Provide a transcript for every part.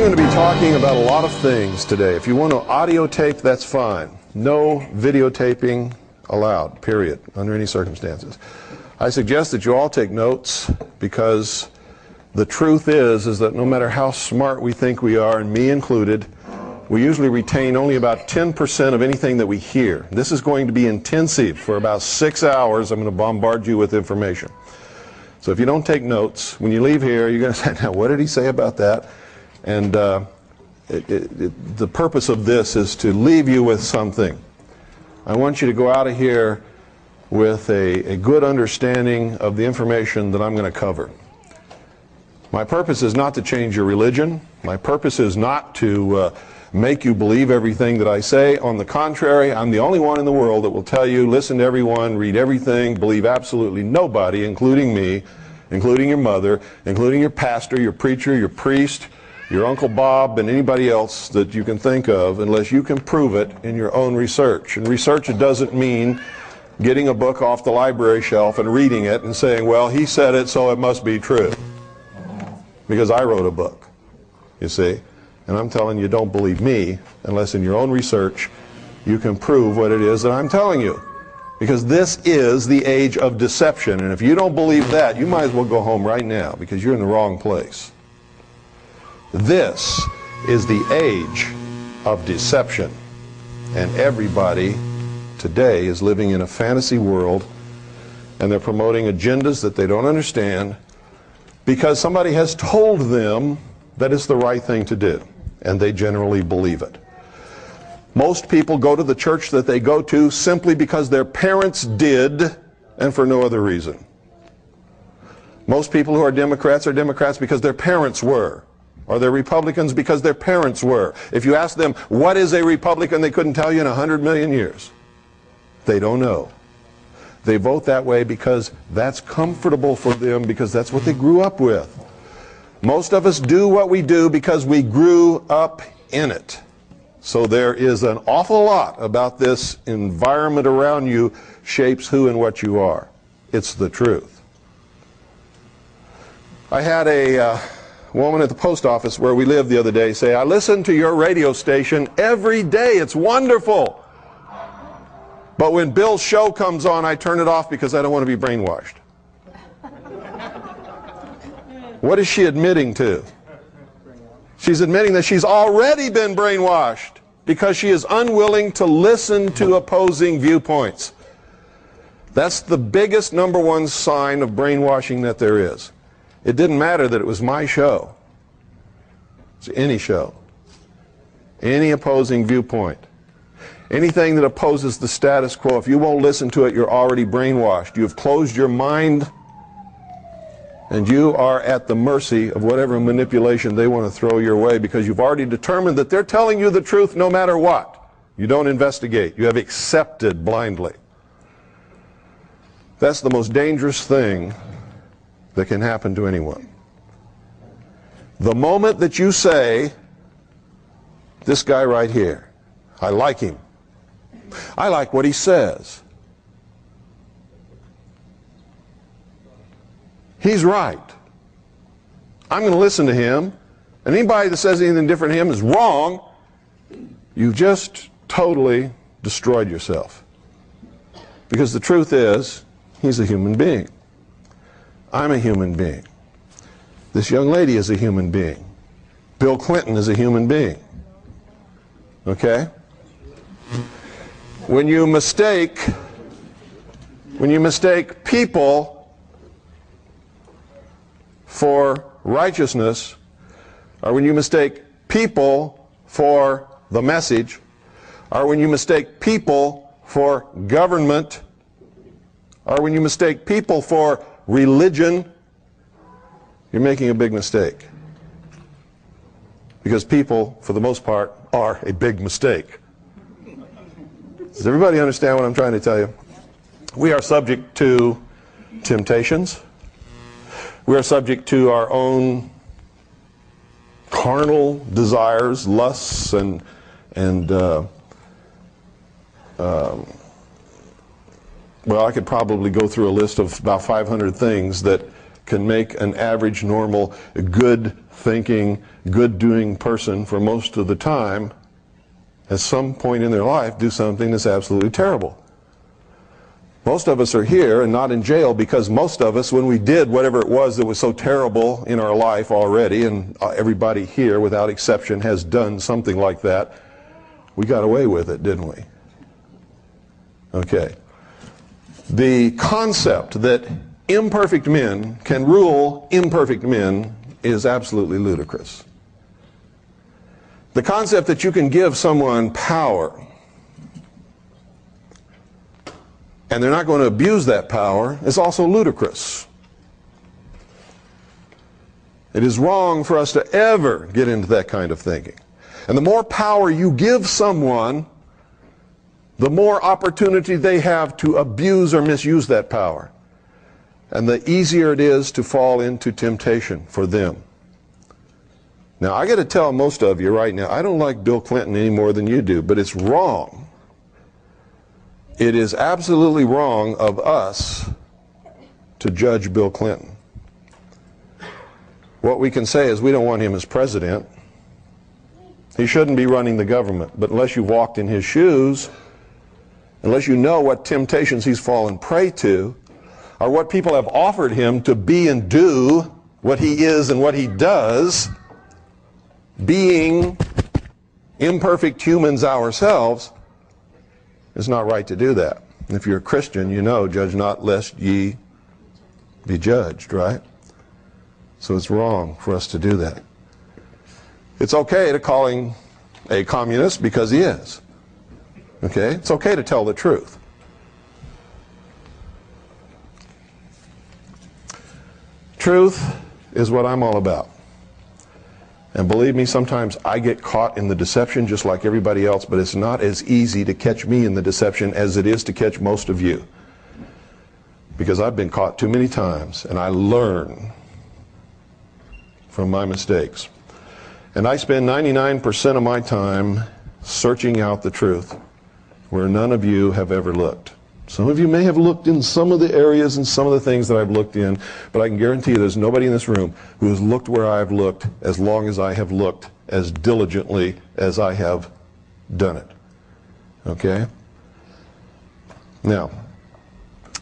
going to be talking about a lot of things today. If you want to audio tape, that's fine. No videotaping allowed, period, under any circumstances. I suggest that you all take notes, because the truth is that no matter how smart we think we are, and me included, we usually retain only about 10% of anything that we hear. This is going to be intensive. For about 6 hours, I'm going to bombard you with information. So if you don't take notes, when you leave here, you're going to say, now what did he say about that? And the purpose of this is to leave you with something. I want you to go out of here with a good understanding of the information that I'm going to cover. My purpose is not to change your religion. My purpose is not to make you believe everything that I say. On the contrary, I'm the only one in the world that will tell you, listen to everyone, read everything, believe absolutely nobody, including me, including your mother, including your pastor, your preacher, your priest, your Uncle Bob, and anybody else that you can think of, unless you can prove it in your own research. And research, it doesn't mean getting a book off the library shelf and reading it and saying, well, he said it, so it must be true. Because I wrote a book, you see. And I'm telling you, don't believe me unless in your own research you can prove what it is that I'm telling you. Because this is the age of deception. And if you don't believe that, you might as well go home right now, because you're in the wrong place. This is the age of deception. And everybody today is living in a fantasy world, and they're promoting agendas that they don't understand because somebody has told them that it's the right thing to do, and they generally believe it. Most people go to the church that they go to simply because their parents did, and for no other reason. Most people who are Democrats because their parents were. Or they're Republicans because their parents were. If you ask them, what is a Republican, they couldn't tell you in 100 million years. They don't know. They vote that way because that's comfortable for them, because that's what they grew up with. Most of us do what we do because we grew up in it. So there is an awful lot about this environment around you shapes who and what you are. It's the truth. I had a woman at the post office where we live the other day say, I listen to your radio station every day. It's wonderful. But when Bill's show comes on, I turn it off because I don't want to be brainwashed. What is she admitting to? She's admitting that she's already been brainwashed because she is unwilling to listen to opposing viewpoints. That's the biggest #1 sign of brainwashing that there is. It didn't matter that it was my show. It's any show. Any opposing viewpoint. Anything that opposes the status quo, if you won't listen to it, you're already brainwashed. You've closed your mind, and you are at the mercy of whatever manipulation they want to throw your way, because you've already determined that they're telling you the truth no matter what. You don't investigate. You have accepted blindly. That's the most dangerous thing that can happen to anyone. The moment that you say, this guy right here, I like him. I like what he says. He's right. I'm going to listen to him, and anybody that says anything different to him is wrong. You've just totally destroyed yourself. Because the truth is, he's a human being. I'm a human being. This young lady is a human being. Bill Clinton is a human being. Okay? When you mistake people for righteousness, or when you mistake people for the message, or when you mistake people for government, or when you mistake people for religion, you're making a big mistake. Because people, for the most part, are a big mistake. Does everybody understand what I'm trying to tell you? We are subject to temptations. We are subject to our own carnal desires, lusts, and well, I could probably go through a list of about 500 things that can make an average, normal, good-thinking, good-doing person for most of the time, at some point in their life, do something that's absolutely terrible. Most of us are here and not in jail because most of us, when we did whatever it was that was so terrible in our life already, and everybody here, without exception, has done something like that, we got away with it, didn't we? Okay. The concept that imperfect men can rule imperfect men is absolutely ludicrous. The concept that you can give someone power and they're not going to abuse that power is also ludicrous. It is wrong for us to ever get into that kind of thinking. And the more power you give someone, the more opportunity they have to abuse or misuse that power. And the easier it is to fall into temptation for them. Now, I got to tell most of you right now, I don't like Bill Clinton any more than you do, but it's wrong. It is absolutely wrong of us to judge Bill Clinton. What we can say is we don't want him as president. He shouldn't be running the government. But unless you've walked in his shoes, unless you know what temptations he's fallen prey to, or what people have offered him to be and do what he is and what he does, being imperfect humans ourselves, it's not right to do that. And if you're a Christian, you know, judge not lest ye be judged, right? So it's wrong for us to do that. It's okay to call him a communist because he is. Okay? It's okay to tell the truth. Truth is what I'm all about. And believe me, sometimes I get caught in the deception just like everybody else, but it's not as easy to catch me in the deception as it is to catch most of you. Because I've been caught too many times, and I learn from my mistakes. And I spend 99% of my time searching out the truth where none of you have ever looked. Some of you may have looked in some of the areas and some of the things that I've looked in, but I can guarantee you there's nobody in this room who has looked where I've looked as long as I have looked, as diligently as I have done it. Okay? Now,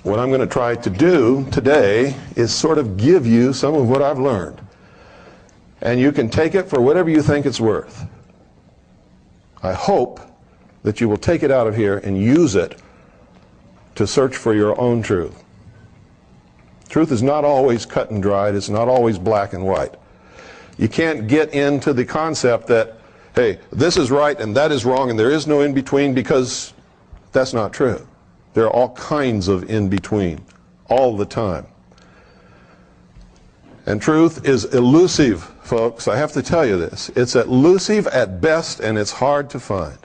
what I'm going to try to do today is sort of give you some of what I've learned. And you can take it for whatever you think it's worth. I hope that you will take it out of here and use it to search for your own truth. Truth is not always cut and dried. It's not always black and white. You can't get into the concept that, hey, this is right and that is wrong and there is no in-between, because that's not true. There are all kinds of in-between all the time. And truth is elusive, folks. I have to tell you this. It's elusive at best, and it's hard to find.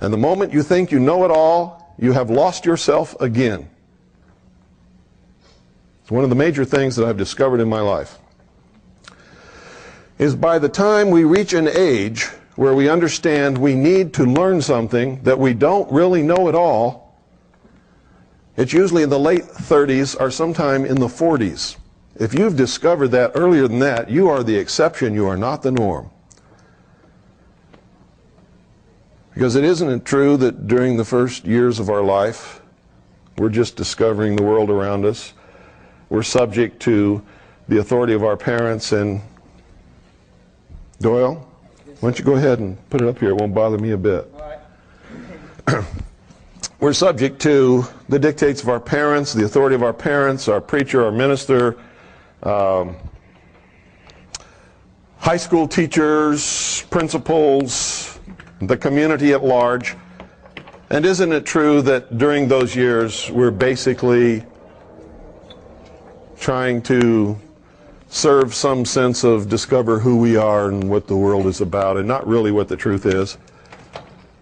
And the moment you think you know it all, you have lost yourself again. It's one of the major things that I've discovered in my life. Is by the time we reach an age where we understand we need to learn something that we don't really know at all, it's usually in the late 30s or sometime in the 40s. If you've discovered that earlier than that, you are the exception, you are not the norm. Because isn't it true that during the first years of our life, we're just discovering the world around us? We're subject to the authority of our parents. And Doyle, why don't you go ahead and put it up here? It won't bother me a bit. We're subject to the dictates of our parents, the authority of our parents, our preacher, our minister, high school teachers, principals, the community at large. And isn't it true that during those years we're basically trying to serve some sense of discover who we are and what the world is about, and not really what the truth is?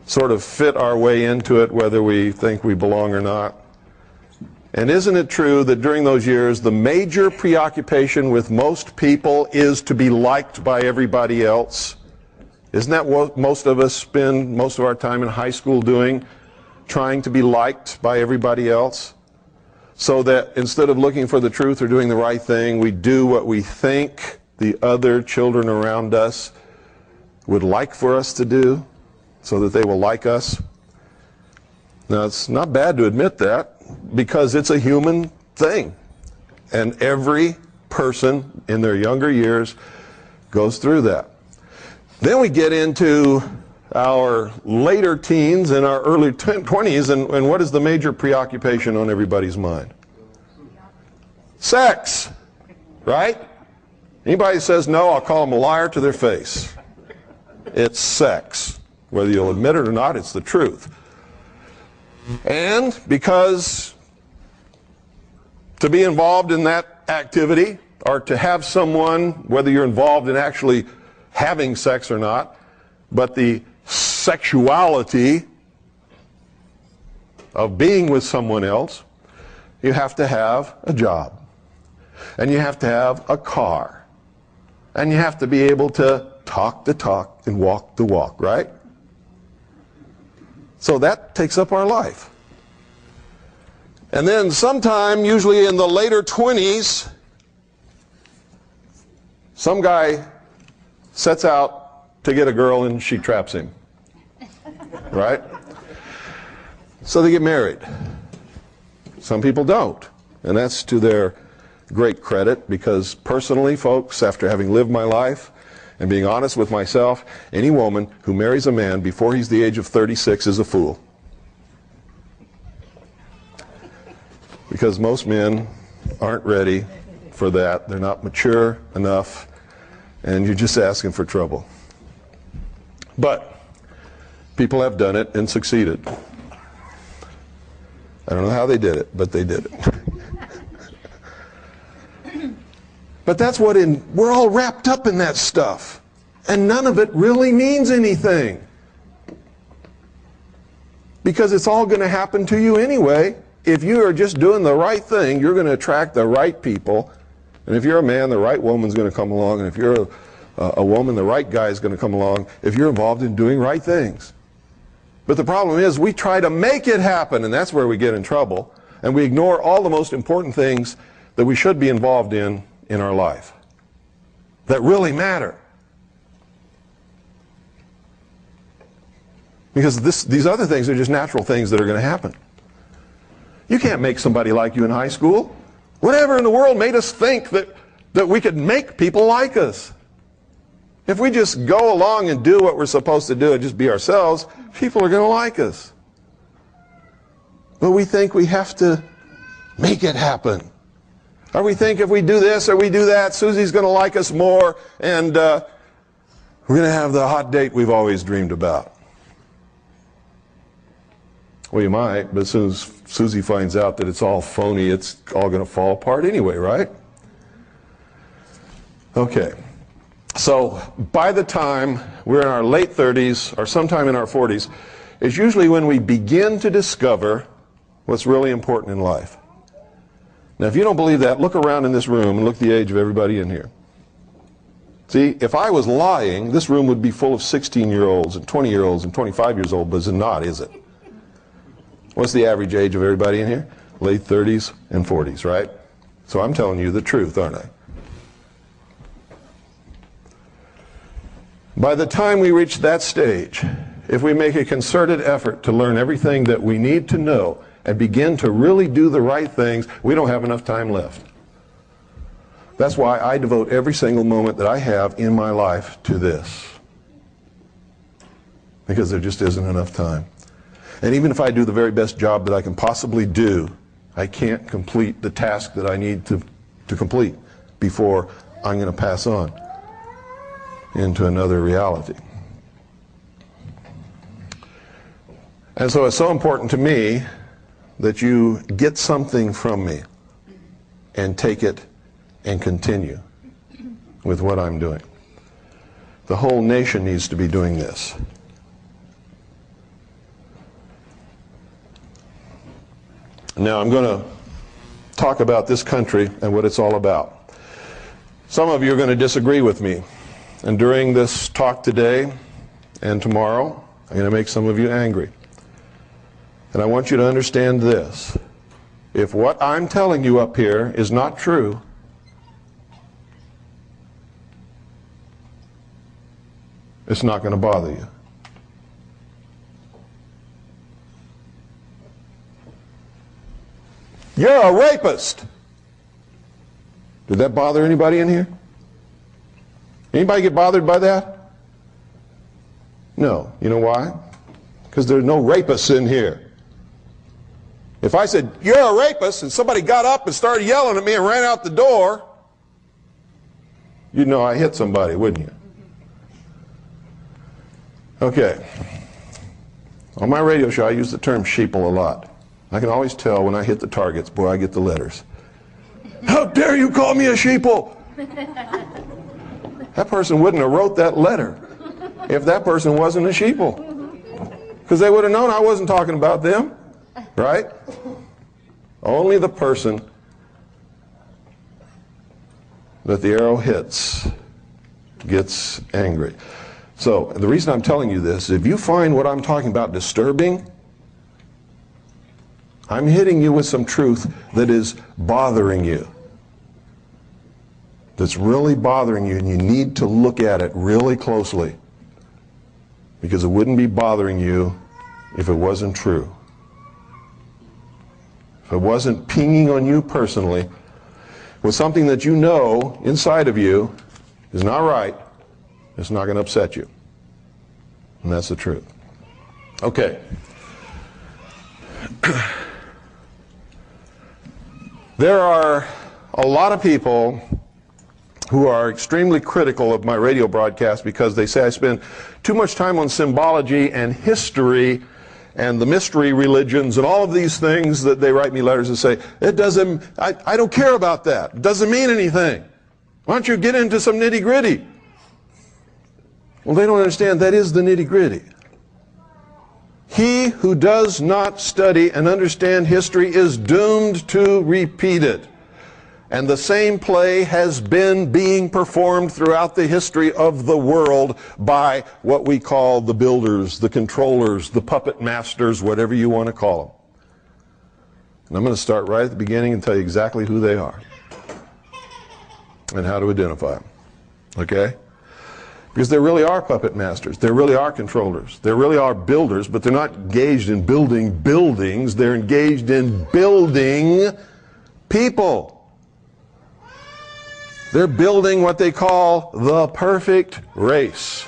Sort of fit our way into it whether we think we belong or not. And isn't it true that during those years the major preoccupation with most people is to be liked by everybody else? Isn't that what most of us spend most of our time in high school doing? Trying to be liked by everybody else? so that instead of looking for the truth or doing the right thing, we do what we think the other children around us would like for us to do so that they will like us. Now, it's not bad to admit that because it's a human thing. And every person in their younger years goes through that. Then we get into our later teens and our early 20s, and what is the major preoccupation on everybody's mind? Sex, right? Anybody says no, I'll call them a liar to their face. It's sex. Whether you'll admit it or not, it's the truth. And because to be involved in that activity, or to have someone, whether you're involved in actually having sex or not, but the sexuality of being with someone else, you have to have a job. And you have to have a car. And you have to be able to talk the talk and walk the walk, right? So that takes up our life. And then sometime, usually in the later 20s, some guy sets out to get a girl and she traps him. Right? So they get married. Some people don't. And that's to their great credit, because personally, folks, after having lived my life and being honest with myself, any woman who marries a man before he's the age of 36 is a fool. Because most men aren't ready for that. They're not mature enough, and you're just asking for trouble. But people have done it and succeeded. I don't know how they did it, but they did it. But that's what we're all wrapped up in that stuff. And none of it really means anything. Because it's all going to happen to you anyway. If you are just doing the right thing, you're going to attract the right people. And if you're a man, the right woman's going to come along. And if you're a woman, the right guy is going to come along if you're involved in doing right things. But the problem is we try to make it happen, and that's where we get in trouble. And we ignore all the most important things that we should be involved in our life that really matter. Because these other things are just natural things that are going to happen. You can't make somebody like you in high school. Whatever in the world made us think that we could make people like us? If we just go along and do what we're supposed to do and just be ourselves, people are going to like us. But we think we have to make it happen. Or we think if we do this or we do that, Susie's going to like us more, and we're going to have the hot date we've always dreamed about. Well, you might, but as soon as Susie finds out that it's all phony, it's all going to fall apart anyway, right? Okay. So by the time we're in our late 30s or sometime in our 40s, is usually when we begin to discover what's really important in life. Now, if you don't believe that, look around in this room and look at the age of everybody in here. See, if I was lying, this room would be full of 16-year-olds and 20-year-olds and 25 years old, but it's not, is it? What's the average age of everybody in here? Late 30s and 40s, right? So I'm telling you the truth, aren't I? By the time we reach that stage, if we make a concerted effort to learn everything that we need to know and begin to really do the right things, we don't have enough time left. That's why I devote every single moment that I have in my life to this. Because there just isn't enough time. And even if I do the very best job that I can possibly do, I can't complete the task that I need to complete before I'm going to pass on into another reality. And so it's so important to me that you get something from me and take it and continue with what I'm doing. The whole nation needs to be doing this. Now I'm going to talk about this country and what it's all about. Some of you are going to disagree with me. And during this talk today and tomorrow, I'm going to make some of you angry. And I want you to understand this. If what I'm telling you up here is not true, it's not going to bother you. You're a rapist. Did that bother anybody in here? Anybody get bothered by that? No. You know why? Because there's no rapists in here. If I said, you're a rapist, and somebody got up and started yelling at me and ran out the door, you'd know I hit somebody, wouldn't you? Okay. On my radio show, I use the term sheeple a lot. I can always tell when I hit the targets, boy, I get the letters. How dare you call me a sheeple? That person wouldn't have wrote that letter if that person wasn't a sheeple. Because they would have known I wasn't talking about them. Right? Only the person that the arrow hits gets angry. So the reason I'm telling you this, if you find what I'm talking about disturbing, I'm hitting you with some truth that is bothering you. That's really bothering you, and you need to look at it really closely. Because it wouldn't be bothering you if it wasn't true. If it wasn't pinging on you personally with something that you know inside of you is not right, it's not going to upset you. And that's the truth. Okay. There are a lot of people who are extremely critical of my radio broadcast because they say I spend too much time on symbology and history and the mystery religions and all of these things that they write me letters and say, I don't care about that. It doesn't mean anything. Why don't you get into some nitty-gritty? Well, they don't understand that is the nitty-gritty. He who does not study and understand history is doomed to repeat it. And the same play has been being performed throughout the history of the world by what we call the builders, the controllers, the puppet masters, whatever you want to call them. And I'm going to start right at the beginning and tell you exactly who they are and how to identify them. Okay? Because there really are puppet masters. There really are controllers. There really are builders, but they're not engaged in building buildings. They're engaged in building people. They're building what they call the perfect race.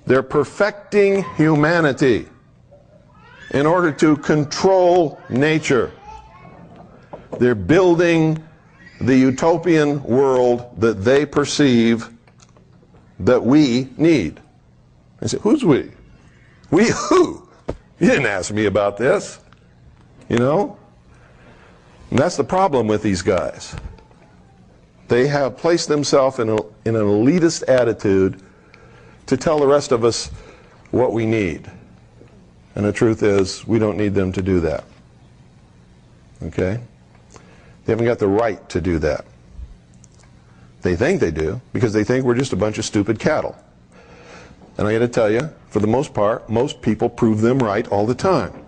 They're perfecting humanity in order to control nature. They're building the utopian world that they perceive that we need. I said, who's we? We who? You didn't ask me about this. You know? And that's the problem with these guys. They have placed themselves in an elitist attitude to tell the rest of us what we need. And the truth is, we don't need them to do that. Okay? They haven't got the right to do that. They think they do, because they think we're just a bunch of stupid cattle. And I got to tell you, for the most part, most people prove them right all the time.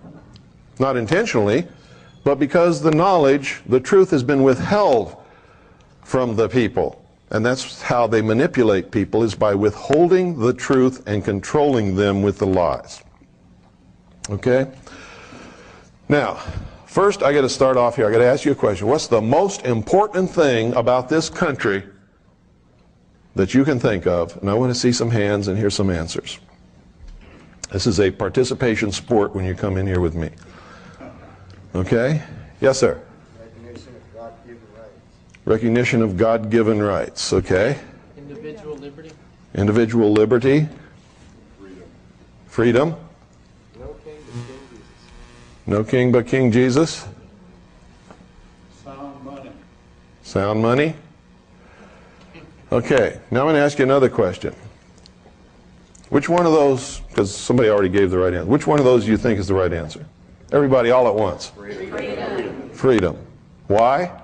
Not intentionally, but because the knowledge, the truth has been withheld from the people. And that's how they manipulate people, is by withholding the truth and controlling them with the lies. Okay? Now, first I got to start off here. I got to ask you a question. What's the most important thing about this country that you can think of? And I want to see some hands and hear some answers. This is a participation sport when you come in here with me. Okay? Yes, sir. Recognition of God-given rights, okay? Individual liberty. Individual liberty. Freedom. No king but King Jesus. Sound money. Sound money. Okay, now I'm going to ask you another question. Which one of those, because somebody already gave the right answer, which one of those do you think is the right answer? Everybody all at once. Freedom. Freedom. Why?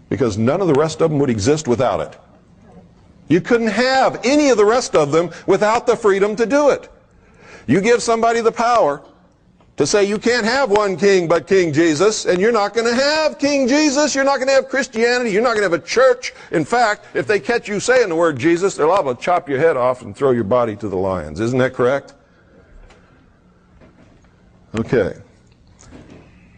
Because none of the rest of them would exist without it. You couldn't have any of the rest of them without the freedom to do it. You give somebody the power to say you can't have one king but King Jesus, and you're not going to have King Jesus, you're not going to have Christianity, you're not going to have a church. In fact, if they catch you saying the word Jesus, they're liable to chop your head off and throw your body to the lions. Isn't that correct? Okay.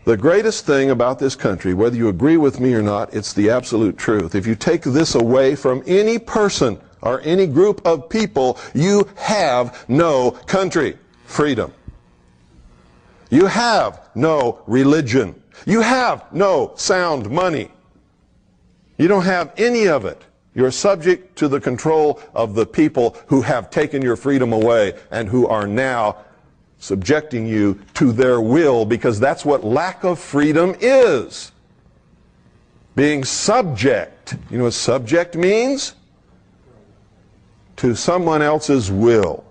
The greatest thing about this country, whether you agree with me or not, it's the absolute truth. If you take this away from any person or any group of people, you have no country. Freedom. You have no religion. You have no sound money. You don't have any of it. You're subject to the control of the people who have taken your freedom away and who are now subjecting you to their will, because that's what lack of freedom is. Being subject. You know what subject means? To someone else's will.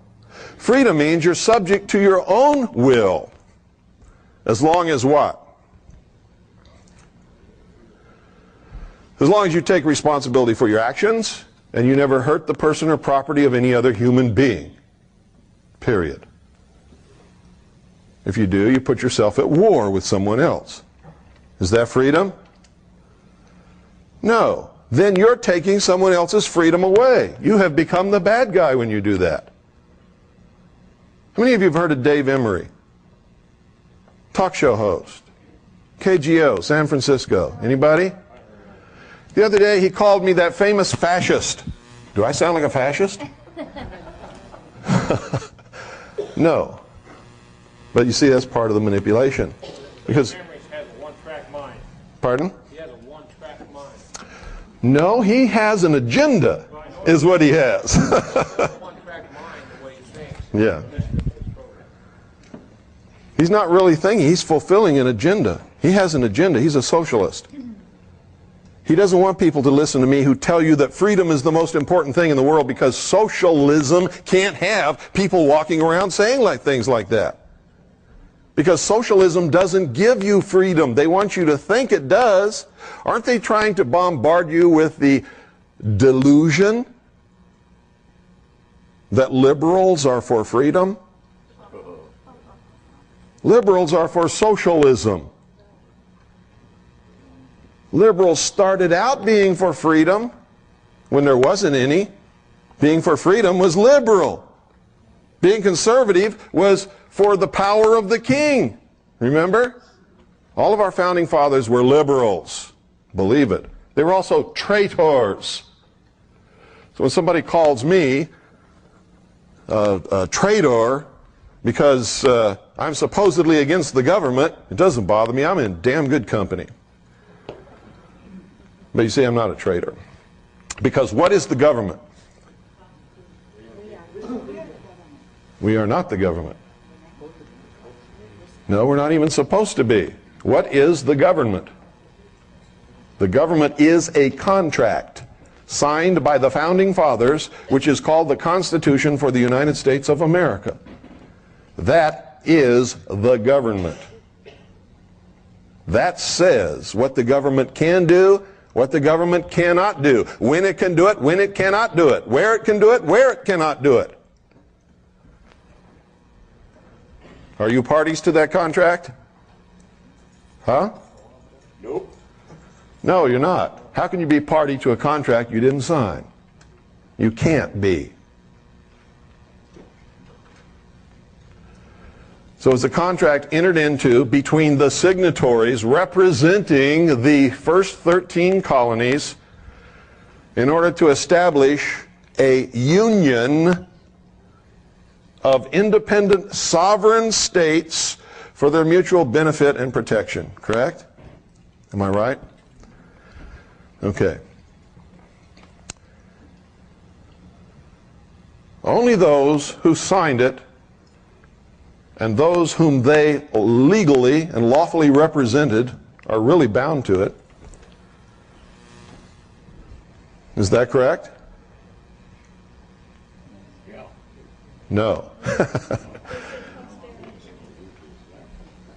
Freedom means you're subject to your own will. As long as what? As long as you take responsibility for your actions and you never hurt the person or property of any other human being. Period. If you do, you put yourself at war with someone else. Is that freedom? No. Then you're taking someone else's freedom away. You have become the bad guy when you do that. How many of you have heard of Dave Emery? Talk show host. KGO, San Francisco. Anybody? The other day he called me that famous fascist. Do I sound like a fascist? No. But you see, that's part of the manipulation. Because Emery has a one-track mind. Pardon? He has a one-track mind. No, he has an agenda, is what he has. One-track mind, the way he thinks. Yeah. He's not really thinking, he's fulfilling an agenda. He has an agenda, he's a socialist. He doesn't want people to listen to me who tell you that freedom is the most important thing in the world, because socialism can't have people walking around saying things like that. Because socialism doesn't give you freedom. They want you to think it does. Aren't they trying to bombard you with the delusion that liberals are for freedom? Liberals are for socialism. Liberals started out being for freedom when there wasn't any. Being for freedom was liberal. Being conservative was for the power of the king. Remember? All of our founding fathers were liberals. Believe it. They were also traitors. So when somebody calls me a traitor because I'm supposedly against the government, it doesn't bother me. I'm in damn good company. But you see, I'm not a traitor. Because what is the government? We are not the government. No, we're not even supposed to be. What is the government? The government is a contract signed by the founding fathers, which is called the Constitution for the United States of America. That is the government. That says what the government can do, what the government cannot do, when it can do it, when it cannot do it, where it can do it, where it cannot do it. Are you parties to that contract? Huh? Nope. No, you're not. How can you be party to a contract you didn't sign? You can't be. So it's a contract entered into between the signatories representing the first 13 colonies in order to establish a union of independent sovereign states for their mutual benefit and protection. Correct? Am I right? Okay. Only those who signed it and those whom they legally and lawfully represented are really bound to it. Is that correct? Yeah. No.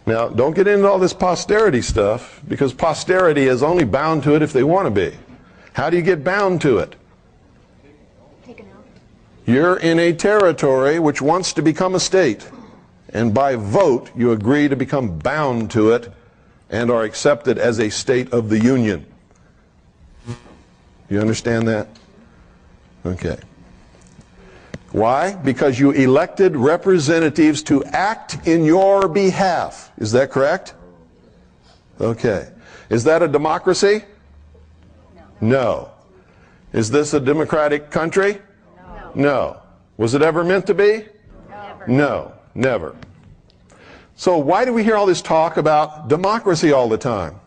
Now, don't get into all this posterity stuff, because posterity is only bound to it if they want to be. How do you get bound to it? You're in a territory which wants to become a state. and by vote you agree to become bound to it and are accepted as a state of the Union. You understand that? Okay. Why? Because you elected representatives to act in your behalf. Is that correct? Okay. Is that a democracy? No. Is this a democratic country? No. Was it ever meant to be? No, never. So why do we hear all this talk about democracy all the time?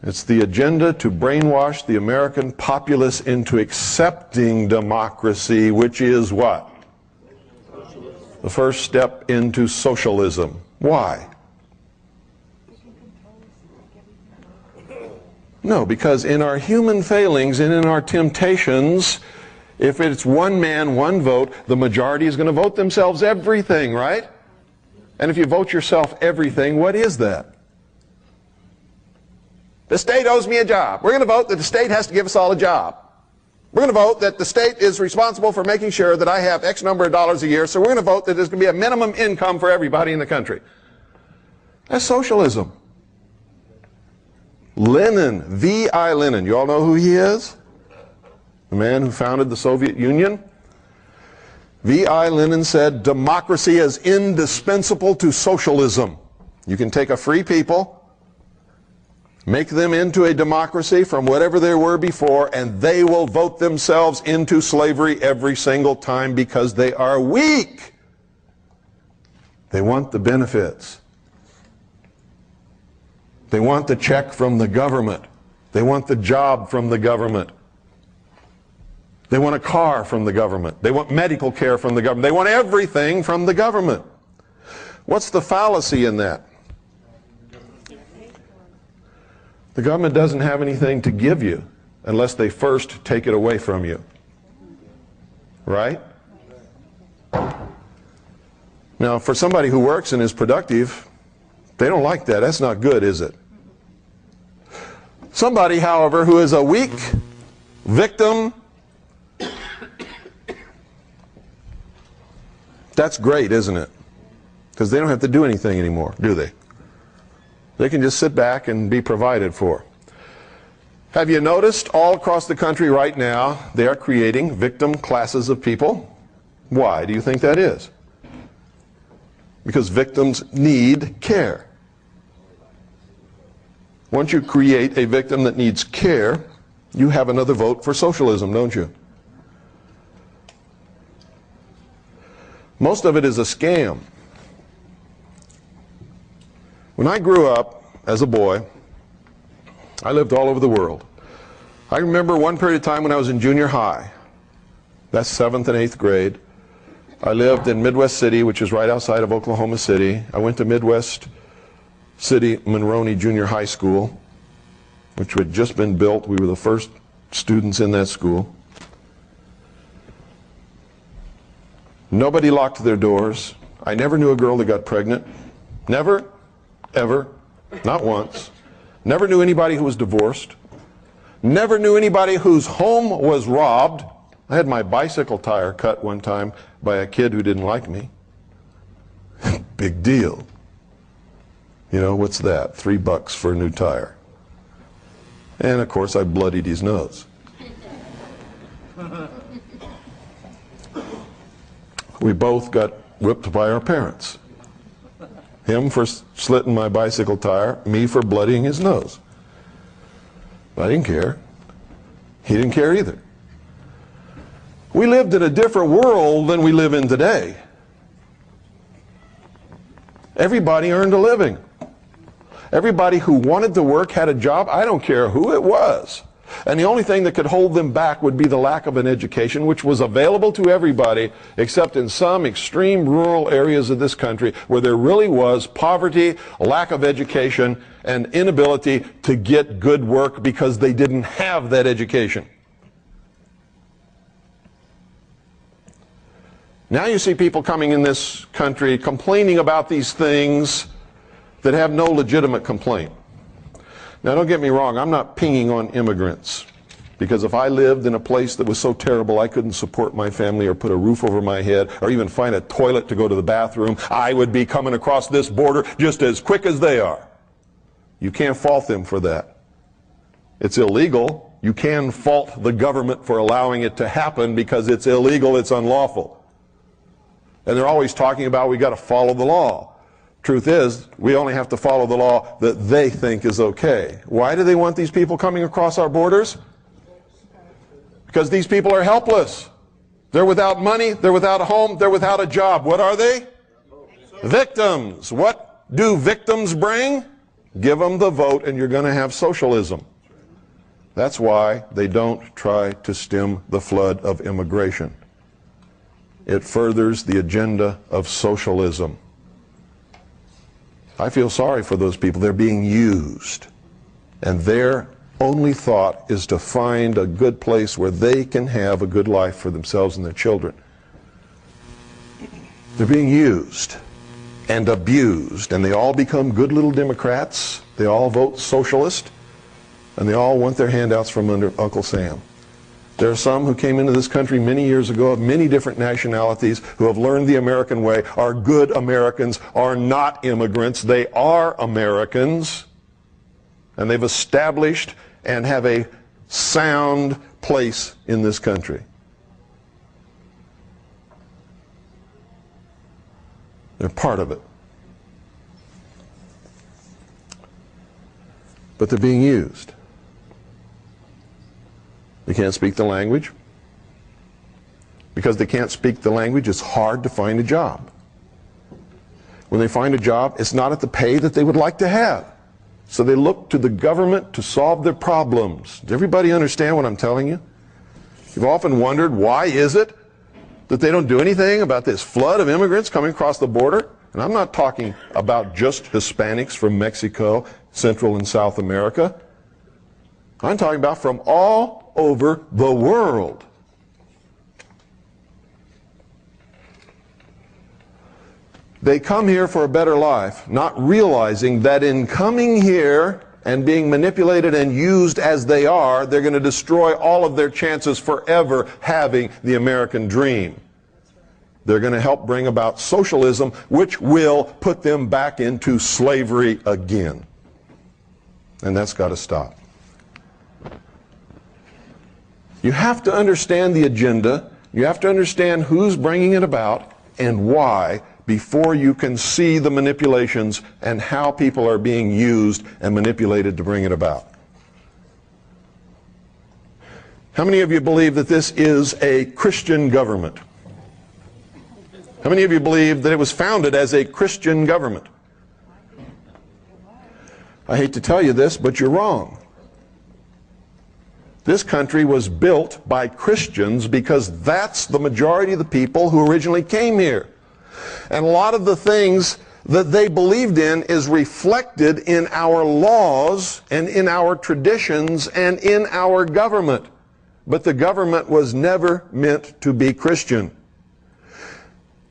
It's the agenda to brainwash the American populace into accepting democracy, which is what? The first step into socialism. Why? No, because in our human failings and in our temptations, if it's one man, one vote, the majority is going to vote themselves everything, right? And if you vote yourself everything, what is that? The state owes me a job. We're going to vote that the state has to give us all a job. We're going to vote that the state is responsible for making sure that I have X number of dollars a year, so we're going to vote that there's going to be a minimum income for everybody in the country. That's socialism. Lenin, V.I. Lenin, you all know who he is? The man who founded the Soviet Union? V.I. Lenin said, democracy is indispensable to socialism. You can take a free people, make them into a democracy from whatever they were before, and they will vote themselves into slavery every single time because they are weak. They want the benefits. They want the check from the government. They want the job from the government. They want a car from the government. They want medical care from the government. They want everything from the government. What's the fallacy in that? The government doesn't have anything to give you unless they first take it away from you. Right? Now, for somebody who works and is productive, they don't like that. That's not good, is it? Somebody, however, who is a weak victim, that's great, isn't it? Because they don't have to do anything anymore, do they? They can just sit back and be provided for. Have you noticed all across the country right now, they are creating victim classes of people? Why do you think that is? Because victims need care. Once you create a victim that needs care, you have another vote for socialism, don't you? Most of it is a scam. When I grew up as a boy, I lived all over the world. I remember one period of time when I was in junior high. That's 7th and 8th grade. I lived in Midwest City, which is right outside of Oklahoma City. I went to Midwest City Monroney Junior High School, which had just been built. We were the first students in that school. Nobody locked their doors. I never knew a girl that got pregnant. Never, ever, not once. Never knew anybody who was divorced. Never knew anybody whose home was robbed. I had my bicycle tire cut one time by a kid who didn't like me. Big deal. You know, what's that? $3 for a new tire. And of course I bloodied his nose. We both got whipped by our parents. Him for slitting my bicycle tire, me for bloodying his nose. I didn't care. He didn't care either. We lived in a different world than we live in today. Everybody earned a living. Everybody who wanted to work had a job. I don't care who it was. And the only thing that could hold them back would be the lack of an education, which was available to everybody, except in some extreme rural areas of this country where there really was poverty, lack of education, and inability to get good work because they didn't have that education. Now you see people coming in this country complaining about these things that have no legitimate complaint. Now don't get me wrong, I'm not pinging on immigrants. Because if I lived in a place that was so terrible I couldn't support my family or put a roof over my head or even find a toilet to go to the bathroom, I would be coming across this border just as quick as they are. You can't fault them for that. It's illegal. You can fault the government for allowing it to happen because it's illegal, it's unlawful. And they're always talking about we got to follow the law. Truth is, we only have to follow the law that they think is okay. Why do they want these people coming across our borders? Because these people are helpless. They're without money, they're without a home, they're without a job. What are they? Victims. What do victims bring? Give them the vote and you're going to have socialism. That's why they don't try to stem the flood of immigration. It furthers the agenda of socialism. I feel sorry for those people. They're being used. And their only thought is to find a good place where they can have a good life for themselves and their children. They're being used and abused, and they all become good little Democrats. They all vote socialist, and they all want their handouts from under Uncle Sam. There are some who came into this country many years ago of many different nationalities who have learned the American way, are good Americans, are not immigrants. They are Americans, and they've established and have a sound place in this country. They're part of it. But they're being used. They can't speak the language. Because they can't speak the language, it's hard to find a job. When they find a job, it's not at the pay that they would like to have. So they look to the government to solve their problems. Does everybody understand what I'm telling you? You've often wondered, why is it that they don't do anything about this flood of immigrants coming across the border? And I'm not talking about just Hispanics from Mexico, Central and South America. I'm talking about from all over the world. They come here for a better life, not realizing that in coming here and being manipulated and used as they are, they're going to destroy all of their chances forever having the American dream. They're going to help bring about socialism, which will put them back into slavery again. And that's got to stop. You have to understand the agenda. You have to understand who's bringing it about and why, before you can see the manipulations and how people are being used and manipulated to bring it about. How many of you believe that this is a Christian government? How many of you believe that it was founded as a Christian government? I hate to tell you this, but you're wrong. This country was built by Christians because that's the majority of the people who originally came here. And a lot of the things that they believed in is reflected in our laws and in our traditions and in our government. But the government was never meant to be Christian.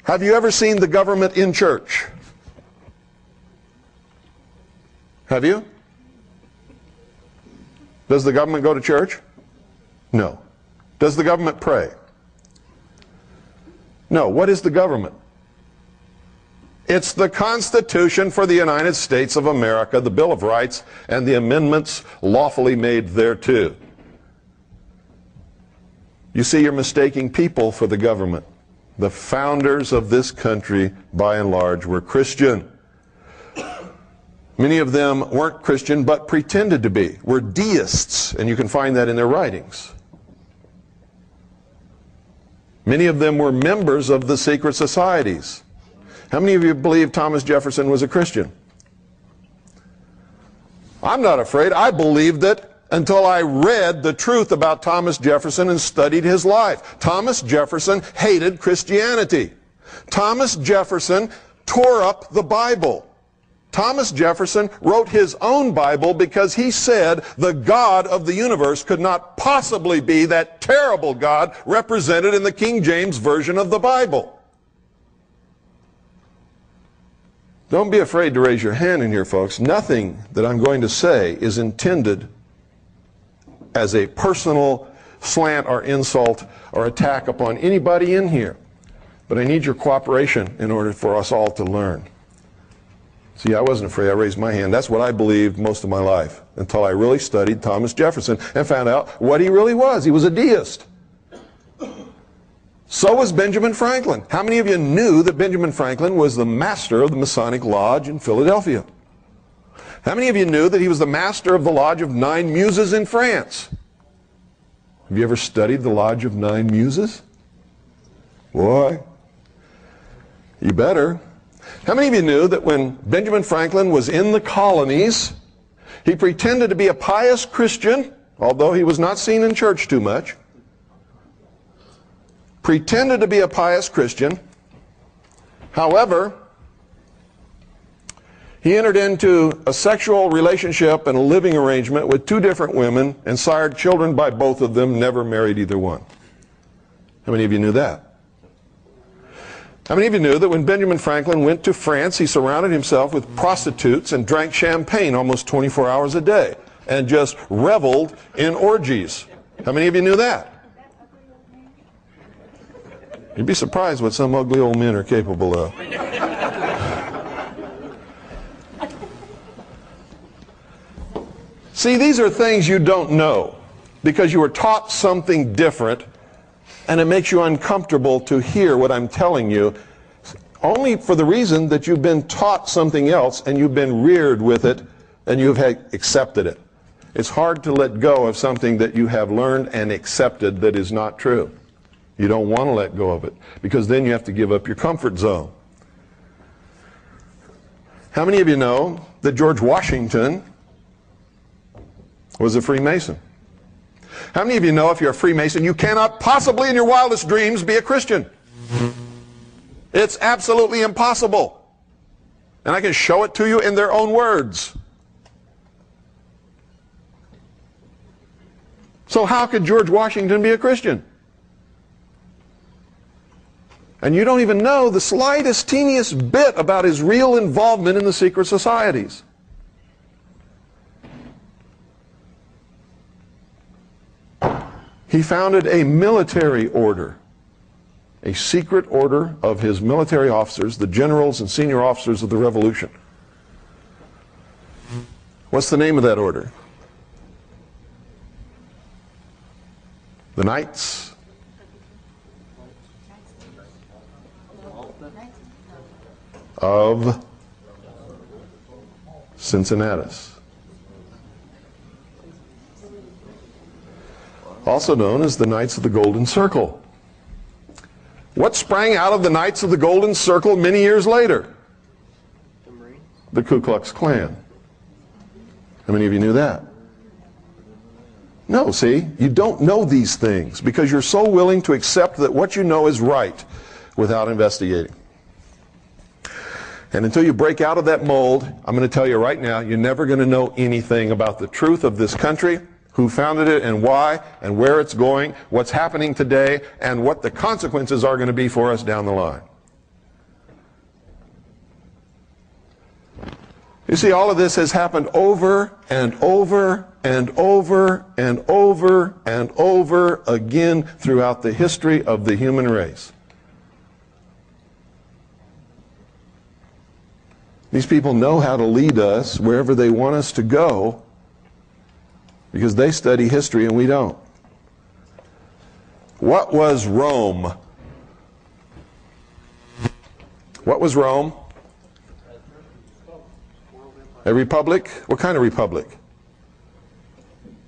Have you ever seen the government in church? Have you? Does the government go to church? No. Does the government pray? No. What is the government? It's the Constitution for the United States of America, the Bill of Rights, and the amendments lawfully made thereto. You see, you're mistaking people for the government. The founders of this country, by and large, were Christian. Many of them weren't Christian, but pretended to be, were deists, and you can find that in their writings. Many of them were members of the secret societies. How many of you believe Thomas Jefferson was a Christian? I'm not afraid. I believed it until I read the truth about Thomas Jefferson and studied his life. Thomas Jefferson hated Christianity. Thomas Jefferson tore up the Bible. Thomas Jefferson wrote his own Bible because he said the God of the universe could not possibly be that terrible God represented in the King James Version of the Bible. Don't be afraid to raise your hand in here, folks. Nothing that I'm going to say is intended as a personal slant or insult or attack upon anybody in here. But I need your cooperation in order for us all to learn. See, I wasn't afraid. I raised my hand. That's what I believed most of my life until I really studied Thomas Jefferson and found out what he really was. He was a deist. So was Benjamin Franklin. How many of you knew that Benjamin Franklin was the master of the Masonic Lodge in Philadelphia? How many of you knew that he was the master of the Lodge of Nine Muses in France? Have you ever studied the Lodge of Nine Muses? Boy, you better. How many of you knew that when Benjamin Franklin was in the colonies, he pretended to be a pious Christian, although he was not seen in church too much, pretended to be a pious Christian. However, he entered into a sexual relationship and a living arrangement with two different women and sired children by both of them, never married either one. How many of you knew that? How many of you knew that when Benjamin Franklin went to France, he surrounded himself with prostitutes and drank champagne almost 24 hours a day and just reveled in orgies? How many of you knew that? You'd be surprised what some ugly old men are capable of. See, these are things you don't know because you were taught something different, and it makes you uncomfortable to hear what I'm telling you, only for the reason that you've been taught something else and you've been reared with it and you've accepted it. It's hard to let go of something that you have learned and accepted that is not true. You don't want to let go of it because then you have to give up your comfort zone. How many of you know that George Washington was a Freemason? How many of you know if you're a Freemason, you cannot possibly in your wildest dreams be a Christian? It's absolutely impossible. And I can show it to you in their own words. So how could George Washington be a Christian? And you don't even know the slightest, teeniest bit about his real involvement in the secret societies. He founded a military order, a secret order of his military officers, the generals and senior officers of the Revolution. What's the name of that order? The Knights of Cincinnatus, also known as the Knights of the Golden Circle. What sprang out of the Knights of the Golden Circle many years later? The Ku Klux Klan. How many of you knew that? No, see, you don't know these things because you're so willing to accept that what you know is right without investigating. And until you break out of that mold, I'm going to tell you right now, you're never going to know anything about the truth of this country, who founded it and why, and where it's going, what's happening today, and what the consequences are going to be for us down the line. You see, all of this has happened over and over and over and over and over again throughout the history of the human race. These people know how to lead us wherever they want us to go because they study history and we don't. What was Rome? What was Rome? A republic? What kind of republic?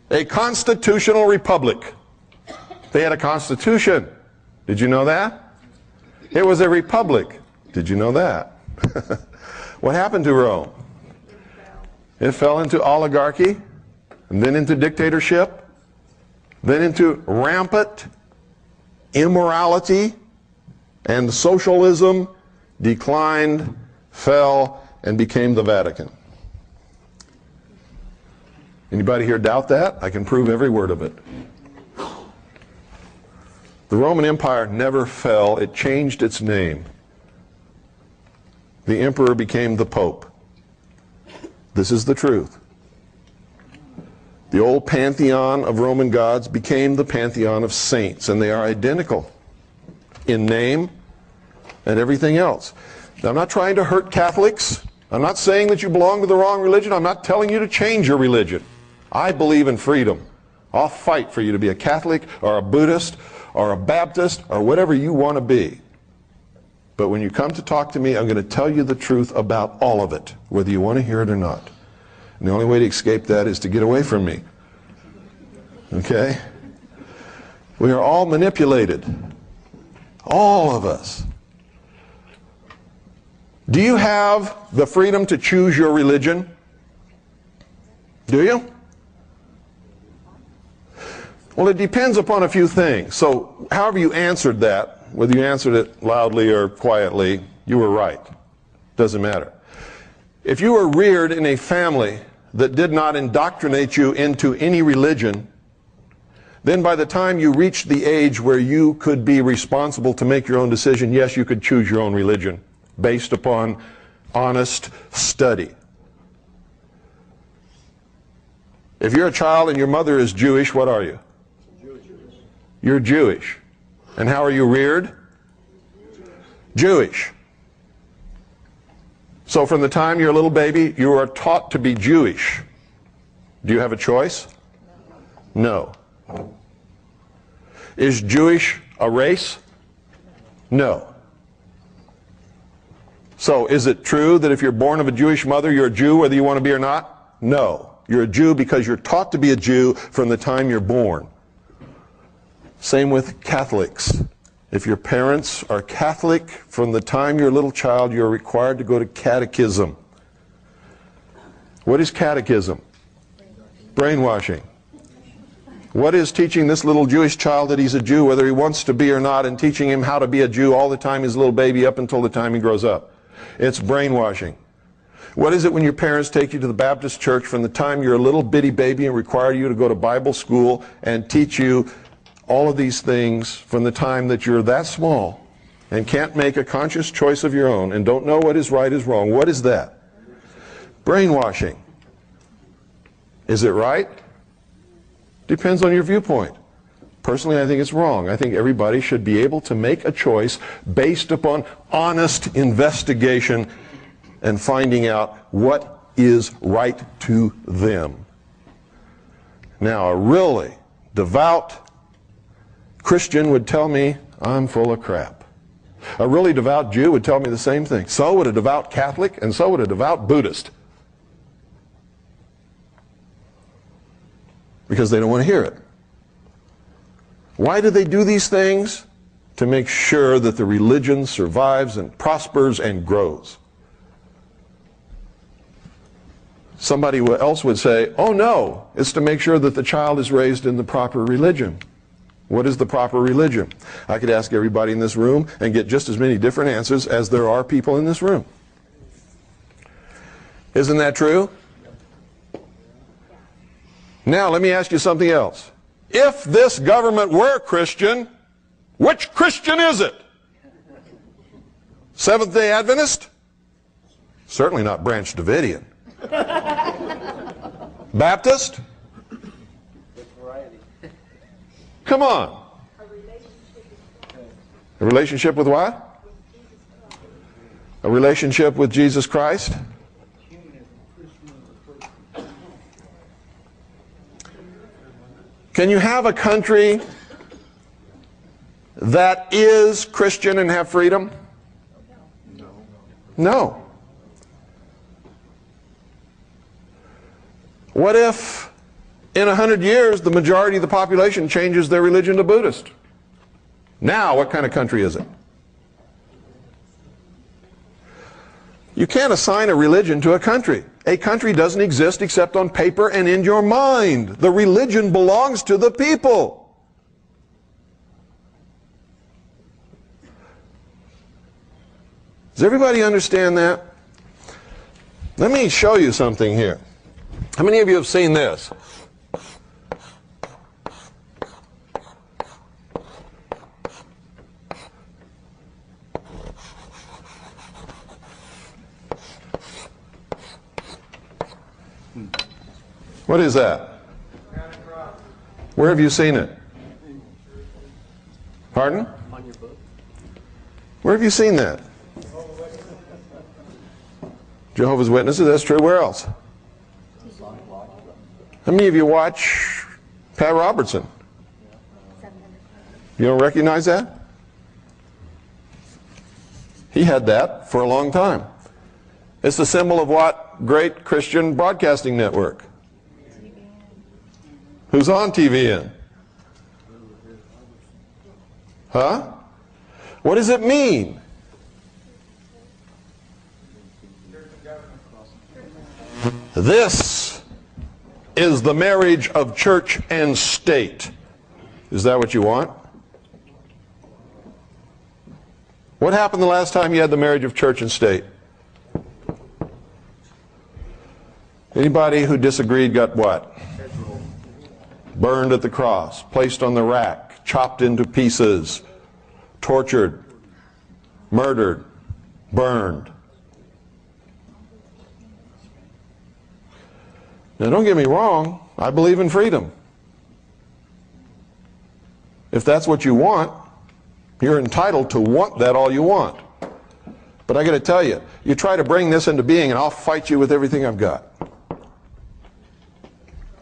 A constitutional republic. They had a constitution. Did you know that? It was a republic. Did you know that? What happened to Rome? It fell into oligarchy, and then into dictatorship, then into rampant immorality, and socialism declined, fell, and became the Vatican. Anybody here doubt that? I can prove every word of it. The Roman Empire never fell. It changed its name. The emperor became the Pope. This is the truth. The old pantheon of Roman gods became the pantheon of saints, and they are identical in name and everything else. Now, I'm not trying to hurt Catholics. I'm not saying that you belong to the wrong religion. I'm not telling you to change your religion. I believe in freedom. I'll fight for you to be a Catholic or a Buddhist or a Baptist or whatever you want to be. But when you come to talk to me, I'm going to tell you the truth about all of it, whether you want to hear it or not. And the only way to escape that is to get away from me. Okay? We are all manipulated. All of us. Do you have the freedom to choose your religion? Do you? Well, it depends upon a few things. So, however you answered that, whether you answered it loudly or quietly, you were right. Doesn't matter. If you were reared in a family that did not indoctrinate you into any religion, then by the time you reached the age where you could be responsible to make your own decision, yes, you could choose your own religion based upon honest study. If you're a child and your mother is Jewish, what are you? You're Jewish. And how are you reared? Jewish. So from the time you're a little baby, you are taught to be Jewish. Do you have a choice? No. Is Jewish a race? No. So is it true that if you're born of a Jewish mother, you're a Jew whether you want to be or not? No. You're a Jew because you're taught to be a Jew from the time you're born. Same with Catholics. If your parents are Catholic, from the time you're a little child, you're required to go to catechism. What is catechism? Brainwashing. What is teaching this little Jewish child that he's a Jew, whether he wants to be or not, and teaching him how to be a Jew all the time he's a little baby up until the time he grows up? It's brainwashing. What is it when your parents take you to the Baptist church from the time you're a little bitty baby and require you to go to Bible school and teach you all of these things from the time that you're that small and can't make a conscious choice of your own and don't know what is right is wrong? What is that? Brainwashing. Is it right? Depends on your viewpoint. Personally, I think it's wrong. I think everybody should be able to make a choice based upon honest investigation and finding out what is right to them. Now, a really devout Christian would tell me I'm full of crap. A really devout Jew would tell me the same thing. So would a devout Catholic, and so would a devout Buddhist. Because they don't want to hear it. Why do they do these things? To make sure that the religion survives and prospers and grows. Somebody else would say, oh no, it's to make sure that the child is raised in the proper religion. What is the proper religion? I could ask everybody in this room and get just as many different answers as there are people in this room. Isn't that true? Now, let me ask you something else. If this government were Christian, which Christian is it? Seventh-day Adventist? Certainly not Branch Davidian. Baptist? Come on. A relationship with what? A relationship with Jesus Christ? Can you have a country that is Christian and have freedom? No. What if in 100 years the majority of the population changes their religion to Buddhist? Now, what kind of country is it? You can't assign a religion to a country. A country doesn't exist except on paper and in your mind. The religion belongs to the people. Does everybody understand that? Let me show you something here. How many of you have seen this? What is that? Where have you seen it? Pardon? On your book. Where have you seen that? Jehovah's Witnesses, that's true. Where else? How many of you watch Pat Robertson? You don't recognize that? He had that for a long time. It's the symbol of what great Christian broadcasting network? Who's on TVN? Huh? What does it mean? This is the marriage of church and state. Is that what you want? What happened the last time you had the marriage of church and state? Anybody who disagreed got what? Burned at the cross, placed on the rack, chopped into pieces, tortured, murdered, burned. Now don't get me wrong, I believe in freedom. If that's what you want, you're entitled to want that all you want. But I got to tell you, you try to bring this into being and I'll fight you with everything I've got.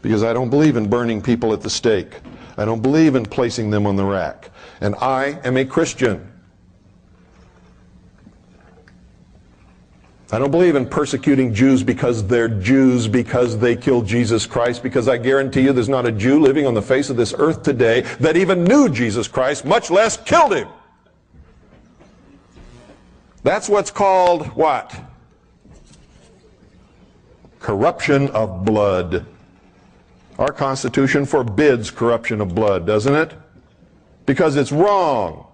Because I don't believe in burning people at the stake. I don't believe in placing them on the rack. And I am a Christian. I don't believe in persecuting Jews because they're Jews, because they killed Jesus Christ, because I guarantee you there's not a Jew living on the face of this earth today that even knew Jesus Christ, much less killed him. That's what's called what? Corruption of blood. Our Constitution forbids corruption of blood, doesn't it? Because it's wrong.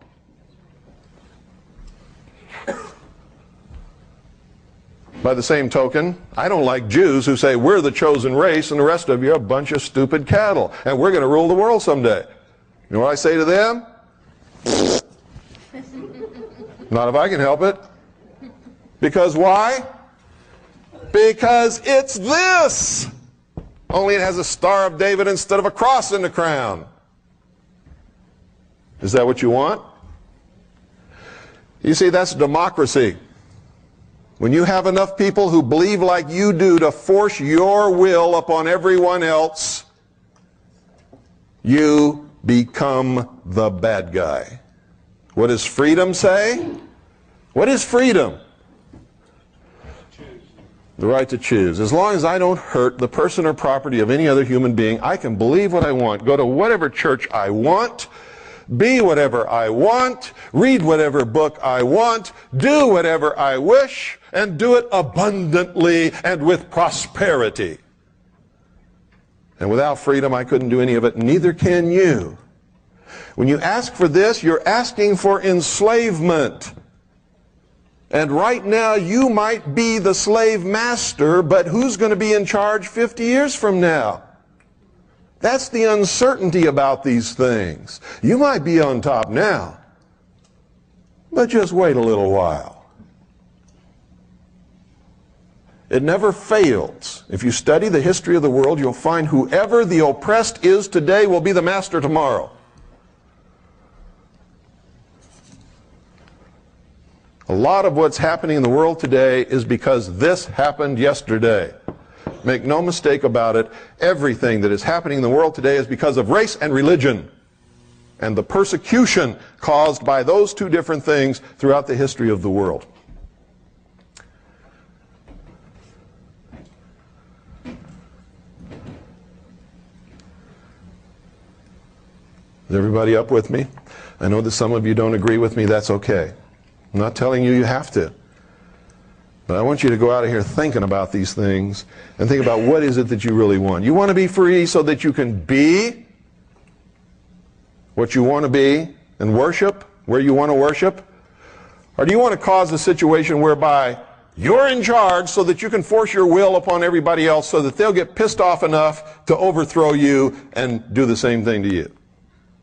By the same token, I don't like Jews who say we're the chosen race and the rest of you are a bunch of stupid cattle and we're going to rule the world someday. You know what I say to them? Not if I can help it. Because why? Because it's this. Only it has a Star of David instead of a cross in the crown. Is that what you want? You see, that's democracy. When you have enough people who believe like you do to force your will upon everyone else, you become the bad guy. What does freedom say? What is freedom? The right to choose. As long as I don't hurt the person or property of any other human being, I can believe what I want, go to whatever church I want, be whatever I want, read whatever book I want, do whatever I wish, and do it abundantly and with prosperity. And without freedom, I couldn't do any of it, neither can you. When you ask for this, you're asking for enslavement. And right now, you might be the slave master, but who's going to be in charge 50 years from now? That's the uncertainty about these things. You might be on top now, but just wait a little while. It never fails. If you study the history of the world, you'll find whoever the oppressed is today will be the master tomorrow. A lot of what's happening in the world today is because this happened yesterday. Make no mistake about it, everything that is happening in the world today is because of race and religion and the persecution caused by those two different things throughout the history of the world. Is everybody up with me? I know that some of you don't agree with me. That's okay. I'm not telling you you have to. But I want you to go out of here thinking about these things and think about what is it that you really want. You want to be free so that you can be what you want to be and worship where you want to worship? Or do you want to cause a situation whereby you're in charge so that you can force your will upon everybody else so that they'll get pissed off enough to overthrow you and do the same thing to you?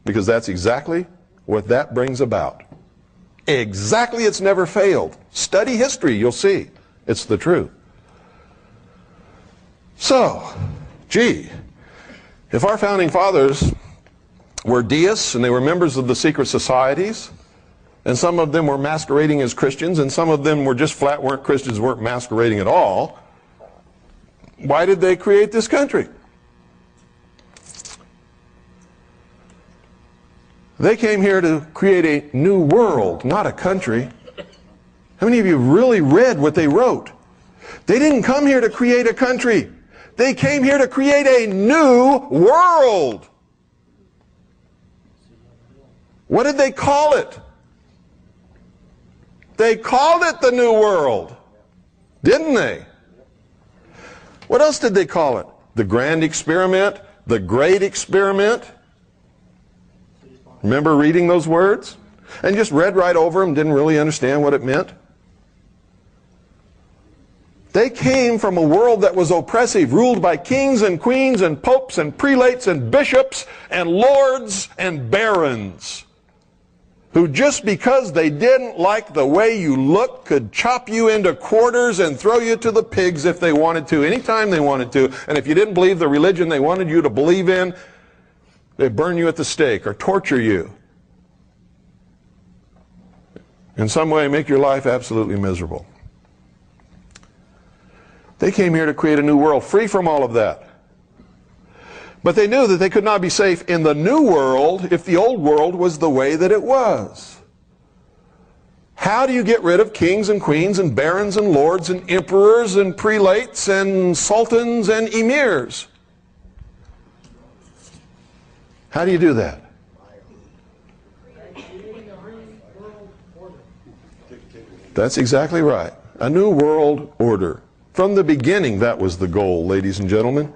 Because that's exactly what that brings about. Exactly, it's never failed. Study history, you'll see. It's the truth. So, gee, if our founding fathers were deists and they were members of the secret societies, and some of them were masquerading as Christians, and some of them were just flat weren't Christians, weren't masquerading at all. Why did they create this country? They came here to create a new world, not a country. How many of you really read what they wrote? They didn't come here to create a country. They came here to create a new world. What did they call it? They called it the New World, didn't they? What else did they call it? The Grand Experiment, the Great Experiment. Remember reading those words? And just read right over them, didn't really understand what it meant. They came from a world that was oppressive, ruled by kings and queens and popes and prelates and bishops and lords and barons, who just because they didn't like the way you looked could chop you into quarters and throw you to the pigs if they wanted to, anytime they wanted to. And if you didn't believe the religion they wanted you to believe in, they'd burn you at the stake or torture you. In some way, make your life absolutely miserable. They came here to create a new world, free from all of that. But they knew that they could not be safe in the new world if the old world was the way that it was. How do you get rid of kings and queens and barons and lords and emperors and prelates and sultans and emirs? How do you do that? That's exactly right. A new world order. From the beginning, that was the goal, ladies and gentlemen.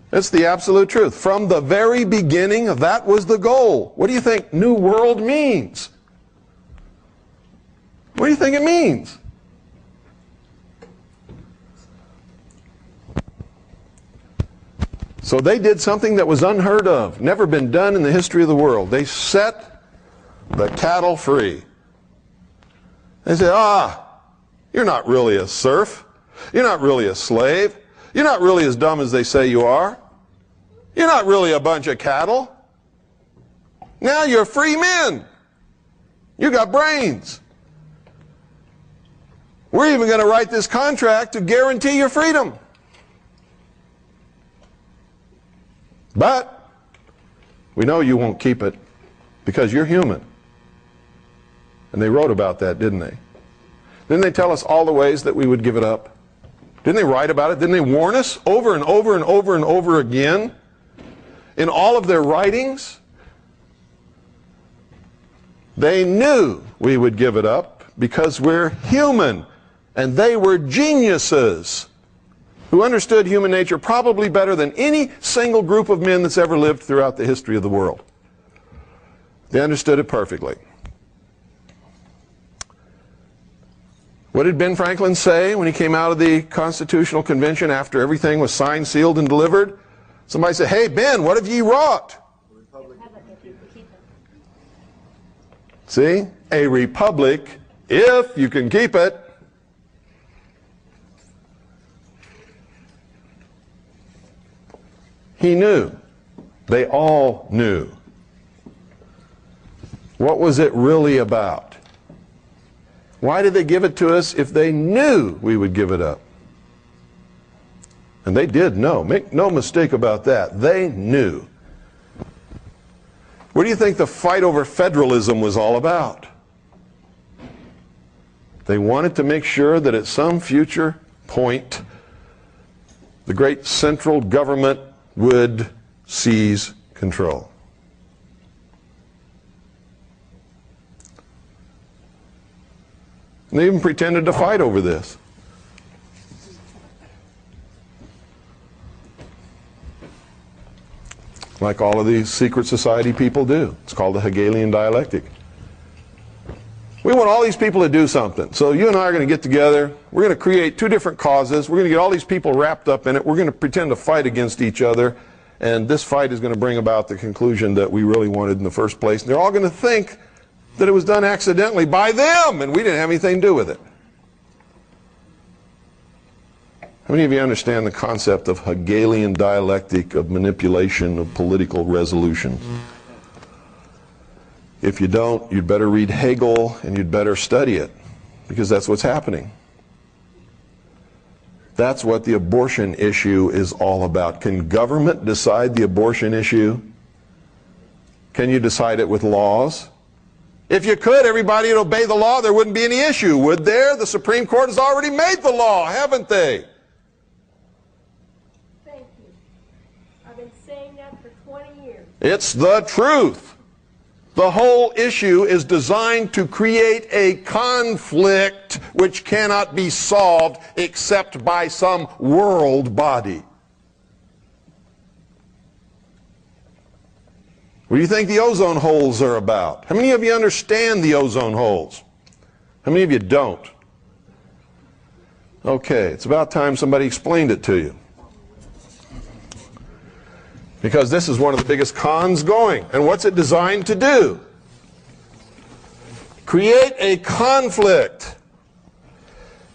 That's the absolute truth. From the very beginning, that was the goal. What do you think New World means? What do you think it means? So they did something that was unheard of, never been done in the history of the world. They set the cattle free. They said, you're not really a serf. You're not really a slave. You're not really as dumb as they say you are. You're not really a bunch of cattle. Now you're free men. You got brains. We're even going to write this contract to guarantee your freedom. But we know you won't keep it because you're human. And they wrote about that, didn't they? Didn't they tell us all the ways that we would give it up? Didn't they write about it? Didn't they warn us over and over and over and over again in all of their writings? They knew we would give it up because we're human, and they were geniuses who understood human nature probably better than any single group of men that's ever lived throughout the history of the world. They understood it perfectly. What did Ben Franklin say when he came out of the Constitutional Convention after everything was signed, sealed, and delivered? Somebody said, "Hey, Ben, what have ye wrought?" See? A republic, if you can keep it. He knew. They all knew. What was it really about? Why did they give it to us if they knew we would give it up? And they did know. Make no mistake about that. They knew. What do you think the fight over federalism was all about? They wanted to make sure that at some future point, the great central government would seize control. And they even pretended to fight over this. Like all of these secret society people do. It's called the Hegelian dialectic. We want all these people to do something. So you and I are going to get together. We're going to create two different causes. We're going to get all these people wrapped up in it. We're going to pretend to fight against each other. And this fight is going to bring about the conclusion that we really wanted in the first place. And they're all going to think that it was done accidentally by them, and we didn't have anything to do with it. How many of you understand the concept of Hegelian dialectic of manipulation of political resolution? If you don't, you'd better read Hegel and you'd better study it, because that's what's happening. That's what the abortion issue is all about. Can government decide the abortion issue? Can you decide it with laws? If you could, everybody would obey the law, there wouldn't be any issue, would there? The Supreme Court has already made the law, haven't they? Thank you. I've been saying that for 20 years. It's the truth. The whole issue is designed to create a conflict which cannot be solved except by some world body. What do you think the ozone holes are about? How many of you understand the ozone holes? How many of you don't? Okay, it's about time somebody explained it to you. Because this is one of the biggest cons going. And what's it designed to do? Create a conflict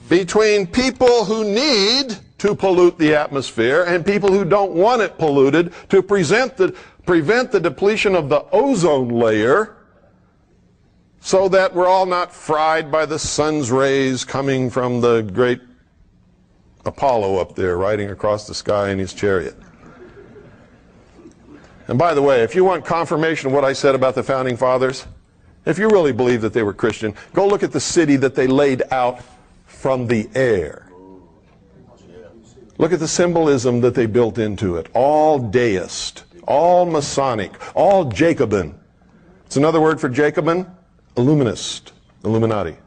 between people who need to pollute the atmosphere and people who don't want it polluted, to prevent the depletion of the ozone layer, so that we're all not fried by the sun's rays coming from the great Apollo up there riding across the sky in his chariot. And by the way, if you want confirmation of what I said about the Founding Fathers, if you really believe that they were Christian, go look at the city that they laid out from the air. Look at the symbolism that they built into it. All deist, all Masonic, all Jacobin. It's another word for Jacobin, Illuminist, Illuminati.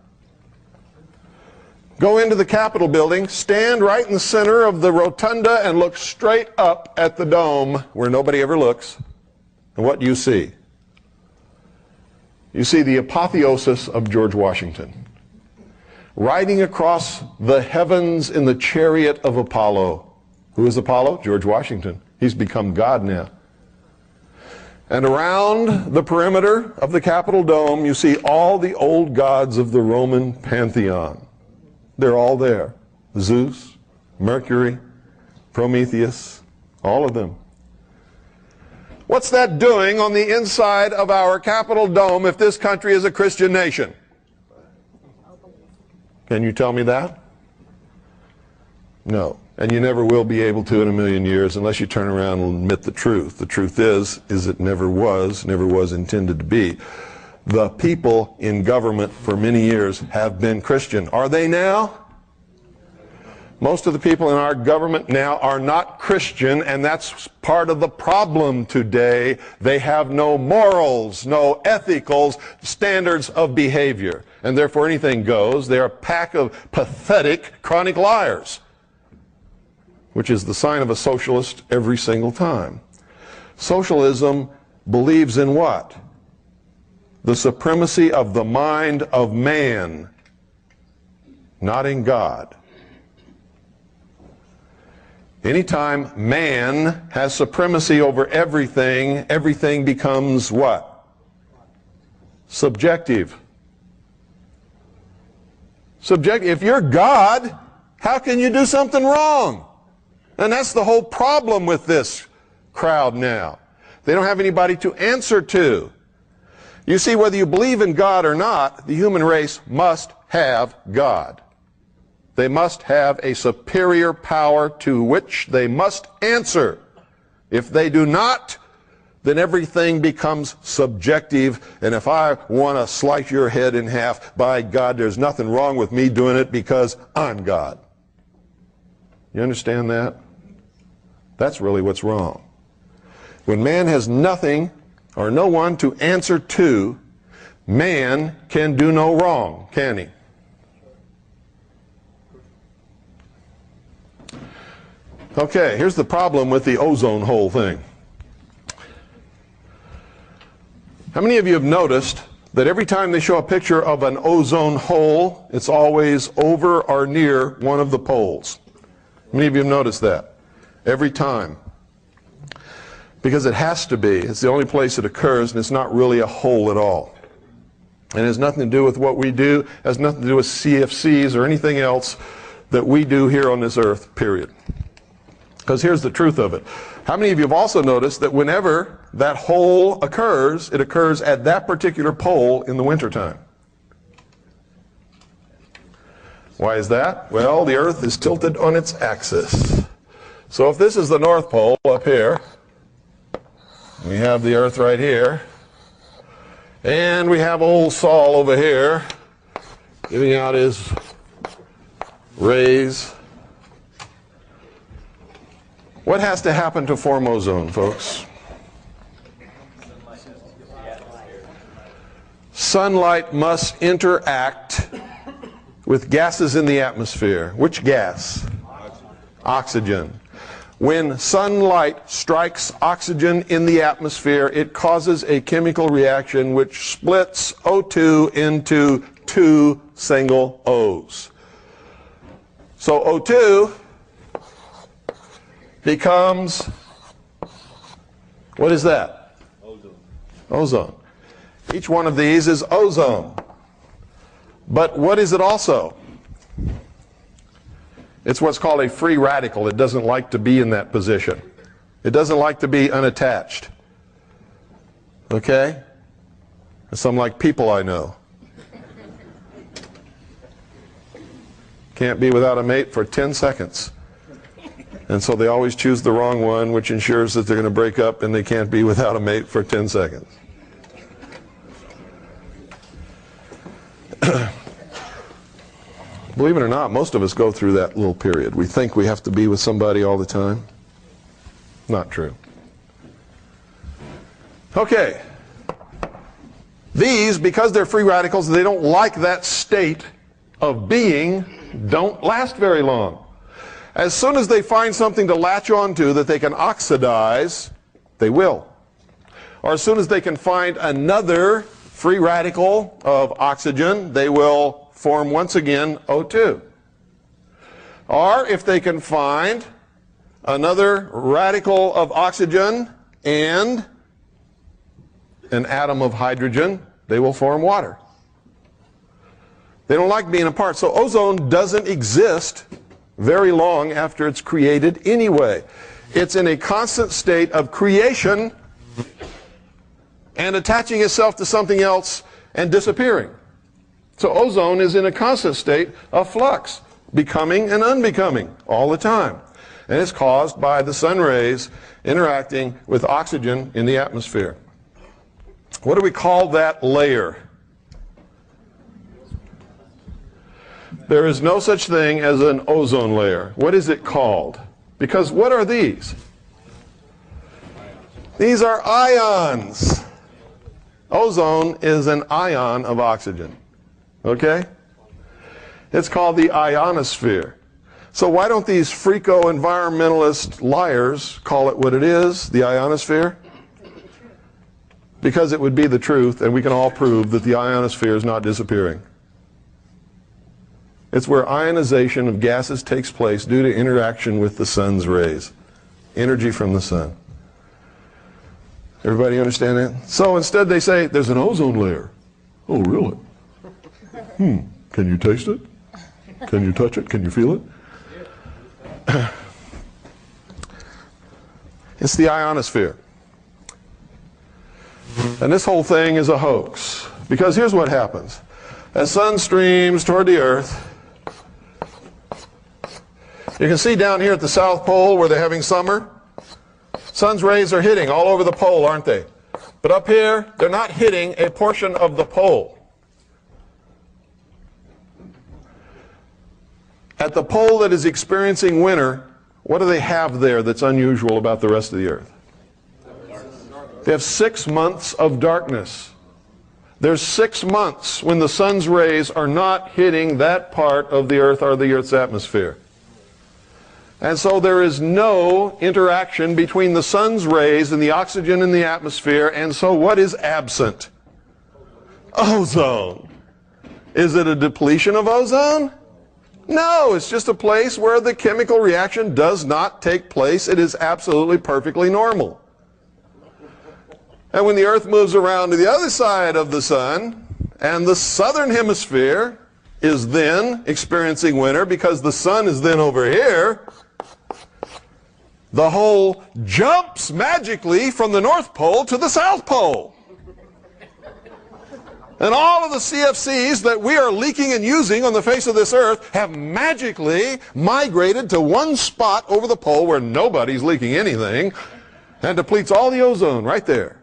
Go into the Capitol building, stand right in the center of the rotunda and look straight up at the dome where nobody ever looks. And what do you see? You see the apotheosis of George Washington, riding across the heavens in the chariot of Apollo. Who is Apollo? George Washington. He's become God now. And around the perimeter of the Capitol dome, you see all the old gods of the Roman pantheon. They're all there. Zeus, Mercury, Prometheus, all of them. What's that doing on the inside of our Capitol dome if this country is a Christian nation? Can you tell me that? No. And you never will be able to in a million years unless you turn around and admit the truth. The truth is it never was intended to be. The people in government for many years have been Christian. Are they now? Most of the people in our government now are not Christian, and that's part of the problem today. They have no morals, no ethical standards of behavior, and therefore anything goes. They're a pack of pathetic, chronic liars, which is the sign of a socialist every single time. Socialism believes in what? The supremacy of the mind of man, not in God. Anytime man has supremacy over everything, everything becomes what? Subjective. If you're God, how can you do something wrong? And that's the whole problem with this crowd now. They don't have anybody to answer to. You see, whether you believe in God or not, the human race must have God. They must have a superior power to which they must answer. If they do not, then everything becomes subjective. And if I want to slice your head in half, by God, there's nothing wrong with me doing it because I'm God. You understand that? That's really what's wrong. When man has nothing or no one to answer to, man can do no wrong, can he? Okay, here's the problem with the ozone hole thing. How many of you have noticed that every time they show a picture of an ozone hole, it's always over or near one of the poles? How many of you have noticed that? Every time. Because it has to be. It's the only place it occurs, and it's not really a hole at all. And it has nothing to do with what we do. It has nothing to do with CFCs or anything else. that we do here on this earth, period. Because here's the truth of it. How many of you have also noticed that whenever that hole occurs, it occurs at that particular pole in the wintertime? Why is that? Well, the earth is tilted on its axis. So if this is the North Pole up here, we have the earth right here, and we have old Sol over here giving out his rays. What has to happen to form ozone, folks? Sunlight must interact with gases in the atmosphere. Which gas? Oxygen. When sunlight strikes oxygen in the atmosphere, it causes a chemical reaction which splits O2 into two single O's. So O2 becomes, what is that? Ozone. Ozone. Each one of these is ozone. But what is it also? It's what's called a free radical. It doesn't like to be in that position. It doesn't like to be unattached. Okay? Some like people I know. Can't be without a mate for 10 seconds. And so they always choose the wrong one, which ensures that they're going to break up and they can't be without a mate for 10 seconds. Believe it or not, most of us go through that little period. We think we have to be with somebody all the time. Not true. Okay. These, because they're free radicals, they don't like that state of being, don't last very long. As soon as they find something to latch onto that they can oxidize, they will. Or as soon as they can find another free radical of oxygen, they will form once again O2. Or if they can find another radical of oxygen and an atom of hydrogen, they will form water. They don't like being apart. So ozone doesn't exist very long after it's created anyway. It's in a constant state of creation and attaching itself to something else and disappearing. So ozone is in a constant state of flux, becoming and unbecoming all the time. And it's caused by the sun rays interacting with oxygen in the atmosphere. What do we call that layer? There is no such thing as an ozone layer. What is it called? Because what are these? These are ions. Ozone is an ion of oxygen. Okay? It's called the ionosphere. So why don't these freako-environmentalist liars call it what it is, the ionosphere? Because it would be the truth, and we can all prove that the ionosphere is not disappearing. It's where ionization of gases takes place due to interaction with the sun's rays. Energy from the sun. Everybody understand that? So instead they say, there's an ozone layer. Oh, really? Can you taste it? Can you touch it? Can you feel it? It's the ionosphere. And this whole thing is a hoax. Because here's what happens. As sun streams toward the earth, you can see down here at the South Pole where they're having summer, sun's rays are hitting all over the pole, aren't they? But up here, they're not hitting a portion of the pole. At the pole that is experiencing winter, what do they have there that's unusual about the rest of the earth? They have 6 months of darkness. There's 6 months when the sun's rays are not hitting that part of the earth or the earth's atmosphere. And so there is no interaction between the sun's rays and the oxygen in the atmosphere, and so what is absent? Ozone. Is it a depletion of ozone? No, it's just a place where the chemical reaction does not take place. It is absolutely perfectly normal. And when the earth moves around to the other side of the sun, and the southern hemisphere is then experiencing winter because the sun is then over here, the hole jumps magically from the North Pole to the South Pole. And all of the CFCs that we are leaking and using on the face of this earth have magically migrated to one spot over the pole where nobody's leaking anything and depletes all the ozone right there.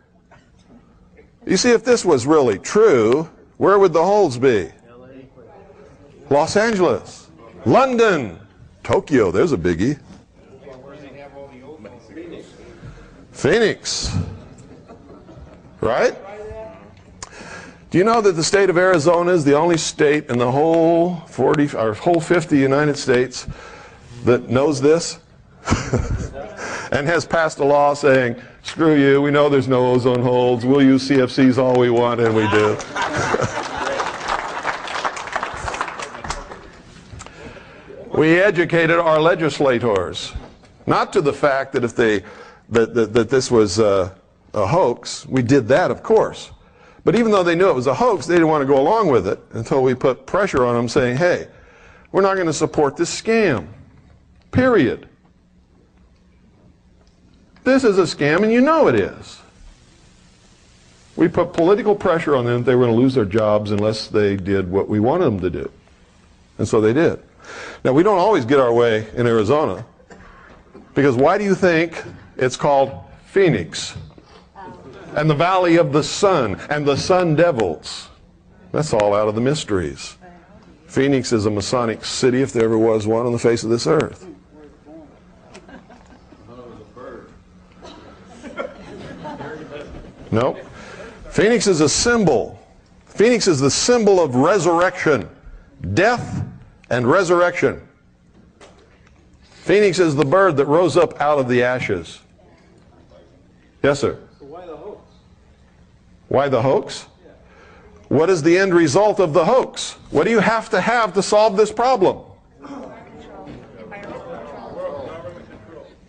You see, if this was really true, where would the holes be? Los Angeles, London, Tokyo, there's a biggie. Phoenix, right? Do you know that the state of Arizona is the only state in the whole 50 United States that knows this and has passed a law saying, screw you, we know there's no ozone holes, we'll use CFCs all we want, and we do. We educated our legislators, not to the fact that if that this was a hoax. We did that, of course. But even though they knew it was a hoax, they didn't want to go along with it until we put pressure on them saying, hey, we're not going to support this scam. Period. This is a scam and you know it is. We put political pressure on them that they were going to lose their jobs unless they did what we wanted them to do. And so they did. Now, we don't always get our way in Arizona. Because why do you think it's called Phoenix? And the Valley of the Sun, and the Sun Devils. That's all out of the mysteries. Phoenix is a Masonic city, if there ever was one, on the face of this earth. Nope. Phoenix is a symbol. Phoenix is the symbol of resurrection. Death and resurrection. Phoenix is the bird that rose up out of the ashes. Yes, sir? So why the hoax? Why the hoax? What is the end result of the hoax? What do you have to solve this problem?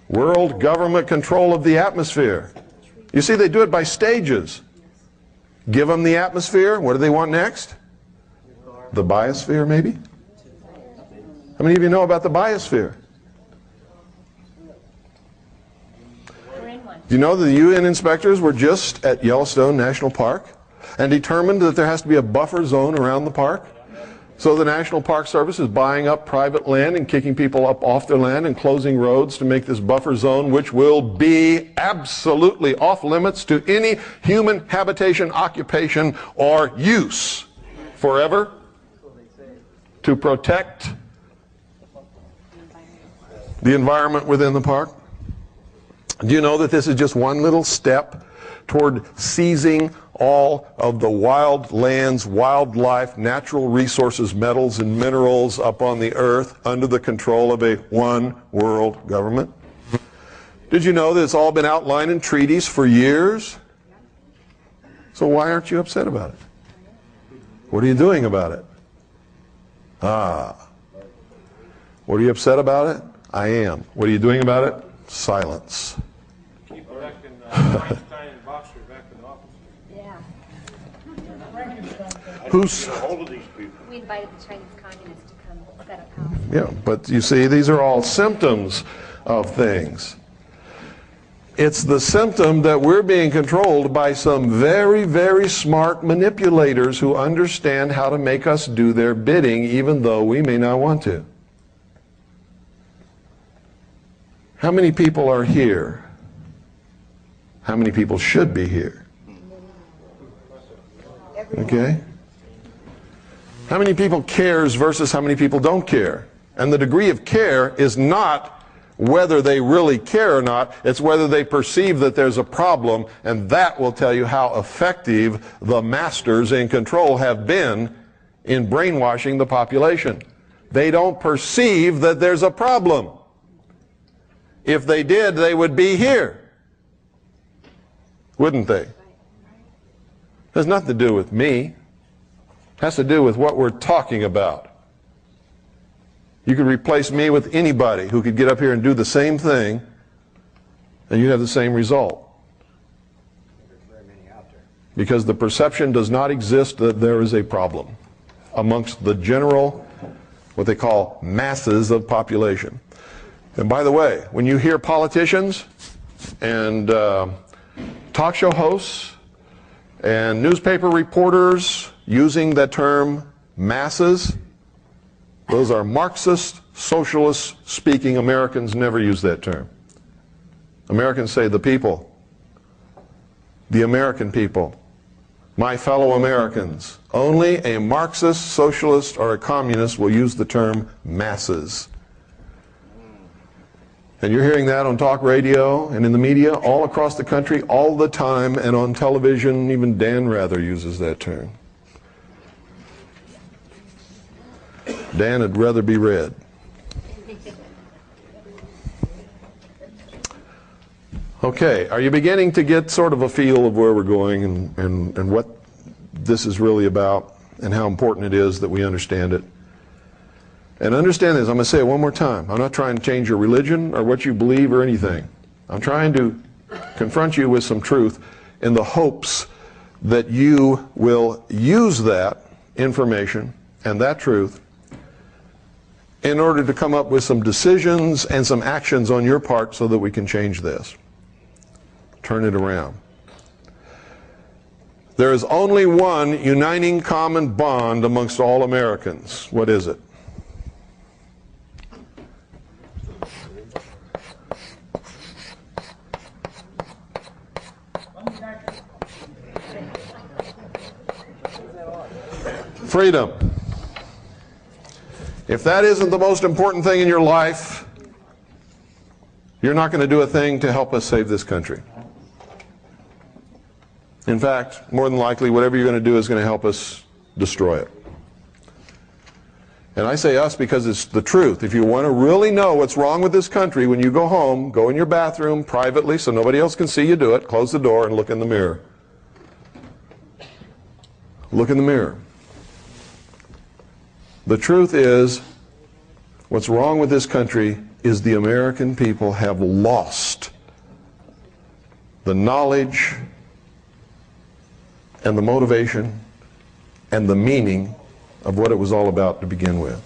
World government control of the atmosphere. You see, they do it by stages. Give them the atmosphere. What do they want next? The biosphere, maybe? How many of you know about the biosphere? Do you know that the UN inspectors were just at Yellowstone National Park and determined that there has to be a buffer zone around the park? So the National Park Service is buying up private land and kicking people up off their land and closing roads to make this buffer zone, which will be absolutely off limits to any human habitation, occupation, or use forever, to protect the environment within the park. Do you know that this is just one little step toward seizing all of the wild lands, wildlife, natural resources, metals, and minerals up on the earth under the control of a one world government? Did you know that it's all been outlined in treaties for years? So why aren't you upset about it? What are you doing about it? What are you upset about it? I am. What are you doing about it? Silence. Keep electing Einstein and Boxer back in office. Yeah. Who's... We invited the Chinese communists to come set up house. Yeah, but you see, these are all symptoms of things. It's the symptom that we're being controlled by some very, very smart manipulators who understand how to make us do their bidding, even though we may not want to. How many people are here? How many people should be here? Okay? How many people cares versus how many people don't care? And the degree of care is not whether they really care or not, it's whether they perceive that there's a problem, and that will tell you how effective the masters in control have been in brainwashing the population. They don't perceive that there's a problem. If they did, they would be here. Wouldn't they? It has nothing to do with me. It has to do with what we're talking about. You could replace me with anybody who could get up here and do the same thing, and you'd have the same result. Because the perception does not exist that there is a problem. amongst the general, what they call masses of population. And by the way, when you hear politicians and talk show hosts and newspaper reporters using that term masses, those are Marxist, socialist speaking Americans. Never use that term. Americans say the people, the American people, my fellow Americans. Only a Marxist, socialist, or a communist will use the term masses. And you're hearing that on talk radio and in the media all across the country all the time, and on television. Even Dan Rather uses that term. Dan would rather be read. Okay, are you beginning to get sort of a feel of where we're going and what this is really about and how important it is that we understand it? And understand this, I'm going to say it one more time. I'm not trying to change your religion or what you believe or anything. I'm trying to confront you with some truth in the hopes that you will use that information and that truth in order to come up with some decisions and some actions on your part so that we can change this. Turn it around. There is only one uniting common bond amongst all Americans. What is it? Freedom. If that isn't the most important thing in your life, you're not going to do a thing to help us save this country. In fact, more than likely, whatever you're going to do is going to help us destroy it. And I say us because it's the truth. If you want to really know what's wrong with this country, when you go home, go in your bathroom privately so nobody else can see you do it, close the door and look in the mirror. Look in the mirror. The truth is, what's wrong with this country is the American people have lost the knowledge and the motivation and the meaning of what it was all about to begin with.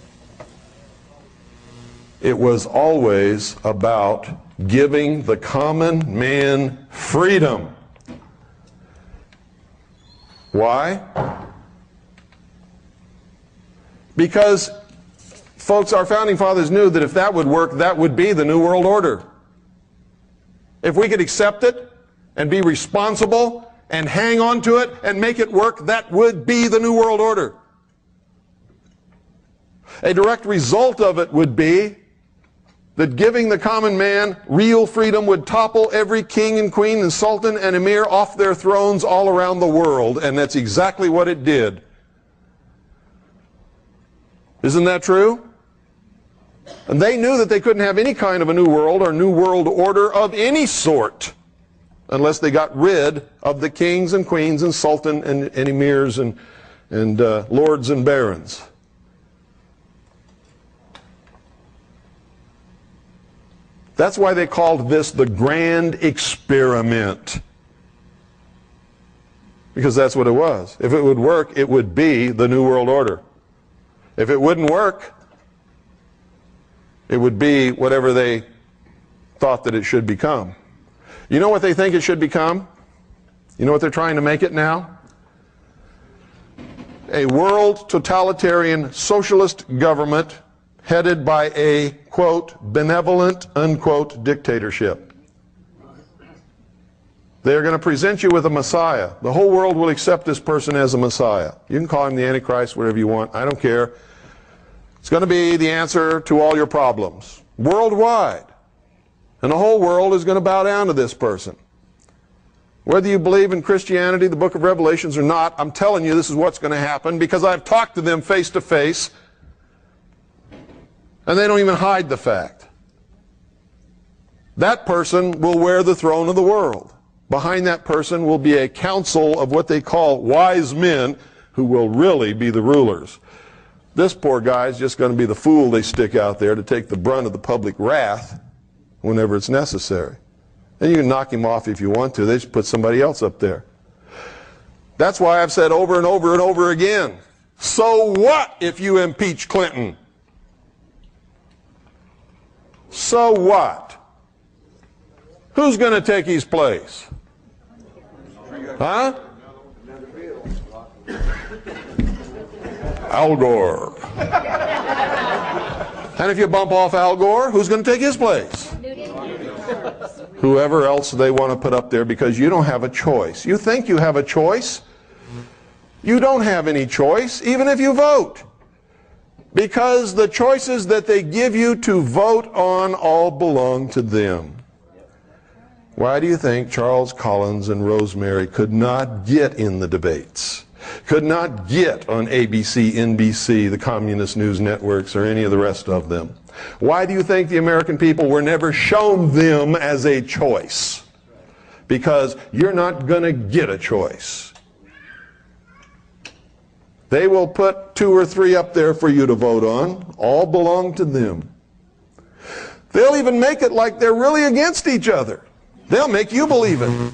It was always about giving the common man freedom. Why? Because, folks, our founding fathers knew that if that would work, that would be the New World Order. If we could accept it and be responsible and hang on to it and make it work, that would be the New World Order. A direct result of it would be that giving the common man real freedom would topple every king and queen and sultan and emir off their thrones all around the world, and that's exactly what it did. Isn't that true? And they knew that they couldn't have any kind of a new world or new world order of any sort unless they got rid of the kings and queens and sultan and emirs and lords and barons. That's why they called this the grand experiment. Because that's what it was. If it would work, it would be the New World Order. If it wouldn't work, it would be whatever they thought that it should become. You know what they think it should become? You know what they're trying to make it now? A world totalitarian socialist government headed by a, quote, benevolent, unquote, dictatorship. They're going to present you with a Messiah. The whole world will accept this person as a Messiah. You can call him the Antichrist, whatever you want. I don't care. It's going to be the answer to all your problems, worldwide. And the whole world is going to bow down to this person. Whether you believe in Christianity, the book of Revelations, or not, I'm telling you this is what's going to happen because I've talked to them face to face, and they don't even hide the fact. That person will wear the throne of the world. Behind that person will be a council of what they call wise men who will really be the rulers. This poor guy is just going to be the fool they stick out there to take the brunt of the public wrath whenever it's necessary. And you can knock him off if you want to. They just put somebody else up there. That's why I've said over and over and over again, So what if you impeach Clinton? So what? Who's going to take his place? Huh? Al Gore. And if you bump off Al Gore, who's going to take his place? Whoever else they want to put up there, because you don't have a choice. You think you have a choice? You don't have any choice, even if you vote. Because the choices that they give you to vote on all belong to them. Why do you think Charles Collins and Rosemary could not get in the debates? Could not get on ABC, NBC, the communist news networks, or any of the rest of them? Why do you think the American people were never shown them as a choice? Because you're not going to get a choice. They will put 2 or 3 up there for you to vote on. All belong to them. They'll even make it like they're really against each other. They'll make you believe it.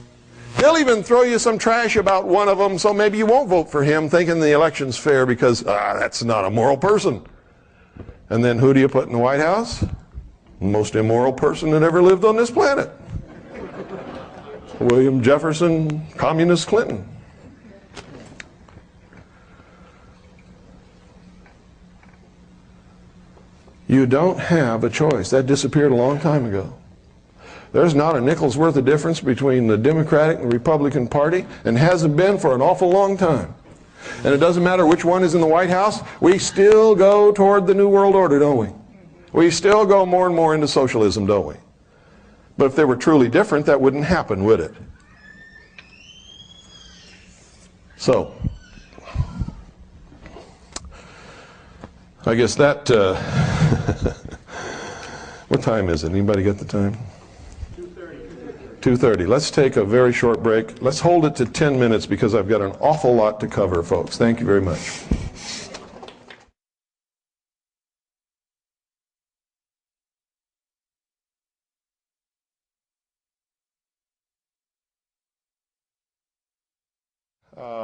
They'll even throw you some trash about one of them, so maybe you won't vote for him thinking the election's fair because that's not a moral person. And then who do you put in the White House? The most immoral person that ever lived on this planet. William Jefferson, Communist Clinton. You don't have a choice. That disappeared a long time ago. There's not a nickel's worth of difference between the Democratic and Republican Party, and hasn't been for an awful long time. And it doesn't matter which one is in the White House, we still go toward the New World Order, don't we? We still go more and more into socialism, don't we? But if they were truly different, that wouldn't happen, would it? So, I guess that, what time is it? Anybody get the time? 2:30. Let's take a very short break. Let's hold it to 10 minutes because I've got an awful lot to cover, folks. Thank you very much.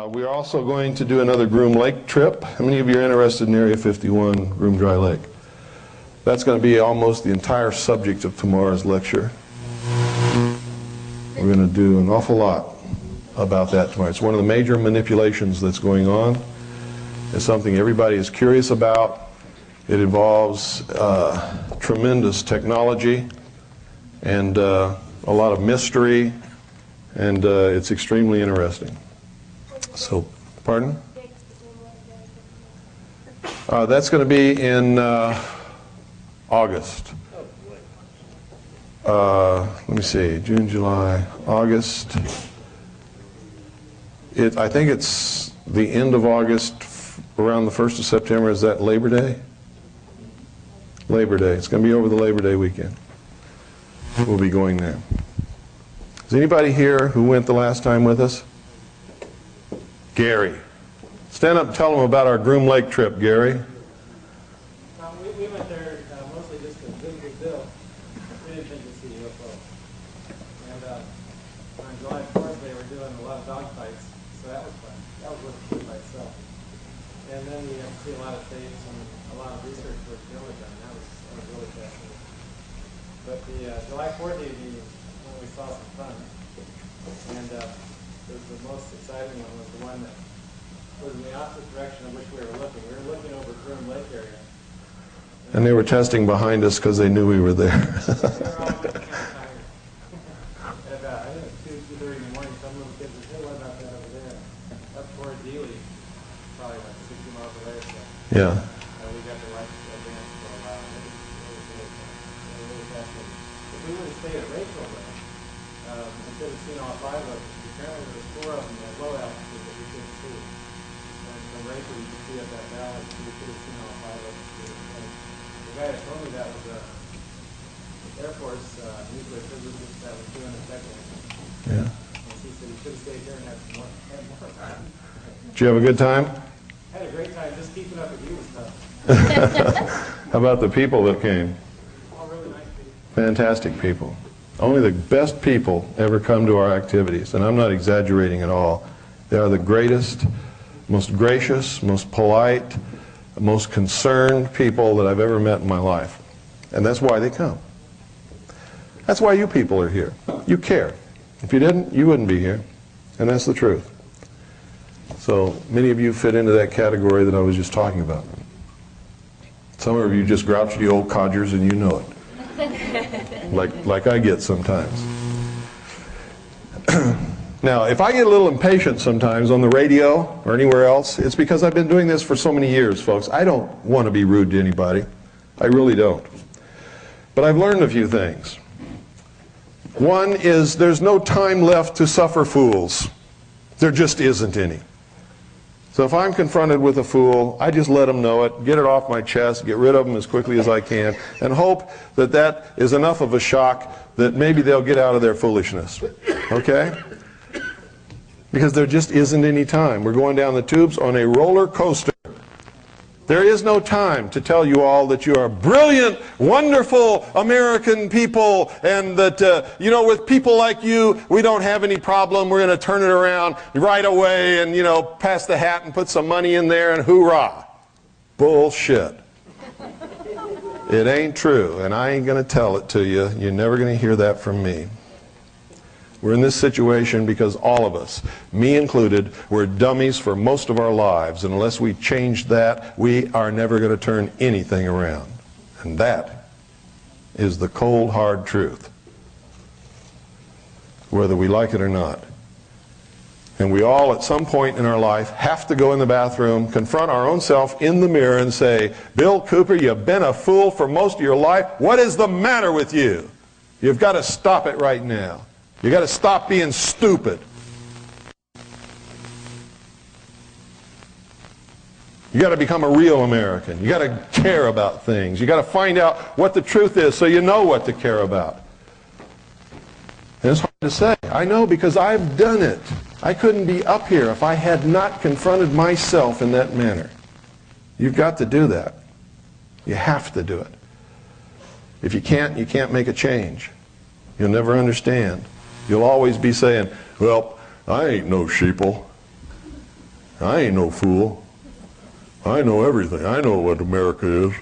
We're also going to do another Groom Lake trip. How many of you are interested in Area 51, Groom Dry Lake? That's going to be almost the entire subject of tomorrow's lecture. We're going to do an awful lot about that tomorrow. It's one of the major manipulations that's going on. It's something everybody is curious about. It involves tremendous technology and a lot of mystery, and it's extremely interesting. So, pardon? That's going to be in August. Let me see, June, July, August. I think it's the end of August, around the 1st of September. Is that Labor Day? Labor Day. It's going to be over the Labor Day weekend. We'll be going there. Is anybody here who went the last time with us? Gary. Stand up and tell them about our Groom Lake trip, Gary. We went there mostly just to visit Bill. We didn't think to see UFO. And on July 4th, they were doing a lot of dog fights, so that was fun. That was worth the trip by itself. And then we got to see a lot of tapes and a lot of research work Bill had done. That was really fascinating. But the July 4th evening, when we saw some fun, and the most exciting one was the one that was in the opposite direction of which we were looking. We were looking over Groom Lake area. And they were testing behind us because they knew we were there. They were all kind of tired. And I think it was 2:30 in the morning, some little kids said, hey, what about that over there? Up toward Dealey, probably like 60 miles away or so. Yeah. And we got to watch the dance for a while. It was really fascinating. If we would have stayed at Rachel, though, we could have seen all 5 of them. Apparently there was 4 of them at low altitude that we couldn't see. And from Rachel you could see up that valley, so we could have seen all 5 of them. The guy that told me that was Air Force nuclear physicist that was doing the technical. Yeah. And he said he should have stayed here and had more time. Did you have a good time? I had a great time. Just keeping up with you was tough. How about the people that came? All really nice people. Fantastic people. Only the best people ever come to our activities, and I'm not exaggerating at all. They are the greatest, most gracious, most polite, most concerned people that I've ever met in my life. And that's why they come. That's why you people are here. You care. If you didn't, you wouldn't be here. And that's the truth. So many of you fit into that category that I was just talking about. Some of you just grouchy old codgers and you know it. Like I get sometimes. Now, if I get a little impatient sometimes on the radio or anywhere else, it's because I've been doing this for so many years, folks. I don't want to be rude to anybody. I really don't. But I've learned a few things. One is there's no time left to suffer fools. There just isn't any. So if I'm confronted with a fool, I just let them know it, get it off my chest, get rid of them as quickly as I can, and hope that that is enough of a shock that maybe they'll get out of their foolishness. Okay? Because there just isn't any time. We're going down the tubes on a roller coaster. There is no time to tell you all that you are brilliant, wonderful American people, and that, with people like you, we don't have any problem. We're going to turn it around right away and, pass the hat and put some money in there and hoorah. Bullshit. It ain't true, and I ain't going to tell it to you. You're never going to hear that from me. We're in this situation because all of us, me included, we're dummies for most of our lives. And unless we change that, we are never going to turn anything around. And that is the cold, hard truth, whether we like it or not. And we all, at some point in our life, have to go in the bathroom, confront our own self in the mirror and say, Bill Cooper, you've been a fool for most of your life. What is the matter with you? You've got to stop it right now. You got to stop being stupid. You got to become a real American. You got to care about things. You got to find out what the truth is so you know what to care about. And it's hard to say. I know because I've done it. I couldn't be up here if I had not confronted myself in that manner. You've got to do that. You have to do it. If you can't make a change. You'll never understand. You'll always be saying, well, I ain't no sheeple. I ain't no fool. I know everything. I know what America is.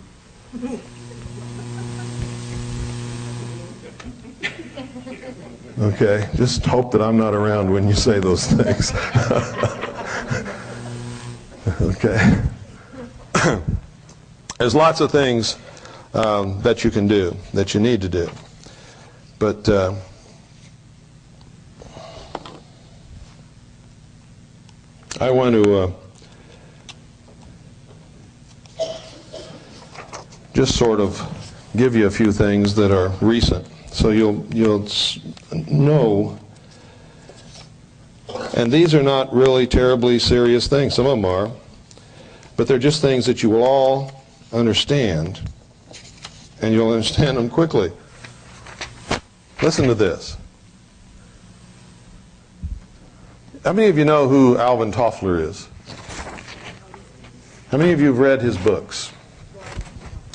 Okay, just hope that I'm not around when you say those things. Okay. There's lots of things that you can do, that you need to do. But I want to just sort of give you a few things that are recent, so you'll know. And these are not really terribly serious things. Some of them are, but they're just things that you will all understand, and you'll understand them quickly. Listen to this. How many of you know who Alvin Toffler is? How many of you have read his books?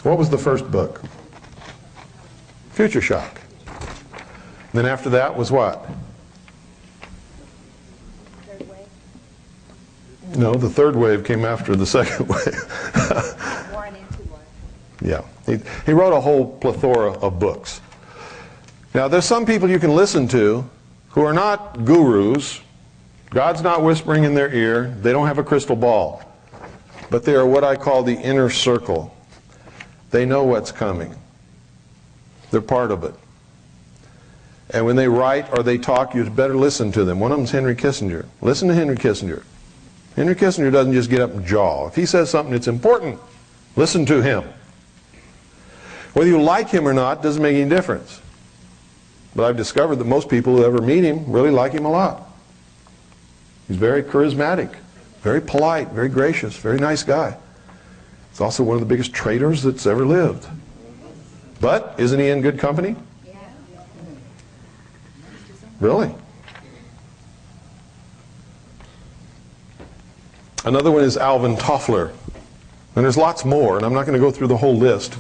What was the first book? Future Shock. Then after that was what? Third wave. No, the third wave came after the second wave. War and anti-war. Yeah. He wrote a whole plethora of books. Now, there's some people you can listen to who are not gurus. God's not whispering in their ear. They don't have a crystal ball. But they are what I call the inner circle. They know what's coming. They're part of it. And when they write or they talk, you'd better listen to them. One of them is Henry Kissinger. Listen to Henry Kissinger. Henry Kissinger doesn't just get up and jaw. If he says something that's important, listen to him. Whether you like him or not doesn't make any difference. But I've discovered that most people who ever meet him really like him a lot. He's very charismatic, very polite, very gracious, very nice guy. He's also one of the biggest traitors that's ever lived. But isn't he in good company? Yeah. Really? Another one is Alvin Toffler. And there's lots more, and I'm not going to go through the whole list.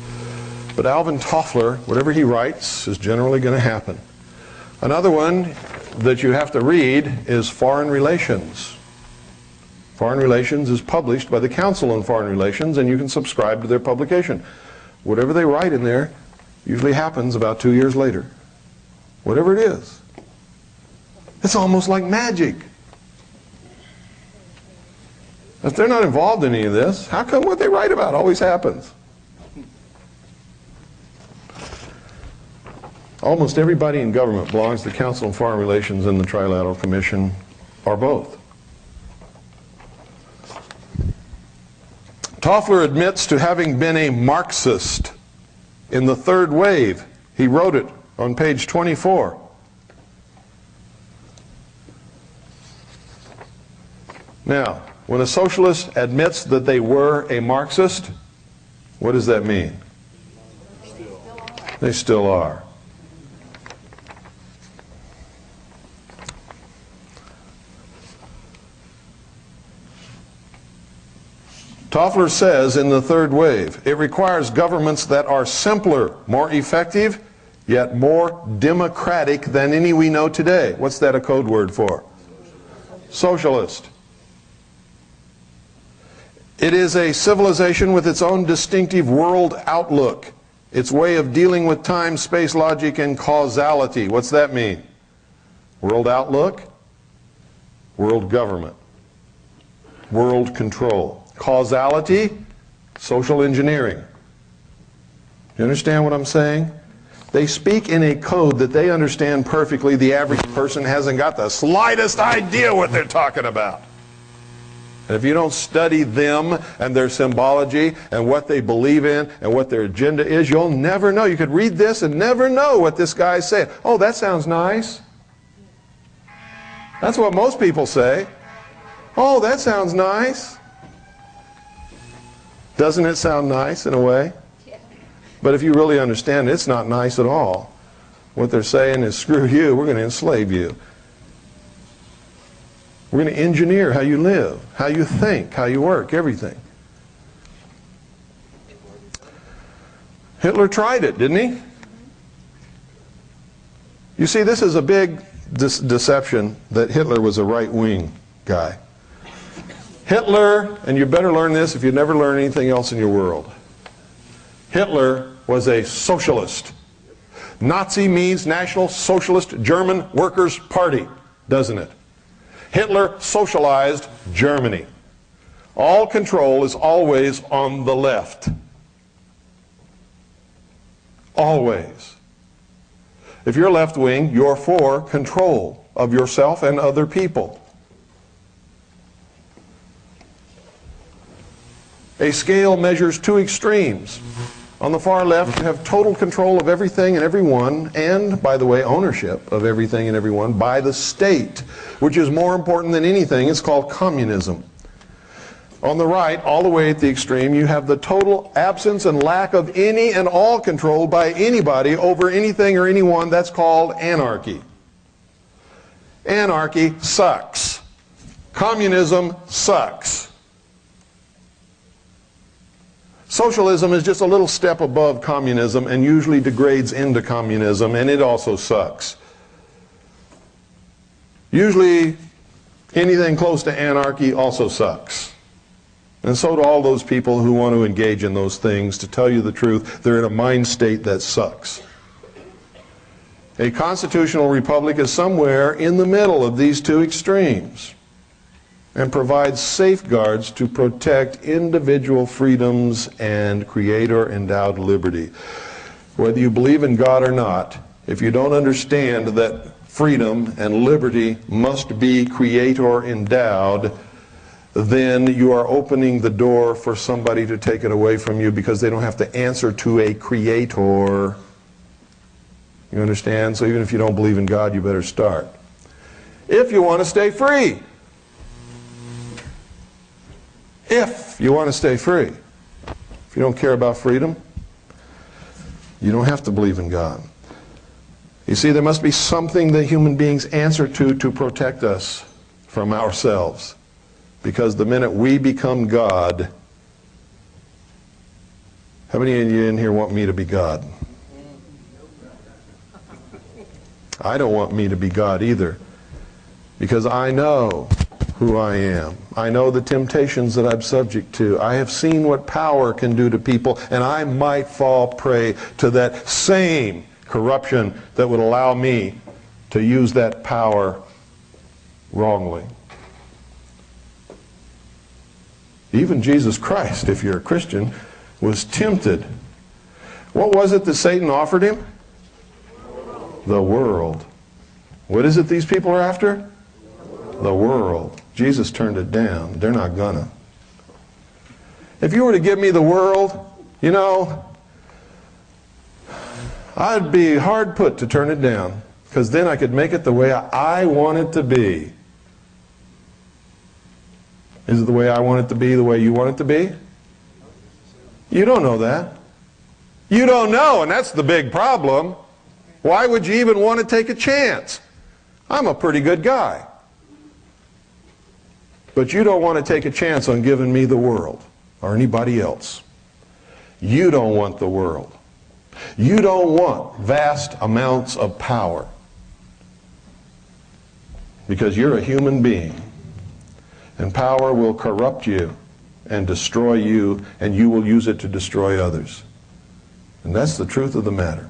But Alvin Toffler, whatever he writes, is generally going to happen. Another one that you have to read is Foreign Relations. Foreign Relations is published by the Council on Foreign Relations, and you can subscribe to their publication. Whatever they write in there usually happens about 2 years later. Whatever it is. It's almost like magic. If they're not involved in any of this, how come what they write about always happens? Almost everybody in government belongs to the Council on Foreign Relations and the Trilateral Commission, or both. Toffler admits to having been a Marxist in the third wave. He wrote it on page 24. Now, when a socialist admits that they were a Marxist, what does that mean? They still are. Toffler says in the third wave, it requires governments that are simpler, more effective, yet more democratic than any we know today. What's that a code word for? Socialist. It is a civilization with its own distinctive world outlook, its way of dealing with time, space, logic, and causality. What's that mean? World outlook, world government, world control. Causality, social engineering. You understand what I'm saying? They speak in a code that they understand perfectly. The average person hasn't got the slightest idea what they're talking about. And if you don't study them and their symbology and what they believe in and what their agenda is, you'll never know. You could read this and never know what this guy's saying. Oh, that sounds nice. That's what most people say. Oh, that sounds nice. Doesn't it sound nice in a way? Yeah. But if you really understand it, it's not nice at all. What they're saying is, screw you, we're going to enslave you. We're going to engineer how you live, how you think, how you work, everything. Hitler tried it, didn't he? You see, this is a big deception that Hitler was a right-wing guy. Hitler, and you better learn this if you never learn anything else in your world. Hitler was a socialist. Nazi means National Socialist German Workers' Party, doesn't it? Hitler socialized Germany. All control is always on the left. Always. If you're left-wing, you're for control of yourself and other people. A scale measures two extremes. On the far left, you have total control of everything and everyone, and, by the way, ownership of everything and everyone by the state, which is more important than anything. It's called communism. On the right, all the way at the extreme, you have the total absence and lack of any and all control by anybody over anything or anyone. That's called anarchy. Anarchy sucks. Communism sucks. Socialism is just a little step above communism and usually degrades into communism, and it also sucks. Usually anything close to anarchy also sucks. And so do all those people who want to engage in those things. To tell you the truth, they're in a mind state that sucks. A constitutional republic is somewhere in the middle of these two extremes and provides safeguards to protect individual freedoms and creator-endowed liberty. Whether you believe in God or not, if you don't understand that freedom and liberty must be creator-endowed, then you are opening the door for somebody to take it away from you because they don't have to answer to a creator. You understand? So even if you don't believe in God, you better start. If you want to stay free. If you want to stay free. If you don't care about freedom, you don't have to believe in God. You see, there must be something that human beings answer to protect us from ourselves. Because the minute we become God, how many of you in here want me to be God? I don't want me to be God either. Because I know who I am. I know the temptations that I'm subject to. I have seen what power can do to people, and I might fall prey to that same corruption that would allow me to use that power wrongly. Even Jesus Christ, if you're a Christian, was tempted. What was it that Satan offered him? The world. What is it these people are after? The world. Jesus turned it down. They're not gonna. If you were to give me the world, you know, I'd be hard put to turn it down, because then I could make it the way I want it to be. Is it the way I want it to be, the way you want it to be? You don't know that. You don't know, and that's the big problem. Why would you even want to take a chance? I'm a pretty good guy. But you don't want to take a chance on giving me the world or anybody else. You don't want the world. You don't want vast amounts of power, because you're a human being. And power will corrupt you and destroy you, and you will use it to destroy others. And that's the truth of the matter.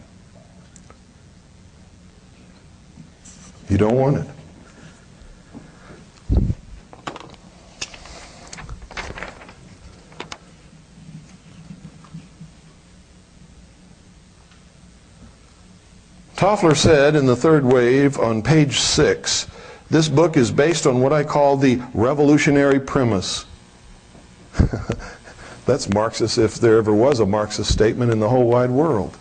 You don't want it. Toffler said in The Third Wave on page 6, this book is based on what I call the revolutionary premise. That's Marxist if there ever was a Marxist statement in the whole wide world.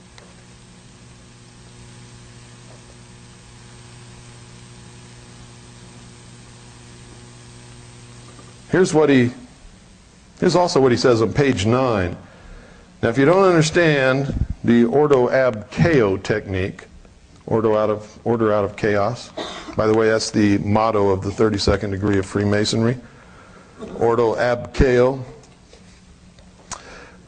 Here's also what he says on page 9. Now, if you don't understand the ordo ab chaos technique, order out of chaos. By the way, that's the motto of the 32nd degree of Freemasonry. Ordo ab chaos.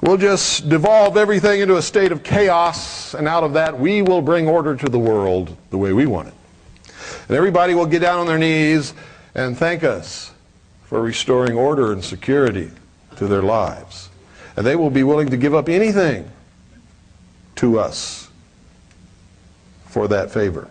We'll just devolve everything into a state of chaos, and out of that we will bring order to the world the way we want it. And everybody will get down on their knees and thank us for restoring order and security to their lives. And they will be willing to give up anything to us for that favor.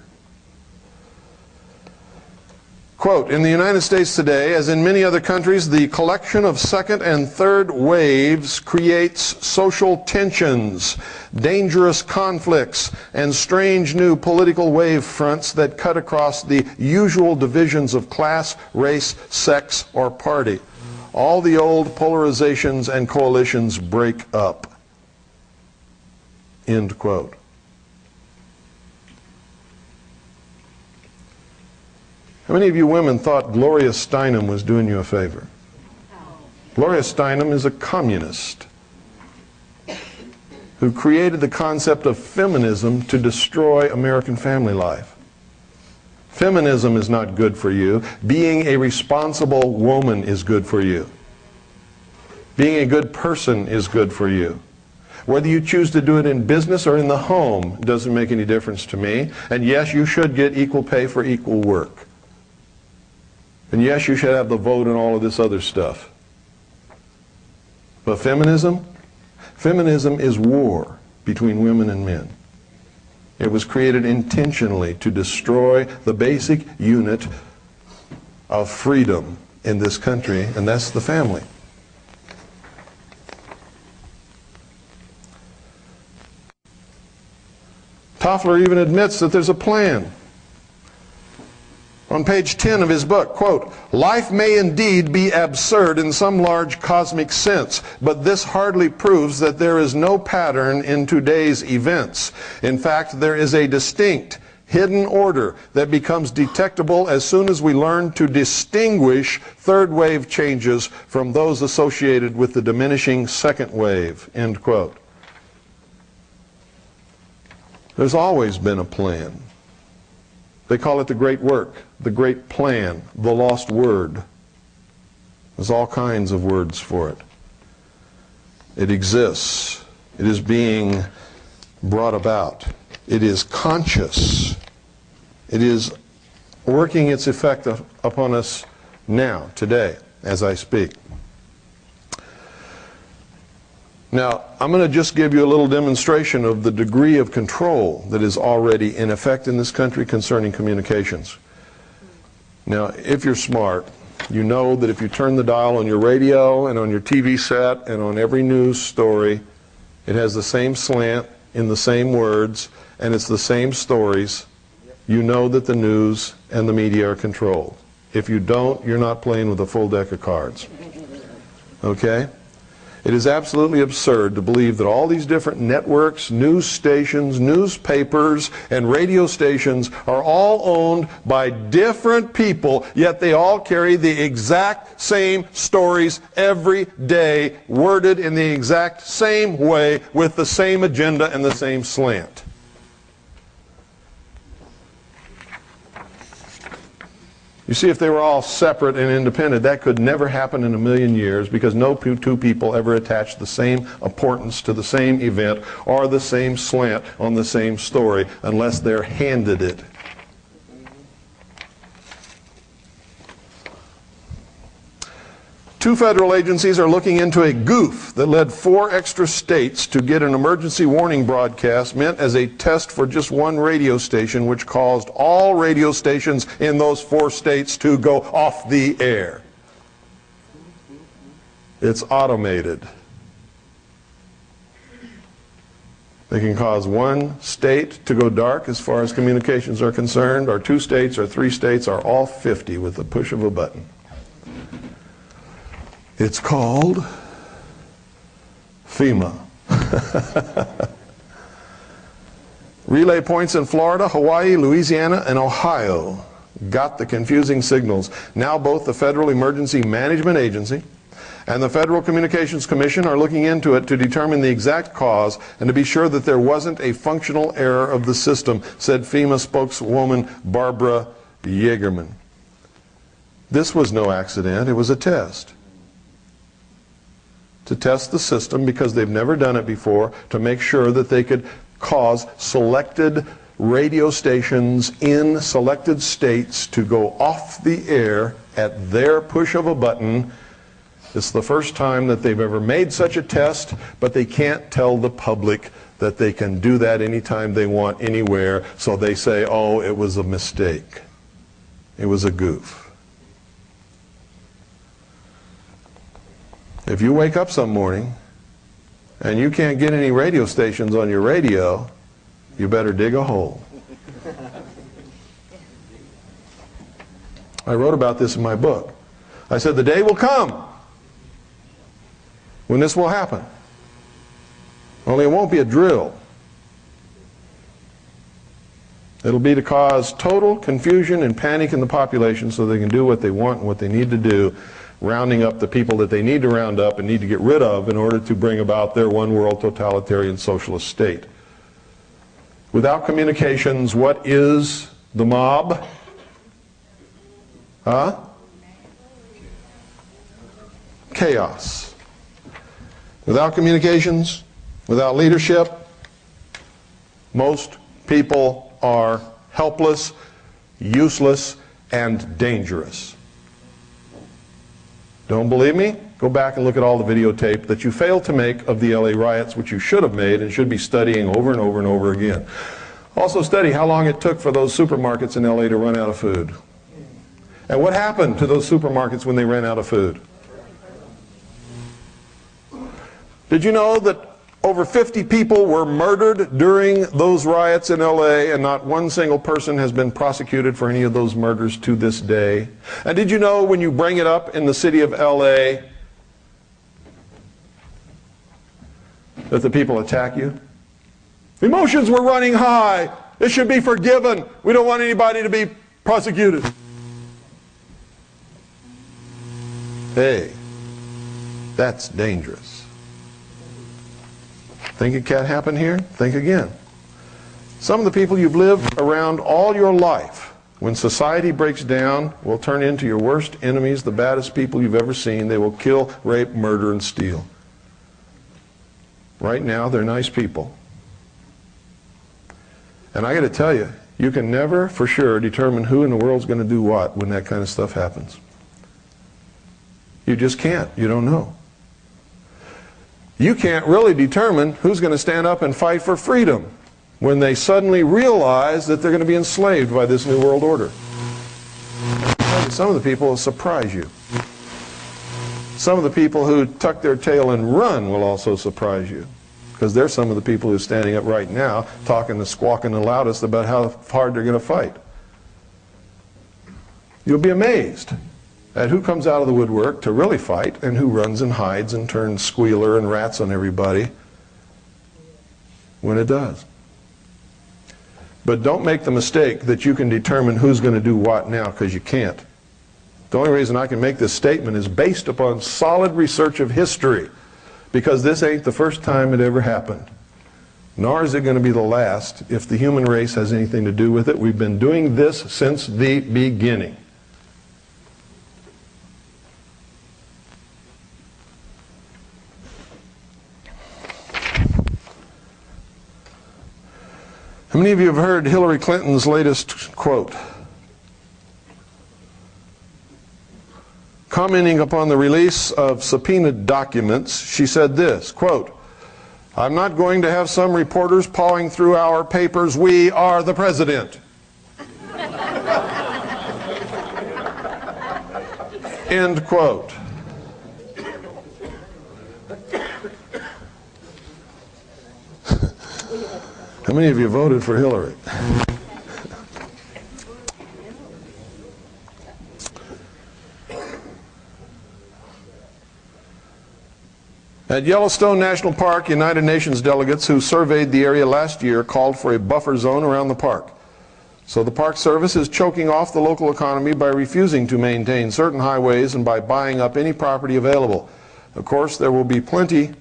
Quote, in the United States today, as in many other countries, the collection of second and third waves creates social tensions, dangerous conflicts, and strange new political wave fronts that cut across the usual divisions of class, race, sex, or party. All the old polarizations and coalitions break up. End quote. How many of you women thought Gloria Steinem was doing you a favor? Gloria Steinem is a communist who created the concept of feminism to destroy American family life. Feminism is not good for you. Being a responsible woman is good for you. Being a good person is good for you. Whether you choose to do it in business or in the home doesn't make any difference to me. And yes, you should get equal pay for equal work. And yes, you should have the vote and all of this other stuff. But feminism? Feminism is war between women and men. It was created intentionally to destroy the basic unit of freedom in this country, and that's the family. Toffler even admits that there's a plan. On page 10 of his book, quote, life may indeed be absurd in some large cosmic sense, but this hardly proves that there is no pattern in today's events. In fact, there is a distinct, hidden order that becomes detectable as soon as we learn to distinguish third wave changes from those associated with the diminishing second wave, end quote. There's always been a plan. They call it the great work, the great plan, the lost word. There's all kinds of words for it. It exists. It is being brought about. It is conscious. It is working its effect upon us now, today, as I speak. Now, I'm going to just give you a little demonstration of the degree of control that is already in effect in this country concerning communications. Now, if you're smart, you know that if you turn the dial on your radio and on your TV set and on every news story, it has the same slant in the same words and it's the same stories. You know that the news and the media are controlled. If you don't, you're not playing with a full deck of cards. Okay? It is absolutely absurd to believe that all these different networks, news stations, newspapers, and radio stations are all owned by different people, yet they all carry the exact same stories every day, worded in the exact same way, with the same agenda and the same slant. You see, if they were all separate and independent, that could never happen in a million years, because no two people ever attach the same importance to the same event or the same slant on the same story unless they're handed it. Two federal agencies are looking into a goof that led 4 extra states to get an emergency warning broadcast meant as a test for just one radio station, which caused all radio stations in those 4 states to go off the air. It's automated. They can cause one state to go dark as far as communications are concerned, or 2 states or 3 states, or all 50 with the push of a button. It's called FEMA. Relay points in Florida, Hawaii, Louisiana, and Ohio got the confusing signals. Now both the Federal Emergency Management Agency and the Federal Communications Commission are looking into it to determine the exact cause and to be sure that there wasn't a functional error of the system, said FEMA spokeswoman Barbara Yeagerman. This was no accident, it was a test. To test the system, because they've never done it before, to make sure that they could cause selected radio stations in selected states to go off the air at their push of a button. It's the first time that they've ever made such a test, but they can't tell the public that they can do that anytime they want, anywhere, so they say, oh, it was a mistake. It was a goof. If you wake up some morning and you can't get any radio stations on your radio, you better dig a hole. I wrote about this in my book. I said the day will come when this will happen. Only it won't be a drill. It'll be to cause total confusion and panic in the population so they can do what they want and what they need to do, rounding up the people that they need to round up and need to get rid of in order to bring about their one world totalitarian socialist state. Without communications, what is the mob? Huh? Chaos. Without communications, without leadership, most people are helpless, useless, and dangerous. Don't believe me? Go back and look at all the videotape that you failed to make of the LA riots, which you should have made and should be studying over and over and over again. Also study how long it took for those supermarkets in LA to run out of food. And what happened to those supermarkets when they ran out of food? Did you know that over 50 people were murdered during those riots in LA, and not one single person has been prosecuted for any of those murders to this day? And did you know when you bring it up in the city of LA that the people attack you? Emotions were running high. It should be forgiven. We don't want anybody to be prosecuted. Hey, that's dangerous. Think it can't happen here? Think again. Some of the people you've lived around all your life, when society breaks down, will turn into your worst enemies, the baddest people you've ever seen. They will kill, rape, murder, and steal. Right now, they're nice people. And I got to tell you, you can never for sure determine who in the world's going to do what when that kind of stuff happens. You just can't. You don't know. You can't really determine who's going to stand up and fight for freedom when they suddenly realize that they're going to be enslaved by this new world order. Some of the people will surprise you. Some of the people who tuck their tail and run will also surprise you, because they're some of the people who are standing up right now talking and squawking the loudest about how hard they're going to fight. You'll be amazed at who comes out of the woodwork to really fight and who runs and hides and turns squealer and rats on everybody when it does. But don't make the mistake that you can determine who's going to do what now, because you can't. The only reason I can make this statement is based upon solid research of history, because this ain't the first time it ever happened. Nor is it going to be the last if the human race has anything to do with it. We've been doing this since the beginning. How many of you have heard Hillary Clinton's latest quote? Commenting upon the release of subpoenaed documents, she said this, quote, "I'm not going to have some reporters pawing through our papers. We are the president." End quote. How many of you voted for Hillary? At Yellowstone National Park, United Nations delegates who surveyed the area last year called for a buffer zone around the park. So the Park Service is choking off the local economy by refusing to maintain certain highways and by buying up any property available. Of course, there will be plenty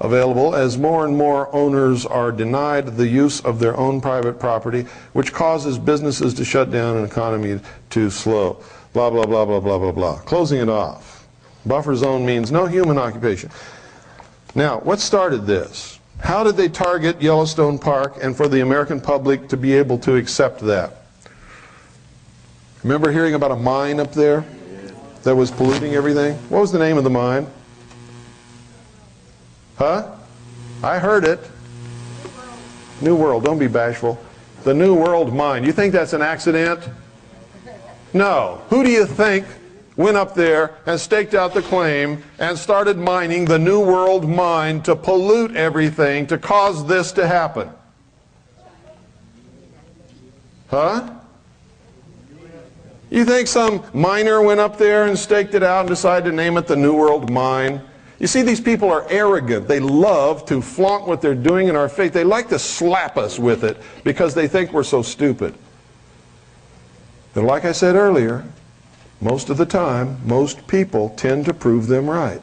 available as more and more owners are denied the use of their own private property, which causes businesses to shut down and economy to slow. Blah, blah, blah, blah, blah, blah, blah. Closing it off. Buffer zone means no human occupation. Now, what started this? How did they target Yellowstone Park and for the American public to be able to accept that? Remember hearing about a mine up there that was polluting everything? What was the name of the mine? Huh? I heard it. New World. Don't be bashful. The New World mine. You think that's an accident? No. Who do you think went up there and staked out the claim and started mining the New World mine to pollute everything, to cause this to happen? Huh? You think some miner went up there and staked it out and decided to name it the New World mine? You see, these people are arrogant. They love to flaunt what they're doing in our face. They like to slap us with it because they think we're so stupid. And like I said earlier, most of the time, most people tend to prove them right.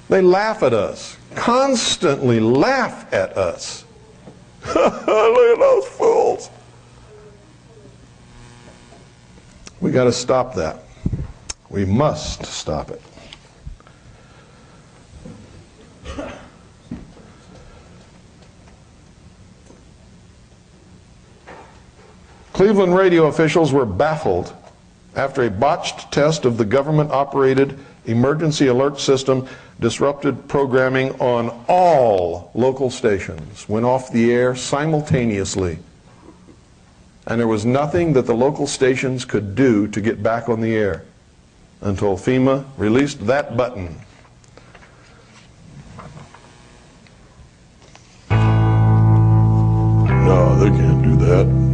They laugh at us, constantly laugh at us. Look at those fools. We got to stop that. We must stop it. Cleveland radio officials were baffled after a botched test of the government-operated emergency alert system disrupted programming on all local stations, went off the air simultaneously. And there was nothing that the local stations could do to get back on the air until FEMA released that button. No, they can't do that.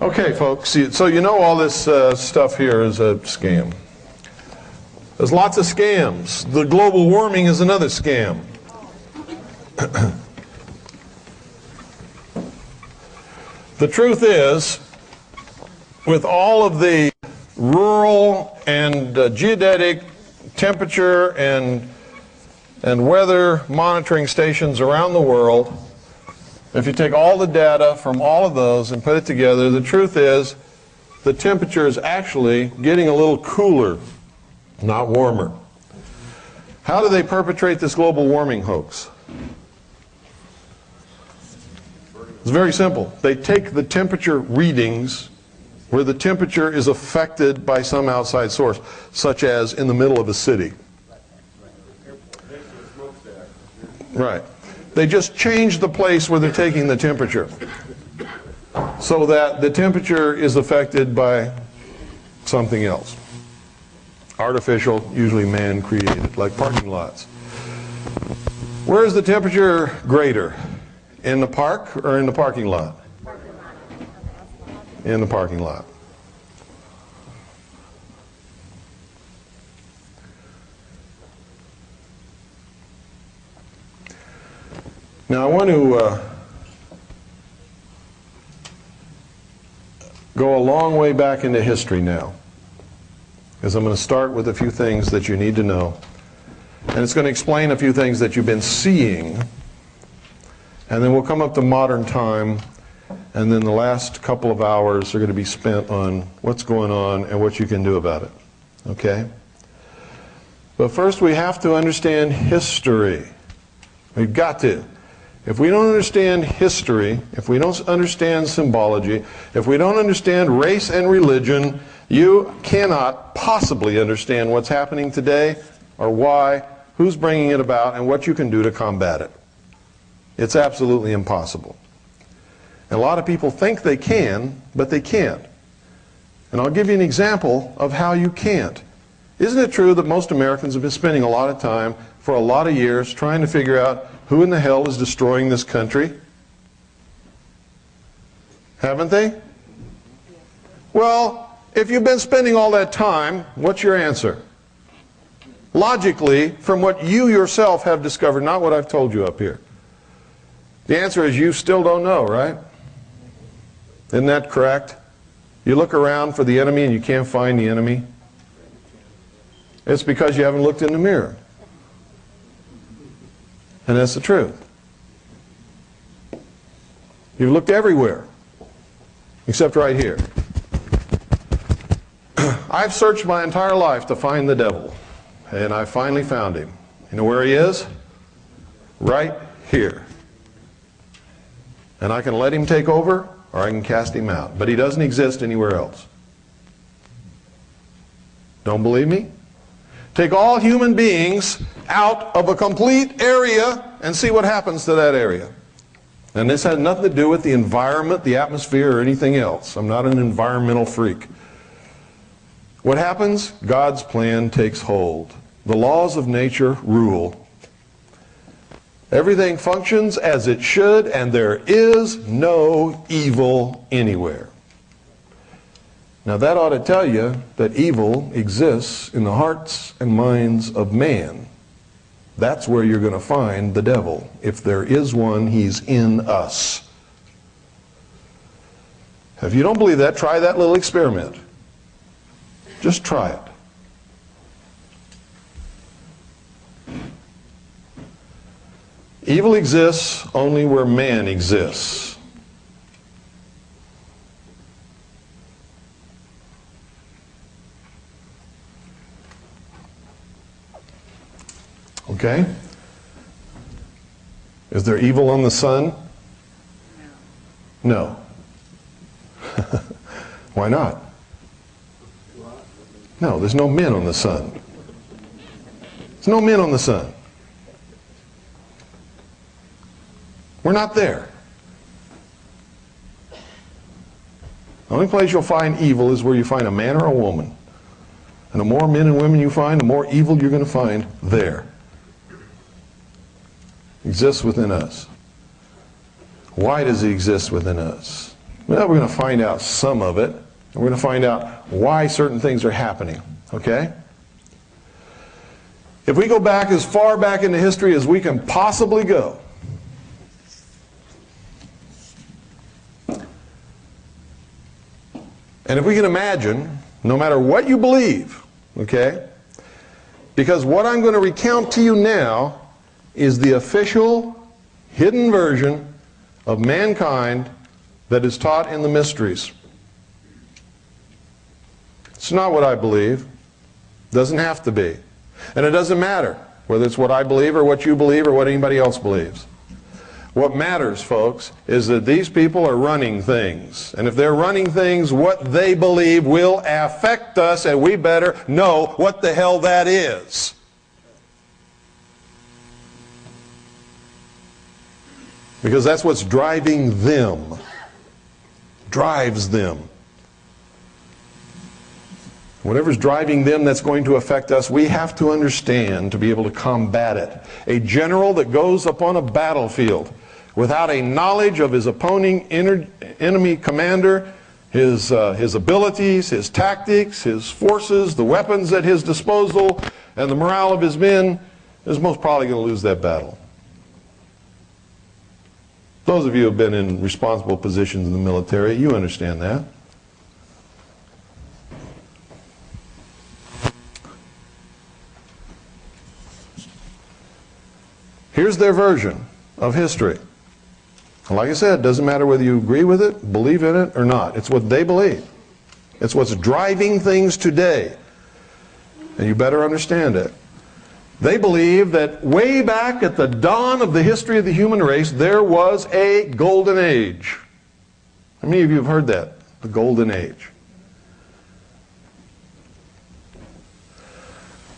Okay, folks, so you know all this stuff here is a scam. There's lots of scams. The global warming is another scam. The truth is with all of the rural and geodetic temperature and weather monitoring stations around the world, if you take all the data from all of those and put it together, the truth is the temperature is actually getting a little cooler, not warmer. How do they perpetrate this global warming hoax? It's very simple. They take the temperature readings where the temperature is affected by some outside source, such as in the middle of a city. Right. They just change the place where they're taking the temperature so that the temperature is affected by something else. Artificial, usually man-created, like parking lots. Where is the temperature greater? In the park or in the parking lot? In the parking lot. Now I want to go a long way back into history now, because I'm going to start with a few things that you need to know, and it's going to explain a few things that you've been seeing, and then we'll come up to modern time, and then the last couple of hours are going to be spent on what's going on and what you can do about it. Okay? But first we have to understand history. We've got to. If we don't understand history, if we don't understand symbology, if we don't understand race and religion, you cannot possibly understand what's happening today or why, who's bringing it about, and what you can do to combat it. It's absolutely impossible. And a lot of people think they can, but they can't. And I'll give you an example of how you can't. Isn't it true that most Americans have been spending a lot of time for a lot of years trying to figure out who in the hell is destroying this country? Haven't they? Well, if you've been spending all that time, what's your answer? Logically, from what you yourself have discovered, not what I've told you up here. The answer is you still don't know, right? Isn't that correct? You look around for the enemy and you can't find the enemy. It's because you haven't looked in the mirror. And that's the truth. You've looked everywhere, except right here. I've searched my entire life to find the devil, and I finally found him. You know where he is? Right here. And I can let him take over, or I can cast him out. But he doesn't exist anywhere else. Don't believe me? Take all human beings out of a complete area and see what happens to that area. And this has nothing to do with the environment, the atmosphere, or anything else. I'm not an environmental freak. What happens? God's plan takes hold. The laws of nature rule. Everything functions as it should, and there is no evil anywhere. Now that ought to tell you that evil exists in the hearts and minds of man. That's where you're going to find the devil. If there is one, he's in us. If you don't believe that, try that little experiment. Just try it. Evil exists only where man exists. Okay? Is there evil on the sun? No. Why not? No, there's no men on the sun. There's no men on the sun. We're not there. The only place you'll find evil is where you find a man or a woman. And the more men and women you find, the more evil you're going to find there. It exists within us. Why does it exist within us? Well, we're going to find out some of it. And we're going to find out why certain things are happening. Okay? If we go back as far back into history as we can possibly go, And if we can imagine, no matter what you believe, okay, because what I'm going to recount to you now is the official, hidden version of mankind that is taught in the mysteries. It's not what I believe. Doesn't have to be. And it doesn't matter whether it's what I believe or what you believe or what anybody else believes. What matters, folks, is that these people are running things. And if they're running things, what they believe will affect us, and we better know what the hell that is. Because that's what's driving them. Drives them. Whatever's driving them that's going to affect us, we have to understand to be able to combat it. A general that goes upon a battlefield without a knowledge of his opposing enemy commander, his abilities, his tactics, his forces, the weapons at his disposal, and the morale of his men, is most probably going to lose that battle. Those of you who have been in responsible positions in the military, you understand that. Here's their version of history. And like I said, it doesn't matter whether you agree with it, believe in it, or not. It's what they believe. It's what's driving things today. And you better understand it. They believe that way back at the dawn of the history of the human race, there was a golden age. How many of you have heard that? The golden age.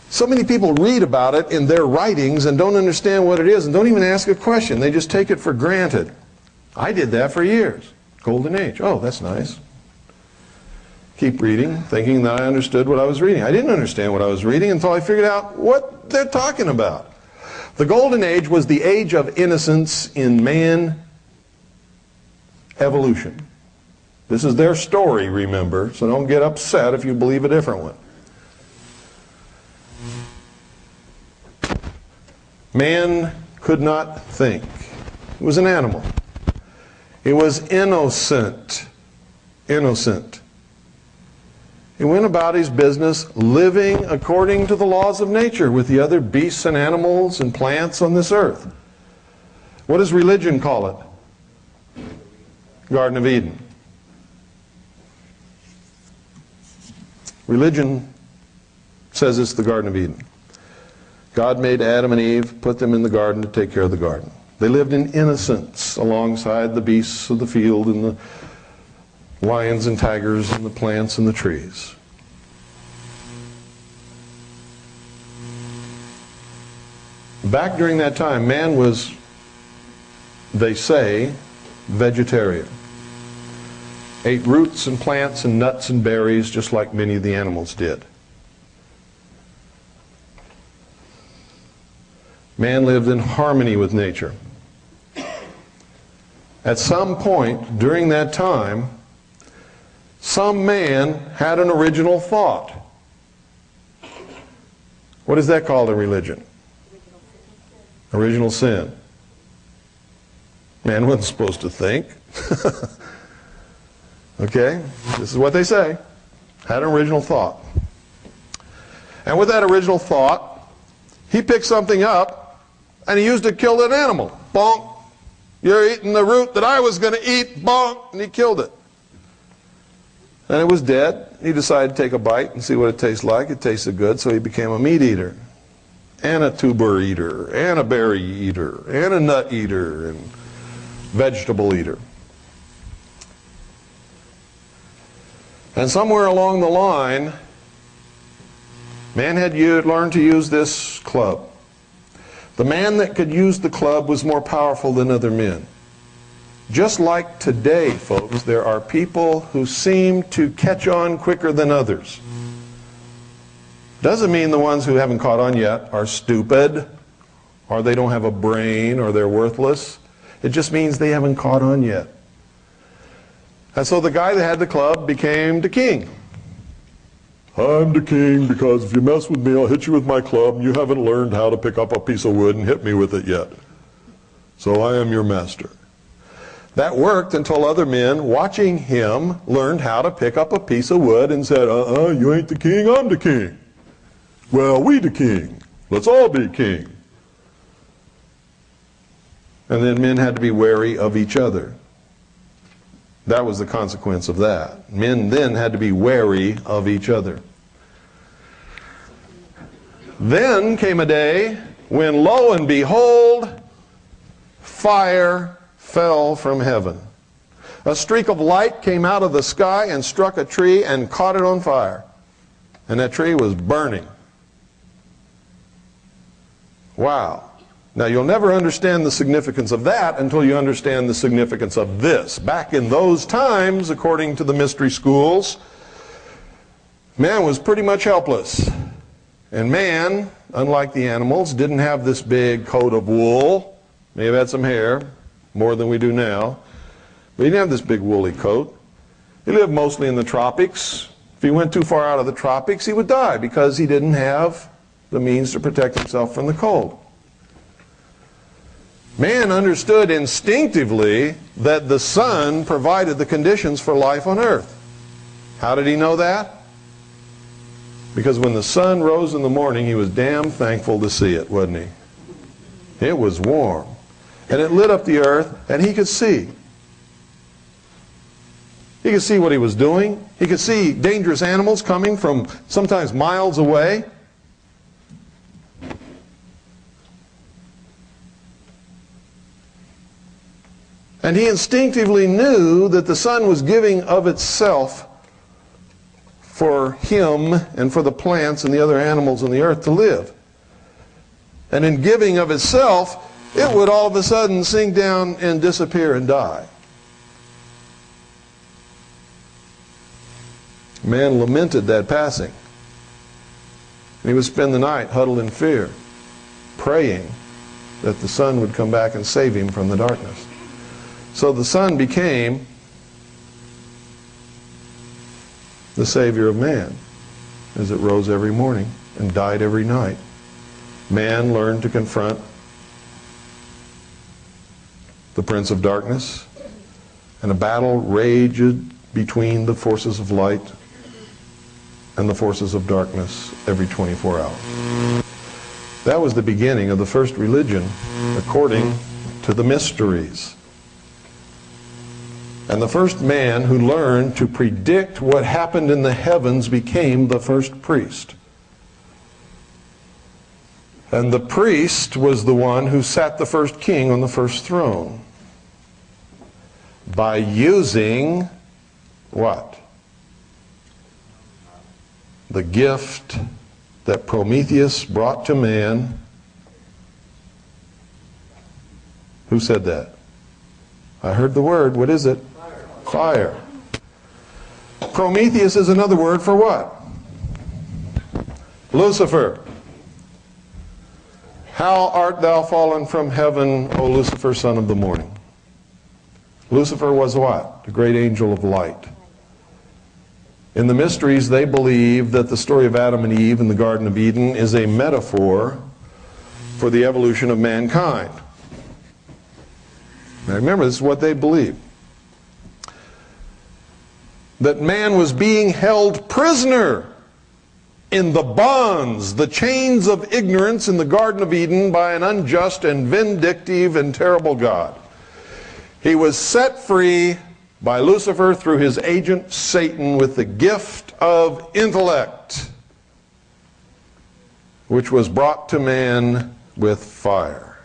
So many people read about it in their writings and don't understand what it is and don't even ask a question. They just take it for granted. I did that for years. Golden age. Oh, that's nice. Keep reading, thinking that I understood what I was reading. I didn't understand what I was reading until I figured out what they're talking about. The golden age was the age of innocence in man evolution. This is their story, remember, so don't get upset if you believe a different one. Man could not think. He was an animal. He was innocent. Innocent. He went about his business living according to the laws of nature with the other beasts and animals and plants on this earth. What does religion call it? Garden of Eden. Religion says it's the Garden of Eden. God made Adam and Eve, put them in the garden to take care of the garden. They lived in innocence alongside the beasts of the field and the lions and tigers and the plants and the trees. Back during that time, man was, they say, vegetarian. Ate roots and plants and nuts and berries just like many of the animals did. Man lived in harmony with nature. At some point during that time, some man had an original thought. What is that called in religion? Original sin. Man wasn't supposed to think. Okay? This is what they say. Had an original thought. And with that original thought, he picked something up and he used it to kill an animal. Bonk. You're eating the root that I was going to eat. Bonk. And he killed it. And it was dead. He decided to take a bite and see what it tastes like. It tasted good, so he became a meat eater, and a tuber eater, and a berry eater, and a nut eater, and vegetable eater. And somewhere along the line, man had learned to use this club. The man that could use the club was more powerful than other men. Just like today, folks, there are people who seem to catch on quicker than others. Doesn't mean the ones who haven't caught on yet are stupid, or they don't have a brain, or they're worthless. It just means they haven't caught on yet. And so the guy that had the club became the king. I'm the king because if you mess with me, I'll hit you with my club, and you haven't learned how to pick up a piece of wood and hit me with it yet. So I am your master. That worked until other men watching him learned how to pick up a piece of wood and said, you ain't the king, I'm the king. Well, we the king. Let's all be king. And then men had to be wary of each other. That was the consequence of that. Men then had to be wary of each other. Then came a day when, lo and behold, fire fell from heaven. A streak of light came out of the sky and struck a tree and caught it on fire. And that tree was burning. Wow. Now, you'll never understand the significance of that until you understand the significance of this. Back in those times, according to the mystery schools, man was pretty much helpless. And man, unlike the animals, didn't have this big coat of wool. May have had some hair, more than we do now. But he didn't have this big woolly coat. He lived mostly in the tropics. If he went too far out of the tropics, he would die because he didn't have the means to protect himself from the cold. Man understood instinctively that the sun provided the conditions for life on earth. How did he know that? Because when the sun rose in the morning, he was damn thankful to see it, wasn't he? It was warm. And it lit up the earth, and he could see. He could see what he was doing. He could see dangerous animals coming from sometimes miles away. And he instinctively knew that the sun was giving of itself for him and for the plants and the other animals on the earth to live. And in giving of itself, it would all of a sudden sink down and disappear and die. Man lamented that passing. And he would spend the night huddled in fear, praying that the sun would come back and save him from the darkness. So the sun became the Savior of man as it rose every morning and died every night. Man learned to confront the Prince of Darkness, and a battle raged between the forces of light and the forces of darkness every 24 hours. That was the beginning of the first religion according to the mysteries. And the first man who learned to predict what happened in the heavens became the first priest. And the priest was the one who sat the first king on the first throne. By using what? The gift that Prometheus brought to man. Who said that? I heard the word. What is it? Fire. Prometheus is another word for what? Lucifer. How art thou fallen from heaven, O Lucifer, son of the morning? Lucifer was what? The great angel of light. In the mysteries, they believe that the story of Adam and Eve in the Garden of Eden is a metaphor for the evolution of mankind. Now remember, this is what they believe. That man was being held prisoner in the bonds, the chains of ignorance in the Garden of Eden by an unjust and vindictive and terrible God. He was set free by Lucifer through his agent Satan with the gift of intellect, which was brought to man with fire.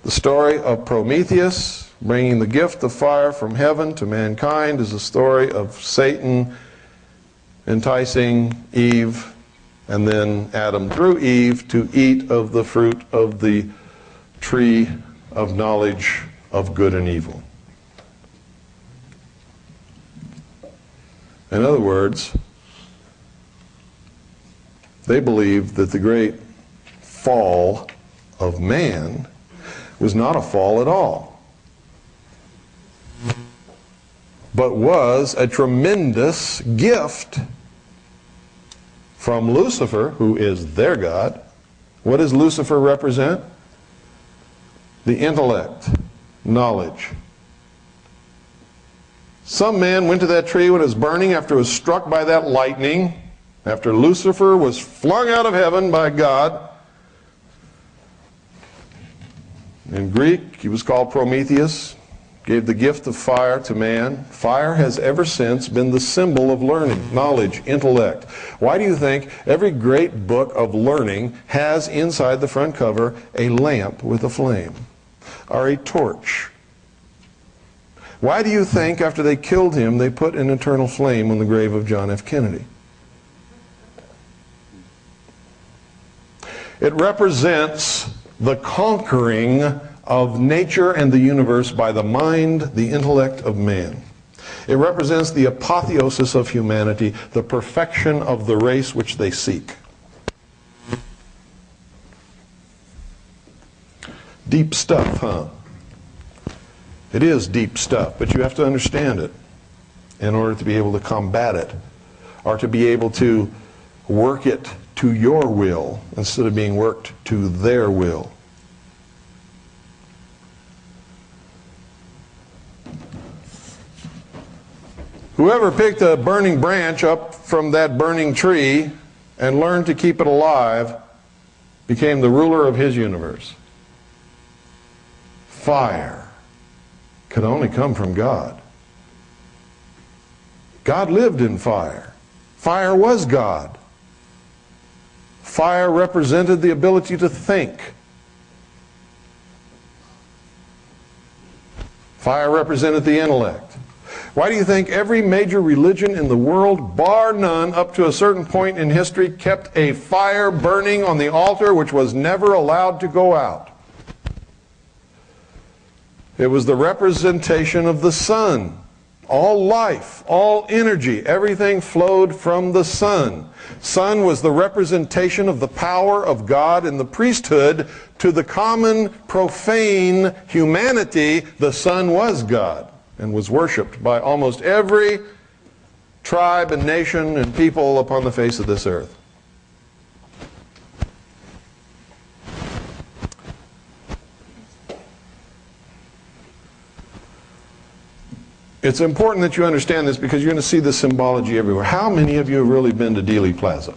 The story of Prometheus bringing the gift of fire from heaven to mankind is a story of Satan enticing Eve and then Adam through Eve to eat of the fruit of the tree of knowledge of good and evil. In other words, they believed that the great fall of man was not a fall at all, but was a tremendous gift from Lucifer, who is their God. What does Lucifer represent? The intellect, knowledge Some man went to that tree when it was burning after it was struck by that lightning, after Lucifer was flung out of heaven by God. In Greek, he was called Prometheus, gave the gift of fire to man. Fire has ever since been the symbol of learning, knowledge, intellect. Why do you think every great book of learning has inside the front cover a lamp with a flame or a torch? Why do you think after they killed him they put an eternal flame on the grave of John F. Kennedy? It represents the conquering of nature and the universe by the mind, the intellect of man. It represents the apotheosis of humanity, the perfection of the race which they seek. Deep stuff, huh? It is deep stuff, but you have to understand it in order to be able to combat it, or to be able to work it to your will instead of being worked to their will. Whoever picked a burning branch up from that burning tree and learned to keep it alive became the ruler of his universe. Fire could only come from God. God lived in fire. Fire was God. Fire represented the ability to think. Fire represented the intellect. Why do you think every major religion in the world, bar none, up to a certain point in history, kept a fire burning on the altar which was never allowed to go out? It was the representation of the sun. All life, all energy, everything flowed from the sun. Sun was the representation of the power of God in the priesthood. To the common, profane humanity, the sun was God and was worshipped by almost every tribe and nation and people upon the face of this earth. It's important that you understand this because you're going to see the symbology everywhere. How many of you have really been to Dealey Plaza?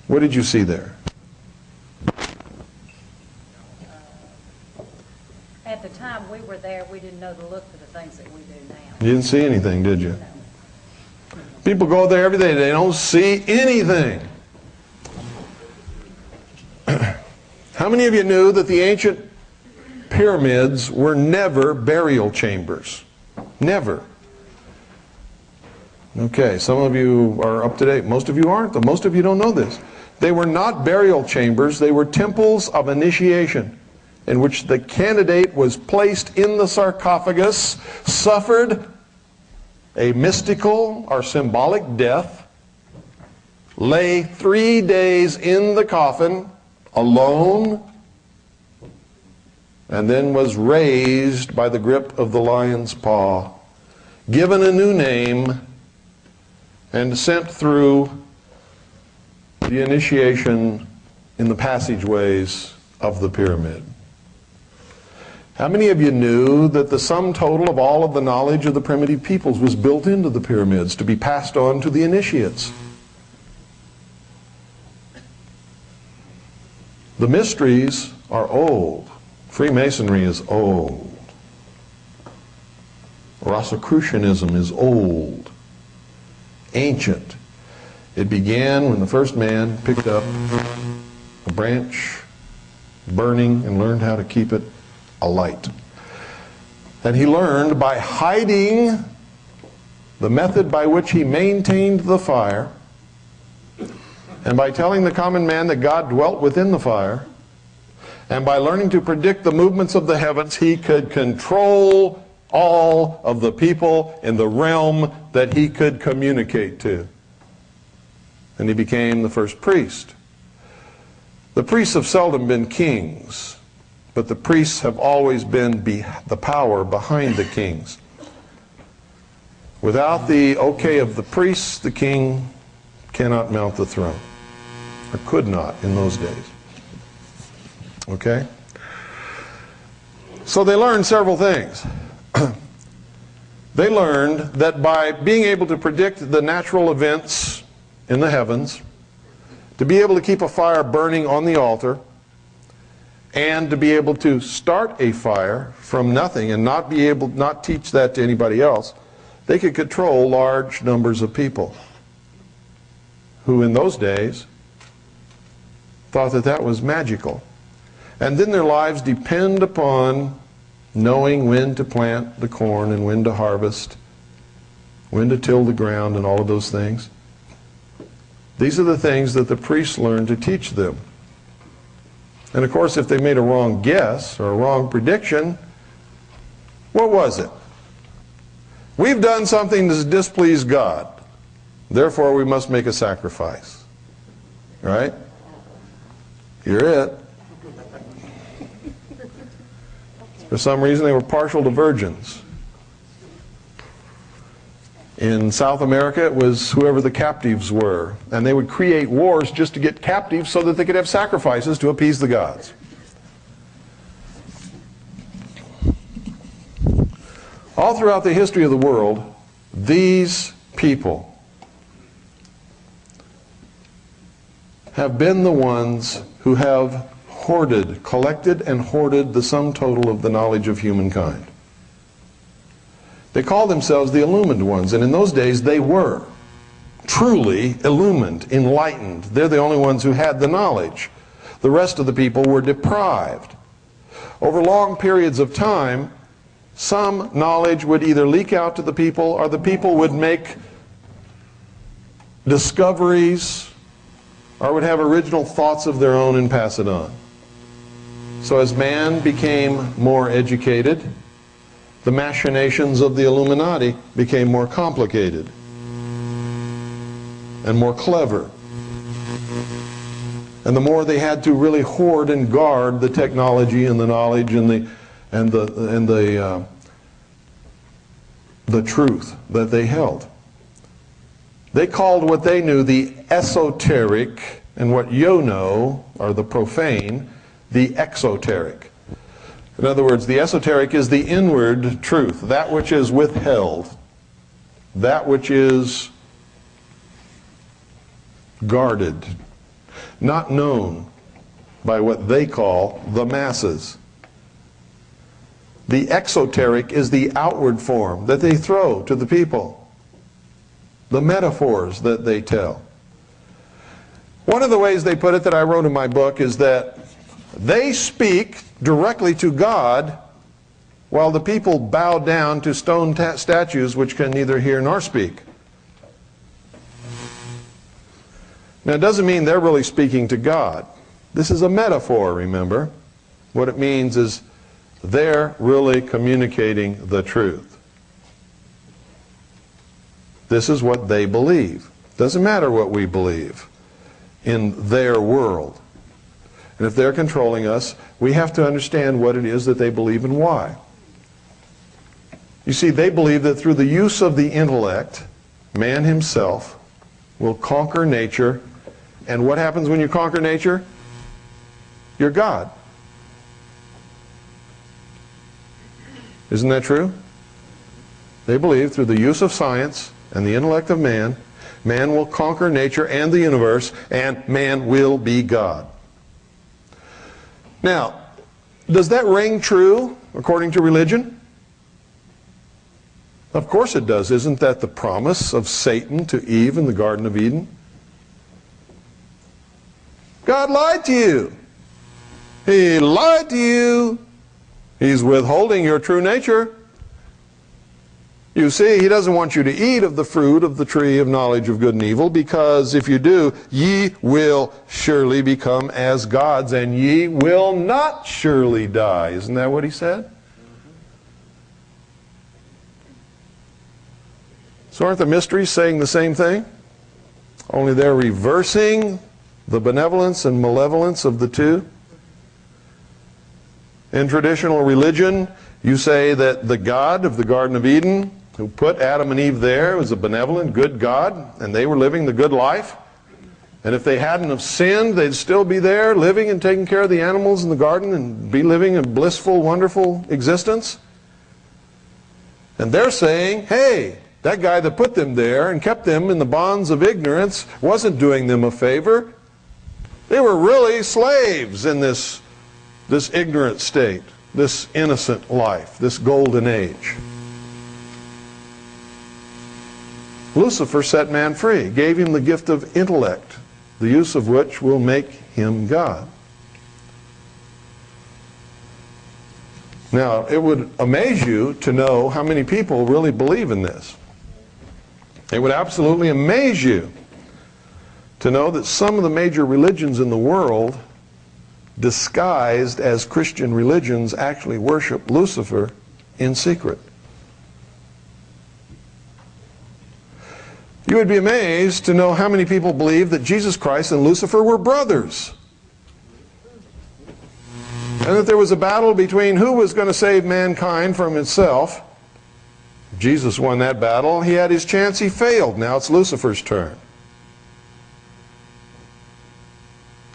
What did you see there? At the time we were there, we didn't know to look for the things that we do now. You didn't see anything, did you? No. People go there every day. They don't see anything. How many of you knew that the ancient pyramids were never burial chambers? Never. Okay, some of you are up to date. Most of you aren't, though. Most of you don't know this. They were not burial chambers. They were temples of initiation in which the candidate was placed in the sarcophagus, suffered a mystical or symbolic death, lay 3 days in the coffin alone, and then was raised by the grip of the lion's paw, given a new name, and sent through the initiation in the passageways of the pyramid. How many of you knew that the sum total of all of the knowledge of the primitive peoples was built into the pyramids to be passed on to the initiates? The mysteries are old. Freemasonry is old. Rosicrucianism is old, ancient. It began when the first man picked up a branch, burning, and learned how to keep it alight. And he learned by hiding the method by which he maintained the fire, and by telling the common man that God dwelt within the fire, and by learning to predict the movements of the heavens, he could control all of the people in the realm that he could communicate to. And he became the first priest. The priests have seldom been kings, but the priests have always been the power behind the kings. Without the okay of the priests, the king cannot mount the throne, or could not in those days. Okay? So they learned several things. They learned that by being able to predict the natural events in the heavens, to be able to keep a fire burning on the altar, and to be able to start a fire from nothing and not teach that to anybody else, they could control large numbers of people who in those days thought that that was magical. And then their lives depend upon knowing when to plant the corn and when to harvest, when to till the ground and all of those things. These are the things that the priests learned to teach them. And of course, if they made a wrong guess or a wrong prediction, what was it? We've done something that's displeased God. Therefore, we must make a sacrifice. Right? You're it. For some reason, they were partial to virgins. In South America, it was whoever the captives were. And they would create wars just to get captives so that they could have sacrifices to appease the gods. All throughout the history of the world, these people have been the ones who have collected and hoarded the sum total of the knowledge of humankind. They call themselves the illumined ones, and in those days they were truly illumined, enlightened. They're the only ones who had the knowledge. The rest of the people were deprived. Over long periods of time, some knowledge would either leak out to the people, or the people would make discoveries, or would have original thoughts of their own and pass it on. So as man became more educated, the machinations of the Illuminati became more complicated and more clever. And the more they had to really hoard and guard the technology and the knowledge and the truth that they held. They called what they knew the esoteric, and what you know, or the profane, the exoteric. In other words, the esoteric is the inward truth, that which is withheld, that which is guarded, not known by what they call the masses. The exoteric is the outward form that they throw to the people, the metaphors that they tell. One of the ways they put it that I wrote in my book is that they speak directly to God while the people bow down to stone statues which can neither hear nor speak. Now, it doesn't mean they're really speaking to God. This is a metaphor, remember. What it means is they're really communicating the truth. This is what they believe. Doesn't matter what we believe in their world. And if they're controlling us, we have to understand what it is that they believe and why. You see, they believe that through the use of the intellect, man himself will conquer nature. And what happens when you conquer nature? You're God. Isn't that true? They believe through the use of science and the intellect of man, man will conquer nature and the universe, and man will be God. Now, does that ring true according to religion? Of course it does. Isn't that the promise of Satan to Eve in the Garden of Eden? God lied to you. He lied to you. He's withholding your true nature. You see, he doesn't want you to eat of the fruit of the tree of knowledge of good and evil, because if you do, ye will surely become as gods, and ye will not surely die. Isn't that what he said? So aren't the mysteries saying the same thing? Only they're reversing the benevolence and malevolence of the two. In traditional religion, you say that the God of the Garden of Eden, who put Adam and Eve there, was a benevolent, good God, and they were living the good life. And if they hadn't have sinned, they'd still be there, living and taking care of the animals in the garden and be living a blissful, wonderful existence. And they're saying, hey, that guy that put them there and kept them in the bonds of ignorance wasn't doing them a favor. They were really slaves in this ignorant state, this innocent life, this golden age. Lucifer set man free, gave him the gift of intellect, the use of which will make him God. Now, it would amaze you to know how many people really believe in this. It would absolutely amaze you to know that some of the major religions in the world, disguised as Christian religions, actually worship Lucifer in secret. You would be amazed to know how many people believe that Jesus Christ and Lucifer were brothers. And that there was a battle between who was going to save mankind from itself. Jesus won that battle. He had his chance. He failed. Now it's Lucifer's turn.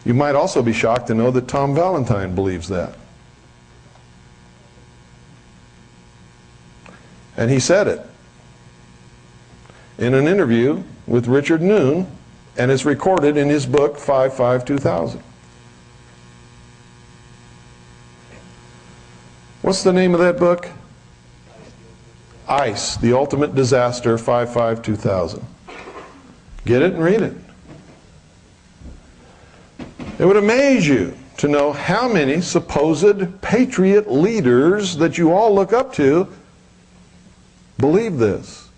You might also be shocked to know that Tom Valentine believes that. And he said it in an interview with Richard Noon, and it's recorded in his book 5/5/2000. What's the name of that book? Ice, the Ultimate Disaster, 5/5/2000. Get it and read it. It would amaze you to know how many supposed patriot leaders that you all look up to believe this.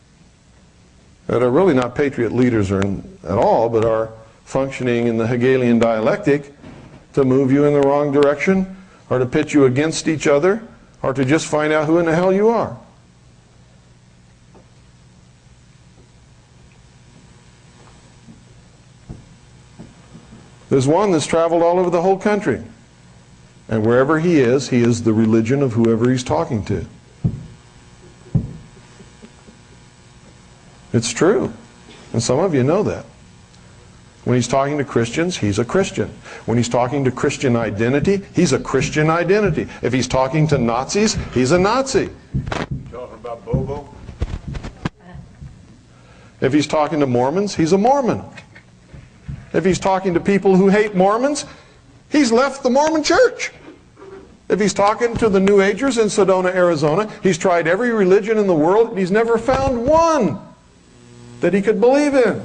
That are really not patriot leaders at all, but are functioning in the Hegelian dialectic to move you in the wrong direction, or to pit you against each other, or to just find out who in the hell you are. There's one that's traveled all over the whole country. And wherever he is the religion of whoever he's talking to. It's true. And some of you know that. When he's talking to Christians, he's a Christian. When he's talking to Christian identity, he's a Christian identity. If he's talking to Nazis, he's a Nazi. Talking about Bobo? If he's talking to Mormons, he's a Mormon. If he's talking to people who hate Mormons, he's left the Mormon church. If he's talking to the New Agers in Sedona, Arizona, he's tried every religion in the world and he's never found one that he could believe in.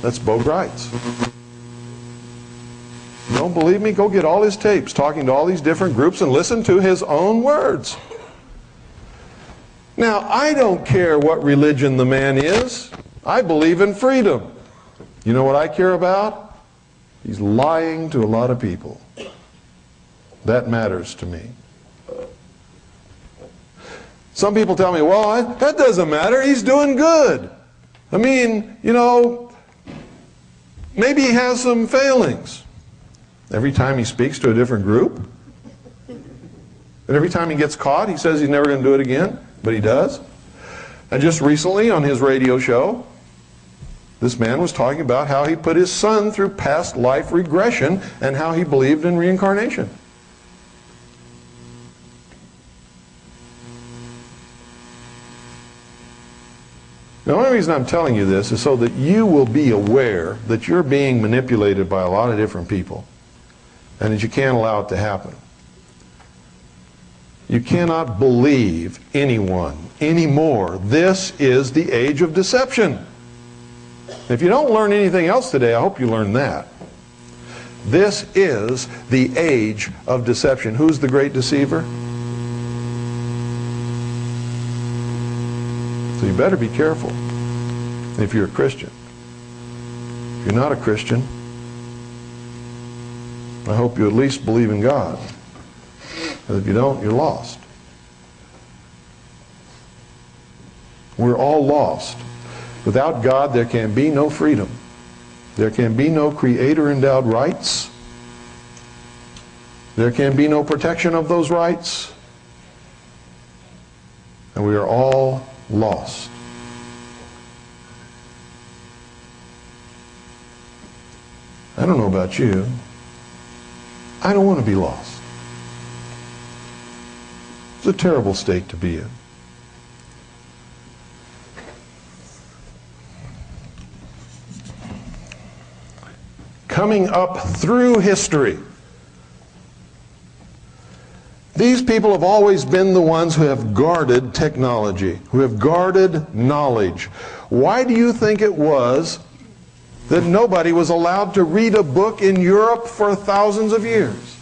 That's Bo Grites. Don't believe me? Go get all his tapes talking to all these different groups and listen to his own words. Now, I don't care what religion the man is. I believe in freedom. You know what I care about? He's lying to a lot of people. That matters to me. Some people tell me, well, that doesn't matter. He's doing good. I mean, you know, maybe he has some failings. Every time he speaks to a different group, and every time he gets caught, he says he's never going to do it again, but he does. And just recently on his radio show, this man was talking about how he put his son through past life regression and how he believed in reincarnation. The only reason I'm telling you this is so that you will be aware that you're being manipulated by a lot of different people and that you can't allow it to happen. You cannot believe anyone anymore. This is the age of deception. If you don't learn anything else today, I hope you learn that. This is the age of deception. Who's the great deceiver? So you better be careful if you're a Christian. If you're not a Christian, I hope you at least believe in God. And if you don't, you're lost. We're all lost. Without God, there can be no freedom. There can be no creator-endowed rights. There can be no protection of those rights. And we are all lost. I don't know about you. I don't want to be lost. It's a terrible state to be in. Coming up through history, these people have always been the ones who have guarded technology, who have guarded knowledge. Why do you think it was that nobody was allowed to read a book in Europe for thousands of years?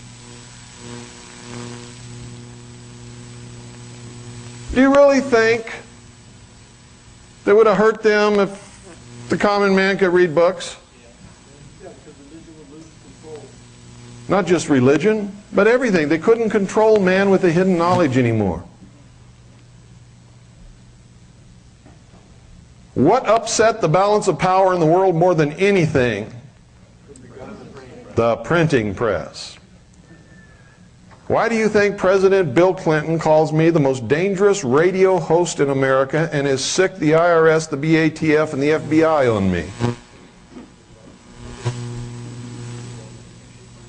Do you really think that would have hurt them if the common man could read books? Yeah, because religion would lose control. Not just religion, but everything. They couldn't control man with the hidden knowledge anymore. What upset the balance of power in the world more than anything? The printing press. Why do you think President Bill Clinton calls me the most dangerous radio host in America and is sick the IRS, the BATF, and the FBI on me?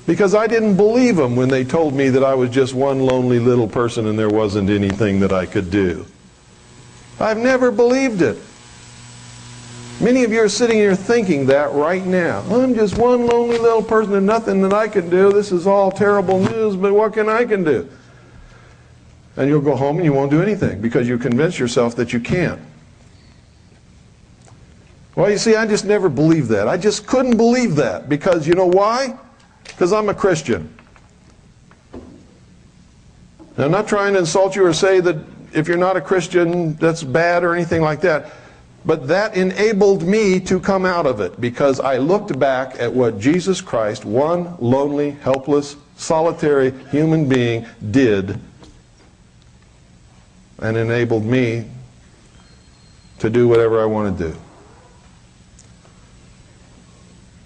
Because I didn't believe them when they told me that I was just one lonely little person and there wasn't anything that I could do. I've never believed it. Many of you are sitting here thinking that right now. I'm just one lonely little person and nothing that I can do. This is all terrible news, but what can I do? And you'll go home and you won't do anything because you convince yourself that you can't. Well, you see, I just never believed that. I just couldn't believe that because you know why? Because I'm a Christian. Now, I'm not trying to insult you or say that if you're not a Christian, that's bad or anything like that. But that enabled me to come out of it because I looked back at what Jesus Christ, one lonely, helpless, solitary human being, did and enabled me to do whatever I want to do.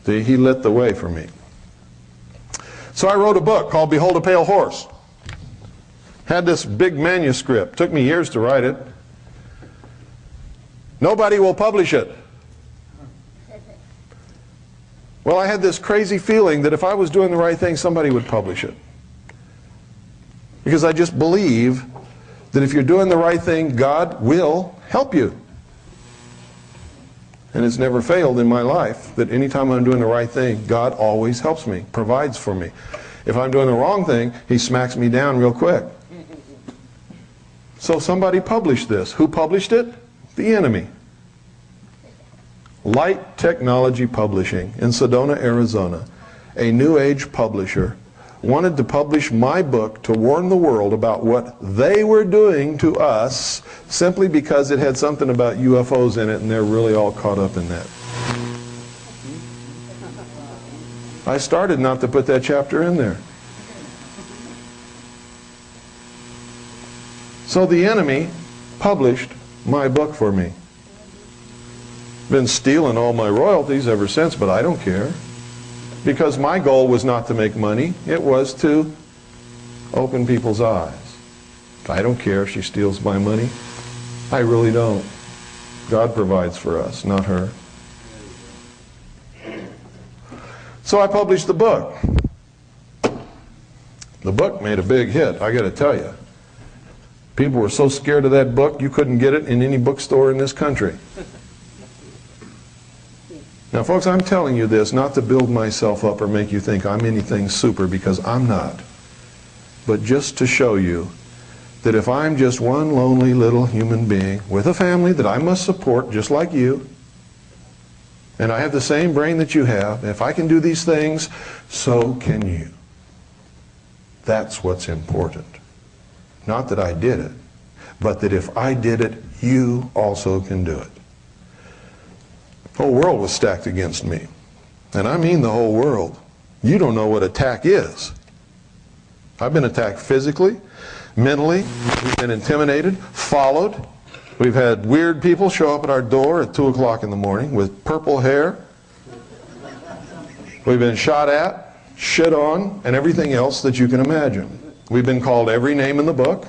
See, he lit the way for me. So I wrote a book called Behold a Pale Horse. Had this big manuscript. Took me years to write it. Nobody will publish it. Well, I had this crazy feeling that if I was doing the right thing, somebody would publish it. Because I just believe that if you're doing the right thing, God will help you. And it's never failed in my life that anytime I'm doing the right thing, God always helps me, provides for me. If I'm doing the wrong thing, He smacks me down real quick. So somebody published this. Who published it? The enemy. Light Technology Publishing in Sedona, Arizona, a New Age publisher, wanted to publish my book to warn the world about what they were doing to us simply because it had something about UFOs in it and they're really all caught up in that. I started not to put that chapter in there. So the enemy published my book for me. Been stealing all my royalties ever since, but I don't care. Because my goal was not to make money, it was to open people's eyes. I don't care if she steals my money. I really don't. God provides for us, not her. So I published the book. The book made a big hit, I got to tell you. People were so scared of that book, you couldn't get it in any bookstore in this country. Now, folks, I'm telling you this not to build myself up or make you think I'm anything super, because I'm not. But just to show you that if I'm just one lonely little human being with a family that I must support just like you, and I have the same brain that you have, if I can do these things, so can you. That's what's important. Not that I did it, but that if I did it, you also can do it. The whole world was stacked against me. And I mean the whole world. You don't know what attack is. I've been attacked physically, mentally, we've been intimidated, followed. We've had weird people show up at our door at 2 o'clock in the morning with purple hair. We've been shot at, shit on, and everything else that you can imagine. We've been called every name in the book.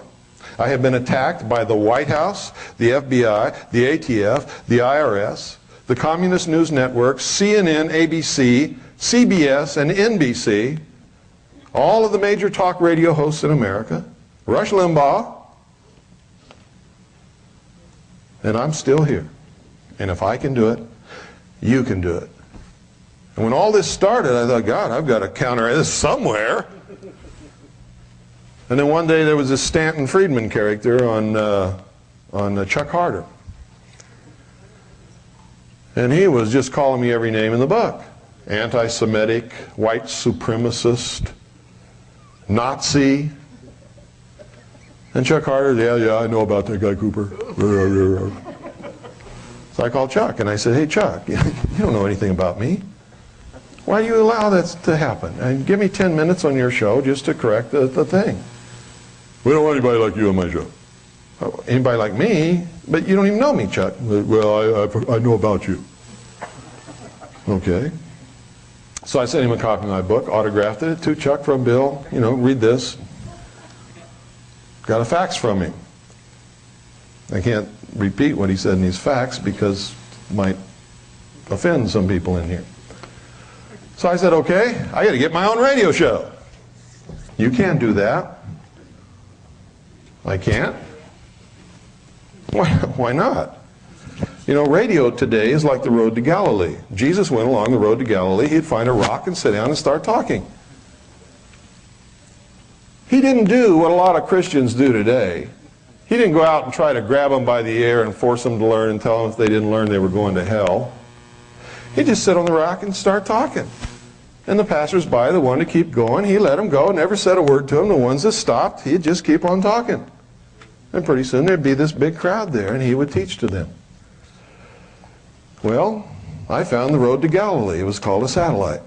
I have been attacked by the White House, the FBI, the ATF, the IRS, the Communist News Network, CNN, ABC, CBS, and NBC, all of the major talk radio hosts in America, Rush Limbaugh, And I'm still here. And if I can do it, you can do it. And when all this started, I thought, God, I've got to counter this somewhere. And then one day there was this Stanton Friedman character on Chuck Harder. And he was just calling me every name in the book. Anti-Semitic, white supremacist, Nazi. And Chuck Harder, yeah, I know about that guy, Cooper. So I called Chuck and I said, hey Chuck, you don't know anything about me. Why do you allow that to happen? And give me 10 minutes on your show just to correct the thing. We don't want anybody like you on my show. Oh, anybody like me? But you don't even know me, Chuck. Well, I know about you. Okay. So I sent him a copy of my book, autographed it to Chuck from Bill. You know, read this. Got a fax from him. I can't repeat what he said in these facts because it might offend some people in here. So I said, okay, I got to get my own radio show. You can't do that. I can't. Why not? You know, radio today is like the road to Galilee. Jesus went along the road to Galilee. He'd find a rock and sit down and start talking. He didn't do what a lot of Christians do today. He didn't go out and try to grab them by the ear and force them to learn and tell them if they didn't learn they were going to hell. He'd just sit on the rock and start talking. And the passers-by, the one to keep going, he let them go, never said a word to them. The ones that stopped, he'd just keep on talking. And pretty soon there'd be this big crowd there, and he would teach to them. Well, I found the road to Galilee. It was called a satellite.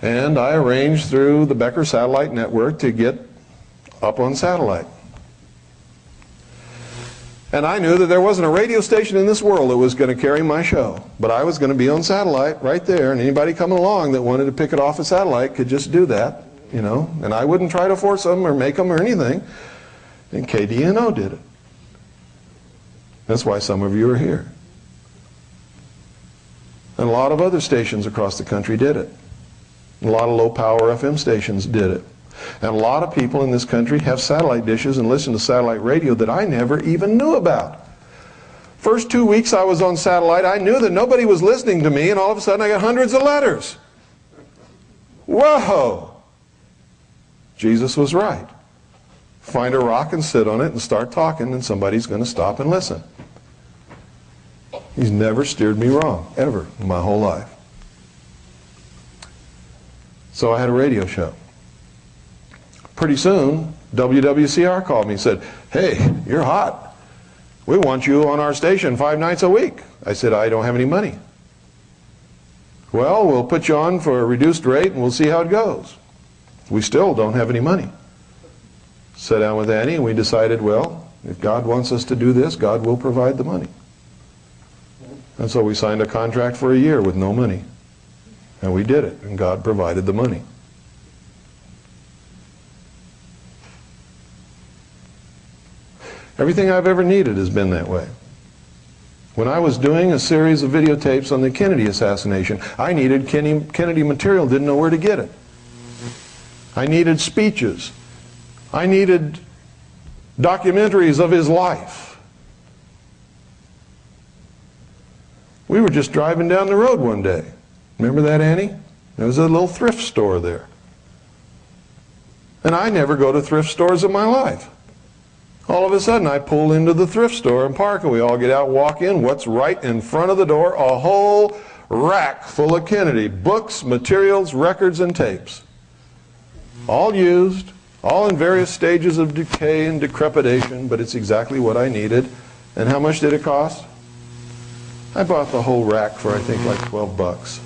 And I arranged through the Becker Satellite Network to get up on satellite. And I knew that there wasn't a radio station in this world that was going to carry my show. But I was going to be on satellite right there, and anybody coming along that wanted to pick it off a satellite could just do that, you know. And I wouldn't try to force them or make them or anything. And KDNO did it. That's why some of you are here. And a lot of other stations across the country did it. A lot of low-power FM stations did it. And a lot of people in this country have satellite dishes and listen to satellite radio that I never even knew about. First 2 weeks I was on satellite, I knew that nobody was listening to me, and all of a sudden I got hundreds of letters. Whoa! Jesus was right. Find a rock and sit on it and start talking, and somebody's going to stop and listen. He's never steered me wrong, ever, in my whole life. So I had a radio show. Pretty soon, WWCR called me and said, hey, you're hot. We want you on our station 5 nights a week. I said, I don't have any money. Well, we'll put you on for a reduced rate and we'll see how it goes. We still don't have any money. Sat down with Annie and we decided, well, if God wants us to do this, God will provide the money. And so we signed a contract for a year with no money. And we did it, and God provided the money. Everything I've ever needed has been that way. When I was doing a series of videotapes on the Kennedy assassination, I needed Kennedy material, didn't know where to get it. I needed speeches. I needed documentaries of his life. We were just driving down the road one day. Remember that, Annie? There was a little thrift store there. And I never go to thrift stores in my life. All of a sudden, I pull into the thrift store and park, and we all get out, walk in. What's right in front of the door? A whole rack full of Kennedy books, materials, records, and tapes. All used, all in various stages of decay and decrepitation, but it's exactly what I needed. And how much did it cost? I bought the whole rack for, I think, like 12 bucks.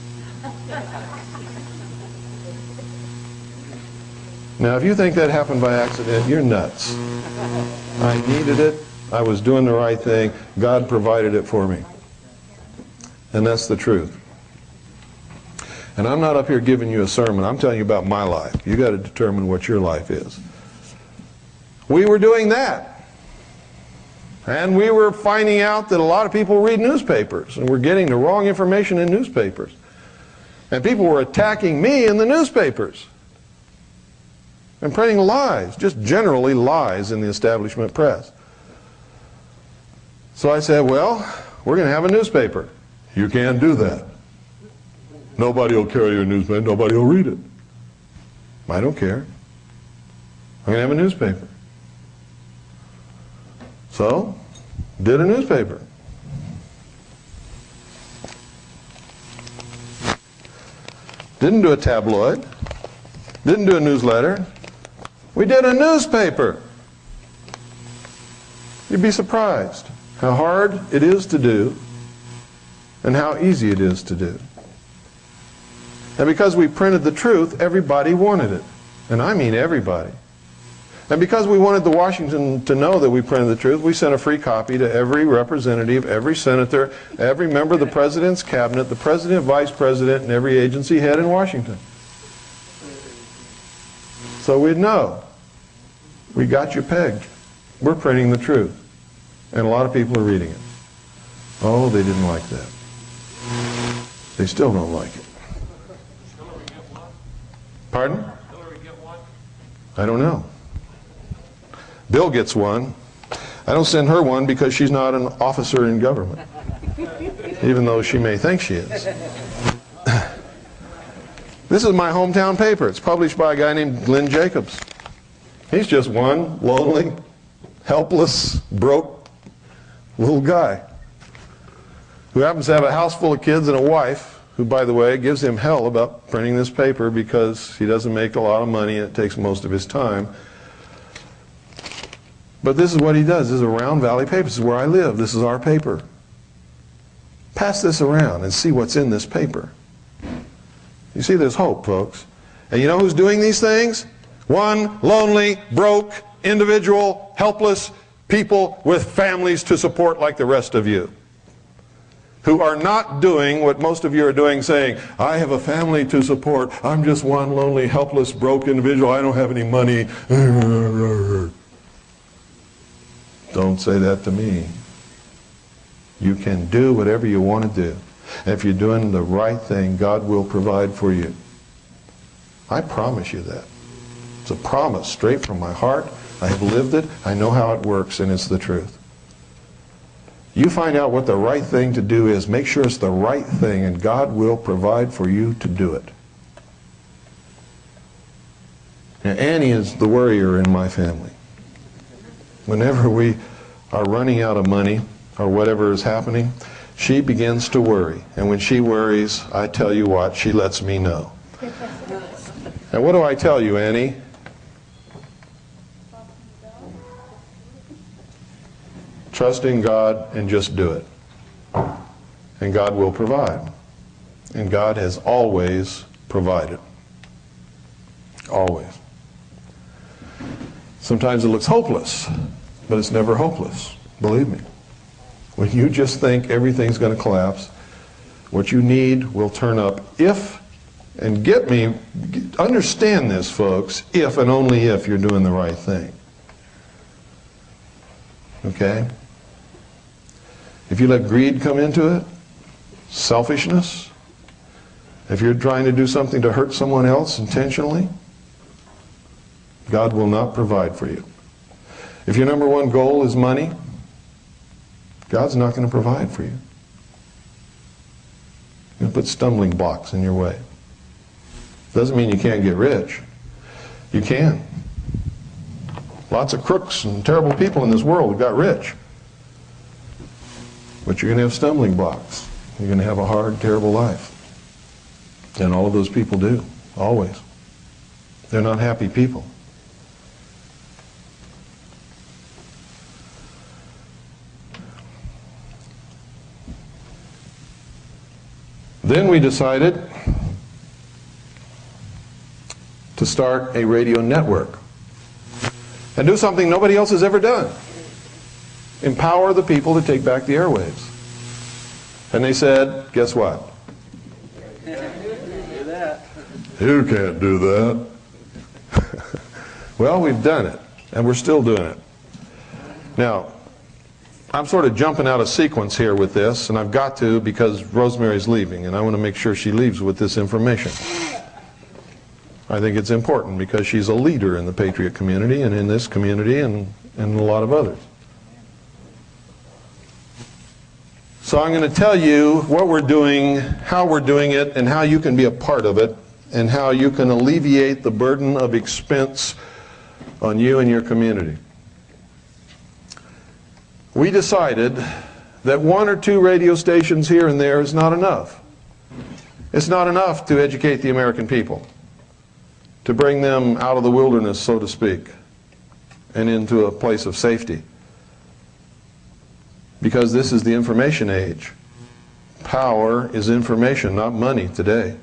Now, if you think that happened by accident, you're nuts. I needed it. I was doing the right thing. God provided it for me. And that's the truth. And I'm not up here giving you a sermon. I'm telling you about my life. You got to determine what your life is. We were doing that. And we were finding out that a lot of people read newspapers, and we're getting the wrong information in newspapers. And people were attacking me in the newspapers and printing lies, just generally lies in the establishment press. So I said, well, we're going to have a newspaper. You can't do that. Nobody will carry your newspaper. Nobody will read it. I don't care. I'm going to have a newspaper. So, did a newspaper. Didn't do a tabloid. Didn't do a newsletter. We did a newspaper. You'd be surprised how hard it is to do and how easy it is to do. And because we printed the truth, everybody wanted it. And I mean everybody. And because we wanted the Washington to know that we printed the truth, we sent a free copy to every representative, every senator, every member of the president's cabinet, the president, vice president, and every agency head in Washington. So we'd know. We got you pegged. We're printing the truth. And a lot of people are reading it. Oh, they didn't like that. They still don't like it. Pardon? I don't know. Bill gets one. I don't send her one because she's not an officer in government, even though she may think she is. This is my hometown paper. It's published by a guy named Glenn Jacobs. He's just one lonely, helpless, broke little guy who happens to have a house full of kids and a wife who, by the way, gives him hell about printing this paper because he doesn't make a lot of money and it takes most of his time. But this is what he does. This is a Round Valley paper. This is where I live. This is our paper. Pass this around and see what's in this paper. You see, there's hope, folks. And you know who's doing these things? One lonely, broke, individual, helpless people with families to support like the rest of you, who are not doing what most of you are doing, saying, I have a family to support. I'm just one lonely, helpless, broke individual. I don't have any money. Don't say that to me. You can do whatever you want to do. And if you're doing the right thing, God will provide for you. I promise you that. It's a promise straight from my heart. I have lived it. I know how it works, and it's the truth. You find out what the right thing to do is. Make sure it's the right thing, and God will provide for you to do it. Now, Annie is the worrier in my family. Whenever we are running out of money or whatever is happening, she begins to worry. And when she worries, I tell you what, she lets me know. And what do I tell you, Annie? Trust in God and just do it. And God will provide. And God has always provided. Always. Sometimes it looks hopeless, but it's never hopeless. Believe me. When you just think everything's going to collapse, what you need will turn up if, and get me, understand this, folks, if and only if you're doing the right thing. Okay? If you let greed come into it, selfishness, if you're trying to do something to hurt someone else intentionally, God will not provide for you. If your number one goal is money, God's not going to provide for you. He's going to put stumbling blocks in your way. Doesn't mean you can't get rich. You can. Lots of crooks and terrible people in this world have got rich. But you're going to have stumbling blocks. You're going to have a hard, terrible life. And all of those people do, always. They're not happy people. Then we decided to start a radio network and do something nobody else has ever done. Empower the people to take back the airwaves. And they said, guess what? You can't do that. Well, we've done it, and we're still doing it. Now, I'm sort of jumping out of sequence here with this, and I've got to because Rosemary's leaving, and I want to make sure she leaves with this information. I think it's important because she's a leader in the Patriot community and in this community and a lot of others. So I'm going to tell you what we're doing, how we're doing it, and how you can be a part of it, and how you can alleviate the burden of expense on you and your community. We decided that 1 or 2 radio stations here and there is not enough. It's not enough to educate the American people, to bring them out of the wilderness, so to speak, and into a place of safety. Because this is the information age. Power is information, not money today.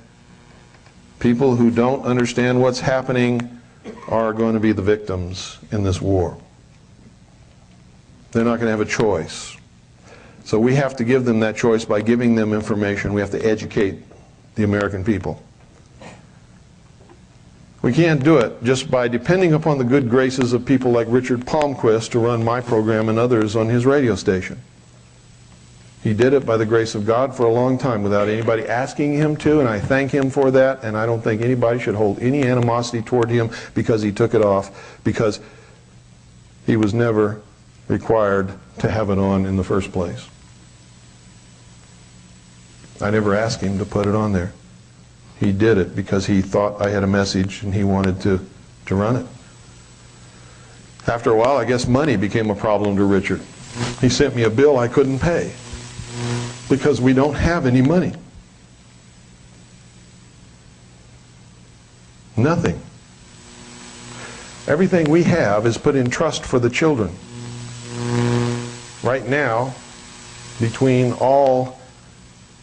People who don't understand what's happening are going to be the victims in this war. They're not going to have a choice. So we have to give them that choice by giving them information. We have to educate the American people. We can't do it just by depending upon the good graces of people like Richard Palmquist to run my program and others on his radio station. He did it by the grace of God for a long time without anybody asking him to, and I thank him for that, and I don't think anybody should hold any animosity toward him because he took it off, because he was never required to have it on in the first place. I never asked him to put it on there. He did it because he thought I had a message and he wanted to run it. After a while, I guess money became a problem to Richard. He sent me a bill I couldn't pay because we don't have any money. Nothing. Everything we have is put in trust for the children. Right now, between all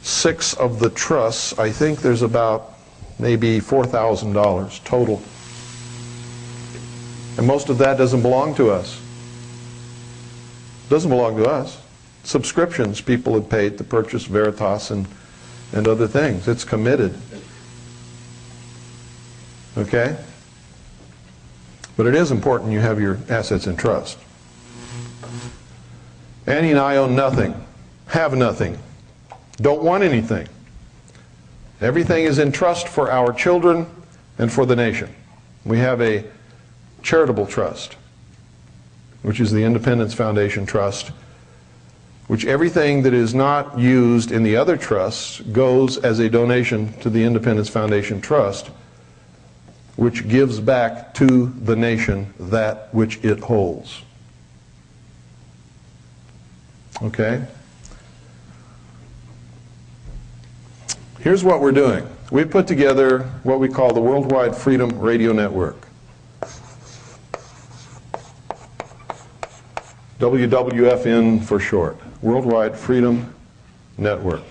6 of the trusts, I think there's about maybe $4,000 total. And most of that doesn't belong to us. Doesn't belong to us. Subscriptions people have paid to purchase Veritas and other things. It's committed. Okay? But it is important you have your assets in trust. Annie and I own nothing, have nothing, don't want anything. Everything is in trust for our children and for the nation. We have a charitable trust, which is the Independence Foundation Trust, which everything that is not used in the other trusts goes as a donation to the Independence Foundation Trust, which gives back to the nation that which it holds. Okay? Here's what we're doing. We've put together what we call the Worldwide Freedom Radio Network. WWFN for short. Worldwide Freedom Network.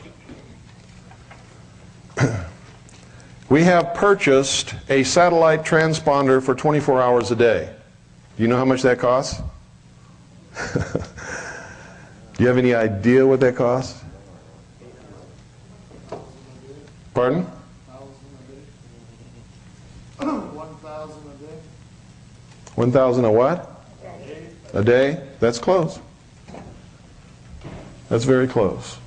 We have purchased a satellite transponder for 24 hours a day. Do you know how much that costs? Do you have any idea what that costs? Pardon? 1,000 a day. 1,000 a what? A day? That's close. That's very close.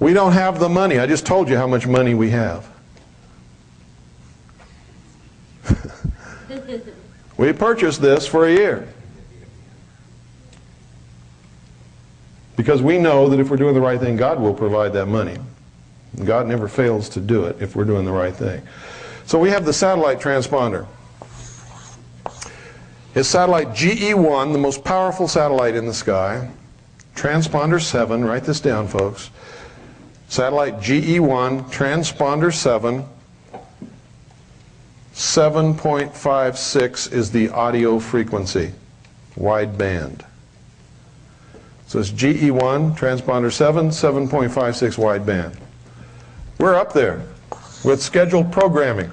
We don't have the money. I just told you how much money we have. We purchased this for a year. Because we know that if we're doing the right thing, God will provide that money. God never fails to do it if we're doing the right thing. So we have the satellite transponder. It's satellite GE1, the most powerful satellite in the sky. Transponder 7, write this down, folks. Satellite GE1, transponder 7. 7.56 is the audio frequency, wide band. So it's GE1, transponder 7, 7.56 wide band. We're up there with scheduled programming.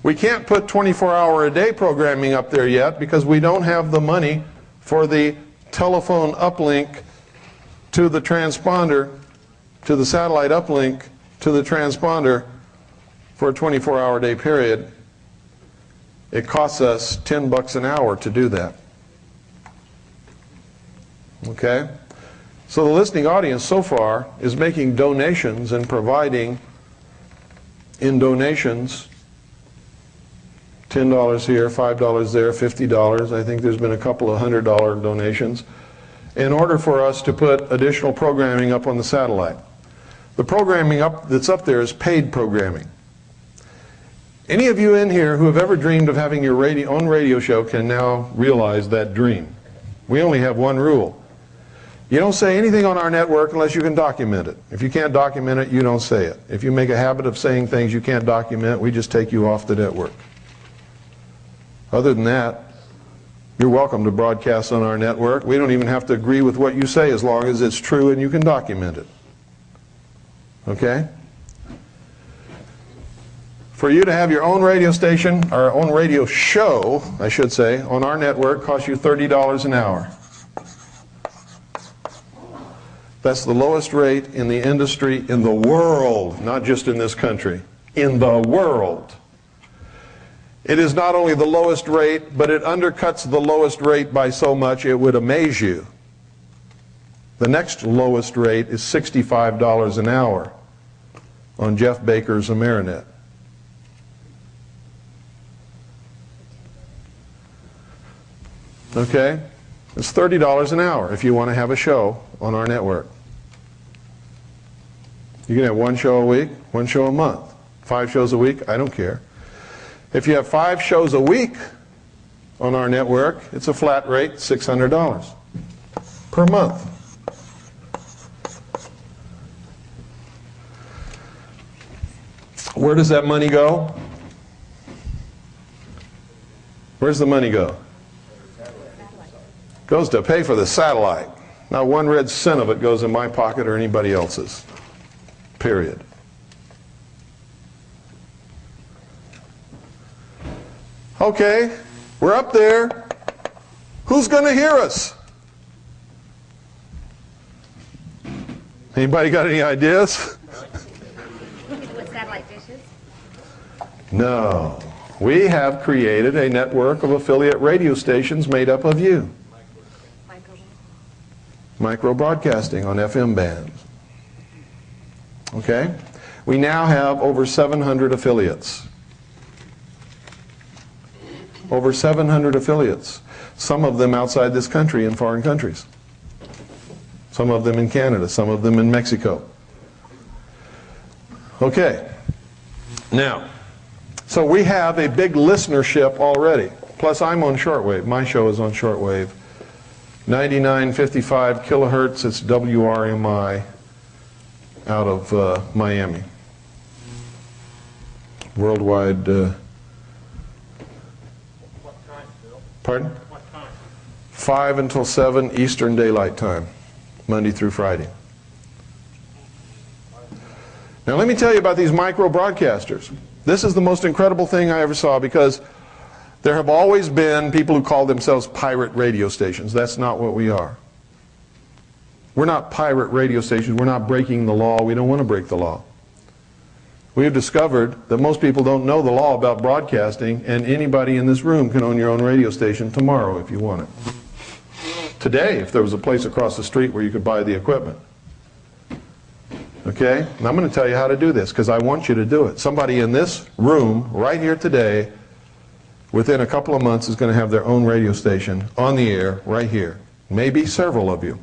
We can't put 24-hour-a-day programming up there yet because we don't have the money for the telephone uplink to the transponder, to the satellite uplink to the transponder for a 24-hour-a-day period. It costs us $10 an hour to do that. Okay? So the listening audience so far is making donations and providing in donations $10 here, $5 there, $50. I think there's been a couple of $100 donations. in order for us to put additional programming up on the satellite. The programming that's up there is paid programming. Any of you in here who have ever dreamed of having your own radio show can now realize that dream. We only have one rule. You don't say anything on our network unless you can document it. If you can't document it, you don't say it. If you make a habit of saying things you can't document, we just take you off the network. Other than that, you're welcome to broadcast on our network. We don't even have to agree with what you say as long as it's true and you can document it. Okay? For you to have your own radio station, or own radio show, I should say, on our network costs you $30 an hour. That's the lowest rate in the industry in the world, not just in this country, in the world. It is not only the lowest rate, but it undercuts the lowest rate by so much it would amaze you. The next lowest rate is $65 an hour on Jeff Baker's Amerinet. Okay? It's $30 an hour if you want to have a show on our network. You can have one show a week, one show a month, 5 shows a week, I don't care. If you have 5 shows a week on our network, it's a flat rate, $600 per month. Where does that money go? Where's the money go? Goes to pay for the satellite. Not one red cent of it goes in my pocket or anybody else's. Period. Okay, we're up there. Who's going to hear us? Anybody got any ideas? With satellite dishes? No. We have created a network of affiliate radio stations made up of you. Micro broadcasting on FM bands. Okay? We now have over 700 affiliates. Over 700 affiliates. Some of them outside this country in foreign countries. Some of them in Canada, some of them in Mexico. Okay. Now, so we have a big listenership already. Plus I'm on shortwave. My show is on shortwave. 9955 kilohertz, it's WRMI out of Miami. Worldwide. What time, Bill? Pardon? What time? 5 until 7 Eastern Daylight Time, Monday through Friday. Now let me tell you about these micro broadcasters. This is the most incredible thing I ever saw, because there have always been people who call themselves pirate radio stations. That's not what we are. We're not pirate radio stations. We're not breaking the law. We don't want to break the law. We have discovered that most people don't know the law about broadcasting, and anybody in this room can own your own radio station tomorrow if you want it. Today, if there was a place across the street where you could buy the equipment. Okay? And I'm going to tell you how to do this, because I want you to do it. Somebody in this room right here today, within a couple of months, is going to have their own radio station on the air right here. Maybe several of you.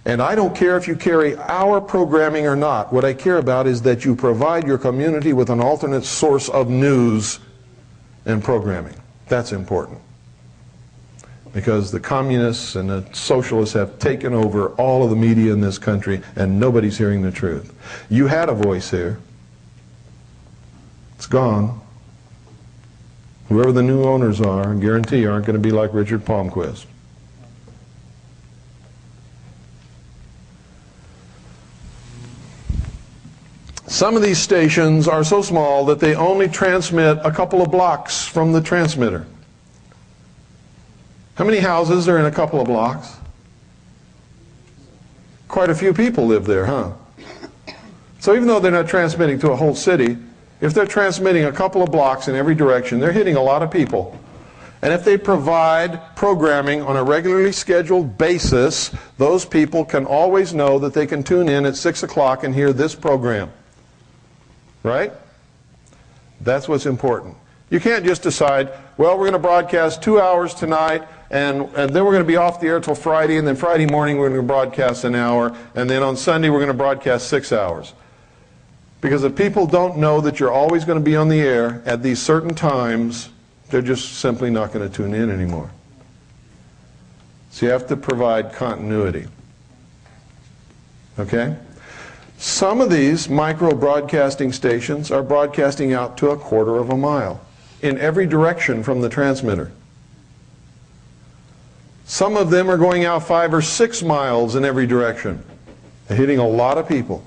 And I don't care if you carry our programming or not. What I care about is that you provide your community with an alternate source of news and programming. That's important. Because the communists and the socialists have taken over all of the media in this country, and nobody's hearing the truth. You had a voice here. It's gone. Whoever the new owners are, I guarantee you, aren't going to be like Richard Palmquist. Some of these stations are so small that they only transmit a couple of blocks from the transmitter. How many houses are in a couple of blocks? Quite a few people live there, huh? So even though they're not transmitting to a whole city, if they're transmitting a couple of blocks in every direction, they're hitting a lot of people. And if they provide programming on a regularly scheduled basis, those people can always know that they can tune in at 6 o'clock and hear this program. Right? That's what's important. You can't just decide, well, we're going to broadcast 2 hours tonight, and then we're going to be off the air till Friday, and then Friday morning we're going to broadcast an hour, and then on Sunday we're going to broadcast 6 hours. Because if people don't know that you're always going to be on the air at these certain times, they're just simply not going to tune in anymore. So you have to provide continuity. Okay? Some of these micro broadcasting stations are broadcasting out to 1/4 of a mile in every direction from the transmitter. Some of them are going out 5 or 6 miles in every direction. They're hitting a lot of people.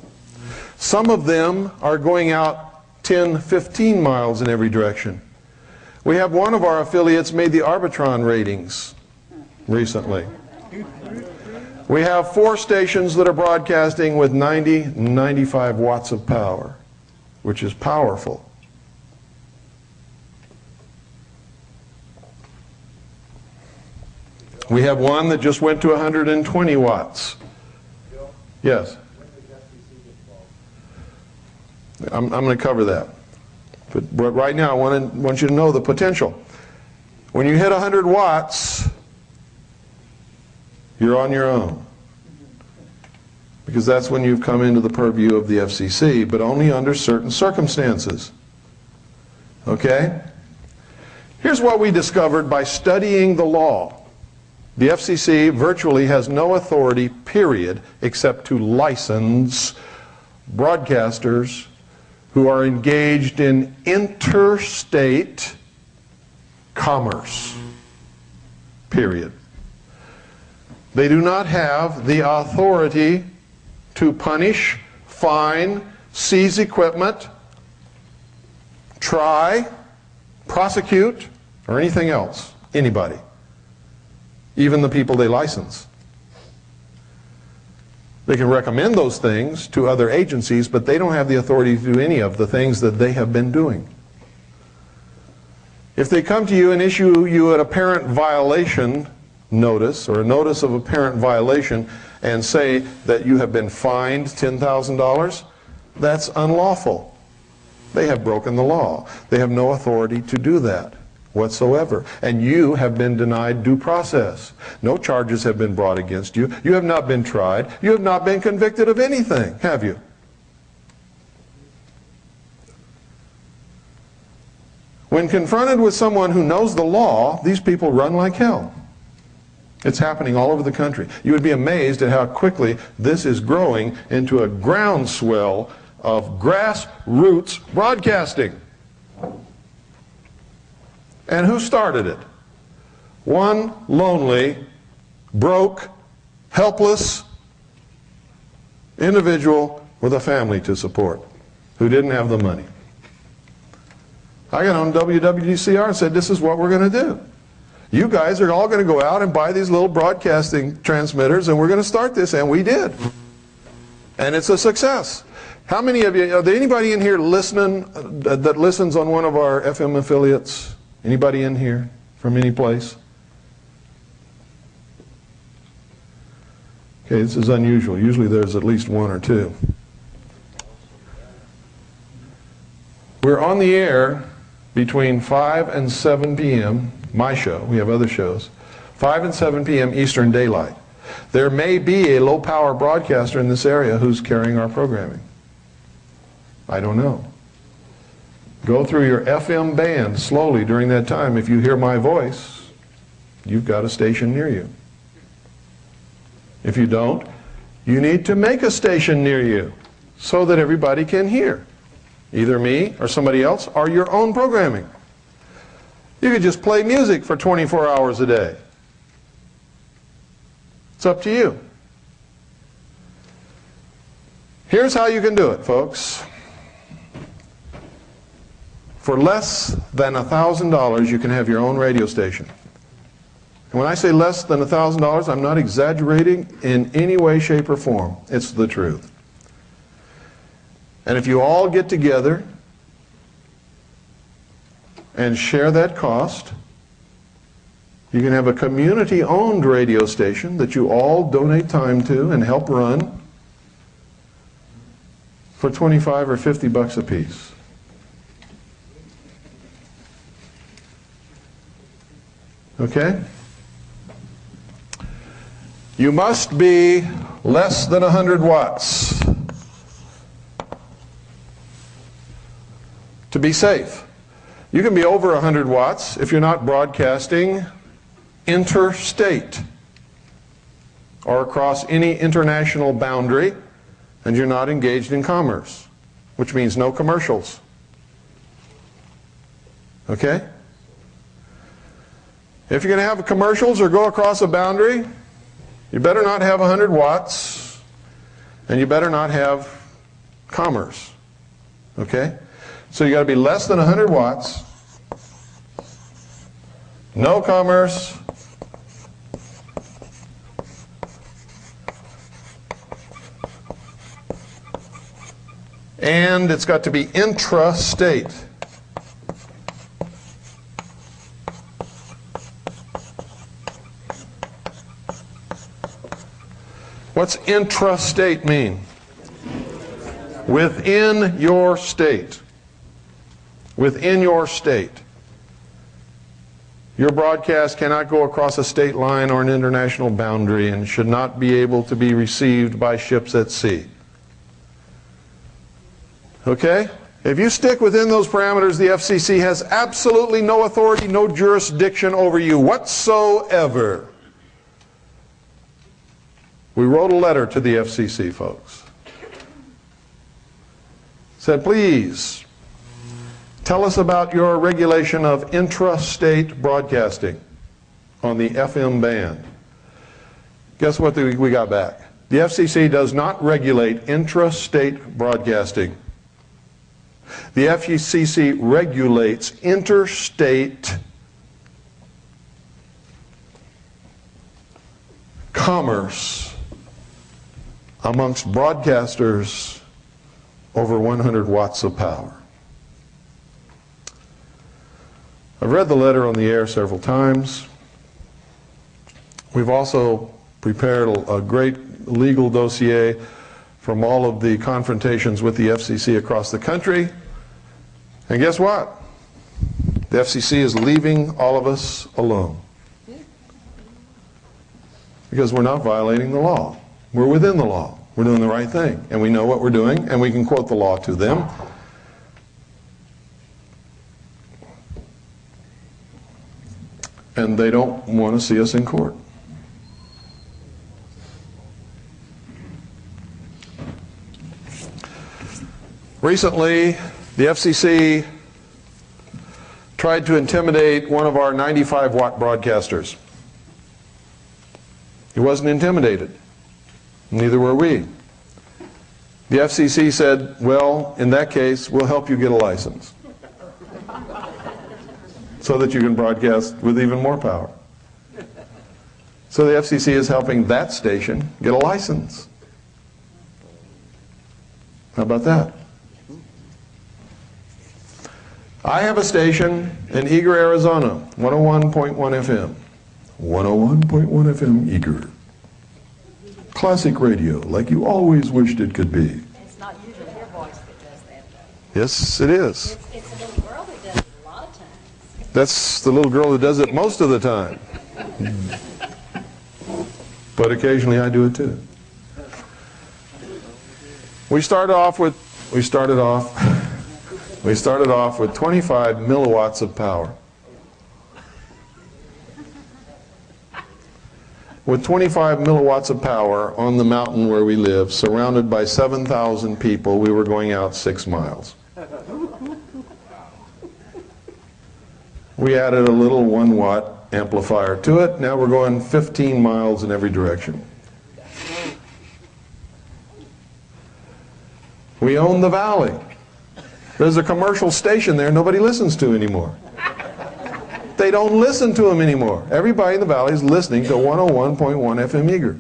Some of them are going out 10, 15 miles in every direction. We have one of our affiliates made the Arbitron ratings recently. We have 4 stations that are broadcasting with 90, 95 watts of power, which is powerful. We have one that just went to 120 watts. Yes? I'm going to cover that. But right now I want you to know the potential. When you hit 100 watts, you're on your own. Because that's when you've come into the purview of the FCC, but only under certain circumstances. Okay? Here's what we discovered by studying the law. The FCC virtually has no authority, period, except to license broadcasters who are engaged in interstate commerce, period. They do not have the authority to punish, fine, seize equipment, try, prosecute, or anything else, anybody, even the people they license. They can recommend those things to other agencies, but they don't have the authority to do any of the things that they have been doing. If they come to you and issue you an apparent violation notice, or a notice of apparent violation, and say that you have been fined $10,000, that's unlawful. They have broken the law. They have no authority to do that whatsoever. And you have been denied due process. No charges have been brought against you. You have not been tried. You have not been convicted of anything, have you? When confronted with someone who knows the law, these people run like hell. It's happening all over the country. You would be amazed at how quickly this is growing into a groundswell of grassroots broadcasting. And who started it? One lonely, broke, helpless individual with a family to support who didn't have the money. I got on WWDCR and said, this is what we're going to do. You guys are all going to go out and buy these little broadcasting transmitters, and we're going to start this, and we did. And it's a success. How many of you, are there anybody in here listening that listens on one of our FM affiliates? Anybody in here from any place? Okay, this is unusual. Usually there's at least 1 or 2. We're on the air between 5 and 7 p.m., my show, we have other shows, 5 and 7 p.m. Eastern Daylight. There may be a low-power broadcaster in this area who's carrying our programming. I don't know. Go through your FM band slowly during that time. If you hear my voice, you've got a station near you. If you don't, you need to make a station near you so that everybody can hear. Either me or somebody else or your own programming. You could just play music for 24 hours a day. It's up to you. Here's how you can do it, folks. For less than $1,000, you can have your own radio station. And when I say less than $1,000, I'm not exaggerating in any way, shape, or form. It's the truth. And if you all get together and share that cost, you can have a community-owned radio station that you all donate time to and help run for 25 or 50 bucks a piece. Okay? You must be less than 100 watts to be safe. You can be over 100 watts if you're not broadcasting interstate or across any international boundary and you're not engaged in commerce, which means no commercials. Okay? If you're going to have commercials or go across a boundary, you better not have 100 watts and you better not have commerce. Okay? So you got to be less than 100 watts, no commerce, and it's got to be intrastate. What's intrastate mean? Within your state. Within your state. Your broadcast cannot go across a state line or an international boundary and should not be able to be received by ships at sea. Okay? If you stick within those parameters, the FCC has absolutely no authority, no jurisdiction over you whatsoever. We wrote a letter to the FCC, folks. Said, please, tell us about your regulation of intrastate broadcasting on the FM band. Guess what we got back? The FCC does not regulate intrastate broadcasting. The FCC regulates interstate commerce amongst broadcasters over 100 watts of power. I've read the letter on the air several times. We've also prepared a great legal dossier from all of the confrontations with the FCC across the country. And guess what? The FCC is leaving all of us alone. Because we're not violating the law. We're within the law. We're doing the right thing. And we know what we're doing, and we can quote the law to them. And they don't want to see us in court. Recently, the FCC tried to intimidate one of our 95-watt broadcasters. He wasn't intimidated. Neither were we. The FCC said, well, in that case, we'll help you get a license so that you can broadcast with even more power. So the FCC is helping that station get a license. How about that? I have a station in Eager, Arizona, 101.1 FM. 101.1 FM Eager. Classic radio, like you always wished it could be. It's not usually your voice that does that, though. Yes, it is. It's a little girl that does it a lot of times. That's the little girl that does it most of the time. But occasionally I do it too. We started off with 25 milliwatts of power. With 25 milliwatts of power on the mountain where we live, surrounded by 7,000 people, we were going out 6 miles. We added a little 1-watt amplifier to it. Now we're going 15 miles in every direction. We own the valley. There's a commercial station there nobody listens to anymore. They don't listen to them anymore. Everybody in the valley is listening to 101.1 FM Eager.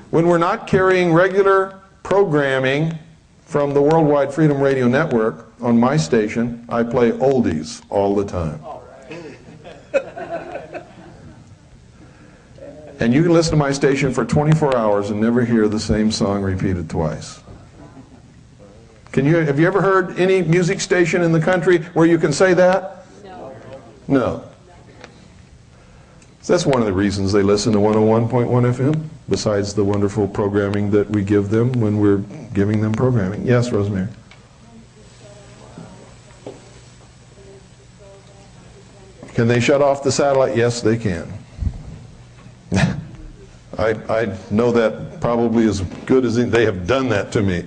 When we're not carrying regular programming from the Worldwide Freedom Radio Network on my station, I play oldies all the time. And you can listen to my station for 24 hours and never hear the same song repeated twice. Have you ever heard any music station in the country where you can say that? No. No. So that's one of the reasons they listen to 101.1 FM, besides the wonderful programming that we give them when we're giving them programming. Yes, Rosemary? Can they shut off the satellite? Yes, they can. I know that probably as good as they have done that to me.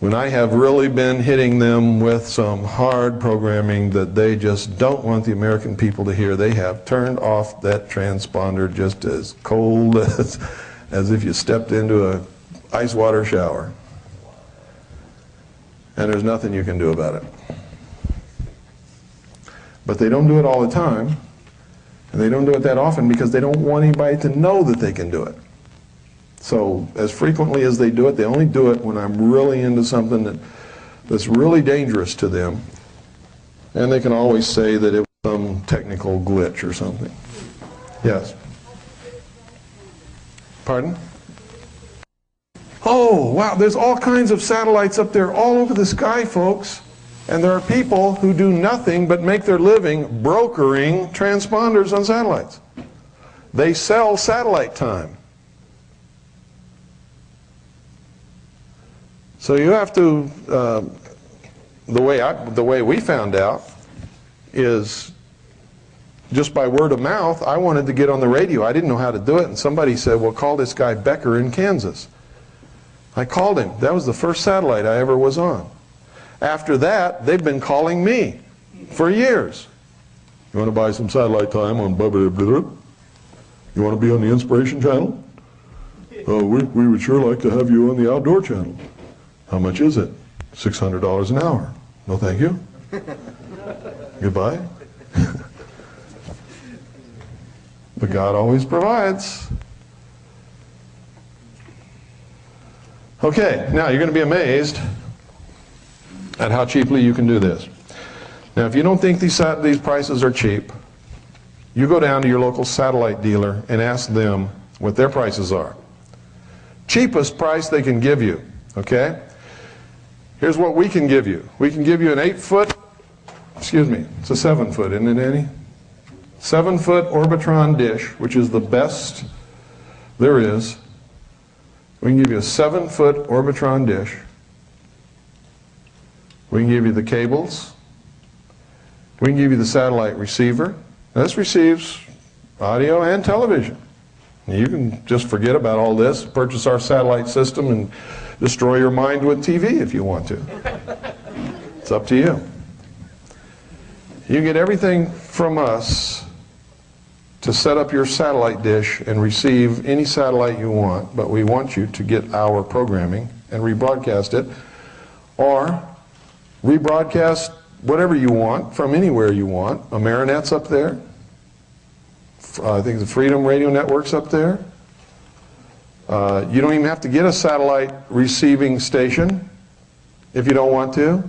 When I have really been hitting them with some hard programming that they just don't want the American people to hear, they have turned off that transponder just as cold as if you stepped into an ice water shower. And there's nothing you can do about it. But they don't do it all the time, and they don't do it that often because they don't want anybody to know that they can do it. So as frequently as they do it, they only do it when I'm really into something that's really dangerous to them. And they can always say that it was some technical glitch or something. Yes? Pardon? Oh, wow, there's all kinds of satellites up there all over the sky, folks. And there are people who do nothing but make their living brokering transponders on satellites. They sell satellite time. So you have to, the way we found out is just by word of mouth. I wanted to get on the radio. I didn't know how to do it, and somebody said, well, call this guy Becker in Kansas. I called him. That was the first satellite I ever was on. After that, they've been calling me for years. You want to buy some satellite time on blah, blah, blah, blah? You want to be on the Inspiration Channel? We would sure like to have you on the Outdoor Channel. How much is it? $600 an hour. No, thank you. Goodbye. But God always provides. Okay, now you're going to be amazed at how cheaply you can do this. Now, if you don't think these prices are cheap, you go down to your local satellite dealer and ask them what their prices are. Cheapest price they can give you, okay? Here's what we can give you. We can give you an 8-foot, excuse me, it's a 7-foot, isn't it, Annie? 7-foot Orbitron dish, which is the best there is. We can give you a 7-foot Orbitron dish. We can give you the cables. We can give you the satellite receiver. This receives audio and television. You can just forget about all this, purchase our satellite system, and destroy your mind with TV if you want to. It's up to you. You get everything from us to set up your satellite dish and receive any satellite you want, but we want you to get our programming and rebroadcast it, or rebroadcast whatever you want from anywhere you want. Amerinet's up there. I think the Freedom Radio Network's up there. You don't even have to get a satellite receiving station if you don't want to.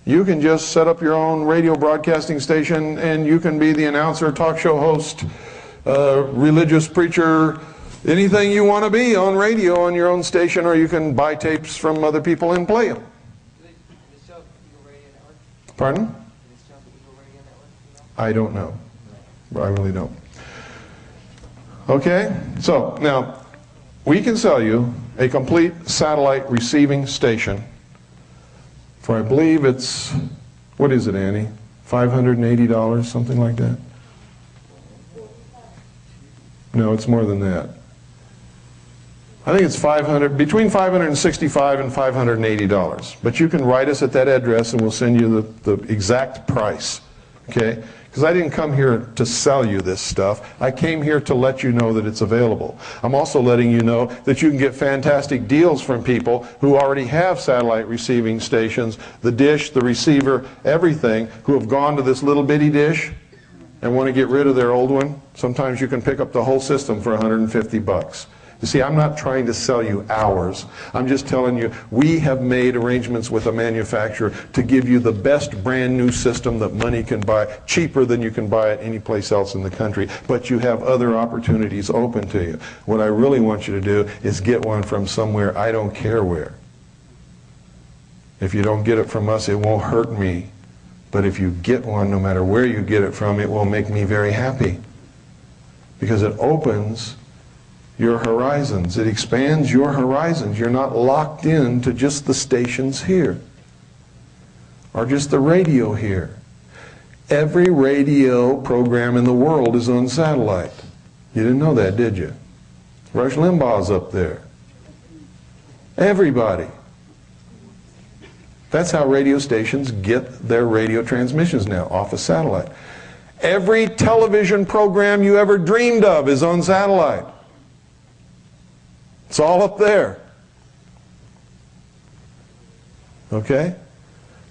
You can just set up your own radio broadcasting station, and you can be the announcer, talk show host, religious preacher, anything you want to be on radio on your own station, or you can buy tapes from other people and play them. Pardon? I don't know. I really don't. Okay, so now we can sell you a complete satellite receiving station for, I believe it's, what is it, Annie? $580, something like that? No, it's more than that. I think it's between $565 and $580. But you can write us at that address and we'll send you the exact price. Okay? Because I didn't come here to sell you this stuff. I came here to let you know that it's available. I'm also letting you know that you can get fantastic deals from people who already have satellite receiving stations, the dish, the receiver, everything, who have gone to this little bitty dish and want to get rid of their old one. Sometimes you can pick up the whole system for $150. You see, I'm not trying to sell you ours. I'm just telling you, we have made arrangements with a manufacturer to give you the best brand new system that money can buy, cheaper than you can buy it any place else in the country. But you have other opportunities open to you. What I really want you to do is get one from somewhere, I don't care where. If you don't get it from us, it won't hurt me. But if you get one, no matter where you get it from, it will make me very happy. because it opens your horizons. It expands your horizons. You're not locked in to just the stations here or just the radio here. Every radio program in the world is on satellite. You didn't know that, did you? Rush Limbaugh's up there. Everybody. That's how radio stations get their radio transmissions now, off a satellite. Every television program you ever dreamed of is on satellite. It's all up there. Okay?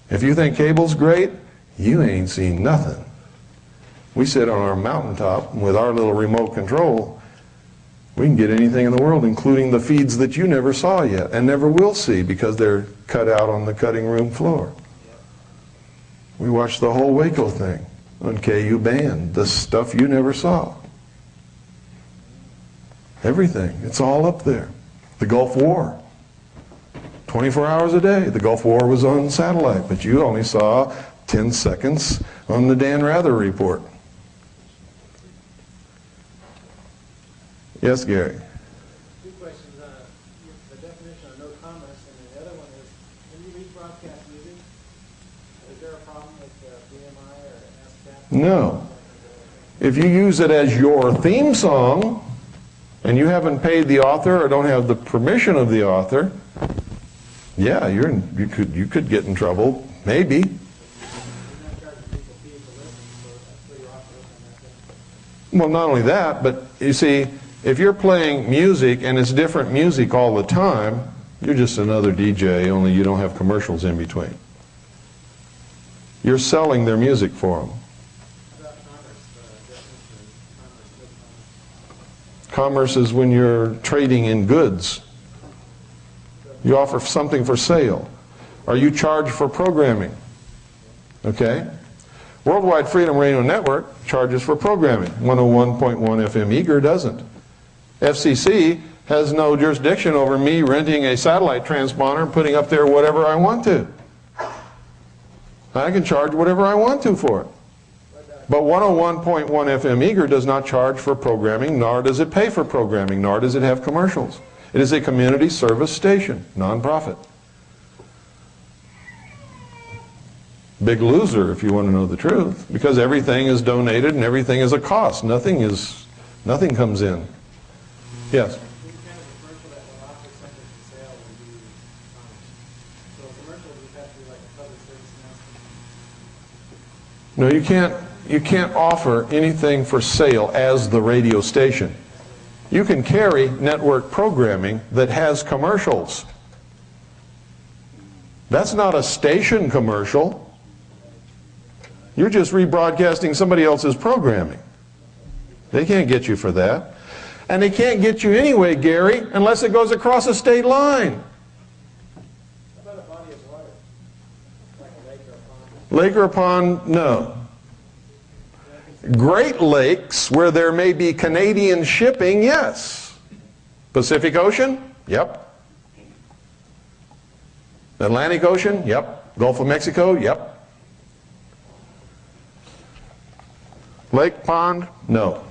If you think cable's great, you ain't seen nothing. We sit on our mountaintop with our little remote control. We can get anything in the world, including the feeds that you never saw yet and never will see because they're cut out on the cutting room floor. We watched the whole Waco thing on KU band, the stuff you never saw. Everything. It's all up there. The Gulf War. 24 hours a day. The Gulf War was on satellite, but you only saw 10 seconds on the Dan Rather report. Yes, Gary? Two questions. The definition of no commerce, and the other one is, when you read broadcast music, is there a problem with BMI or ASCAP? No. If you use it as your theme song, and you haven't paid the author or don't have the permission of the author, yeah, you could get in trouble, maybe. Well, not only that, but you see, if you're playing music and it's different music all the time, you're just another DJ, only you don't have commercials in between. You're selling their music for them. Commerce is when you're trading in goods. You offer something for sale, or you charge for programming. Okay? Worldwide Freedom Radio Network charges for programming. 101.1 FM Eager doesn't. FCC has no jurisdiction over me renting a satellite transponder and putting up there whatever I want to. I can charge whatever I want to for it. But 101.1 FM Eager does not charge for programming, nor does it pay for programming, nor does it have commercials. It is a community service station, non-profit. Big loser, if you want to know the truth, because everything is donated and everything is a cost. Nothing comes in. Yes? No, you can't offer anything for sale as the radio station. You can carry network programming that has commercials. That's not a station commercial. You're just rebroadcasting somebody else's programming. They can't get you for that. And they can't get you anyway, Gary, unless it goes across a state line. How about a body of water? Like a lake or a pond? Lake or a pond, no. Great Lakes, where there may be Canadian shipping, yes. Pacific Ocean? Yep. Atlantic Ocean? Yep. Gulf of Mexico? Yep. Lake, pond? No.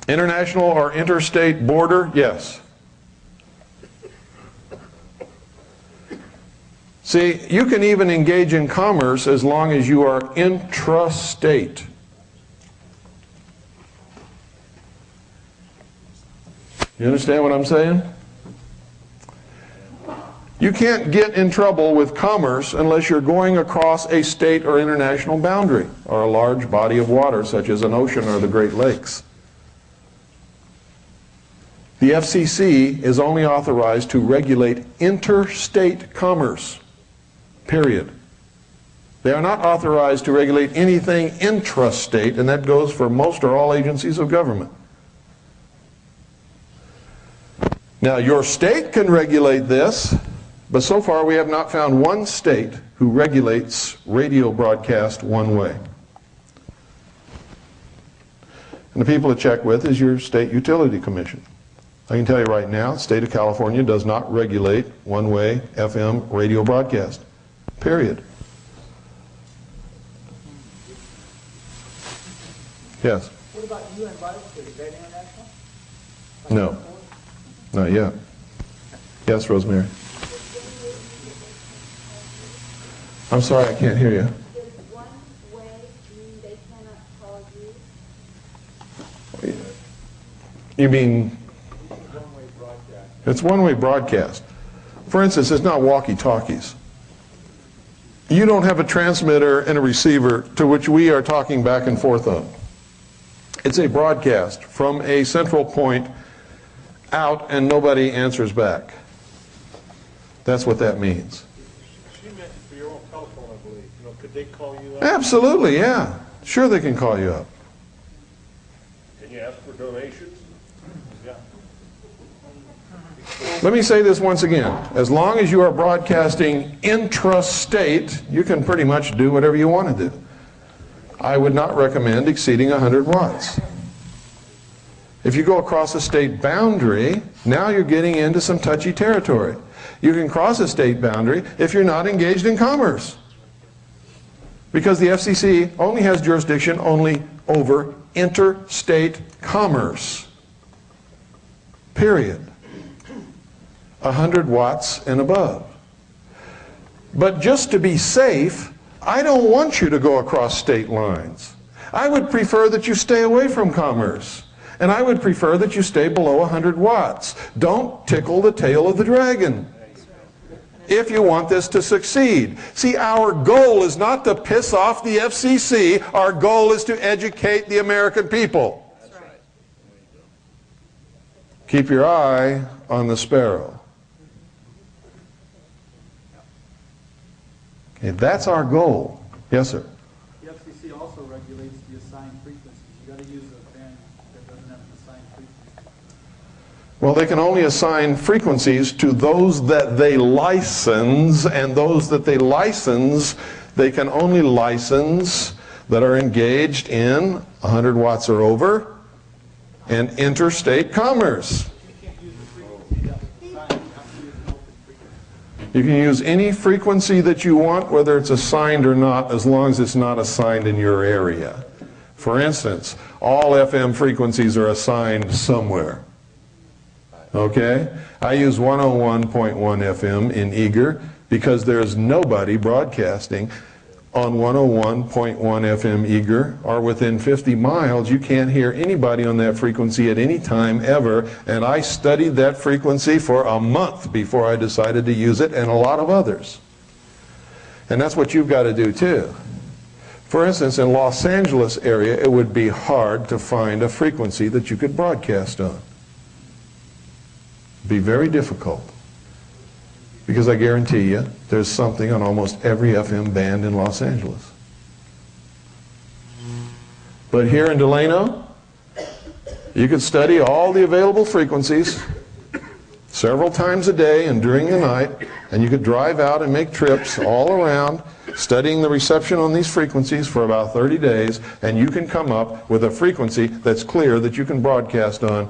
International or interstate border? Yes. See, you can even engage in commerce as long as you are intrastate. You understand what I'm saying? You can't get in trouble with commerce unless you're going across a state or international boundary or a large body of water such as an ocean or the Great Lakes. The FCC is only authorized to regulate interstate commerce, period. They are not authorized to regulate anything intrastate, and that goes for most or all agencies of government. Now, your state can regulate this, but so far we have not found one state who regulates radio broadcast one way. And the people to check with is your state utility commission. I can tell you right now, the state of California does not regulate one-way FM radio broadcast, period. What What What about UN Bible Study? Is that international? No, not yet. Yes, Rosemary. I'm sorry, I can't hear you. Does one way mean they cannot call you? You mean it's one-way broadcast. For instance, it's not walkie-talkies. You don't have a transmitter and a receiver to which we are talking back and forth on. It's a broadcast from a central point out and nobody answers back. That's what that means. She meant for your own telephone, I believe. You know, could they call you up? Absolutely, yeah. Sure they can call you up. Can you ask for donations? Yeah. Let me say this once again. As long as you are broadcasting intrastate, you can pretty much do whatever you want to do. I would not recommend exceeding 100 watts. If you go across a state boundary, now you're getting into some touchy territory. You can cross a state boundary if you're not engaged in commerce. Because the FCC only has jurisdiction only over interstate commerce. Period. 100 watts and above. But just to be safe, I don't want you to go across state lines. I would prefer that you stay away from commerce. And I would prefer that you stay below 100 watts. Don't tickle the tail of the dragon if you want this to succeed. See, our goal is not to piss off the FCC. Our goal is to educate the American people. Keep your eye on the sparrow. Okay, that's our goal. Yes, sir. The FCC also regulates the assigned frequencies. You got to use a band that doesn't have an assigned frequency. Well, they can only assign frequencies to those that they license, and those that they license, they can only license that are engaged in 100 watts or over and interstate commerce. You can use any frequency that you want, whether it's assigned or not, as long as it's not assigned in your area. For instance, all FM frequencies are assigned somewhere. Okay? I use 101.1 FM in Eager because there's nobody broadcasting on 101.1 FM Eager, or within 50 miles. You can't hear anybody on that frequency at any time ever, and I studied that frequency for a month before I decided to use it, and a lot of others. And that's what you've got to do too. For instance, in Los Angeles area, it would be hard to find a frequency that you could broadcast on. It'd be very difficult. Because I guarantee you, there's something on almost every FM band in Los Angeles. But here in Delano, you could study all the available frequencies several times a day and during the night, and you could drive out and make trips all around studying the reception on these frequencies for about 30 days, and you can come up with a frequency that's clear that you can broadcast on,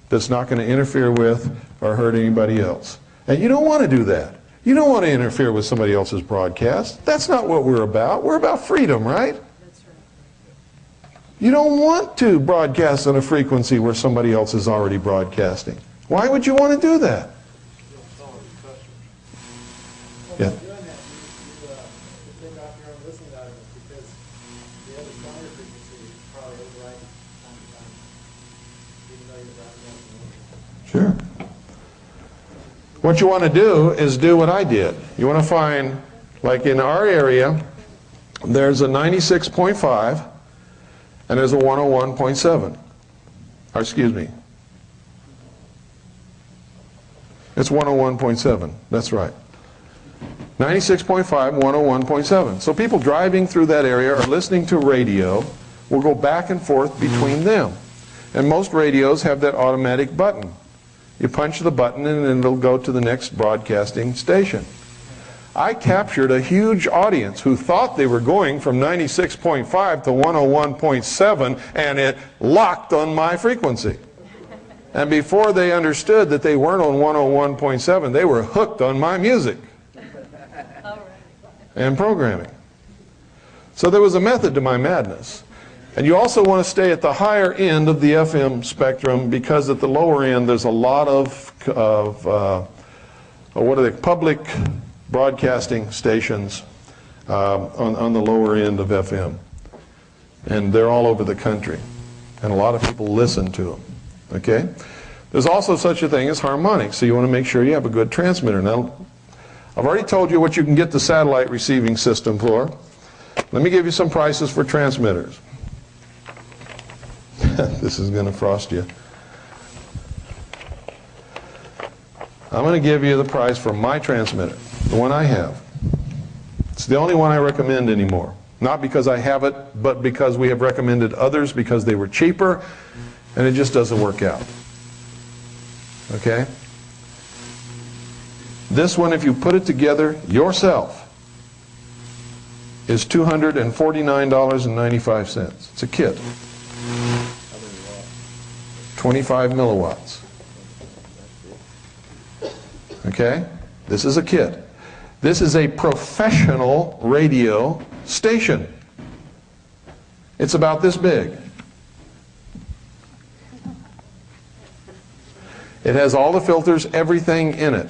that's not going to interfere with or hurt anybody else. And you don't want to do that. You don't want to interfere with somebody else's broadcast. That's not what we're about. We're about freedom, right? That's right. You don't want to broadcast on a frequency where somebody else is already broadcasting. Why would you want to do that? Yeah. Doing that, you take off your own listening audience because the other stronger frequency is probably overriding time to time, even though you're broadcasting. Sure. What you want to do is do what I did. You want to find, like in our area, there's a 96.5 and there's a 101.7. Or excuse me. It's 101.7. That's right. 96.5, 101.7. So people driving through that area or listening to radio will go back and forth between them. And most radios have that automatic button. You punch the button and then it'll go to the next broadcasting station. I captured a huge audience who thought they were going from 96.5 to 101.7, and it locked on my frequency. And before they understood that they weren't on 101.7, they were hooked on my music and programming. So there was a method to my madness. And you also want to stay at the higher end of the FM spectrum, because at the lower end there's a lot of what are they, public broadcasting stations on the lower end of FM. And they're all over the country. And a lot of people listen to them. Okay? There's also such a thing as harmonics, so you want to make sure you have a good transmitter. Now, I've already told you what you can get the satellite receiving system for. Let me give you some prices for transmitters. This is going to frost you. I'm going to give you the price for my transmitter, the one I have. It's the only one I recommend anymore. Not because I have it, but because we have recommended others because they were cheaper, and it just doesn't work out. Okay? This one, if you put it together yourself, is $249.95. It's a kit. 25 milliwatts. Okay? This is a kit. This is a professional radio station. It's about this big. It has all the filters, everything in it.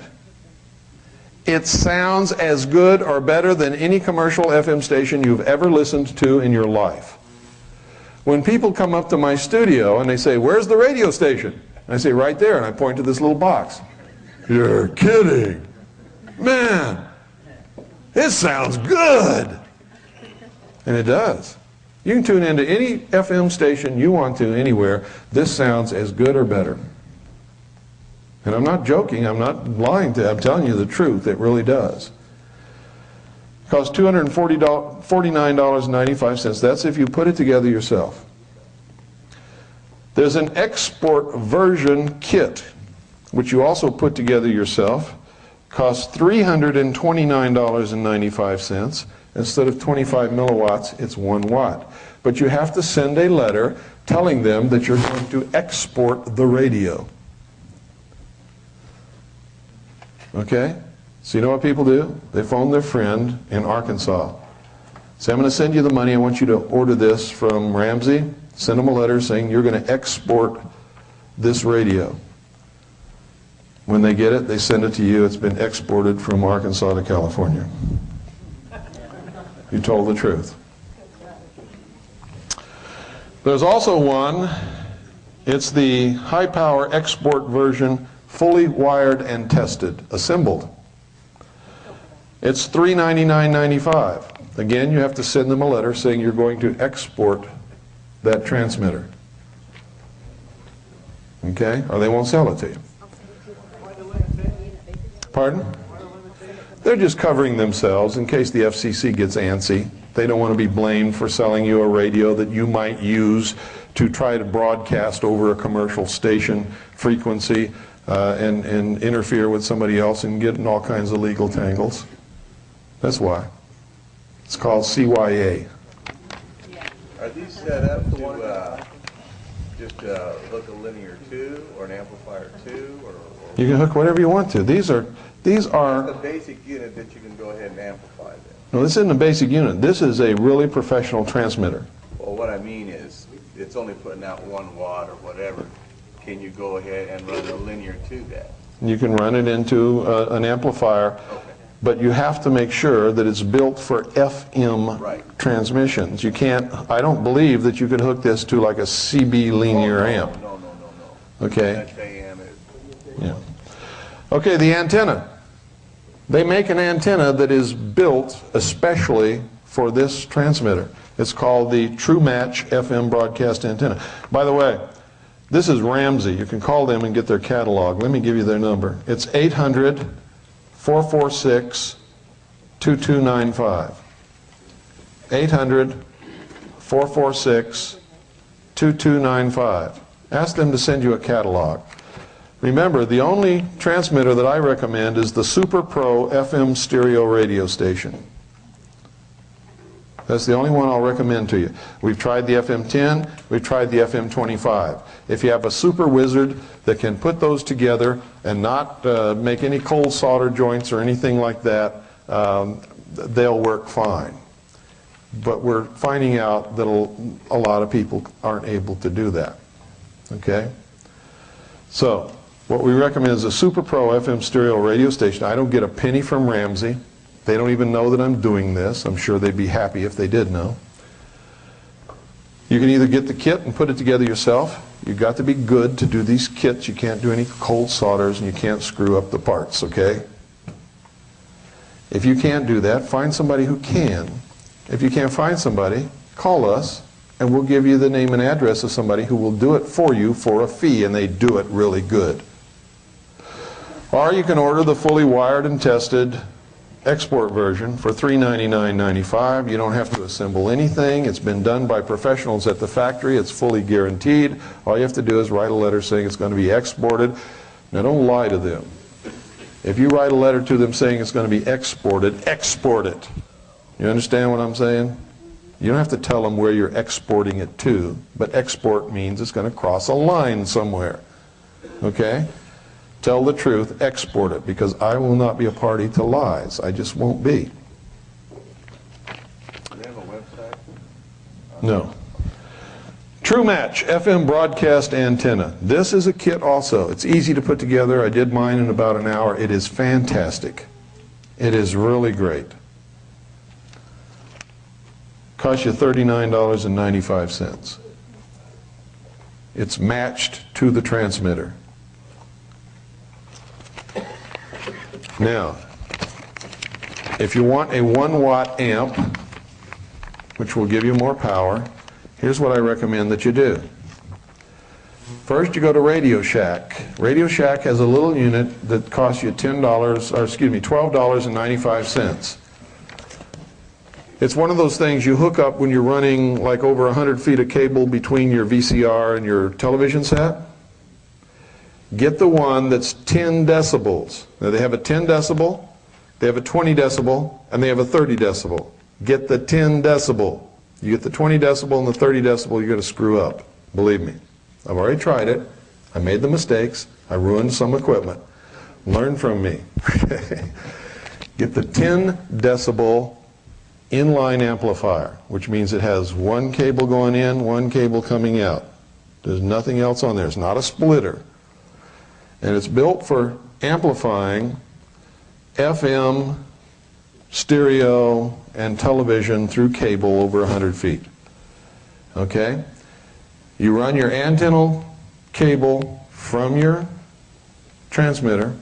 It sounds as good or better than any commercial FM station you've ever listened to in your life. When people come up to my studio and they say, "Where's the radio station?" And I say, "Right there," and I point to this little box. "You're kidding. Man, it sounds good." And it does. You can tune into any FM station you want to anywhere. This sounds as good or better. And I'm not joking, I'm not lying to you, I'm telling you the truth, it really does. It costs $249.95, that's if you put it together yourself. There's an export version kit, which you also put together yourself. Costs $329.95. Instead of 25 milliwatts, it's 1 watt. But you have to send a letter telling them that you're going to export the radio. Okay? So you know what people do? They phone their friend in Arkansas. Say, "I'm going to send you the money. I want you to order this from Ramsey." Send them a letter saying you're going to export this radio. When they get it, they send it to you. It's been exported from Arkansas to California. You told the truth. There's also one. It's the high-power export version, fully wired and tested, assembled. It's $399.95. Again, you have to send them a letter saying you're going to export that transmitter. Okay? Or they won't sell it to you. Pardon? They're just covering themselves in case the FCC gets antsy. They don't want to be blamed for selling you a radio that you might use to try to broadcast over a commercial station frequency and interfere with somebody else and get in all kinds of legal tangles. That's why. It's called CYA. Are these set up to just hook a linear 2 or an amplifier 2? Or You can hook whatever you want to. These are the basic unit that you can go ahead and amplify then. No, this isn't a basic unit. This is a really professional transmitter. Well, what I mean is, it's only putting out 1 watt or whatever. Can you go ahead and run a linear to that? You can run it into an amplifier, but you have to make sure that it's built for FM transmissions. You can't, I don't believe that you could hook this to like a CB linear amp. No. Okay. That's AM is. Yeah. Okay, the antenna. They make an antenna that is built especially for this transmitter. It's called the True Match FM broadcast antenna. By the way, this is Ramsey. You can call them and get their catalog. Let me give you their number. It's 800-446-2295. 800-446-2295. Ask them to send you a catalog. Remember, the only transmitter that I recommend is the Super Pro FM stereo radio station. That's the only one I'll recommend to you. We've tried the FM10, we've tried the FM25. If you have a super wizard that can put those together and not make any cold solder joints or anything like that, they'll work fine. but we're finding out that a lot of people aren't able to do that. Okay? So, what we recommend is a Super Pro FM stereo radio station. I don't get a penny from Ramsey. They don't even know that I'm doing this. I'm sure they'd be happy if they did know. You can either get the kit and put it together yourself. You've got to be good to do these kits. You can't do any cold solders and you can't screw up the parts, okay? If you can't do that, find somebody who can. If you can't find somebody, call us and we'll give you the name and address of somebody who will do it for you for a fee, and they do it really good. Or you can order the fully wired and tested export version for $399.95. You don't have to assemble anything. It's been done by professionals at the factory. It's fully guaranteed. All you have to do is write a letter saying it's going to be exported. Now don't lie to them. If you write a letter to them saying it's going to be exported, export it. You understand what I'm saying? You don't have to tell them where you're exporting it to, but export means it's going to cross a line somewhere. Okay? Tell the truth, export it, because I will not be a party to lies. I just won't be. Do they have a website? No. True Match FM broadcast antenna. This is a kit also. It's easy to put together. I did mine in about an hour. It is fantastic. It is really great. Costs you $39.95. It's matched to the transmitter. Now, if you want a 1-watt amp, which will give you more power, here's what I recommend that you do. First, you go to Radio Shack. Radio Shack has a little unit that costs you $12.95. It's one of those things you hook up when you're running like over 100 feet of cable between your VCR and your television set. Get the one that's 10 decibels. Now they have a 10 decibel, they have a 20 decibel, and they have a 30 decibel. Get the 10 decibel. You get the 20 decibel and the 30 decibel, you're going to screw up. Believe me. I've already tried it. I made the mistakes. I ruined some equipment. Learn from me. Get the 10 decibel inline amplifier, which means it has one cable going in, one cable coming out. There's nothing else on there. It's not a splitter. And it's built for amplifying FM, stereo, and television through cable over 100 feet. Okay? You run your antennal cable from your transmitter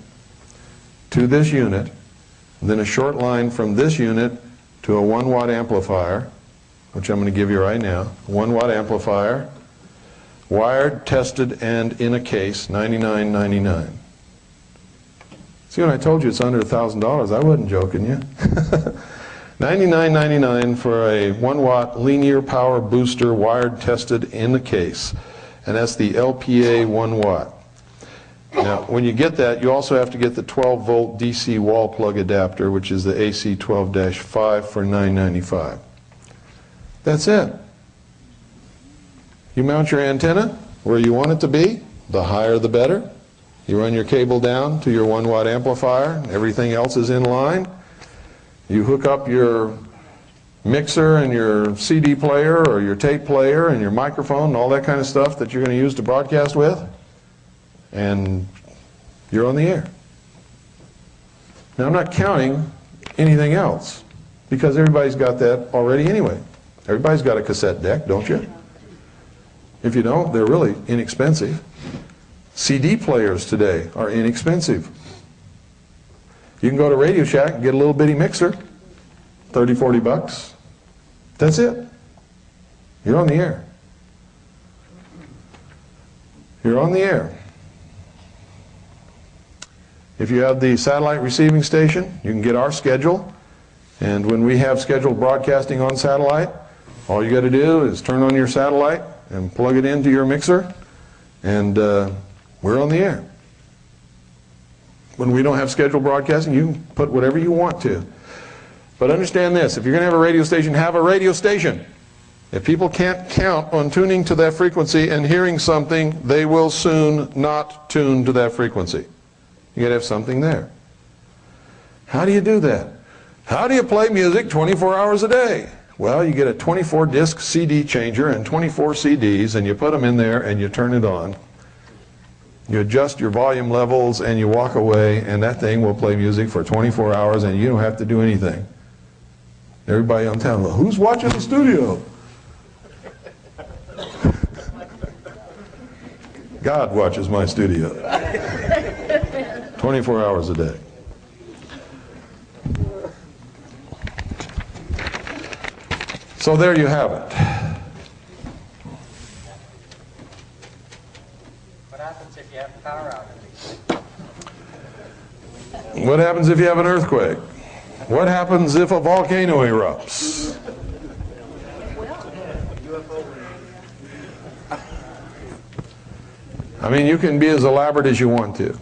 to this unit, then a short line from this unit to a 1-watt amplifier, which I'm going to give you right now. 1-watt amplifier, wired, tested, and in a case, $99.99. See, when I told you it's under $1,000, I wasn't joking you. $99.99 for a 1-watt linear power booster, wired, tested, in a case. And that's the LPA 1-watt. Now, when you get that, you also have to get the 12-volt DC wall plug adapter, which is the AC 12-5 for $9.95. That's it. You mount your antenna where you want it to be. The higher the better. You run your cable down to your 1-watt amplifier. Everything else is in line. You hook up your mixer and your CD player or your tape player and your microphone and all that kind of stuff that you're going to use to broadcast with, and you're on the air. Now, I'm not counting anything else because everybody's got that already anyway. Everybody's got a cassette deck, don't you? If you don't, they're really inexpensive. CD players today are inexpensive. You can go to Radio Shack and get a little bitty mixer, 30, 40 bucks. That's it. You're on the air. You're on the air. If you have the satellite receiving station, you can get our schedule. And when we have scheduled broadcasting on satellite, all you got to do is turn on your satellite and plug it into your mixer, and we're on the air. When we don't have scheduled broadcasting, you can put whatever you want to. But understand this, if you're going to have a radio station, have a radio station. If people can't count on tuning to that frequency and hearing something, they will soon not tune to that frequency. You got to have something there. How do you do that? How do you play music 24 hours a day? Well, you get a 24-disc CD changer and 24 CDs, and you put them in there and you turn it on. You adjust your volume levels and you walk away, and that thing will play music for 24 hours and you don't have to do anything. Everybody on town, well, who's watching the studio? God watches my studio. 24 hours a day. So there you have it. What happens if you have power outages? What happens if you have an earthquake? What happens if a volcano erupts? I mean, you can be as elaborate as you want to.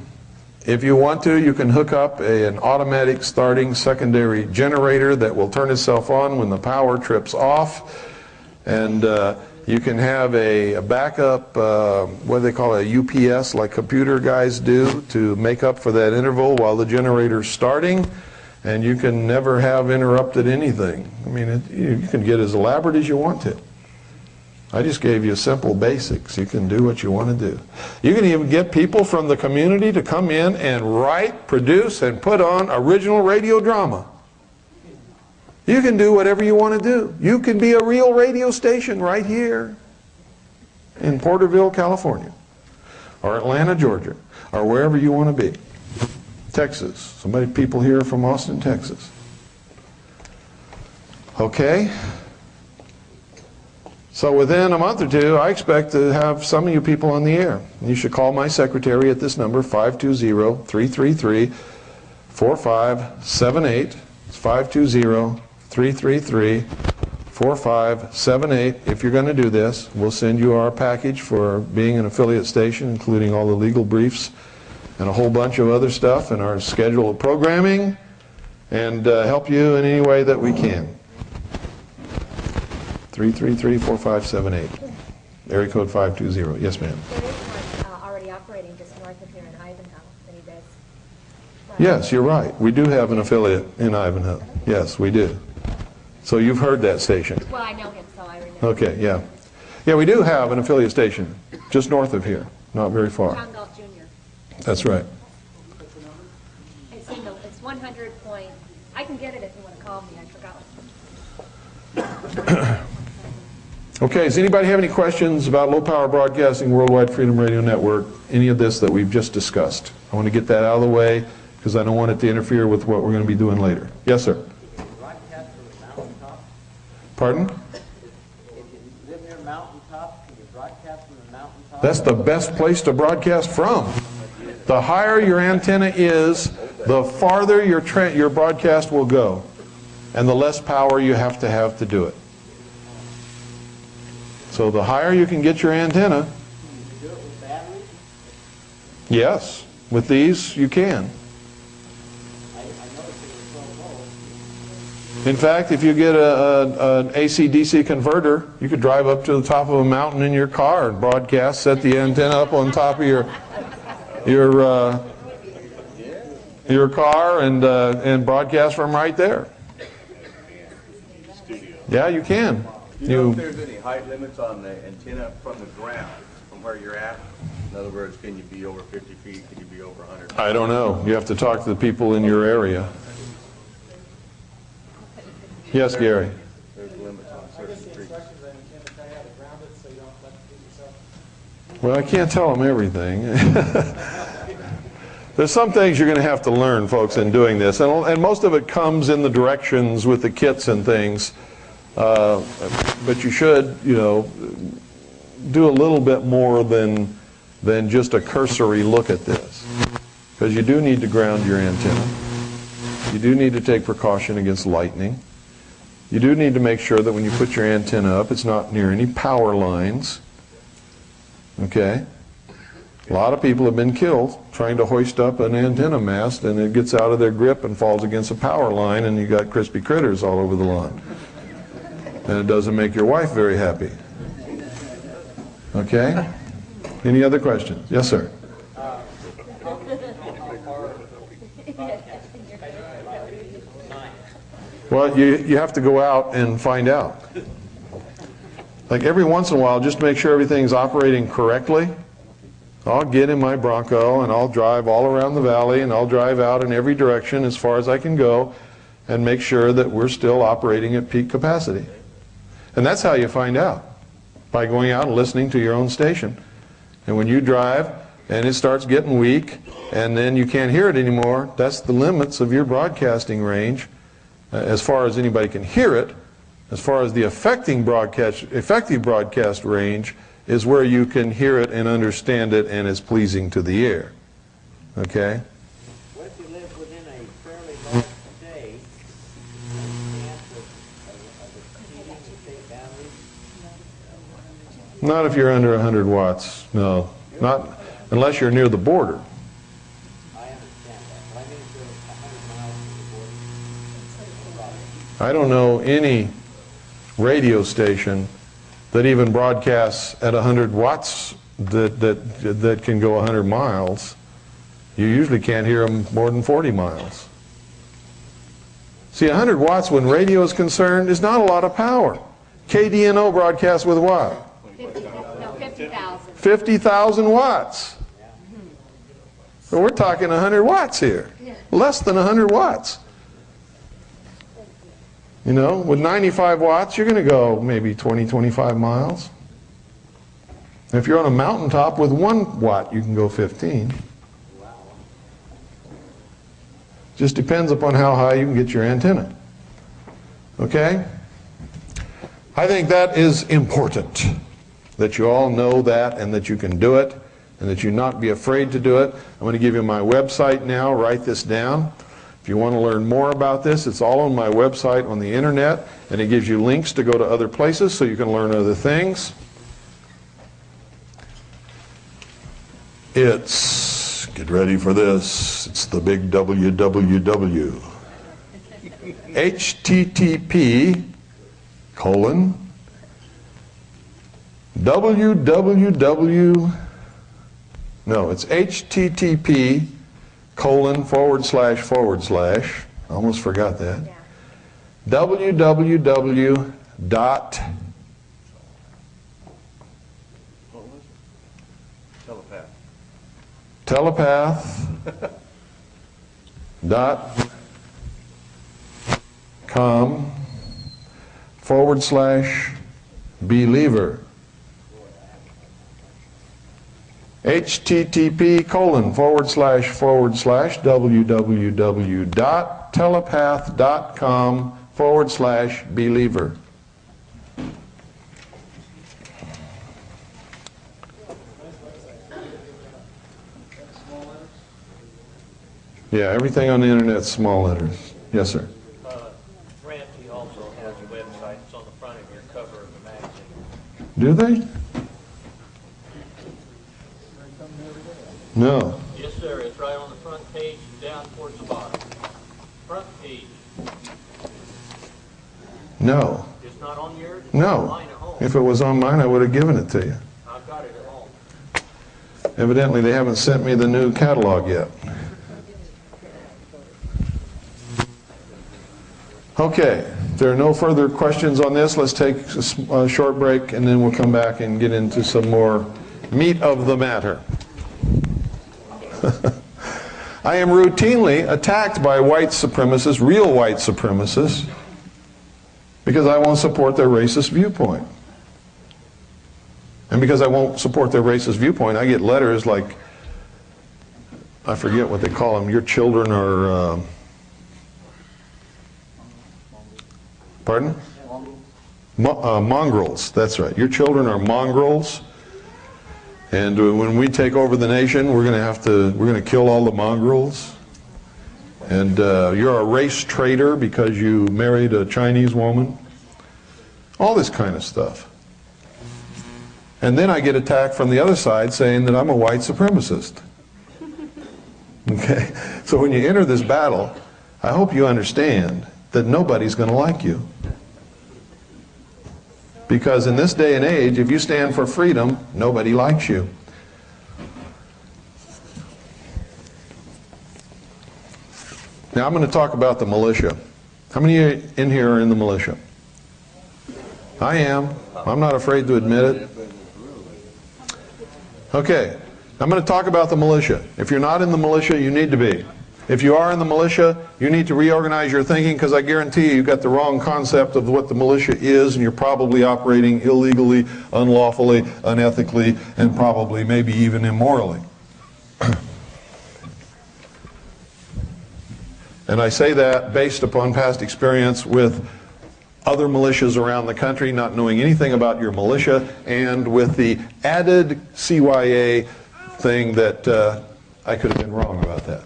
If you want to, you can hook up an automatic starting secondary generator that will turn itself on when the power trips off. And you can have a backup, what do they call it, a UPS, like computer guys do, to make up for that interval while the generator's starting. And you can never have interrupted anything. I mean, you can get as elaborate as you want to. I just gave you simple basics. You can do what you want to do. You can even get people from the community to come in and write, produce, and put on original radio drama. You can do whatever you want to do. You can be a real radio station right here in Porterville, California, or Atlanta, Georgia, or wherever you want to be. Texas. People here from Austin, Texas. Okay? So within a month or two, I expect to have some of you people on the air. You should call my secretary at this number, 520-333-4578. It's 520-333-4578. If you're going to do this, we'll send you our package for being an affiliate station, including all the legal briefs and a whole bunch of other stuff, and our schedule of programming, and help you in any way that we can. 333-4578. Area code 520. Yes, ma'am. There is one already operating just north of here in Ivanhoe that he does. Yes, you're right. We do have an affiliate in Ivanhoe. Yes, we do. So you've heard that station. Well, I know him, so I remember. Okay, yeah. Yeah, we do have an affiliate station just north of here, not very far. John Galt Jr. That's right. It's 100 point. I can get it if you want to call me. I forgot. Okay, does anybody have any questions about low power broadcasting, Worldwide Freedom Radio Network, any of this that we've just discussed? I want to get that out of the way because I don't want it to interfere with what we're going to be doing later. Yes, sir. Broadcast from the mountaintop? Pardon? If you live near a mountaintop, can you broadcast from the mountaintop? That's the best place to broadcast from. The higher your antenna is, the farther your broadcast will go, and the less power you have to do it. So the higher you can get your antenna, Can you do it with batteries? yes, with these you can. I noticed it was so low. In fact, if you get an AC-DC converter, you could drive up to the top of a mountain in your car and broadcast, set the antenna up on top of your car and broadcast from right there. Yeah, you can. Do you know if there's any height limits on the antenna from the ground, from where you're at? In other words, can you be over 50 feet? Can you be over 100 feet? I don't know. You have to talk to the people in your area. Yes, Gary. There's limits on I guess certain the trees. instructions I intend to tell you how to ground it so you don't electrocute yourself. Well, I can't tell them everything. There's some things you're going to have to learn, folks, in doing this. And most of it comes in the directions with the kits and things. But you should, do a little bit more than just a cursory look at this. Because you do need to ground your antenna. You do need to take precaution against lightning. You do need to make sure that when you put your antenna up, it's not near any power lines. Okay? A lot of people have been killed trying to hoist up an antenna mast, and it gets out of their grip and falls against a power line, and you got crispy critters all over the lawn. And it doesn't make your wife very happy. Okay? Any other questions? Yes, sir. Well, you have to go out and find out. Like every once in a while, just to make sure everything's operating correctly, I'll get in my Bronco and I'll drive all around the valley and I'll drive out in every direction as far as I can go and make sure that we're still operating at peak capacity. And that's how you find out, by going out and listening to your own station. And when you drive and it starts getting weak and then you can't hear it anymore, that's the limits of your broadcasting range as far as anybody can hear it. As far as the effective broadcast range is where you can hear it and understand it and it's pleasing to the ear. Okay? What if you live within a fairly large state, any chance of exceeding the state boundaries? Not if you're under 100 watts, no. Not unless you're near the border. I understand that, but I mean if you're 100 miles from the border. I don't know any radio station that even broadcasts at 100 watts that can go 100 miles. You usually can't hear them more than 40 miles. See, 100 watts when radio is concerned is not a lot of power. KDNO broadcasts with what? 50,000. 50,000 watts. So we're talking 100 watts here. Less than 100 watts. You know, with 95 watts, you're going to go maybe 20, 25 miles. If you're on a mountaintop with 1 watt, you can go 15. Just depends upon how high you can get your antenna. Okay? I think that is important, that you all know that and that you can do it and that you not be afraid to do it. I'm going to give you my website now. Write this down. If you want to learn more about this, it's all on my website on the internet, and it gives you links to go to other places so you can learn other things. It's, get ready for this, it's the big www. http://www, no, it's http:// I almost forgot that. Yeah. www dot telepath dot com /believer. http://www.telepath.com/believer. Yeah, everything on the internet is small letters. Yes, sir. Ramsey also has a website. It's on the front of your cover of the magazine. Do they? No. Yes, sir. It's right on the front page, down towards the bottom. Front page. No. It's not on yours? It's on No. mine at home. If it was on mine, I would have given it to you. I've got it at home. Evidently, they haven't sent me the new catalog yet. Okay, if there are no further questions on this, let's take a short break and then we'll come back and get into some more meat of the matter. I am routinely attacked by white supremacists, real white supremacists, because I won't support their racist viewpoint. And because I won't support their racist viewpoint, I get letters like, I forget what they call them, your children are... Pardon? Mongrels, that's right. Your children are mongrels, and when we take over the nation, we're going to kill all the mongrels. And you're a race traitor because you married a Chinese woman. All this kind of stuff. And then I get attacked from the other side saying that I'm a white supremacist. Okay? So when you enter this battle, I hope you understand that nobody's going to like you. Because in this day and age, if you stand for freedom, nobody likes you. Now I'm going to talk about the militia. How many in here are in the militia? I am. I'm not afraid to admit it. Okay, I'm going to talk about the militia. If you're not in the militia, you need to be. If you are in the militia, you need to reorganize your thinking, because I guarantee you've got the wrong concept of what the militia is, and you're probably operating illegally, unlawfully, unethically, and probably maybe even immorally. And I say that based upon past experience with other militias around the country, not knowing anything about your militia, and with the added CYA thing that I could have been wrong about that.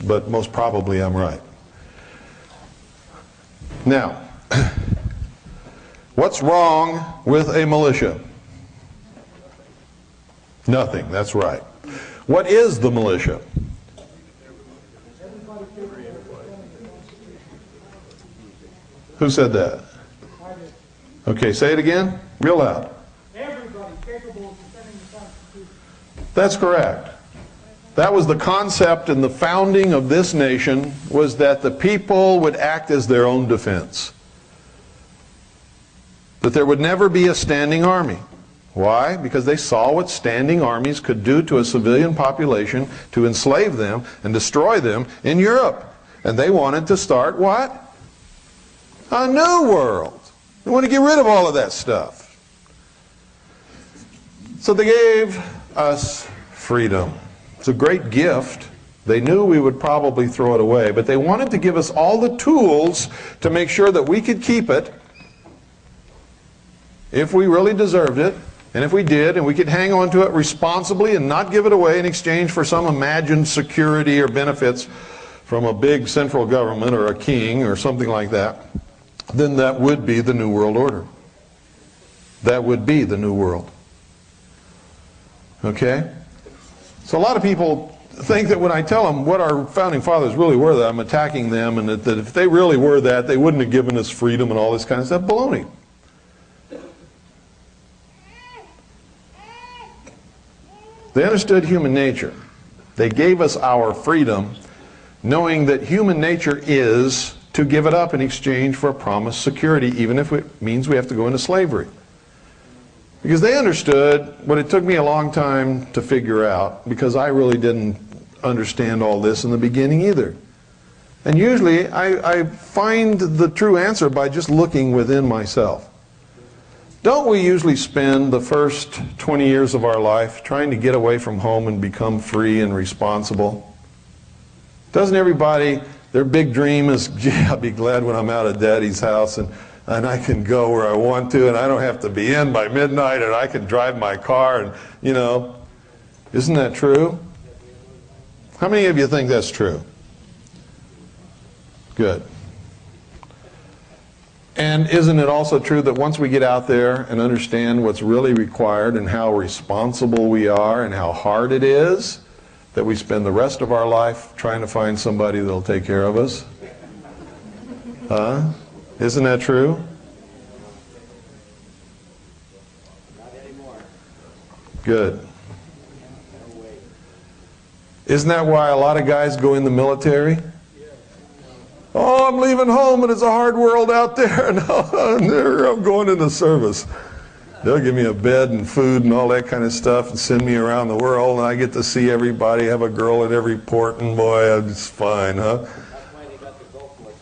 But most probably I'm right. Now, what's wrong with a militia? Nothing, that's right. What is the militia? Who said that? Okay, say it again, real loud. Everybody capable of defending the Constitution. That's correct. That was the concept in the founding of this nation, was that the people would act as their own defense. That there would never be a standing army. Why? Because they saw what standing armies could do to a civilian population to enslave them and destroy them in Europe. And they wanted to start what? A new world. They want to get rid of all of that stuff. So they gave us freedom. It's a great gift. They knew we would probably throw it away, but they wanted to give us all the tools to make sure that we could keep it if we really deserved it, and if we did, and we could hang on to it responsibly and not give it away in exchange for some imagined security or benefits from a big central government or a king or something like that. Then that would be the New World Order. That would be the New World. Okay? So a lot of people think that when I tell them what our founding fathers really were, that I'm attacking them, and that if they really were that, they wouldn't have given us freedom and all this kind of stuff. Baloney. They understood human nature. They gave us our freedom, knowing that human nature is to give it up in exchange for a promised security, even if it means we have to go into slavery. Because they understood what it took me a long time to figure out, because I really didn't understand all this in the beginning either. And usually I find the true answer by just looking within myself. Don't we usually spend the first 20 years of our life trying to get away from home and become free and responsible? Doesn't everybody, their big dream is, gee, I'll be glad when I'm out of Daddy's house and I can go where I want to, and I don't have to be in by midnight, and I can drive my car, and, you know, isn't that true? How many of you think that's true? Good. And isn't it also true that once we get out there and understand what's really required and how responsible we are and how hard it is, that we spend the rest of our life trying to find somebody that'll take care of us? Huh? Isn't that true? Not anymore. Good. Isn't that why a lot of guys go in the military? Oh, I'm leaving home and it's a hard world out there. No, I'm going in the service. They'll give me a bed and food and all that kind of stuff and send me around the world, and I get to see everybody, have a girl at every port, and boy, it's fine, huh? That's why they got the Gulf War.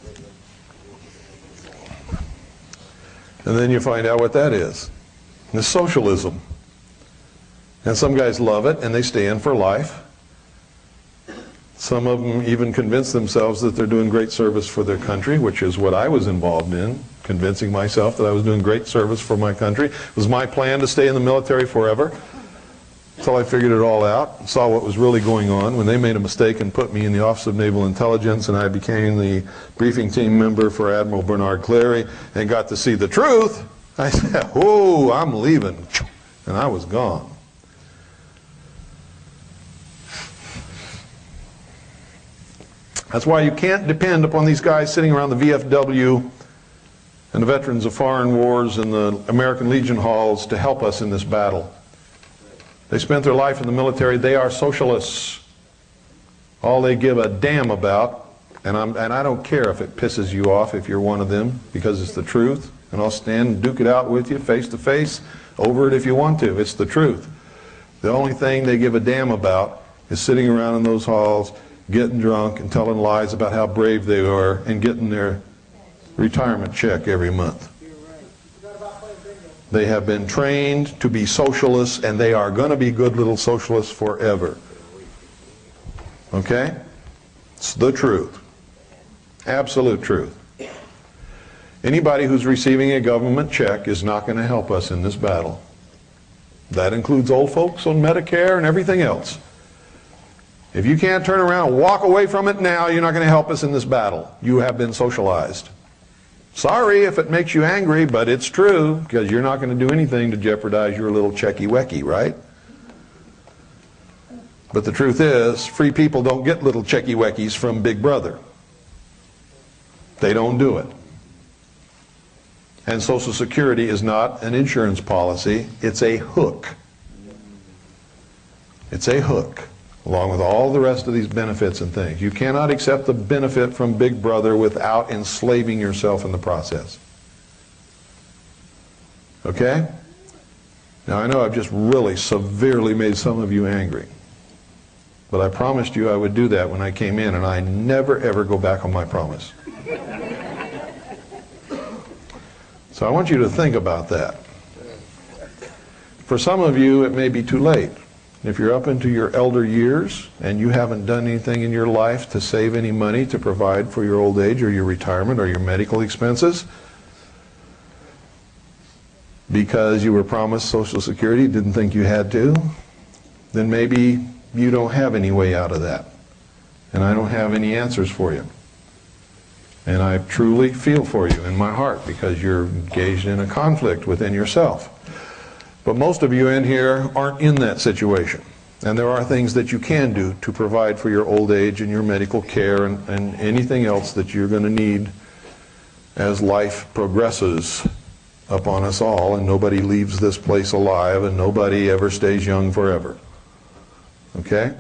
And then you find out what that is. It's socialism. And some guys love it and they stay in for life. Some of them even convince themselves that they're doing great service for their country, which is what I was involved in, convincing myself that I was doing great service for my country. It was my plan to stay in the military forever, until I figured it all out, saw what was really going on. When they made a mistake and put me in the Office of Naval Intelligence, and I became the briefing team member for Admiral Bernard Cleary and got to see the truth, I said, whoa, I'm leaving. And I was gone. That's why you can't depend upon these guys sitting around the VFW and the Veterans of Foreign Wars and the American Legion halls to help us in this battle. They spent their life in the military. They are socialists. All they give a damn about And I don't care if it pisses you off if you're one of them, because it's the truth. And I'll stand and duke it out with you face to face over it if you want to. It's the truth. The only thing they give a damn about is sitting around in those halls, getting drunk and telling lies about how brave they are and getting their retirement check every month. They have been trained to be socialists, and they are going to be good little socialists forever. Okay? It's the truth. Absolute truth. Anybody who's receiving a government check is not going to help us in this battle. That includes old folks on Medicare and everything else. If you can't turn around and walk away from it now, you're not going to help us in this battle. You have been socialized. Sorry if it makes you angry, but it's true, because you're not going to do anything to jeopardize your little checky-wecky, right? But the truth is, free people don't get little checky-weckies from Big Brother. They don't do it. And Social Security is not an insurance policy, it's a hook. It's a hook, along with all the rest of these benefits and things. You cannot accept the benefit from Big Brother without enslaving yourself in the process. Okay? Now I know I've just really severely made some of you angry. But I promised you I would do that when I came in, and I never ever go back on my promise. So I want you to think about that. For some of you, it may be too late. If you're up into your elder years and you haven't done anything in your life to save any money to provide for your old age or your retirement or your medical expenses, because you were promised Social Security, didn't think you had to, then maybe you don't have any way out of that. And I don't have any answers for you. And I truly feel for you in my heart, because you're engaged in a conflict within yourself. But most of you in here aren't in that situation. And there are things that you can do to provide for your old age and your medical care and anything else that you're going to need as life progresses upon us all, and nobody leaves this place alive and nobody ever stays young forever. Okay?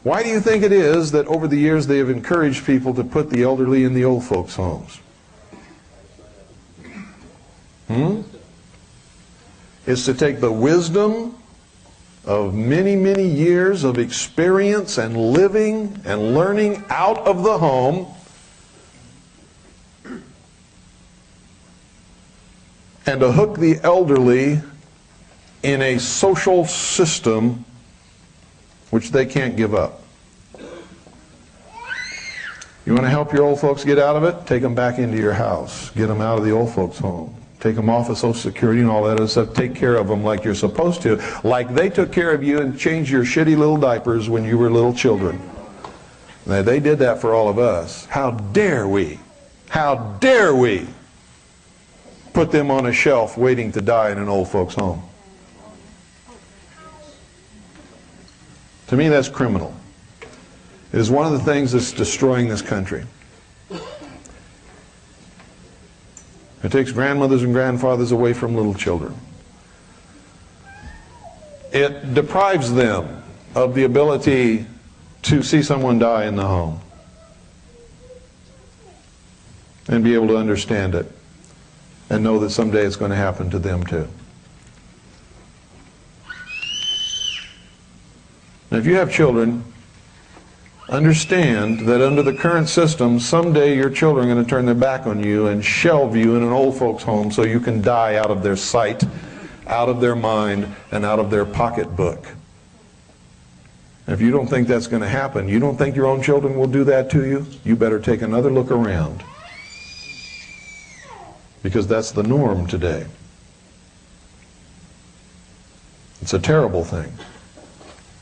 Why do you think it is that over the years they have encouraged people to put the elderly in the old folks' homes? It's to take the wisdom of many, many years of experience and living and learning out of the home and to hook the elderly in a social system which they can't give up. You want to help your old folks get out of it? Take them back into your house. Get them out of the old folks' home. Take them off of Social Security and all that other stuff. Take care of them like you're supposed to. Like they took care of you and changed your shitty little diapers when you were little children. Now, they did that for all of us. How dare we? How dare we put them on a shelf waiting to die in an old folks' home? To me, that's criminal. It is one of the things that's destroying this country. It takes grandmothers and grandfathers away from little children. It deprives them of the ability to see someone die in the home and be able to understand it and know that someday it's going to happen to them too. Now, if you have children, understand that under the current system, someday your children are going to turn their back on you and shelve you in an old folks' home so you can die out of their sight, out of their mind, and out of their pocketbook. If you don't think that's going to happen, you don't think your own children will do that to you, you better take another look around. Because that's the norm today. It's a terrible thing.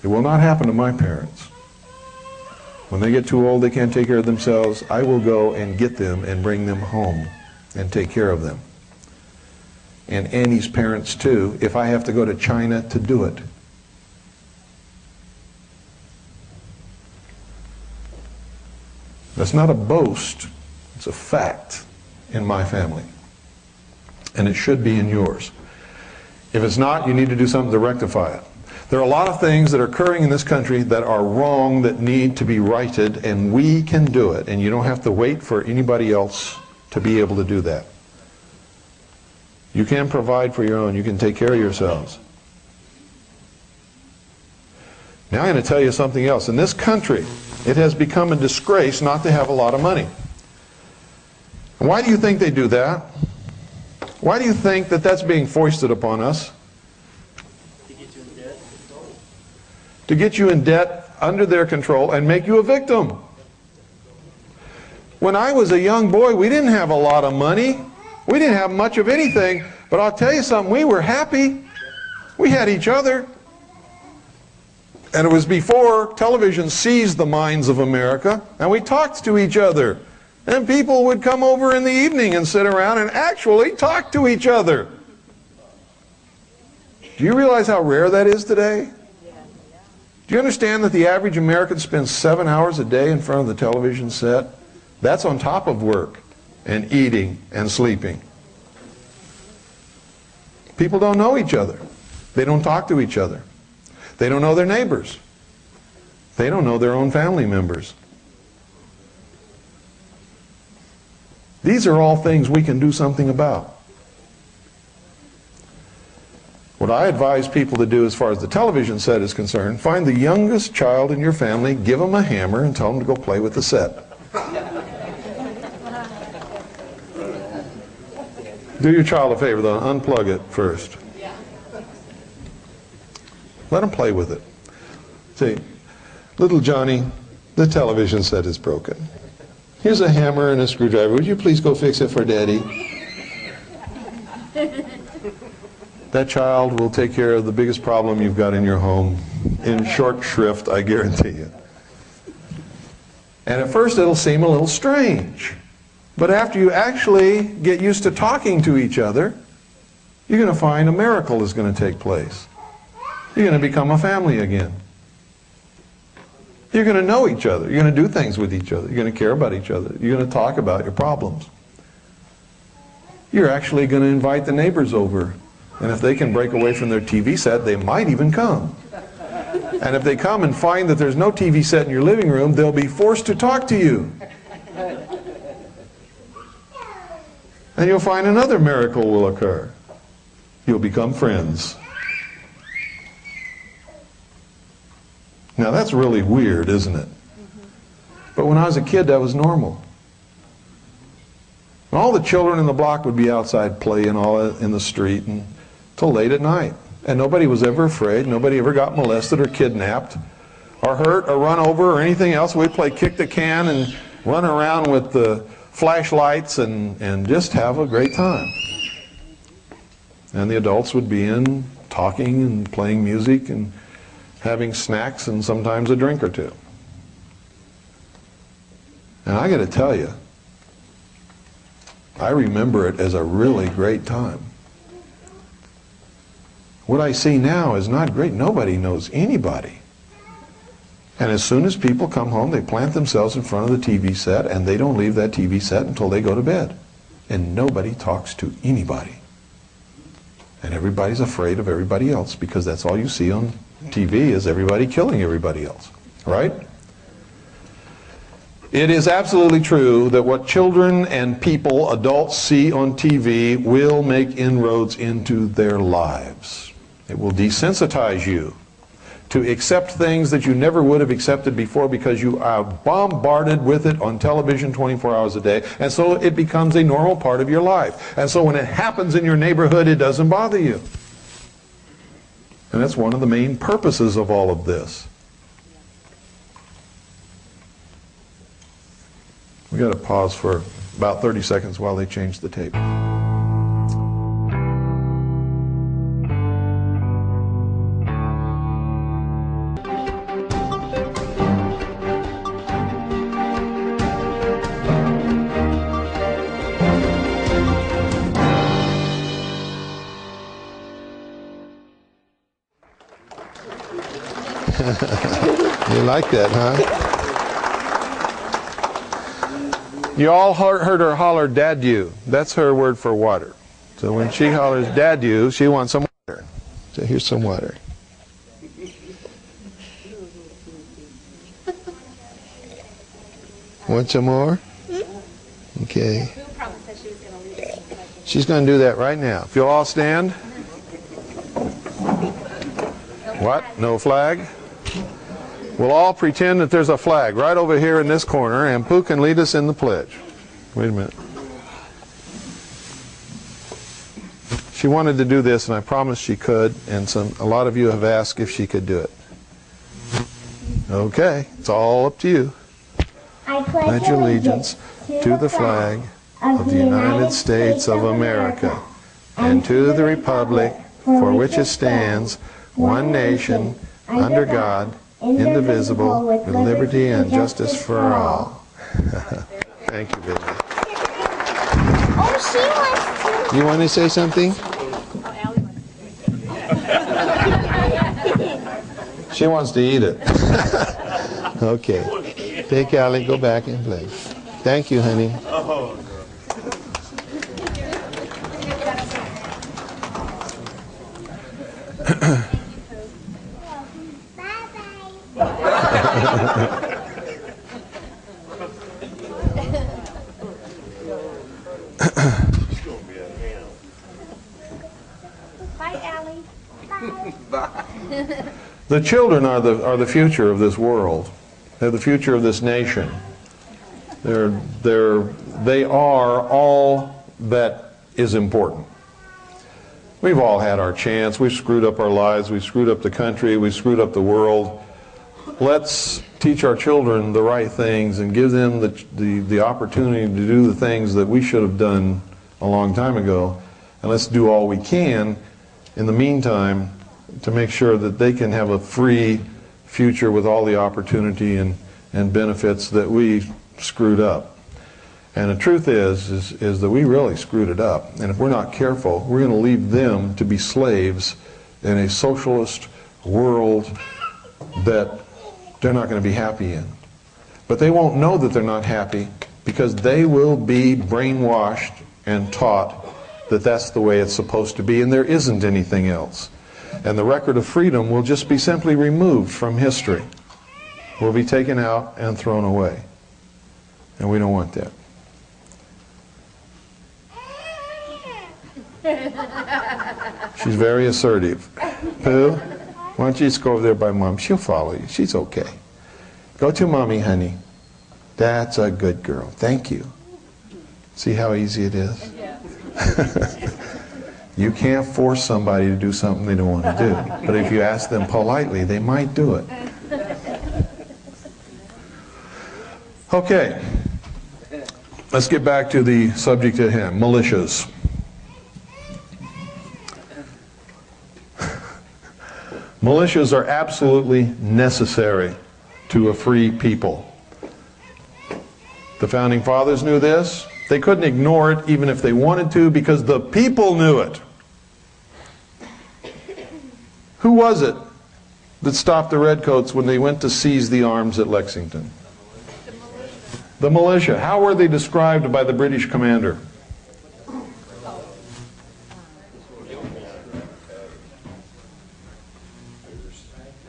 It will not happen to my parents. When they get too old, they can't take care of themselves, I will go and get them and bring them home and take care of them. And Annie's parents too, if I have to go to China to do it. That's not a boast, it's a fact in my family. And it should be in yours. If it's not, you need to do something to rectify it. There are a lot of things that are occurring in this country that are wrong, that need to be righted, and we can do it. And you don't have to wait for anybody else to be able to do that. You can provide for your own. You can take care of yourselves. Now I'm going to tell you something else. In this country, it has become a disgrace not to have a lot of money. And why do you think they do that? Why do you think that that's being foisted upon us? To get you in debt. To get you in debt, under their control, and make you a victim. When I was a young boy, we didn't have a lot of money. We didn't have much of anything. But I'll tell you something, we were happy. We had each other. And it was before television seized the minds of America, and we talked to each other. And people would come over in the evening and sit around and actually talk to each other. Do you realize how rare that is today? Do you understand that the average American spends 7 hours a day in front of the television set? That's on top of work and eating and sleeping. People don't know each other. They don't talk to each other. They don't know their neighbors. They don't know their own family members. These are all things we can do something about. What I advise people to do as far as the television set is concerned, find the youngest child in your family, give them a hammer, and tell them to go play with the set. Do your child a favor though, unplug it first. Let them play with it. See, little Johnny, the television set is broken. Here's a hammer and a screwdriver. Would you please go fix it for Daddy? That child will take care of the biggest problem you've got in your home in short shrift, I guarantee you. And at first it'll seem a little strange. But after you actually get used to talking to each other, you're going to find a miracle is going to take place. You're going to become a family again. You're going to know each other. You're going to do things with each other. You're going to care about each other. You're going to talk about your problems. You're actually going to invite the neighbors over. And if they can break away from their TV set, they might even come. And if they come and find that there's no TV set in your living room, they'll be forced to talk to you. And you'll find another miracle will occur. You'll become friends. Now that's really weird, isn't it? But when I was a kid, that was normal. And all the children in the block would be outside playing all in the street until late at night. And nobody was ever afraid. Nobody ever got molested or kidnapped or hurt or run over or anything else. We'd play kick the can and run around with the flashlights and just have a great time. And the adults would be in talking and playing music and having snacks and sometimes a drink or two. And I got to tell you, I remember it as a really great time. What I see now is not great. Nobody knows anybody. And as soon as people come home, they plant themselves in front of the TV set and they don't leave that TV set until they go to bed. And nobody talks to anybody. And everybody's afraid of everybody else because that's all you see on TV is everybody killing everybody else, right? It is absolutely true that what children and people, adults, see on TV will make inroads into their lives. It will desensitize you to accept things that you never would have accepted before because you are bombarded with it on television 24 hours a day, and so it becomes a normal part of your life. And so when it happens in your neighborhood, it doesn't bother you. And that's one of the main purposes of all of this. We got to pause for about 30 seconds while they change the tape. You like that, huh? You all heard her holler, "Dad, you." That's her word for water. So when she hollers, "Dad, you," she wants some water. So here's some water. Want some more? Okay. She's going to do that right now. If you'll all stand. What? No flag? We'll all pretend that there's a flag right over here in this corner, and Pooh can lead us in the pledge. Wait a minute. She wanted to do this, and I promised she could, and a lot of you have asked if she could do it. Okay, it's all up to you. I pledge allegiance to the flag of the United States of America and to the republic for which it stands, one nation, under God, indivisible, with liberty and justice for all. Thank you, Billy. Oh, she wants to. You want to say something? She wants to eat it. Okay. Take Allie, go back and play. Thank you, honey. Bye, Allie. The children are the future of this world. They're the future of this nation. They are all that is important. We've all had our chance. We've screwed up our lives. We've screwed up the country. We've screwed up the world. Let's teach our children the right things and give them the opportunity to do the things that we should have done a long time ago. And let's do all we can in the meantime to make sure that they can have a free future with all the opportunity and benefits that we screwed up. And the truth is that we really screwed it up. And if we're not careful, we're going to leave them to be slaves in a socialist world that they're not going to be happy in. But they won't know that they're not happy because they will be brainwashed and taught that that's the way it's supposed to be and there isn't anything else. And the record of freedom will just be simply removed from history. Will be taken out and thrown away. And we don't want that. She's very assertive. Pooh, why don't you just go over there by Mom? She'll follow you. She's okay. Go to Mommy, honey. That's a good girl. Thank you. See how easy it is? You can't force somebody to do something they don't want to do. But if you ask them politely, they might do it. Okay. Let's get back to the subject at hand, militias. Militias are absolutely necessary to a free people. The Founding Fathers knew this. They couldn't ignore it even if they wanted to because the people knew it. Who was it that stopped the Redcoats when they went to seize the arms at Lexington? The militia. How were they described by the British commander?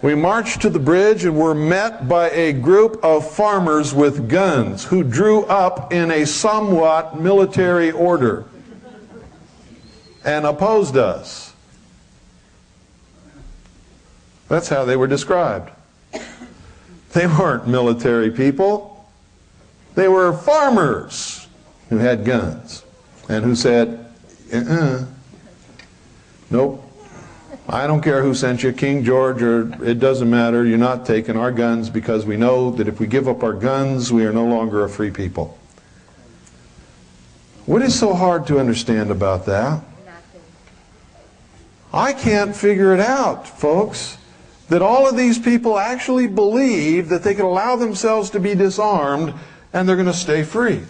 We marched to the bridge and were met by a group of farmers with guns who drew up in a somewhat military order and opposed us. That's how they were described. They weren't military people. They were farmers who had guns and who said, nope. I don't care who sent you, King George, or it doesn't matter. You're not taking our guns because we know that if we give up our guns, we are no longer a free people. What is so hard to understand about that? I can't figure it out, folks. That all of these people actually believe that they can allow themselves to be disarmed and they're going to stay free.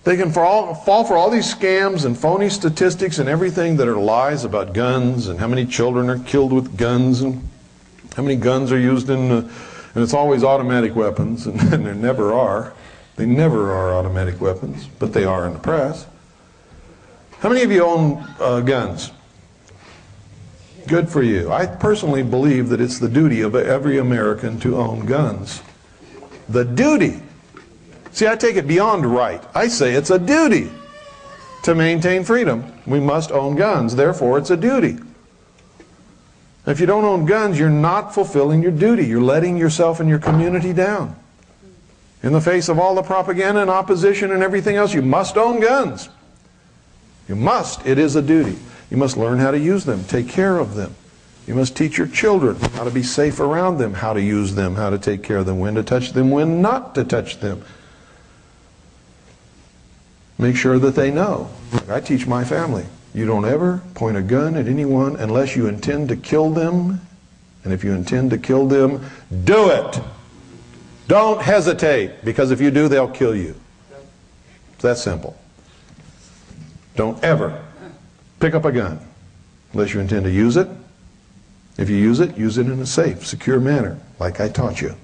They can fall for all these scams and phony statistics and everything that are lies about guns and how many children are killed with guns and how many guns are used in, and it's always automatic weapons, and there never are. They never are automatic weapons, but they are in the press. How many of you own guns? Good for you. I personally believe that it's the duty of every American to own guns. The duty. See, I take it beyond right. I say it's a duty to maintain freedom. We must own guns. Therefore, it's a duty. If you don't own guns, you're not fulfilling your duty. You're letting yourself and your community down. In the face of all the propaganda and opposition and everything else, you must own guns. You must. It is a duty. You must learn how to use them, take care of them. You must teach your children how to be safe around them, how to use them, how to take care of them, when to touch them, when not to touch them. Make sure that they know. Like I teach my family, you don't ever point a gun at anyone unless you intend to kill them. And if you intend to kill them, do it. Don't hesitate, because if you do, they'll kill you. It's that simple. Don't ever pick up a gun unless you intend to use it. If you use it in a safe, secure manner, like I taught you.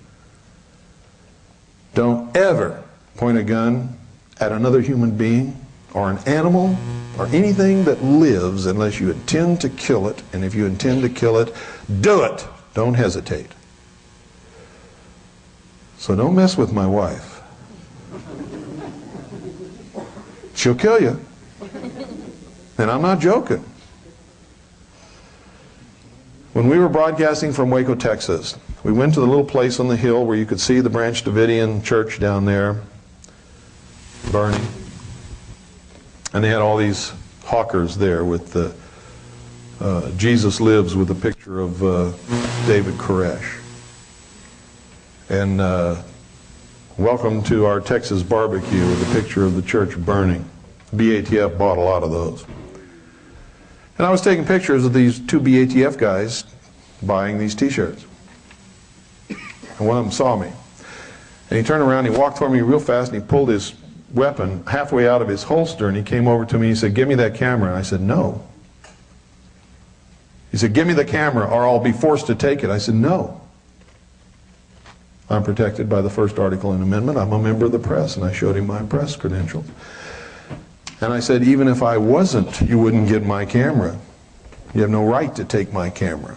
Don't ever point a gun at another human being or an animal or anything that lives unless you intend to kill it. And if you intend to kill it, do it. Don't hesitate. So don't mess with my wife. She'll kill you. And I'm not joking. When we were broadcasting from Waco, Texas, we went to the little place on the hill where you could see the Branch Davidian church down there burning. And they had all these hawkers there with the Jesus Lives with a picture of David Koresh. And welcome to our Texas barbecue with a picture of the church burning. BATF bought a lot of those. And I was taking pictures of these two BATF guys buying these t-shirts. And one of them saw me. And he turned around, he walked toward me real fast, and he pulled his weapon halfway out of his holster, and he came over to me and he said, "Give me that camera." And I said, "No." He said, "Give me the camera or I'll be forced to take it." I said, "No. I'm protected by the first article and amendment. I'm a member of the press." And I showed him my press credentials. And I said, "Even if I wasn't, you wouldn't get my camera. You have no right to take my camera."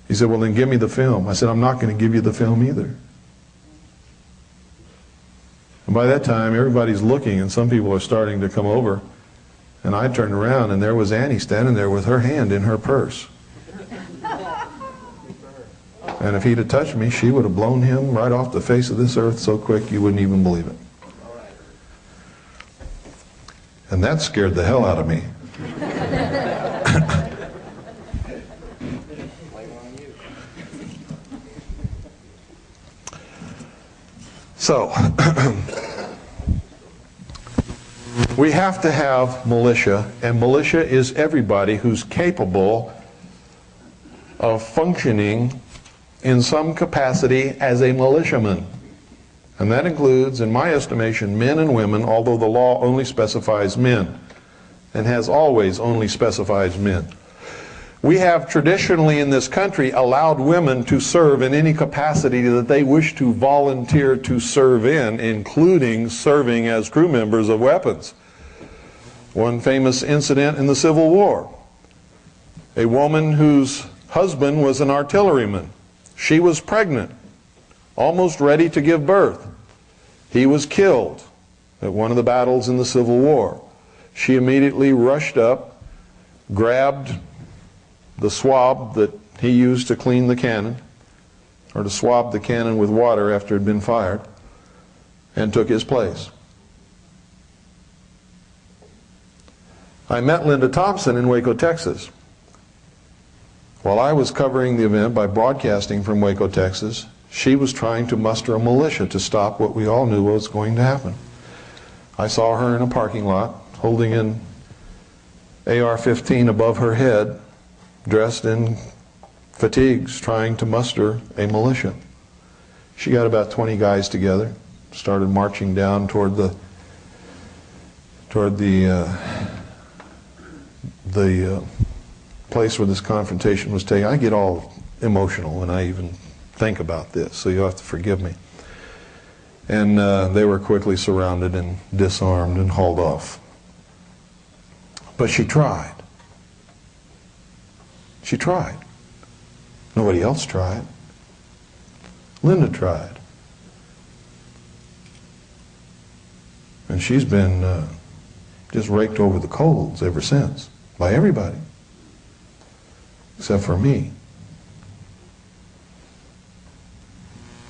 He said, "Well, then give me the film." I said, "I'm not going to give you the film either." And by that time, everybody's looking, and some people are starting to come over. And I turned around, and there was Annie standing there with her hand in her purse. And if he'd have touched me, she would have blown him right off the face of this earth so quick you wouldn't even believe it. And that scared the hell out of me. So, we have to have militia, and militia is everybody who's capable of functioning in some capacity as a militiaman. And that includes, in my estimation, men and women, although the law only specifies men, and has always only specified men. We have traditionally in this country allowed women to serve in any capacity that they wish to volunteer to serve in, including serving as crew members of weapons. One famous incident in the Civil War. A woman whose husband was an artilleryman. She was pregnant, almost ready to give birth. He was killed at one of the battles in the Civil War. She immediately rushed up, grabbed the swab that he used to clean the cannon, or to swab the cannon with water after it had been fired, and took his place. I met Linda Thompson in Waco, Texas. While I was covering the event by broadcasting from Waco, Texas, she was trying to muster a militia to stop what we all knew was going to happen. I saw her in a parking lot holding an AR-15 above her head, dressed in fatigues, trying to muster a militia. She got about 20 guys together, started marching down toward the place where this confrontation was taken. I get all emotional when I even think about this, so you'll have to forgive me. And they were quickly surrounded and disarmed and hauled off. But she tried. She tried. Nobody else tried. Linda tried. And she's been just raked over the coals ever since by everybody, except for me.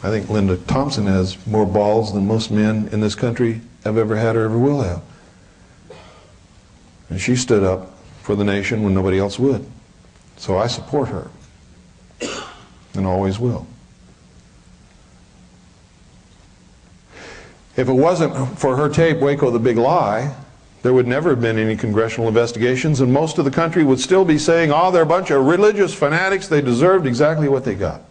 I think Linda Thompson has more balls than most men in this country have ever had or ever will have. And she stood up for the nation when nobody else would. So I support her, and always will. If it wasn't for her tape, Waco the Big Lie, there would never have been any congressional investigations, and most of the country would still be saying, oh, they're a bunch of religious fanatics, they deserved exactly what they got.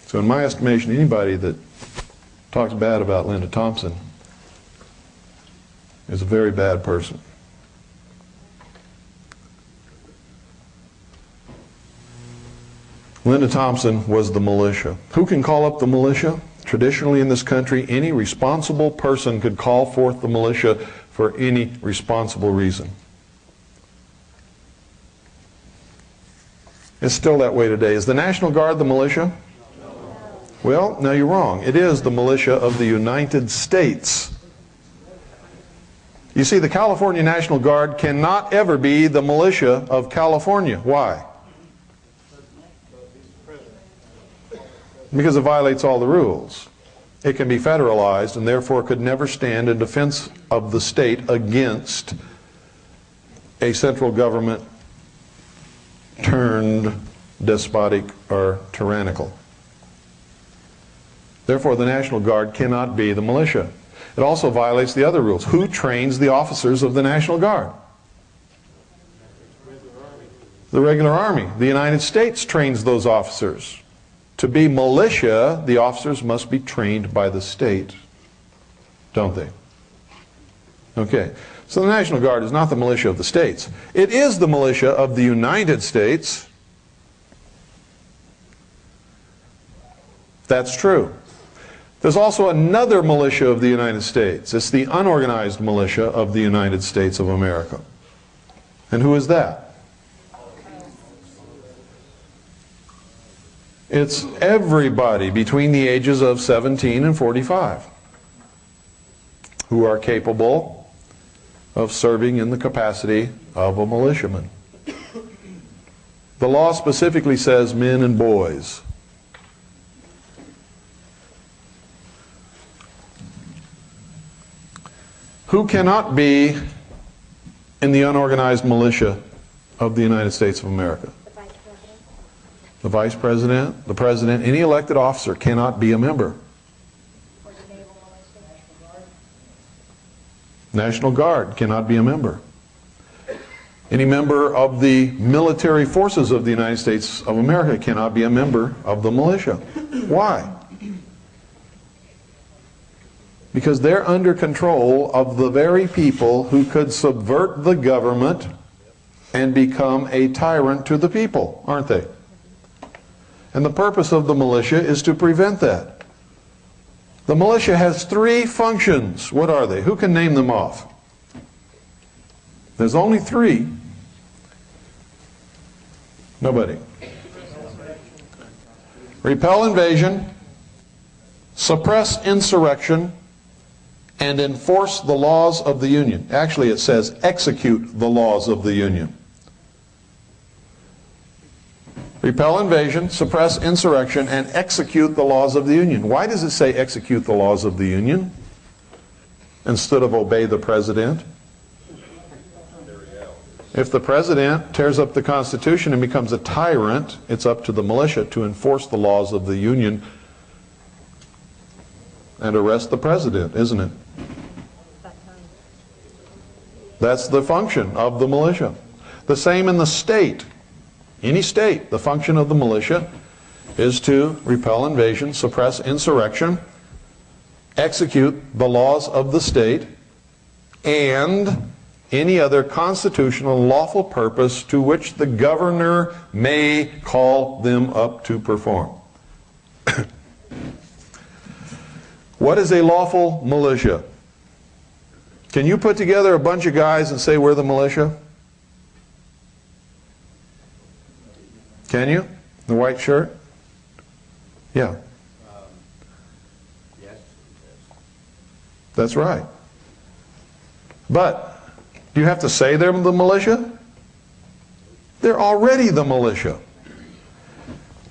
So in my estimation, anybody that talks bad about Linda Thompson is a very bad person. Linda Thompson was the militia. Who can call up the militia? Traditionally in this country, any responsible person could call forth the militia for any responsible reason. It's still that way today. Is the National Guard the militia? Well, no, you're wrong. It is the militia of the United States. You see, the California National Guard cannot ever be the militia of California. Why? Because it violates all the rules. It can be federalized and therefore could never stand in defense of the state against a central government turned despotic or tyrannical. Therefore, the National Guard cannot be the militia. It also violates the other rules. Who trains the officers of the National Guard? The regular army. The United States trains those officers. To be militia, the officers must be trained by the state, don't they? Okay, so the National Guard is not the militia of the states. It is the militia of the United States. That's true. There's also another militia of the United States. It's the unorganized militia of the United States of America. And who is that? It's everybody between the ages of 17 and 45 who are capable of serving in the capacity of a militiaman. The law specifically says men and boys. Who cannot be in the unorganized militia of the United States of America? The Vice President, the President, any elected officer cannot be a member. National Guard cannot be a member. Any member of the military forces of the United States of America cannot be a member of the militia. Why? Because they're under control of the very people who could subvert the government and become a tyrant to the people, aren't they? And the purpose of the militia is to prevent that. The militia has three functions. What are they? Who can name them off? There's only three. Nobody. Repel invasion, suppress insurrection, and enforce the laws of the Union. Actually, it says execute the laws of the Union. Repel invasion, suppress insurrection, and execute the laws of the Union. Why does it say execute the laws of the Union instead of obey the President? If the President tears up the Constitution and becomes a tyrant, it's up to the militia to enforce the laws of the Union and arrest the President, isn't it? That's the function of the militia. The same in the state. Any state, the function of the militia is to repel invasion, suppress insurrection, execute the laws of the state, and any other constitutional lawful purpose to which the governor may call them up to perform. What is a lawful militia? Can you put together a bunch of guys and say we're the militia? Can you? The white shirt? Yeah. Yes. That's right. But do you have to say they're the militia? They're already the militia.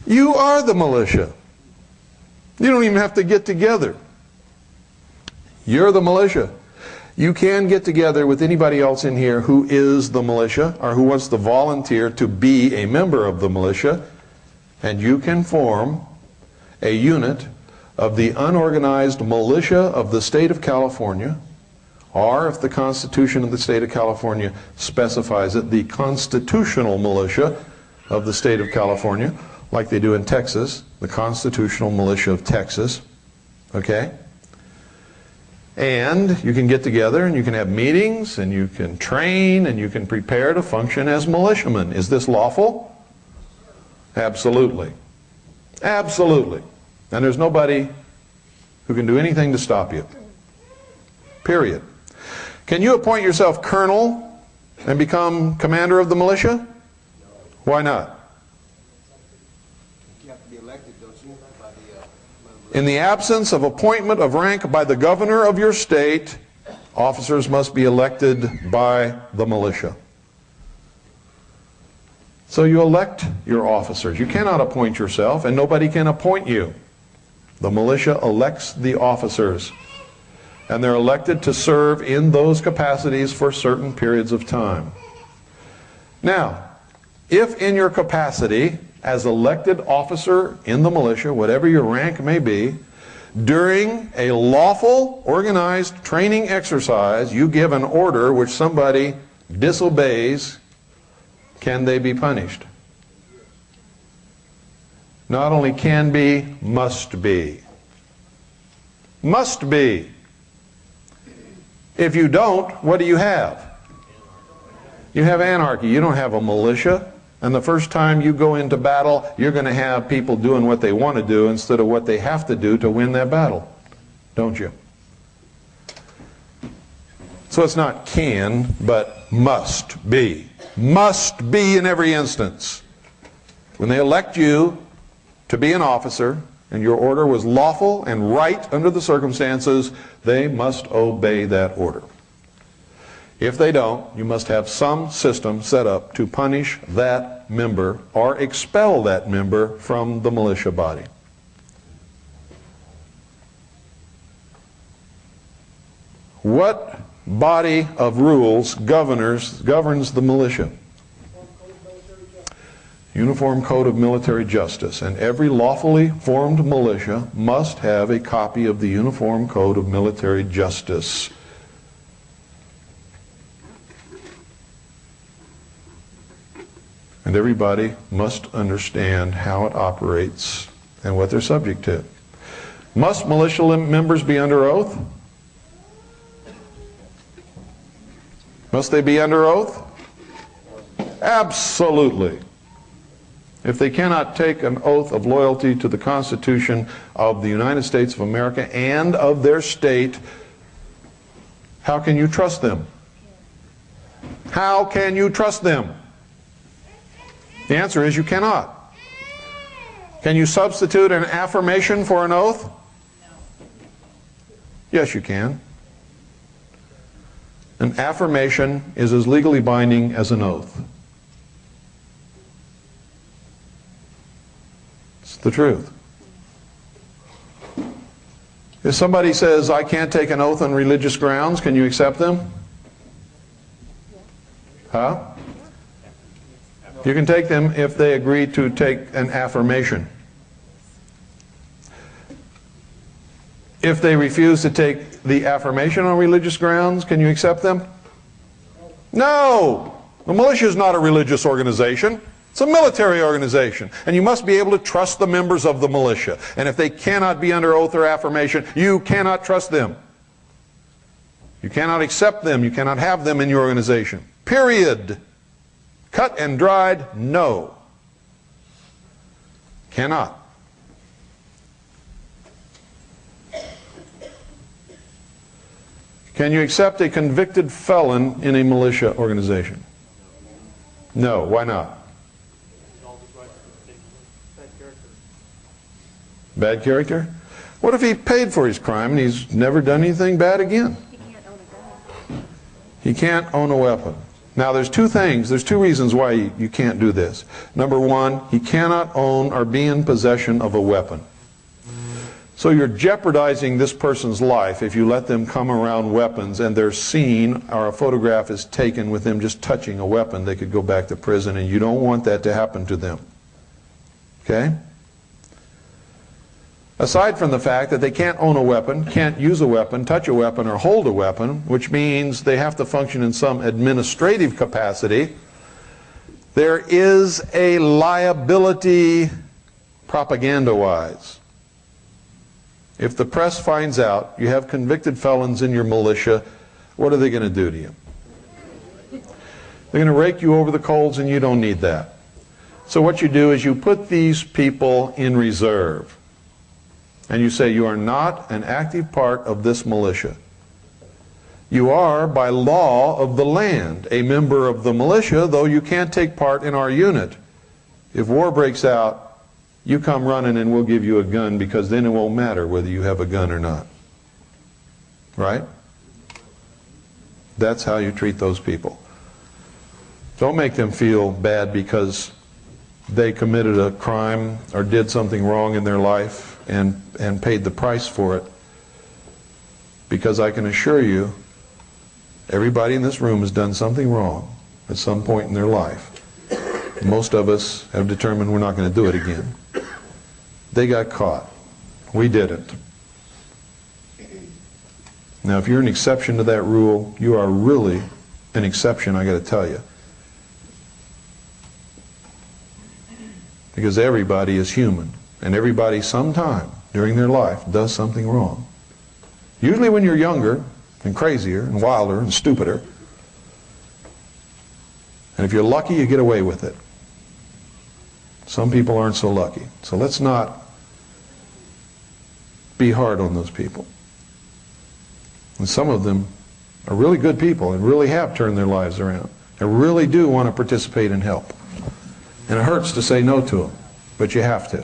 You are the militia. You don't even have to get together. You're the militia. You can get together with anybody else in here who is the militia or who wants to volunteer to be a member of the militia, and you can form a unit of the unorganized militia of the state of California, or if the Constitution of the state of California specifies it, the constitutional militia of the state of California, like they do in Texas, the constitutional militia of Texas, okay? And you can get together and you can have meetings and you can train and you can prepare to function as militiamen. Is this lawful? Absolutely. Absolutely. And there's nobody who can do anything to stop you. Period. Can you appoint yourself colonel and become commander of the militia? Why not? You have to be elected, don't you? By the In the absence of appointment of rank by the governor of your state, officers must be elected by the militia. So you elect your officers. You cannot appoint yourself, and nobody can appoint you. The militia elects the officers, and they're elected to serve in those capacities for certain periods of time. Now, if in your capacity as elected officer in the militia, whatever your rank may be, during a lawful, organized training exercise, you give an order which somebody disobeys, can they be punished? Not only can be, must be. Must be. If you don't, what do you have? You have anarchy. You don't have a militia. And the first time you go into battle, you're going to have people doing what they want to do instead of what they have to do to win that battle. Don't you? So it's not can, but must be. Must be in every instance. When they elect you to be an officer, and your order was lawful and right under the circumstances, they must obey that order. If they don't, you must have some system set up to punish that member or expel that member from the militia body. What body of rules governs the militia? Uniform Code of Military Justice. And every lawfully formed militia must have a copy of the Uniform Code of Military Justice. And everybody must understand how it operates and what they're subject to. Must militia members be under oath? Must they be under oath? Absolutely. If they cannot take an oath of loyalty to the Constitution of the United States of America and of their state, how can you trust them? How can you trust them? The answer is you cannot. Can you substitute an affirmation for an oath? No. Yes, you can. An affirmation is as legally binding as an oath. It's the truth. If somebody says, I can't take an oath on religious grounds, can you accept them? Huh? You can take them if they agree to take an affirmation. If they refuse to take the affirmation on religious grounds, can you accept them? No! The militia is not a religious organization. It's a military organization. And you must be able to trust the members of the militia. And if they cannot be under oath or affirmation, you cannot trust them. You cannot accept them. You cannot have them in your organization. Period. Cut and dried, no. Cannot. Can you accept a convicted felon in a militia organization? No. Why not? Bad character? What if he paid for his crime and he's never done anything bad again? He can't own a weapon. Now there's two reasons why you can't do this. Number one, he cannot own or be in possession of a weapon. So you're jeopardizing this person's life if you let them come around weapons and they're seen or a photograph is taken with them just touching a weapon. They could go back to prison, and you don't want that to happen to them. Okay? Aside from the fact that they can't own a weapon, can't use a weapon, touch a weapon, or hold a weapon, which means they have to function in some administrative capacity, there is a liability propaganda-wise. If the press finds out you have convicted felons in your militia, what are they going to do to you? They're going to rake you over the coals, and you don't need that. So what you do is you put these people in reserve. And you say, you are not an active part of this militia. You are, by law of the land, a member of the militia, though you can't take part in our unit. If war breaks out, you come running and we'll give you a gun, because then it won't matter whether you have a gun or not. Right? That's how you treat those people. Don't make them feel bad because they committed a crime or did something wrong in their life and paid the price for it. Because I can assure you, everybody in this room has done something wrong at some point in their life. Most of us have determined we're not going to do it again. They got caught. We didn't. Now, if you're an exception to that rule, you are really an exception, I got to tell you. Because everybody is human. And everybody sometime during their life does something wrong. Usually when you're younger and crazier and wilder and stupider. And if you're lucky, you get away with it. Some people aren't so lucky. So let's not be hard on those people. And some of them are really good people and really have turned their lives around. And really do want to participate and help. And it hurts to say no to them, but you have to.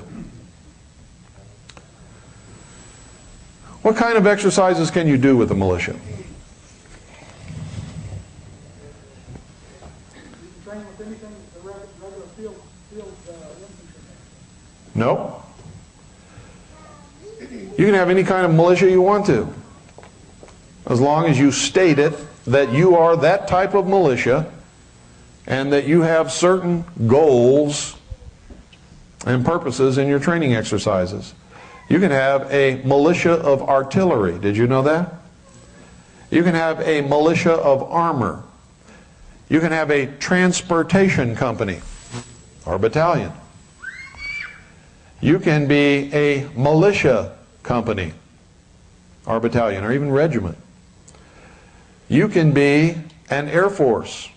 What kind of exercises can you do with the militia? No. You can have any kind of militia you want to, as long as you state it that you are that type of militia and that you have certain goals and purposes in your training exercises. You can have a militia of artillery. Did you know that? You can have a militia of armor. You can have a transportation company or battalion. You can be a militia company or battalion or even regiment. You can be an Air Force.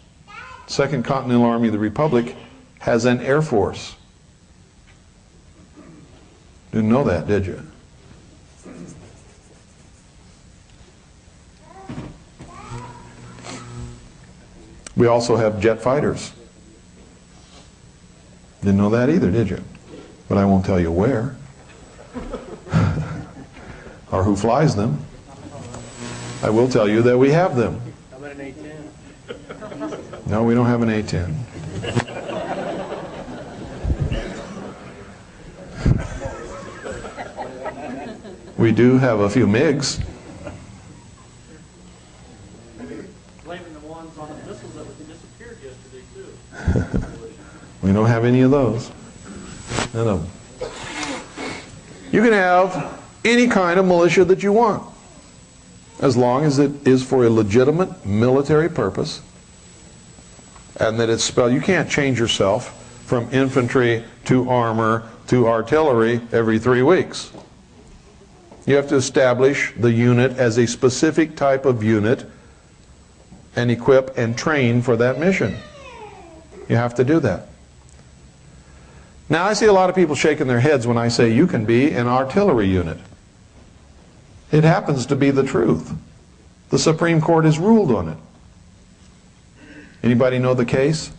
2nd Continental Army of the Republic has an Air Force. Didn't know that, did you? We also have jet fighters. Didn't know that either, did you? But I won't tell you where or who flies them. I will tell you that we have them. How about an A-10? No, we don't have an A-10. We do have a few MiGs. Blaming the ones on the missiles that disappeared yesterday, too. We don't have any of those. None of them. You can have any kind of militia that you want, as long as it is for a legitimate military purpose, and that it's spelled. You can't change yourself from infantry to armor to artillery every 3 weeks. You have to establish the unit as a specific type of unit and equip and train for that mission. You have to do that. Now, I see a lot of people shaking their heads when I say you can be an artillery unit. It happens to be the truth. The Supreme Court has ruled on it. Anybody know the case?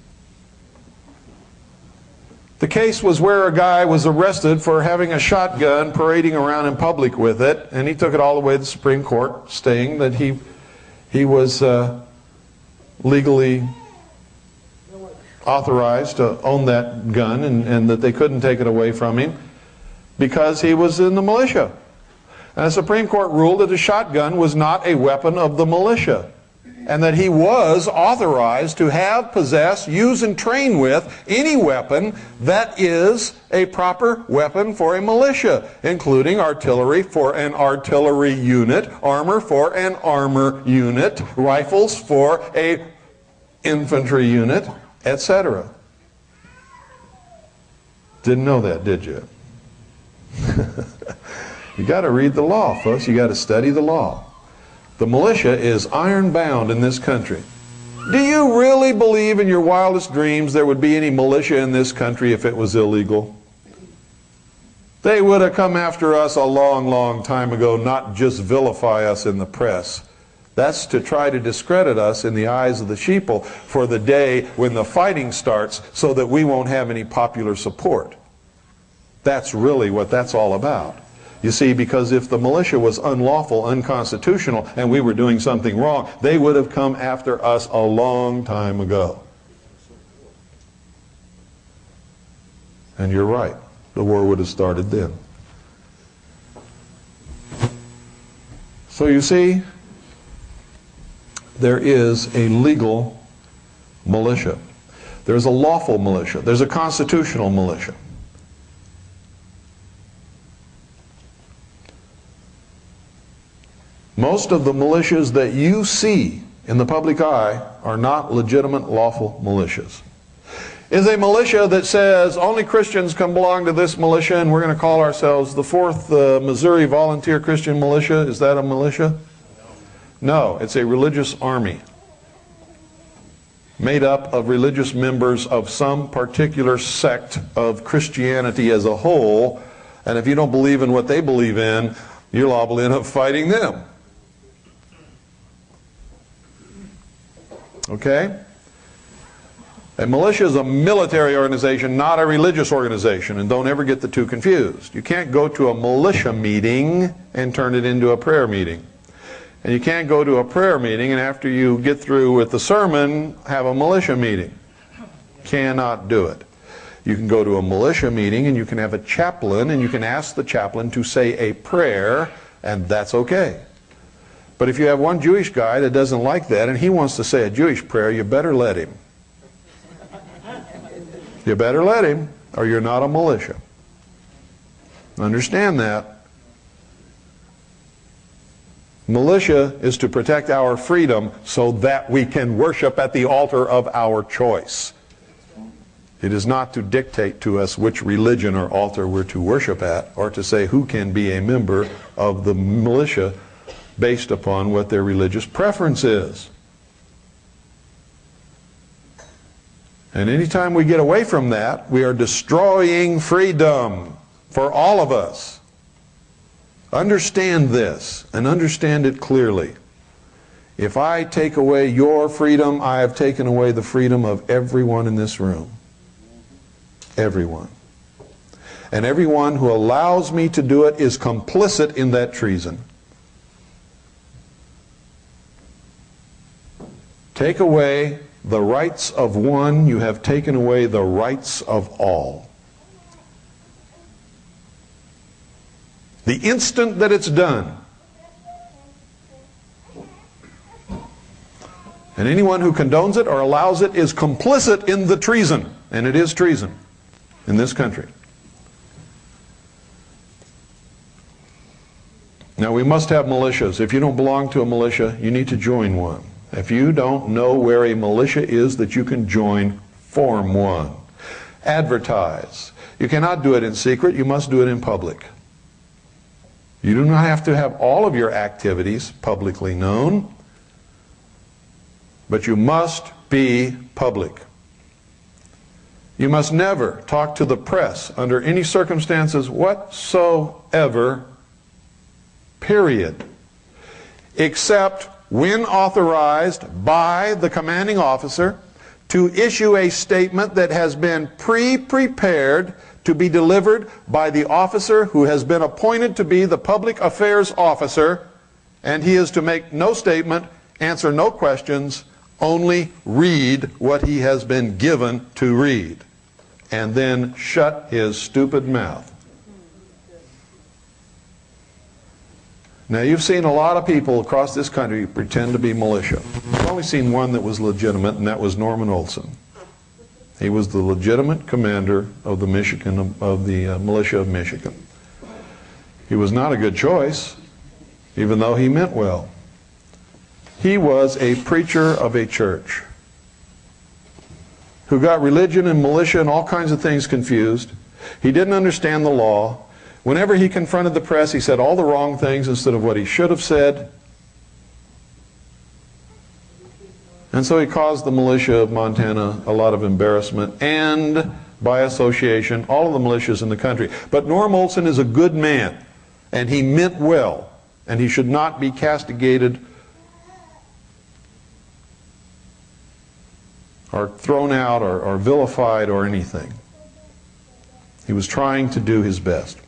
The case was where a guy was arrested for having a shotgun, parading around in public with it, and he took it all the way to the Supreme Court, stating that he was legally authorized to own that gun, and that they couldn't take it away from him because he was in the militia. And the Supreme Court ruled that the shotgun was not a weapon of the militia, and that he was authorized to have, possess, use, and train with any weapon that is a proper weapon for a militia, including artillery for an artillery unit, armor for an armor unit, rifles for a infantry unit, etc. Didn't know that, did you? You got to read the law, folks. You got to study the law. The militia is iron bound in this country. Do you really believe in your wildest dreams there would be any militia in this country if it was illegal? They would have come after us a long, long time ago, not just vilify us in the press. That's to try to discredit us in the eyes of the sheeple for the day when the fighting starts, so that we won't have any popular support. That's really what that's all about. You see, because if the militia was unlawful, unconstitutional, and we were doing something wrong, they would have come after us a long time ago. And you're right, the war would have started then. So you see, there is a legal militia. There's a lawful militia. There's a constitutional militia. Most of the militias that you see in the public eye are not legitimate, lawful militias. Is a militia that says only Christians can belong to this militia, and we're going to call ourselves the 4th Missouri Volunteer Christian Militia. Is that a militia? No, it's a religious army made up of religious members of some particular sect of Christianity as a whole, and if you don't believe in what they believe in, you're liable to end up fighting them. Okay? A militia is a military organization, not a religious organization, and don't ever get the two confused. You can't go to a militia meeting and turn it into a prayer meeting. And you can't go to a prayer meeting and after you get through with the sermon, have a militia meeting. Cannot do it. You can go to a militia meeting and you can have a chaplain and you can ask the chaplain to say a prayer, and that's okay. But if you have one Jewish guy that doesn't like that and he wants to say a Jewish prayer, you better let him. You better let him, or you're not a militia. Understand that. Militia is to protect our freedom so that we can worship at the altar of our choice. It is not to dictate to us which religion or altar we're to worship at, or to say who can be a member of the militia based upon what their religious preference is. And anytime we get away from that, we are destroying freedom for all of us. Understand this, and understand it clearly. If I take away your freedom, I have taken away the freedom of everyone in this room. Everyone. And everyone who allows me to do it is complicit in that treason. Take away the rights of one, you have taken away the rights of all. The instant that it's done. And anyone who condones it or allows it is complicit in the treason. And it is treason in this country. Now we must have militias. If you don't belong to a militia, you need to join one. If you don't know where a militia is that you can join, form one. Advertise. You cannot do it in secret, you must do it in public. You do not have to have all of your activities publicly known, but you must be public. You must never talk to the press under any circumstances whatsoever, period, except when authorized by the commanding officer, to issue a statement that has been pre-prepared to be delivered by the officer who has been appointed to be the public affairs officer, and he is to make no statement, answer no questions, only read what he has been given to read, and then shut his stupid mouth. Now, you've seen a lot of people across this country pretend to be militia. I've only seen one that was legitimate, and that was Norman Olson. He was the legitimate commander of the militia of Michigan. He was not a good choice, even though he meant well. He was a preacher of a church who got religion and militia and all kinds of things confused. He didn't understand the law. Whenever he confronted the press, he said all the wrong things instead of what he should have said. And so he caused the militia of Montana a lot of embarrassment, and by association, all of the militias in the country. But Norm Olson is a good man, and he meant well, and he should not be castigated or thrown out or vilified or anything. He was trying to do his best.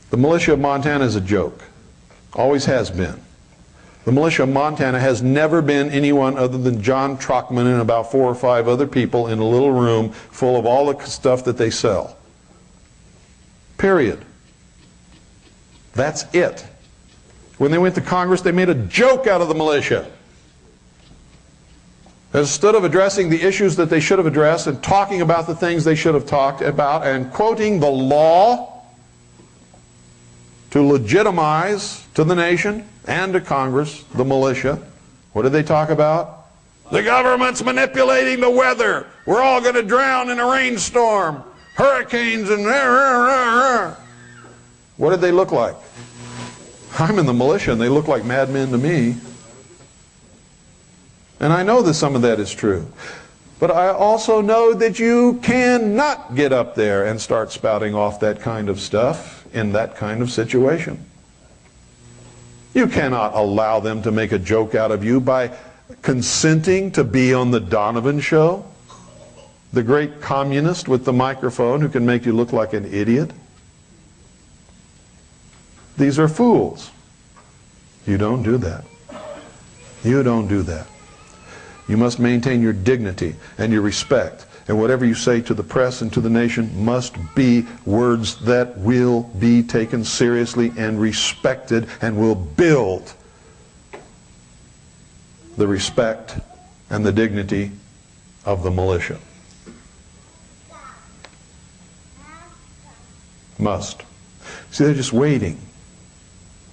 The militia of Montana is a joke. Always has been. The militia of Montana has never been anyone other than John Trockman and about 4 or 5 other people in a little room full of all the stuff that they sell. Period. That's it. When they went to Congress, they made a joke out of the militia. Instead of addressing the issues that they should have addressed and talking about the things they should have talked about and quoting the law to legitimize to the nation and to Congress the militia, what did they talk about? The government's manipulating the weather. We're all going to drown in a rainstorm. Hurricanes and... What did they look like? I'm in the militia and they look like madmen to me. And I know that some of that is true. But I also know that you cannot get up there and start spouting off that kind of stuff in that kind of situation. You cannot allow them to make a joke out of you by consenting to be on the Donovan show, the great communist with the microphone who can make you look like an idiot. These are fools. You don't do that. You don't do that. You must maintain your dignity and your respect, and whatever you say to the press and to the nation must be words that will be taken seriously and respected and will build the respect and the dignity of the militia. Must. See, they're just waiting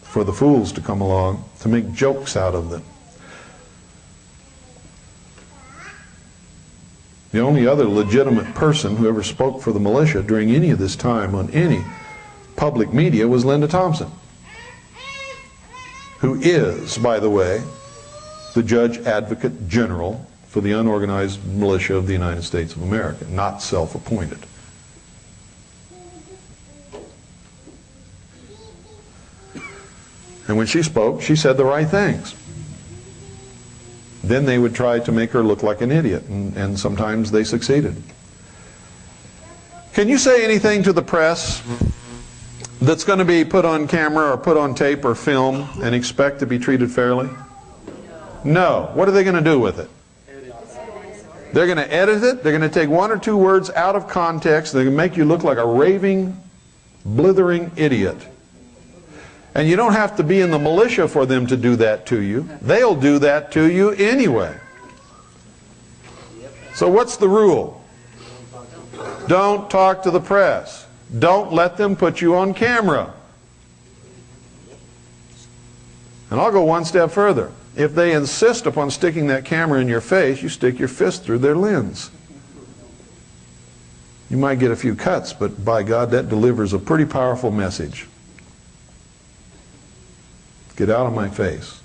for the fools to come along to make jokes out of them. The only other legitimate person who ever spoke for the militia during any of this time on any public media was Linda Thompson, who is, by the way, the Judge Advocate General for the unorganized militia of the United States of America, not self-appointed. And when she spoke, she said the right things. Then they would try to make her look like an idiot, and sometimes they succeeded. Can you say anything to the press that's going to be put on camera or put on tape or film and expect to be treated fairly? No. What are they going to do with it? They're going to edit it. They're going to take 1 or 2 words out of context. They're going to make you look like a raving, blithering idiot. And you don't have to be in the militia for them to do that to you. They'll do that to you anyway. So what's the rule? Don't talk to the press. Don't let them put you on camera. And I'll go one step further. If they insist upon sticking that camera in your face, you stick your fist through their lens. You might get a few cuts, but by God, that delivers a pretty powerful message. Get out of my face.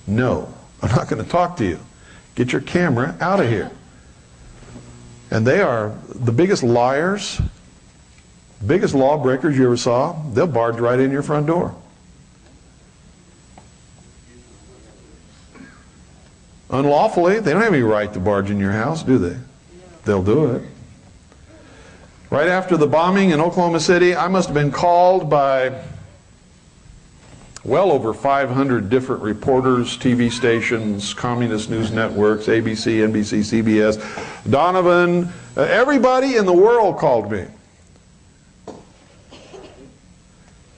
No, I'm not going to talk to you. Get your camera out of here. And they are the biggest liars, biggest lawbreakers you ever saw. They'll barge right in your front door. unlawfully. They don't have any right to barge in your house, do they? They'll do it. Right after the bombing in Oklahoma City, I must have been called by well over 500 different reporters, TV stations, communist news networks, ABC, NBC, CBS, Donovan, everybody in the world called me.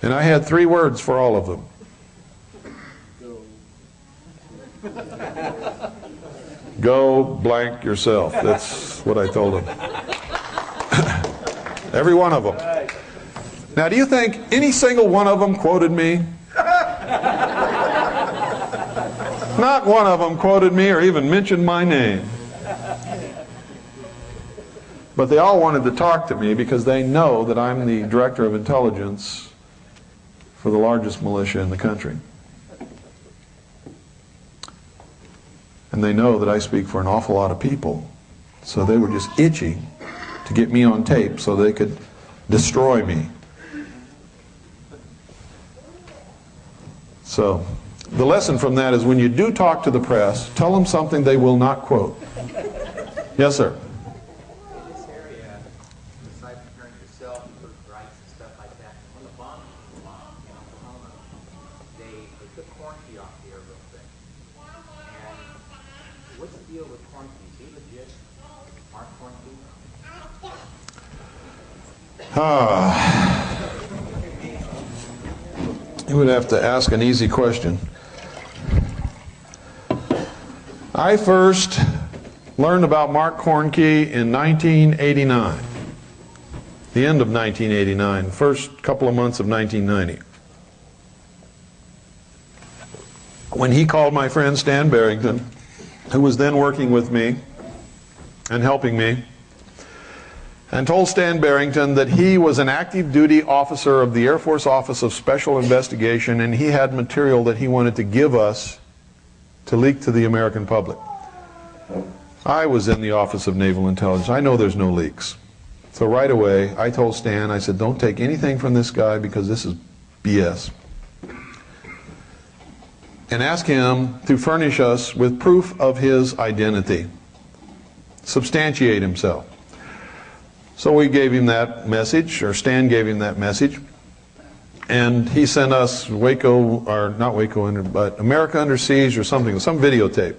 And I had 3 words for all of them. Go blank yourself. That's what I told them. Every one of them. Now, do you think any single one of them quoted me? Not one of them quoted me or even mentioned my name. But they all wanted to talk to me because they know that I'm the director of intelligence for the largest militia in the country. And they know that I speak for an awful lot of people. So they were just itching to get me on tape so they could destroy me. So the lesson from that is when you do talk to the press, tell them something they will not quote. Yes, sir. In this area, besides preparing yourself for rights and stuff like that, when the bomb in Oklahoma, they took corn key off the air real quick. And what's the deal with corn key? Is he legit? Mark corn key? You would have to ask an easy question. I first learned about Mark Cornkey in 1989. The end of 1989, first couple of months of 1990. When he called my friend Stan Barrington, who was then working with me and helping me, and told Stan Barrington that he was an active duty officer of the Air Force Office of Special Investigation and he had material that he wanted to give us to leak to the American public. I was in the Office of Naval Intelligence. I know there's no leaks. So right away, I told Stan, I said, don't take anything from this guy because this is BS. And ask him to furnish us with proof of his identity. Substantiate himself. So we gave him that message, or Stan gave him that message, and he sent us Waco, or not Waco, but America Under Siege or something, some videotape.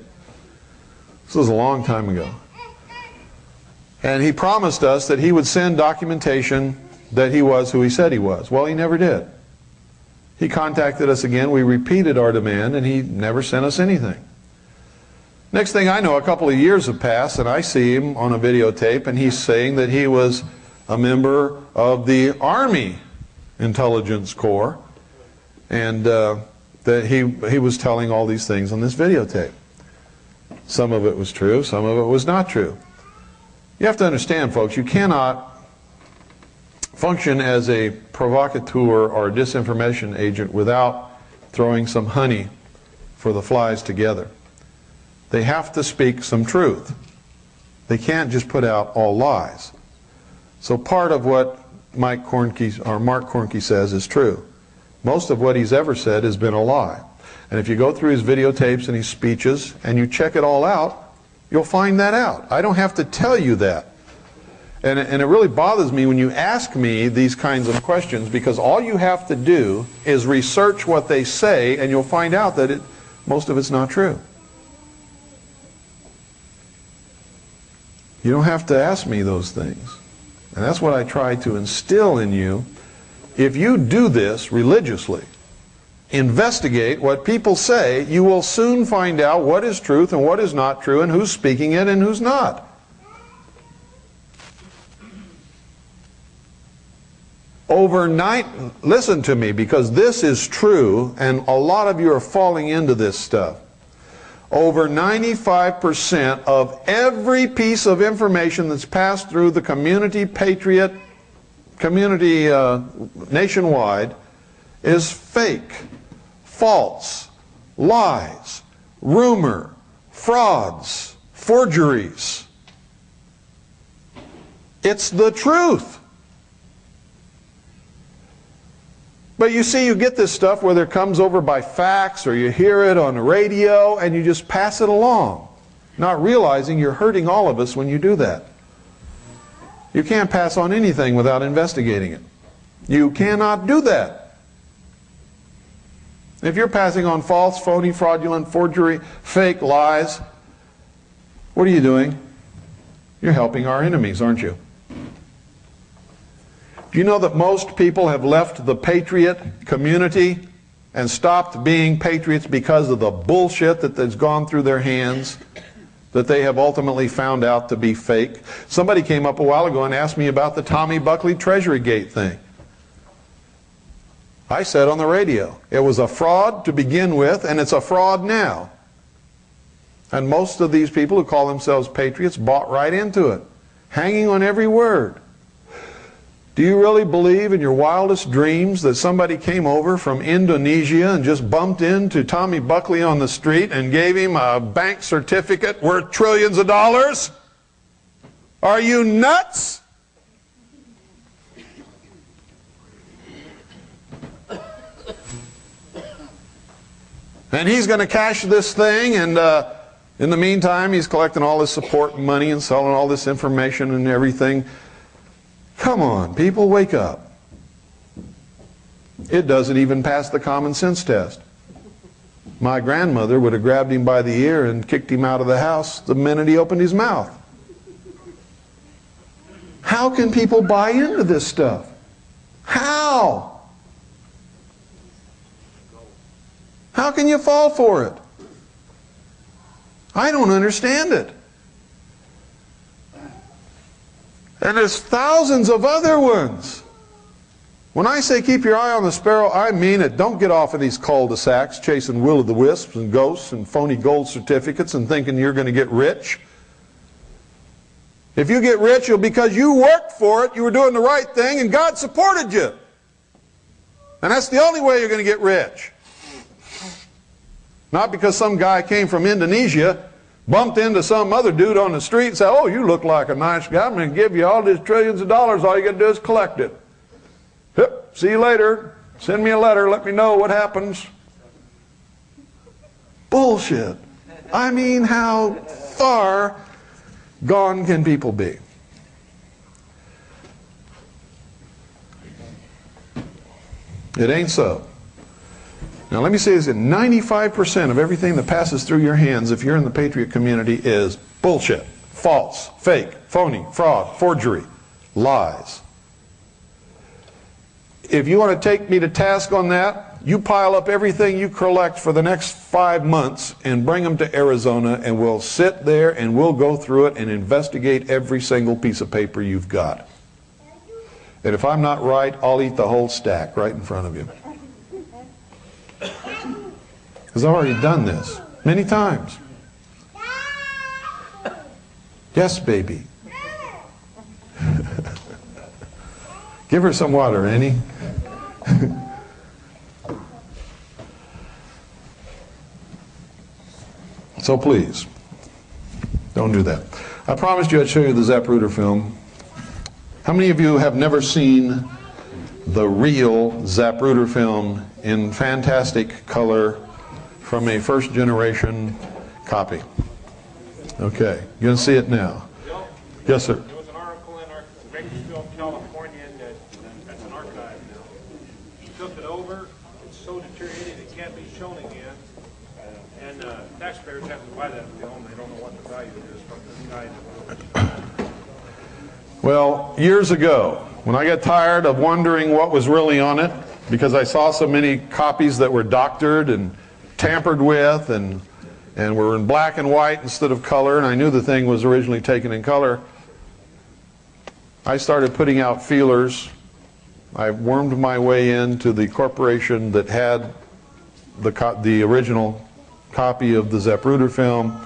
This was a long time ago. And he promised us that he would send documentation that he was who he said he was. Well, he never did. He contacted us again, we repeated our demand, and he never sent us anything. Next thing I know, a couple of years have passed, and I see him on a videotape, and he's saying that he was a member of the Army Intelligence Corps, and that he was telling all these things on this videotape. Some of it was true, some of it was not true. You have to understand, folks, you cannot function as a provocateur or a disinformation agent without throwing some honey for the flies together. They have to speak some truth. They can't just put out all lies. So part of what Mark Cornkey says is true. Most of what he's ever said has been a lie. And if you go through his videotapes and his speeches and you check it all out, you'll find that out. I don't have to tell you that. And it really bothers me when you ask me these kinds of questions because all you have to do is research what they say and you'll find out that most of it's not true. You don't have to ask me those things. And that's what I try to instill in you. If you do this religiously, investigate what people say, you will soon find out what is truth and what is not true and who's speaking it and who's not. Overnight, listen to me because this is true and a lot of you are falling into this stuff. Over 95% of every piece of information that's passed through the community nationwide is fake, false, lies, rumor, frauds, forgeries. It's the truth. But you see, you get this stuff whether it comes over by fax or you hear it on the radio and you just pass it along, not realizing you're hurting all of us when you do that. You can't pass on anything without investigating it. You cannot do that. If you're passing on false, phony, fraudulent, forgery, fake, lies, what are you doing? You're helping our enemies, aren't you? Do you know that most people have left the patriot community and stopped being patriots because of the bullshit that has gone through their hands, that they have ultimately found out to be fake? Somebody came up a while ago and asked me about the Tommy Buckley Treasury Gate thing. I said on the radio, it was a fraud to begin with, and it's a fraud now. And most of these people who call themselves patriots bought right into it, hanging on every word. Do you really believe in your wildest dreams that somebody came over from Indonesia and just bumped into Tommy Buckley on the street and gave him a bank certificate worth trillions of dollars? Are you nuts? And he's going to cash this thing, and in the meantime he's collecting all this support money and selling all this information and everything. Come on, people, wake up. It doesn't even pass the common sense test. My grandmother would have grabbed him by the ear and kicked him out of the house the minute he opened his mouth. How can people buy into this stuff? How? How can you fall for it? I don't understand it. And there's thousands of other ones. When I say keep your eye on the sparrow, I mean it. Don't get off of these cul-de-sacs chasing will-o'-the-wisps and ghosts and phony gold certificates and thinking you're going to get rich. If you get rich, it'll be because you worked for it, you were doing the right thing, and God supported you. And that's the only way you're going to get rich. Not because some guy came from Indonesia, bumped into some other dude on the street and said, oh, you look like a nice guy, I'm going to give you all these trillions of dollars, all you got to do is collect it. Yep, see you later, send me a letter, let me know what happens. Bullshit. I mean, how far gone can people be? It ain't so. Now let me say this, 95% of everything that passes through your hands, if you're in the patriot community, is bullshit, false, fake, phony, fraud, forgery, lies. If you want to take me to task on that, you pile up everything you collect for the next 5 months and bring them to Arizona, and we'll sit there and we'll go through it and investigate every single piece of paper you've got. And if I'm not right, I'll eat the whole stack right in front of you. Because I've already done this many times. Yes, baby. Give her some water, Annie. So please, don't do that. I promised you I'd show you the Zapruder film. How many of you have never seen the real Zapruder film in fantastic color from a first-generation copy? Okay, you're going to see it now. Bill, Yes, sir. there was an article in our Bakersfield, California, that's an archive now. He took it over, it's so deteriorated it can't be shown again, and taxpayers have to buy that film. They don't know what the value is from this guy that wrote it. Well, years ago, when I got tired of wondering what was really on it, because I saw so many copies that were doctored and tampered with and were in black and white instead of color, and I knew the thing was originally taken in color, I started putting out feelers. I wormed my way into the corporation that had the original copy of the Zapruder film,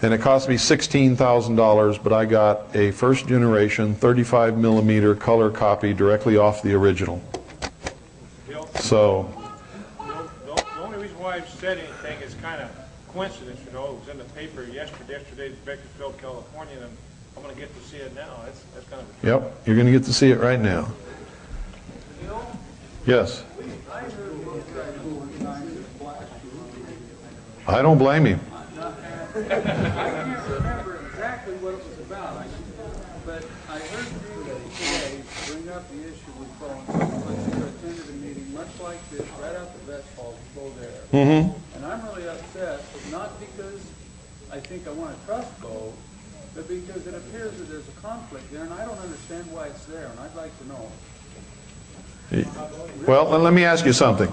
and it cost me $16,000, but I got a first generation 35 millimeter color copy directly off the original. So The only reason why I've said anything is kind of coincidence, you know. It was in the paper yesterday's Bakersfield, California, and I'm going to get to see it now. That's kind of a yep, you're going to get to see it right now. Yes. I don't blame him. I can't remember exactly what it was about, but I heard you today bring up the issue with Bo, and someone like you attended a meeting much like this right out the vets hall with Bo there. And I'm really upset, not because I think I want to trust Bo, but because it appears that there's a conflict there, and I don't understand why it's there, and I'd like to know. Well, let me ask you something.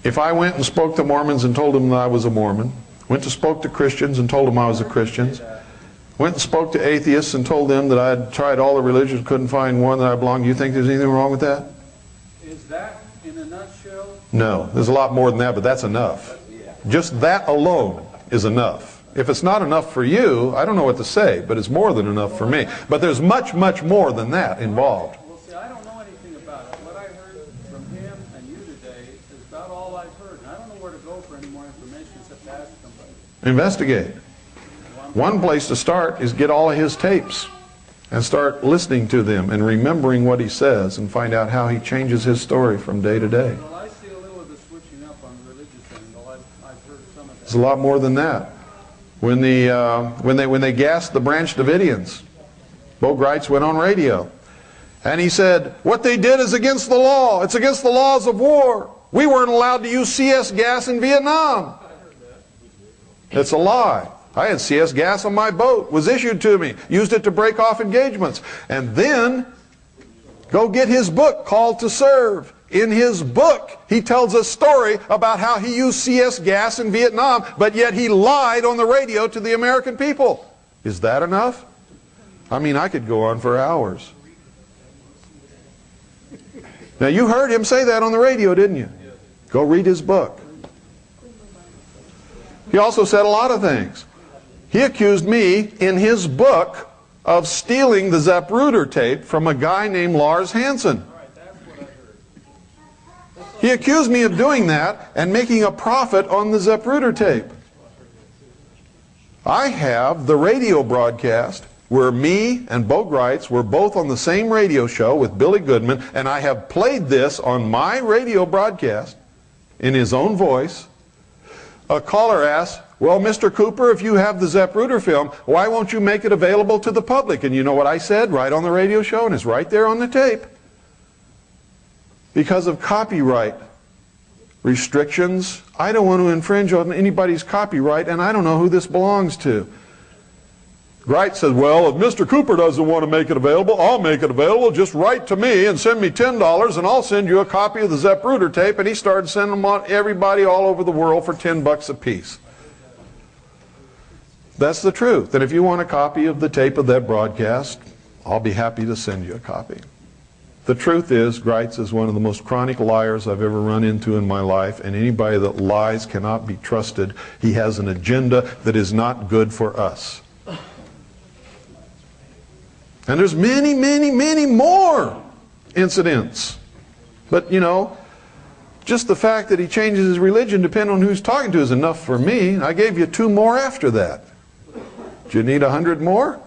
If I went and spoke to Mormons and told them that I was a Mormon, went to spoke to Christians and told them I was a Christian, went and spoke to atheists and told them that I had tried all the religions, couldn't find one that I belonged, do you think there's anything wrong with that? Is that, in a nutshell? No, there's a lot more than that, but that's enough. Just that alone is enough. If it's not enough for you, I don't know what to say, but it's more than enough for me. But there's much, much more than that involved. Well, see, I don't know anything about it. What I heard from him and you today is about all I've heard, and I don't know where to go for any more information except to ask somebody. Investigate. One place to start is get all of his tapes and start listening to them and remembering what he says and find out how he changes his story from day to day. Well, I see a little of the switching up on the religious angle. I've heard some of that. There's a lot more than that. When they gassed the Branch Davidians, Bo Gritz went on radio and he said, what they did is against the law. It's against the laws of war. We weren't allowed to use CS gas in Vietnam. It's a lie. I had CS gas on my boat, was issued to me, used it to break off engagements. And then, go get his book, Called to Serve. In his book, he tells a story about how he used CS gas in Vietnam, but yet he lied on the radio to the American people. Is that enough? I mean, I could go on for hours. Now, you heard him say that on the radio, didn't you? Go read his book. He also said a lot of things. He accused me in his book of stealing the Zapruder tape from a guy named Lars Hansen. He accused me of doing that and making a profit on the Zapruder tape. I have the radio broadcast where me and Bo Gritz were both on the same radio show with Billy Goodman, and I have played this on my radio broadcast in his own voice. A caller asked, well, Mr. Cooper, if you have the Zapruder film, why won't you make it available to the public? And you know what I said right on the radio show, and it's right there on the tape. Because of copyright restrictions, I don't want to infringe on anybody's copyright, and I don't know who this belongs to. Gritz said, well, if Mr. Cooper doesn't want to make it available, I'll make it available. Just write to me and send me $10 and I'll send you a copy of the Zapruder tape. And he started sending them on everybody all over the world for $10 a piece. That's the truth. And if you want a copy of the tape of that broadcast, I'll be happy to send you a copy. The truth is, Gritz is one of the most chronic liars I've ever run into in my life, and anybody that lies cannot be trusted. He has an agenda that is not good for us. And there's many, many, many more incidents. But, you know, just the fact that he changes his religion depending on who he's talking to is enough for me. I gave you 2 more after that. Do you need 100 more?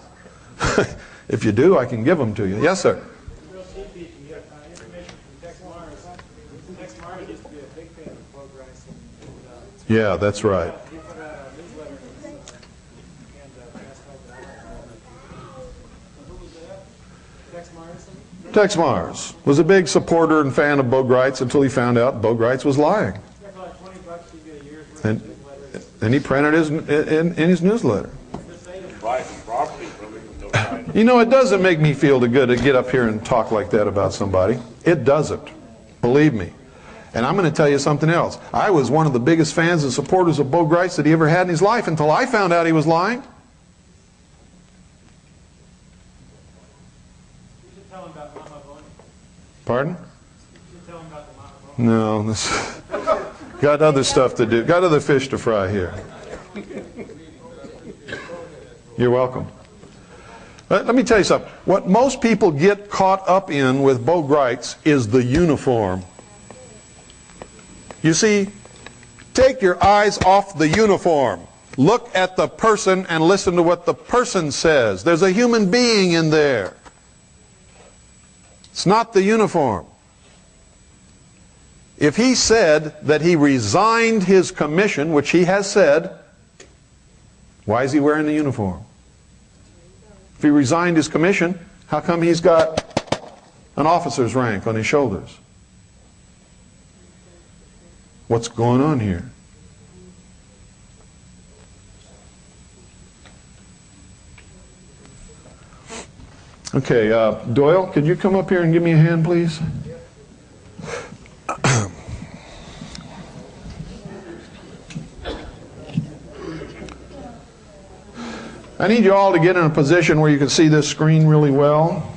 If you do, I can give them to you. Yes, sir. Real cheap, you can get information from Tex Mars. Tex Mars used to be a big fan of Bo Gritz. Yeah, that's right. He put out a newsletter and passed out. Who was that? Tex Mars? Tex Mars was a big supporter and fan of Bo Gritz until he found out Bo Gritz was lying. For like $20, you get a year's worth of newsletters. And he printed his in his newsletter. Buy some property from him and they'll buy it. You know, it doesn't make me feel good to get up here and talk like that about somebody. It doesn't. Believe me. And I'm going to tell you something else. I was one of the biggest fans and supporters of Bo Gritz that he ever had in his life until I found out he was lying. You should tell him about Mama Bonnie. Pardon? You should tell him about the Mama Bonnie. No. This, got other stuff to do. Got other fish to fry here. You're welcome. Let me tell you something. What most people get caught up in with Bo Gritz is the uniform. You see, take your eyes off the uniform. Look at the person and listen to what the person says. There's a human being in there. It's not the uniform. If he said that he resigned his commission, which he has said, why is he wearing the uniform? If he resigned his commission, how come he's got an officer's rank on his shoulders? What's going on here? Okay, Doyle, could you come up here and give me a hand, please? I need you all to get in a position where you can see this screen really well.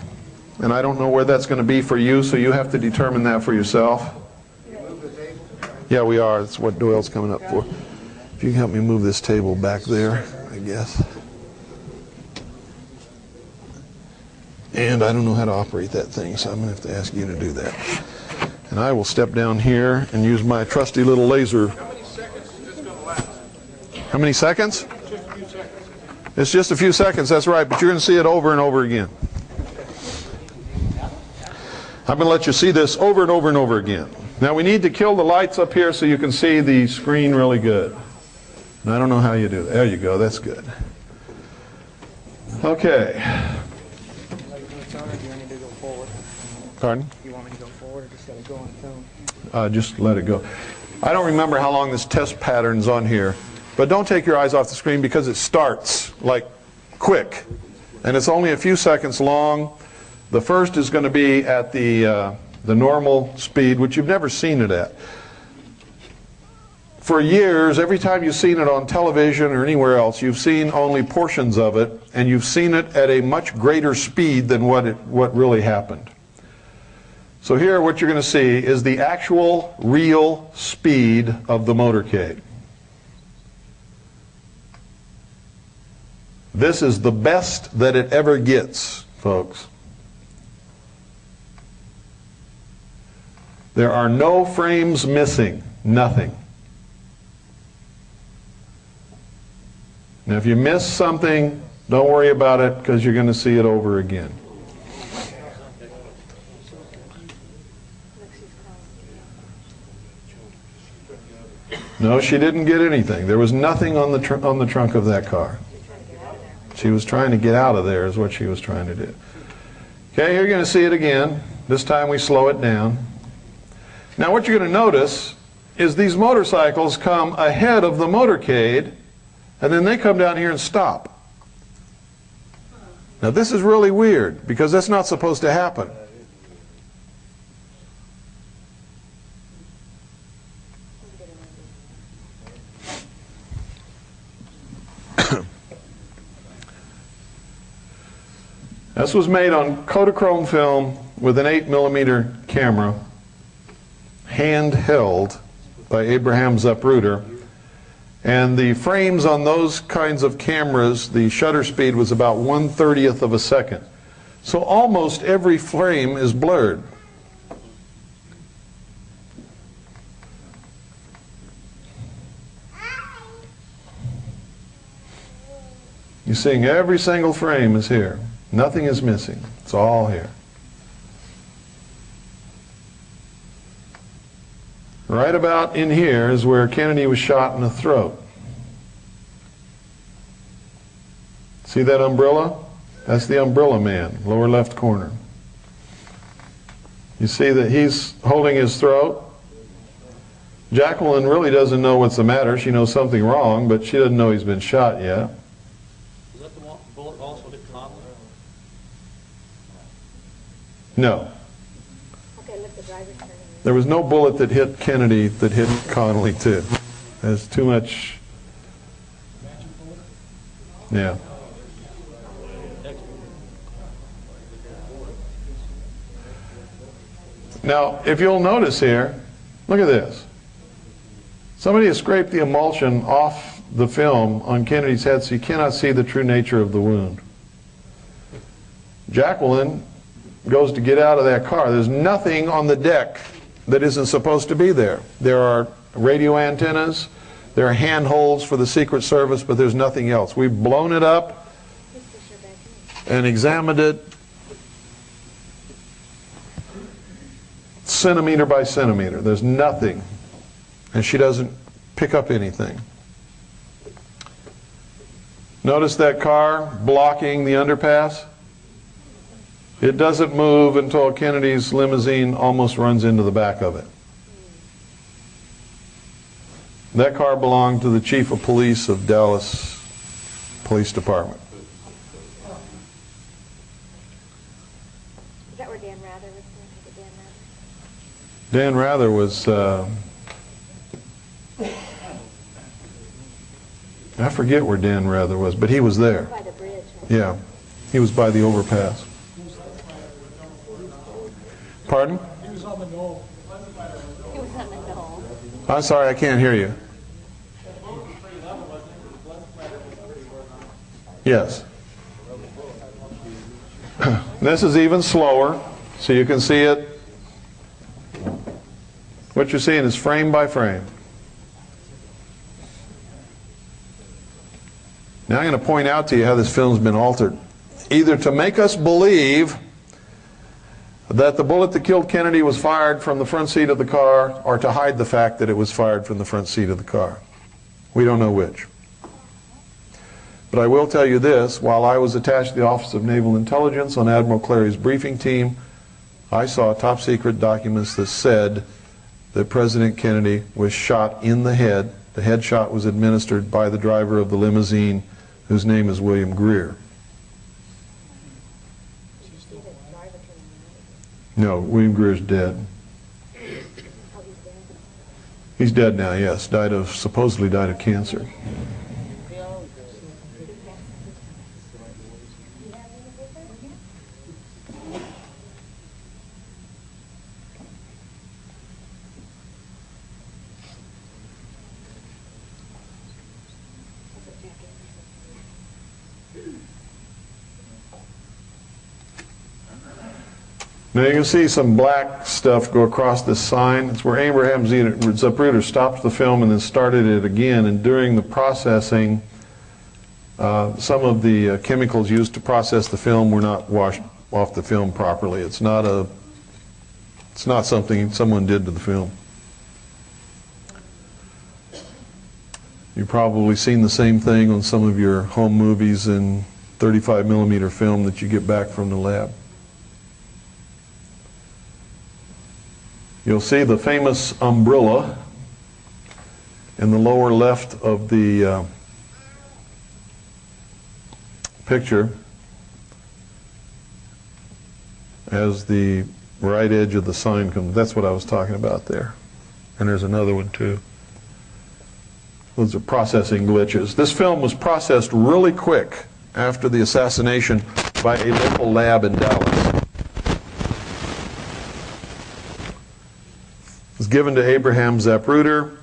And I don't know where that's going to be for you, so you have to determine that for yourself. Yeah, we are. That's what Doyle's coming up for. If you can help me move this table back there, I guess. And I don't know how to operate that thing, so I'm going to have to ask you to do that. And I will step down here and use my trusty little laser. How many seconds is this going to last? How many seconds? Just a few seconds. It's just a few seconds, that's right, but you're going to see it over and over again. I'm going to let you see this over and over and over again. Now we need to kill the lights up here so you can see the screen really good. And I don't know how you do that. There you go, that's good. Okay. Pardon? You want me to go forward or just let it go on its own? Just let it go. I don't remember how long this test pattern's on here, but don't take your eyes off the screen because it starts like quick. And it's only a few seconds long. The first is going to be at the normal speed, which you've never seen it at. For years, every time you've seen it on television or anywhere else, you've seen only portions of it, and you've seen it at a much greater speed than what really happened. So here what you're going to see is the actual real speed of the motorcade. This is the best that it ever gets, folks. There are no frames missing, nothing. Now if you miss something, don't worry about it because you're going to see it over again. No, she didn't get anything. There was nothing on the trunk of that car. She was trying to get out of there is what she was trying to do. Okay, you're going to see it again. This time we slow it down. Now what you're going to notice is these motorcycles come ahead of the motorcade and then they come down here and stop. Now this is really weird because that's not supposed to happen. This was made on Kodachrome film with an 8mm camera, handheld by Abraham Zapruder. And the frames on those kinds of cameras, the shutter speed was about 1/30th of a second. So almost every frame is blurred. You're seeing every single frame is here. Nothing is missing. It's all here. Right about in here is where Kennedy was shot in the throat. See that umbrella? That's the umbrella man, lower left corner. You see that he's holding his throat? Jacqueline really doesn't know what's the matter. She knows something wrong, but she doesn't know he's been shot yet. Was that the bullet also hit Conley? No. Okay, let the driver turn. There was no bullet that hit Kennedy that hit Connolly too. There's too much. Yeah. Now, if you'll notice here, look at this. Somebody has scraped the emulsion off the film on Kennedy's head so you cannot see the true nature of the wound. Jacqueline goes to get out of that car. There's nothing on the deck that isn't supposed to be there. There are radio antennas, there are handholds for the Secret Service, but there's nothing else. We've blown it up and examined it centimeter by centimeter. There's nothing. And she doesn't pick up anything. Notice that car blocking the underpass? It doesn't move until Kennedy's limousine almost runs into the back of it. That car belonged to the chief of police of Dallas Police Department. Is that where Dan Rather was? Dan Dan Rather? Rather was, I forget where Dan Rather was, but he was there. By the bridge. Right? Yeah, he was by the overpass. Pardon? He was on the knoll. He was on the knoll. I'm sorry, I can't hear you. Yes. This is even slower, so you can see it. What you're seeing is frame by frame. Now I'm going to point out to you how this film's been altered. Either to make us believe that the bullet that killed Kennedy was fired from the front seat of the car, or to hide the fact that it was fired from the front seat of the car. We don't know which. But I will tell you this, while I was attached to the Office of Naval Intelligence on Admiral Clary's briefing team, I saw top secret documents that said that President Kennedy was shot in the head. The headshot was administered by the driver of the limousine, whose name is William Greer. No, William Greer's dead. He's dead now, yes. Supposedly died of cancer. Now you can see some black stuff go across this sign. It's where Abraham Zapruder stopped the film and then started it again. And during the processing, some of the chemicals used to process the film were not washed off the film properly. It's not something someone did to the film. You've probably seen the same thing on some of your home movies and 35mm film that you get back from the lab. You'll see the famous umbrella in the lower left of the picture as the right edge of the sign comes. That's what I was talking about there. And there's another one too. Those are processing glitches. This film was processed really quick after the assassination by a local lab in Dallas. It was given to Abraham Zapruder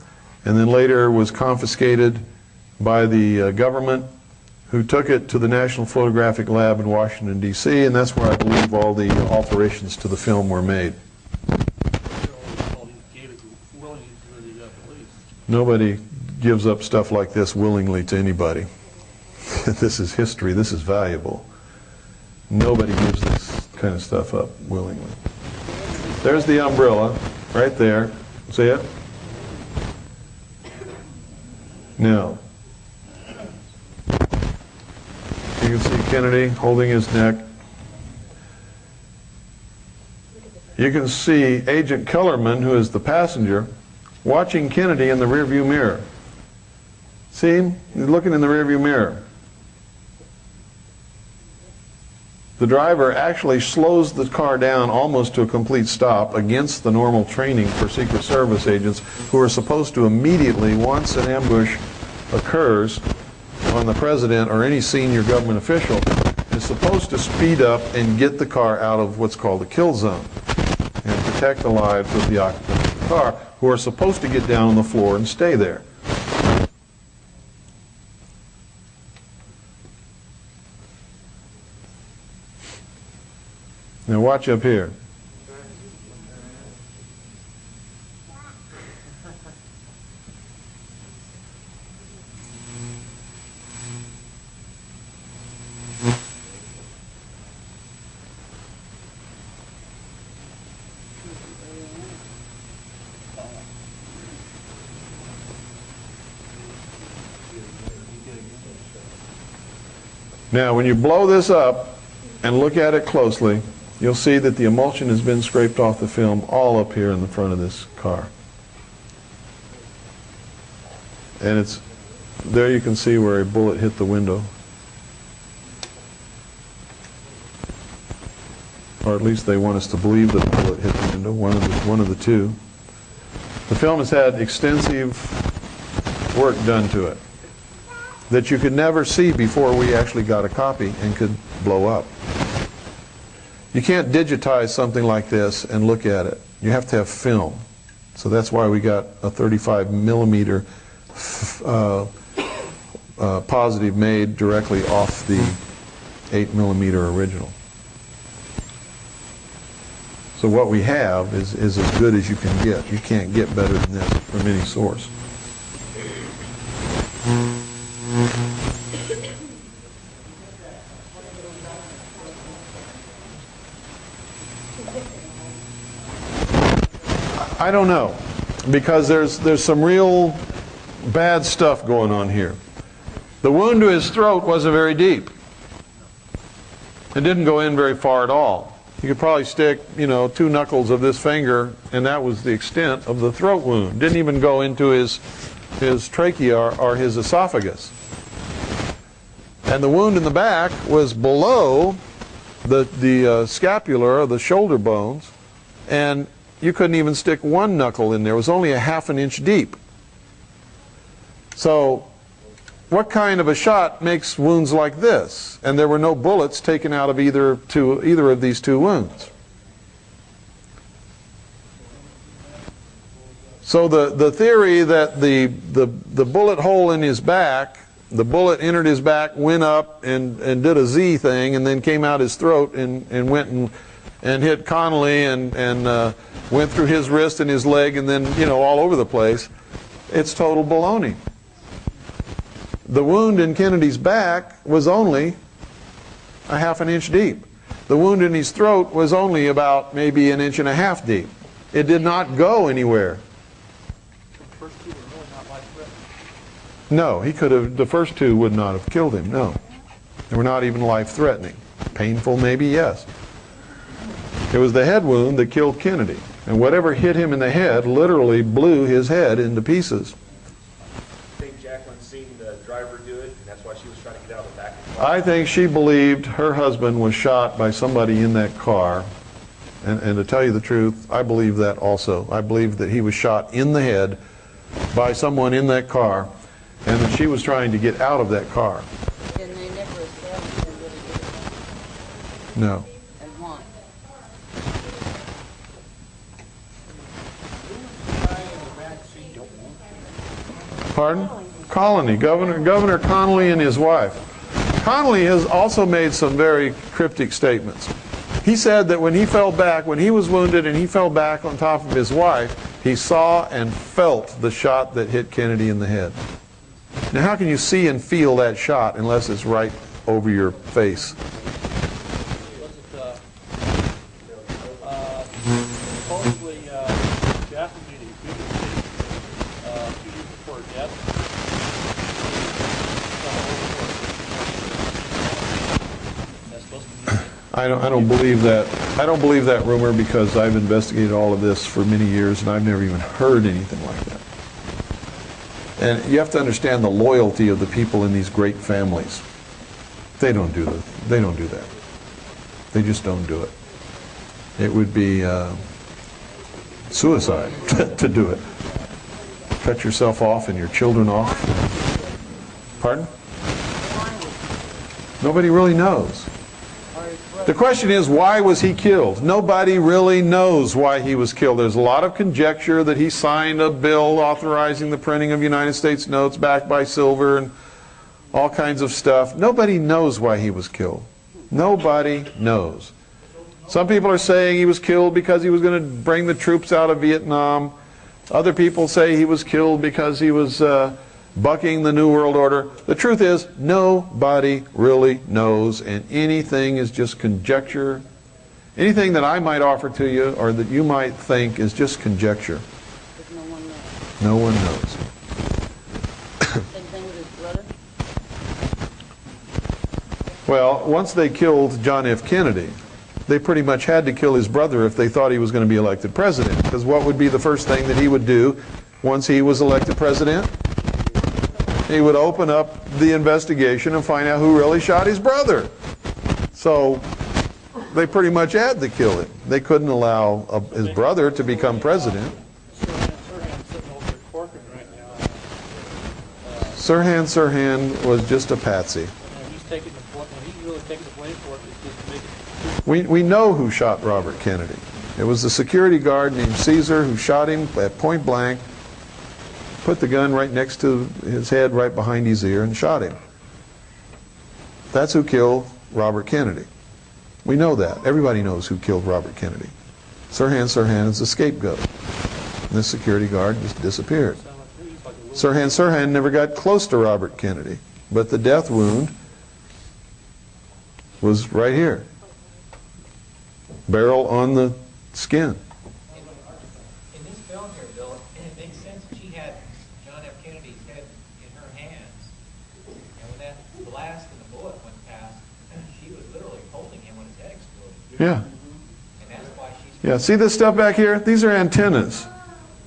and then later was confiscated by the government, who took it to the National Photographic Lab in Washington, D.C., and that's where I believe all the alterations to the film were made. Nobody gives up stuff like this willingly to anybody. This is history. This is valuable. Nobody gives this kind of stuff up willingly. There's the umbrella right there. See it? Now, you can see Kennedy holding his neck. You can see Agent Kellerman, who is the passenger, watching Kennedy in the rearview mirror. See him? He's looking in the rearview mirror. The driver actually slows the car down almost to a complete stop against the normal training for Secret Service agents, who are supposed to immediately, once an ambush occurs on the president or any senior government official, is supposed to speed up and get the car out of what's called a kill zone and protect the lives of the occupants of the car, who are supposed to get down on the floor and stay there. Now watch up here. Now, when you blow this up and look at it closely, you'll see that the emulsion has been scraped off the film all up here in the front of this car. And it's there, you can see where a bullet hit the window. Or at least they want us to believe that a bullet hit the window, one of the two. The film has had extensive work done to it that you could never see before we actually got a copy and could blow up. You can't digitize something like this and look at it. You have to have film. So that's why we got a 35 millimeter positive made directly off the 8 millimeter original. So what we have is as good as you can get. You can't get better than this from any source. I don't know, because there's some real bad stuff going on here. The wound to his throat wasn't very deep. It didn't go in very far at all. You could probably stick, 2 knuckles of this finger, and that was the extent of the throat wound. Didn't even go into his trachea or his esophagus. And the wound in the back was below the scapular, or the shoulder bones, and you couldn't even stick 1 knuckle in there. It was only a ½ an inch deep. So what kind of a shot makes wounds like this? And there were no bullets taken out of either of these 2 wounds. So the theory that the bullet hole in his back, the bullet entered his back, went up and did a Z thing, and then came out his throat and went and hit Connolly and went through his wrist and his leg and then all over the place, it's total baloney. The wound in Kennedy's back was only a ½ an inch deep. The wound in his throat was only about maybe 1.5 inches deep. It did not go anywhere. The first 2 were really not life-threatening. No, he could have. The first 2 would not have killed him. No, they were not even life-threatening. Painful, maybe, yes. It was the head wound that killed Kennedy, and whatever hit him in the head literally blew his head into pieces. Driver do it, and that's why she was trying to get out of the back. I think she believed her husband was shot by somebody in that car, and to tell you the truth, I believe that also. I believe that he was shot in the head by someone in that car, and that she was trying to get out of that car. And they never established what it is. No. And why? Pardon? Colony, Governor Connolly and his wife. Connolly has also made some very cryptic statements. He said that when he fell back, when he was wounded and he fell back on top of his wife, he saw and felt the shot that hit Kennedy in the head. Now how can you see and feel that shot unless it's right over your face? Supposedly, Daphne made a good mistake 2 years before her death. I don't believe that. I don't believe that rumor because I've investigated all of this for many years and I've never even heard anything like that. And you have to understand the loyalty of the people in these great families. They don't do that. They just don't do it. It would be suicide to do it. Cut yourself off and your children off. Pardon? Nobody really knows. The question is, why was he killed? Nobody really knows why he was killed. There's a lot of conjecture that he signed a bill authorizing the printing of United States notes backed by silver and all kinds of stuff. Nobody knows why he was killed. Nobody knows. Some people are saying he was killed because he was going to bring the troops out of Vietnam. Other people say he was killed because he was bucking the New World Order. The truth is, nobody really knows, and anything is just conjecture. Anything that I might offer to you or that you might think is just conjecture. No one knows. No one knows. Same thing with his brother? Well, once they killed John F. Kennedy, they pretty much had to kill his brother if they thought he was going to be elected president. Because what would be the first thing that he would do once he was elected president? He would open up the investigation and find out who really shot his brother. So they pretty much had to kill him. They couldn't allow his brother to become president. Sirhan was just a patsy. We know who shot Robert Kennedy. It was the security guard named Caesar who shot him at point blank, put the gun right next to his head, right behind his ear, and shot him. That's who killed Robert Kennedy. We know that. Everybody knows who killed Robert Kennedy. Sirhan is the scapegoat. And this security guard just disappeared. Sirhan never got close to Robert Kennedy, but the death wound was right here. Barrel on the skin. In this film here, Bill, it makes sense that she had John F. Kennedy's head in her hands, and when that blast and the bullet went past, she was literally holding him when his head exploded. Yeah. And that's why she's... Yeah, see this stuff back here? These are antennas.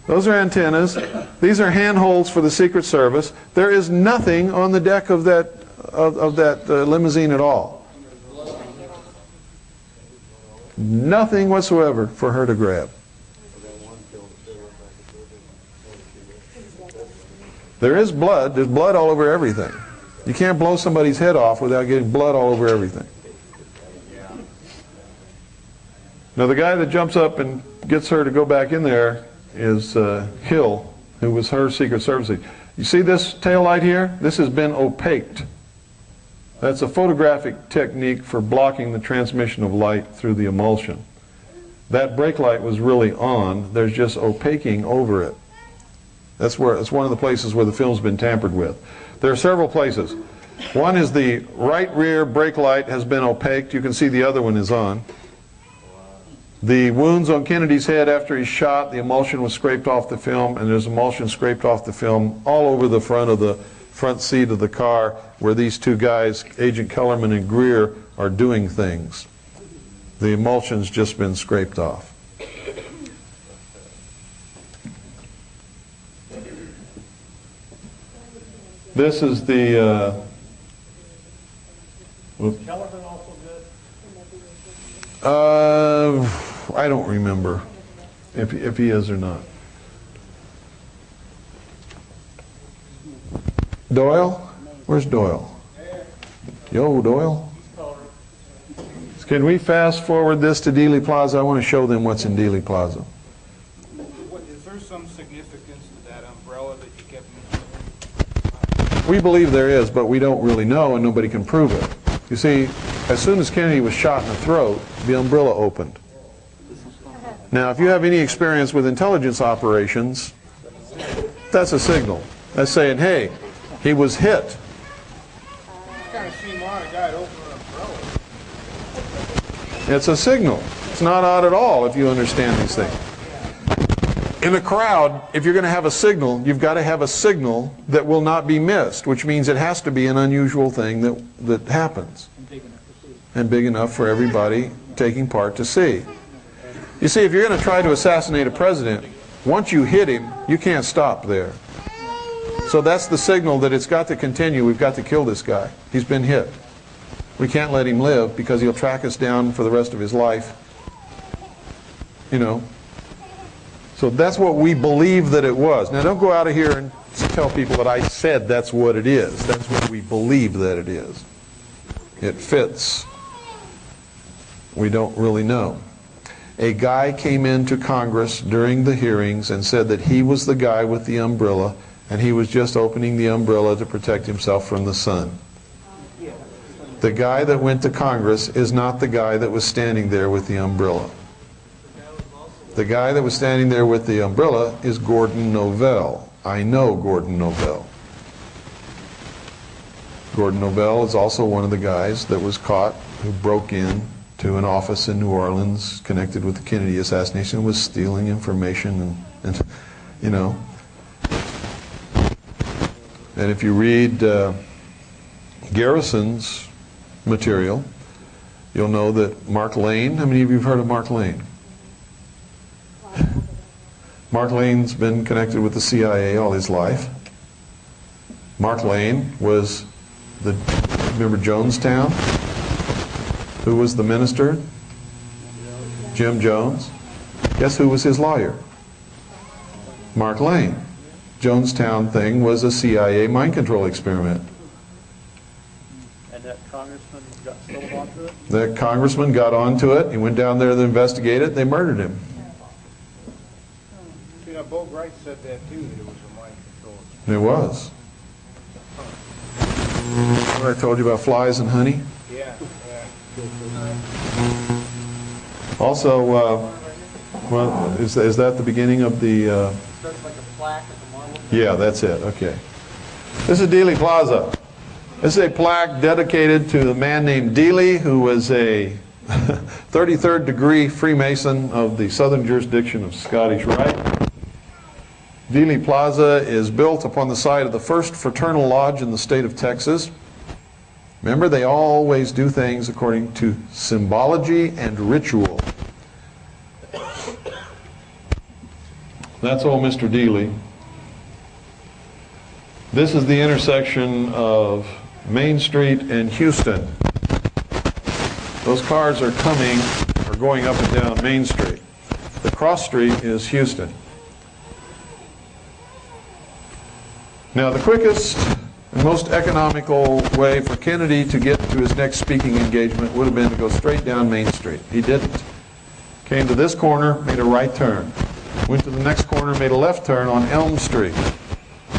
Those are antennas. These are handholds for the Secret Service. There is nothing on the deck of that limousine at all. Nothing whatsoever for her to grab. There is blood. There's blood all over everything. You can't blow somebody's head off without getting blood all over everything. Now the guy that jumps up and gets her to go back in there is Hill, who was her Secret Service agent. You see this tail light here? This has been opaqued. That's a photographic technique for blocking the transmission of light through the emulsion. That brake light was really on. There's just opaquing over it. It's one of the places where the film's been tampered with. There are several places. One is the right rear brake light has been opaqued. You can see the other one is on. The wounds on Kennedy's head after he's shot, the emulsion was scraped off the film, and there's emulsion scraped off the film all over the front seat of the car where these two guys, Agent Kellerman and Greer, are doing things. The emulsion's just been scraped off. This is the Kellerman also good? I don't remember if he is or not. Doyle? Where's Doyle? Yo, Doyle? Can we fast forward this to Dealey Plaza? I want to show them what's in Dealey Plaza. Is there some significance to that umbrella that you kept mentioning? We believe there is, but we don't really know, and nobody can prove it. You see, as soon as Kennedy was shot in the throat, the umbrella opened. Now, if you have any experience with intelligence operations, that's a signal. That's saying, hey, he was hit. It's kind of seem odd, a guy to open an umbrella. It's a signal. It's not odd at all if you understand these things. In a crowd, if you're going to have a signal, you've got to have a signal that will not be missed, which means it has to be an unusual thing that happens. And big enough for everybody taking part to see. You see, if you're going to try to assassinate a president, once you hit him, you can't stop there. So that's the signal that it's got to continue. We've got to kill this guy. He's been hit. We can't let him live because he'll track us down for the rest of his life. You know. So that's what we believe that it was. Now don't go out of here and tell people that I said that's what it is. That's what we believe that it is. It fits. We don't really know. A guy came into Congress during the hearings and said that he was the guy with the umbrella, and he was just opening the umbrella to protect himself from the sun. The guy that went to Congress is not the guy that was standing there with the umbrella. The guy that was standing there with the umbrella is Gordon Novell. I know Gordon Novell. Gordon Novell is also one of the guys that was caught who broke in to an office in New Orleans connected with the Kennedy assassination, was stealing information and you know. And if you read Garrison's material, you'll know that Mark Lane, how many of you have heard of Mark Lane? Mark Lane's been connected with the CIA all his life. Mark Lane was remember Jonestown? Who was the minister? Jim Jones. Guess who was his lawyer? Mark Lane. Jonestown thing was a CIA mind control experiment. And that congressman got sold onto it? The congressman got onto it. He went down there to investigate it. They murdered him. You know, Bo Wright said that too, that it was a mind control. It was. What I told you about flies and honey? Yeah, Also, well, is that the beginning of the... Starts like a plaque at the marble. Yeah, that's it. Okay. This is Dealey Plaza. This is a plaque dedicated to a man named Dealey, who was a 33rd degree Freemason of the southern jurisdiction of Scottish Rite. Dealey Plaza is built upon the site of the first fraternal lodge in the state of Texas. Remember, they always do things according to symbology and ritual. That's old Mr. Dealey. This is the intersection of Main Street and Houston. Those cars are coming or going up and down Main Street. The cross street is Houston. Now, the quickest and most economical way for Kennedy to get to his next speaking engagement would have been to go straight down Main Street. He didn't. Came to this corner, made a right turn. Went to the next corner, made a left turn on Elm Street.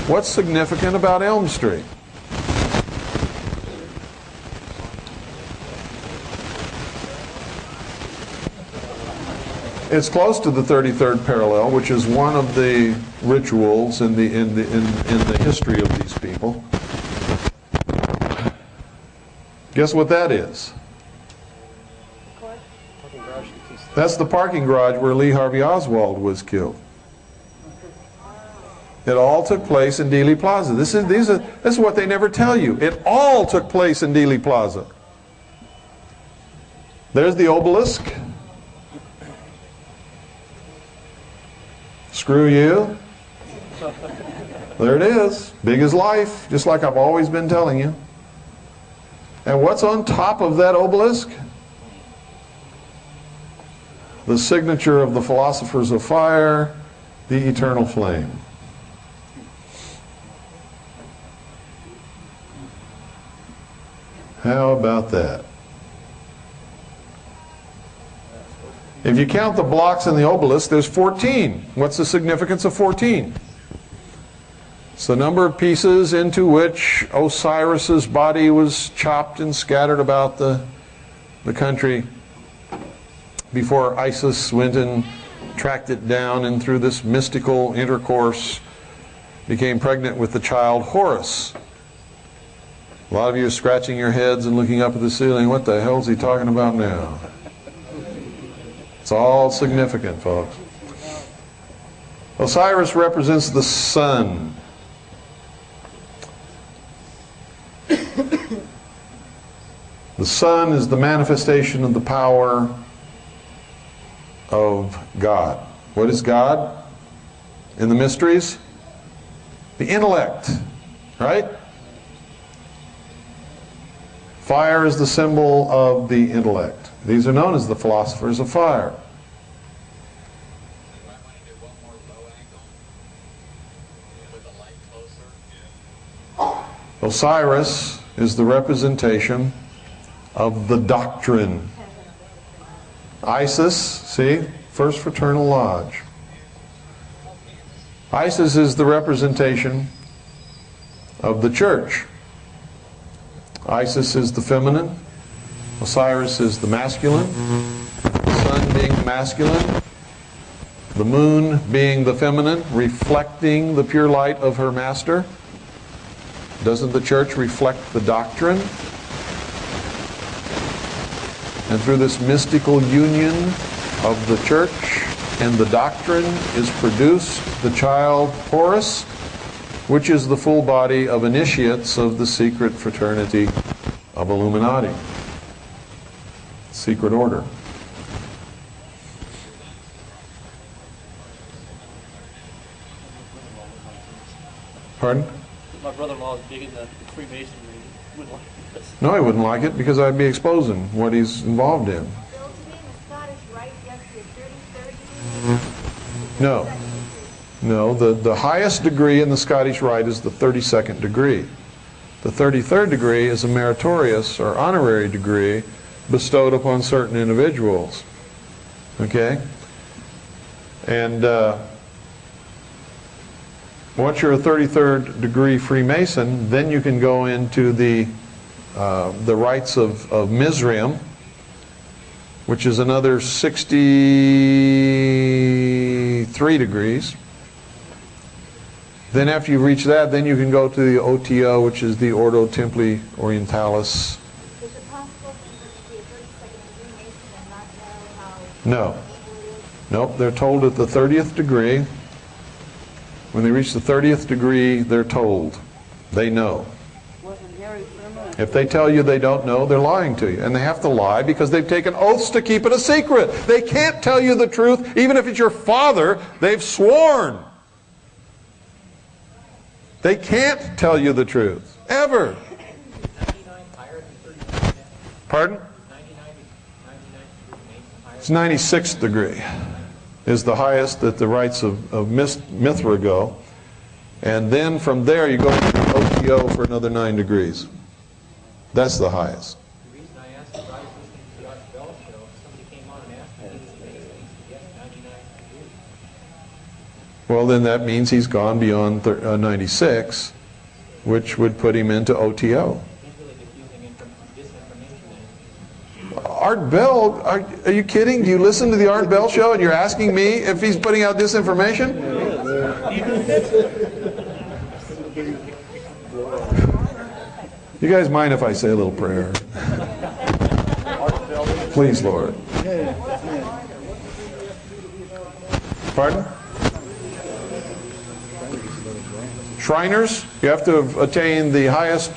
What's significant about Elm Street? It's close to the 33rd parallel, which is one of the rituals in the history of these people. Guess what that is? That's the parking garage where Lee Harvey Oswald was killed. It all took place in Dealey Plaza. This is what they never tell you. It all took place in Dealey Plaza. There's the obelisk. Screw you. There it is. Big as life, just like I've always been telling you. And what's on top of that obelisk? The signature of the philosophers of fire, the eternal flame. How about that? If you count the blocks in the obelisk, there's 14. What's the significance of 14? It's the number of pieces into which Osiris's body was chopped and scattered about the country before Isis went and tracked it down, and through this mystical intercourse became pregnant with the child Horus. A lot of you are scratching your heads and looking up at the ceiling. What the hell is he talking about now? It's all significant, folks. Osiris represents the sun. The sun is the manifestation of the power of God. What is God in the mysteries? The intellect, right? Fire is the symbol of the intellect. These are known as the philosophers of fire. Osiris is the representation of the doctrine. Isis, see, First Fraternal Lodge. Isis is the representation of the church. Isis is the feminine. Osiris is the masculine. The sun being the masculine. The moon being the feminine, reflecting the pure light of her master. Doesn't the church reflect the doctrine? And through this mystical union of the church and the doctrine is produced the child Horus, which is the full body of initiates of the secret fraternity of Illuminati. Secret order. Pardon? My brother-in-law is big into Freemasonry. He wouldn't like this. No, he wouldn't like it because I'd be exposing what he's involved in. No. No, the highest degree in the Scottish Rite is the 32nd degree. The 33rd degree is a meritorious or honorary degree bestowed upon certain individuals. Okay? And once you're a 33rd degree Freemason, then you can go into the rites of Mizraim, which is another 63 degrees. Then after you reach that, then you can go to the OTO, which is the Ordo Templi Orientalis. Is it possible for you to be a 32nd degree Mason and not know how No. Nope, they're told at the 30th degree. When they reach the 30th degree, they're told. They know. If they tell you they don't know, they're lying to you. And they have to lie because they've taken oaths to keep it a secret. They can't tell you the truth, even if it's your father. They've sworn. They can't tell you the truth, ever. Pardon? It's 96th degree is the highest that the rites of Mithra go. And then from there you go to the OTO for another 9 degrees. That's the highest. The reason I asked is I was listening to the Art Bell show. Somebody came on and asked me, he was amazing. He said, yes, 99 degrees. Well, then that means he's gone beyond 96, which would put him into OTO. He's really diffusing disinformation. Art Bell, are you kidding? Do you listen to the Art Bell show and you're asking me if he's putting out disinformation? You guys mind if I say a little prayer? Please, Lord. Pardon? Shriners, you have to have attained the highest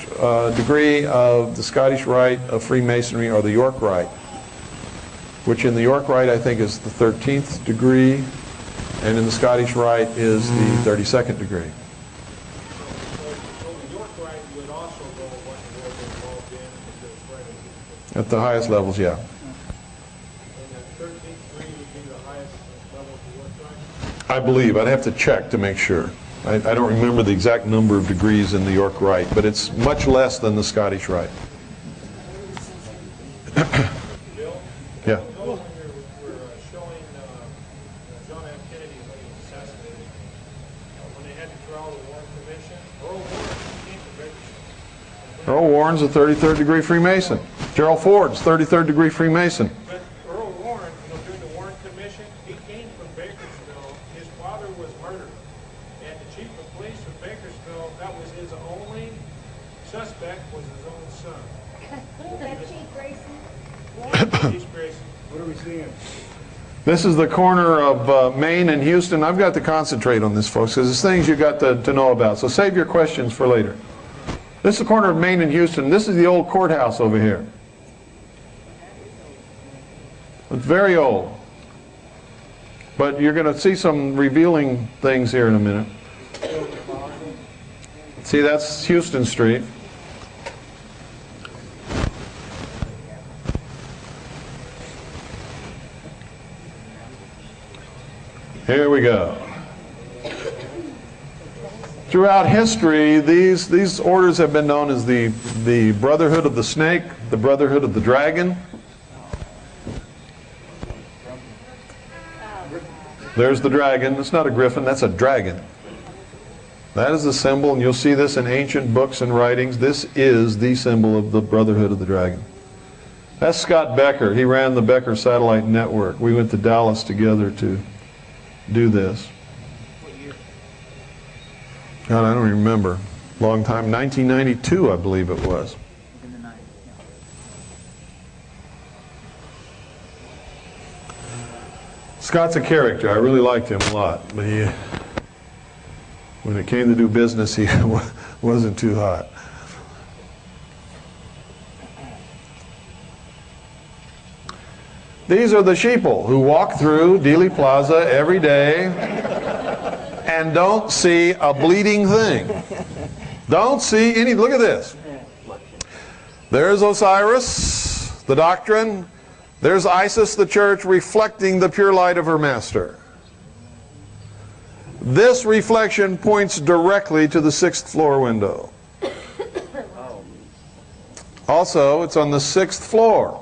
degree of the Scottish Rite of Freemasonry or the York Rite, which in the York Rite I think is the 13th degree, and in the Scottish Rite is the 32nd degree. At the highest levels, yeah. I believe. I'd have to check to make sure. I don't remember the exact number of degrees in the York Rite, but it's much less than the Scottish Rite. Yeah. Earl Warren's a 33rd degree Freemason. Gerald Ford's 33rd degree Freemason. But Earl Warren, during the Warren Commission, he came from Bakersville. His father was murdered. And the chief of police of Bakersville, that was his only suspect, was his own son. Is that Chief Grayson? Chief Grayson. What are we seeing? This is the corner of Main and Houston. I've got to concentrate on this, folks, because there's things you've got to know about. So save your questions for later. This is the corner of Main and Houston. This is the old courthouse over here. It's very old. But you're going to see some revealing things here in a minute. See, that's Houston Street. Here we go. Throughout history, these orders have been known as the Brotherhood of the Snake, the Brotherhood of the Dragon. There's the dragon. It's not a griffin, that's a dragon. That is the symbol, and you'll see this in ancient books and writings. This is the symbol of the Brotherhood of the Dragon. That's Scott Becker. He ran the Becker Satellite Network. We went to Dallas together to do this. God, I don't remember. Long time. 1992, I believe it was. Scott's a character. I really liked him a lot. But when it came to do business, he wasn't too hot. These are the sheeple who walk through Dealey Plaza every day and don't see a bleeding thing. Don't see any. Look at this. There's Osiris, the doctrine. There's Isis, the church, reflecting the pure light of her master. This reflection points directly to the 6th floor window. Also, it's on the 6th floor.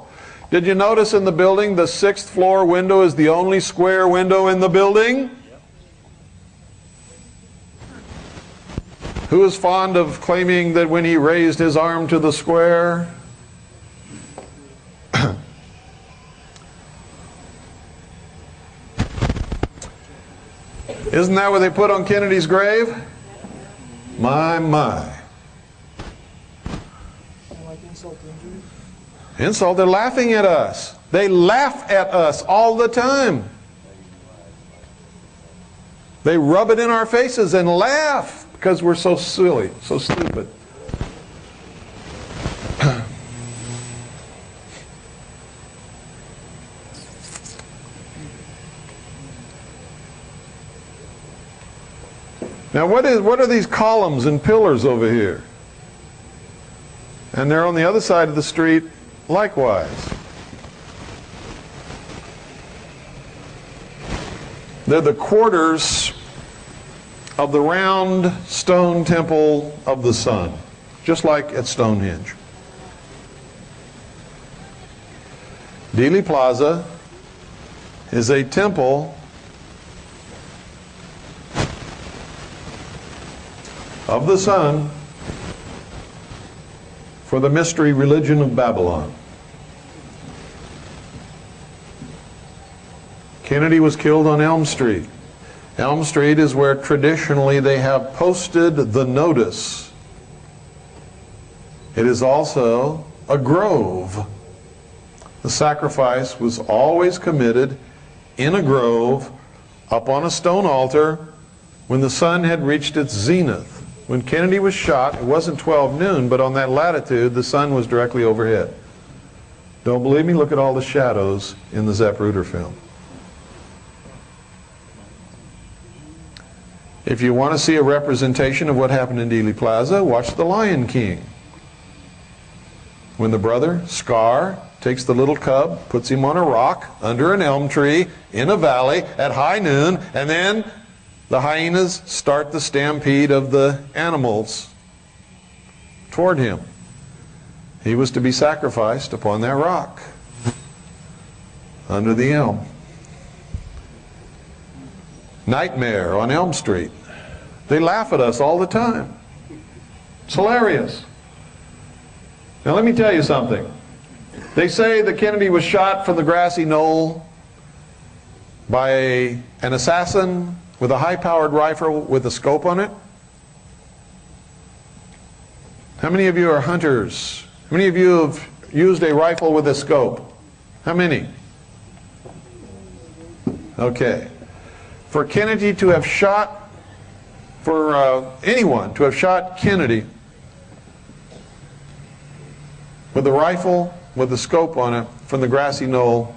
Did you notice in the building the 6th floor window is the only square window in the building? Who is fond of claiming that when he raised his arm to the square? Isn't that what they put on Kennedy's grave? My, my. Insult, they're laughing at us. They laugh at us all the time. They rub it in our faces and laugh because we're so silly, so stupid. Now what are these columns and pillars over here? And they're on the other side of the street likewise. They're the quarters of the round stone temple of the sun, just like at Stonehenge. Dealey Plaza is a temple of the sun for the mystery religion of Babylon. Kennedy was killed on Elm Street. Elm Street is where traditionally they have posted the notice. It is also a grove. The sacrifice was always committed in a grove up on a stone altar when the sun had reached its zenith. When Kennedy was shot, it wasn't 12 noon, but on that latitude, the sun was directly overhead. Don't believe me? Look at all the shadows in the Zapruder film. If you want to see a representation of what happened in Dealey Plaza, watch The Lion King. When the brother, Scar, takes the little cub, puts him on a rock under an elm tree in a valley at high noon, and then the hyenas start the stampede of the animals toward him. He was to be sacrificed upon that rock under the elm. Nightmare on Elm Street. They laugh at us all the time. It's hilarious. Now let me tell you something. They say that Kennedy was shot from the grassy knoll by an assassin with a high-powered rifle with a scope on it. How many of you are hunters? How many of you have used a rifle with a scope? How many? Okay. For Kennedy to have shot, for anyone to have shot Kennedy with a rifle with a scope on it from the grassy knoll,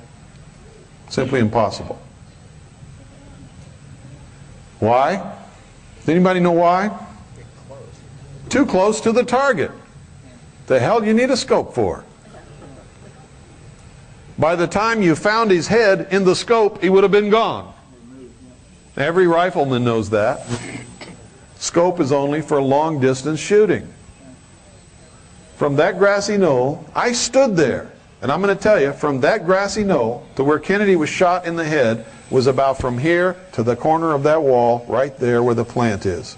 simply impossible. Why? Does anybody know why? Too close to the target. The hell do you need a scope for? By the time you found his head in the scope, he would have been gone. Every rifleman knows that. Scope is only for long distance shooting. From that grassy knoll, I stood there, and I'm going to tell you, from that grassy knoll to where Kennedy was shot in the head was about from here to the corner of that wall right there where the plant is.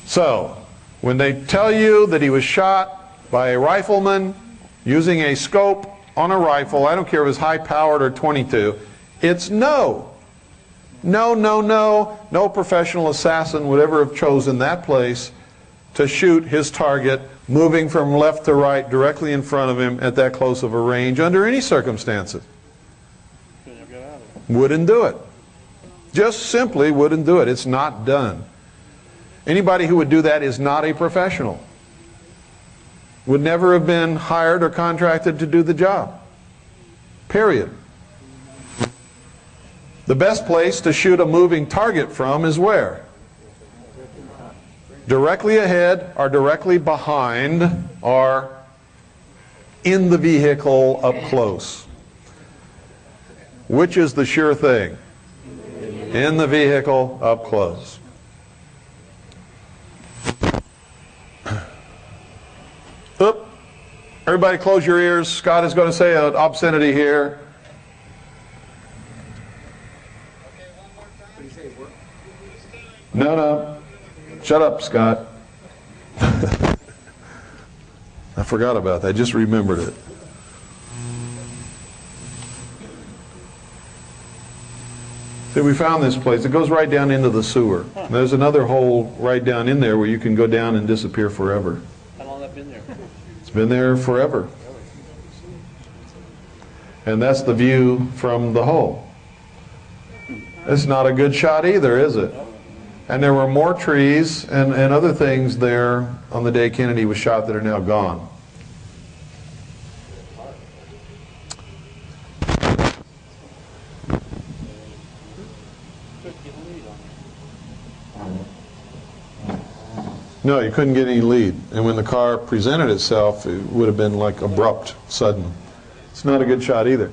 So, when they tell you that he was shot by a rifleman using a scope on a rifle, I don't care if it's high-powered or .22, it's no. No, no, no. No professional assassin would ever have chosen that place to shoot his target moving from left to right directly in front of him at that close of a range under any circumstances. Wouldn't do it. Just simply wouldn't do it. It's not done. Anybody who would do that is not a professional. would never have been hired or contracted to do the job. Period. The best place to shoot a moving target from is where? Directly ahead or directly behind or in the vehicle up close. Which is the sure thing? In the vehicle up close. Oop. Everybody close your ears. Scott is going to say an obscenity here. No. Shut up, Scott. I forgot about that. I just remembered it. See, we found this place. It goes right down into the sewer. There's another hole right down in there where you can go down and disappear forever. How long has that been there? It's been there forever. And that's the view from the hole. It's not a good shot either, is it? And there were more trees and other things there on the day Kennedy was shot that are now gone. No, you couldn't get any lead. And when the car presented itself, it would have been like abrupt, sudden. It's not a good shot either.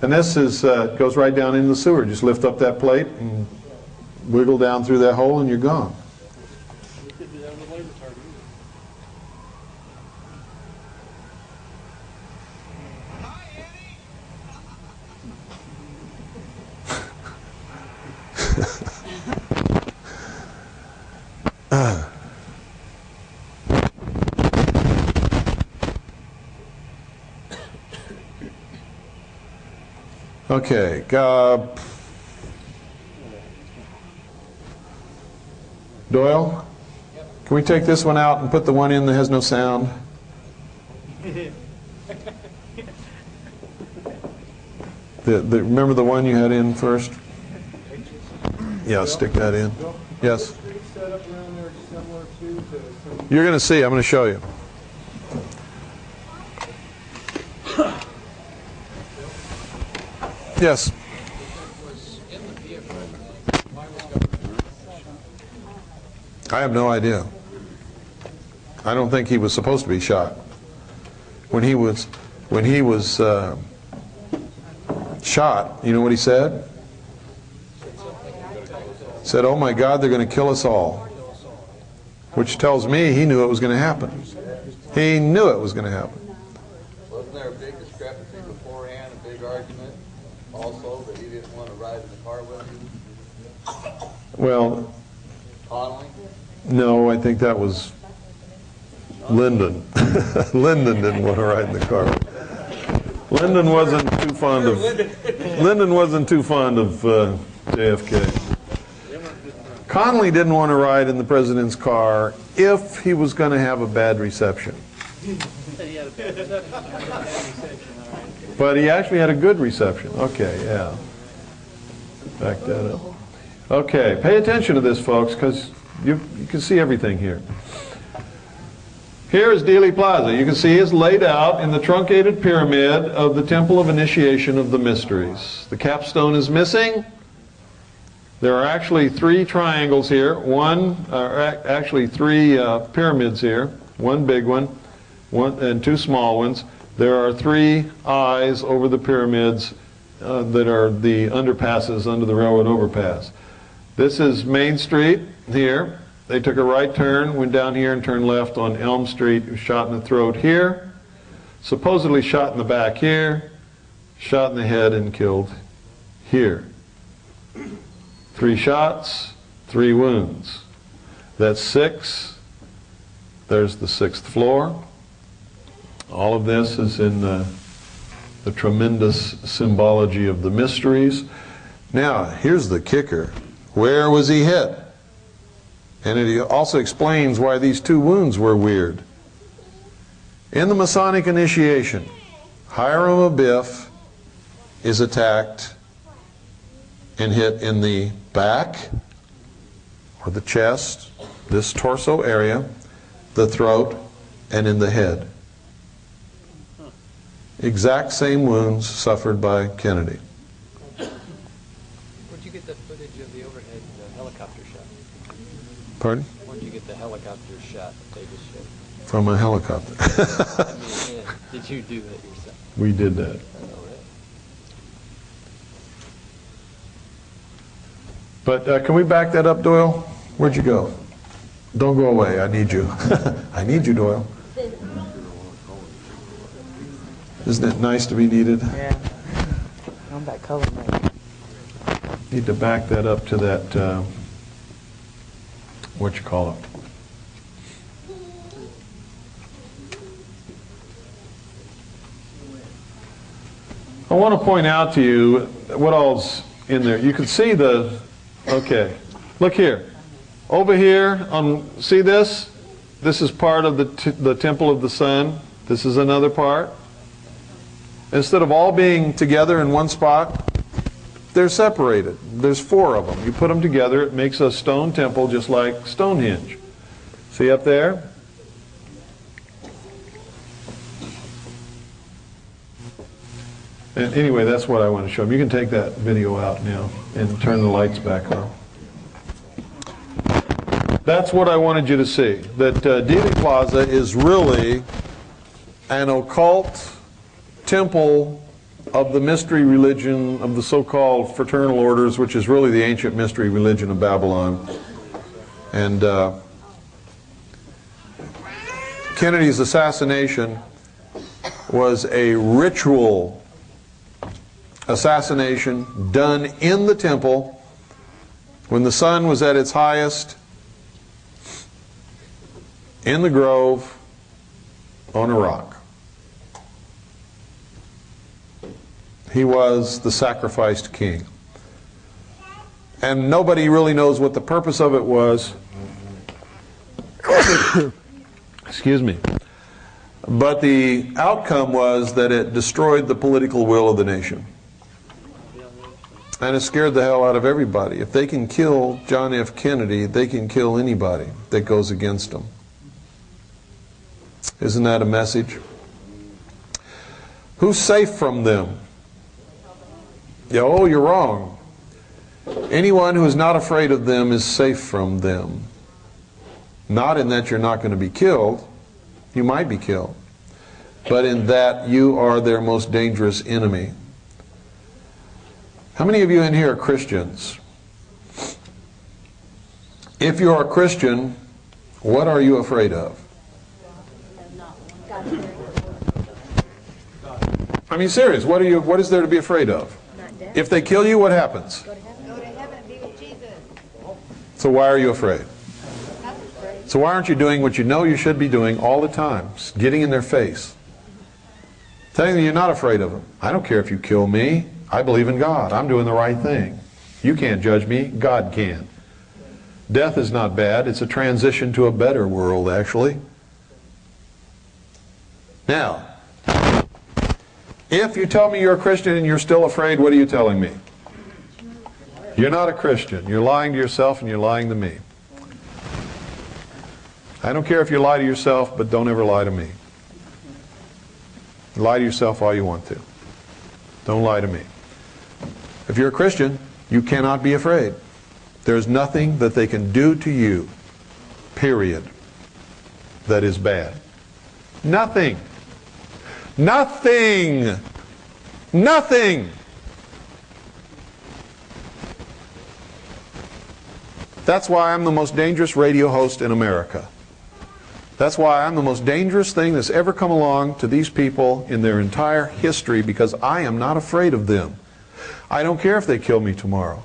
And this is goes right down into the sewer. Just lift up that plate and wiggle down through that hole and you're gone. We could do that with a labor target. Okay. Doyle, can we take this one out and put the one in that has no sound? Remember the one you had in first? Yeah, stick that in. Yes? You're going to see. I'm going to show you. Yes? I have no idea. I don't think he was supposed to be shot. When he was shot, you know what he said? He said, "Oh my God, they're going to kill us all." Which tells me he knew it was going to happen. He knew it was going to happen. Wasn't there a big discrepancy beforehand, a big argument also that he didn't want to ride in the car with you? Well, Connolly? no, I think that was Lyndon. Lyndon didn't want to ride in the car. Lyndon wasn't too fond of JFK. Connolly didn't want to ride in the president's car if he was going to have a bad reception. But he actually had a good reception. Okay, yeah. Back that up. Okay, pay attention to this, folks, because you can see everything here. Here is Dealey Plaza. You can see it's laid out in the truncated pyramid of the Temple of Initiation of the Mysteries. The capstone is missing. There are actually three triangles here. Actually three pyramids here. One big one, and two small ones. There are three eyes over the pyramids that are the underpasses under the railroad overpass. This is Main Street here. They took a right turn, went down here and turned left on Elm Street. He was shot in the throat here. Supposedly shot in the back here. Shot in the head and killed here. 3 shots, 3 wounds. That's 6. There's the 6th floor. All of this is in the tremendous symbology of the mysteries. Now, here's the kicker. Where was he hit? And it also explains why these 2 wounds were weird. In the Masonic initiation, Hiram Abiff is attacked and hit in the back or the chest, this torso area, the throat, and in the head. Exact same wounds suffered by Kennedy. Where'd you get the footage of the overhead helicopter shot? Pardon? Where'd you get the helicopter shot that they just showed? From a helicopter. I mean, yeah. Did you do that yourself? We did that. But can we back that up, Doyle? Where'd you go? Don't go away. I need you. I need you, Doyle. Isn't it nice to be needed? Yeah. I'm that color, man. Need to back that up to that, what you call it? I want to point out to you what all's in there. You can see the, okay, look here. Over here, see this? This is part of the temple of the sun. This is another part. Instead of all being together in one spot, they're separated. There's 4 of them. You put them together, it makes a stone temple just like Stonehenge. See up there? And anyway, that's what I want to show them. You can take that video out now and turn the lights back on. That's what I wanted you to see. That Dealey Plaza is really an occult temple of the mystery religion of the so-called fraternal orders, which is really the ancient mystery religion of Babylon. And Kennedy's assassination was a ritual assassination done in the temple when the sun was at its highest in the grove on a rock. He was the sacrificed king. And nobody really knows what the purpose of it was. Excuse me. But the outcome was that it destroyed the political will of the nation. And it scared the hell out of everybody. If they can kill John F. Kennedy, they can kill anybody that goes against them. Isn't that a message? Who's safe from them? Yeah, oh, you're wrong. Anyone who is not afraid of them is safe from them. Not in that you're not going to be killed. You might be killed. But in that you are their most dangerous enemy. How many of you in here are Christians? If you're a Christian, what are you afraid of? I mean, serious. What is there to be afraid of? If they kill you, what happens? Go to heaven and be with Jesus. So why are you afraid? So why aren't you doing what you know you should be doing all the time? Just getting in their face. Telling them you're not afraid of them. I don't care if you kill me. I believe in God. I'm doing the right thing. You can't judge me. God can. Death is not bad. It's a transition to a better world, actually. Now, if you tell me you're a Christian and you're still afraid, what are you telling me? You're not a Christian. You're lying to yourself and you're lying to me. I don't care if you lie to yourself, but don't ever lie to me. Lie to yourself all you want to. Don't lie to me. If you're a Christian, you cannot be afraid. There's nothing that they can do to you, period, that is bad. Nothing. Nothing. Nothing. That's why I'm the most dangerous radio host in America. That's why I'm the most dangerous thing that's ever come along to these people in their entire history, because I am not afraid of them. I don't care if they kill me tomorrow.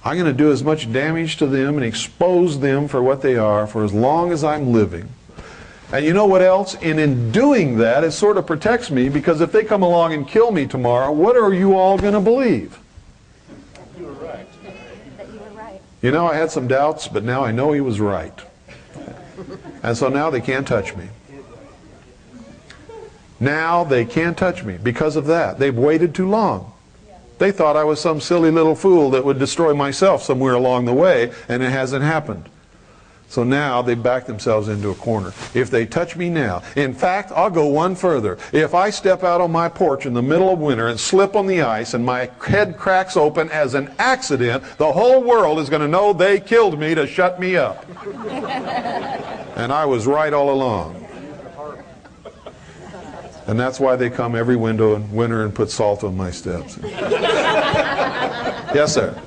I'm going to do as much damage to them and expose them for what they are for as long as I'm living. And you know what else? And in doing that, it sort of protects me, because if they come along and kill me tomorrow, what are you all going to believe? You were right. That you were right. You know, I had some doubts, but now I know he was right. And so now they can't touch me. Now they can't touch me because of that. They've waited too long. They thought I was some silly little fool that would destroy myself somewhere along the way, and it hasn't happened. So now they back themselves into a corner. If they touch me now, in fact, I'll go one further. If I step out on my porch in the middle of winter and slip on the ice and my head cracks open as an accident, the whole world is going to know they killed me to shut me up. And I was right all along. And that's why they come every winter and put salt on my steps. Yes, sir.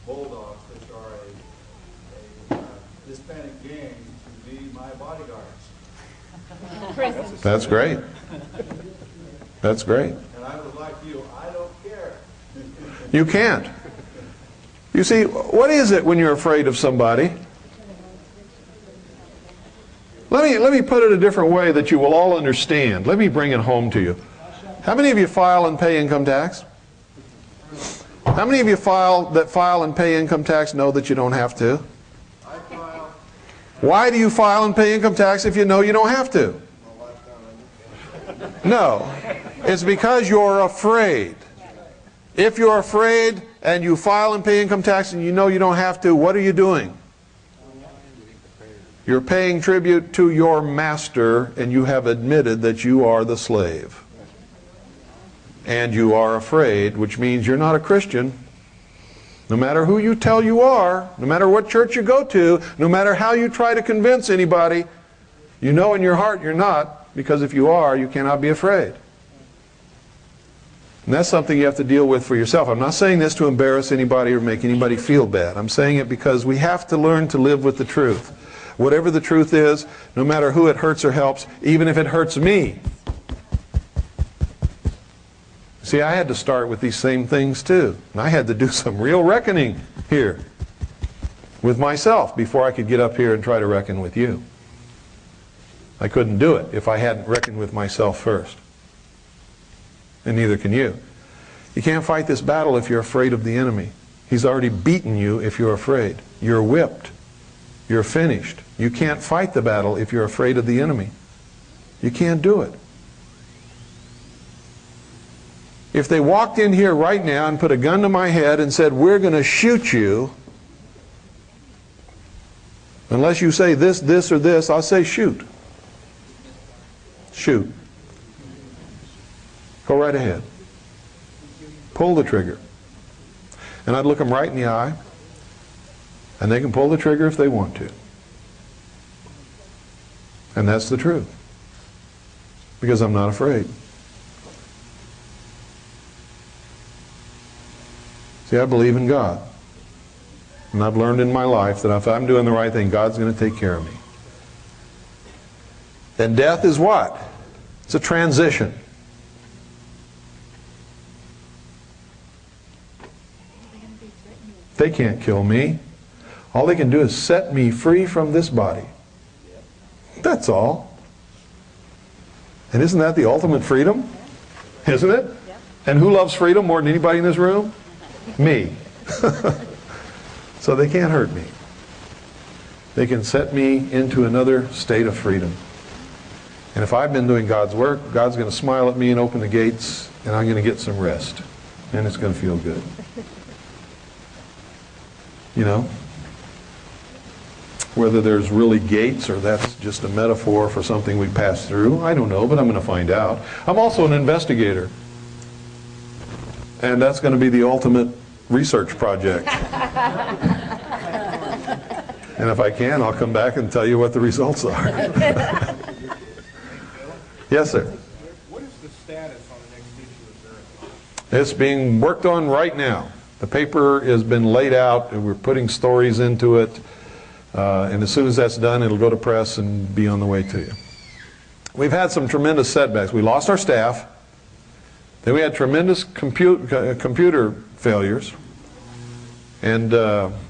Bulldogs, which are a Hispanic gang, to be my bodyguards. That's great. That's great. And I was like you, I don't care. You can't. You see, what is it when you're afraid of somebody? Let me put it a different way that you will all understand. Let me bring it home to you. How many of you file and pay income tax? How many of you file and pay income tax know that you don't have to? I file. Why do you file and pay income tax if you know you don't have to? No. It's because you're afraid. If you're afraid and you file and pay income tax and you know you don't have to, what are you doing? You're paying tribute to your master, and you have admitted that you are the slave. And you are afraid, which means you're not a Christian. No matter who you tell you are, no matter what church you go to, no matter how you try to convince anybody, you know in your heart you're not, because if you are, you cannot be afraid. And that's something you have to deal with for yourself. I'm not saying this to embarrass anybody or make anybody feel bad. I'm saying it because we have to learn to live with the truth. Whatever the truth is, no matter who it hurts or helps, even if it hurts me. See, I had to start with these same things too. And I had to do some real reckoning here with myself before I could get up here and try to reckon with you. I couldn't do it if I hadn't reckoned with myself first. And neither can you. You can't fight this battle if you're afraid of the enemy. He's already beaten you if you're afraid. You're whipped. You're finished. You can't fight the battle if you're afraid of the enemy. You can't do it. If they walked in here right now and put a gun to my head and said, we're going to shoot you, unless you say this, this, or this, I'll say shoot. Shoot. Go right ahead. Pull the trigger. And I'd look them right in the eye, and they can pull the trigger if they want to. And that's the truth. Because I'm not afraid. See, I believe in God. And I've learned in my life that if I'm doing the right thing, God's going to take care of me. And death is what? It's a transition. They can't kill me. All they can do is set me free from this body. That's all. And isn't that the ultimate freedom? Isn't it? And who loves freedom more than anybody in this room? Me. So they can't hurt me. They can set me into another state of freedom. And if I've been doing God's work, God's going to smile at me and open the gates, and I'm going to get some rest. And it's going to feel good. You know? Whether there's really gates or that's just a metaphor for something we pass through, I don't know, but I'm going to find out. I'm also an investigator. And that's going to be the ultimate research project. And if I can, I'll come back and tell you what the results are. Yes, sir. What is the status on the next issue of Miracle? It's being worked on right now. The paper has been laid out, and we're putting stories into it. And as soon as that's done, it'll go to press and be on the way to you. We've had some tremendous setbacks. We lost our staff. Then we had tremendous computer failures. And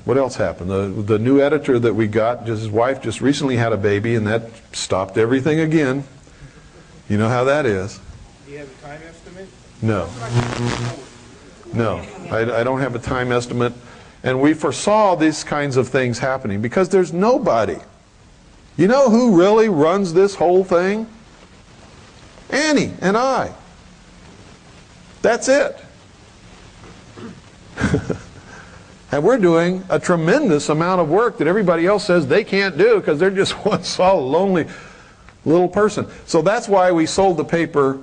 what else happened? The new editor that we got, his wife just recently had a baby, and that stopped everything again. You know how that is. Do you have a time estimate? No. No, I don't have a time estimate. And we foresaw these kinds of things happening because there's nobody You know who really runs this whole thing? Annie and I. That's it. And we're doing a tremendous amount of work that everybody else says they can't do because they're just one solid, lonely little person. So that's why we sold the paper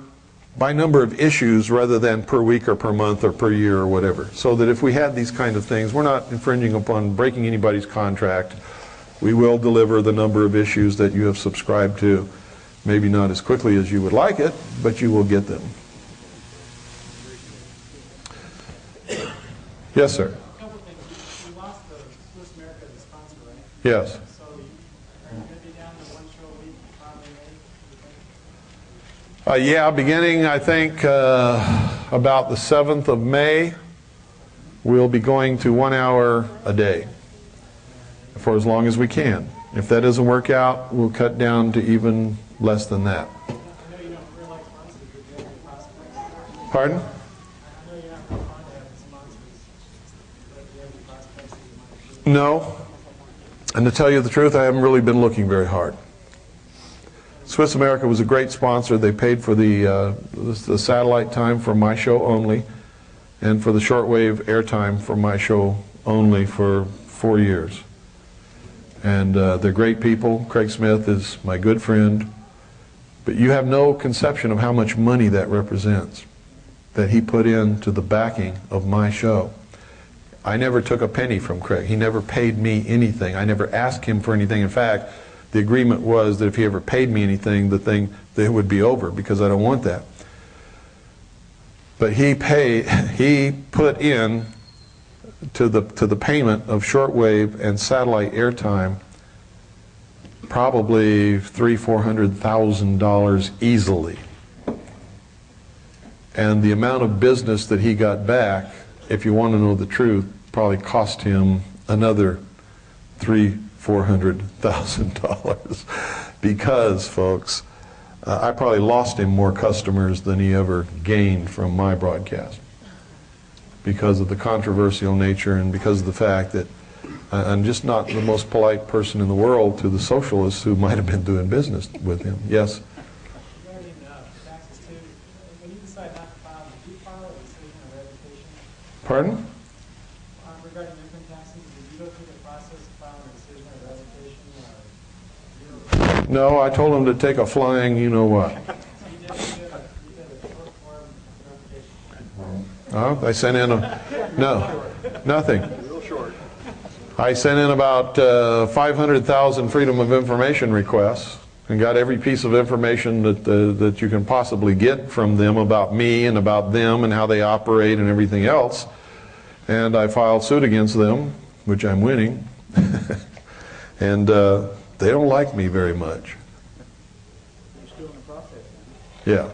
by number of issues rather than per week or per month or per year or whatever. So that if we had these kind of things, we're not infringing upon breaking anybody's contract. We will deliver the number of issues that you have subscribed to. Maybe not as quickly as you would like it, but you will get them. Yes, sir. A couple things. We lost the Swiss America as a sponsor, right? Yes. So are you going to be down to one show a week probably May? Yeah, beginning, I think, about the 7th of May, we'll be going to 1 hour a day for as long as we can. If that doesn't work out, we'll cut down to even less than that. I know you don't really like sponsors, but do you have any prospects? Pardon? I know you're not real fond of having sponsors, but do you have any prospects that you might do? No. And to tell you the truth, I haven't really been looking very hard. Swiss America was a great sponsor. They paid for the satellite time for my show only, and for the shortwave airtime for my show only for 4 years. And they're great people. Craig Smith is my good friend. But you have no conception of how much money that represents, that he put into the backing of my show. I never took a penny from Craig. He never paid me anything. I never asked him for anything. In fact, the agreement was that if he ever paid me anything, it would be over, because I don't want that. But he put in to the payment of shortwave and satellite airtime probably $300,000-$400,000 easily. And the amount of business that he got back, if you want to know the truth, probably cost him another $300,000-$400,000 because, folks, I probably lost him more customers than he ever gained from my broadcast, because of the controversial nature and because of the fact that I'm just not the most polite person in the world to the socialists who might have been doing business with him. Yes? Regarding taxes too, when you decide not to file, did you file a decision of revocation? Pardon? Regarding income taxes, did you go through the process of filing a decision of revocation? No, I told him to take a flying you-know-what. So you did a short form revocation? Oh, I sent in nothing. Real short. I sent in about 500,000 Freedom of Information requests and got every piece of information that you can possibly get from them about me and about them and how they operate and everything else. And I filed suit against them, which I'm winning. And they don't like me very much. You're still in the process. Yeah.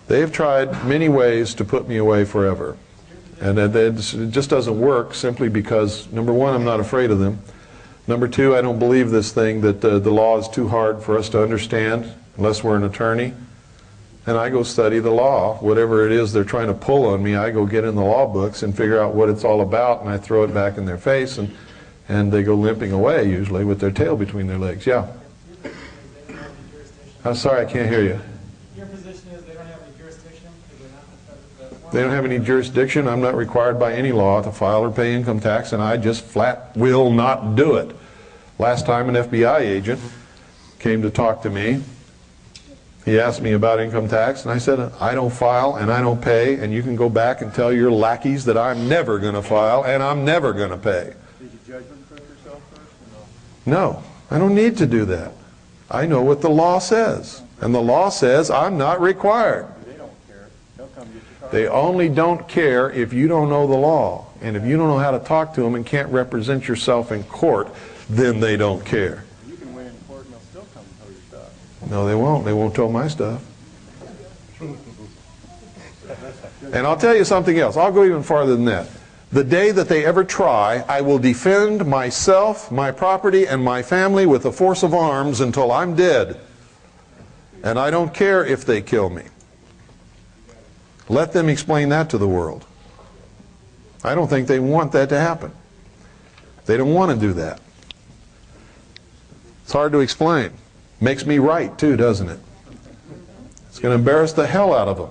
They have tried many ways to put me away forever. And it just doesn't work simply because, number one, I'm not afraid of them. Number two, I don't believe this thing that the law is too hard for us to understand unless we're an attorney. And I go study the law. Whatever it is they're trying to pull on me, I go get in the law books and figure out what it's all about, and I throw it back in their face, and they go limping away, usually, with their tail between their legs. Yeah? I'm sorry, I can't hear you. Your position is they don't have any jurisdiction? They don't have any jurisdiction. I'm not required by any law to file or pay income tax, and I just flat will not do it. Last time an FBI agent came to talk to me, he asked me about income tax, and I said, I don't file and I don't pay, and you can go back and tell your lackeys that I'm never going to file and I'm never going to pay. Did you judgment proof yourself first or No, I don't need to do that. I know what the law says, and the law says I'm not required. They don't care. They'll come get your car. They only don't care if you don't know the law. And if you don't know how to talk to them and can't represent yourself in court, then they don't care. You can win in court and they'll still come and tow your stuff. No, they won't. They won't tow my stuff. And I'll tell you something else. I'll go even farther than that. The day that they ever try, I will defend myself, my property, and my family with the force of arms until I'm dead. And I don't care if they kill me. Let them explain that to the world. I don't think they want that to happen. They don't want to do that. It's hard to explain. Makes me right too, doesn't it? It's going to embarrass the hell out of them.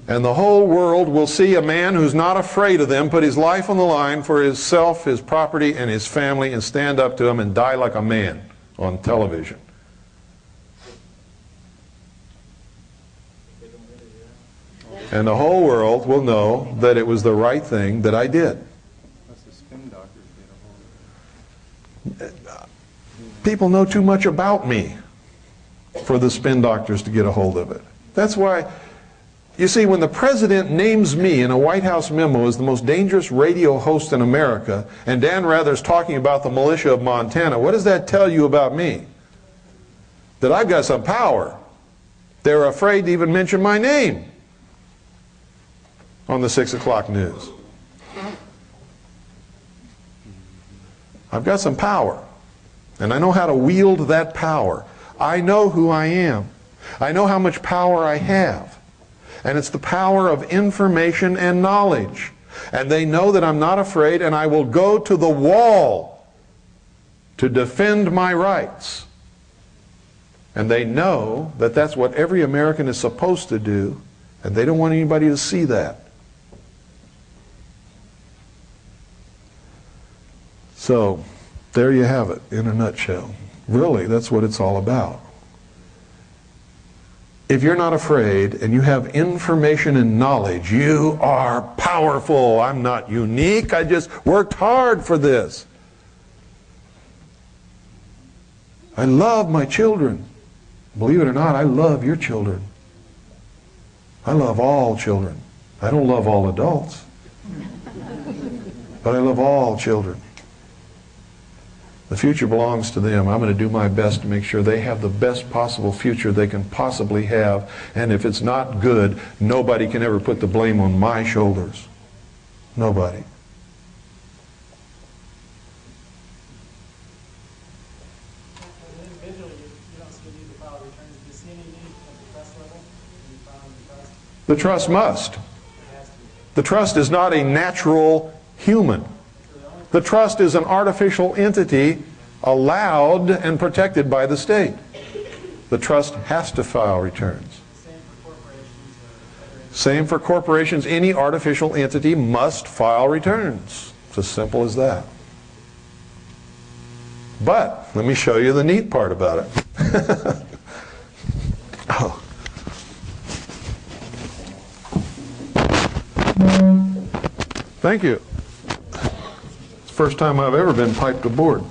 And the whole world will see a man who's not afraid of them put his life on the line for his self, his property, and his family, and stand up to him and die like a man on television. And the whole world will know that it was the right thing that I did. People know too much about me for the spin doctors to get a hold of it. That's why, you see, when the president names me in a White House memo as the most dangerous radio host in America, and Dan Rather's talking about the militia of Montana, what does that tell you about me? That I've got some power. They're afraid to even mention my name on the 6 o'clock news. I've got some power, and I know how to wield that power. I know who I am. I know how much power I have. And it's the power of information and knowledge. And they know that I'm not afraid, and I will go to the wall to defend my rights. And they know that that's what every American is supposed to do, and they don't want anybody to see that. So, there you have it in a nutshell. Really, that's what it's all about. If you're not afraid and you have information and knowledge, you are powerful. I'm not unique. I just worked hard for this. I love my children. Believe it or not, I love your children. I love all children. I don't love all adults, but I love all children. The future belongs to them. I'm going to do my best to make sure they have the best possible future they can possibly have. And if it's not good, nobody can ever put the blame on my shoulders. Nobody. The trust must. The trust is not a natural human. The trust is an artificial entity allowed and protected by the state. The trust has to file returns. Same for corporations. Any artificial entity must file returns. It's as simple as that. But let me show you the neat part about it. Oh. Thank you. First time I've ever been piped aboard.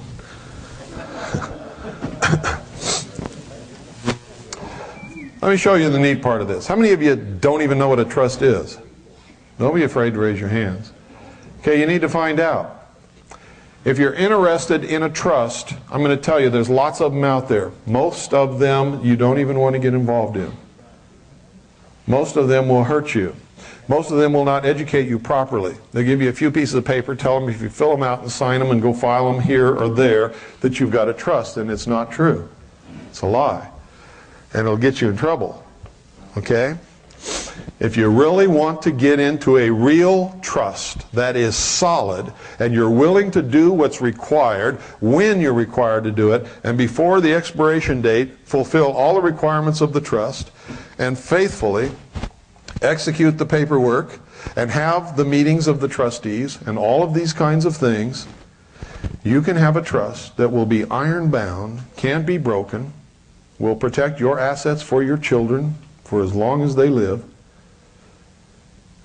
Let me show you the neat part of this. How many of you don't even know what a trust is? Don't be afraid to raise your hands. Okay, you need to find out. If you're interested in a trust, I'm going to tell you there's lots of them out there. Most of them you don't even want to get involved in. Most of them will hurt you. Most of them will not educate you properly. They'll give you a few pieces of paper, tell them if you fill them out and sign them and go file them here or there, that you've got a trust, and it's not true. It's a lie. And it'll get you in trouble. Okay? If you really want to get into a real trust that is solid, and you're willing to do what's required, when you're required to do it, and before the expiration date, fulfill all the requirements of the trust, and faithfully execute the paperwork and have the meetings of the trustees and all of these kinds of things, you can have a trust that will be iron bound, can't be broken, will protect your assets for your children for as long as they live,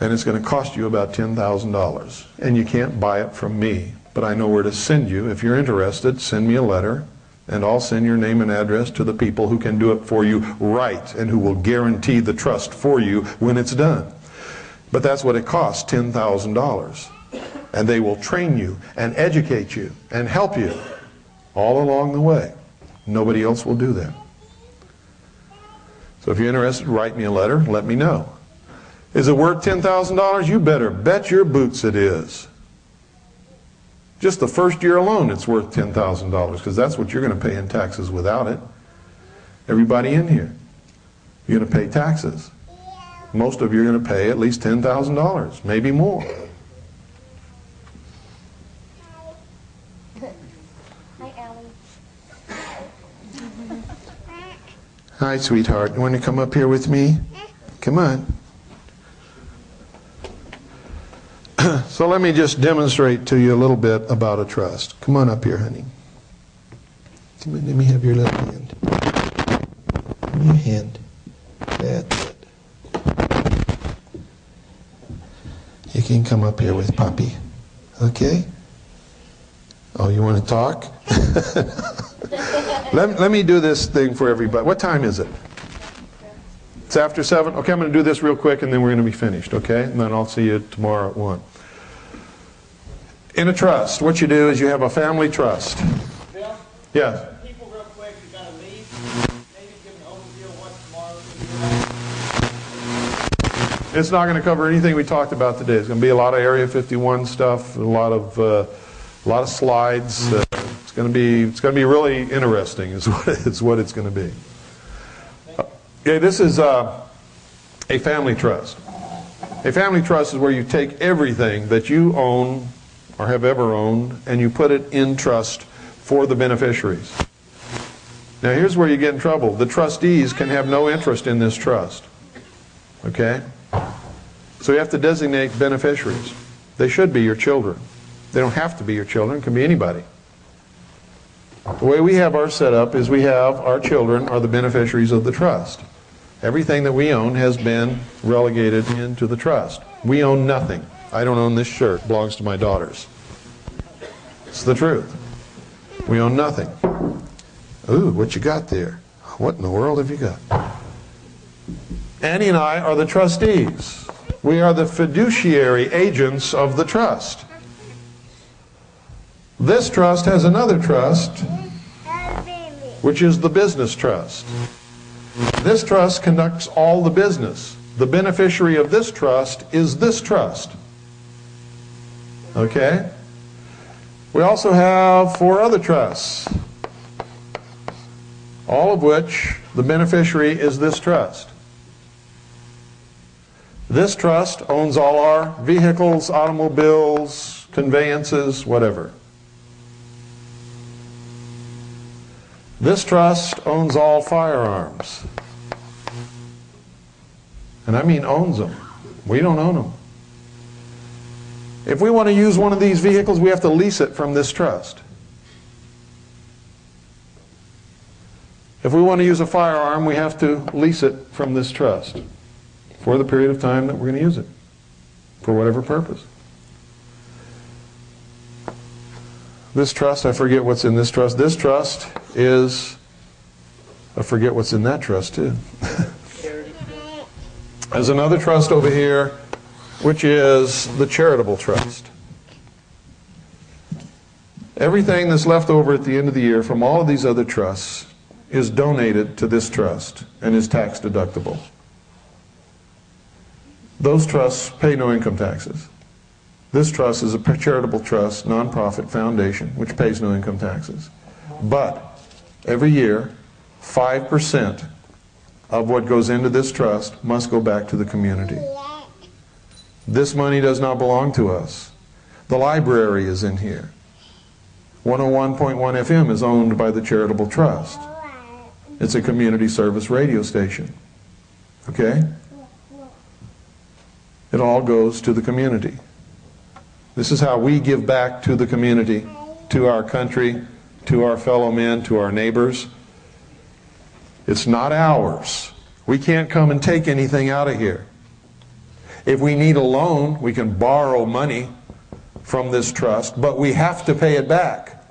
and it's going to cost you about $10,000. And you can't buy it from me, but I know where to send you. If you're interested, send me a letter, and I'll send your name and address to the people who can do it for you right and who will guarantee the trust for you when it's done. But that's what it costs, $10,000. And they will train you and educate you and help you all along the way. Nobody else will do that. So if you're interested, write me a letter, let me know. Is it worth $10,000? You better bet your boots it is. Just the first year alone, it's worth $10,000 because that's what you're going to pay in taxes without it. Everybody in here, you're going to pay taxes. Most of you are going to pay at least $10,000, maybe more. Hi, Allie. Hi, sweetheart. You want to come up here with me? Come on. So let me just demonstrate to you a little bit about a trust. Come on up here, honey. Come on, let me have your little hand. Give me your hand. That's it. You can come up here with Poppy. Okay? Oh, you want to talk? Let me do this thing for everybody. What time is it? It's after 7? Okay, I'm going to do this real quick and then we're going to be finished, okay? And then I'll see you tomorrow at 1. In a trust, what you do is you have a family trust. Bill? Yes? People real quick, you gotta leave. Maybe give an overview of what tomorrow is. It's not going to cover anything we talked about today. It's going to be a lot of Area 51 stuff, a lot of slides. It's going to be really interesting. Is what it's going to be. Okay, this is a family trust. A family trust is where you take everything that you own or have ever owned and you put it in trust for the beneficiaries. Now here's where you get in trouble. The trustees can have no interest in this trust. Okay? So you have to designate beneficiaries. They should be your children. They don't have to be your children. It can be anybody. The way we have ours set up is we have our children are the beneficiaries of the trust. Everything that we own has been relegated into the trust. We own nothing. I don't own this shirt. It belongs to my daughters. It's the truth. We own nothing. Ooh, what you got there? What in the world have you got? Annie and I are the trustees. We are the fiduciary agents of the trust. This trust has another trust, which is the business trust. This trust conducts all the business. The beneficiary of this trust is this trust. Okay? We also have 4 other trusts, all of which the beneficiary is this trust. This trust owns all our vehicles, automobiles, conveyances, whatever. This trust owns all firearms. And I mean owns them. We don't own them. If we want to use one of these vehicles, we have to lease it from this trust. If we want to use a firearm, we have to lease it from this trust for the period of time that we're going to use it, for whatever purpose. This trust, I forget what's in this trust. This trust is, I forget what's in that trust too. There's another trust over here, which is the charitable trust. Everything that's left over at the end of the year from all of these other trusts is donated to this trust and is tax deductible. Those trusts pay no income taxes. This trust is a charitable trust, nonprofit foundation, which pays no income taxes. But every year, 5% of what goes into this trust must go back to the community. This money does not belong to us. The library is in here. 101.1 FM is owned by the charitable trust. It's a community service radio station. Okay? It all goes to the community. This is how we give back to the community, to our country, to our fellow men, to our neighbors. It's not ours. We can't come and take anything out of here. If we need a loan, we can borrow money from this trust, but we have to pay it back.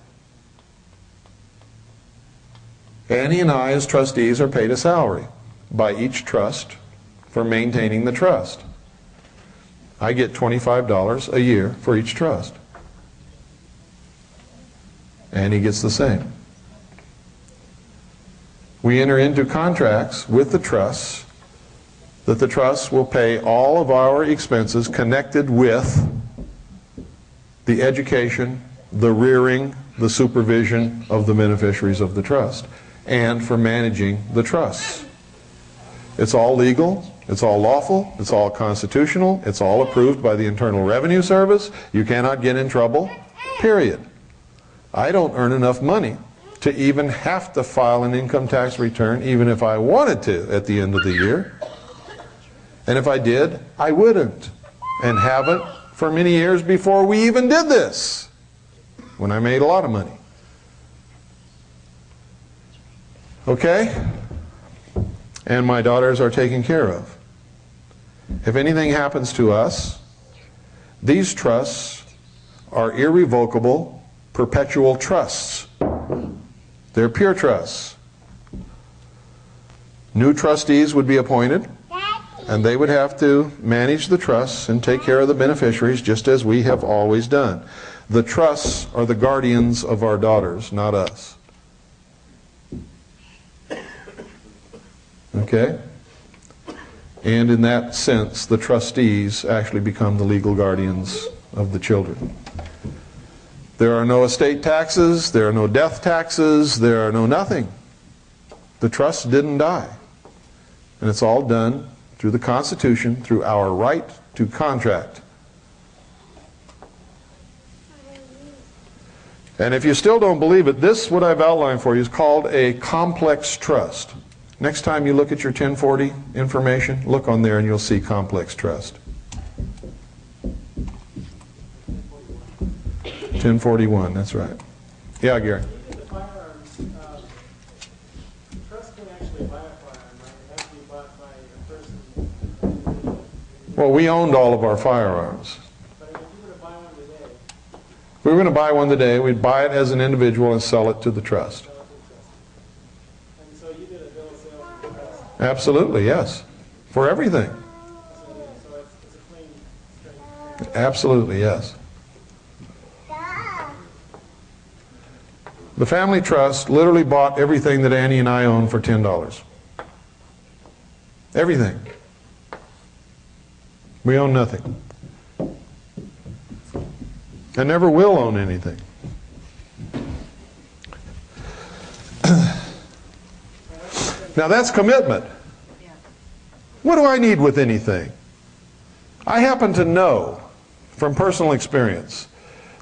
Annie and I, as trustees, are paid a salary by each trust for maintaining the trust. I get $25 a year for each trust. Annie gets the same. We enter into contracts with the trusts that the trusts will pay all of our expenses connected with the education, the rearing, the supervision of the beneficiaries of the trust, and for managing the trusts. It's all legal, it's all lawful, it's all constitutional, it's all approved by the Internal Revenue Service. You cannot get in trouble, period. I don't earn enough money to even have to file an income tax return, even if I wanted to, at the end of the year. And if I did, I wouldn't, and haven't for many years before we even did this, when I made a lot of money. Okay? And my daughters are taken care of. If anything happens to us, these trusts are irrevocable, perpetual trusts. They're pure trusts. New trustees would be appointed, and they would have to manage the trusts and take care of the beneficiaries, just as we have always done. The trusts are the guardians of our daughters, not us. Okay? And in that sense, the trustees actually become the legal guardians of the children. There are no estate taxes, there are no death taxes, there are no nothing. The trust didn't die. And it's all done through the Constitution, through our right to contract. And if you still don't believe it, this, what I've outlined for you, is called a complex trust. Next time you look at your 1040 information, look on there and you'll see complex trust. 1041, that's right. Yeah, Gary. The firearms, trust can actually buy a firearm, right? It has to be bought by a person. Well, we owned all of our firearms. But if you were to buy one today, If we were going to buy one today, we'd buy it as an individual and sell it to the trust. and so you did a bill of sale for the trust. Absolutely, yes. For everything. So it's a clean, straight. Absolutely, yes. The family trust literally bought everything that Annie and I own for $10. Everything. We own nothing. I never will own anything. Now that's commitment. What do I need with anything? I happen to know from personal experience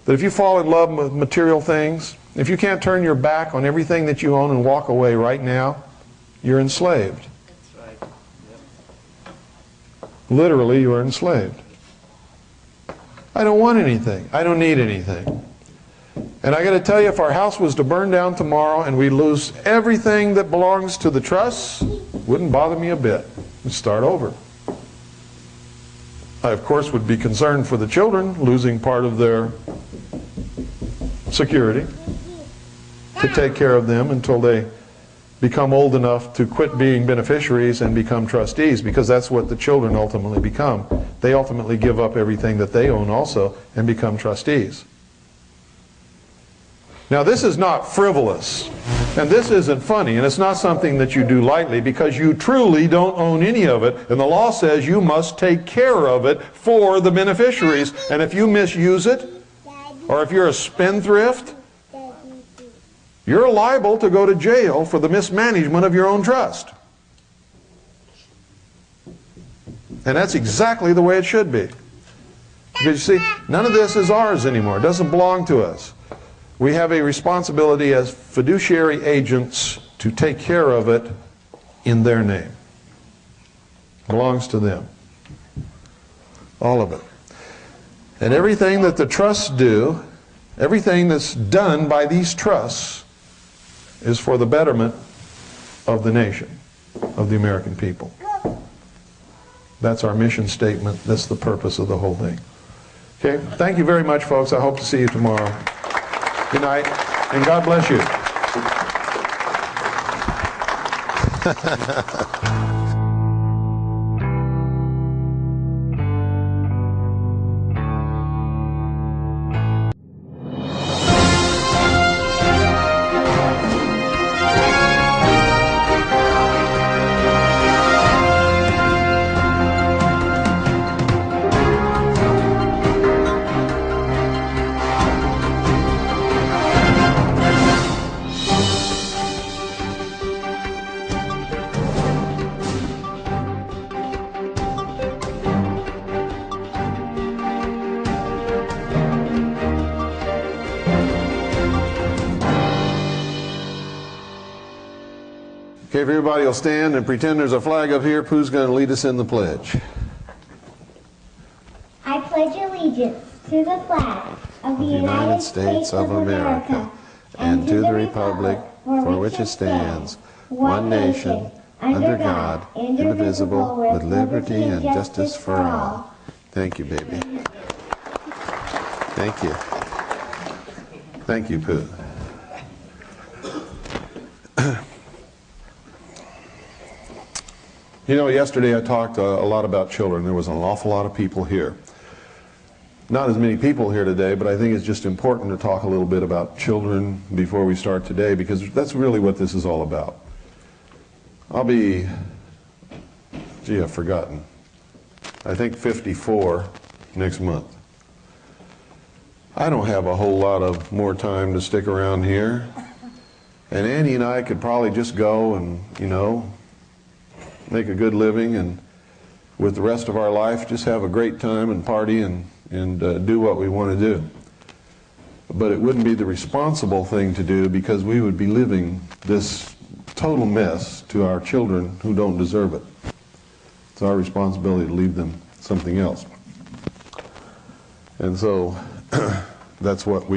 that if you fall in love with material things, if you can't turn your back on everything that you own and walk away right now, you're enslaved. That's right. Literally, you are enslaved. I don't want anything. I don't need anything. And I got to tell you, if our house was to burn down tomorrow and we lose everything that belongs to the trusts, wouldn't bother me a bit. We'd start over. I, of course, would be concerned for the children losing part of their security, to take care of them until they become old enough to quit being beneficiaries and become trustees, because that's what the children ultimately become. They ultimately give up everything that they own also and become trustees. Now this is not frivolous, and this isn't funny, and it's not something that you do lightly, because you truly don't own any of it, and the law says you must take care of it for the beneficiaries, and if you misuse it, or if you're a spendthrift, you're liable to go to jail for the mismanagement of your own trust. And that's exactly the way it should be. Because you see, none of this is ours anymore. It doesn't belong to us. We have a responsibility as fiduciary agents to take care of it in their name. It belongs to them. All of it. And everything that the trusts do, everything that's done by these trusts, is for the betterment of the nation, of the American people. That's our mission statement. That's the purpose of the whole thing. Okay? Thank you very much, folks. I hope to see you tomorrow. Good night, and God bless you. Okay, if everybody will stand and pretend there's a flag up here, Pooh's going to lead us in the pledge. I pledge allegiance to the flag of the United States of America and to the republic for which it stands, one nation, under God, indivisible, with liberty and justice for all. Thank you, baby. Thank you. Thank you, Pooh. You know, yesterday I talked a lot about children. There was an awful lot of people here. Not as many people here today, but I think it's just important to talk a little bit about children before we start today, because that's really what this is all about. I'll be, gee, I've forgotten. I think 54 next month. I don't have a whole lot of more time to stick around here. And Annie and I could probably just go and, you know, make a good living, and with the rest of our life just have a great time and party and do what we want to do. But it wouldn't be the responsible thing to do, because we would be living this total mess to our children who don't deserve it. It's our responsibility to leave them something else. And so that's what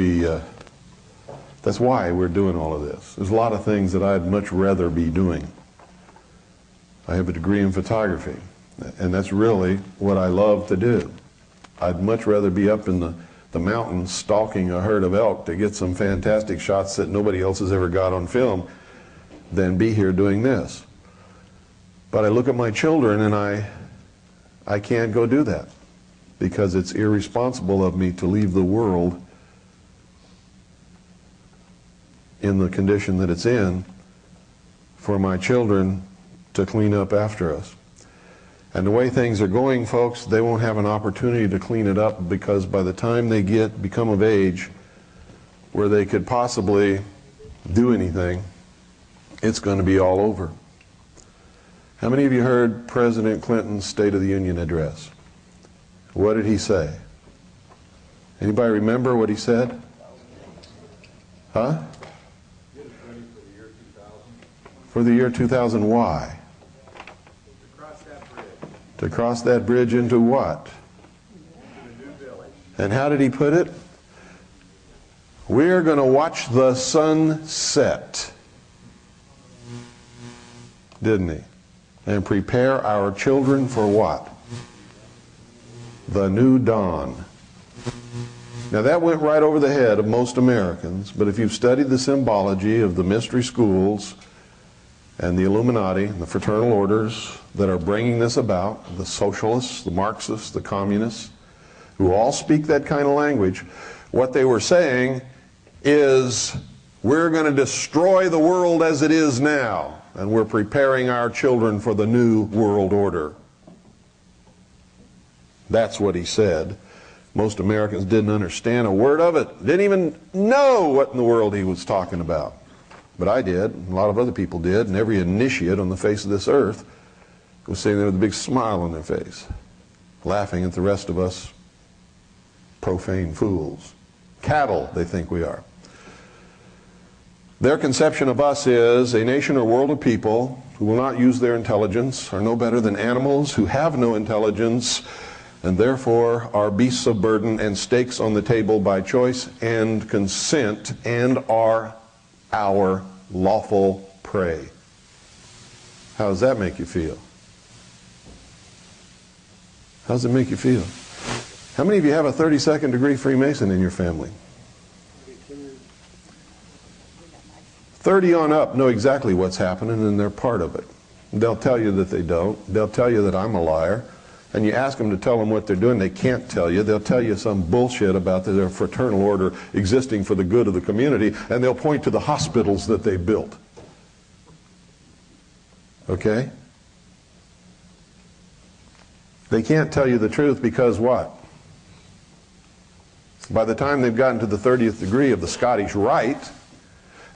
that's why we're doing all of this. There's a lot of things that I'd much rather be doing. I have a degree in photography, and that's really what I love to do. I'd much rather be up in the mountains stalking a herd of elk to get some fantastic shots that nobody else has ever got on film than be here doing this. But I look at my children and I can't go do that, because it's irresponsible of me to leave the world in the condition that it's in for my children to clean up after us. And the way things are going, folks, they won't have an opportunity to clean it up, because by the time they become of age where they could possibly do anything, it's going to be all over. How many of you heard President Clinton's State of the Union address? What did he say? Anybody remember what he said? Huh? For the year 2000, why? To cross that bridge into what? And how did he put it? We're going to watch the sun set, didn't he? And prepare our children for what? The new dawn. Now that went right over the head of most Americans, but if you've studied the symbology of the mystery schools and the Illuminati and the fraternal orders that are bringing this about, the socialists, the Marxists, the communists, who all speak that kind of language, what they were saying is, we're going to destroy the world as it is now, and we're preparing our children for the new world order. That's what he said. Most Americans didn't understand a word of it, didn't even know what in the world he was talking about. But I did, and a lot of other people did, and every initiate on the face of this earth was sitting there with a big smile on their face, laughing at the rest of us profane fools. Cattle, they think we are. Their conception of us is a nation or world of people who will not use their intelligence, are no better than animals who have no intelligence, and therefore are beasts of burden and stakes on the table by choice and consent, and are our lawful prey. How does that make you feel? How does it make you feel? How many of you have a 32nd degree Freemason in your family? 30 on up know exactly what's happening, and they're part of it. They'll tell you that they don't. They'll tell you that I'm a liar. And you ask them to tell them what they're doing, they can't tell you. They'll tell you some bullshit about their fraternal order existing for the good of the community, and they'll point to the hospitals that they built. Okay? They can't tell you the truth because what? By the time they've gotten to the 30th degree of the Scottish Rite,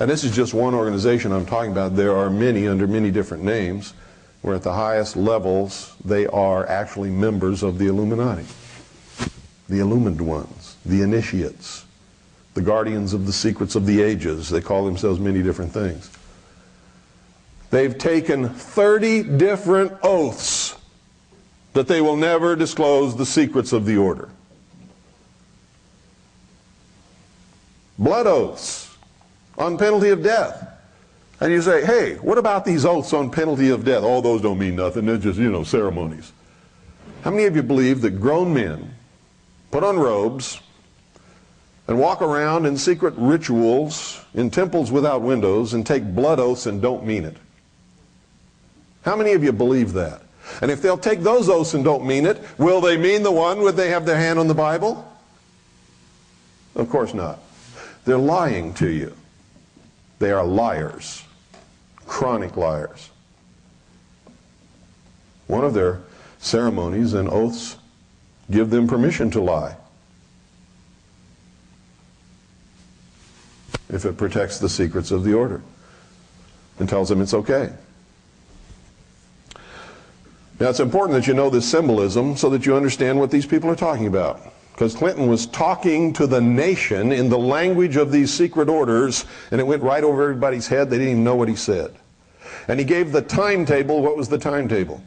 and this is just one organization I'm talking about, there are many under many different names, where at the highest levels they are actually members of the Illuminati. The illumined ones, the initiates, the guardians of the secrets of the ages. They call themselves many different things. They've taken 30 different oaths that they will never disclose the secrets of the order. Blood oaths on penalty of death. And you say, hey, what about these oaths on penalty of death? Oh, those don't mean nothing. They're just, ceremonies. How many of you believe that grown men put on robes and walk around in secret rituals in temples without windows and take blood oaths and don't mean it? How many of you believe that? And if they'll take those oaths and don't mean it, will they mean the one where they have their hand on the Bible? Of course not. They're lying to you. They are liars. Chronic liars. One of their ceremonies and oaths give them permission to lie, if it protects the secrets of the order and tells them it's okay. Now, it's important that you know this symbolism so that you understand what these people are talking about. Because Clinton was talking to the nation in the language of these secret orders, and it went right over everybody's head. They didn't even know what he said. And he gave the timetable. What was the timetable?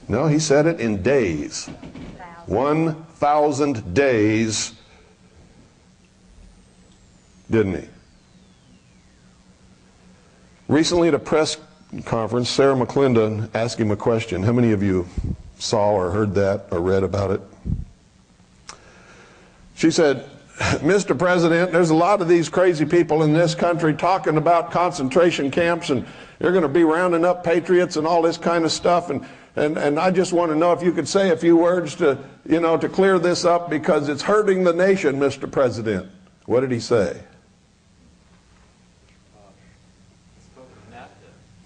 No, he said it in days. 1,000 days, didn't he? Recently at a press conference, Sarah McClendon asked him a question. How many of you saw or heard that or read about it? She said, Mr. President, there's a lot of these crazy people in this country talking about concentration camps, and they're going to be rounding up patriots and all this kind of stuff, and I just want to know if you could say a few words to, to clear this up, because it's hurting the nation, Mr. President. What did he say?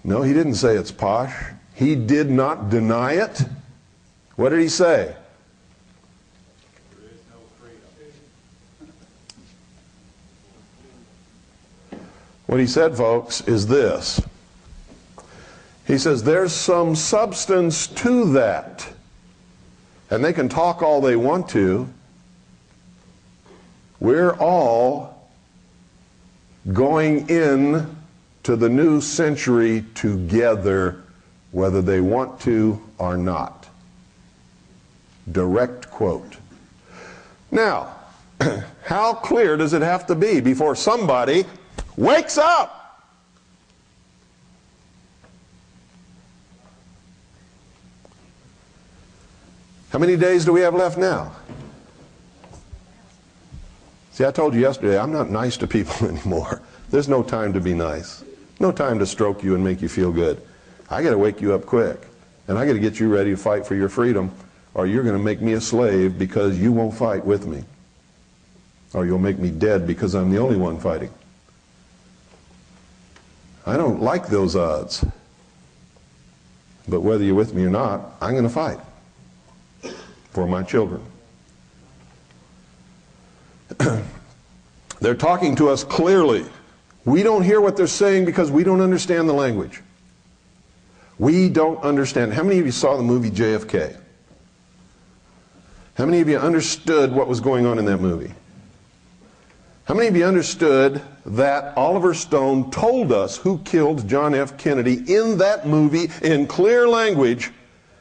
No, he didn't say it's posh. He did not deny it. What did he say? There is no freedom. What he said, folks, is this. He says there's some substance to that. And they can talk all they want to. We're all going in to the new century together, whether they want to or not. Direct quote. Now, how clear does it have to be before somebody wakes up? How many days do we have left now? See, I told you yesterday, I'm not nice to people anymore. There's no time to be nice. No time to stroke you and make you feel good. I got to wake you up quick. And I got to get you ready to fight for your freedom, or you're going to make me a slave because you won't fight with me. Or you'll make me dead because I'm the only one fighting. I don't like those odds. But whether you're with me or not, I'm going to fight for my children. They're talking to us clearly. We don't hear what they're saying because we don't understand the language. We don't understand. How many of you saw the movie JFK? How many of you understood what was going on in that movie? How many of you understood that Oliver Stone told us who killed John F. Kennedy in that movie in clear language?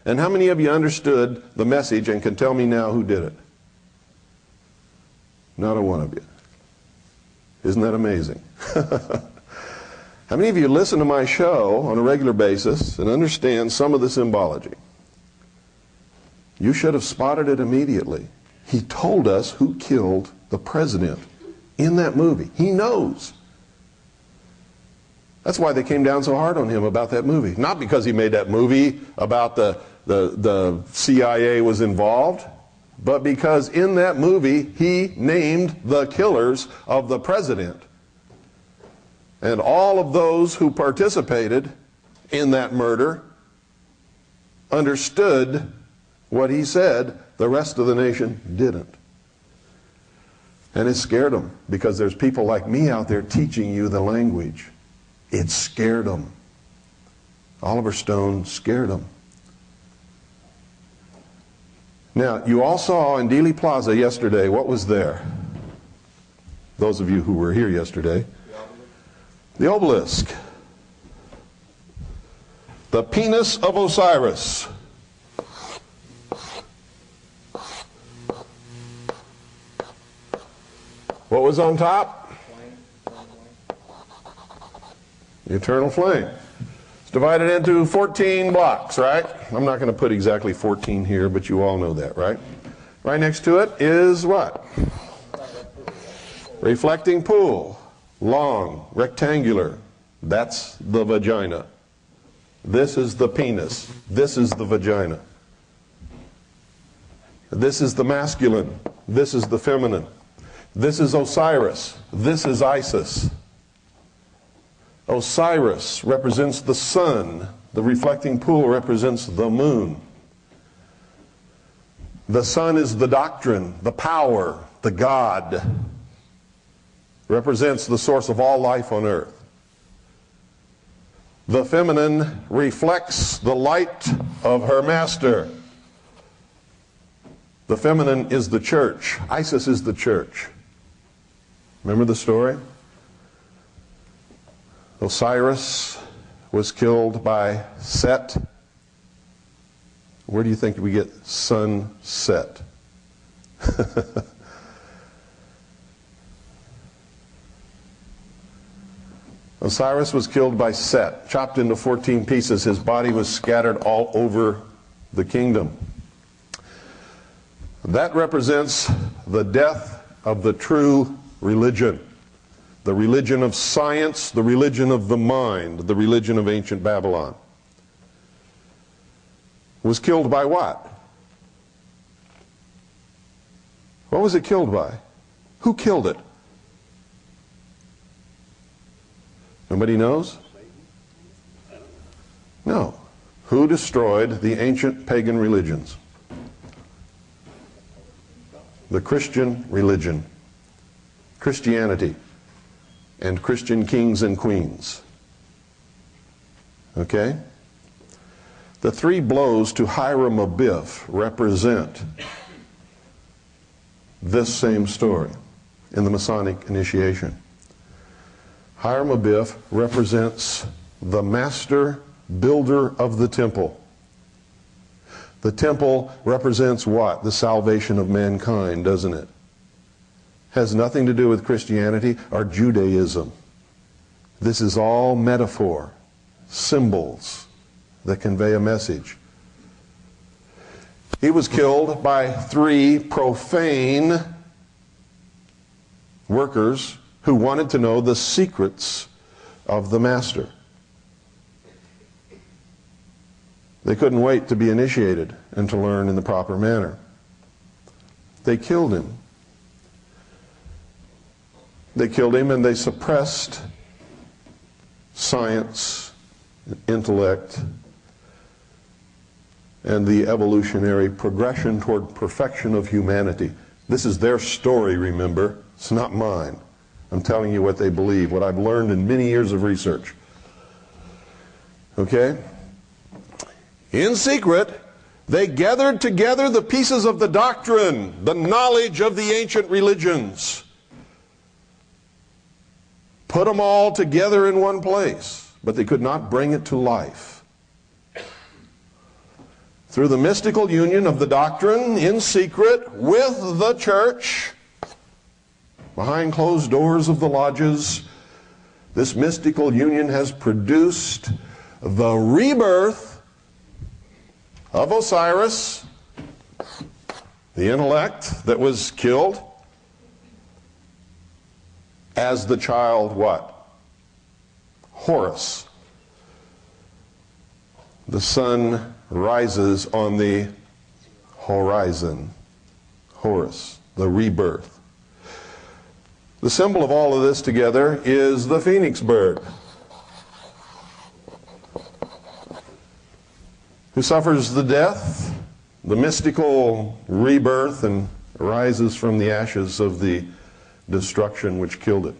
And how many of you understood the message and can tell me now who did it? Not a one of you. Isn't that amazing? How many of you listen to my show on a regular basis and understand some of the symbology? You should have spotted it immediately. He told us who killed the president in that movie. He knows. That's why they came down so hard on him about that movie. Not because he made that movie about the CIA was involved, but because in that movie he named the killers of the president. And all of those who participated in that murder understood what he said. The rest of the nation didn't. And it scared them, because there's people like me out there teaching you the language. It scared them. Oliver Stone scared them. Now, you all saw in Dealey Plaza yesterday, what was there? Those of you who were here yesterday. The obelisk. The penis of Osiris. What was on top? The eternal flame. It's divided into 14 blocks, right? I'm not going to put exactly 14 here, but you all know that, right? Right next to it is what? Reflecting pool. Long, rectangular. That's the vagina. This is the penis. This is the vagina. This is the masculine. This is the feminine. This is Osiris. This is Isis. Osiris represents the sun. The reflecting pool represents the moon. The sun is the doctrine, the power, the God. Represents the source of all life on earth. The feminine reflects the light of her master. The feminine is the church. Isis is the church. Remember the story? Osiris was killed by Set. Where do you think we get sunset? Osiris was killed by Set, chopped into 14 pieces. His body was scattered all over the kingdom. That represents the death of the true religion. The religion of science, the religion of the mind, the religion of ancient Babylon. Was killed by what? What was it killed by? Who killed it? Nobody knows? No. Who destroyed the ancient pagan religions? The Christian religion. Christianity. And Christian kings and queens. Okay? The three blows to Hiram Abiff represent this same story in the Masonic initiation. Hiram Abiff represents the master builder of the temple. The temple represents what? The salvation of mankind, doesn't it? Has nothing to do with Christianity or Judaism. This is all metaphor, symbols that convey a message. He was killed by 3 profane workers who wanted to know the secrets of the master. They couldn't wait to be initiated and to learn in the proper manner. They killed him. They killed him and they suppressed science, intellect, and the evolutionary progression toward perfection of humanity. This is their story, remember. It's not mine. I'm telling you what they believe, what I've learned in many years of research. Okay? In secret, they gathered together the pieces of the doctrine, the knowledge of the ancient religions. Put them all together in one place, but they could not bring it to life. Through the mystical union of the doctrine in secret with the church, behind closed doors of the lodges, this mystical union has produced the rebirth of Osiris, the intellect that was killed, as the child what? Horus. The sun rises on the horizon. Horus, the rebirth. The symbol of all of this together is the phoenix bird, who suffers the death, the mystical rebirth, and rises from the ashes of the destruction which killed it.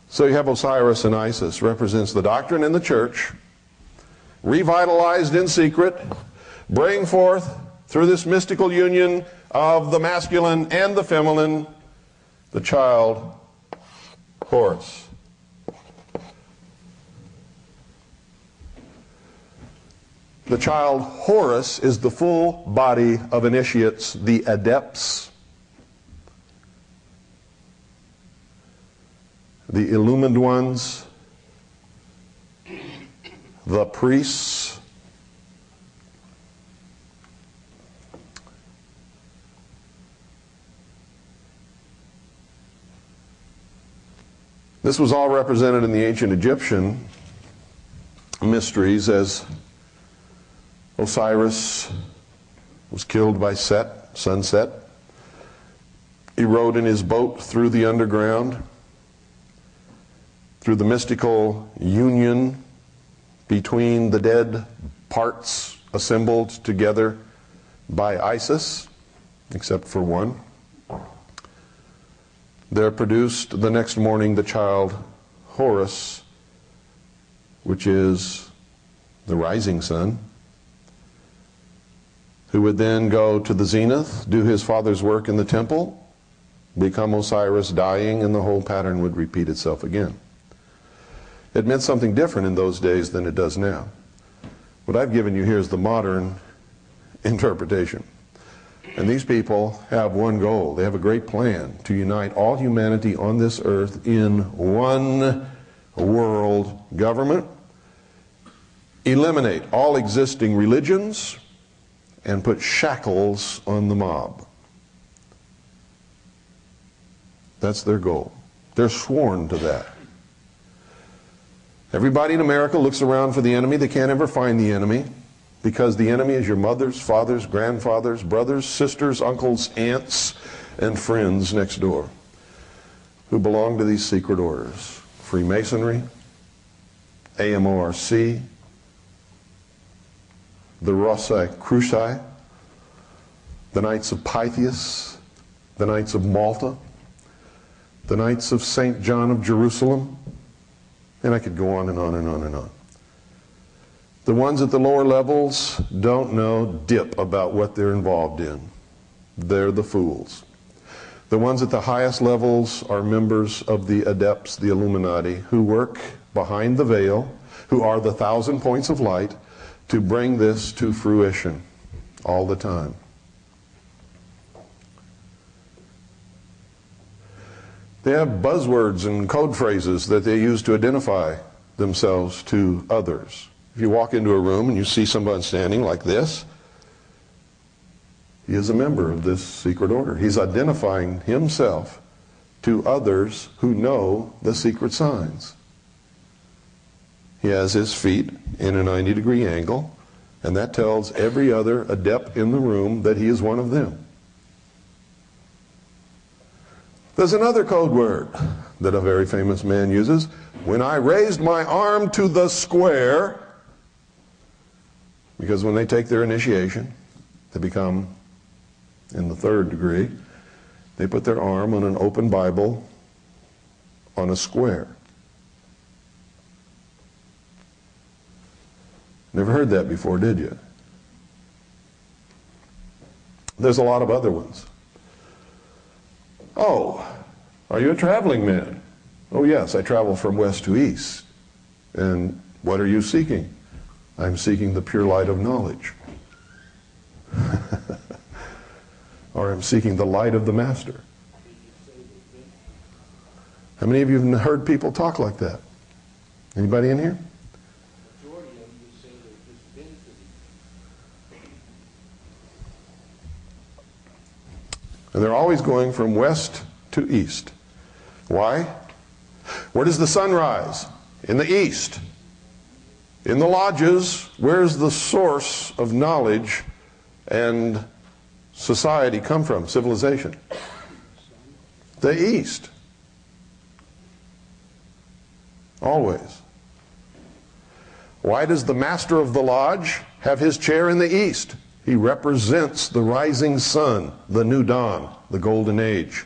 So you have Osiris and Isis, represents the doctrine in the church, revitalized in secret, bring forth through this mystical union of the masculine and the feminine, the child Horus. The child Horus is the full body of initiates, the adepts, the illumined ones, the priests, this was all represented in the ancient Egyptian mysteries as Osiris was killed by Set, sunset. He rode in his boat through the underground, through the mystical union between the dead parts assembled together by Isis, except for one. There produced the next morning the child Horus, which is the rising sun, who would then go to the zenith, do his father's work in the temple, become Osiris, dying, and the whole pattern would repeat itself again. It meant something different in those days than it does now. What I've given you here is the modern interpretation. And these people have one goal. They have a great plan to unite all humanity on this earth in one world government, eliminate all existing religions, and put shackles on the mob. That's their goal. They're sworn to that. Everybody in America looks around for the enemy. They can't ever find the enemy, because the enemy is your mothers, fathers, grandfathers, brothers, sisters, uncles, aunts, and friends next door who belong to these secret orders. Freemasonry, AMORC, the Rosicrucians, the Knights of Pythias, the Knights of Malta, the Knights of St. John of Jerusalem, and I could go on and on and on and on. The ones at the lower levels don't know dip about what they're involved in. They're the fools. The ones at the highest levels are members of the adepts, the Illuminati, who work behind the veil, who are the 1,000 points of light, to bring this to fruition all the time. They have buzzwords and code phrases that they use to identify themselves to others. If you walk into a room and you see someone standing like this, he is a member of this secret order. He's identifying himself to others who know the secret signs. He has his feet in a 90-degree angle, and that tells every other adept in the room that he is one of them. There's another code word that a very famous man uses. When I raised my arm to the square, because when they take their initiation, they become in the 3rd degree, they put their arm on an open Bible on a square. Never heard that before, did you? There's a lot of other ones. Oh, are you a traveling man? Oh yes, I travel from west to east. And what are you seeking? I'm seeking the pure light of knowledge. Or I'm seeking the light of the Master. How many of you have heard people talk like that? Anybody in here? And they're always going from west to east. Why? Where does the sun rise? In the east. In the lodges, where's the source of knowledge and society come from, civilization? The east. Always. Why does the master of the lodge have his chair in the east? He represents the rising sun, the new dawn, the golden age.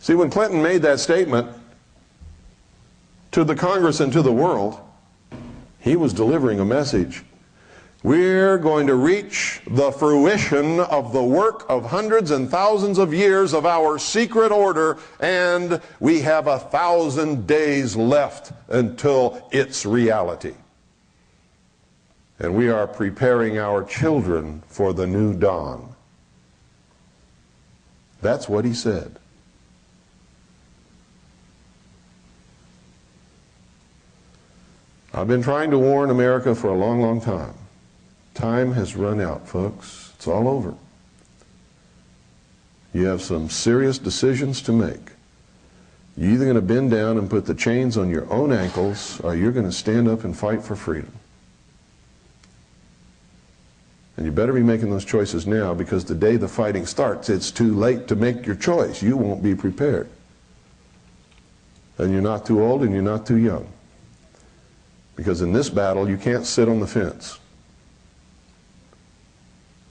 See, when Clinton made that statement to the Congress and to the world, he was delivering a message. We're going to reach the fruition of the work of hundreds and thousands of years of our secret order, and we have 1,000 days left until its reality. And we are preparing our children for the new dawn. That's what he said. I've been trying to warn America for a long, long time. Time has run out, folks. It's all over. You have some serious decisions to make. You're either going to bend down and put the chains on your own ankles, or you're going to stand up and fight for freedom. And you better be making those choices now, because the day the fighting starts, it's too late to make your choice. You won't be prepared. And you're not too old and you're not too young. Because in this battle, you can't sit on the fence.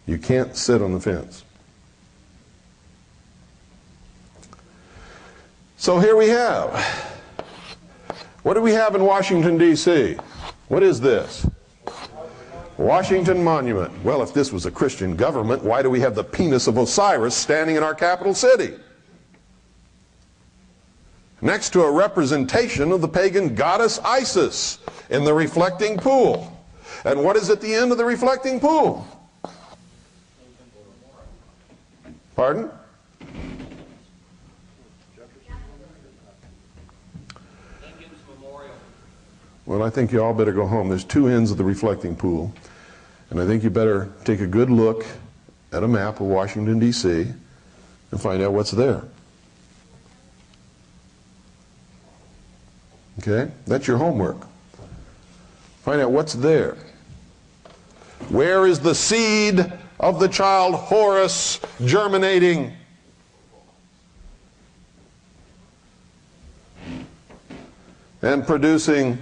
You can't sit on the fence. So here we have. What do we have in Washington, D.C.? What is this? Washington Monument. Well, if this was a Christian government, why do we have the penis of Osiris standing in our capital city? Next to a representation of the pagan goddess Isis in the reflecting pool. And what is at the end of the reflecting pool? Pardon? Well, I think you all better go home. There's two ends of the reflecting pool. And I think you better take a good look at a map of Washington, D.C. and find out what's there. Okay? That's your homework. Find out what's there. Where is the seed of the child Horus germinating? And producing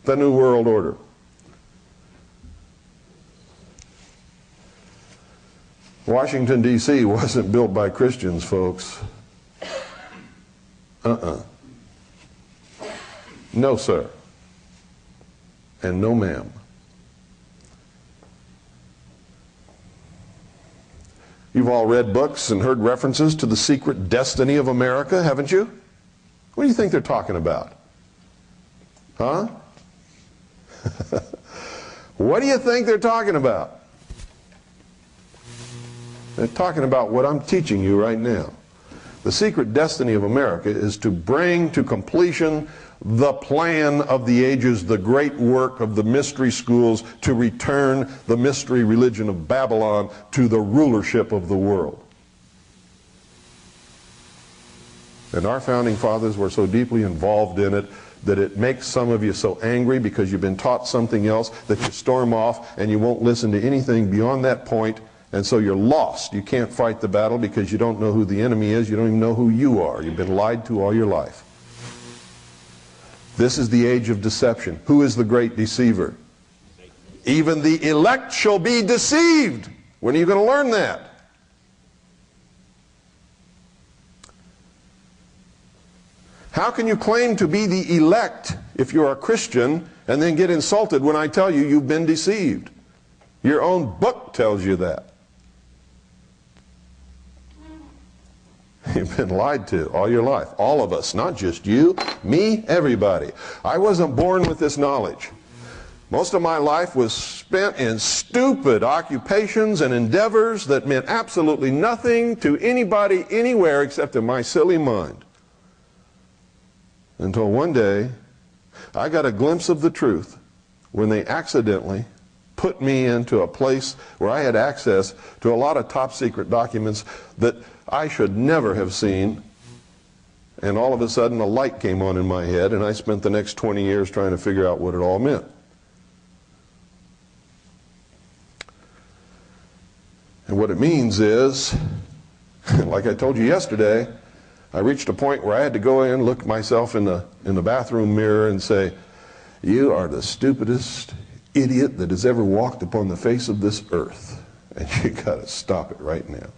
the New World Order. Washington, D.C. wasn't built by Christians, folks. No, sir. And no, ma'am. You've all read books and heard references to the secret destiny of America, haven't you? What do you think they're talking about? Huh? What do you think they're talking about? They're talking about what I'm teaching you right now. The secret destiny of America is to bring to completion the plan of the ages, the great work of the mystery schools, to return the mystery religion of Babylon to the rulership of the world. And our founding fathers were so deeply involved in it that it makes some of you so angry because you've been taught something else that you storm off and you won't listen to anything beyond that point, and so you're lost. You can't fight the battle because you don't know who the enemy is. You don't even know who you are. You've been lied to all your life. This is the age of deception. Who is the great deceiver? Even the elect shall be deceived. When are you going to learn that? How can you claim to be the elect if you're a Christian and then get insulted when I tell you you've been deceived? Your own book tells you that. You've been lied to all your life. All of us, not just you, me, everybody. I wasn't born with this knowledge. Most of my life was spent in stupid occupations and endeavors that meant absolutely nothing to anybody anywhere except in my silly mind. Until one day, I got a glimpse of the truth when they accidentally put me into a place where I had access to a lot of top secret documents that I should never have seen. And all of a sudden a light came on in my head, and I spent the next 20 years trying to figure out what it all meant. And what it means is, like I told you yesterday, I reached a point where I had to go in, look myself in the bathroom mirror and say, you are the stupidest idiot that has ever walked upon the face of this earth. And you got to stop it right now.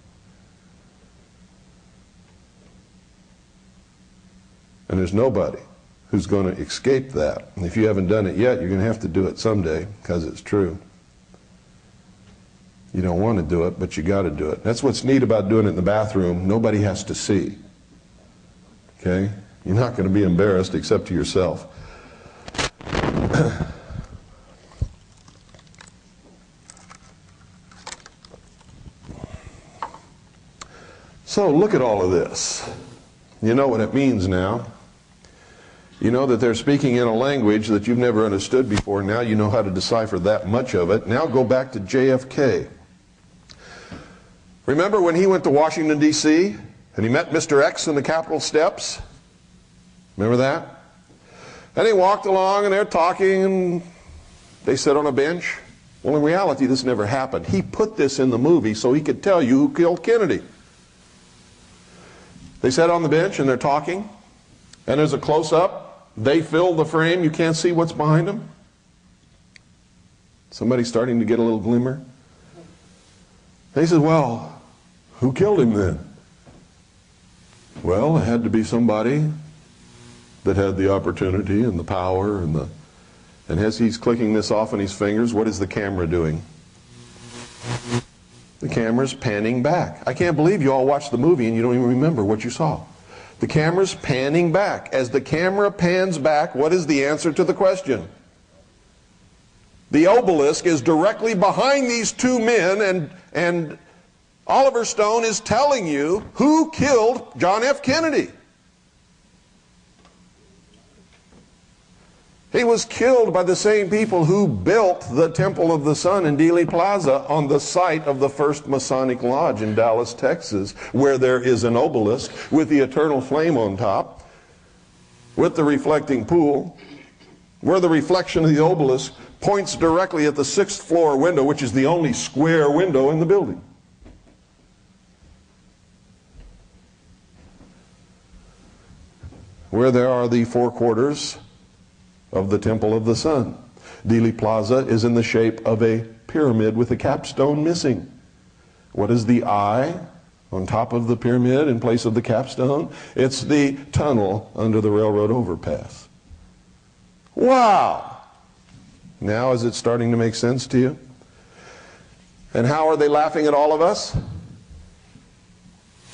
And there's nobody who's going to escape that. And if you haven't done it yet, you're going to have to do it someday, because it's true. You don't want to do it, but you got to do it. That's what's neat about doing it in the bathroom. Nobody has to see. Okay? You're not going to be embarrassed except to yourself. So look at all of this. You know what it means now. You know that they're speaking in a language that you've never understood before. Now you know how to decipher that much of it. Now go back to JFK. Remember when he went to Washington, D.C. and he met Mr. X in the Capitol steps? Remember that? And he walked along and they're talking and they sit on a bench. Well, in reality, this never happened. He put this in the movie so he could tell you who killed Kennedy. They sat on the bench and they're talking, and there's a close-up. They fill the frame. You can't see what's behind them. Somebody's starting to get a little glimmer. And he says, well, who killed him then? Well, it had to be somebody that had the opportunity and the power and as he's clicking this off on his fingers, what is the camera doing? The camera's panning back. I can't believe you all watched the movie and you don't even remember what you saw. The camera's panning back. As the camera pans back, what is the answer to the question? The obelisk is directly behind these two men, and Oliver Stone is telling you who killed John F. Kennedy. He was killed by the same people who built the Temple of the Sun in Dealey Plaza on the site of the first Masonic Lodge in Dallas, Texas, where there is an obelisk with the eternal flame on top, with the reflecting pool, where the reflection of the obelisk points directly at the 6th floor window, which is the only square window in the building. Where there are the four quarters of the Temple of the Sun. Dealey Plaza is in the shape of a pyramid with a capstone missing. What is the eye on top of the pyramid in place of the capstone? It's the tunnel under the railroad overpass. Wow! Now is it starting to make sense to you? And how are they laughing at all of us?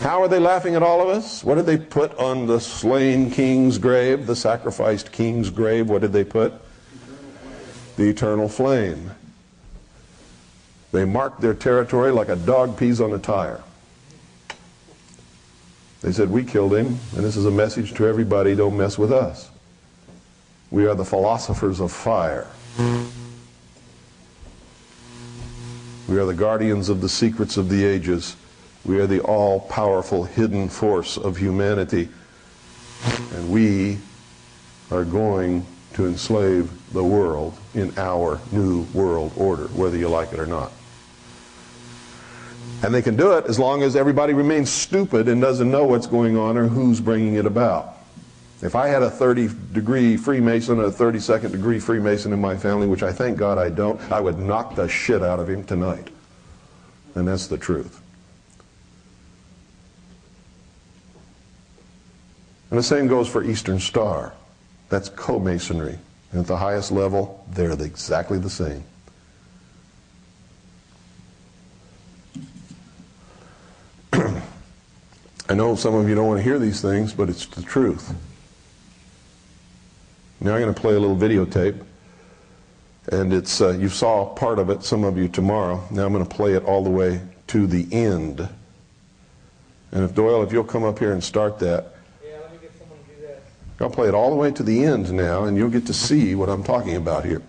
How are they laughing at all of us? What did they put on the slain king's grave, the sacrificed king's grave? What did they put? The eternal flame. They marked their territory like a dog pees on a tire. They said, we killed him, and this is a message to everybody, don't mess with us. We are the philosophers of fire. We are the guardians of the secrets of the ages. We are the all-powerful hidden force of humanity, and we are going to enslave the world in our new world order, whether you like it or not. And they can do it as long as everybody remains stupid and doesn't know what's going on or who's bringing it about. If I had a 30-degree Freemason and a 32nd degree Freemason in my family, which I thank God I don't, I would knock the shit out of him tonight. And that's the truth. And the same goes for Eastern Star. That's co-masonry. And at the highest level, they're exactly the same. I know some of you don't want to hear these things, but it's the truth. Now I'm going to play a little videotape. And it's you saw part of it, some of you tomorrow. Now I'm going to play it all the way to the end. And if Doyle, if you'll come up here and start that. I'll play it all the way to the end now, and you'll get to see what I'm talking about here.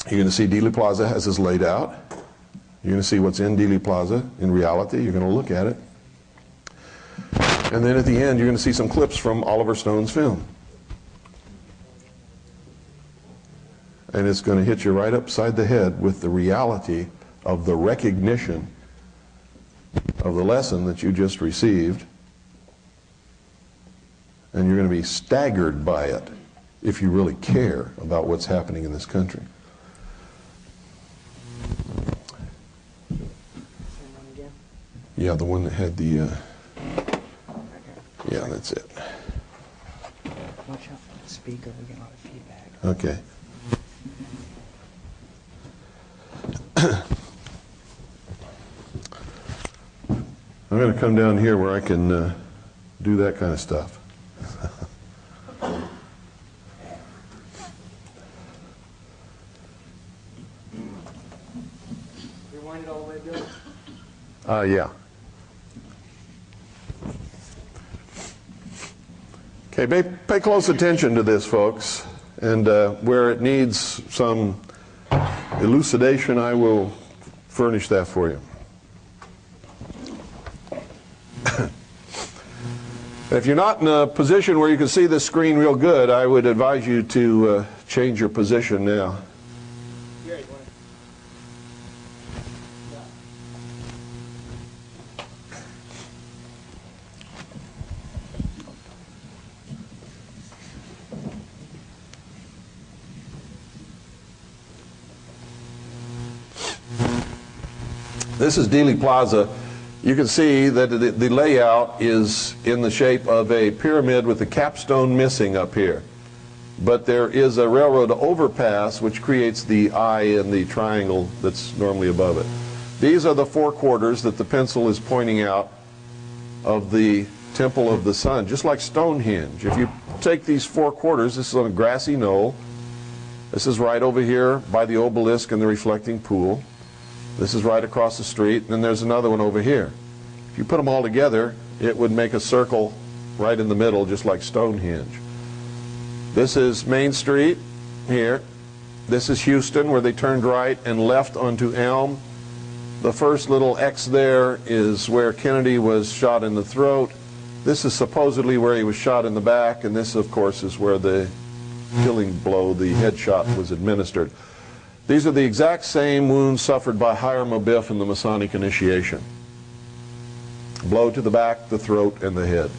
You're going to see Dealey Plaza as is laid out. You're going to see what's in Dealey Plaza in reality. You're going to look at it. And then at the end, you're going to see some clips from Oliver Stone's film. And it's going to hit you right upside the head with the reality of the recognition of the lesson that you just received. And you're going to be staggered by it if you really care about what's happening in this country. Yeah, the one that had the, yeah, that's it. Watch out for the speaker, we get a lot of feedback. Okay. I'm going to come down here where I can do that kind of stuff. Rewind it all the way, Bill. Yeah. Okay, pay close attention to this, folks. And where it needs some elucidation, I will furnish that for you. If you're not in a position where you can see this screen real good, I would advise you to change your position now. This is Dealey Plaza. You can see that the layout is in the shape of a pyramid with the capstone missing up here. But there is a railroad overpass which creates the eye in the triangle that's normally above it. These are the four quarters that the pencil is pointing out of the Temple of the Sun, just like Stonehenge. If you take these four quarters, this is on a grassy knoll. This is right over here by the obelisk and the reflecting pool. This is right across the street, and then there's another one over here. If you put them all together, it would make a circle right in the middle, just like Stonehenge. This is Main Street here. This is Houston, where they turned right and left onto Elm. The first little X there is where Kennedy was shot in the throat. This is supposedly where he was shot in the back, and this, of course, is where the killing blow, the headshot, was administered. These are the exact same wounds suffered by Hiram Abiff in the Masonic initiation. Blow to the back, the throat, and the head.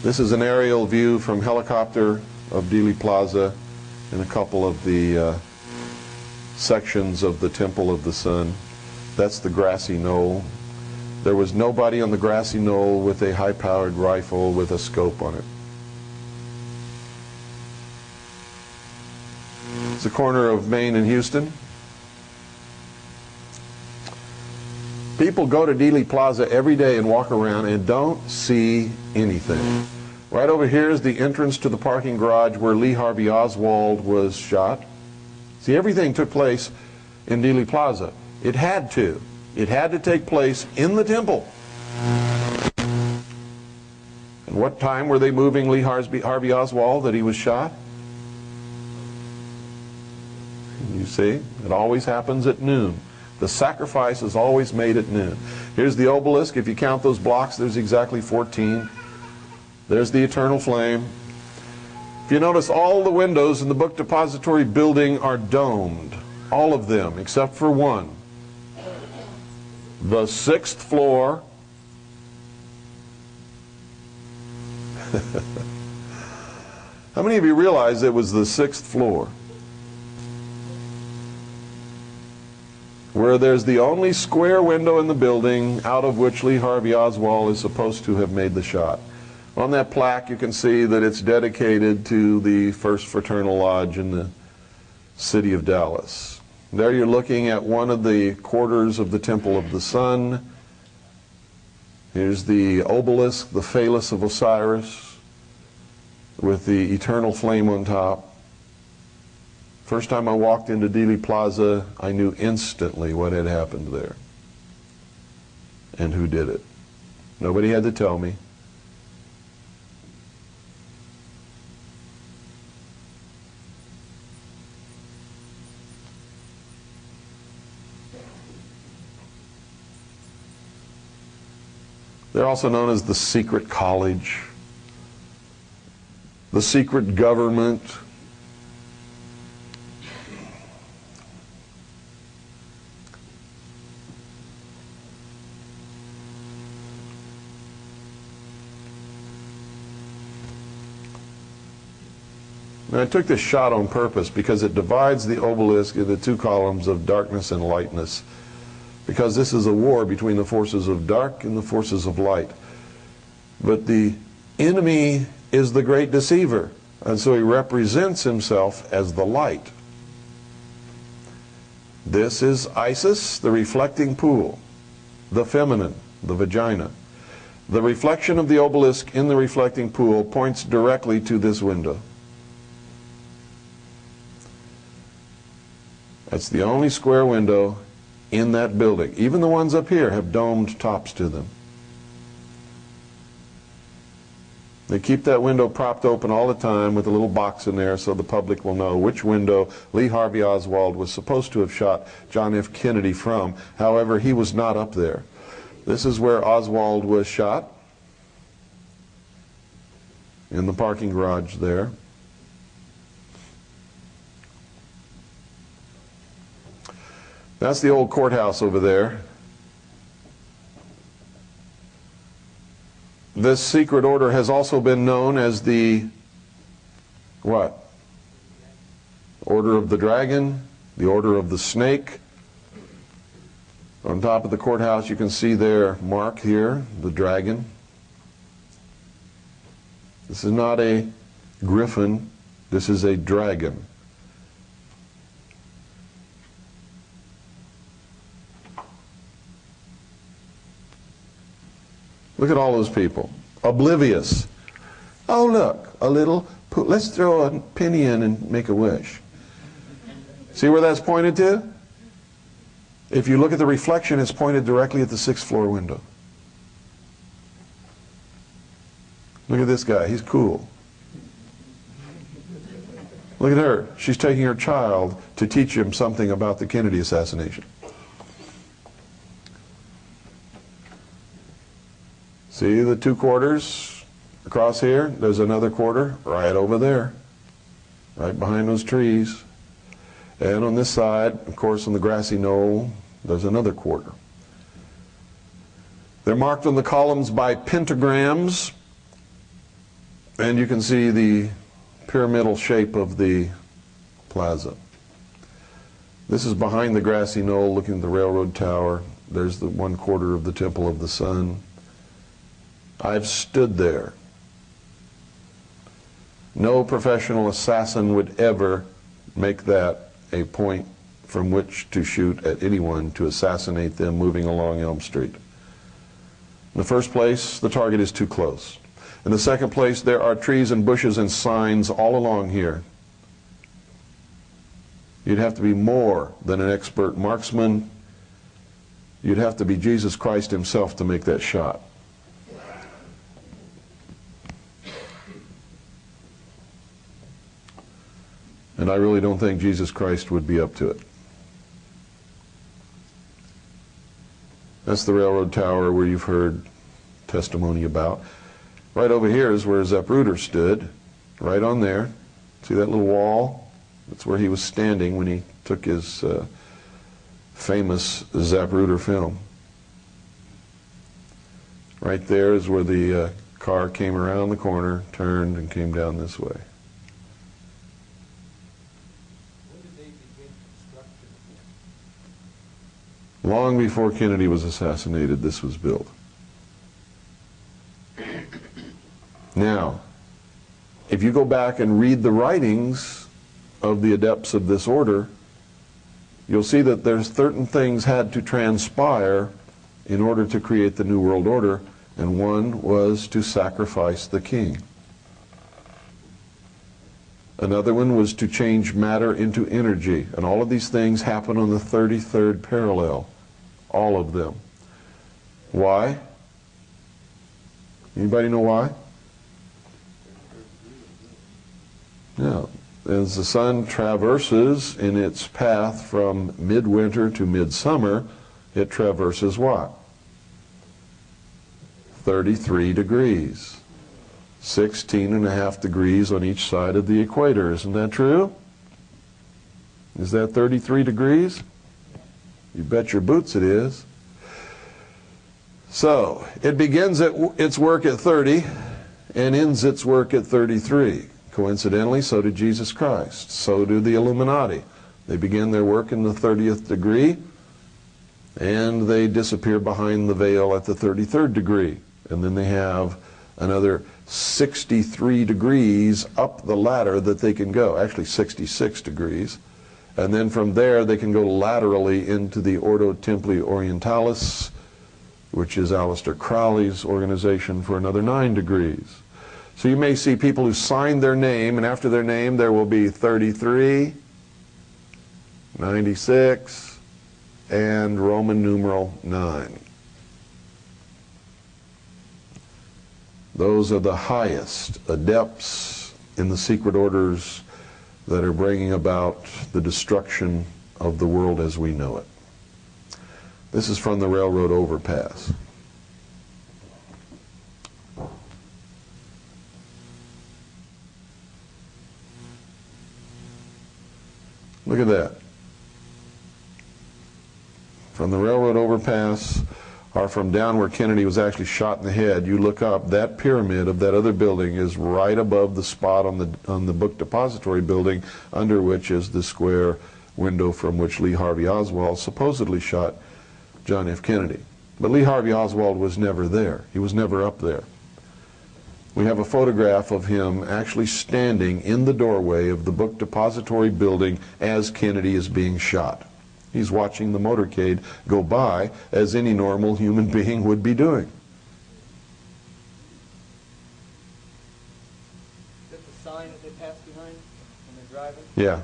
This is an aerial view from helicopter of Dealey Plaza and a couple of the sections of the Temple of the Sun. That's the grassy knoll. There was nobody on the grassy knoll with a high-powered rifle with a scope on it. It's the corner of Main and Houston. People go to Dealey Plaza every day and walk around and don't see anything. Right over here is the entrance to the parking garage where Lee Harvey Oswald was shot. See, everything took place in Dealey Plaza. It had to. It had to take place in the temple. And what time were they moving Lee Harvey Oswald that he was shot? You see, it always happens at noon. The sacrifice is always made at noon. Here's the obelisk. If you count those blocks, there's exactly 14. There's the eternal flame. If you notice, all the windows in the book depository building are domed. All of them, except for one. The 6th floor. How many of you realize it was the 6th floor? Where there's the only square window in the building out of which Lee Harvey Oswald is supposed to have made the shot. On that plaque you can see that it's dedicated to the First Fraternal Lodge in the city of Dallas. There you're looking at one of the quarters of the Temple of the Sun. Here's the obelisk, the phallus of Osiris, with the eternal flame on top. First time I walked into Dealey Plaza, I knew instantly what had happened there and who did it. Nobody had to tell me. They're also known as the secret college, the secret government. Now, I took this shot on purpose because it divides the obelisk into two columns of darkness and lightness, because this is a war between the forces of dark and the forces of light. But the enemy is the great deceiver, and so he represents himself as the light. This is Isis, the reflecting pool, the feminine, the vagina. The reflection of the obelisk in the reflecting pool points directly to this window. That's the only square window in that building. Even the ones up here have domed tops to them. They keep that window propped open all the time with a little box in there so the public will know which window Lee Harvey Oswald was supposed to have shot John F. Kennedy from. However, he was not up there. This is where Oswald was shot, in the parking garage there. That's the old courthouse over there. This secret order has also been known as the, what? Order of the Dragon, the Order of the Snake. On top of the courthouse you can see their mark here, the dragon. This is not a griffin, this is a dragon. Look at all those people, oblivious. Oh look, a little, let's throw a penny in and make a wish. See where that's pointed to? If you look at the reflection, it's pointed directly at the 6th floor window. Look at this guy, he's cool. Look at her, she's taking her child to teach him something about the Kennedy assassination. See the 2 quarters across here? There's another quarter right over there, right behind those trees. And on this side, of course, on the grassy knoll, there's another quarter. They're marked on the columns by pentagrams, and you can see the pyramidal shape of the plaza. This is behind the grassy knoll looking at the railroad tower. There's the 1 quarter of the Temple of the Sun. I've stood there. No professional assassin would ever make that a point from which to shoot at anyone to assassinate them moving along Elm Street. In the first place, the target is too close. In the second place, there are trees and bushes and signs all along here. You'd have to be more than an expert marksman. You'd have to be Jesus Christ himself to make that shot. And I really don't think Jesus Christ would be up to it. That's the railroad tower where you've heard testimony about. Right over here is where Zapruder stood, right on there. See that little wall? That's where he was standing when he took his famous Zapruder film. Right there is where the car came around the corner, turned, and came down this way. Long before Kennedy was assassinated, this was built. Now, if you go back and read the writings of the adepts of this order, you'll see that there's certain things had to transpire in order to create the New World Order, and one was to sacrifice the king. Another one was to change matter into energy, and all of these things happen on the 33rd parallel. All of them. Why? Anybody know why? Yeah. As the sun traverses in its path from midwinter to midsummer, it traverses what? 33 degrees. 16.5 degrees on each side of the equator. Isn't that true? Is that 33 degrees? You bet your boots it is. So, it begins its work at 30 and ends its work at 33. Coincidentally, so did Jesus Christ. So do the Illuminati. They begin their work in the 30th degree and they disappear behind the veil at the 33rd degree. And then they have another 63 degrees up the ladder that they can go. Actually 66 degrees. And then from there, they can go laterally into the Ordo Templi Orientalis, which is Aleister Crowley's organization, for another 9 degrees. So you may see people who sign their name, and after their name there will be 33, 96, and Roman numeral 9. Those are the highest adepts in the secret orders that are bringing about the destruction of the world as we know it. This is from the railroad overpass. Look at that. From the railroad overpass, or from down where Kennedy was actually shot in the head, you look up, that pyramid of that other building is right above the spot on the book depository building, under which is the square window from which Lee Harvey Oswald supposedly shot John F. Kennedy. But Lee Harvey Oswald was never there. He was never up there. We have a photograph of him actually standing in the doorway of the book depository building as Kennedy is being shot. He's watching the motorcade go by as any normal human being would be doing. Is that the sign that they pass behind when they're driving? Yeah.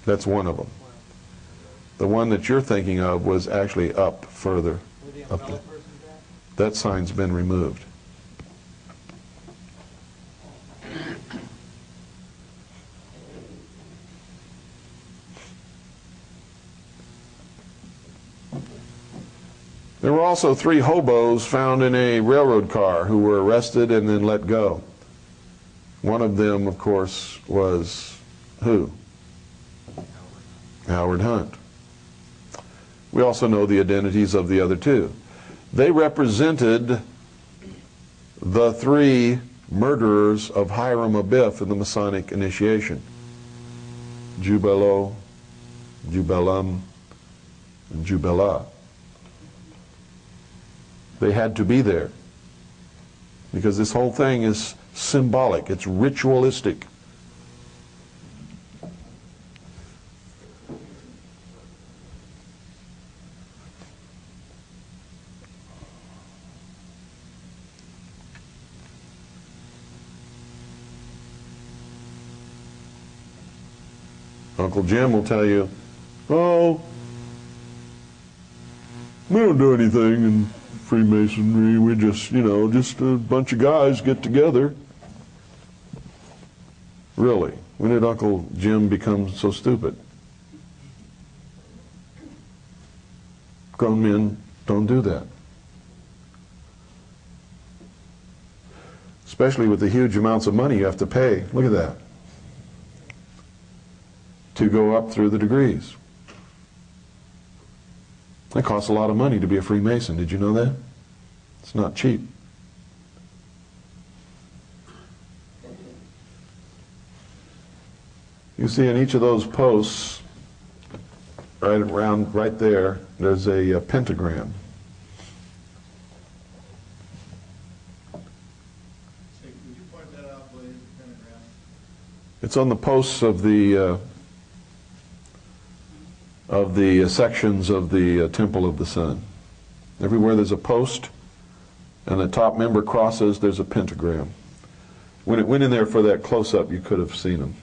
That's one of them. The one that you're thinking of was actually up further. Up there. That sign's been removed. There were also 3 hobos found in a railroad car who were arrested and then let go. One of them, of course, was who? Howard Hunt. We also know the identities of the other 2. They represented the 3 murderers of Hiram Abiff in the Masonic initiation. Jubelo, Jubelum, and Jubela. They had to be there because this whole thing is symbolic, it's ritualistic. Uncle Jim will tell you, oh, we don't do anything in Freemasonry, we just, you know, just a bunch of guys get together. Really? When did Uncle Jim become so stupid? Grown men don't do that. Especially with the huge amounts of money you have to pay. Look at that. To go up through the degrees. It costs a lot of money to be a Freemason. Did you know that? It's not cheap. You see in each of those posts, right there, there's a pentagram. Could you point that out, please, the pentagram? It's on the posts of the sections of the Temple of the Sun. Everywhere there's a post and the top member crosses, there's a pentagram. When it went in there for that close-up, you could have seen them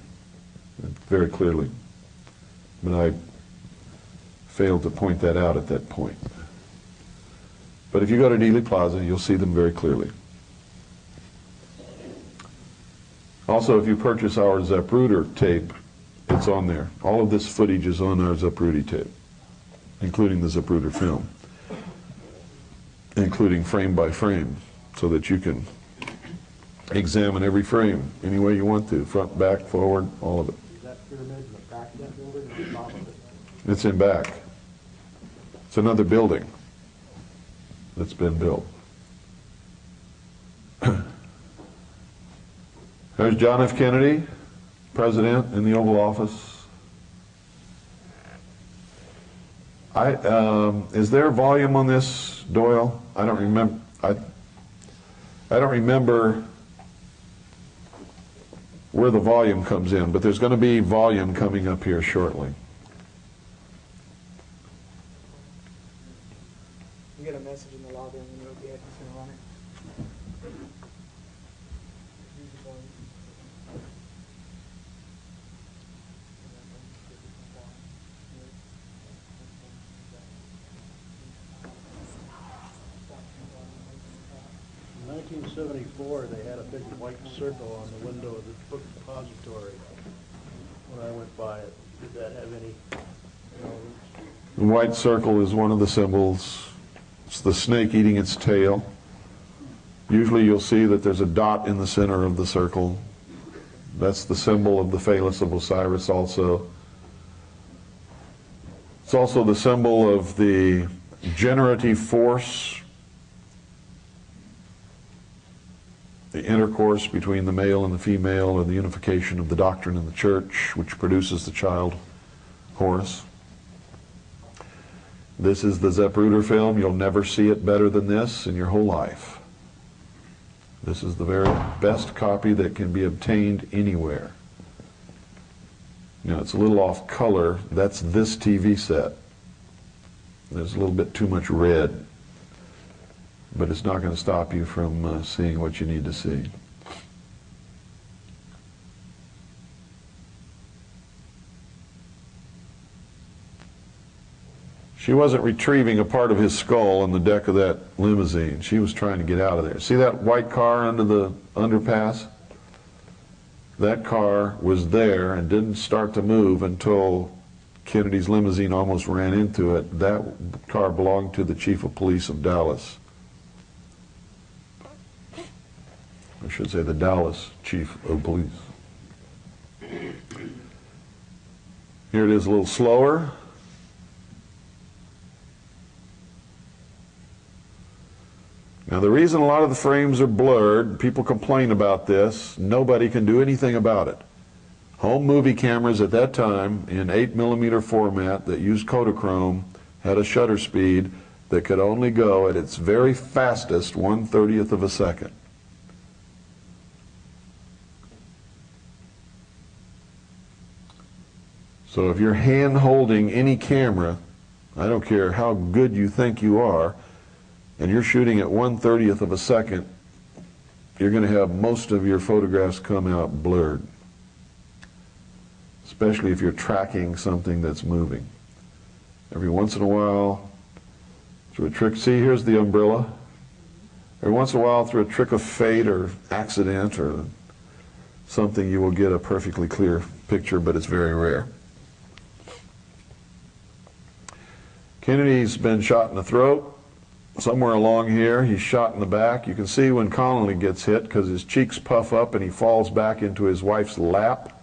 very clearly. But I failed to point that out at that point. But if you go to Dealey Plaza, you'll see them very clearly. Also, if you purchase our Zapruder tape, it's on there. All of this footage is on our Zapruder tape, including the Zapruder film, including frame by frame, so that you can examine every frame any way you want to, front, back, forward, all of it. Is that pyramid in the back of that building or the top of it? It's in back. It's another building that's been built. There's John F. Kennedy, President in the Oval Office. Is there volume on this, Doyle? I don't remember. I don't remember where the volume comes in, but there's going to be volume coming up here shortly. You get a message in the lobby and you know the he's going to run it. In 1974, they had a big white circle on the window of the book depository. When I went by it, did that have any? The white circle is one of the symbols. It's the snake eating its tail. Usually you'll see that there's a dot in the center of the circle. That's the symbol of the phallus of Osiris also. It's also the symbol of the generative force, the intercourse between the male and the female, and the unification of the doctrine in the church, which produces the child Horus. This is the Zapruder film. You'll never see it better than this in your whole life. This is the very best copy that can be obtained anywhere. It's a little off color. That's this TV set. There's a little bit too much red, but it's not going to stop you from seeing what you need to see. She wasn't retrieving a part of his skull on the deck of that limousine. She was trying to get out of there. See that white car under the underpass? That car was there and didn't start to move until Kennedy's limousine almost ran into it. That car belonged to the chief of police of Dallas. I should say the Dallas chief of police. Here it is a little slower. Now the reason a lot of the frames are blurred, people complain about this, nobody can do anything about it. Home movie cameras at that time in 8mm format that used Kodachrome had a shutter speed that could only go at its very fastest 1/30th of a second. So if you're hand holding any camera, I don't care how good you think you are, and you're shooting at 1/30th of a second, you're going to have most of your photographs come out blurred, especially if you're tracking something that's moving. Every once in a while, through a trick, see, here's the umbrella. Every once in a while, through a trick of fate or accident or something, you will get a perfectly clear picture, but it's very rare. Kennedy's been shot in the throat. Somewhere along here, he's shot in the back. You can see when Connolly gets hit because his cheeks puff up and he falls back into his wife's lap.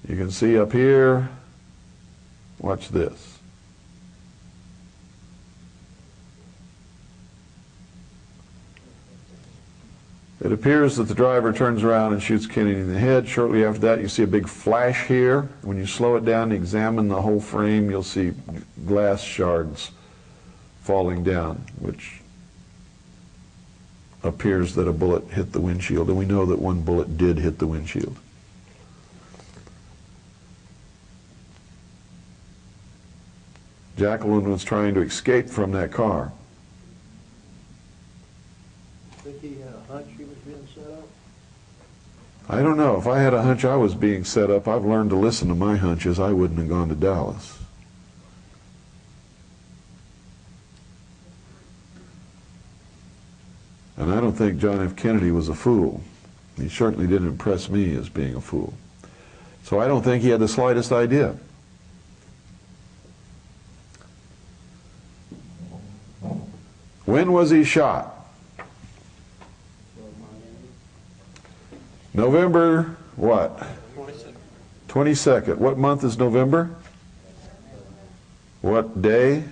You can see up here, watch this. It appears that the driver turns around and shoots Kennedy in the head. Shortly after that, you see a big flash here. When you slow it down and examine the whole frame, you'll see glass shards falling down, which appears that a bullet hit the windshield, and we know that one bullet did hit the windshield. Jacqueline was trying to escape from that car. Think he had a hunch he was being set up? I don't know. If I had a hunch I was being set up, I've learned to listen to my hunches. I wouldn't have gone to Dallas. And I don't think John F. Kennedy was a fool. He certainly didn't impress me as being a fool. So I don't think he had the slightest idea. When was he shot? November what? 22nd. What month is November? What day?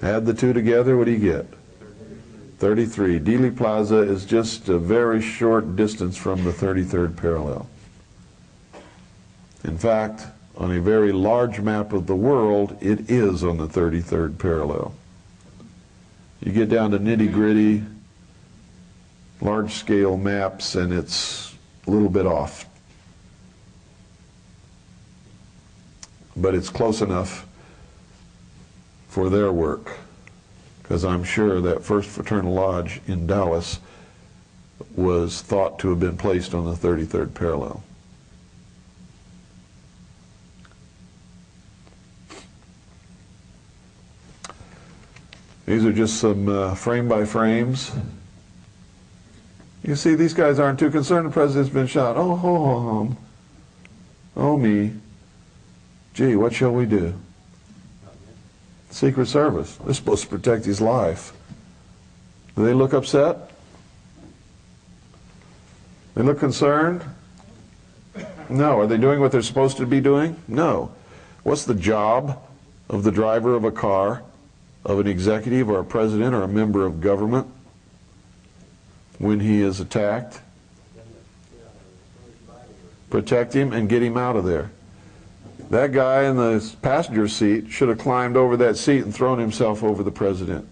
Add the two together, what do you get? 33. Dealey Plaza is just a very short distance from the 33rd parallel. In fact, on a very large map of the world, it is on the 33rd parallel. You get down to nitty-gritty, large-scale maps, and it's a little bit off. But it's close enough for their work, because I'm sure that first fraternal lodge in Dallas was thought to have been placed on the 33rd parallel. These are just some frame-by-frames. You see, these guys aren't too concerned the president's been shot. Oh, ho, ho, hum. Oh, me. Gee, what shall we do? Secret Service. They're supposed to protect his life. Do they look upset? They look concerned? No. Are they doing what they're supposed to be doing? No. What's the job of the driver of a car, of an executive or a president or a member of government when he is attacked? Protect him and get him out of there. That guy in the passenger seat should have climbed over that seat and thrown himself over the president.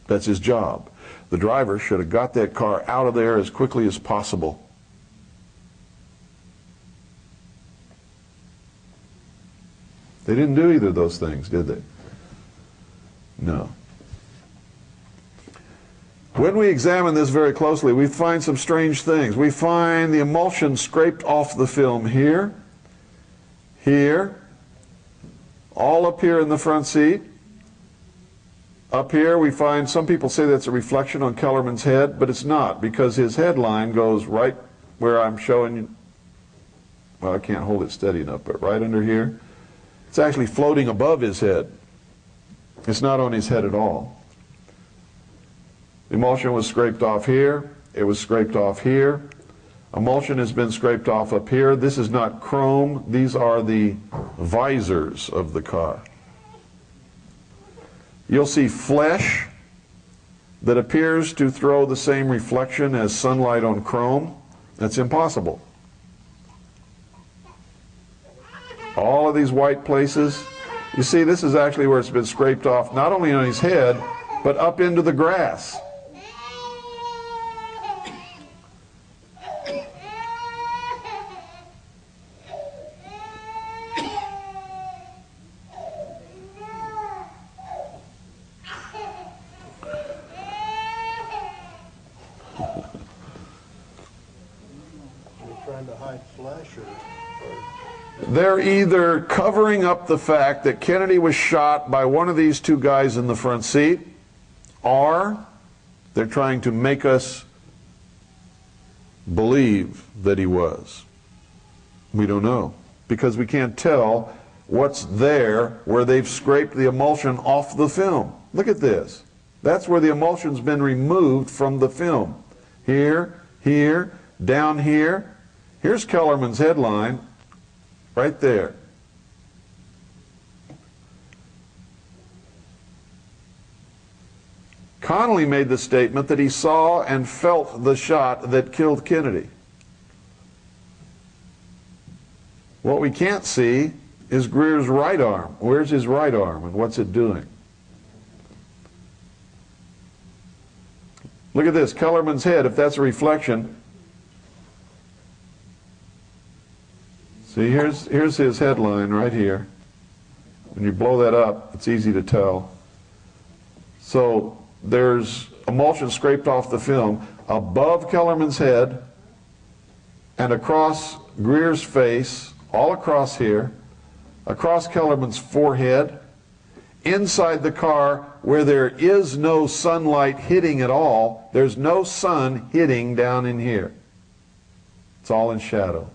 That's his job. The driver should have got that car out of there as quickly as possible. They didn't do either of those things, did they? No. When we examine this very closely, we find some strange things. We find the emulsion scraped off the film here, here, all up here in the front seat. Up here we find, some people say that's a reflection on Kellerman's head, but it's not, because his headline goes right where I'm showing you. Well, I can't hold it steady enough, but right under here. It's actually floating above his head. It's not on his head at all. The emulsion was scraped off here. It was scraped off here. Emulsion has been scraped off up here. This is not chrome. These are the visors of the car. You'll see flesh that appears to throw the same reflection as sunlight on chrome. That's impossible. All of these white places, you see, this is actually where it's been scraped off, not only on his head, but up into the grass. They're either covering up the fact that Kennedy was shot by one of these two guys in the front seat, or they're trying to make us believe that he was. We don't know, because we can't tell what's there where they've scraped the emulsion off the film. Look at this. That's where the emulsion's been removed from the film. Here, here, down here. Here's Kellerman's headline. Right there. Connally made the statement that he saw and felt the shot that killed Kennedy. What we can't see is Greer's right arm. Where's his right arm and what's it doing? Look at this, Kellerman's head, if that's a reflection. See, here's his headline right here. When you blow that up, it's easy to tell. So there's emulsion scraped off the film above Kellerman's head and across Greer's face, all across here, across Kellerman's forehead, inside the car where there is no sunlight hitting at all. There's no sun hitting down in here. It's all in shadow.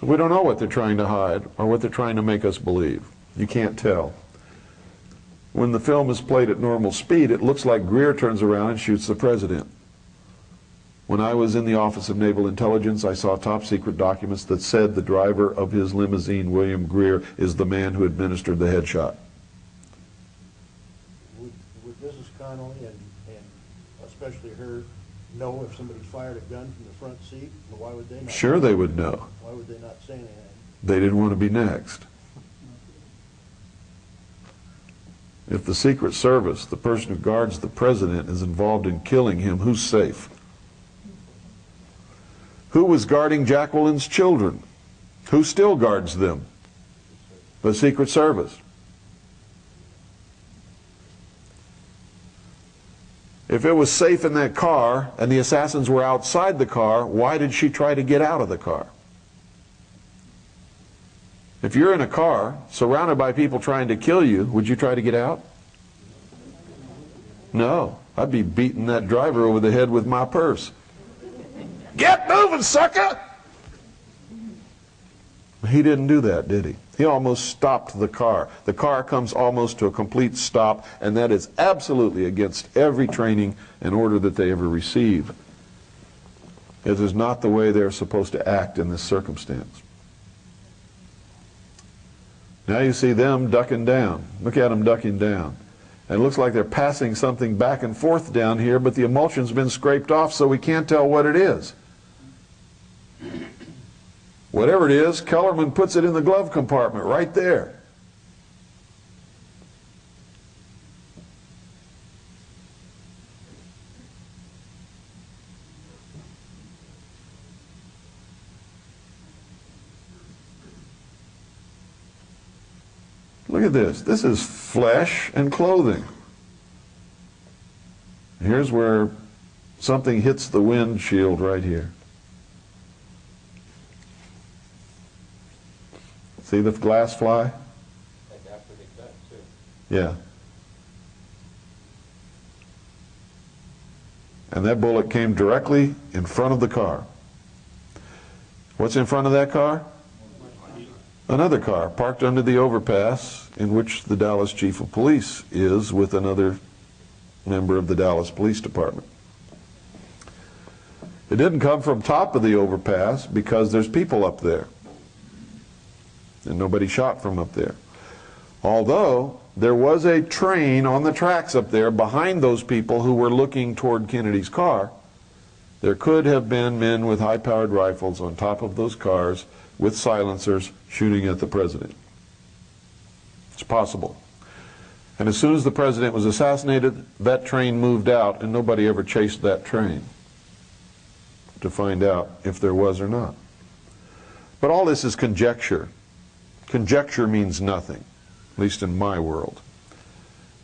So we don't know what they're trying to hide or what they're trying to make us believe. You can't tell. When the film is played at normal speed, it looks like Greer turns around and shoots the president. When I was in the Office of Naval Intelligence, I saw top secret documents that said the driver of his limousine, William Greer, is the man who administered the headshot. Would Mrs. Connolly and especially her know if somebody fired a gun from the front seat? Why would they not? Sure they would know. Why would they not say anything? They didn't want to be next. If the Secret Service, the person who guards the president, is involved in killing him, who's safe? Who was guarding Jacqueline's children? Who still guards them? The Secret Service. If it was safe in that car and the assassins were outside the car, why did she try to get out of the car? If you're in a car surrounded by people trying to kill you, would you try to get out? No. I'd be beating that driver over the head with my purse. Get moving, sucker! He didn't do that, did he? He almost stopped the car. The car comes almost to a complete stop, and that is absolutely against every training and order that they ever receive. It is not the way they're supposed to act in this circumstance. Now you see them ducking down. Look at them ducking down. And it looks like they're passing something back and forth down here, but the emulsion's been scraped off, so we can't tell what it is. Whatever it is, Kellerman puts it in the glove compartment right there. Look at this. This is flesh and clothing. Here's where something hits the windshield right here. See the glass fly? Like after they cut, too. Yeah. And that bullet came directly in front of the car. What's in front of that car? Another car parked under the overpass in which the Dallas Chief of Police is with another member of the Dallas Police Department. It didn't come from top of the overpass because there's people up there. And nobody shot from up there. Although there was a train on the tracks up there behind those people who were looking toward Kennedy's car, there could have been men with high-powered rifles on top of those cars with silencers shooting at the president. It's possible. And as soon as the president was assassinated, that train moved out, and nobody ever chased that train to find out if there was or not. But all this is conjecture. Conjecture means nothing, at least in my world.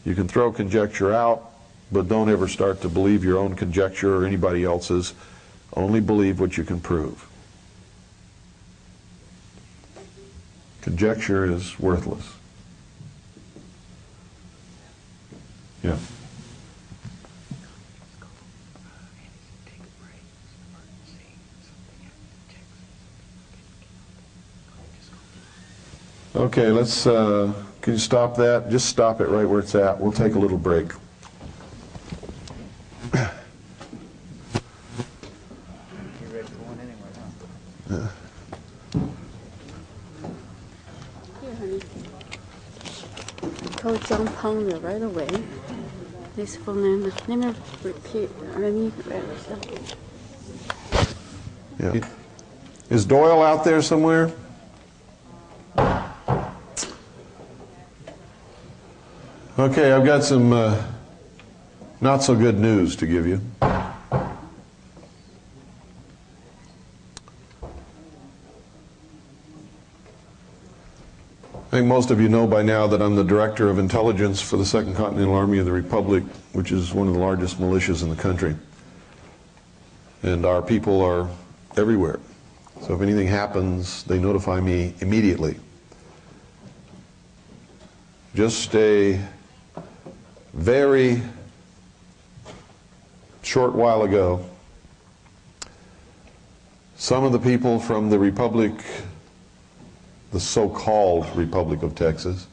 You can throw conjecture out, but don't ever start to believe your own conjecture or anybody else's. Only believe what you can prove. Conjecture is worthless. Yeah. Okay, let's, can you stop that? Just stop it right where it's at. We'll take a little break. You're ready for one anyway, huh? Here, honey. I told John Pounder right away. This phone number. Let me repeat. Yeah. Is Doyle out there somewhere? Okay, I've got some not so good news to give you. I think most of you know by now that I'm the Director of Intelligence for the Second Continental Army of the Republic, which is one of the largest militias in the country. And our people are everywhere. So if anything happens, they notify me immediately. Just a very short while ago, some of the people from the Republic, the so-called Republic of Texas,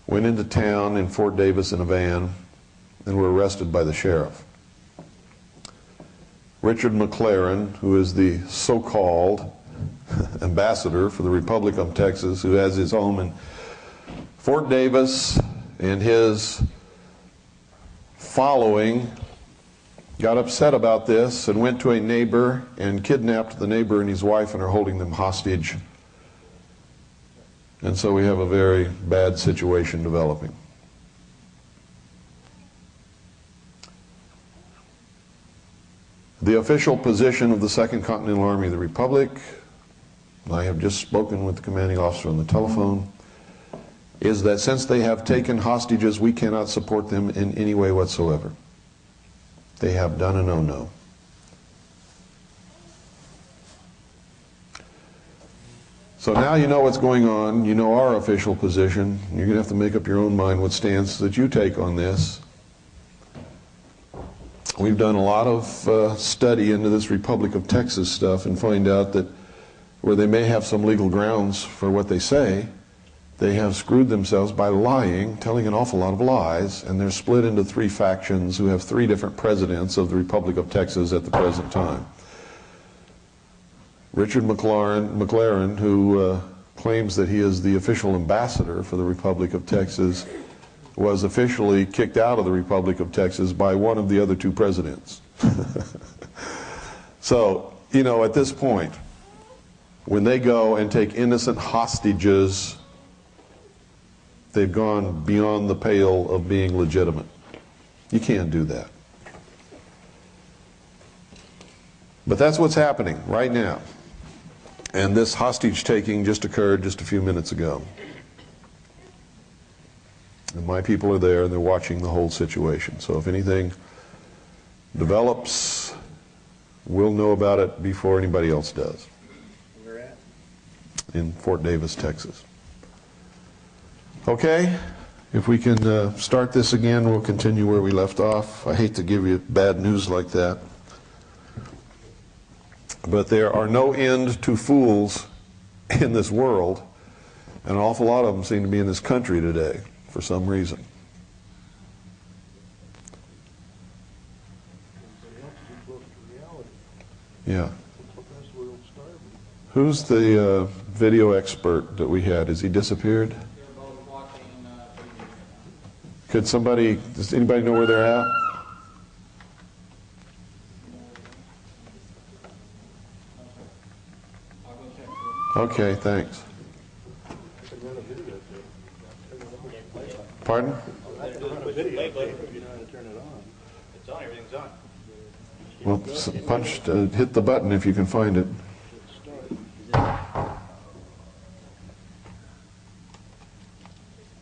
went into town in Fort Davis in a van and were arrested by the sheriff. Richard McLaren, who is the so-called ambassador for the Republic of Texas, who has his home in Fort Davis, and his following got upset about this and went to a neighbor and kidnapped the neighbor and his wife and are holding them hostage. And so we have a very bad situation developing. The official position of the Second Continental Army of the Republic, I have just spoken with the commanding officer on the telephone, is that since they have taken hostages, we cannot support them in any way whatsoever. They have done a no-no. So now you know what's going on, you know our official position, you're going to have to make up your own mind what stance that you take on this. We've done a lot of study into this Republic of Texas stuff and find out that where they may have some legal grounds for what they say, they have screwed themselves by lying, telling an awful lot of lies, and they're split into three factions who have three different presidents of the Republic of Texas at the present time. Richard McLaren, who claims that he is the official ambassador for the Republic of Texas, was officially kicked out of the Republic of Texas by one of the other two presidents. So, you know, at this point, when they go and take innocent hostages, they've gone beyond the pale of being legitimate. You can't do that. But that's what's happening right now. And this hostage taking just occurred just a few minutes ago. And my people are there and they're watching the whole situation. So if anything develops, we'll know about it before anybody else does. Where at? In Fort Davis, Texas. Okay, if we can start this again, we'll continue where we left off. I hate to give you bad news like that. But there are no end to fools in this world, and an awful lot of them seem to be in this country today for some reason. Yeah. Who's the video expert that we had? Has he disappeared? Could somebody, does anybody know where they're at? Okay, thanks. Pardon? It's on, everything's on. Well, hit the button if you can find it.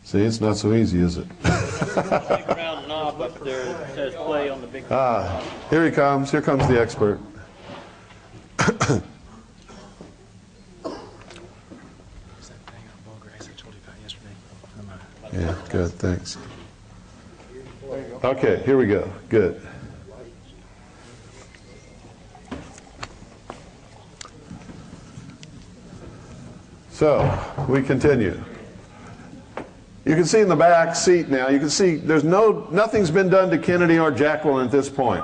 See, it's not so easy, is it? Big round knob up there that says play on the big. Ah, here he comes. Here comes the expert. Yeah, good, thanks. Okay, here we go. Good. So, we continue. You can see in the back seat now, you can see nothing's been done to Kennedy or Jacqueline at this point.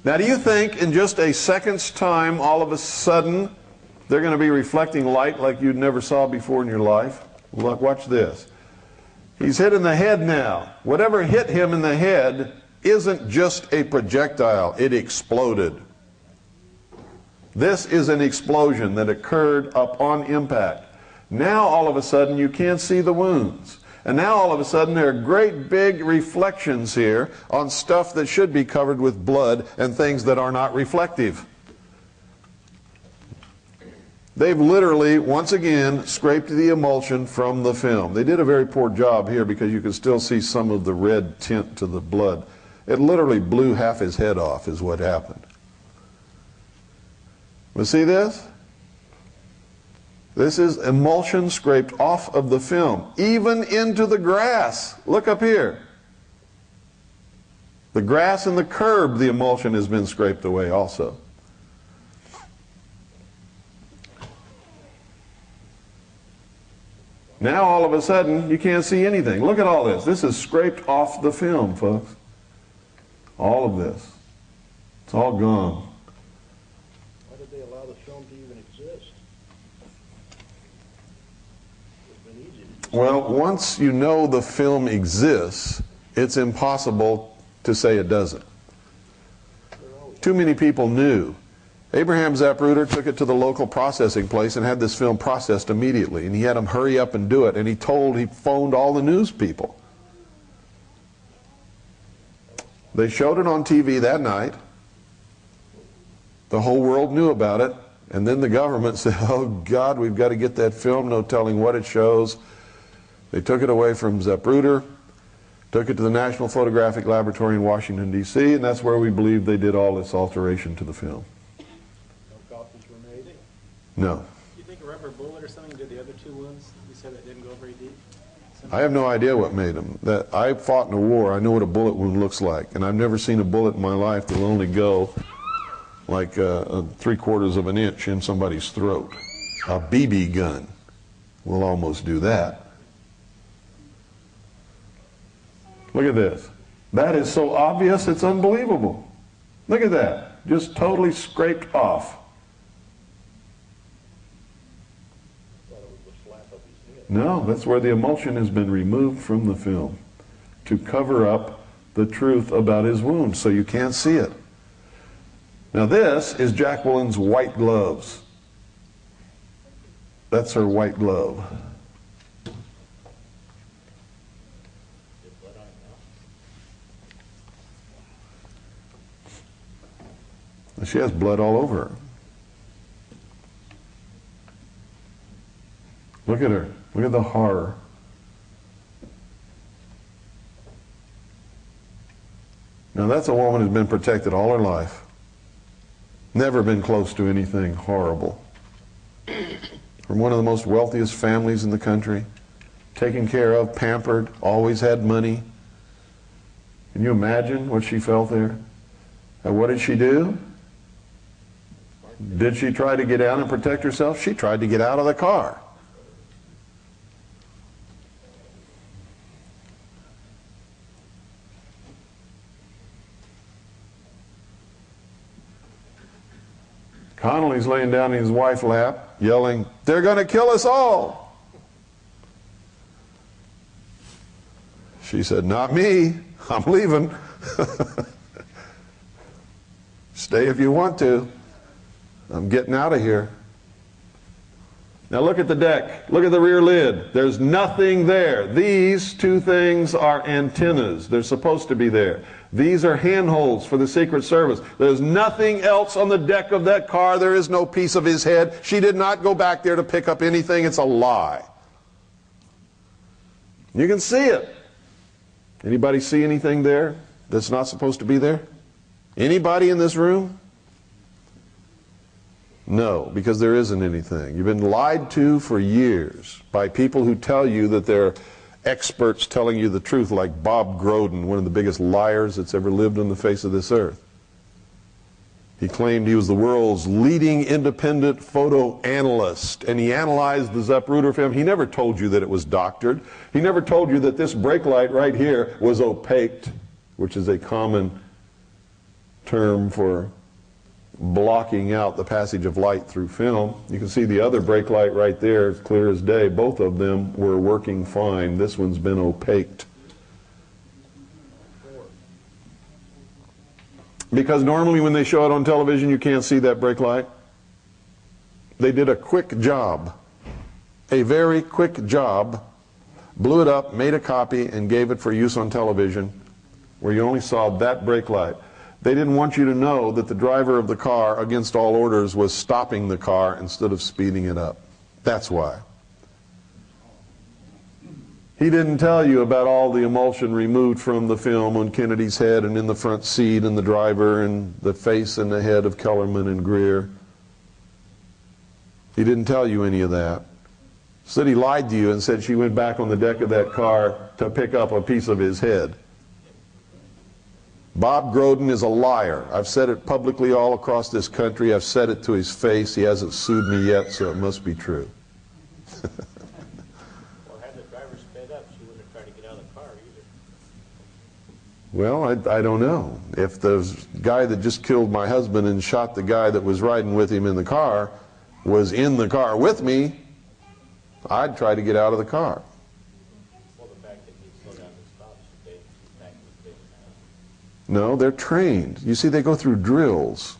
Now, do you think in just a second's time, all of a sudden, they're going to be reflecting light like you never saw before in your life? Look, watch this. He's hit in the head now. Whatever hit him in the head isn't just a projectile. It exploded. This is an explosion that occurred upon impact. Now all of a sudden you can't see the wounds. And now all of a sudden there are great big reflections here on stuff that should be covered with blood and things that are not reflective. They've literally, once again, scraped the emulsion from the film. They did a very poor job here because you can still see some of the red tint to the blood. It literally blew half his head off is what happened. But see this? This is emulsion scraped off of the film, even into the grass. Look up here. The grass and the curb, the emulsion has been scraped away also. Now all of a sudden you can't see anything. Look at all this. This is scraped off the film, folks. All of this. It's all gone. Why did they allow the film to even exist? It's been easy to Well, once you know the film exists, it's impossible to say it doesn't. Too many people knew. Abraham Zapruder took it to the local processing place and had this film processed immediately. And he had them hurry up and do it. And he phoned all the news people. They showed it on TV that night. The whole world knew about it, and then the government said, oh God, we've got to get that film, no telling what it shows. They took it away from Zapruder, took it to the National Photographic Laboratory in Washington, D.C., and that's where we believe they did all this alteration to the film. No copies were made? No. Do you think a rubber bullet or something did the other two wounds? You said that didn't go very deep. I have no idea what made them. I fought in a war. I know what a bullet wound looks like, and I've never seen a bullet in my life that will only go like 3/4 of an inch in somebody's throat. A BB gun will almost do that. Look at this. That is so obvious, it's unbelievable. Look at that. Just totally scraped off. No, that's where the emulsion has been removed from the film to cover up the truth about his wound, so you can't see it. Now this is Jacqueline's white gloves. That's her white glove. She has blood all over her. Look at her. Look at the horror. Now that's a woman who's been protected all her life. Never been close to anything horrible. From one of the most wealthiest families in the country. Taken care of, pampered, always had money. Can you imagine what she felt there? And what did she do? Did she try to get out and protect herself? She tried to get out of the car. Connolly's laying down in his wife's lap, yelling, "They're going to kill us all." She said, "Not me. I'm leaving." "Stay if you want to. I'm getting out of here." Now look at the deck. Look at the rear lid. There's nothing there. These two things are antennas. They're supposed to be there. These are handholds for the Secret Service. There's nothing else on the deck of that car. There is no piece of his head. She did not go back there to pick up anything. It's a lie. You can see it. Anybody see anything there that's not supposed to be there? Anybody in this room? No, because there isn't anything. You've been lied to for years by people who tell you that they're experts telling you the truth, like Bob Groden, one of the biggest liars that's ever lived on the face of this earth. He claimed he was the world's leading independent photo analyst, and he analyzed the Zapruder film. He never told you that it was doctored. He never told you that this brake light right here was opaqued, which is a common term for blocking out the passage of light through film. You can see the other brake light right there, it's clear as day. Both of them were working fine. This one's been opaqued. Because normally when they show it on television, you can't see that brake light. They did a quick job, a very quick job, blew it up, made a copy, and gave it for use on television, where you only saw that brake light. They didn't want you to know that the driver of the car, against all orders, was stopping the car instead of speeding it up. That's why. He didn't tell you about all the emulsion removed from the film on Kennedy's head and in the front seat and the driver and the face and the head of Kellerman and Greer. He didn't tell you any of that. Said he lied to you and said she went back on the deck of that car to pick up a piece of his head. Bob Groden is a liar. I've said it publicly all across this country. I've said it to his face. He hasn't sued me yet, so it must be true. Well, had the driver sped up, she wouldn't have tried to get out of the car either. Well, I don't know. If the guy that just killed my husband and shot the guy that was riding with him in the car was in the car with me, I'd try to get out of the car. Well, the fact that he slowed down and stopped, she gave back to the station. No, they're trained. You see, they go through drills.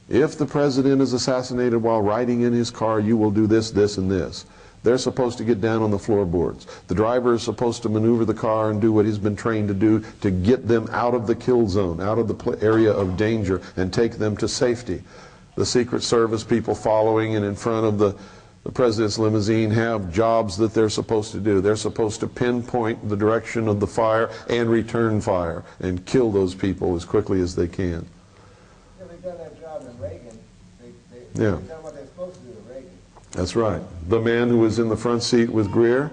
If the president is assassinated while riding in his car, you will do this, this, and this. They're supposed to get down on the floorboards. The driver is supposed to maneuver the car and do what he's been trained to do to get them out of the kill zone, out of the area of danger, and take them to safety. The Secret Service people following and in front of the president's limousine have jobs that they're supposed to do. They're supposed to pinpoint the direction of the fire and return fire and kill those people as quickly as they can. Yeah, they've done that job in Reagan. They've Yeah. done what they're supposed to do in Reagan. That's right. The man who was in the front seat with Greer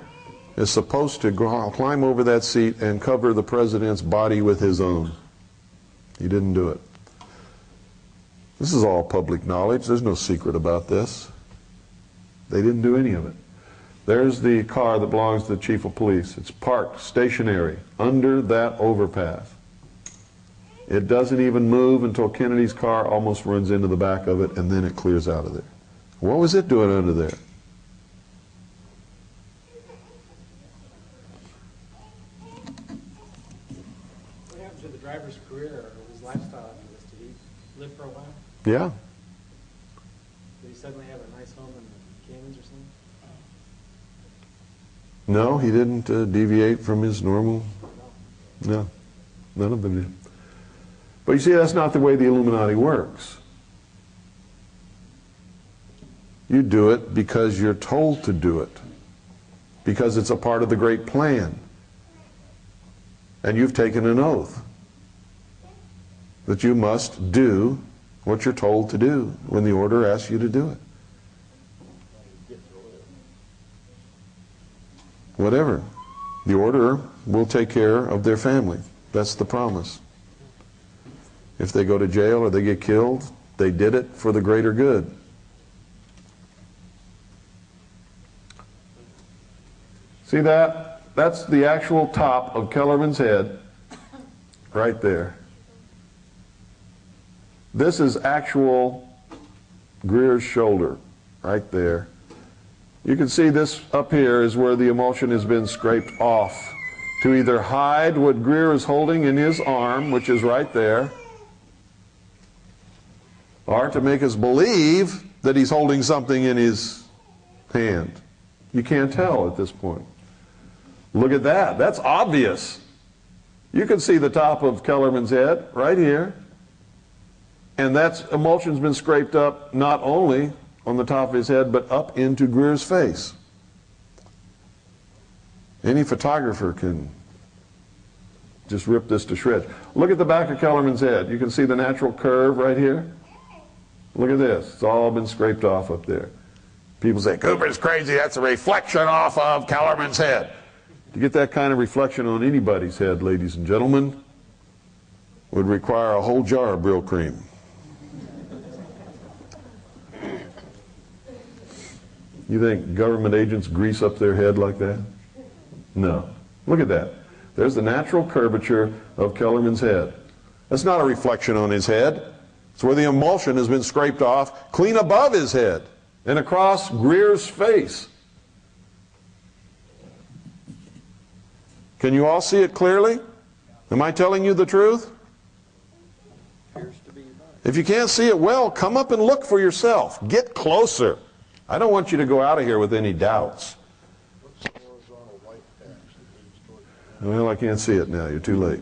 is supposed to climb over that seat and cover the president's body with his own. He didn't do it. This is all public knowledge. There's no secret about this. They didn't do any of it. There's the car that belongs to the chief of police. It's parked stationary under that overpass. It doesn't even move until Kennedy's car almost runs into the back of it, and then it clears out of there. What was it doing under there? What happened to the driver's career or his lifestyle after this? Did he live for a while? Yeah. Did he suddenly have a nice home in the Caymans or something? No, he didn't deviate from his normal. No, none of them did. But you see, that's not the way the Illuminati works. You do it because you're told to do it, because it's a part of the great plan. And you've taken an oath that you must do what you're told to do when the order asks you to do it. Whatever. The order will take care of their family. That's the promise. If they go to jail or they get killed, they did it for the greater good. See that? That's the actual top of Kellerman's head, right there. This is actual Greer's shoulder, right there. You can see this up here is where the emulsion has been scraped off to either hide what Greer is holding in his arm, which is right there, or to make us believe that he's holding something in his hand. You can't tell at this point. Look at that. That's obvious. You can see the top of Kellerman's head right here. And that emulsion's been scraped up not only on the top of his head, but up into Greer's face. Any photographer can just rip this to shreds. Look at the back of Kellerman's head. You can see the natural curve right here. Look at this. It's all been scraped off up there. People say, Cooper's crazy. That's a reflection off of Kellerman's head. To get that kind of reflection on anybody's head, ladies and gentlemen, would require a whole jar of Brill cream. You think government agents grease up their head like that? No. Look at that. There's the natural curvature of Kellerman's head. That's not a reflection on his head. It's where the emulsion has been scraped off clean above his head and across Greer's face. Can you all see it clearly? Am I telling you the truth? If you can't see it well, come up and look for yourself. Get closer. I don't want you to go out of here with any doubts. Well, I can't see it now. You're too late.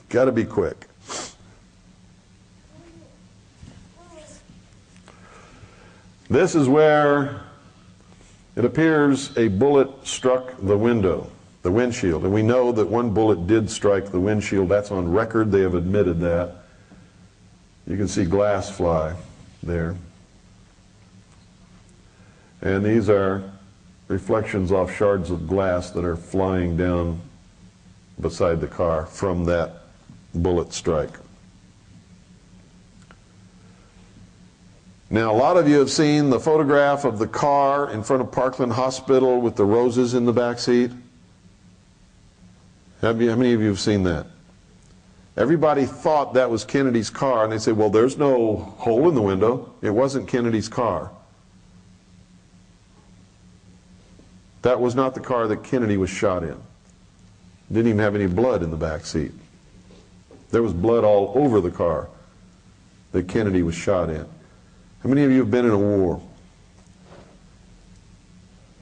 Got to be quick. This is where it appears a bullet struck the window, the windshield. And we know that one bullet did strike the windshield. That's on record. They have admitted that. You can see glass fly there. And these are reflections off shards of glass that are flying down beside the car from that bullet strike. Now, a lot of you have seen the photograph of the car in front of Parkland Hospital with the roses in the back seat. How many of you have seen that? Everybody thought that was Kennedy's car, and they say, well, there's no hole in the window. It wasn't Kennedy's car. That was not the car that Kennedy was shot in. Didn't even have any blood in the back seat. There was blood all over the car that Kennedy was shot in. How many of you have been in a war?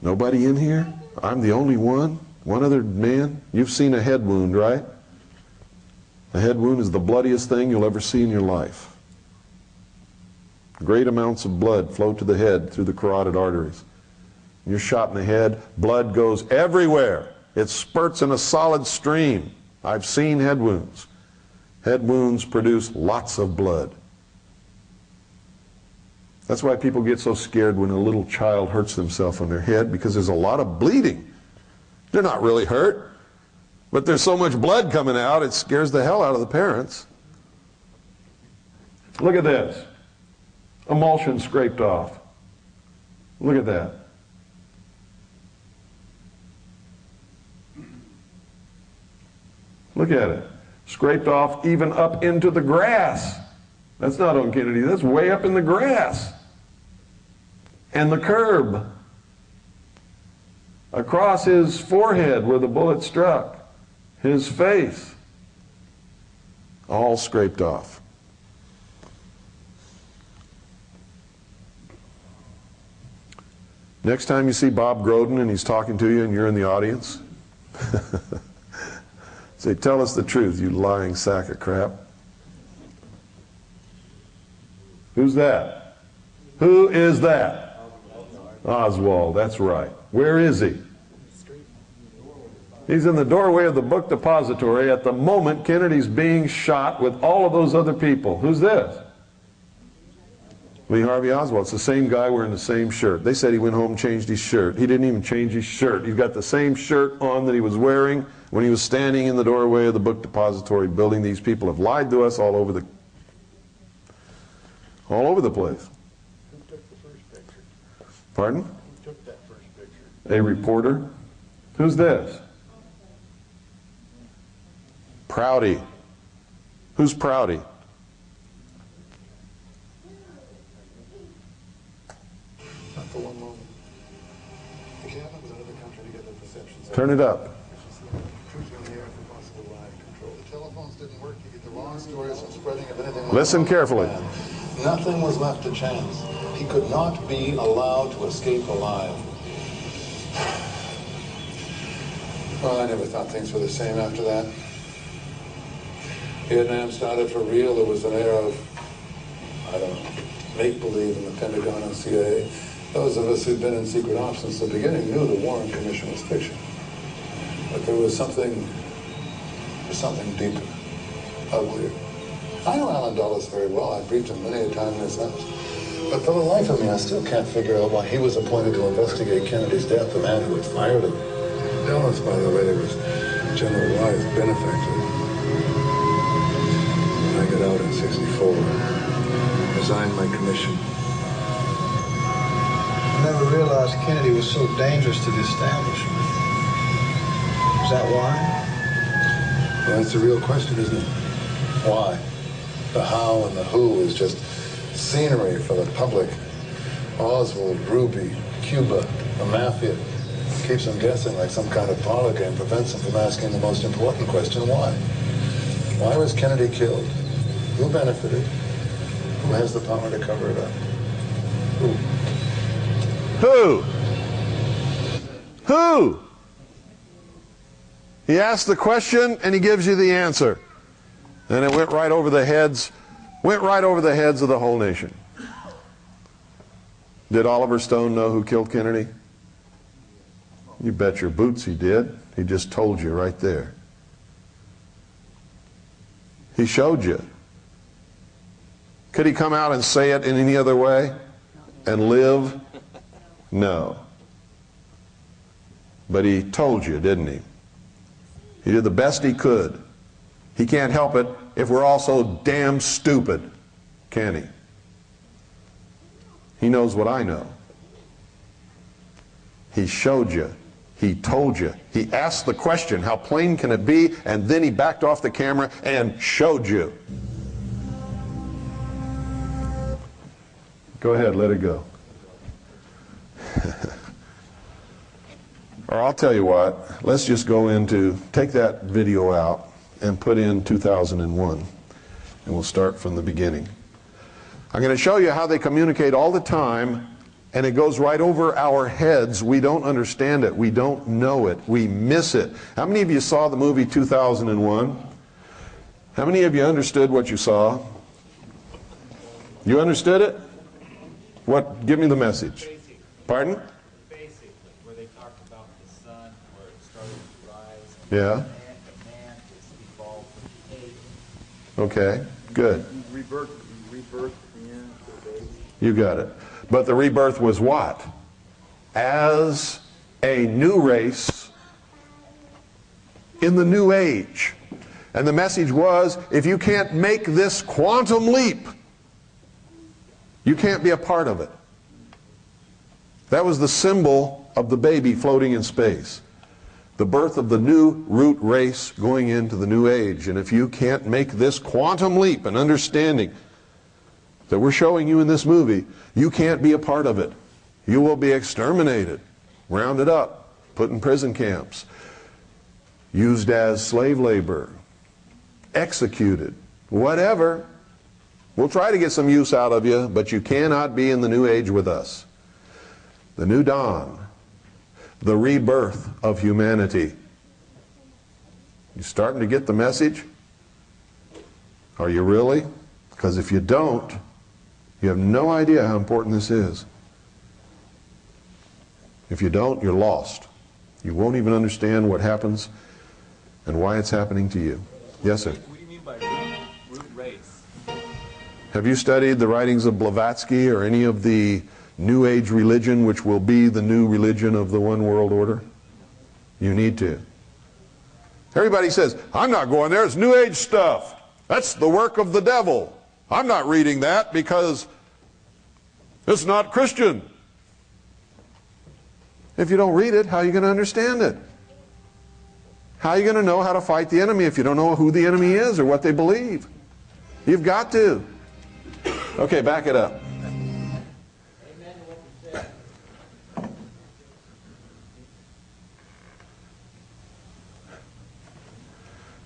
Nobody in here? I'm the only one? One other man? You've seen a head wound, right? A head wound is the bloodiest thing you'll ever see in your life. Great amounts of blood flow to the head through the carotid arteries. You're shot in the head, blood goes everywhere. It spurts in a solid stream. I've seen head wounds. Head wounds produce lots of blood. That's why people get so scared when a little child hurts themselves on their head, because there's a lot of bleeding. They're not really hurt, but there's so much blood coming out, it scares the hell out of the parents. Look at this. Emulsion scraped off. Look at that. Look at it. Scraped off even up into the grass. That's not on Kennedy, that's way up in the grass. And the curb. Across his forehead where the bullet struck. His face. All scraped off. Next time you see Bob Groden and he's talking to you and you're in the audience, say, tell us the truth, you lying sack of crap. Who's that? Who is that? Oswald, that's right. Where is he? He's in the doorway of the book depository at the moment Kennedy's being shot with all of those other people. Who's this? Lee Harvey Oswald. It's the same guy wearing the same shirt. They said he went home and changed his shirt. He didn't even change his shirt. He's got the same shirt on that he was wearing when he was standing in the doorway of the book depository building. These people have lied to us all over the place. Who took the first picture? Pardon? Who took that first picture? A reporter. Who's this? Prouty. Who's Prouty? Not for one moment. The cabinet was another country to get their perceptions. Turn it up. Troops on the air for possible riot control. The telephones didn't work to get the wrong stories from spreading of anything. Listen carefully. Nothing was left to chance. He could not be allowed to escape alive. Well, I never thought things were the same after that. Vietnam started for real. There was an air of, I don't know, make-believe in the Pentagon and CIA. Those of us who'd been in secret ops since the beginning knew the Warren Commission was fiction. But there was something deeper, uglier. I know Alan Dulles very well. I've briefed him many a time in his house. But for the life of me, I still can't figure out why he was appointed to investigate Kennedy's death, the man who had fired him. Dulles, by the way, was General Wyatt's benefactor. When I got out in '64, resigned my commission. I never realized Kennedy was so dangerous to the establishment. Is that why? Well, that's the real question, isn't it? Why? The how and the who is just scenery for the public. Oswald, Ruby, Cuba, the mafia. Keeps them guessing like some kind of parlor game, prevents them from asking the most important question, why? Why was Kennedy killed? Who benefited? Who has the power to cover it up? Who? Who? He asks the question and he gives you the answer. And it went right over the heads of the whole nation. Did Oliver Stone know who killed Kennedy? You bet your boots he did. He just told you right there. He showed you. Could he come out and say it in any other way and live? No. But he told you, didn't he? He did the best he could. He can't help it if we're all so damn stupid, can he? He knows what I know. He showed you. He told you. He asked the question, how plain can it be? And then he backed off the camera and showed you. Go ahead, let it go. Or I'll tell you what, let's just go into, take that video out and put in 2001. And we'll start from the beginning. I'm going to show you how they communicate all the time and it goes right over our heads. We don't understand it. We don't know it. We miss it. How many of you saw the movie 2001? How many of you understood what you saw? You understood it? What? Give me the message. Pardon? Basically, where they talked about the sun, where it started to rise. Yeah. Man is evolved from ape. Okay, good. Rebirth the end of the baby. You got it. But the rebirth was what? As a new race in the new age. And the message was, if you can't make this quantum leap, you can't be a part of it. That was the symbol of the baby floating in space. The birth of the new root race going into the new age. And if you can't make this quantum leap and understanding that we're showing you in this movie, you can't be a part of it. You will be exterminated, rounded up, put in prison camps, used as slave labor, executed, whatever. We'll try to get some use out of you, but you cannot be in the new age with us. The new dawn, the rebirth of humanity. You starting to get the message? Are you really? Because if you don't, you have no idea how important this is. If you don't, you're lost. You won't even understand what happens and why it's happening to you. Yes, sir? What do you mean by root race? Have you studied the writings of Blavatsky or any of the New Age religion, which will be the new religion of the one world order? You need to. Everybody says, I'm not going there, it's New Age stuff. That's the work of the devil. I'm not reading that because it's not Christian. If you don't read it, how are you going to understand it? How are you going to know how to fight the enemy if you don't know who the enemy is or what they believe? You've got to. Okay, back it up.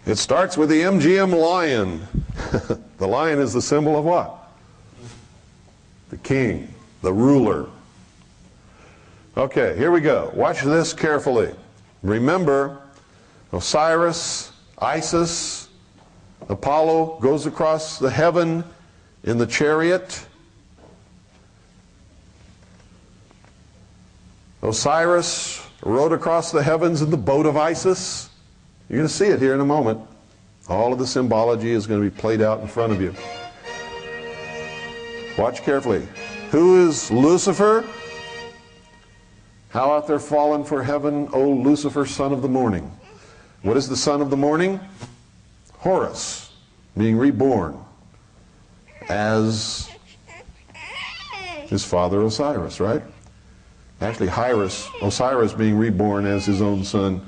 It starts with the MGM lion. The lion is the symbol of what? The king, the ruler. Okay, here we go. Watch this carefully. Remember, Osiris, Isis, Apollo goes across the heaven in the chariot. Osiris rode across the heavens in the boat of Isis. You're going to see it here in a moment. All of the symbology is going to be played out in front of you. Watch carefully. Who is Lucifer? How art thou fallen for heaven, O Lucifer, son of the morning? What is the son of the morning? Horus, being reborn as his father Osiris, right? Actually, Osiris being reborn as his own son,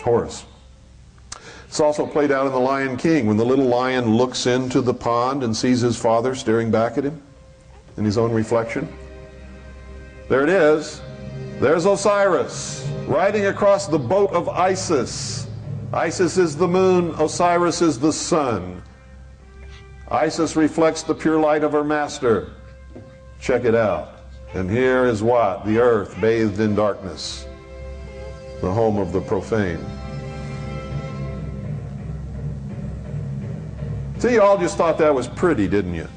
Horus. It's also played out in The Lion King when the little lion looks into the pond and sees his father staring back at him in his own reflection. There it is. There's Osiris riding across the boat of Isis. Isis is the moon, Osiris is the sun. Isis reflects the pure light of her master. Check it out. And here is what? The earth bathed in darkness. The home of the profane. See, you all just thought that was pretty, didn't you?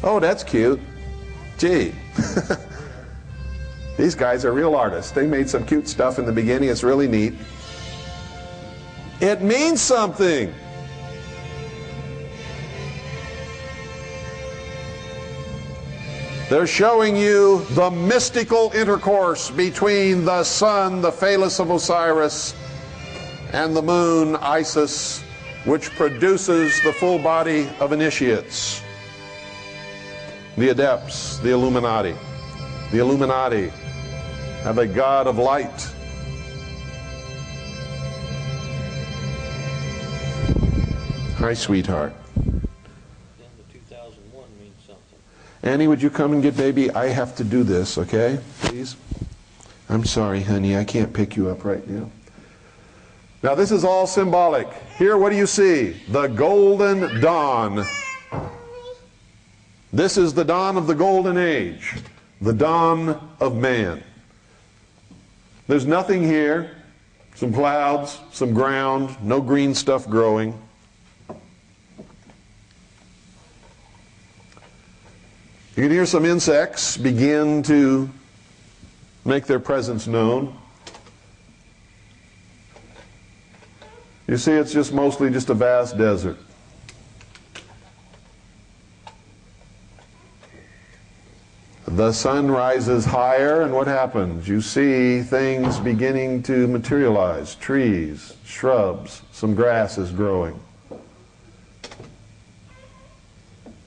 Oh, that's cute. Gee. These guys are real artists. They made some cute stuff in the beginning. It's really neat. It means something. They're showing you the mystical intercourse between the sun, the phallus of Osiris, and the moon, Isis, which produces the full body of initiates. The adepts, the Illuminati. The Illuminati have a God of light. Hi, sweetheart. Then the 2001 means something. Annie, would you come and get baby? I have to do this, okay? Please? I'm sorry, honey. I can't pick you up right now. Now, this is all symbolic. Here, what do you see? The golden dawn. This is the dawn of the golden age, the dawn of man. There's nothing here, some clouds, some ground, no green stuff growing. You can hear some insects begin to make their presence known. You see, it's just mostly just a vast desert. The sun rises higher, and what happens? You see things beginning to materialize. Trees, shrubs, some grass is growing.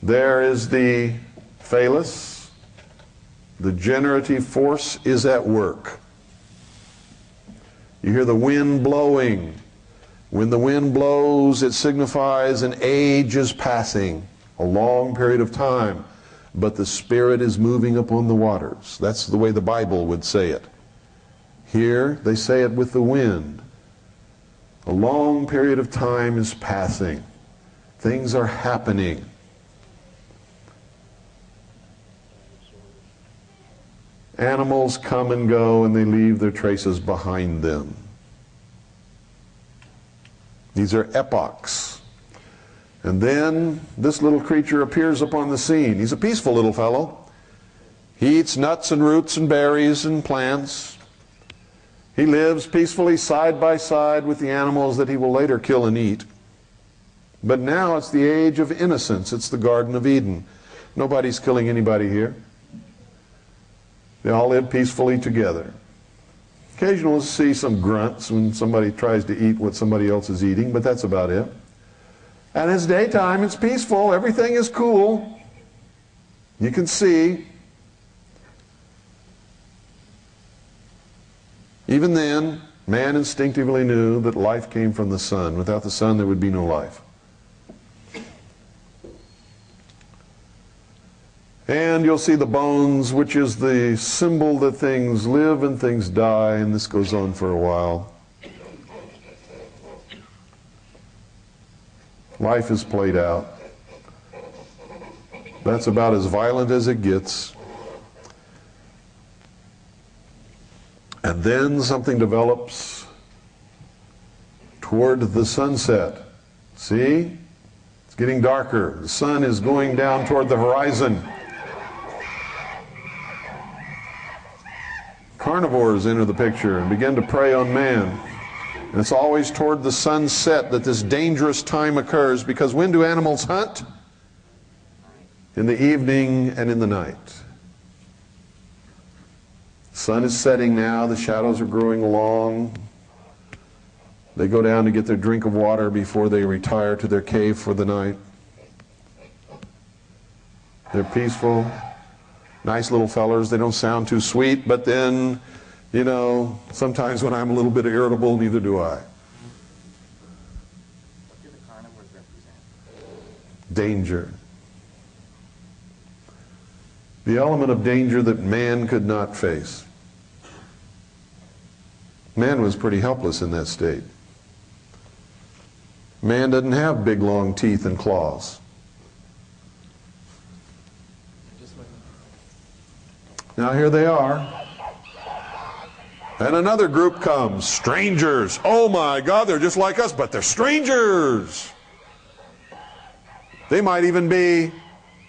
There is the phallus. The generative force is at work. You hear the wind blowing. When the wind blows, it signifies an age is passing, a long period of time. But the Spirit is moving upon the waters. That's the way the Bible would say it. Here, they say it with the wind. A long period of time is passing. Things are happening. Animals come and go, and they leave their traces behind them. These are epochs. And then this little creature appears upon the scene. He's a peaceful little fellow. He eats nuts and roots and berries and plants. He lives peacefully side by side with the animals that he will later kill and eat. But now it's the age of innocence. It's the Garden of Eden. Nobody's killing anybody here. They all live peacefully together. Occasionally we'll see some grunts when somebody tries to eat what somebody else is eating, but that's about it. And it's daytime, it's peaceful, everything is cool. You can see. Even then, man instinctively knew that life came from the sun. Without the sun, there would be no life. And you'll see the bones, which is the symbol that things live and things die, and this goes on for a while. Life is played out. That's about as violent as it gets. And then something develops toward the sunset. See? It's getting darker. The sun is going down toward the horizon. Carnivores enter the picture and begin to prey on man. And it's always toward the sunset that this dangerous time occurs, because when do animals hunt? In the evening and in the night. The sun is setting now, the shadows are growing long. They go down to get their drink of water before they retire to their cave for the night. They're peaceful, nice little fellers. They don't sound too sweet, but then, you know, sometimes when I'm a little bit irritable, neither do I. What do the carnivores represent? Danger. The element of danger that man could not face. Man was pretty helpless in that state. Man doesn't have big long teeth and claws. Now here they are. And another group comes. Strangers. Oh my God, they're just like us, but they're strangers. They might even be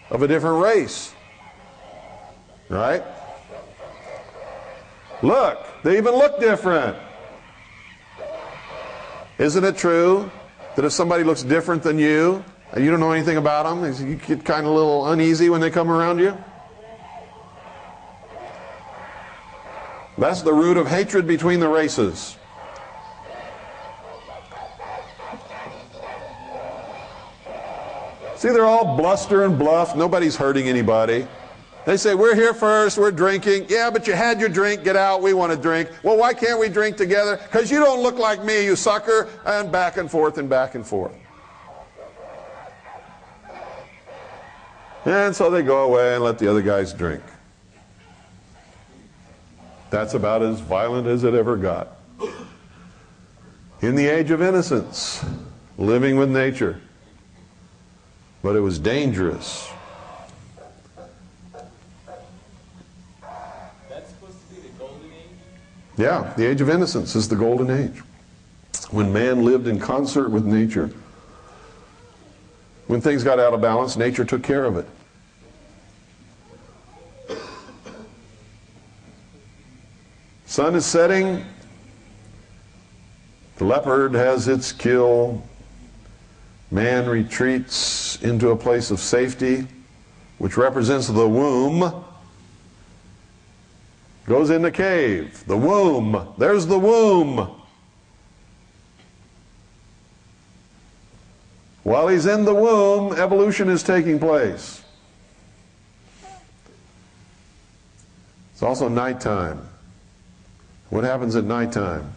of a different race. Right? Look, they even look different. Isn't it true that if somebody looks different than you, and you don't know anything about them, you get kind of a little uneasy when they come around you? That's the root of hatred between the races. See, they're all bluster and bluff. Nobody's hurting anybody. They say, we're here first, we're drinking. Yeah, but you had your drink, get out, we want to drink. Well, why can't we drink together? Because you don't look like me, you sucker. And back and forth and back and forth. And so they go away and let the other guys drink. That's about as violent as it ever got. In the age of innocence, living with nature. But it was dangerous. Yeah, the age of innocence is the golden age, when man lived in concert with nature. When things got out of balance, nature took care of it. Sun is setting, the leopard has its kill, man retreats into a place of safety, which represents the womb, goes in the cave. The womb, there's the womb. While he's in the womb, evolution is taking place. It's also nighttime. What happens at nighttime?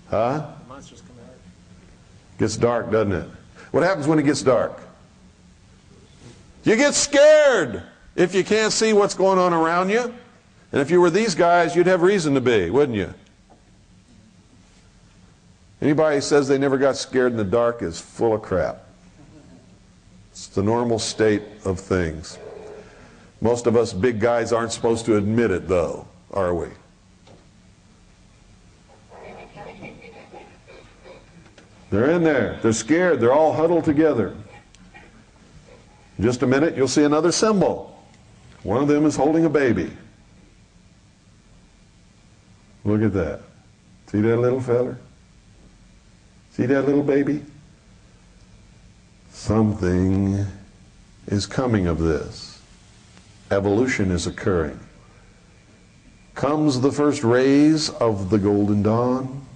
Huh? Monsters come out. Gets dark, doesn't it? What happens when it gets dark? You get scared if you can't see what's going on around you. And if you were these guys, you'd have reason to be, wouldn't you? Anybody who says they never got scared in the dark is full of crap. It's the normal state of things. Most of us big guys aren't supposed to admit it, though, are we? They're in there. They're scared. They're all huddled together. In just a minute, you'll see another symbol. One of them is holding a baby. Look at that. See that little feller? See that little baby? Something is coming of this. Evolution is occurring. Comes the first rays of the golden dawn.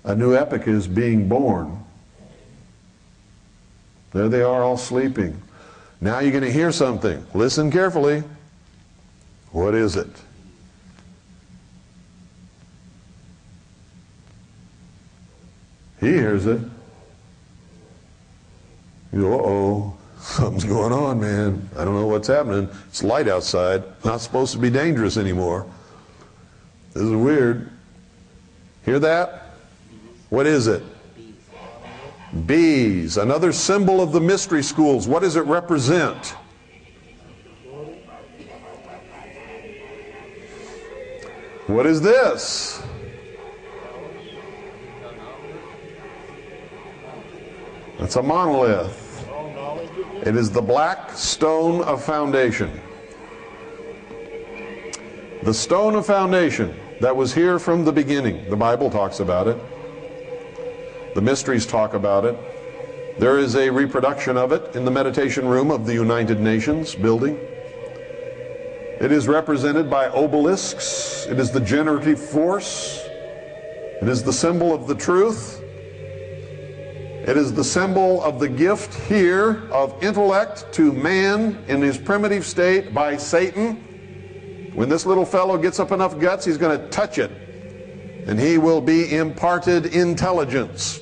A new epoch is being born. There they are, all sleeping. Now you're going to hear something. Listen carefully. What is it? He hears it. You go, uh-oh, something's going on, man. I don't know what's happening. It's light outside. Not supposed to be dangerous anymore. This is weird. Hear that? What is it? Bees. Another symbol of the mystery schools. What does it represent? What is this? It's a monolith. It is the black stone of foundation. The stone of foundation that was here from the beginning. The Bible talks about it. The mysteries talk about it. There is a reproduction of it in the meditation room of the United Nations building. It is represented by obelisks. It is the generative force. It is the symbol of the truth. It is the symbol of the gift here of intellect to man in his primitive state by Satan. When this little fellow gets up enough guts, he's going to touch it, and he will be imparted intelligence.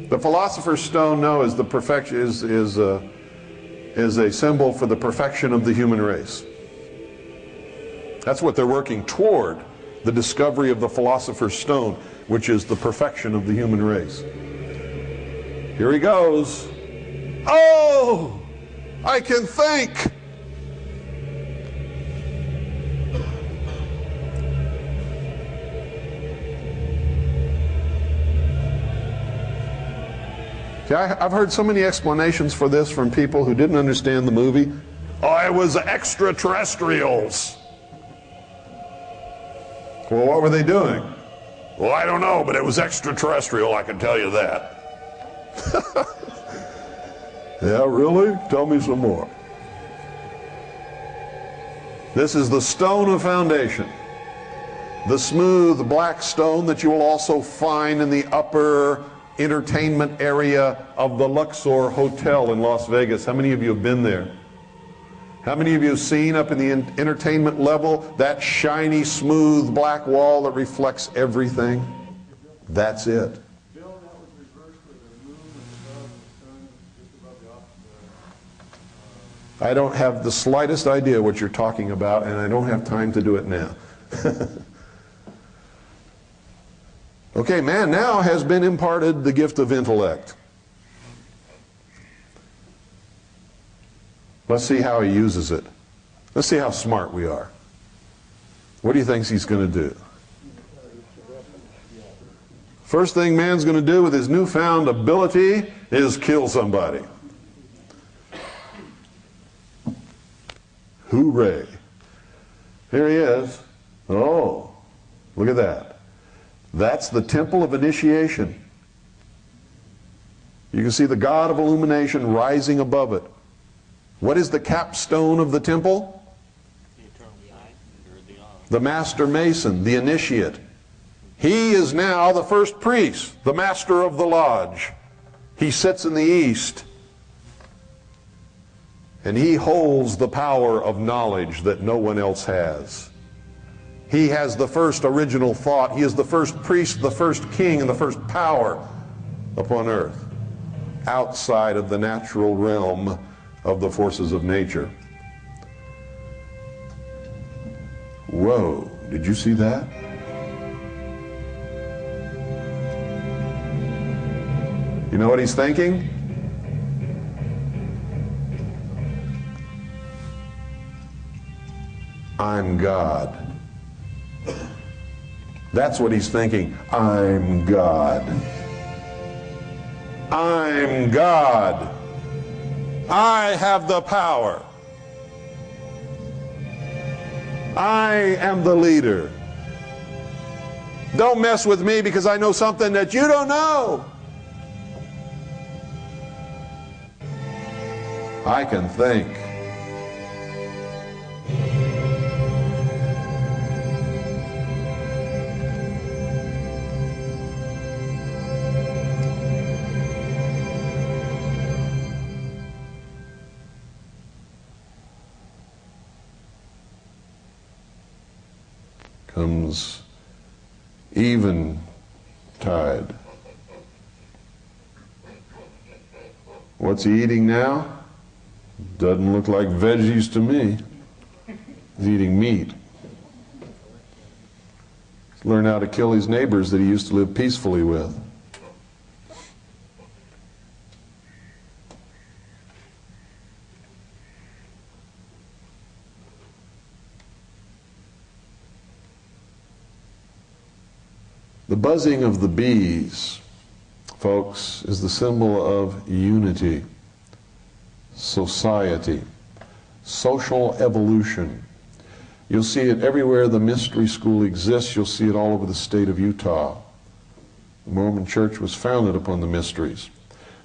The philosopher's stone, no, is the perfection is a symbol for the perfection of the human race. That's what they're working toward. The discovery of the philosopher's stone, which is the perfection of the human race. Here he goes. Oh, I can think. See, I've heard so many explanations for this from people who didn't understand the movie. Oh, it was extraterrestrials. Well, what were they doing? Well, I don't know, but it was extraterrestrial, I can tell you that. Yeah, really? Tell me some more. This is the stone of foundation. The smooth black stone that you will also find in the upper entertainment area of the Luxor Hotel in Las Vegas. How many of you have been there? How many of you have seen up in the entertainment level that shiny, smooth black wall that reflects everything? That's it. I don't have the slightest idea what you're talking about, and I don't have time to do it now. Okay, man now has been imparted the gift of intellect. Let's see how he uses it. Let's see how smart we are. What do you think he's going to do? First thing man's going to do with his newfound ability is kill somebody. Hooray. Here he is. Oh, look at that. That's the temple of initiation. You can see the god of illumination rising above it. What is the capstone of the temple? The master mason, the initiate. He is now the first priest, the master of the lodge. He sits in the east. And he holds the power of knowledge that no one else has. He has the first original thought. He is the first priest, the first king, and the first power upon earth, outside of the natural realm of the forces of nature. Whoa, did you see that? You know what he's thinking? I'm God. That's what he's thinking. I'm God. I'm God. I have the power. I am the leader. Don't mess with me because I know something that you don't know. I can think. Comes eventide. What's he eating now? Doesn't look like veggies to me. He's eating meat. He's learned how to kill his neighbors that he used to live peacefully with. The buzzing of the bees, folks, is the symbol of unity, society, social evolution. You'll see it everywhere the mystery school exists. You'll see it all over the state of Utah. The Mormon Church was founded upon the mysteries.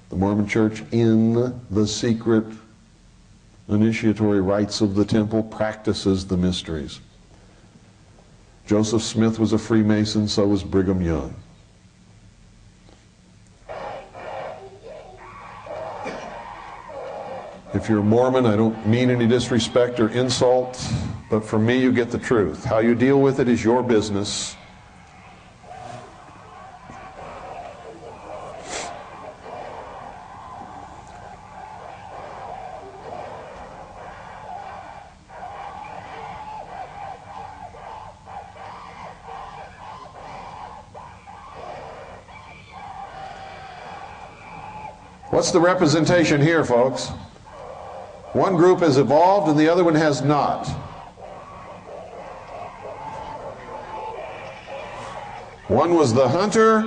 The Mormon Church, in the secret initiatory rites of the temple, practices the mysteries. Joseph Smith was a Freemason, so was Brigham Young. If you're a Mormon, I don't mean any disrespect or insult, but for me, you get the truth. How you deal with it is your business. What's the representation here, folks? One group has evolved and the other one has not. One was the hunter,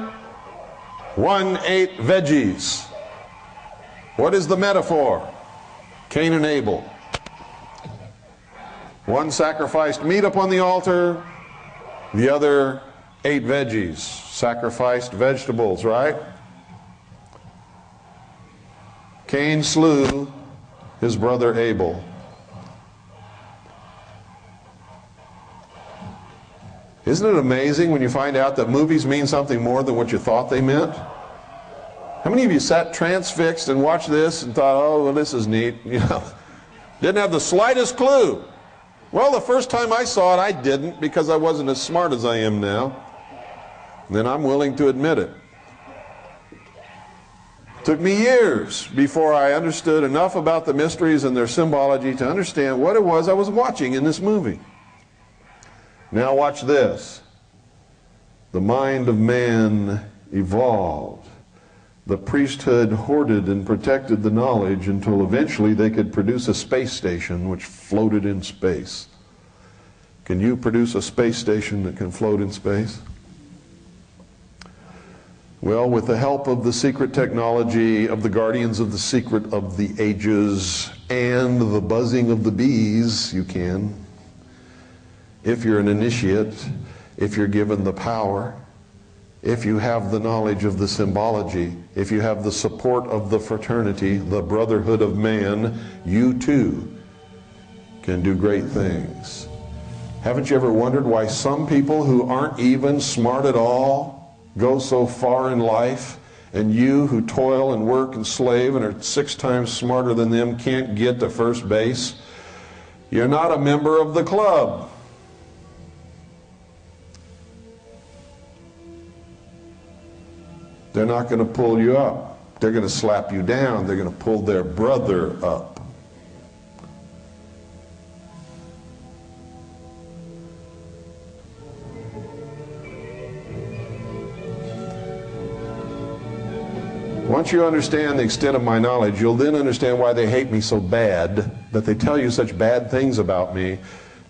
one ate veggies. What is the metaphor? Cain and Abel. One sacrificed meat upon the altar, the other ate veggies, sacrificed vegetables, right? Cain slew his brother Abel. Isn't it amazing when you find out that movies mean something more than what you thought they meant? How many of you sat transfixed and watched this and thought, oh, well, this is neat? You know, didn't have the slightest clue. Well, the first time I saw it, I didn't, because I wasn't as smart as I am now. And then I'm willing to admit it. Took me years before I understood enough about the mysteries and their symbology to understand what it was I was watching in this movie. Now watch this. The mind of man evolved. The priesthood hoarded and protected the knowledge until eventually they could produce a space station which floated in space. Can you produce a space station that can float in space? Well, with the help of the secret technology of the guardians of the secret of the ages and the buzzing of the bees, you can. If you're an initiate, if you're given the power, if you have the knowledge of the symbology, if you have the support of the fraternity, the brotherhood of man, you too can do great things. Haven't you ever wondered why some people who aren't even smart at all go so far in life, and you who toil and work and slave and are 6 times smarter than them can't get to first base? You're not a member of the club. They're not going to pull you up. They're going to slap you down. They're going to pull their brother up. Once you understand the extent of my knowledge, you'll then understand why they hate me so bad, that they tell you such bad things about me,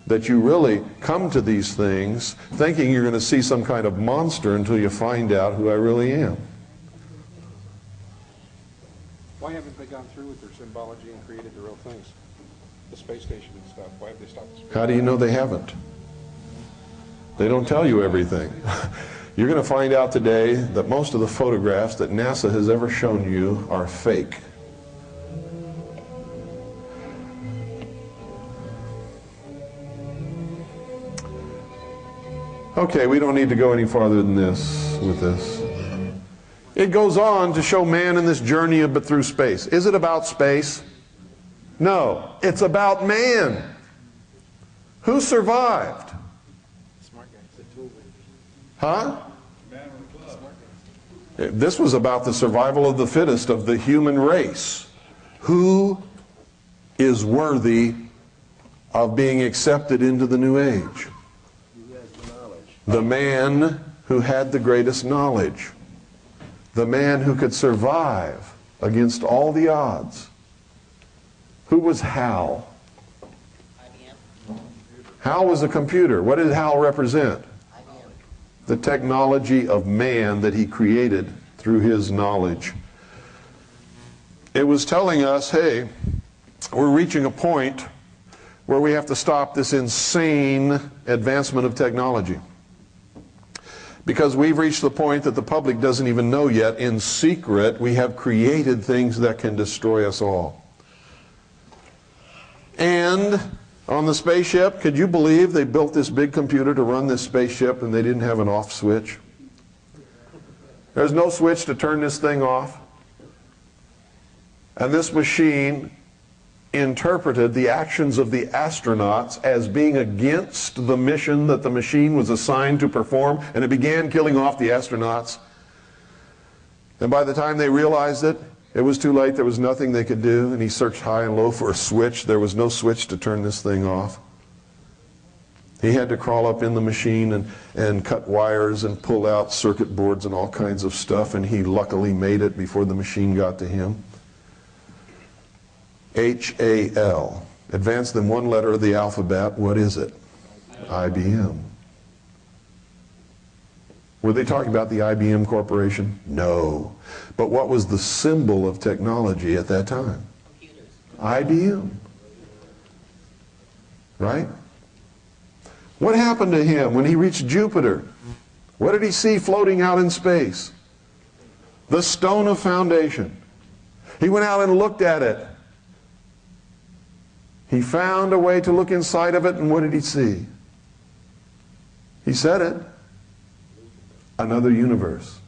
that you really come to these things thinking you're going to see some kind of monster until you find out who I really am. Why haven't they gone through with their symbology and created the real things? The space station and stuff. Why have they stopped the space? How do you know they haven't? They don't tell you everything. You're going to find out today that most of the photographs that NASA has ever shown you are fake. Okay, we don't need to go any farther than this with this. It goes on to show man in this journey but through space. Is it about space? No, it's about man. Who survived? Huh? This was about the survival of the fittest of the human race. Who is worthy of being accepted into the new age? The man who had the greatest knowledge. The man who could survive against all the odds. Who was Hal? Hal was a computer. What did Hal represent? The technology of man that he created through his knowledge. It was telling us, hey, we're reaching a point where we have to stop this insane advancement of technology. Because we've reached the point that the public doesn't even know yet. In secret, we have created things that can destroy us all. And on the spaceship, could you believe they built this big computer to run this spaceship and they didn't have an off switch? There's no switch to turn this thing off. And this machine interpreted the actions of the astronauts as being against the mission that the machine was assigned to perform, and it began killing off the astronauts. And by the time they realized it, it was too late. There was nothing they could do, and he searched high and low for a switch. There was no switch to turn this thing off. He had to crawl up in the machine and cut wires and pull out circuit boards and all kinds of stuff, and he luckily made it before the machine got to him. H-A-L. Advance them one letter of the alphabet. What is it? IBM. Were they talking about the IBM Corporation? No. But what was the symbol of technology at that time? Computers. IBM. Right? What happened to him when he reached Jupiter? What did he see floating out in space? The stone of foundation. He went out and looked at it. He found a way to look inside of it, and what did he see? He said it. Another universe.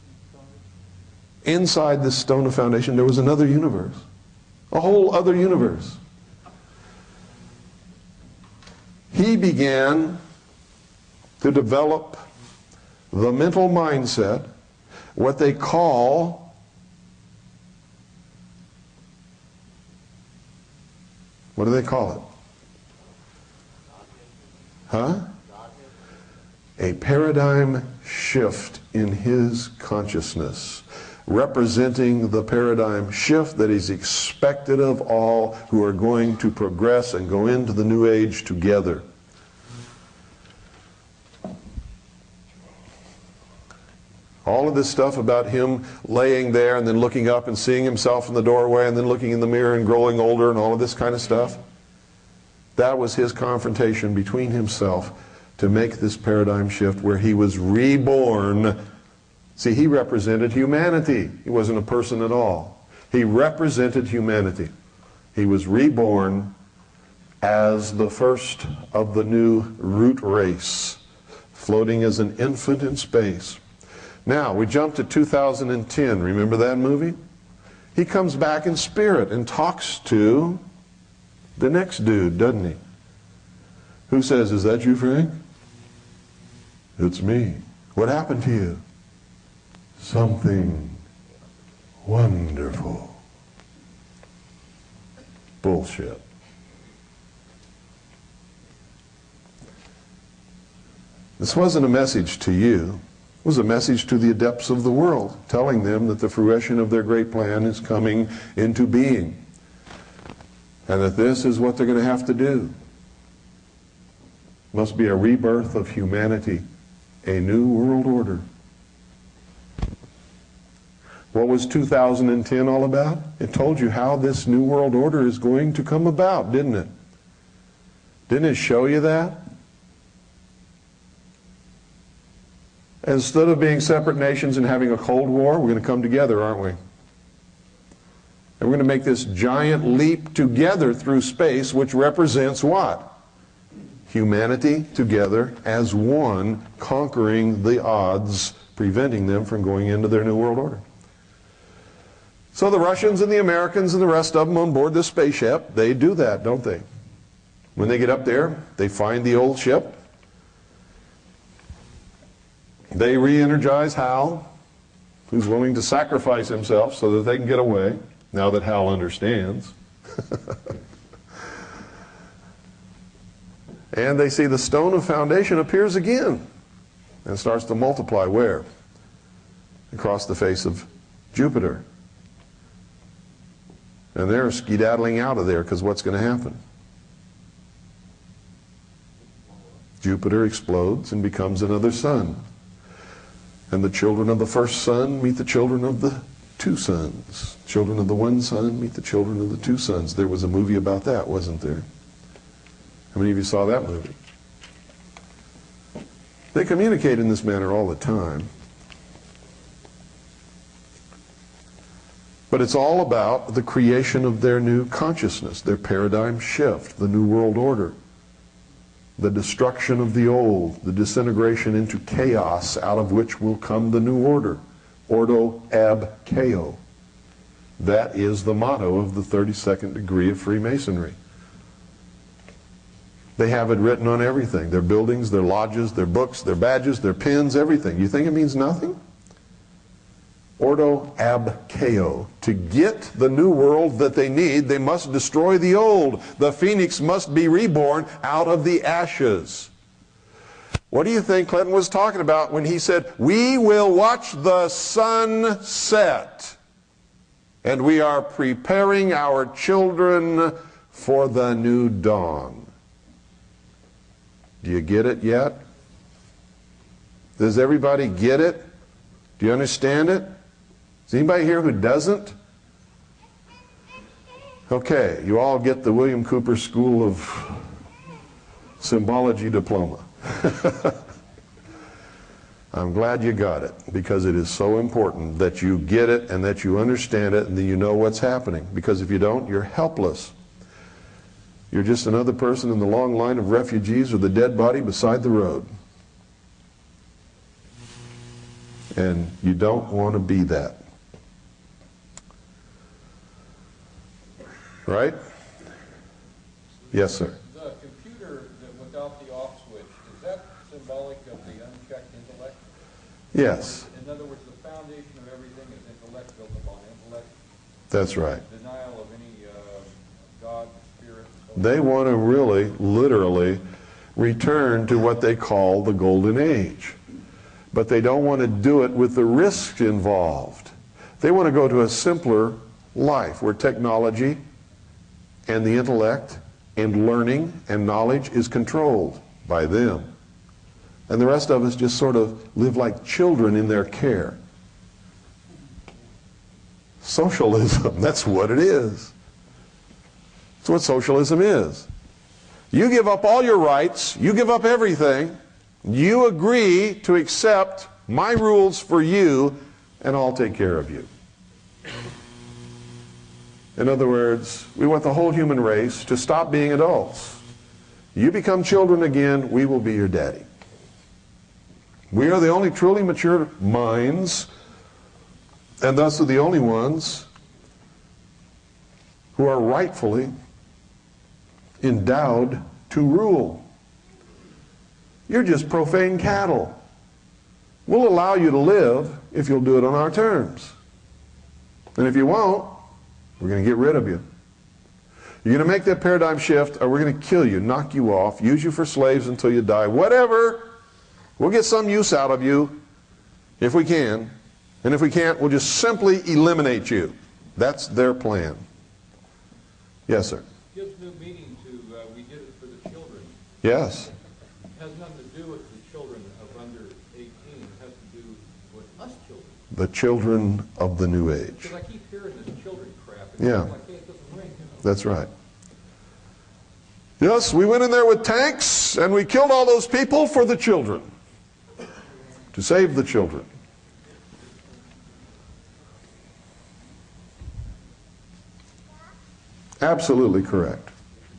Inside this stone of foundation, there was another universe. A whole other universe. He began to develop the mental mindset, what they call what do they call it? Huh? A paradigm shift in his consciousness, representing the paradigm shift that is expected of all who are going to progress and go into the new age together. All of this stuff about him laying there and then looking up and seeing himself in the doorway and then looking in the mirror and growing older and all of this kind of stuff, that was his confrontation between himself to make this paradigm shift where he was reborn. See, he represented humanity. He wasn't a person at all. He represented humanity. He was reborn as the first of the new root race, floating as an infant in space. Now, we jump to 2010. Remember that movie? He comes back in spirit and talks to the next dude, doesn't he? Who says, "Is that you, Frank?" "It's me." "What happened to you?" "Something wonderful." Bullshit. This wasn't a message to you. It was a message to the adepts of the world, telling them that the fruition of their great plan is coming into being, and that this is what they're going to have to do. It must be a rebirth of humanity, a new world order. What was 2010 all about? It told you how this new world order is going to come about, didn't it? Didn't it show you that? Instead of being separate nations and having a Cold War, we're going to come together, aren't we? And we're going to make this giant leap together through space, which represents what? Humanity together as one, conquering the odds, preventing them from going into their new world order. So the Russians and the Americans and the rest of them on board this spaceship, they do that, don't they? When they get up there, they find the old ship. They re-energize Hal, who's willing to sacrifice himself so that they can get away, now that Hal understands. And they see the stone of foundation appears again and starts to multiply. Where? Across the face of Jupiter. And they're skedaddling out of there because what's going to happen? Jupiter explodes and becomes another sun. And the children of the first son meet the children of the two sons. Children of the one son meet the children of the two sons. There was a movie about that, wasn't there? How many of you saw that movie? They communicate in this manner all the time. But it's all about the creation of their new consciousness, their paradigm shift, the new world order. The destruction of the old, the disintegration into chaos, out of which will come the new order. Ordo ab chao. That is the motto of the 32nd degree of Freemasonry. They have it written on everything. Their buildings, their lodges, their books, their badges, their pins, everything. You think it means nothing? Ordo ab chao. To get the new world that they need, they must destroy the old. The phoenix must be reborn out of the ashes. What do you think Clinton was talking about when he said, "We will watch the sun set, and we are preparing our children for the new dawn"? Do you get it yet? Does everybody get it? Do you understand it? Is anybody here who doesn't? Okay, you all get the William Cooper School of Symbology diploma. I'm glad you got it, because it is so important that you get it and that you understand it and that you know what's happening. Because if you don't, you're helpless. You're just another person in the long line of refugees or the dead body beside the road. And you don't want to be that. Right? Yes, sir. The computer without the off switch, is that symbolic of the unchecked intellect? Yes. In other words, the foundation of everything is intellect, built upon intellect. That's right. Denial of any God, spirit. They want to really, literally, return to what they call the golden age. But they don't want to do it with the risks involved. They want to go to a simpler life where technology and the intellect and learning and knowledge is controlled by them. And the rest of us just sort of live like children in their care. Socialism, that's what it is. That's what socialism is. You give up all your rights, you give up everything, you agree to accept my rules for you, and I'll take care of you. In other words, we want the whole human race to stop being adults. You become children again, we will be your daddy. We are the only truly mature minds, and thus are the only ones who are rightfully endowed to rule. You're just profane cattle. We'll allow you to live if you'll do it on our terms. And if you won't, we're going to get rid of you. You're going to make that paradigm shift, or we're going to kill you, knock you off, use you for slaves until you die, whatever. We'll get some use out of you if we can. And if we can't, we'll just simply eliminate you. That's their plan. Yes, sir. Gives new meaning to we did it for the children. Yes. It has nothing to do with the children of under 18. It has to do with us children. The children of the new age. Because I keep hearing this children crap. Yeah. Like, hey, it doesn't ring, you know? That's right. Yes, we went in there with tanks and we killed all those people for the children. To save the children. Absolutely correct.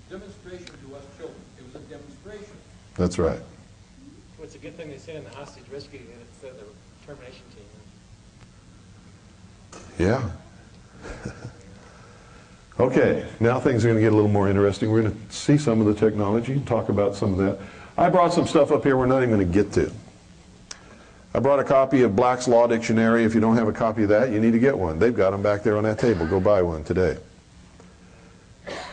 Demonstration to us children. It was a demonstration. That's right. Well, it's a good thing they say in the hostage rescue unit instead of the termination team. Yeah. Okay, now things are going to get a little more interesting. We're going to see some of the technology and talk about some of that. I brought some stuff up here we're not even going to get to. I brought a copy of Black's Law Dictionary. If you don't have a copy of that, you need to get one. They've got them back there on that table. Go buy one today.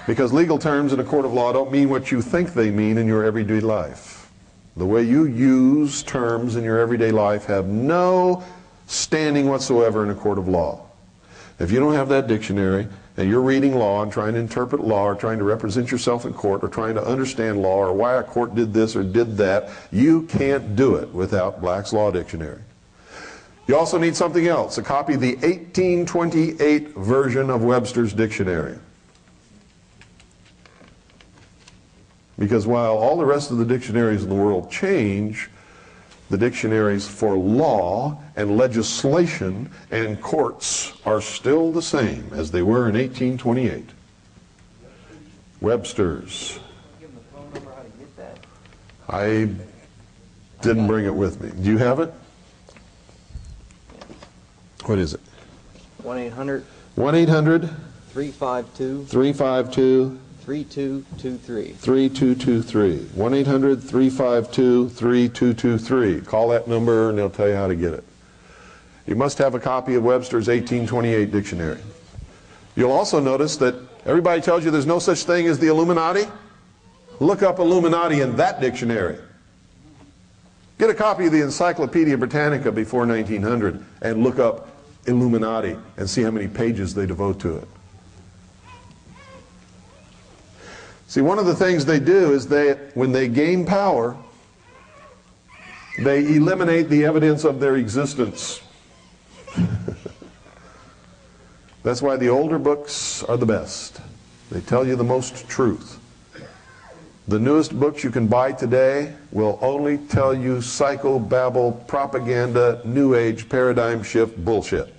Because legal terms in a court of law don't mean what you think they mean in your everyday life. The way you use terms in your everyday life have no standing whatsoever in a court of law. If you don't have that dictionary and you're reading law and trying to interpret law or trying to represent yourself in court or trying to understand law or why a court did this or did that, you can't do it without Black's Law Dictionary. You also need something else, a copy of the 1828 version of Webster's Dictionary. Because while all the rest of the dictionaries in the world change, the dictionaries for law and legislation and courts are still the same as they were in 1828. Webster's. Give them the phone number how to get that. I didn't bring it with me. Do you have it? What is it? 1-800. 1-800. 352. 352. 3223. 3223. 1-800-352-3223. Call that number and they'll tell you how to get it. You must have a copy of Webster's 1828 dictionary. You'll also notice that everybody tells you there's no such thing as the Illuminati. Look up Illuminati in that dictionary. Get a copy of the Encyclopedia Britannica before 1900 and look up Illuminati and see how many pages they devote to it. See, one of the things they do is when they gain power, they eliminate the evidence of their existence. That's why the older books are the best. They tell you the most truth. The newest books you can buy today will only tell you psychobabble, propaganda, new age, paradigm shift bullshit.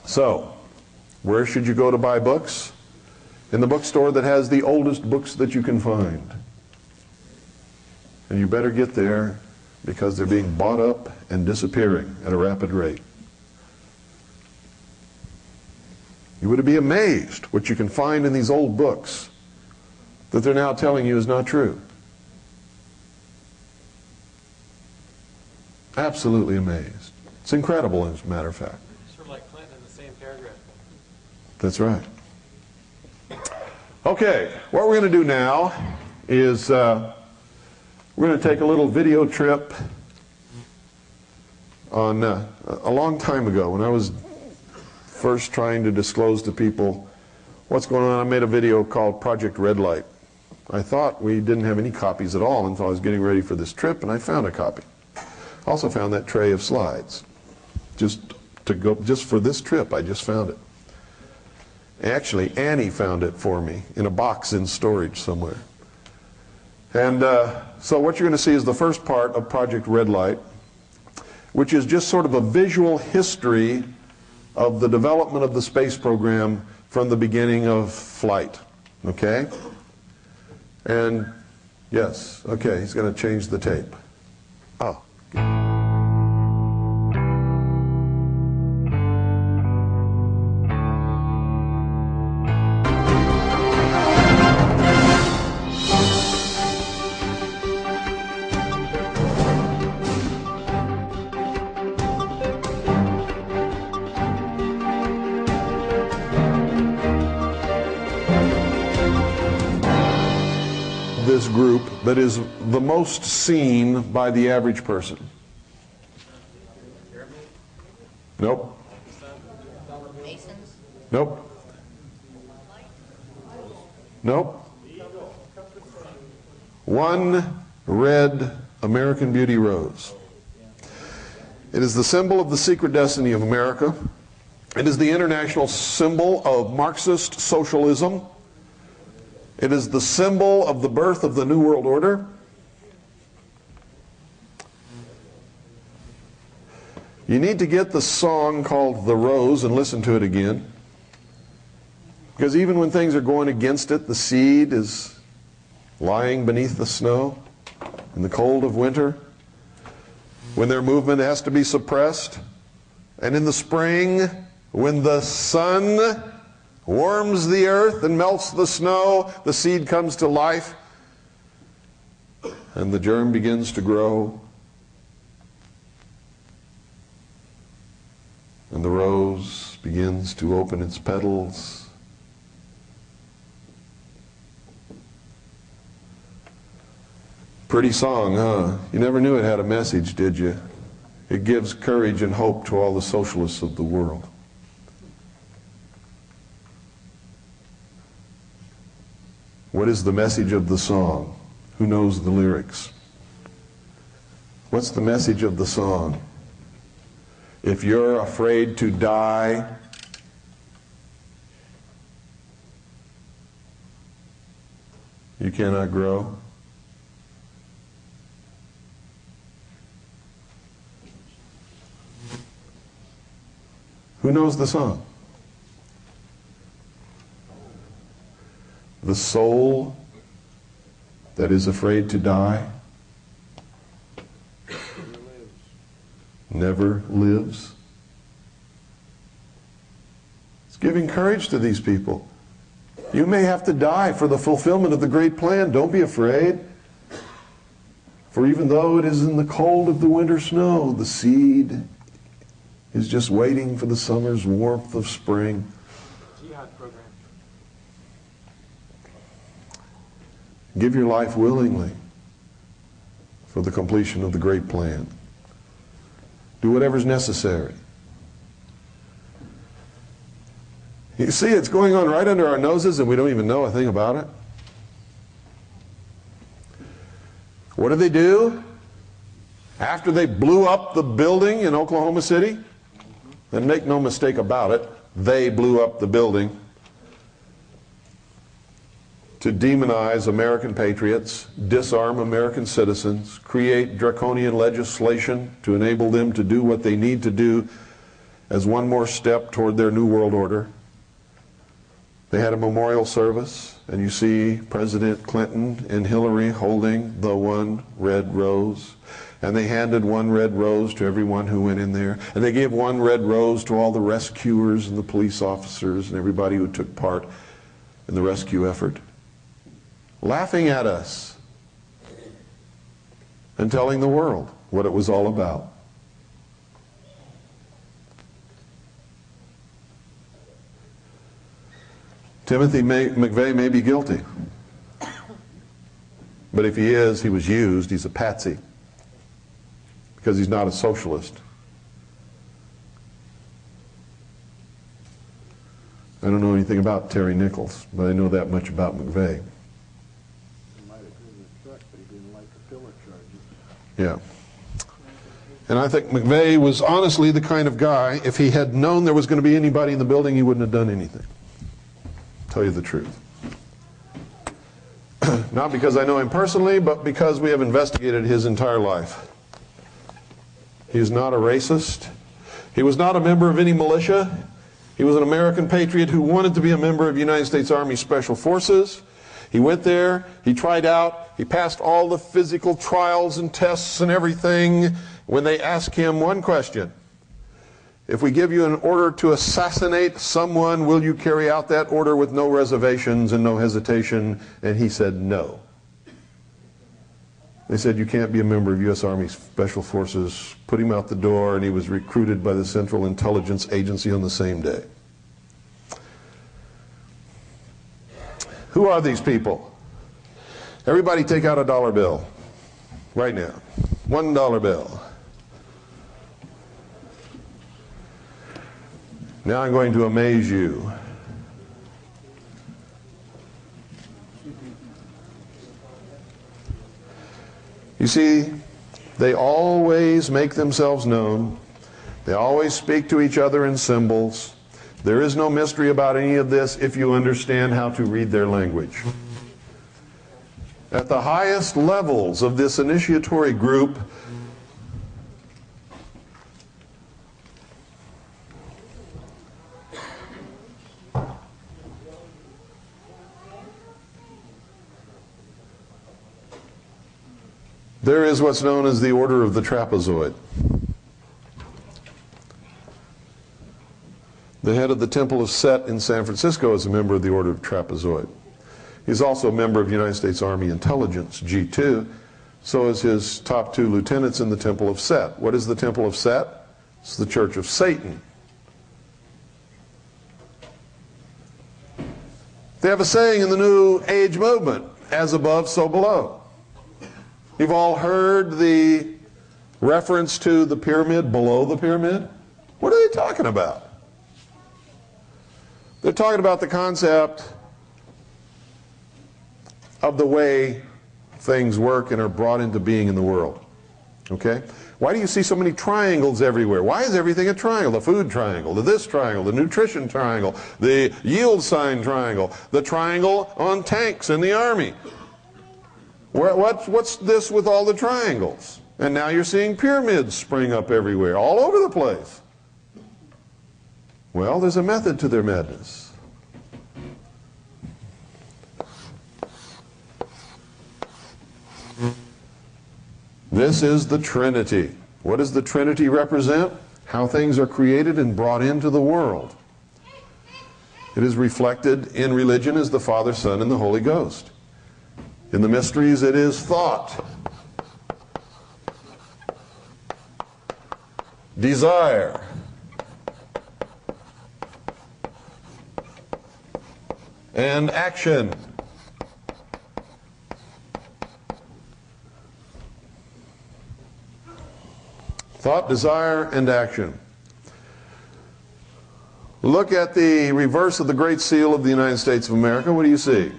So, where should you go to buy books? In the bookstore that has the oldest books that you can find. And you better get there because they're being bought up and disappearing at a rapid rate. You would be amazed what you can find in these old books that they're now telling you is not true. Absolutely amazed. It's incredible, as a matter of fact. Sort of like Clinton in the same paragraph. That's right. Okay, what we're going to do now is We're going to take a little video trip on a long time ago when I was first trying to disclose to people what's going on. I made a video called Project Red Light. I thought we didn't have any copies at all until I was getting ready for this trip, and I found a copy. Also found that tray of slides. Just for this trip, I just found it. Actually, Annie found it for me in a box in storage somewhere. And so what you're going to see is the first part of Project Red Light, which is just sort of a visual history of the development of the space program from the beginning of flight. Okay? And yes, okay, he's going to change the tape. Oh. This group that is the most seen by the average person. Nope. Nope. Nope. One red American Beauty rose. It is the symbol of the secret destiny of America. It is the international symbol of Marxist socialism. It is the symbol of the birth of the New World Order. You need to get the song called The Rose and listen to it again. Because even when things are going against it, the seed is lying beneath the snow in the cold of winter, when their movement has to be suppressed, and in the spring, when the sun warms the earth and melts the snow, the seed comes to life, and the germ begins to grow, and the rose begins to open its petals. Pretty song, huh? You never knew it had a message, did you? It gives courage and hope to all the socialists of the world. What is the message of the song? Who knows the lyrics? What's the message of the song? If you're afraid to die, you cannot grow. Who knows the song? The soul that is afraid to die never lives. It's giving courage to these people. You may have to die for the fulfillment of the great plan. Don't be afraid. For even though it is in the cold of the winter snow, the seed is just waiting for the summer's warmth of spring. Jihad program. Give your life willingly for the completion of the great plan. Do whatever's necessary. You see, it's going on right under our noses and we don't even know a thing about it. What do they do after they blew up the building in Oklahoma City? And make no mistake about it, they blew up the building to demonize American patriots, disarm American citizens, create draconian legislation to enable them to do what they need to do as one more step toward their New World Order. They had a memorial service, and you see President Clinton and Hillary holding the one red rose. And they handed one red rose to everyone who went in there. And they gave one red rose to all the rescuers and the police officers and everybody who took part in the rescue effort. Laughing at us and telling the world what it was all about. Timothy McVeigh may be guilty, but But if he is, he was used. He's a patsy because he's not a socialist. I don't know anything about Terry Nichols, but I know that much about McVeigh. He might have driven a truck, but he didn't like the pillar charges. Yeah. And I think McVeigh was honestly the kind of guy, if he had known there was going to be anybody in the building, he wouldn't have done anything. Tell you the truth. Not because I know him personally, but because we have investigated his entire life. He's not a racist. He was not a member of any militia. He was an American patriot who wanted to be a member of United States Army Special Forces. He went there, he tried out, he passed all the physical trials and tests and everything. When they asked him one question, if we give you an order to assassinate someone, will you carry out that order with no reservations and no hesitation? And he said no. They said, you can't be a member of U.S. Army Special Forces. Put him out the door, and he was recruited by the Central Intelligence Agency on the same day. Who are these people? Everybody take out a dollar bill right now. $1 bill. Now I'm going to amaze you. You see, they always make themselves known. They always speak to each other in symbols. There is no mystery about any of this if you understand how to read their language. At the highest levels of this initiatory group, there is what's known as the Order of the Trapezoid. The head of the Temple of Set in San Francisco is a member of the Order of Trapezoid. He's also a member of the United States Army Intelligence, G2. So is his top 2 lieutenants in the Temple of Set. What is the Temple of Set? It's the Church of Satan. They have a saying in the New Age movement, as above, so below. You've all heard the reference to the pyramid below the pyramid. What are they talking about? They're talking about the concept of the way things work and are brought into being in the world. Okay? Why do you see so many triangles everywhere? Why is everything a triangle? The food triangle, the this triangle, the nutrition triangle, the yield sign triangle, the triangle on tanks in the army. What's this with all the triangles? And now you're seeing pyramids spring up everywhere, all over the place. Well, there's a method to their madness. This is the Trinity. What does the Trinity represent? How things are created and brought into the world. It is reflected in religion as the Father, Son, and the Holy Ghost. In the mysteries, it is thought, desire, and action. Thought, desire, and action. Look at the reverse of the Great Seal of the United States of America. What do you see?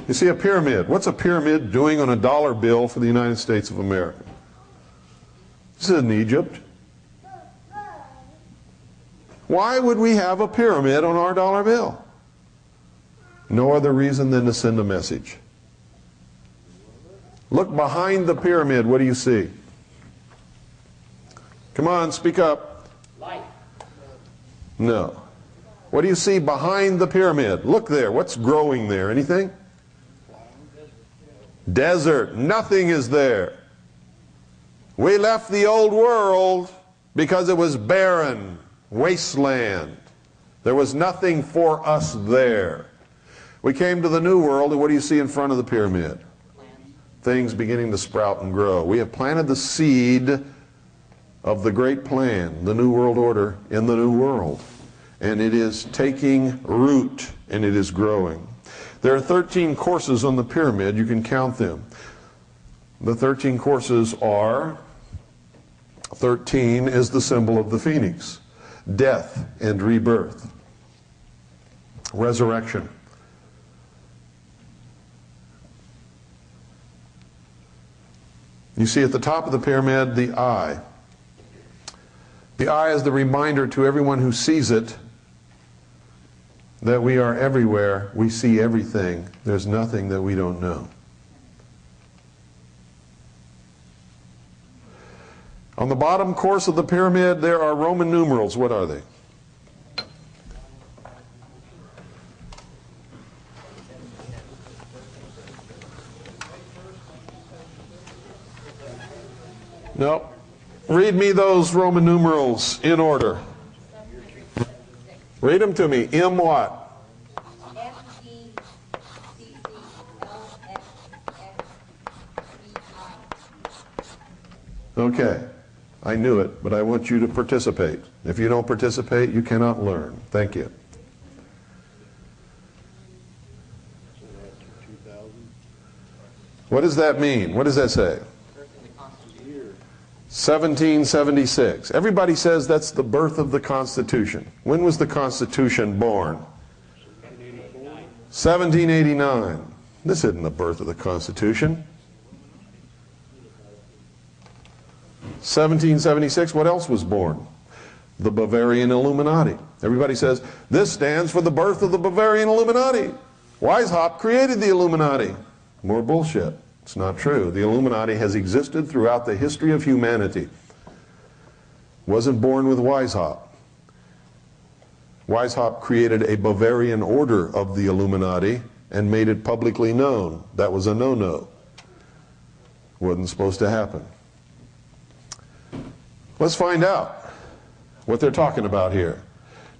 You see a pyramid. What's a pyramid doing on a dollar bill for the United States of America? This is in Egypt. Why would we have a pyramid on our dollar bill? No other reason than to send a message. Look behind the pyramid. What do you see? Come on, speak up. Light. No. What do you see behind the pyramid? Look there. What's growing there? Anything? Desert. Nothing is there. We left the old world because it was barren, wasteland. There was nothing for us there. We came to the new world, and what do you see in front of the pyramid? Things beginning to sprout and grow. We have planted the seed of the great plan, the New World Order, in the New World. And it is taking root, and it is growing. There are 13 courses on the pyramid. You can count them. The 13 courses are, 13 is the symbol of the phoenix, death and rebirth, resurrection. You see at the top of the pyramid the eye. The eye is the reminder to everyone who sees it that we are everywhere, we see everything, there's nothing that we don't know. On the bottom course of the pyramid there are Roman numerals. What are they? No. Read me those Roman numerals in order. Read them to me. M what? Okay. I knew it, but I want you to participate. If you don't participate, you cannot learn. Thank you. What does that mean? What does that say? 1776. Everybody says that's the birth of the Constitution. When was the Constitution born? 1789. This isn't the birth of the Constitution. 1776, what else was born? The Bavarian Illuminati. Everybody says, this stands for the birth of the Bavarian Illuminati. Weishaupt created the Illuminati. More bullshit. It's not true. The Illuminati has existed throughout the history of humanity. Wasn't born with Weishaupt. Weishaupt created a Bavarian order of the Illuminati and made it publicly known. That was a no-no. Wasn't supposed to happen. Let's find out what they're talking about here.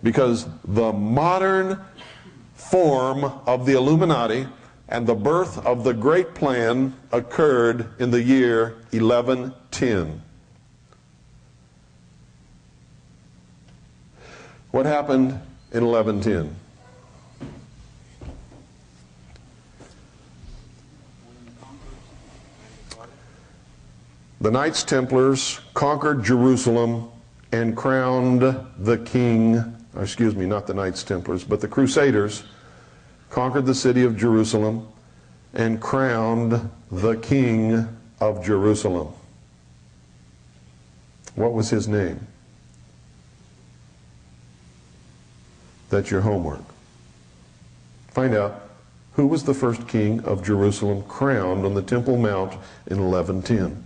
Because the modern form of the Illuminati and the birth of the Great Plan occurred in the year 1110. What happened in 1110? The Knights Templars conquered Jerusalem and crowned the king, excuse me, not the Knights Templars, but the Crusaders conquered the city of Jerusalem and crowned the king of Jerusalem. What was his name? That's your homework. Find out who was the first king of Jerusalem crowned on the Temple Mount in 1110.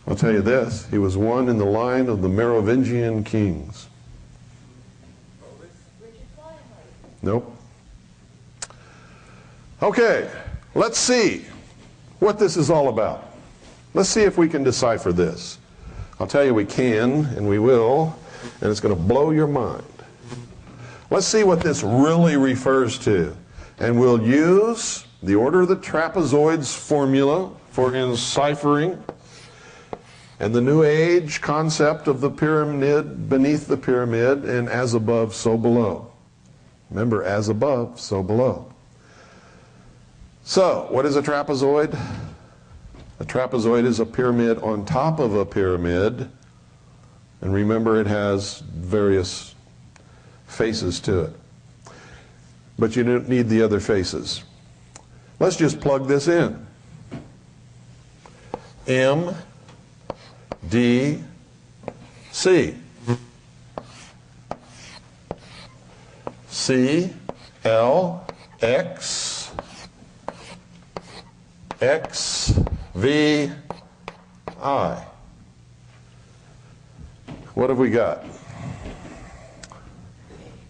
I'll tell you this, he was one in the line of the Merovingian kings. Nope. Okay, let's see what this is all about. Let's see if we can decipher this. I'll tell you we can, and we will, and it's going to blow your mind. Let's see what this really refers to. And we'll use the order of the trapezoids formula for enciphering, and the New Age concept of the pyramid beneath the pyramid, and as above, so below. Remember, as above, so below. So, what is a trapezoid? A trapezoid is a pyramid on top of a pyramid, and remember it has various faces to it. But you don't need the other faces. Let's just plug this in. M, D, C. C, L, X, X, V, I. What have we got?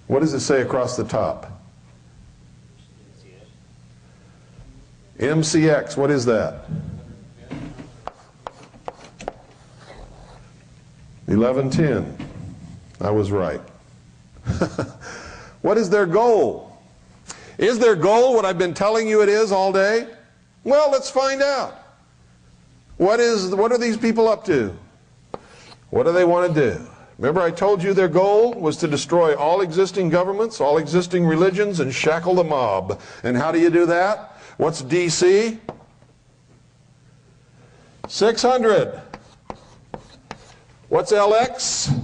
What does it say across the top? MCX, what is that? 1110. I was right. What is their goal? Is their goal what I've been telling you it is all day? Well, let's find out. What are these people up to? What do they want to do? Remember I told you their goal was to destroy all existing governments, all existing religions, and shackle the mob. And how do you do that? What's DC? 600. What's LX?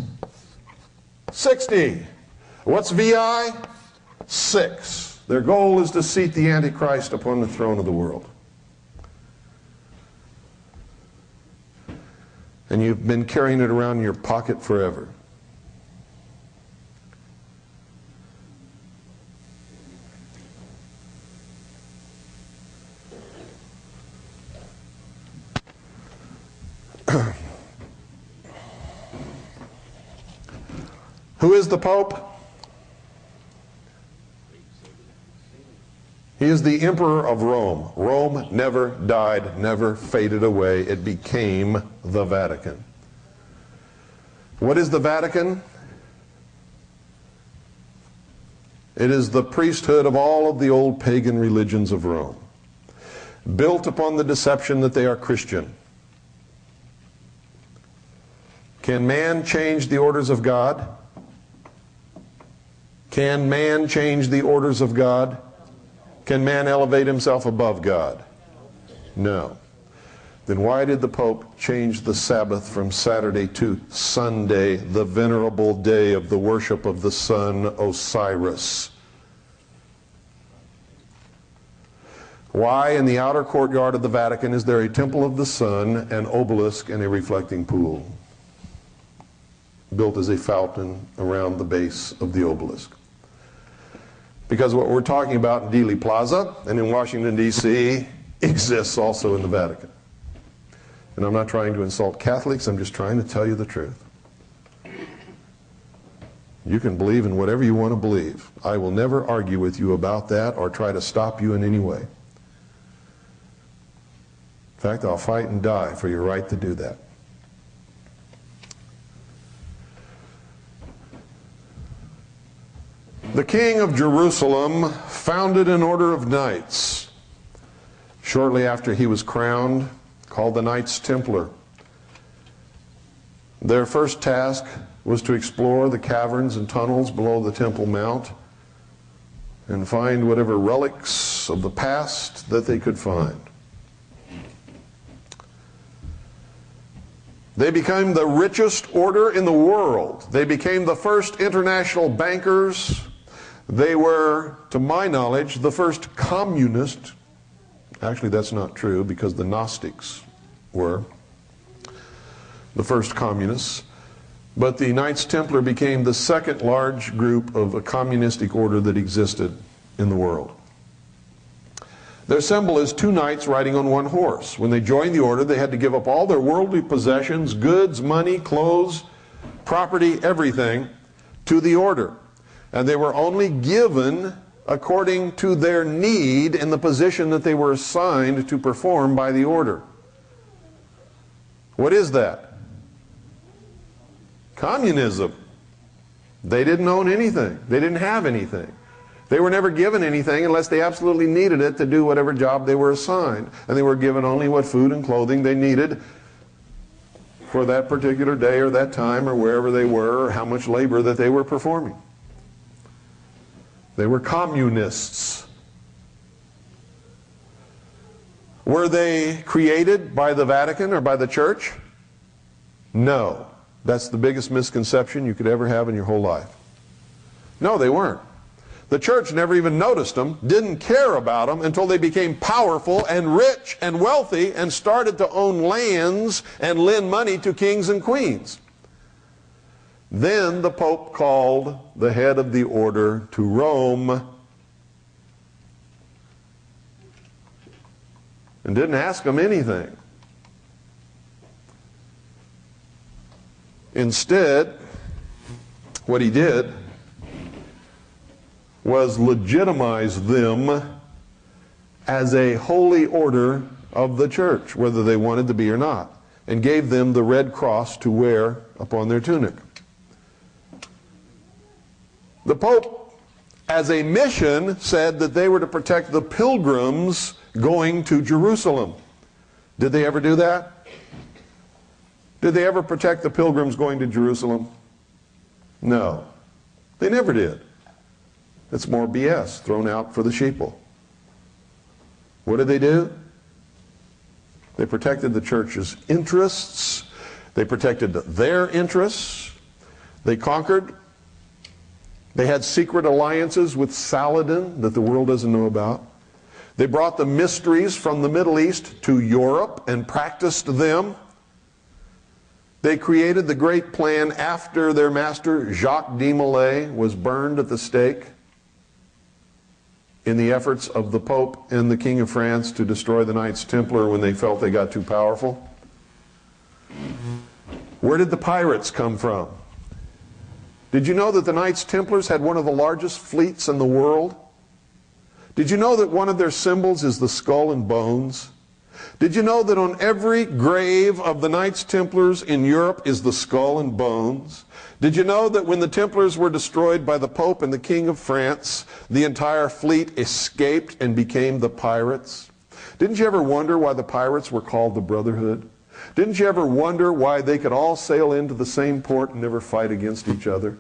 60. What's VI? 6. Their goal is to seat the Antichrist upon the throne of the world. And you've been carrying it around in your pocket forever. Who is the Pope? He is the Emperor of Rome. Rome never died, never faded away. It became the Vatican. What is the Vatican? It is the priesthood of all of the old pagan religions of Rome, built upon the deception that they are Christian. Can man change the orders of God? Can man change the orders of God? Can man elevate himself above God? No. Then why did the Pope change the Sabbath from Saturday to Sunday, the venerable day of the worship of the sun Osiris? Why in the outer courtyard of the Vatican is there a temple of the sun, an obelisk, and a reflecting pool built as a fountain around the base of the obelisk? Because what we're talking about in Dealey Plaza and in Washington, D.C. exists also in the Vatican. And I'm not trying to insult Catholics, I'm just trying to tell you the truth. You can believe in whatever you want to believe. I will never argue with you about that or try to stop you in any way. In fact, I'll fight and die for your right to do that. The king of Jerusalem founded an order of knights shortly after he was crowned, called the Knights Templar. Their first task was to explore the caverns and tunnels below the Temple Mount and find whatever relics of the past that they could find. They became the richest order in the world. They became the first international bankers. They were, to my knowledge, the first communist. Actually, that's not true because the Gnostics were the first communists. But the Knights Templar became the second large group of a communistic order that existed in the world. Their symbol is two knights riding on one horse. When they joined the order, they had to give up all their worldly possessions, goods, money, clothes, property, everything, to the order. And they were only given according to their need in the position that they were assigned to perform by the order. What is that? Communism. They didn't own anything. They didn't have anything. They were never given anything unless they absolutely needed it to do whatever job they were assigned. And they were given only what food and clothing they needed for that particular day or that time or wherever they were or how much labor that they were performing. They were communists. Were they created by the Vatican or by the church? No. That's the biggest misconception you could ever have in your whole life. No, they weren't. The church never even noticed them, didn't care about them until they became powerful and rich and wealthy and started to own lands and lend money to kings and queens. Then the Pope called the head of the order to Rome and didn't ask them anything. Instead, what he did was legitimize them as a holy order of the church, whether they wanted to be or not, and gave them the red cross to wear upon their tunic. The Pope, as a mission, said that they were to protect the pilgrims going to Jerusalem. Did they ever do that? Did they ever protect the pilgrims going to Jerusalem? No. They never did. It's more BS thrown out for the sheeple. What did they do? They protected the church's interests. They protected their interests. They conquered. They had secret alliances with Saladin that the world doesn't know about. They brought the mysteries from the Middle East to Europe and practiced them. They created the great plan after their master Jacques de Molay was burned at the stake in the efforts of the Pope and the King of France to destroy the Knights Templar when they felt they got too powerful. Where did the pirates come from? Did you know that the Knights Templars had one of the largest fleets in the world? Did you know that one of their symbols is the skull and bones? Did you know that on every grave of the Knights Templars in Europe is the skull and bones? Did you know that when the Templars were destroyed by the Pope and the King of France, the entire fleet escaped and became the pirates? Didn't you ever wonder why the pirates were called the Brotherhood? Didn't you ever wonder why they could all sail into the same port and never fight against each other?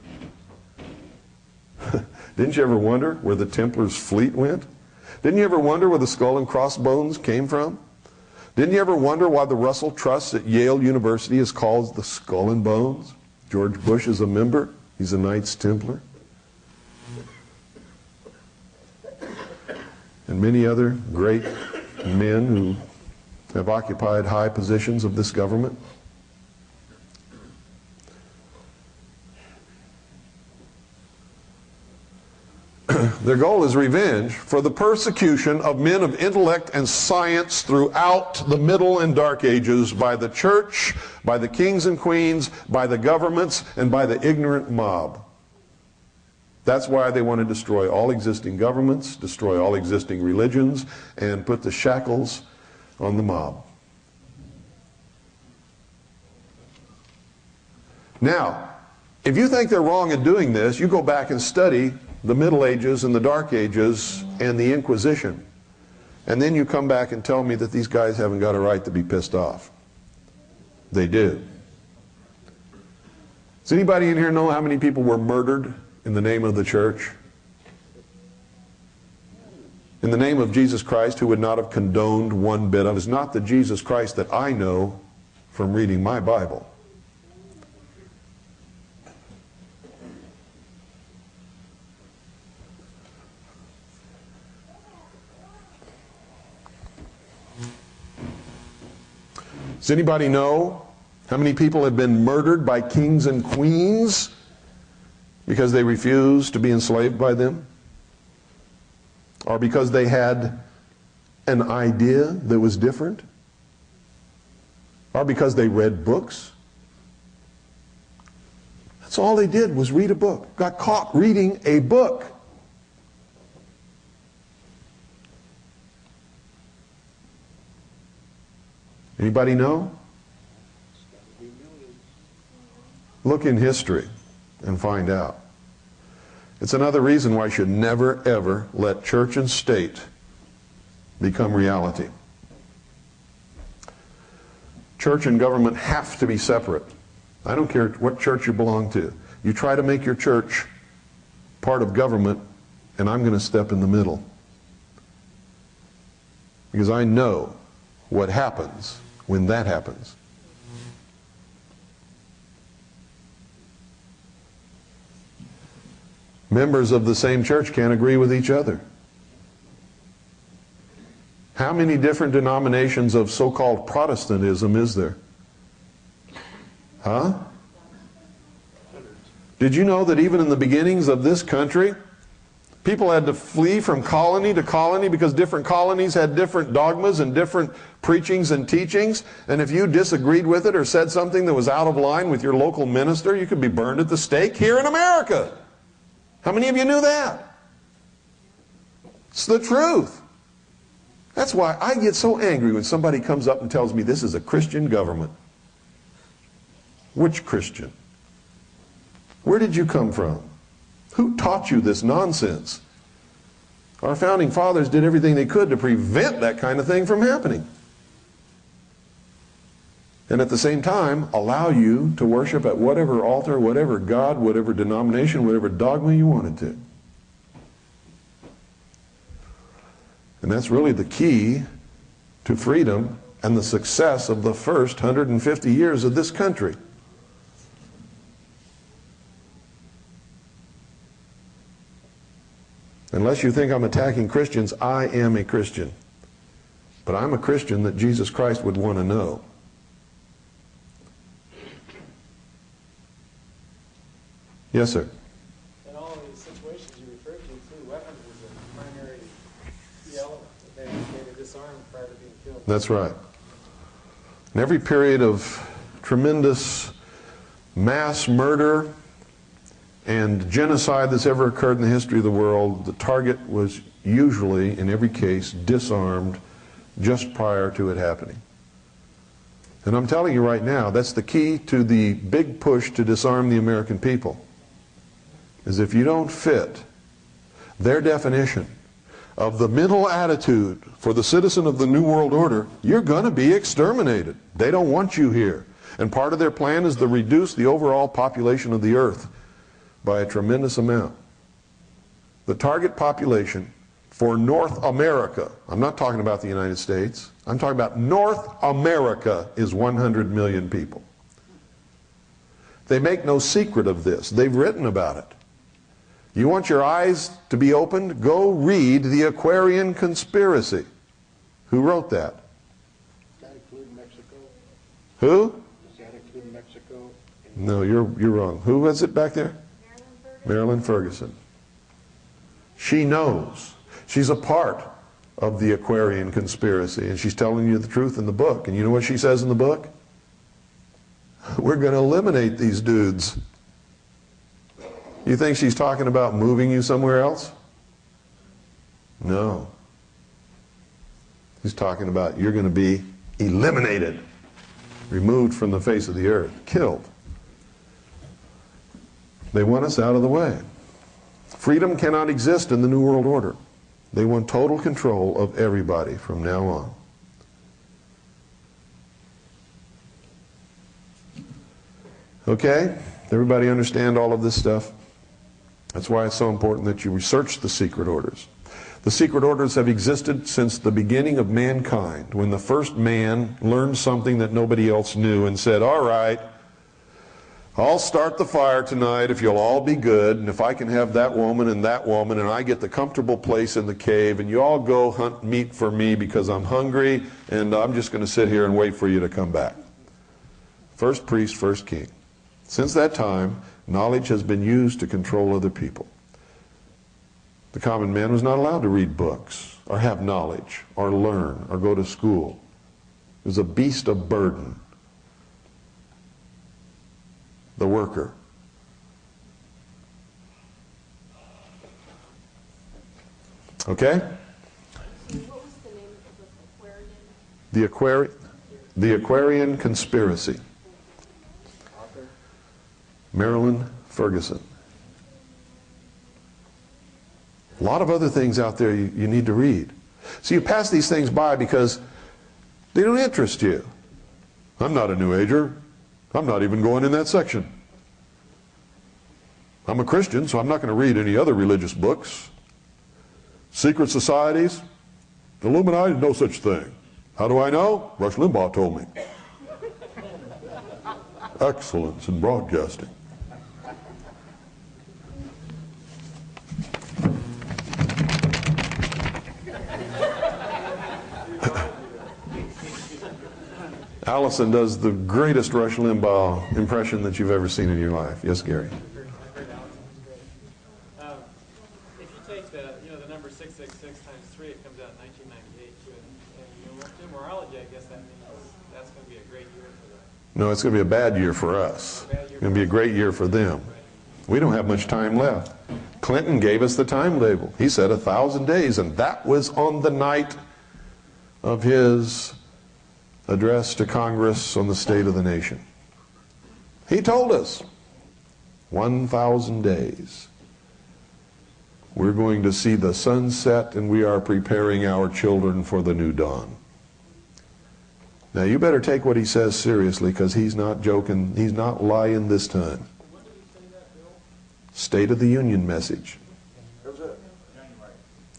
Didn't you ever wonder where the Templars' fleet went? Didn't you ever wonder where the skull and crossbones came from? Didn't you ever wonder why the Russell Trust at Yale University is called the Skull and Bones? George Bush is a member. He's a Knights Templar. And many other great men who have occupied high positions of this government. Their goal is revenge for the persecution of men of intellect and science throughout the Middle and Dark Ages by the church, by the kings and queens, by the governments, and by the ignorant mob. That's why they want to destroy all existing governments, destroy all existing religions, and put the shackles on the mob. Now, if you think they're wrong in doing this, you go back and study the Middle Ages and the Dark Ages and the Inquisition. And then you come back and tell me that these guys haven't got a right to be pissed off. They do. Does anybody in here know how many people were murdered in the name of the church? In the name of Jesus Christ, who would not have condoned one bit of it, is not the Jesus Christ that I know from reading my Bible. Does anybody know how many people have been murdered by kings and queens because they refused to be enslaved by them? Or because they had an idea that was different? Or because they read books? That's all they did was read a book. Got caught reading a book. Anybody know? Look in history and find out. It's another reason why you should never, ever let church and state become reality. Church and government have to be separate. I don't care what church you belong to. You try to make your church part of government, and I'm going to step in the middle. Because I know what happens when that happens. Members of the same church can't agree with each other. How many different denominations of so-called Protestantism is there? Huh? Did you know that even in the beginnings of this country, people had to flee from colony to colony because different colonies had different dogmas and different preachings and teachings, and if you disagreed with it or said something that was out of line with your local minister, you could be burned at the stake here in America. How many of you knew that? It's the truth. That's why I get so angry when somebody comes up and tells me this is a Christian government. Which Christian? Where did you come from? Who taught you this nonsense? Our founding fathers did everything they could to prevent that kind of thing from happening. and at the same time allow you to worship at whatever altar, whatever God, whatever denomination, whatever dogma you wanted to. And that's really the key to freedom and the success of the first 150 years of this country. Unless you think I'm attacking Christians, I am a Christian. But I'm a Christian that Jesus Christ would want to know. Yes, sir. In all of these situations you referred to, too, weapons was a primary key element that they disarmed prior to being killed. That's right. In every period of tremendous mass murder and genocide that's ever occurred in the history of the world, the target was usually, in every case, disarmed just prior to it happening. And I'm telling you right now, that's the key to the big push to disarm the American people, is if you don't fit their definition of the mental attitude for the citizen of the New World Order, you're going to be exterminated. They don't want you here. And part of their plan is to reduce the overall population of the earth by a tremendous amount. The target population for North America, I'm not talking about the United States, I'm talking about North America, is 100 million people. They make no secret of this. They've written about it. You want your eyes to be opened? Go read The Aquarian Conspiracy. Who wrote that? Does that include Mexico? Who? Does that include Mexico? No, you're wrong. Who was it back there? Marilyn Ferguson. She knows. She's a part of the Aquarian Conspiracy, and she's telling you the truth in the book. And you know what she says in the book? We're going to eliminate these dudes. You think she's talking about moving you somewhere else? No. He's talking about you're going to be eliminated, removed from the face of the earth, killed. They want us out of the way. Freedom cannot exist in the New World Order. They want total control of everybody from now on. Okay? Everybody understand all of this stuff? That's why it's so important that you research the secret orders. The secret orders have existed since the beginning of mankind, when the first man learned something that nobody else knew and said, all right, I'll start the fire tonight if you'll all be good, and if I can have that woman and I get the comfortable place in the cave, and you all go hunt meat for me because I'm hungry, and I'm just going to sit here and wait for you to come back. First priest, first king. Since that time, knowledge has been used to control other people. The common man was not allowed to read books, or have knowledge, or learn, or go to school. It was a beast of burden. The worker. Okay? What was the name of the Aquarian? The Aquarian Conspiracy. Author? Marilyn Ferguson. A lot of other things out there you need to read. So you pass these things by because they don't interest you. I'm not a New Ager. I'm not even going in that section. I'm a Christian, so I'm not going to read any other religious books. Secret societies? The Illuminati, no such thing. How do I know? Rush Limbaugh told me. Excellence in broadcasting. Allison does the greatest Rush Limbaugh impression that you've ever seen in your life. Yes, Gary. I've heard Allison's great. If you take the number 666 times 3, it comes out 1998 too. And numerology, I guess that means that's going to be a great year for them. No, it's going to be a bad year for us. It's going to be a great year for them. We don't have much time left. Clinton gave us the time label. He said 1,000 days, and that was on the night of his address to Congress on the state of the nation. He told us 1,000 days. We're going to see the sunset, and we are preparing our children for the new dawn. Now you better take what he says seriously, because he's not joking. He's not lying this time. State of the Union message.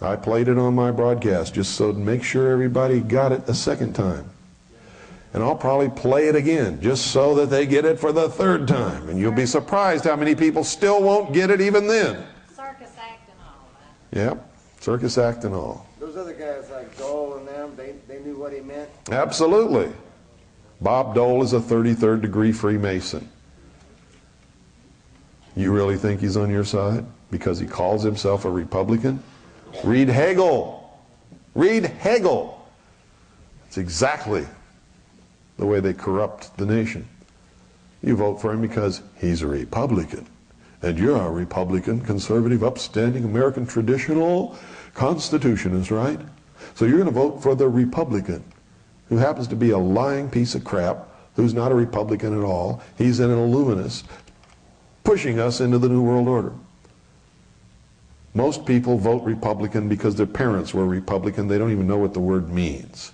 I played it on my broadcast just so to make sure everybody got it a second time. And I'll probably play it again just so that they get it for the third time. And you'll be surprised how many people still won't get it even then. Circus act and all Yep, circus act and all. Those other guys like Dole and them, they knew what he meant? Absolutely. Bob Dole is a 33rd degree Freemason. You really think he's on your side because he calls himself a Republican? Read Hegel. Read Hegel. It's exactly the way they corrupt the nation. You vote for him because he's a Republican. And you're a Republican, conservative, upstanding, American traditional Constitutionist, right? So you're going to vote for the Republican, who happens to be a lying piece of crap, who's not a Republican at all. He's an Illuminist, pushing us into the New World Order. Most people vote Republican because their parents were Republican. They don't even know what the word means.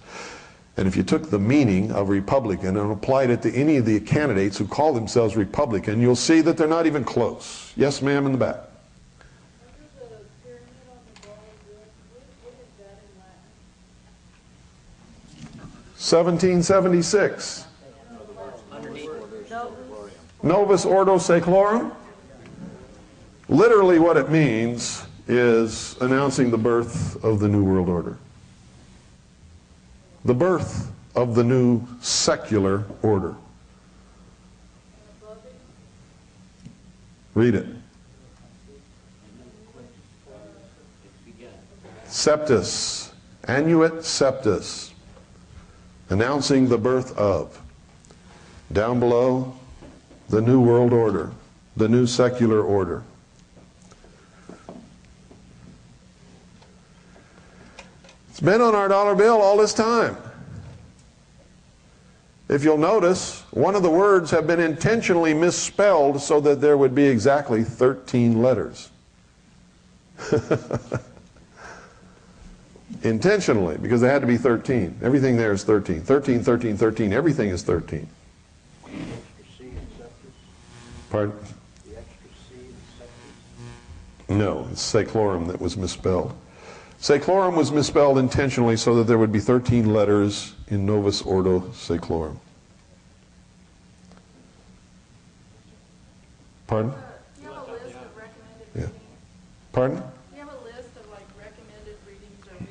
And if you took the meaning of Republican and applied it to any of the candidates who call themselves Republican, you'll see that they're not even close. Yes, ma'am, in the back. 1776. Novus Ordo Seclorum. Literally what it means is announcing the birth of the New World Order. The birth of the new secular order. Read it. Septus, annuit septus, announcing the birth of. Down below, the new world order, the new secular order. It's been on our dollar bill all this time. If you'll notice, one of the words have been intentionally misspelled so that there would be exactly 13 letters. Intentionally, because there had to be 13. Everything there is 13. 13, 13, 13. Everything is 13. Pardon? The extra C in septus? No, it's seclorum that was misspelled. Seclorum was misspelled intentionally so that there would be 13 letters in Novus Ordo Seclorum. Pardon? Do you have a list of recommended Yeah. readings? Pardon? Do you have a list of like recommended readings or you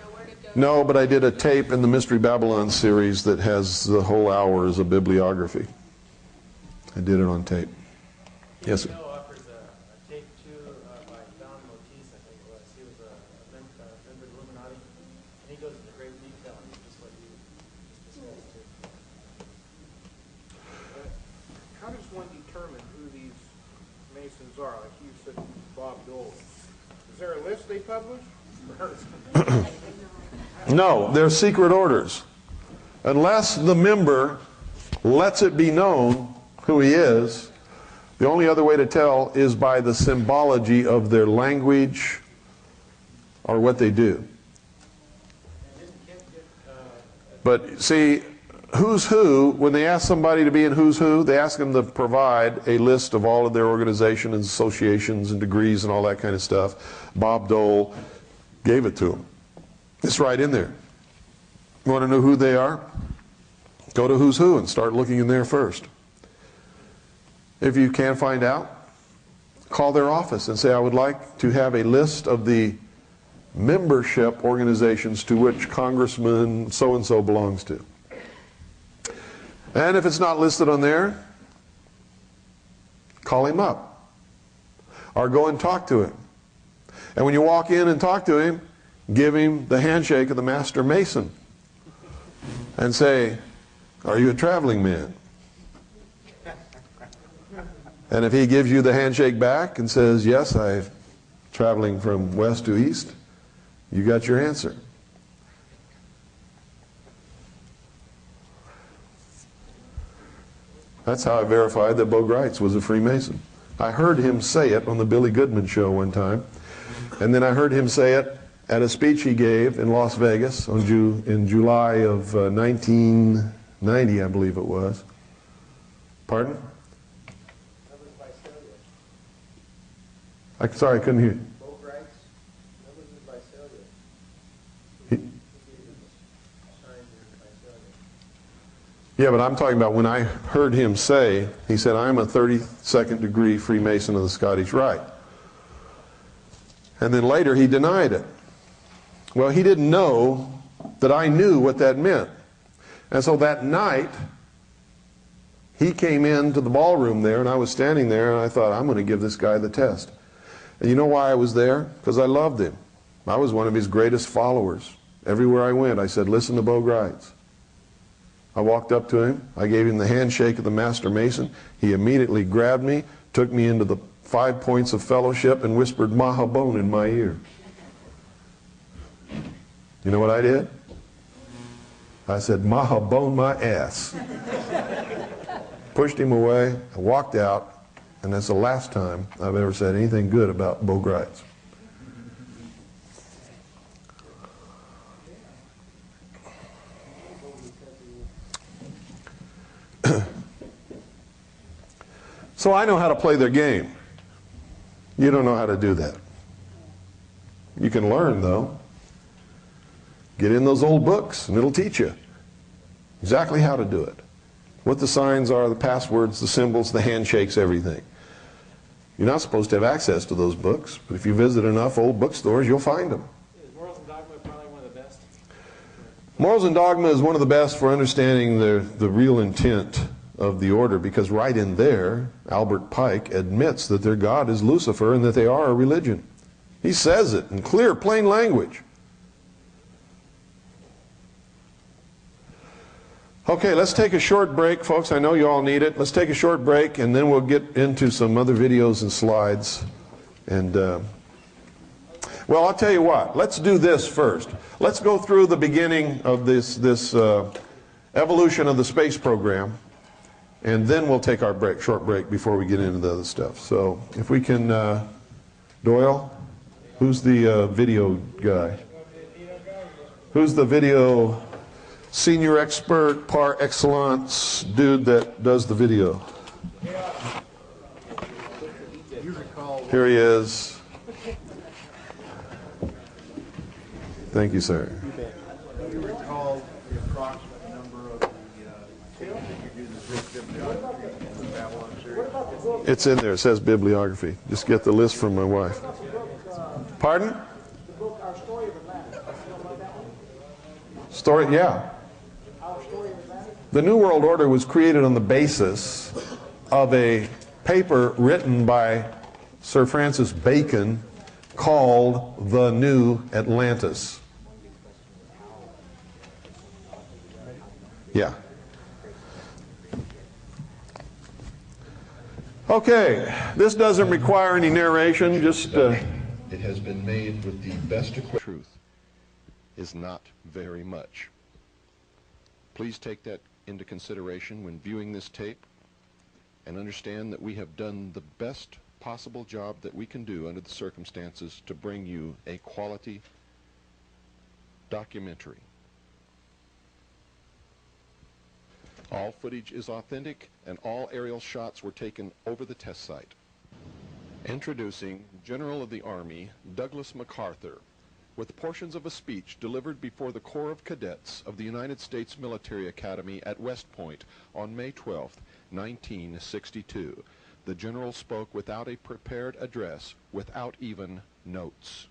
know where to go? No, but I did a tape in the Mystery Babylon series that has the whole hour as a bibliography. I did it on tape. Yes, sir. Offers a tape too by Don Motis, I think it was. He was a member of the Illuminati, and he goes into great detail on just what you just discussed too. How does one determine who these Masons are? Like you said, Bob Dole. Is there a list they publish? No, they're secret orders. Unless the member lets it be known who he is, the only other way to tell is by the symbology of their language or what they do. But see, Who's Who, when they ask somebody to be in Who's Who, they ask them to provide a list of all of their organizations and associations and degrees and all that kind of stuff. Bob Dole gave it to them. It's right in there. You want to know who they are? Go to Who's Who and start looking in there first. If you can't find out, call their office and say, I would like to have a list of the membership organizations to which Congressman so-and-so belongs to. And if it's not listed on there, call him up or go and talk to him. And when you walk in and talk to him, give him the handshake of the Master Mason and say, are you a traveling man? And if he gives you the handshake back and says, yes, I'm traveling from west to east, you got your answer. That's how I verified that Bo Gritz was a Freemason. I heard him say it on the Billy Goodman show one time, and then I heard him say it at a speech he gave in Las Vegas in July of 1990, I believe it was. Pardon? Sorry, I couldn't hear you. Yeah, but I'm talking about when I heard him say, he said, I'm a 32nd degree Freemason of the Scottish Rite. And then later he denied it. Well, he didn't know that I knew what that meant. And so that night, he came into the ballroom there, and I was standing there, and I thought, I'm going to give this guy the test. And you know why I was there? Because I loved him. I was one of his greatest followers. Everywhere I went, I said, listen to Bo Grites. I walked up to him. I gave him the handshake of the Master Mason. He immediately grabbed me, took me into the 5 points of fellowship, and whispered Mahabone in my ear. You know what I did? I said, Mahabone my ass. Pushed him away. I walked out, and that's the last time I've ever said anything good about Bo Grites. So I know how to play their game. You don't know how to do that. You can learn, though. Get in those old books, and it'll teach you exactly how to do it. What the signs are, the passwords, the symbols, the handshakes, everything. You're not supposed to have access to those books, but if you visit enough old bookstores, you'll find them. Is Morals and Dogma probably one of the best? Morals and Dogma is one of the best for understanding the real intent of the order, because right in there, Albert Pike admits that their God is Lucifer and that they are a religion. He says it in clear, plain language. Okay, let's take a short break, folks. I know you all need it. Let's take a short break, and then we'll get into some other videos and slides. And, well, I'll tell you what. Let's do this first. Let's go through the beginning of this evolution of the space program. And then we'll take our break, short break, before we get into the other stuff. So if we can, Doyle, who's the video guy? Who's the video senior expert par excellence dude that does the video? Here he is. Thank you, sir. Do you recall the approximate number of the tapes that you do the bibliography in the Babylon series? It's in there. It says bibliography. Just get the list from my wife. Pardon? The book, Our Story of Atlantis. You know about that one? Story, yeah. Our Story of Atlantis? The New World Order was created on the basis of a paper written by Sir Francis Bacon called The New Atlantis. Yeah. Okay, this doesn't require any narration, just... It has been made with the best equipment. Truth is not very much. Please take that into consideration when viewing this tape, and understand that we have done the best possible job that we can do under the circumstances to bring you a quality documentary. All footage is authentic, and all aerial shots were taken over the test site. Introducing General of the Army Douglas MacArthur with portions of a speech delivered before the Corps of Cadets of the United States Military Academy at West Point on May 12, 1962. The General spoke without a prepared address, without even notes.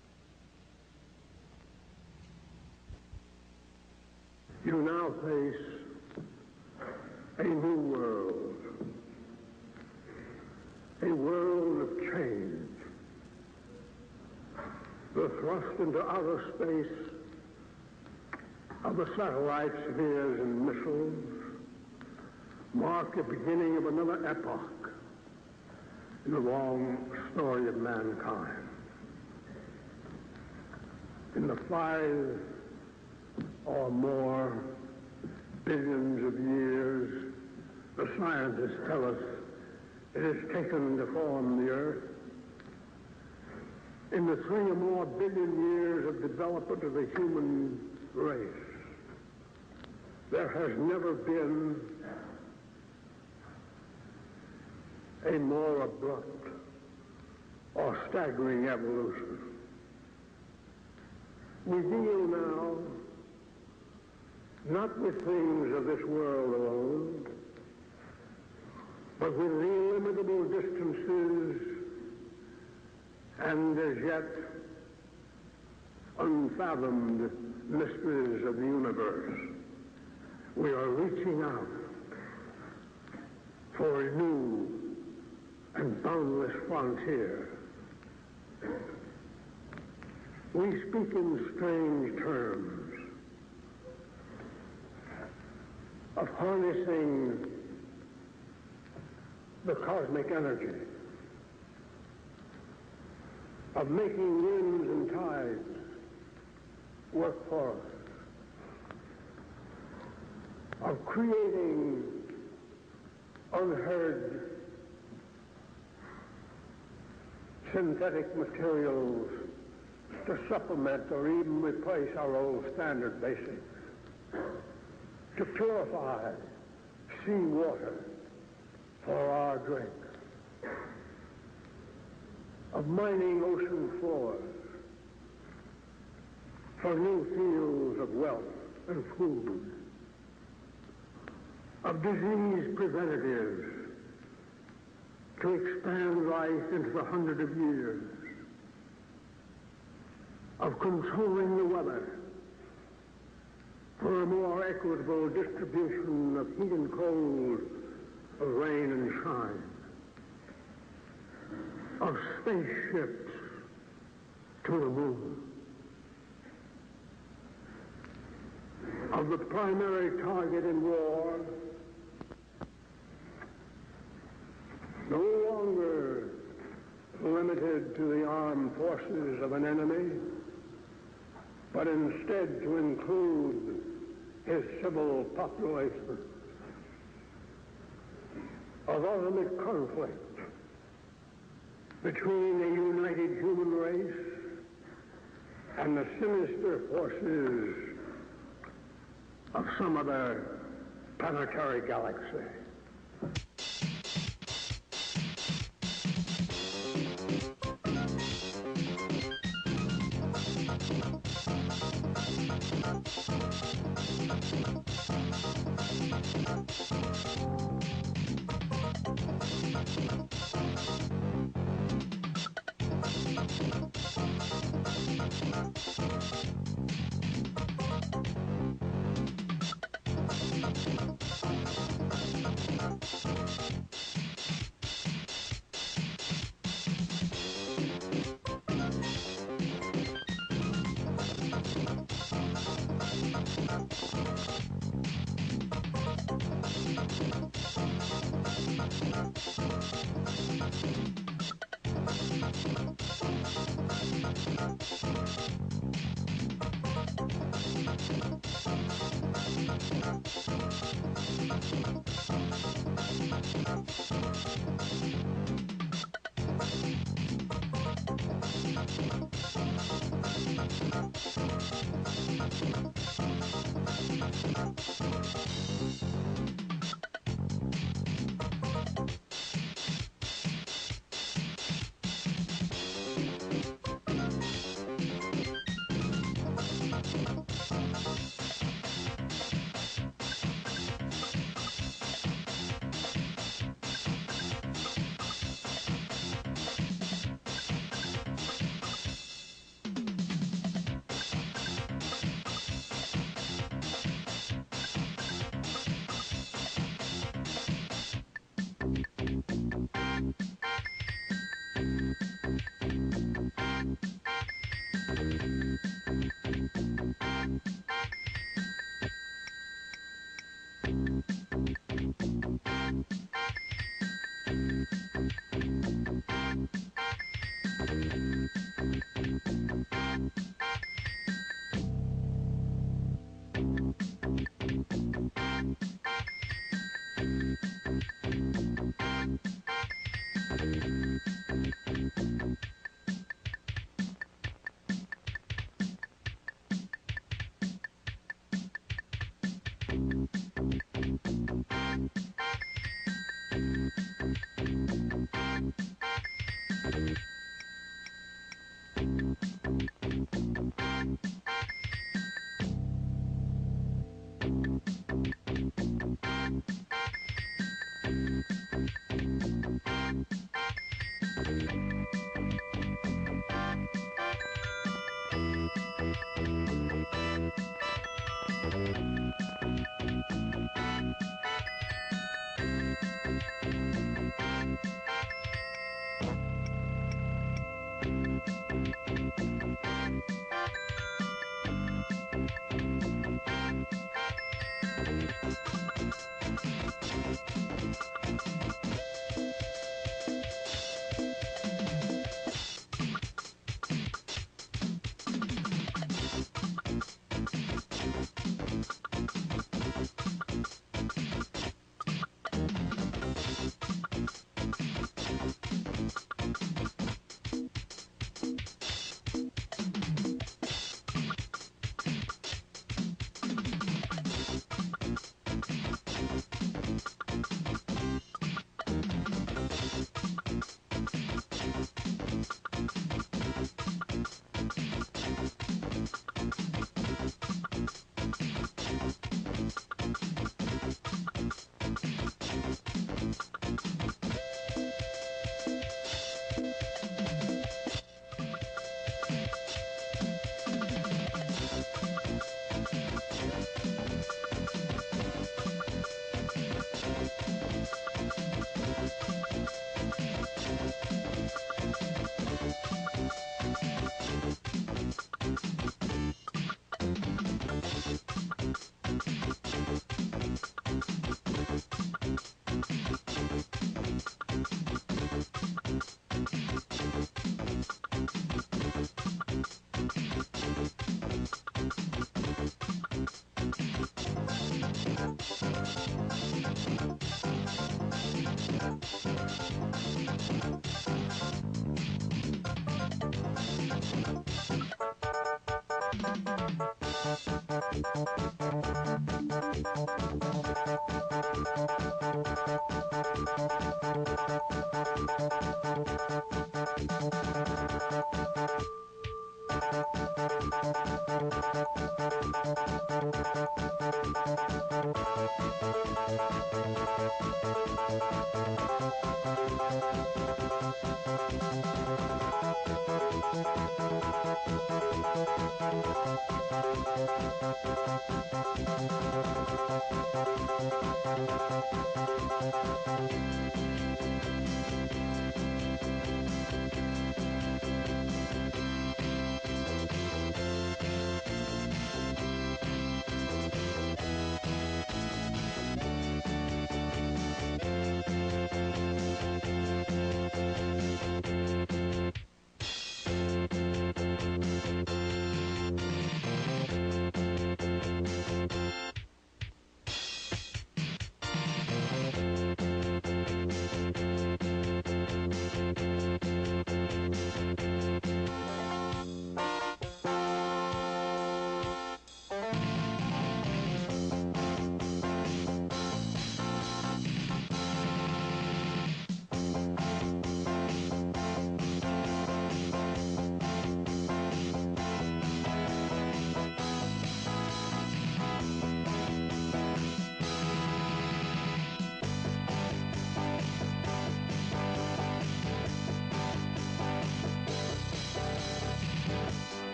You now face a new world. A world of change. The thrust into outer space of the satellites, spheres, and missiles mark the beginning of another epoch in the long story of mankind. In the 5 or more billions of years the scientists tell us it has taken to form the Earth, in the 3 or more billion years of development of the human race, there has never been a more abrupt or staggering evolution. We deal now not with things of this world alone, but with the illimitable distances and as yet unfathomed mysteries of the universe. We are reaching out for a new and boundless frontier. We speak in strange terms of harnessing the cosmic energy, of making winds and tides work for us, of creating unheard synthetic materials to supplement or even replace our old standard basics, to purify seawater for our drink, of mining ocean floors for new fields of wealth and food, of disease preventatives to expand life into the 100 of years, of controlling the weather for a more equitable distribution of heat and cold, of rain and shine, of spaceships to the moon, of the primary target in war no longer limited to the armed forces of an enemy, but instead to include his civil population, of ultimate conflict between a united human race and the sinister forces of some other planetary galaxy.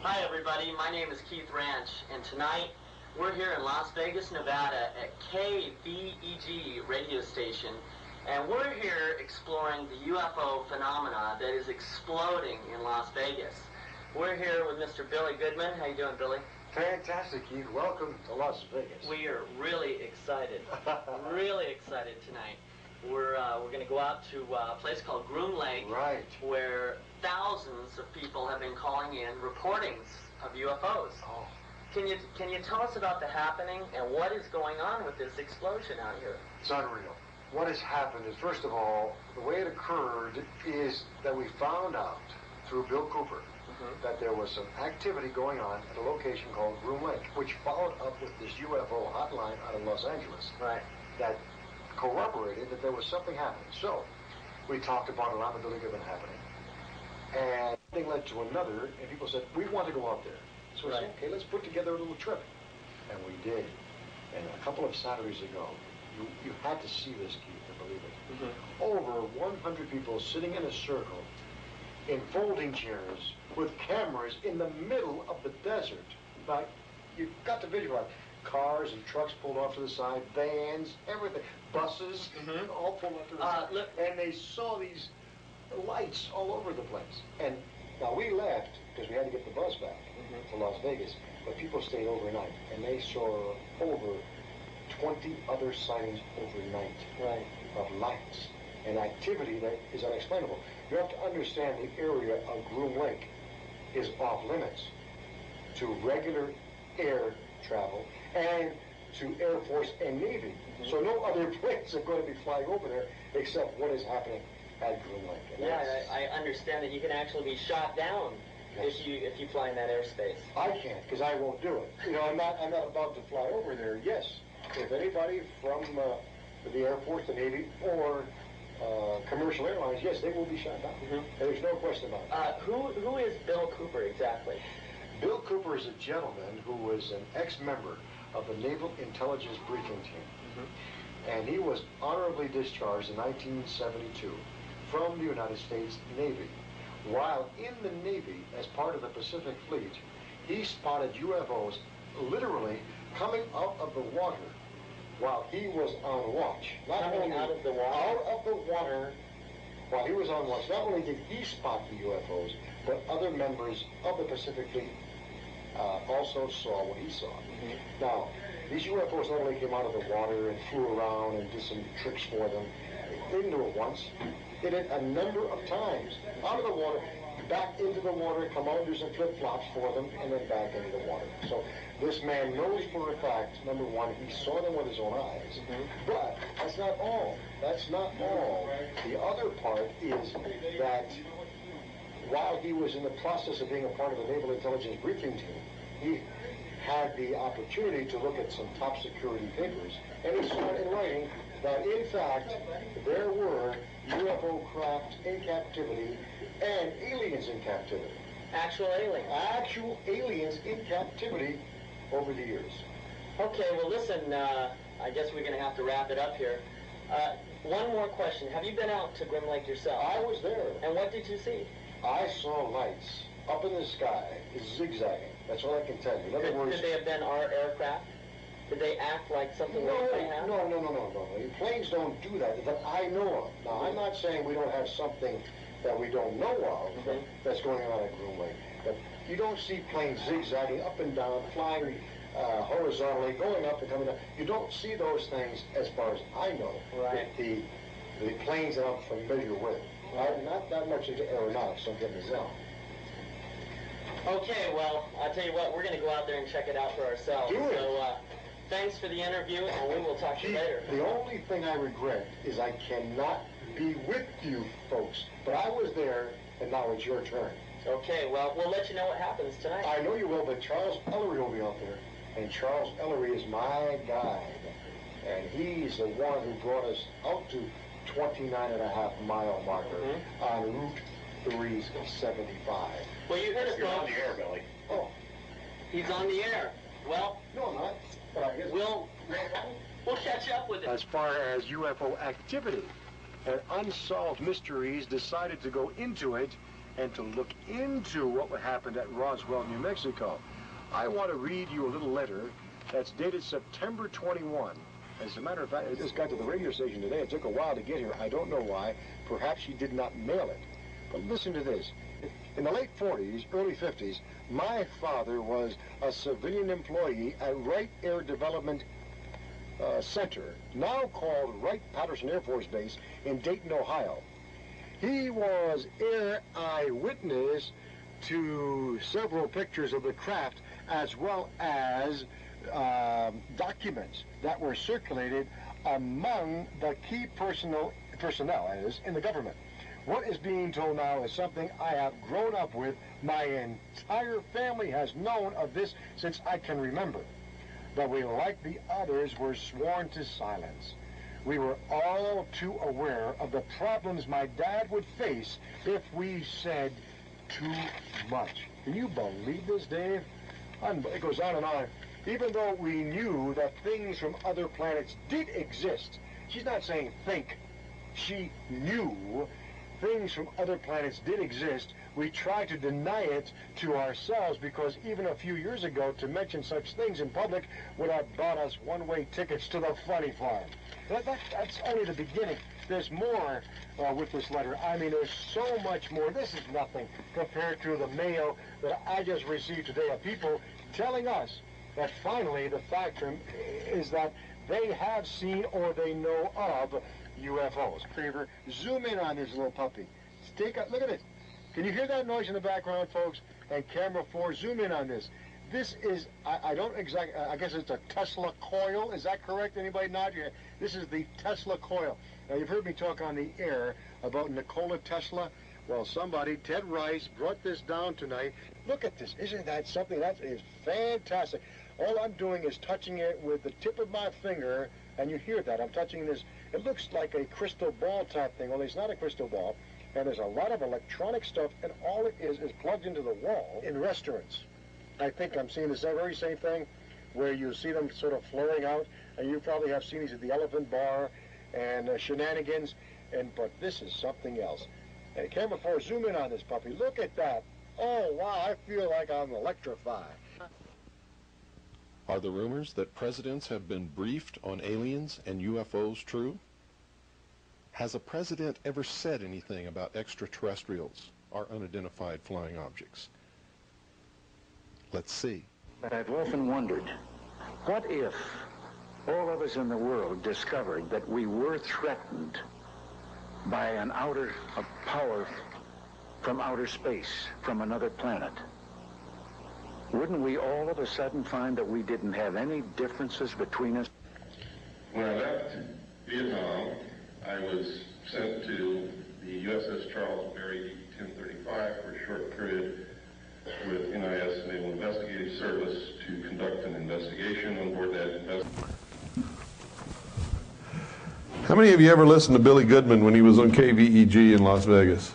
Hi everybody, my name is Keith Ranch, and tonight we're here in Las Vegas, Nevada at KVEG radio station, and we're here exploring the UFO phenomena that is exploding in Las Vegas. We're here with Mr. Billy Goodman. How you doing, Billy? Fantastic, Keith. Welcome to Las Vegas. We are really excited, tonight. We're going to go out to a place called Groom Lake, right, where thousands of people have been calling in reportings of UFOs. Oh. Can you tell us about the happening and what is going on with this explosion out here? It's unreal. What has happened is, first of all, the way it occurred is that we found out through Bill Cooper that there was some activity going on at a location called Groom Lake, which followed up with this UFO hotline out of Los Angeles. Right. That corroborated that there was something happening. So we talked about a lot of Billy Goodman happening, and one thing led to another, and people said, we want to go out there. So we said, okay, let's put together a little trip. And we did. And a couple of Saturdays ago, you had to see this, Keith, to believe it. Over 100 people sitting in a circle in folding chairs with cameras in the middle of the desert. Now, you've got to visualize. Cars and trucks pulled off to the side, vans, everything, buses, all pulled off to the side. And they saw these lights all over the place. And now we left because we had to get the bus back to Las Vegas, but people stayed overnight, and they saw over 20 other sightings overnight of lights and activity that is unexplainable. You have to understand the area of Groom Lake is off limits to regular air travel and to Air Force and Navy. So no other planes are going to be flying over there except what is happening at Groom Lake. And I understand that you can actually be shot down if you fly in that airspace. I can't, because I won't do it. You know, I'm not about to fly over there. Yes, if anybody from the Air Force, the Navy, or commercial airlines, yes, they will be shot down. There's no question about it. Who is Bill Cooper exactly? Bill Cooper is a gentleman who was an ex-member of the Naval Intelligence Briefing Team. And he was honorably discharged in 1972 from the United States Navy. While in the Navy, as part of the Pacific Fleet, he spotted UFOs literally coming out of the water while he was on watch. Coming out of the water? Out of the water while he was on watch. Not only did he spot the UFOs, but other members of the Pacific Fleet also saw what he saw. Now, these UFOs not only came out of the water and flew around and did some tricks for them. They didn't do it once. They did a number of times. Out of the water, back into the water, come out and do some flip-flops for them, and then back into the water. So this man knows for a fact, number one, he saw them with his own eyes. But that's not all. That's not all. The other part is that while he was in the process of being a part of the Naval Intelligence Briefing Team, he had the opportunity to look at some top security papers, and he saw in writing that, in fact, there were UFO craft in captivity and aliens in captivity. Actual aliens? Actual aliens in captivity over the years. Okay, well listen, I guess we're going to have to wrap it up here. One more question. Have you been out to Groom Lake yourself? I was there. And what did you see? I saw lights up in the sky, zigzagging. That's all I can tell you. In other words, could they have been our aircraft? Did they act like something no, we might have? No. Planes don't do that I know of. Now, I'm not saying we don't have something that we don't know of that's going on at Groom Lake. But you don't see planes zigzagging up and down, flying horizontally, going up and coming down. You don't see those things as far as I know. Right. The planes that I'm familiar with. I'm not that much into aeronautics, don't get me wrong. Okay, well, I'll tell you what, we're going to go out there and check it out for ourselves. Do it. So, thanks for the interview, and we will talk to you later. The only thing I regret is I cannot be with you folks. But I was there, and now it's your turn. Okay, well, we'll let you know what happens tonight. I know you will, but Charles Ellery will be out there. And Charles Ellery is my guide. And he's the one who brought us out to 29.5-mile marker on Route 375. Well, you heard us. You're on the air, Billy. Oh. He's on the air. Well, no, I'm not. But I guess we'll catch up with it. As far as UFO activity and unsolved mysteries, decided to go into it and to look into what happened at Roswell, New Mexico. I want to read you a little letter that's dated September 21. As a matter of fact, it just got to the radio station today. It took a while to get here. I don't know why. Perhaps she did not mail it. But listen to this. In the late 40s, early 50s, my father was a civilian employee at Wright Air Development Center, now called Wright-Patterson Air Force Base in Dayton, Ohio. He was air eyewitness to several pictures of the craft, as well as documents that were circulated among the key personnel in the government. What is being told now is something I have grown up with. My entire family has known of this since I can remember. But we, like the others, were sworn to silence. We were all too aware of the problems my dad would face if we said too much. Can you believe this, Dave? It goes on and on. Even though we knew that things from other planets did exist, she's not saying think, she knew things from other planets did exist, we tried to deny it to ourselves because even a few years ago, to mention such things in public would have bought us one-way tickets to the funny farm. That's only the beginning. There's more with this letter. I mean, there's so much more. This is nothing compared to the mail that I just received today of people telling us that finally the fact is that they have seen or they know of UFOs. Favor, zoom in on this little puppy. Look at it. Can you hear that noise in the background, folks? And camera 4, zoom in on this. This is, I don't exactly, I guess it's a Tesla coil. Is that correct? Anybody nod your head? This is the Tesla coil. Now, you've heard me talk on the air about Nikola Tesla. Well, somebody, Ted Rice, brought this down tonight. Look at this. Isn't that something? That is fantastic. All I'm doing is touching it with the tip of my finger, and you hear that. I'm touching this. It looks like a crystal ball type thing, only it's not a crystal ball. And there's a lot of electronic stuff, and all it is plugged into the wall in restaurants. I think I'm seeing this very same thing where you see them sort of flowing out, and you probably have seen these at the Elephant Bar and shenanigans, but this is something else. And camera 4, zoom in on this puppy. Look at that. Oh, wow, I feel like I'm electrified. Are the rumors that presidents have been briefed on aliens and UFOs true? Has a president ever said anything about extraterrestrials or unidentified flying objects? Let's see. But I've often wondered, what if all of us in the world discovered that we were threatened by a power from outer space, from another planet? Wouldn't we all of a sudden find that we didn't have any differences between us? When I left Vietnam, I was sent to the USS Charles Berry 1035 for a short period with NIS Naval Investigative Service to conduct an investigation on board that investigation. How many of you ever listened to Billy Goodman when he was on KVEG in Las Vegas?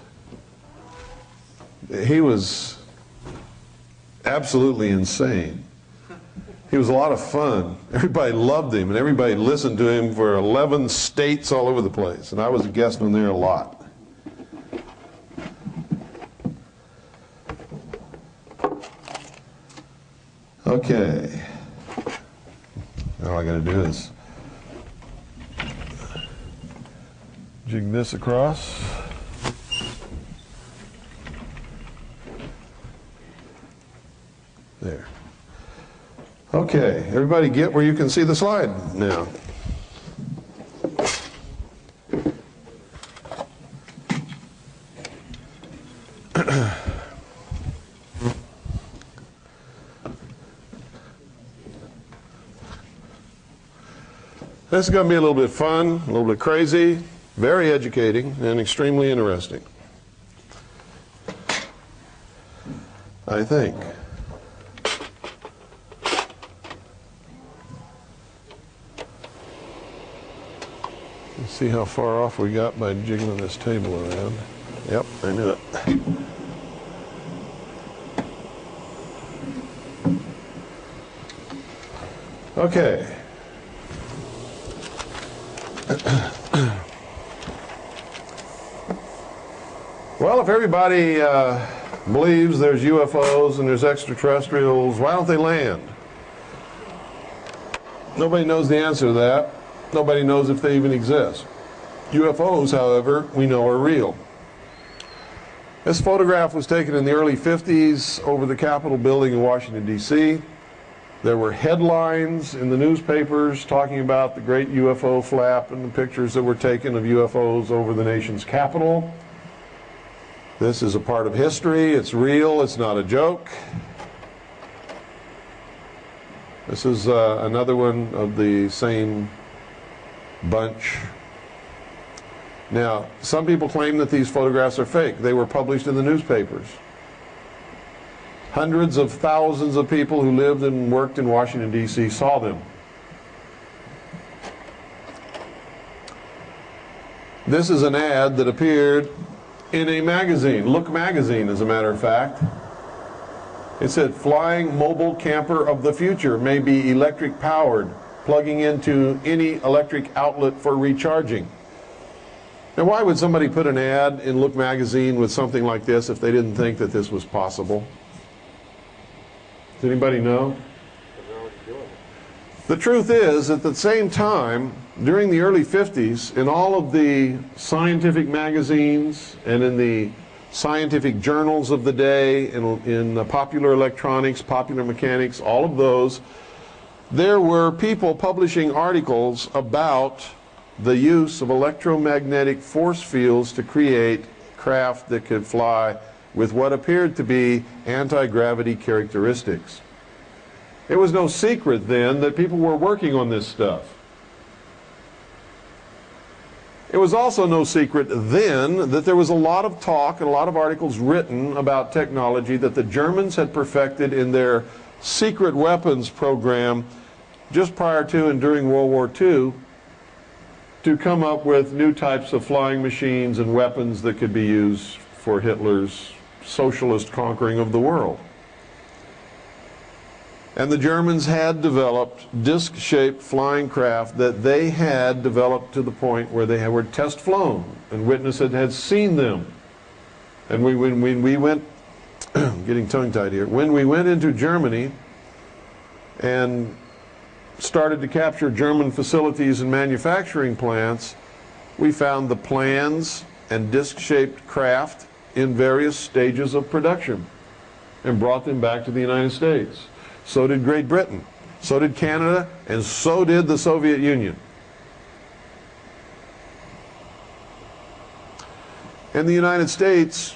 He was absolutely insane. He was a lot of fun. Everybody loved him, and everybody listened to him for 11 states all over the place. And I was a guest on there a lot. Okay. All I got to do is jig this across. There. Okay, everybody get where you can see the slide now. This is going to be a little bit fun, a little bit crazy, very educating, and extremely interesting, I think. Let's see how far off we got by jiggling this table around. Yep, I knew it. Okay. Well, if everybody believes there's UFOs and there's extraterrestrials, why don't they land? Nobody knows the answer to that. Nobody knows if they even exist. UFOs, however, we know are real. This photograph was taken in the early 50s over the Capitol building in Washington, D.C. There were headlines in the newspapers talking about the great UFO flap and the pictures that were taken of UFOs over the nation's capital. This is a part of history. It's real. It's not a joke. This is another one of the same bunch. Now, some people claim that these photographs are fake. They were published in the newspapers. Hundreds of thousands of people who lived and worked in Washington, D.C. saw them. This is an ad that appeared in a magazine, Look magazine, as a matter of fact. It said, "Flying mobile camper of the future may be electric powered, plugging into any electric outlet for recharging." Now, why would somebody put an ad in Look magazine with something like this if they didn't think that this was possible? Does anybody know? The truth is, at the same time, during the early 50s, in all of the scientific magazines and in the scientific journals of the day, in popular electronics, popular mechanics, all of those, there were people publishing articles about the use of electromagnetic force fields to create craft that could fly with what appeared to be anti-gravity characteristics. It was no secret then that people were working on this stuff. It was also no secret then that there was a lot of talk and a lot of articles written about technology that the Germans had perfected in their secret weapons program just prior to and during World War II to come up with new types of flying machines and weapons that could be used for Hitler's socialist conquering of the world. And the Germans had developed disc-shaped flying craft that they had developed to the point where they were test flown, and witnesses had seen them. And when we went, getting tongue-tied here, when we went into Germany and started to capture German facilities and manufacturing plants, we found the plans and disc-shaped craft in various stages of production and brought them back to the United States. So did Great Britain, so did Canada, and so did the Soviet Union. In the United States,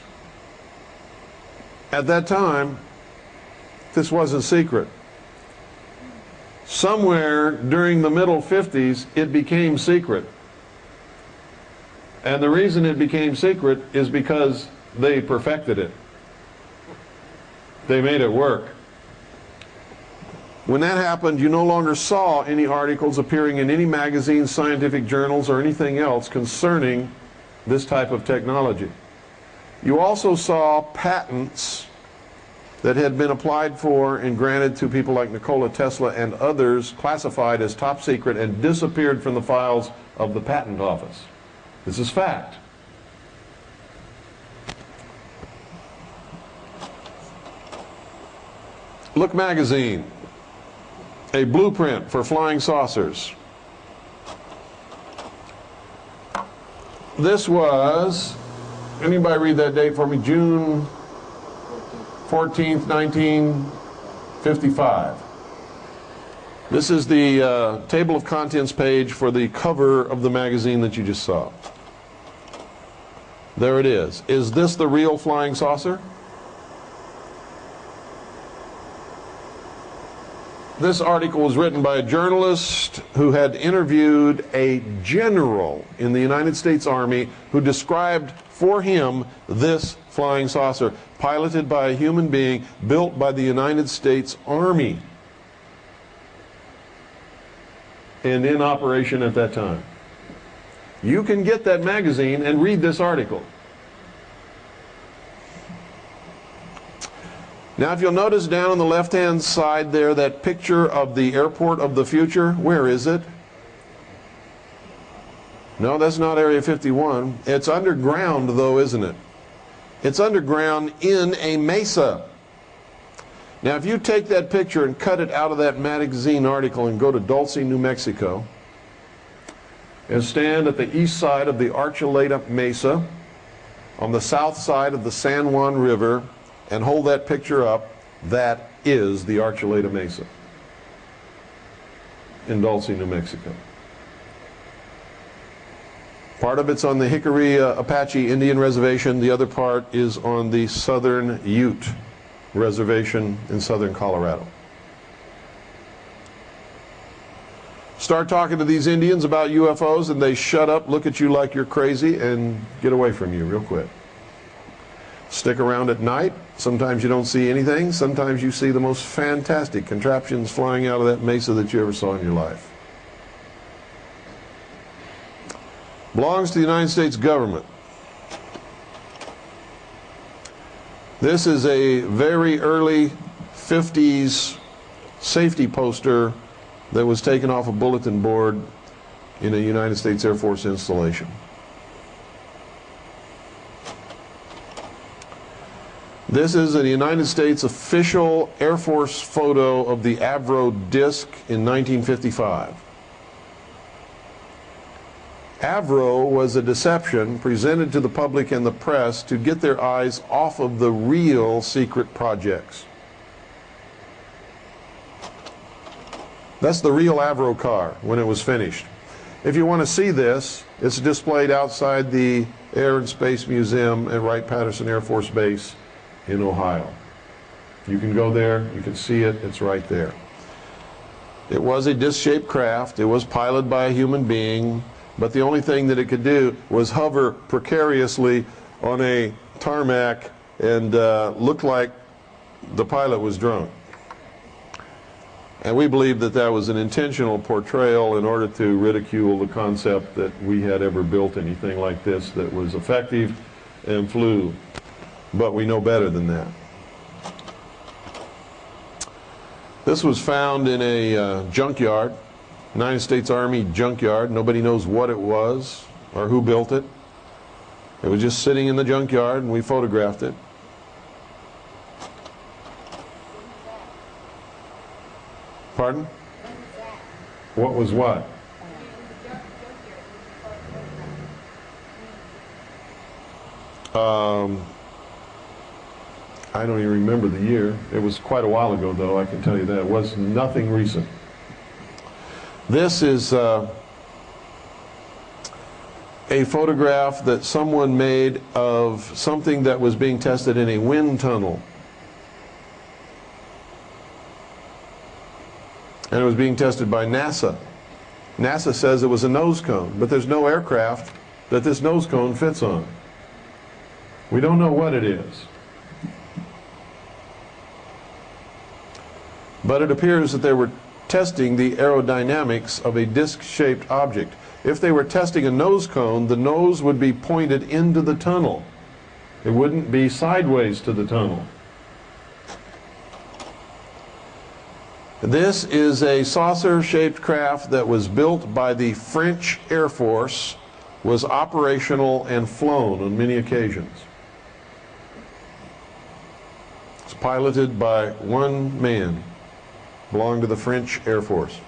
at that time, this wasn't secret. Somewhere during the middle 50s, it became secret. And the reason it became secret is because they perfected it. They made it work. When that happened, you no longer saw any articles appearing in any magazines, scientific journals, or anything else concerning this type of technology. You also saw patents that had been applied for and granted to people like Nikola Tesla and others classified as top secret and disappeared from the files of the patent office. This is fact. Look magazine, a blueprint for flying saucers. This was, anybody read that date for me? June 14th, 1955. This is the table of contents page for the cover of the magazine that you just saw. There it is. Is this the real flying saucer? This article was written by a journalist who had interviewed a general in the United States Army who described for him this flying saucer, piloted by a human being, built by the United States Army, and in operation at that time. You can get that magazine and read this article. Now, if you'll notice down on the left-hand side there, that picture of the airport of the future, where is it? No, that's not Area 51. It's underground, though, isn't it? It's underground in a mesa. Now, if you take that picture and cut it out of that magazine article and go to Dulce, New Mexico, and stand at the east side of the Archuleta Mesa, on the south side of the San Juan River, and hold that picture up, that is the Archuleta Mesa in Dulce, New Mexico. Part of it's on the Hickory Apache Indian Reservation. The other part is on the Southern Ute Reservation in southern Colorado. Start talking to these Indians about UFOs and they shut up, look at you like you're crazy, and get away from you real quick. Stick around at night. Sometimes you don't see anything. Sometimes you see the most fantastic contraptions flying out of that mesa that you ever saw in your life. Belongs to the United States government. This is a very early 50s safety poster that was taken off a bulletin board in a United States Air Force installation. This is a United States official Air Force photo of the Avro disc in 1955. Avro was a deception presented to the public and the press to get their eyes off of the real secret projects. That's the real Avro car when it was finished. If you want to see this, it's displayed outside the Air and Space Museum at Wright-Patterson Air Force Base in Ohio. You can go there, you can see it, it's right there. It was a disc-shaped craft, it was piloted by a human being, but the only thing that it could do was hover precariously on a tarmac and look like the pilot was drunk. And we believe that that was an intentional portrayal in order to ridicule the concept that we had ever built anything like this that was effective and flew. But we know better than that. This was found in a junkyard, United States Army junkyard. Nobody knows what it was or who built it. It was just sitting in the junkyard and we photographed it. Pardon? What was what? I don't even remember the year. It was quite a while ago, though, I can tell you that. It was nothing recent. This is a photograph that someone made of something that was being tested in a wind tunnel. And it was being tested by NASA. NASA says it was a nose cone, but there's no aircraft that this nose cone fits on. We don't know what it is. But it appears that they were testing the aerodynamics of a disc-shaped object. If they were testing a nose cone, the nose would be pointed into the tunnel. It wouldn't be sideways to the tunnel. This is a saucer-shaped craft that was built by the French Air Force, was operational and flown on many occasions. It's piloted by one man, belonged to the French Air Force.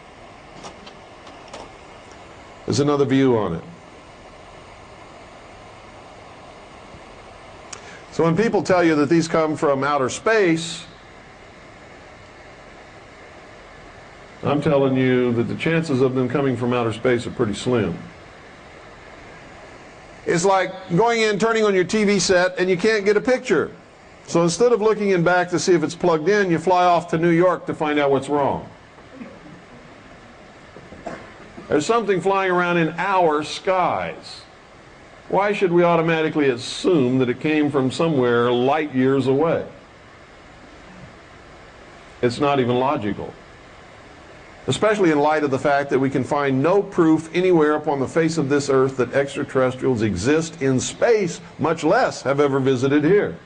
There's another view on it. So when people tell you that these come from outer space, I'm telling you that the chances of them coming from outer space are pretty slim. It's like going in, turning on your TV set, and you can't get a picture. So instead of looking in back to see if it's plugged in, you fly off to New York to find out what's wrong. There's something flying around in our skies. Why should we automatically assume that it came from somewhere light years away? It's not even logical. Especially in light of the fact that we can find no proof anywhere upon the face of this earth that extraterrestrials exist in space, much less have ever visited here.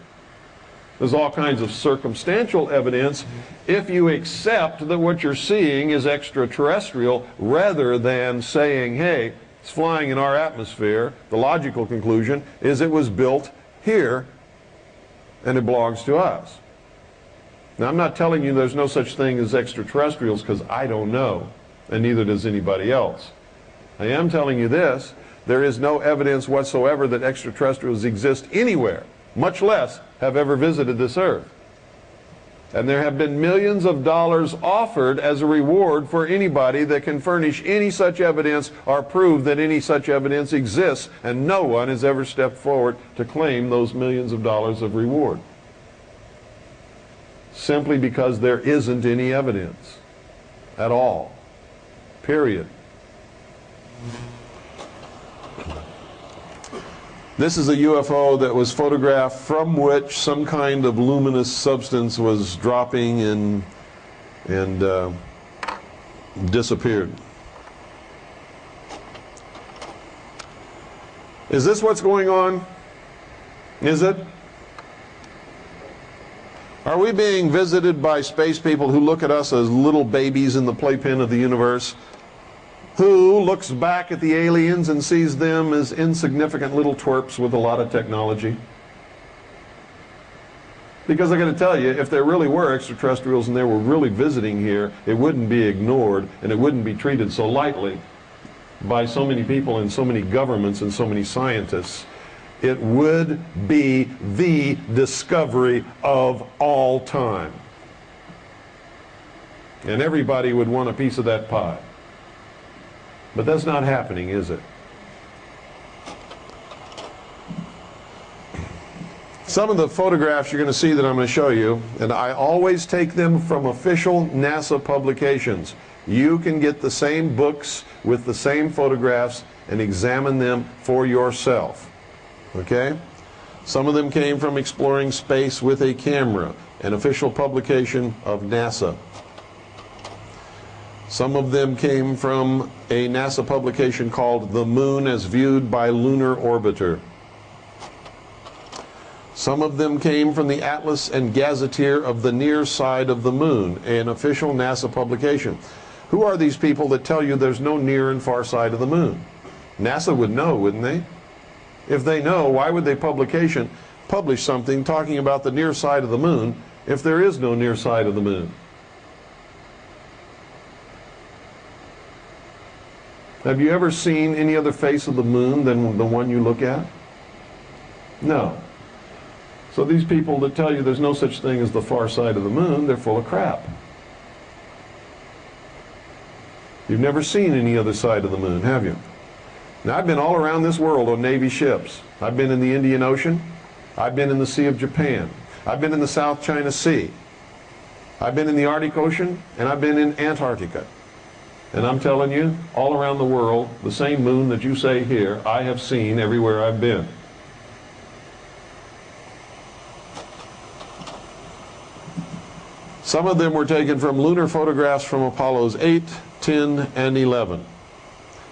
There's all kinds of circumstantial evidence if you accept that what you're seeing is extraterrestrial rather than saying, hey, it's flying in our atmosphere. The logical conclusion is it was built here and it belongs to us. Now, I'm not telling you there's no such thing as extraterrestrials because I don't know, and neither does anybody else. I am telling you this: there is no evidence whatsoever that extraterrestrials exist anywhere, much less have ever visited this earth. And there have been millions of dollars offered as a reward for anybody that can furnish any such evidence or prove that any such evidence exists, and no one has ever stepped forward to claim those millions of dollars of reward. Simply because there isn't any evidence at all. Period. This is a UFO that was photographed from which some kind of luminous substance was dropping and disappeared. Is this what's going on? Is it? Are we being visited by space people who look at us as little babies in the playpen of the universe? Who looks back at the aliens and sees them as insignificant little twerps with a lot of technology? Because I got to tell you, if there really were extraterrestrials and they were really visiting here, it wouldn't be ignored and it wouldn't be treated so lightly by so many people and so many governments and so many scientists. It would be the discovery of all time. And everybody would want a piece of that pie. But that's not happening, is it? Some of the photographs you're going to see that I'm going to show you, and I always take them from official NASA publications. You can get the same books with the same photographs and examine them for yourself. Okay? Some of them came from Exploring Space with a Camera, an official publication of NASA. Some of them came from a NASA publication called The Moon as Viewed by Lunar Orbiter. Some of them came from the Atlas and Gazetteer of the Near Side of the Moon, an official NASA publication. Who are these people that tell you there's no near and far side of the moon? NASA would know, wouldn't they? If they know, why would they publish something talking about the near side of the moon if there is no near side of the moon? Have you ever seen any other face of the moon than the one you look at? No. So these people that tell you there's no such thing as the far side of the moon, they're full of crap. You've never seen any other side of the moon, have you? Now, I've been all around this world on Navy ships. I've been in the Indian Ocean. I've been in the Sea of Japan. I've been in the South China Sea. I've been in the Arctic Ocean, and I've been in Antarctica. And I'm telling you, all around the world, the same moon that you say here, I have seen everywhere I've been. Some of them were taken from lunar photographs from Apollos 8, 10, and 11.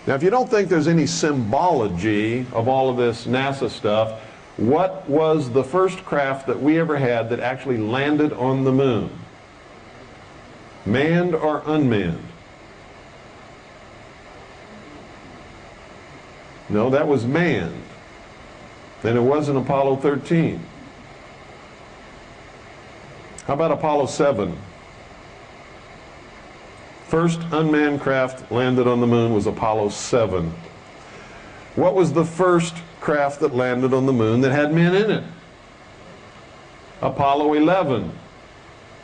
Now, if you don't think there's any symbology of all of this NASA stuff, what was the first craft that we ever had that actually landed on the moon? Manned or unmanned? No, that was manned. And it wasn't Apollo 13. How about Apollo 7? First unmanned craft landed on the moon was Apollo 7. What was the first craft that landed on the moon that had men in it? Apollo 11.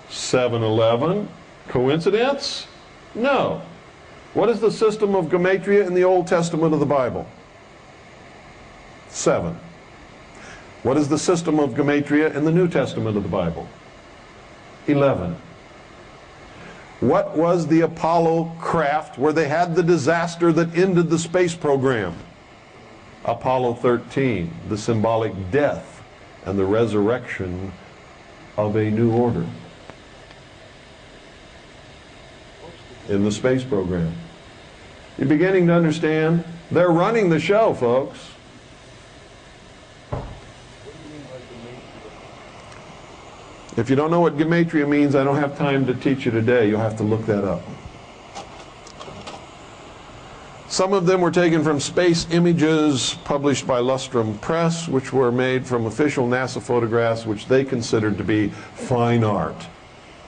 7-11. Coincidence? No. What is the system of gematria in the Old Testament of the Bible? 7. What is the system of gematria in the New Testament of the Bible? 11. What was the Apollo craft where they had the disaster that ended the space program? Apollo 13, the symbolic death and the resurrection of a new order in the space program. You're beginning to understand? They're running the show, folks. If you don't know what gematria means, I don't have time to teach you today. You'll have to look that up. Some of them were taken from space images published by Lustrum Press, which were made from official NASA photographs, which they considered to be fine art.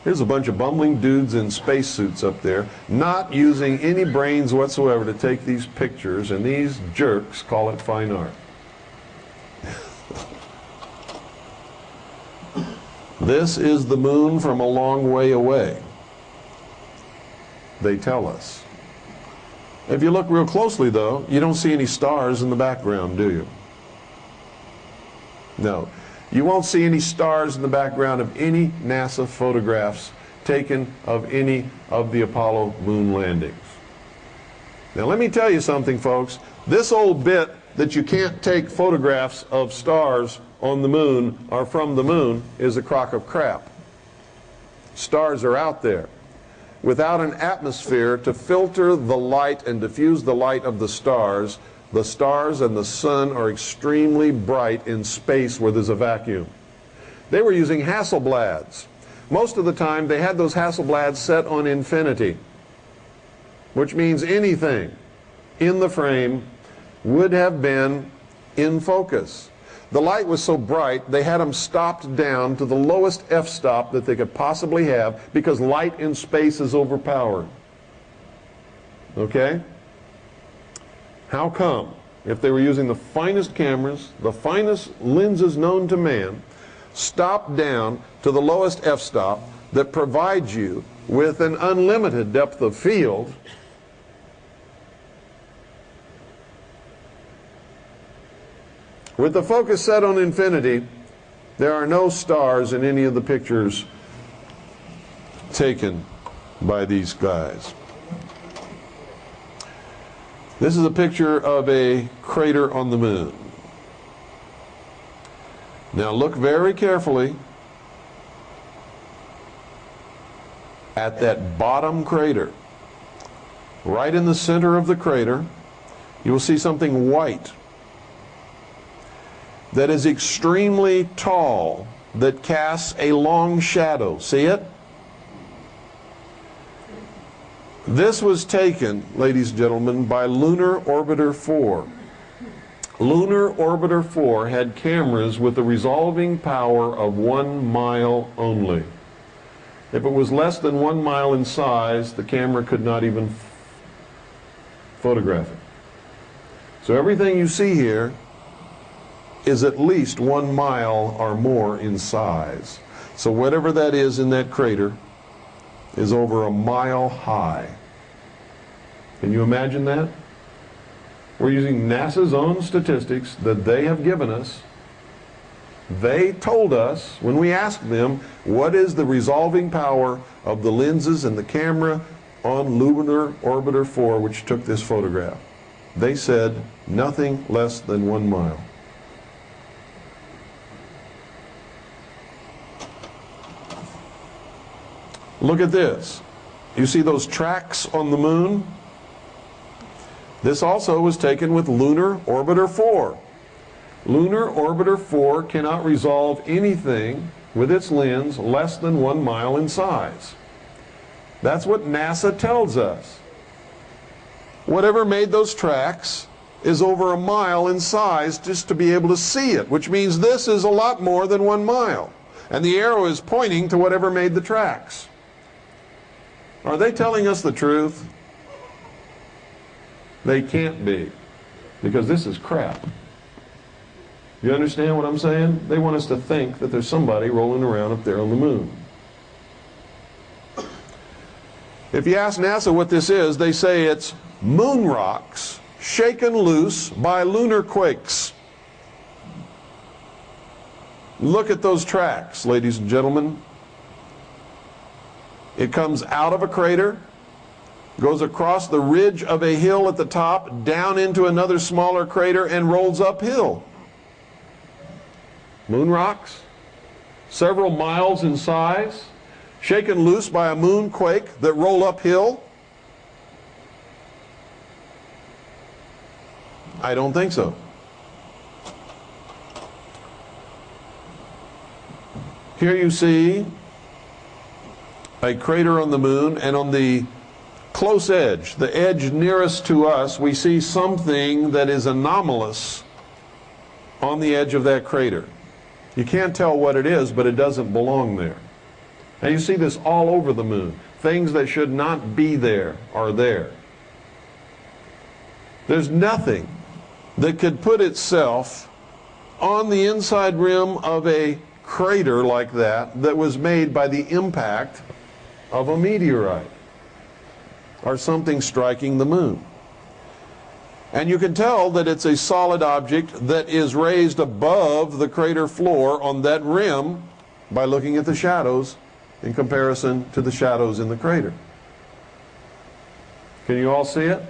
Here's a bunch of bumbling dudes in spacesuits up there, not using any brains whatsoever to take these pictures, and these jerks call it fine art. This is the moon from a long way away, they tell us. If you look real closely, though, you don't see any stars in the background, do you? No. You won't see any stars in the background of any NASA photographs taken of any of the Apollo moon landings. Now, let me tell you something, folks. This old bit that you can't take photographs of stars on the moon or from the moon is a crock of crap. Stars are out there. Without an atmosphere to filter the light and diffuse the light of the stars and the sun are extremely bright in space where there's a vacuum. They were using Hasselblads. Most of the time they had those Hasselblads set on infinity, which means anything in the frame would have been in focus. The light was so bright, they had them stopped down to the lowest f-stop that they could possibly have, because light in space is overpowered. Okay? How come, if they were using the finest cameras, the finest lenses known to man, stopped down to the lowest f-stop that provides you with an unlimited depth of field, with the focus set on infinity, there are no stars in any of the pictures taken by these guys. This is a picture of a crater on the moon. Now look very carefully at that bottom crater. Right in the center of the crater, you will see something white that is extremely tall, that casts a long shadow. See it? This was taken, ladies and gentlemen, by Lunar Orbiter 4. Lunar Orbiter 4 had cameras with a resolving power of 1 mile only. If it was less than 1 mile in size, the camera could not even photograph it. So everything you see here is at least 1 mile or more in size. So whatever that is in that crater is over 1 mile high. Can you imagine that? We're using NASA's own statistics that they have given us. They told us, when we asked them, what is the resolving power of the lenses and the camera on Lunar Orbiter 4, which took this photograph? They said nothing less than 1 mile. Look at this. You see those tracks on the moon? This also was taken with Lunar Orbiter 4. Lunar Orbiter 4 cannot resolve anything with its lens less than 1 mile in size. That's what NASA tells us. Whatever made those tracks is over 1 mile in size just to be able to see it, which means this is a lot more than 1 mile. And the arrow is pointing to whatever made the tracks. Are they telling us the truth? They can't be, because this is crap. You understand what I'm saying? They want us to think that there's somebody rolling around up there on the moon. If you ask NASA what this is, they say it's moon rocks shaken loose by lunar quakes. Look at those tracks, ladies and gentlemen. It comes out of a crater, goes across the ridge of a hill at the top, down into another smaller crater, and rolls uphill. Moon rocks, several miles in size, shaken loose by a moon quake that roll uphill? I don't think so. Here you see a crater on the moon, and on the close edge, the edge nearest to us, we see something that is anomalous on the edge of that crater. You can't tell what it is, but it doesn't belong there. And you see this all over the moon. Things that should not be there are there. There's nothing that could put itself on the inside rim of a crater like that that was made by the impact of a meteorite or something striking the moon. And you can tell that it's a solid object that is raised above the crater floor on that rim by looking at the shadows in comparison to the shadows in the crater. Can you all see it?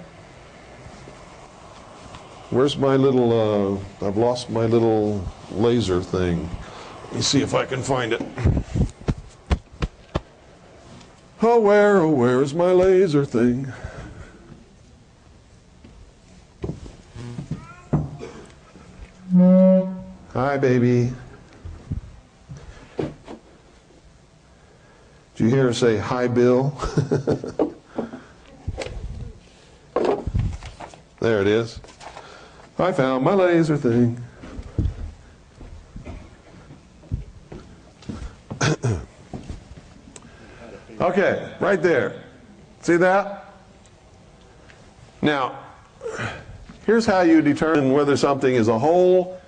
Where's my little, I've lost my little laser thing. Let me see if I can find it. Oh, where is my laser thing? Hi, baby. Did you hear her say, hi, Bill? There it is. I found my laser thing. Okay, right there. See that? Now, here's how you determine whether something is a hole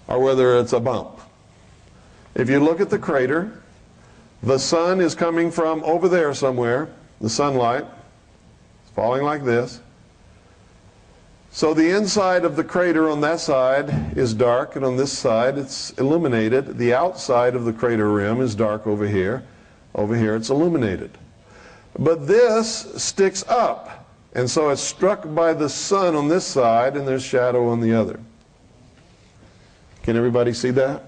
or whether it's a bump. If you look at the crater, the sun is coming from over there somewhere, the sunlight. It's falling like this. So the inside of the crater on that side is dark, and on this side it's illuminated. The outside of the crater rim is dark over here. Over here it's illuminated. But this sticks up, and so it's struck by the sun on this side, and there's shadow on the other. Can everybody see that?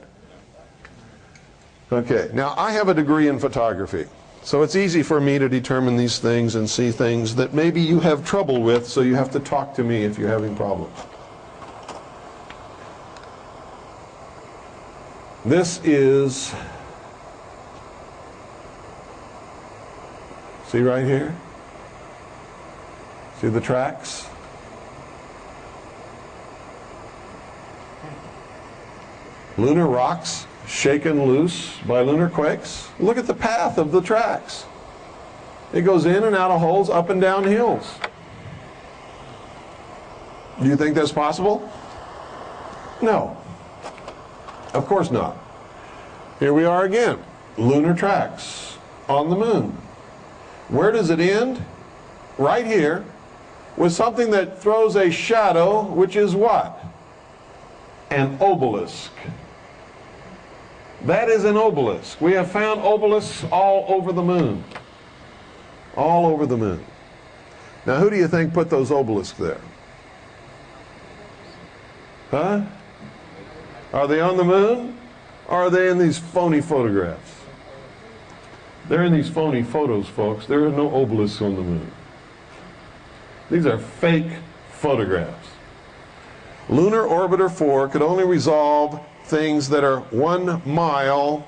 Okay, now I have a degree in photography, so it's easy for me to determine these things and see things that maybe you have trouble with, so you have to talk to me if you're having problems. This is, see right here? See the tracks? Lunar rocks shaken loose by lunar quakes. Look at the path of the tracks. It goes in and out of holes, up and down hills. Do you think that's possible? No. Of course not. Here we are again. Lunar tracks on the moon. Where does it end? Right here, with something that throws a shadow, which is what? An obelisk. That is an obelisk. We have found obelisks all over the moon. All over the moon. Now, who do you think put those obelisks there? Huh? Are they on the moon? Or are they in these phony photographs? They're in these phony photos, folks. There are no obelisks on the moon. These are fake photographs. Lunar Orbiter 4 could only resolve things that are 1 mile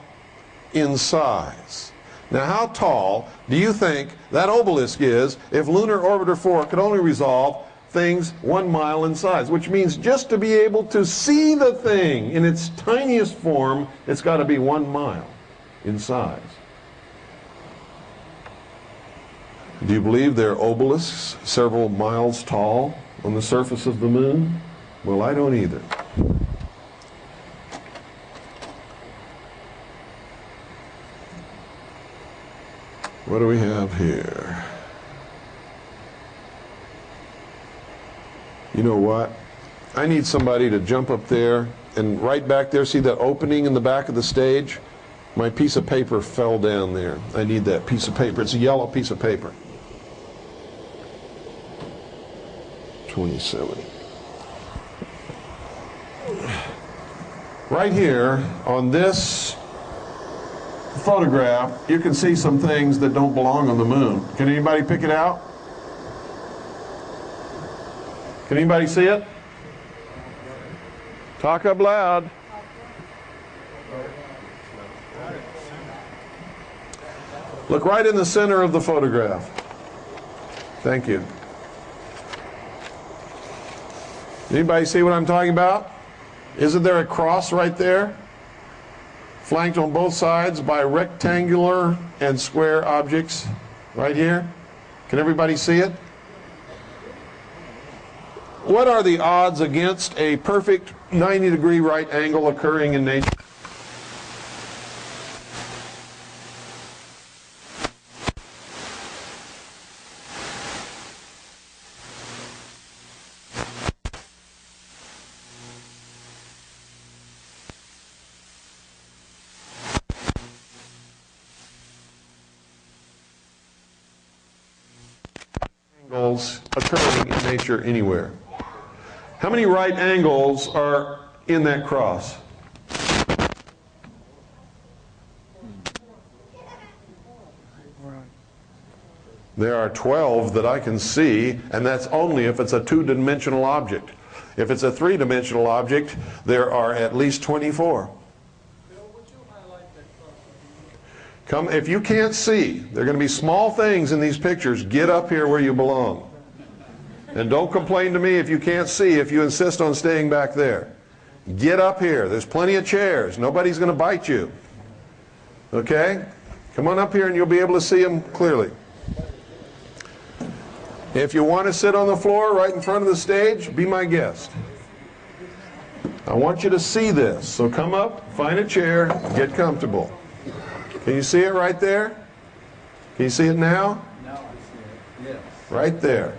in size. Now, how tall do you think that obelisk is if Lunar Orbiter 4 could only resolve things 1 mile in size? Which means just to be able to see the thing in its tiniest form, it's got to be 1 mile in size. Do you believe there are obelisks several miles tall on the surface of the moon? Well, I don't either. What do we have here? You know what? I need somebody to jump up there and right back there, see that opening in the back of the stage? My piece of paper fell down there. I need that piece of paper. It's a yellow piece of paper. 27. Right here on this photograph, you can see some things that don't belong on the moon. Can anybody pick it out? Can anybody see it? Talk up loud. Look right in the center of the photograph. Thank you. Anybody see what I'm talking about? Isn't there a cross right there? Flanked on both sides by rectangular and square objects right here. Can everybody see it? What are the odds against a perfect 90-degree right angle occurring in nature? Angles occurring in nature anywhere. How many right angles are in that cross? There are 12 that I can see, and that's only if it's a two-dimensional object. If it's a three-dimensional object, there are at least 24. Come, if you can't see, there are going to be small things in these pictures. Get up here where you belong. And don't complain to me if you can't see, if you insist on staying back there. Get up here. There's plenty of chairs. Nobody's going to bite you. Okay? Come on up here and you'll be able to see them clearly. If you want to sit on the floor right in front of the stage, be my guest. I want you to see this. So come up, find a chair, get comfortable. Can you see it right there? Can you see it now? Now I see it, yes. Right there.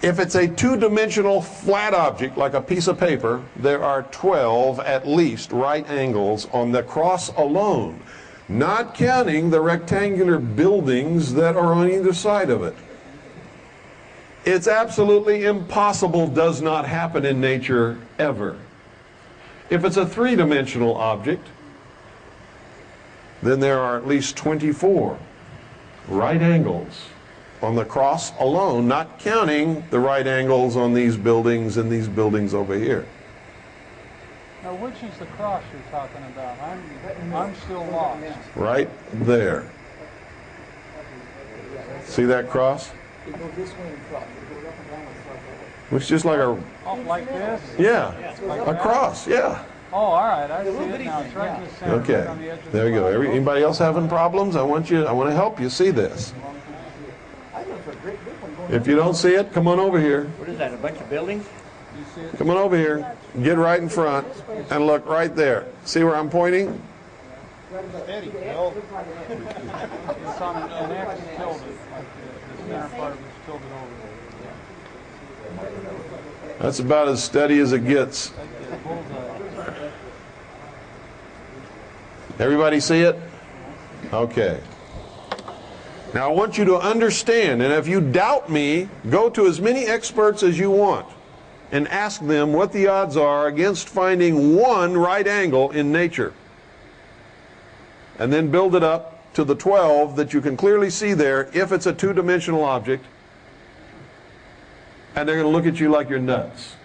If it's a two-dimensional flat object like a piece of paper, there are 12 at least right angles on the cross alone, not counting the rectangular buildings that are on either side of it. It's absolutely impossible, does not happen in nature ever. If it's a three-dimensional object, then there are at least 24 right angles on the cross alone, not counting the right angles on these buildings and these buildings over here. Now, which is the cross you're talking about? I'm still lost. Right there. See that cross? It goes this way and cross. It goes up and down and cross. It's just like a... Oh, like this? Yeah, a cross, yeah. Oh, all right, I see it now. It's right in the center, right Okay, on the edge of there the you go. cross. Anybody else having problems? I want to help you see this. If you don't see it, come on over here. What is that, a bunch of buildings? You see it? Come on over here. Get right in front and look right there. See where I'm pointing? Steady, Bill. It's on an X tilted, like the center part of it's tilted over. That's about as steady as it gets. Everybody see it? Okay. Now I want you to understand, and if you doubt me, go to as many experts as you want and ask them what the odds are against finding one right angle in nature. And then build it up to the 12 that you can clearly see there if it's a two-dimensional object. And they're going to look at you like you're nuts.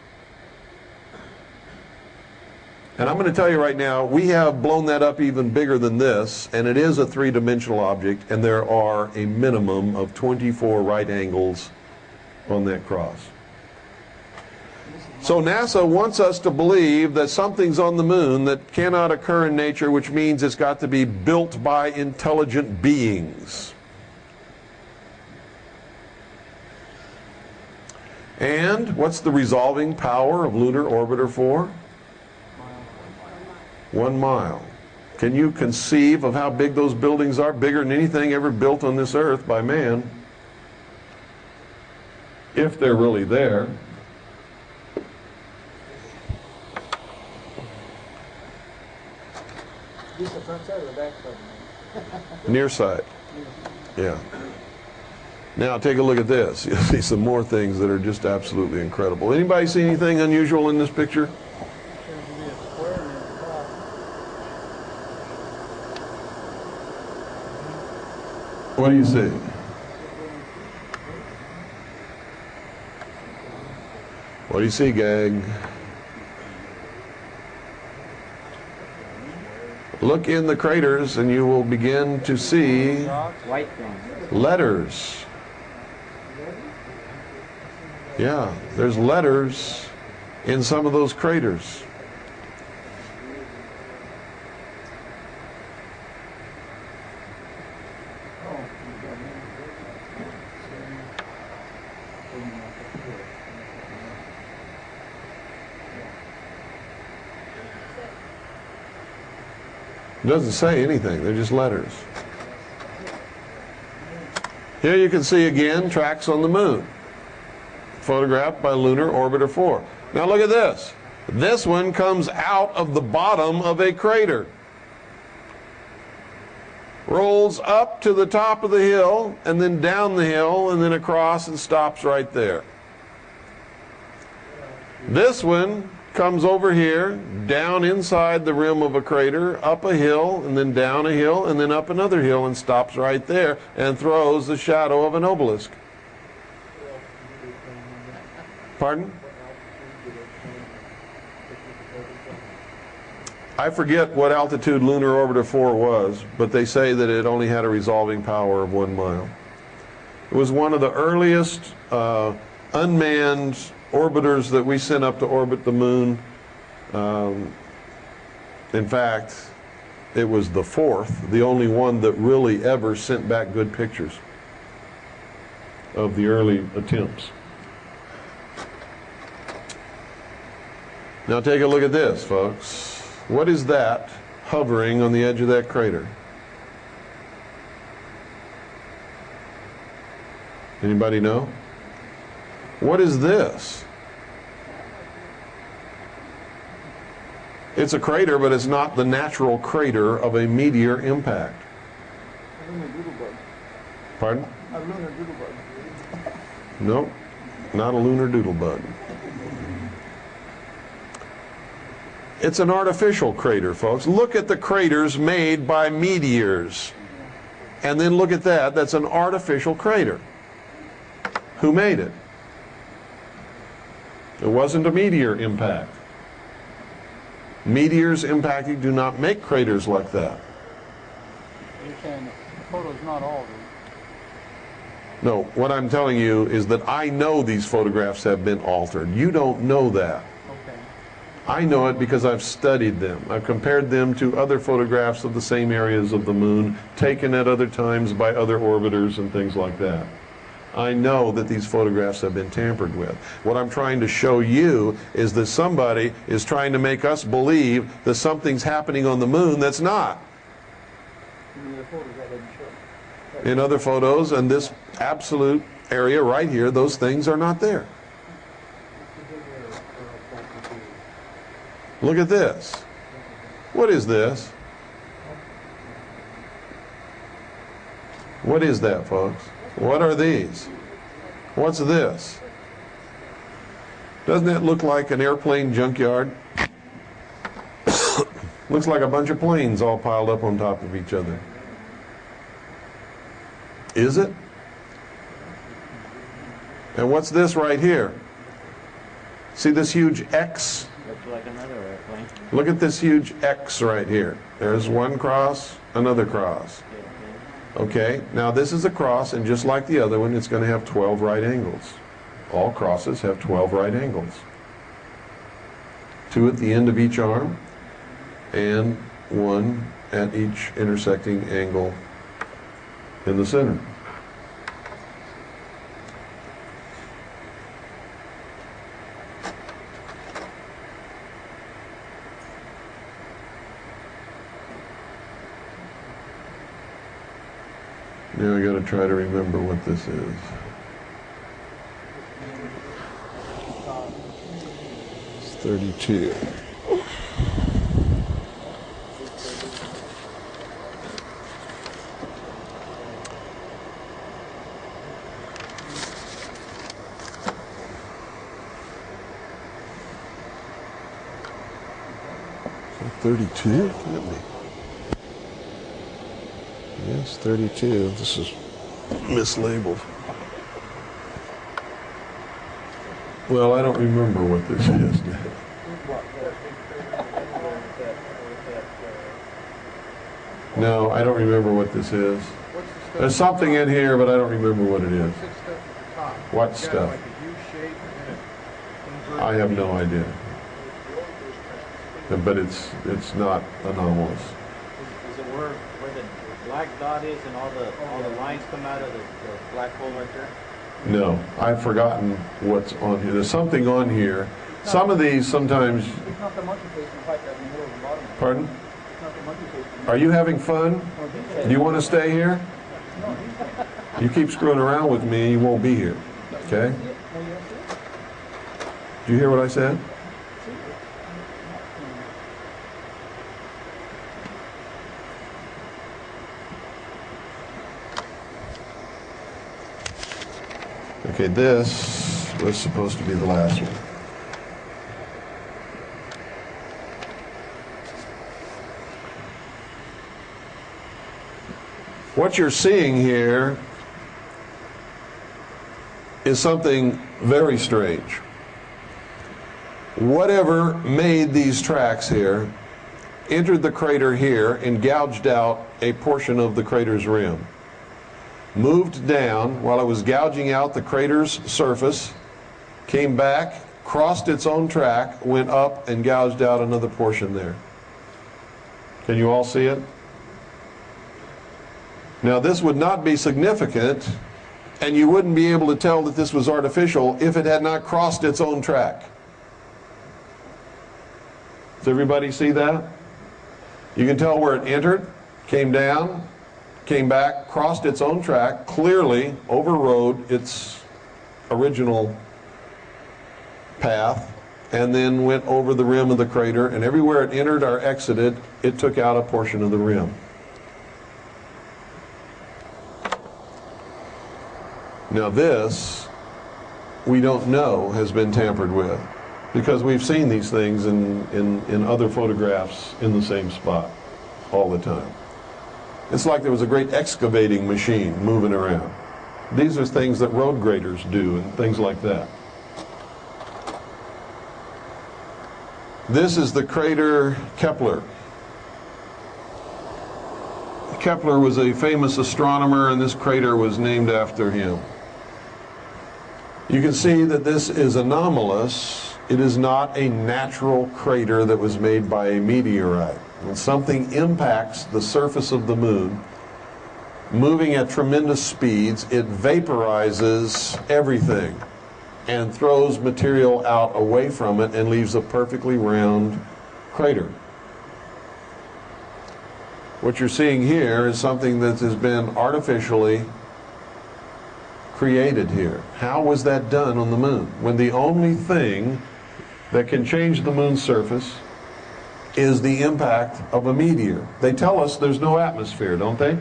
And I'm going to tell you right now, we have blown that up even bigger than this, and it is a three-dimensional object, and there are a minimum of 24 right angles on that cross. So NASA wants us to believe that something's on the moon that cannot occur in nature, which means it's got to be built by intelligent beings. And what's the resolving power of lunar orbiter for? 1 mile. Can you conceive of how big those buildings are? Bigger than anything ever built on this earth by man. If they're really there. This the front side or the back side? Near side. Yeah. Now take a look at this. You'll see some more things that are just absolutely incredible. Anybody see anything unusual in this picture? What do you see? What do you see, gang? Look in the craters and you will begin to see White things. letters. Yeah, there's letters in some of those craters. It doesn't say anything, they're just letters. Here you can see again tracks on the moon, photographed by Lunar Orbiter 4. Now look at this. This one comes out of the bottom of a crater, rolls up to the top of the hill, and then down the hill, and then across and stops right there. This one comes over here, down inside the rim of a crater, up a hill, and then down a hill, and then up another hill, and stops right there, and throws the shadow of an obelisk. Pardon? I forget what altitude Lunar Orbiter 4 was, but they say that it only had a resolving power of 1 mile. It was one of the earliest unmanned orbiters that we sent up to orbit the moon. In fact, it was the fourth, the only one that really ever sent back good pictures of the early attempts. Now take a look at this, folks. What is that hovering on the edge of that crater? Anybody know? What is this? It's a crater, but it's not the natural crater of a meteor impact. A lunar doodlebug. Pardon? A lunar doodlebug. Nope, not a lunar doodlebug. It's an artificial crater, folks. Look at the craters made by meteors. And then look at that. That's an artificial crater. Who made it? It wasn't a meteor impact. Meteors impacting do not make craters like that. You're saying the photo's not altered. No, what I'm telling you is that I know these photographs have been altered. You don't know that. Okay. I know it because I've studied them. I've compared them to other photographs of the same areas of the moon, taken at other times by other orbiters and things like that. I know that these photographs have been tampered with. What I'm trying to show you is that somebody is trying to make us believe that something's happening on the moon that's not. In other photos, and this absolute area right here, those things are not there. Look at this. What is this? What is that, folks? What are these? What's this? Doesn't that look like an airplane junkyard? Looks like a bunch of planes all piled up on top of each other. Is it? And what's this right here? See this huge X? Looks like another airplane. Look at this huge X right here. There's one cross, another cross. Okay, now this is a cross, and just like the other one, it's going to have 12 right angles. All crosses have 12 right angles. 2 at the end of each arm, and 1 at each intersecting angle in the center. Now I got to try to remember what this is. It's 32. Is that 32? Can't be. Yes, 32. This is mislabeled. Well, I don't remember what this is now. No, I don't remember what this is. There's something in here, but I don't remember what it is. What stuff? Like a U shape. I have no idea. But it's not anomalous. Is it where the black dot is and all the lines come out of the black hole right there? No, I've forgotten what's on here. There's something on here. Some of these sometimes. It's not the monkey face right there in the middle of the bottom. Pardon? It's not the monkey face. Are you having fun? Do you want to stay here? You keep screwing around with me, you won't be here. Okay? Do you hear what I said? Okay, this was supposed to be the last one. What you're seeing here is something very strange. Whatever made these tracks here entered the crater here and gouged out a portion of the crater's rim. Moved down while it was gouging out the crater's surface, came back, crossed its own track, went up and gouged out another portion there. Can you all see it? Now this would not be significant, and you wouldn't be able to tell that this was artificial if it had not crossed its own track. Does everybody see that? You can tell where it entered, came down, came back, crossed its own track, clearly overrode its original path, and then went over the rim of the crater, and everywhere it entered or exited, it took out a portion of the rim. Now this, we don't know has been tampered with, because we've seen these things in other photographs in the same spot all the time. It's like there was a great excavating machine moving around. These are things that road graders do and things like that. This is the crater Kepler. Kepler was a famous astronomer, and this crater was named after him. You can see that this is anomalous. It is not a natural crater that was made by a meteorite. When something impacts the surface of the moon, moving at tremendous speeds, it vaporizes everything and throws material out away from it and leaves a perfectly round crater. What you're seeing here is something that has been artificially created here. How was that done on the moon, when the only thing that can change the moon's surface is the impact of a meteor? They tell us there's no atmosphere, don't they?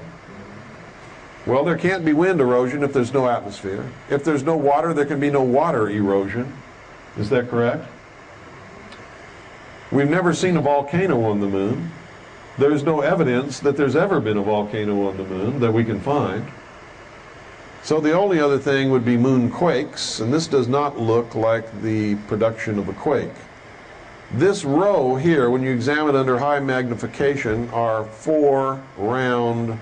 Well, there can't be wind erosion if there's no atmosphere. If there's no water, there can be no water erosion. Is that correct? We've never seen a volcano on the moon. There's no evidence that there's ever been a volcano on the moon that we can find. So the only other thing would be moon quakes, and this does not look like the production of a quake. This row here, when you examine it under high magnification, are 4 round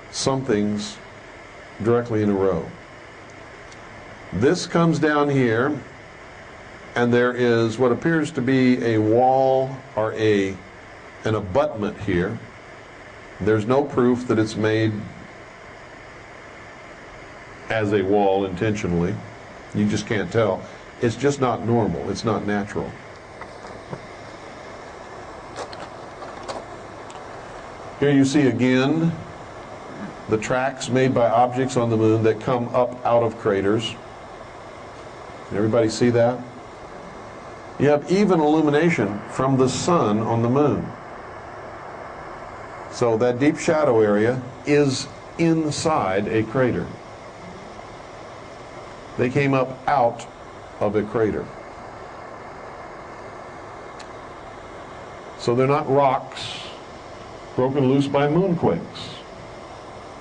somethings directly in a row. This comes down here, and there is what appears to be a wall or an abutment here. There's no proof that it's made as a wall intentionally. You just can't tell. It's just not normal. It's not natural. Here you see again the tracks made by objects on the moon that come up out of craters. Can everybody see that? You have even illumination from the sun on the moon. So that deep shadow area is inside a crater. They came up out of a crater. So they're not rocks broken loose by moonquakes.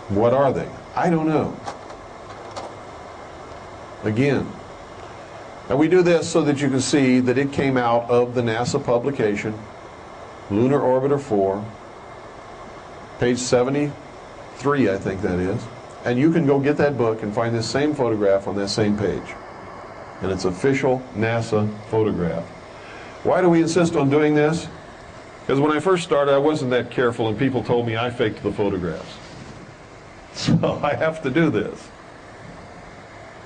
What are they? I don't know. Again, and we do this so that you can see that it came out of the NASA publication, Lunar Orbiter 4, page 73, I think that is. And you can go get that book and find this same photograph on that same page. and it's official NASA photograph. Why do we insist on doing this? Because when I first started, I wasn't that careful, and people told me I faked the photographs. So I have to do this,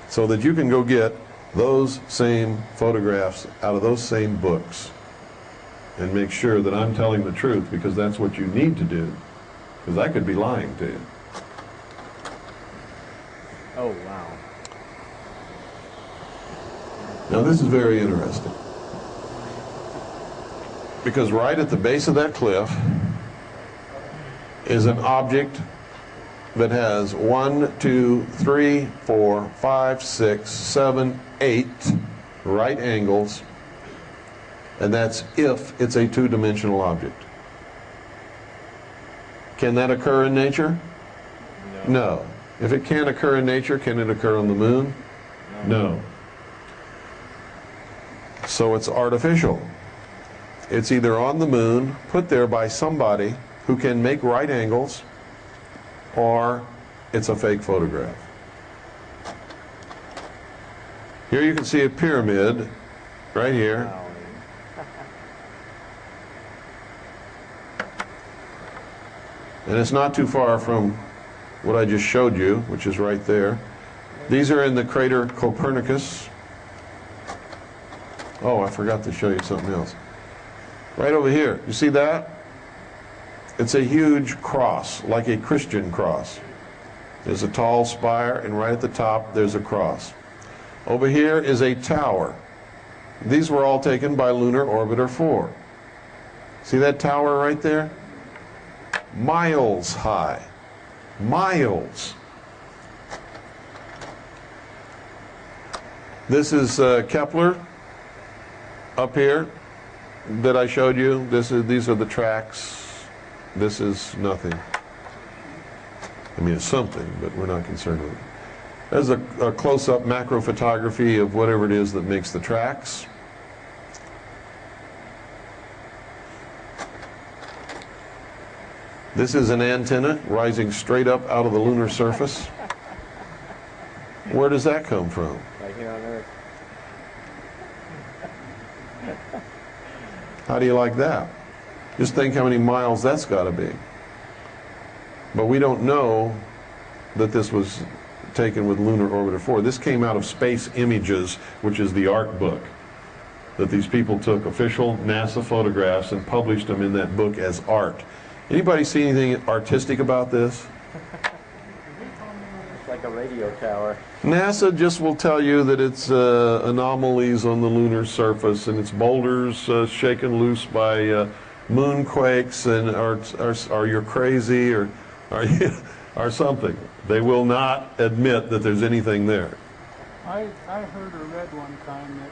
so that you can go get those same photographs out of those same books and make sure that I'm telling the truth, because that's what you need to do, because I could be lying to you. Oh, wow. Now this is very interesting, because right at the base of that cliff is an object that has 1, 2, 3, 4, 5, 6, 7, 8 right angles, and that's if it's a two-dimensional object. Can that occur in nature? No. If it can't occur in nature, can it occur on the moon? No. So it's artificial. It's either on the moon, put there by somebody who can make right angles, or it's a fake photograph. Here you can see a pyramid right here. And it's not too far from what I just showed you, which is right there. These are in the crater Copernicus. Oh, I forgot to show you something else. Right over here, you see that? It's a huge cross, like a Christian cross. There's a tall spire, and right at the top there's a cross. Over here is a tower. These were all taken by Lunar Orbiter 4. See that tower right there? Miles high. Miles. This is Kepler up here that I showed you. These are the tracks. This is nothing. I mean, it's something, but we're not concerned with it. There's a close-up macro photography of whatever it is that makes the tracks. This is an antenna rising straight up out of the lunar surface. Where does that come from? Right here on Earth. How do you like that? Just think how many miles that's got to be. But we don't know that this was taken with Lunar Orbiter 4. This came out of Space Images, which is the art book, that these people took official NASA photographs and published them in that book as art. Anybody see anything artistic about this? It's like a radio tower. NASA just will tell you that it's anomalies on the lunar surface, and it's boulders shaken loose by moonquakes, and are you crazy, or are you, or something. They will not admit that there's anything there. I heard or read one time that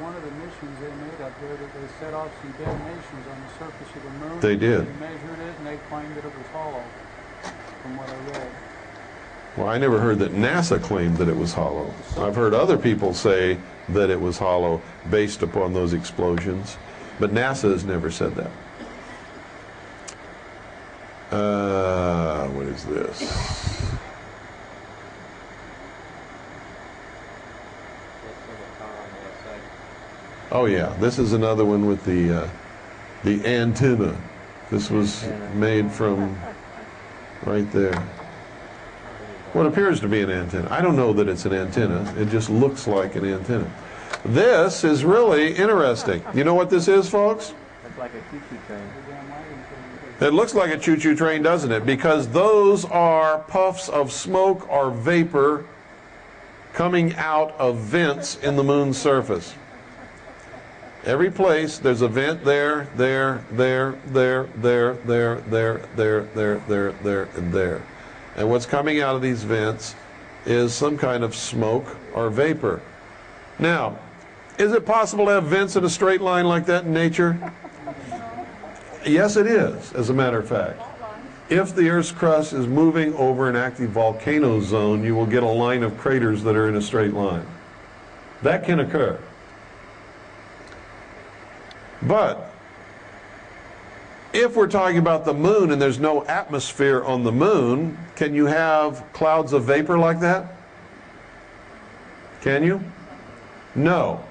one of the missions they made up there, that they set off some detonations on the surface of the moon. They did. They measured it, and they claimed that it was hollow, from what I read. Well, I never heard that NASA claimed that it was hollow. I've heard other people say that it was hollow based upon those explosions, but NASA has never said that. What is this? Oh yeah, this is another one with the antenna. This was made from right there. What appears to be an antenna. I don't know that it's an antenna. It just looks like an antenna. This is really interesting. You know what this is, folks? It's like a choo-choo train. It looks like a choo-choo train, doesn't it? Because those are puffs of smoke or vapor coming out of vents in the moon's surface. Every place there's a vent there, there, there, there, there, there, there, there, there, there, there, and there. And what's coming out of these vents is some kind of smoke or vapor. Now, is it possible to have vents in a straight line like that in nature? Yes, it is, as a matter of fact. If the Earth's crust is moving over an active volcano zone, you will get a line of craters that are in a straight line. That can occur. But if we're talking about the moon and there's no atmosphere on the moon, can you have clouds of vapor like that? Can you? No.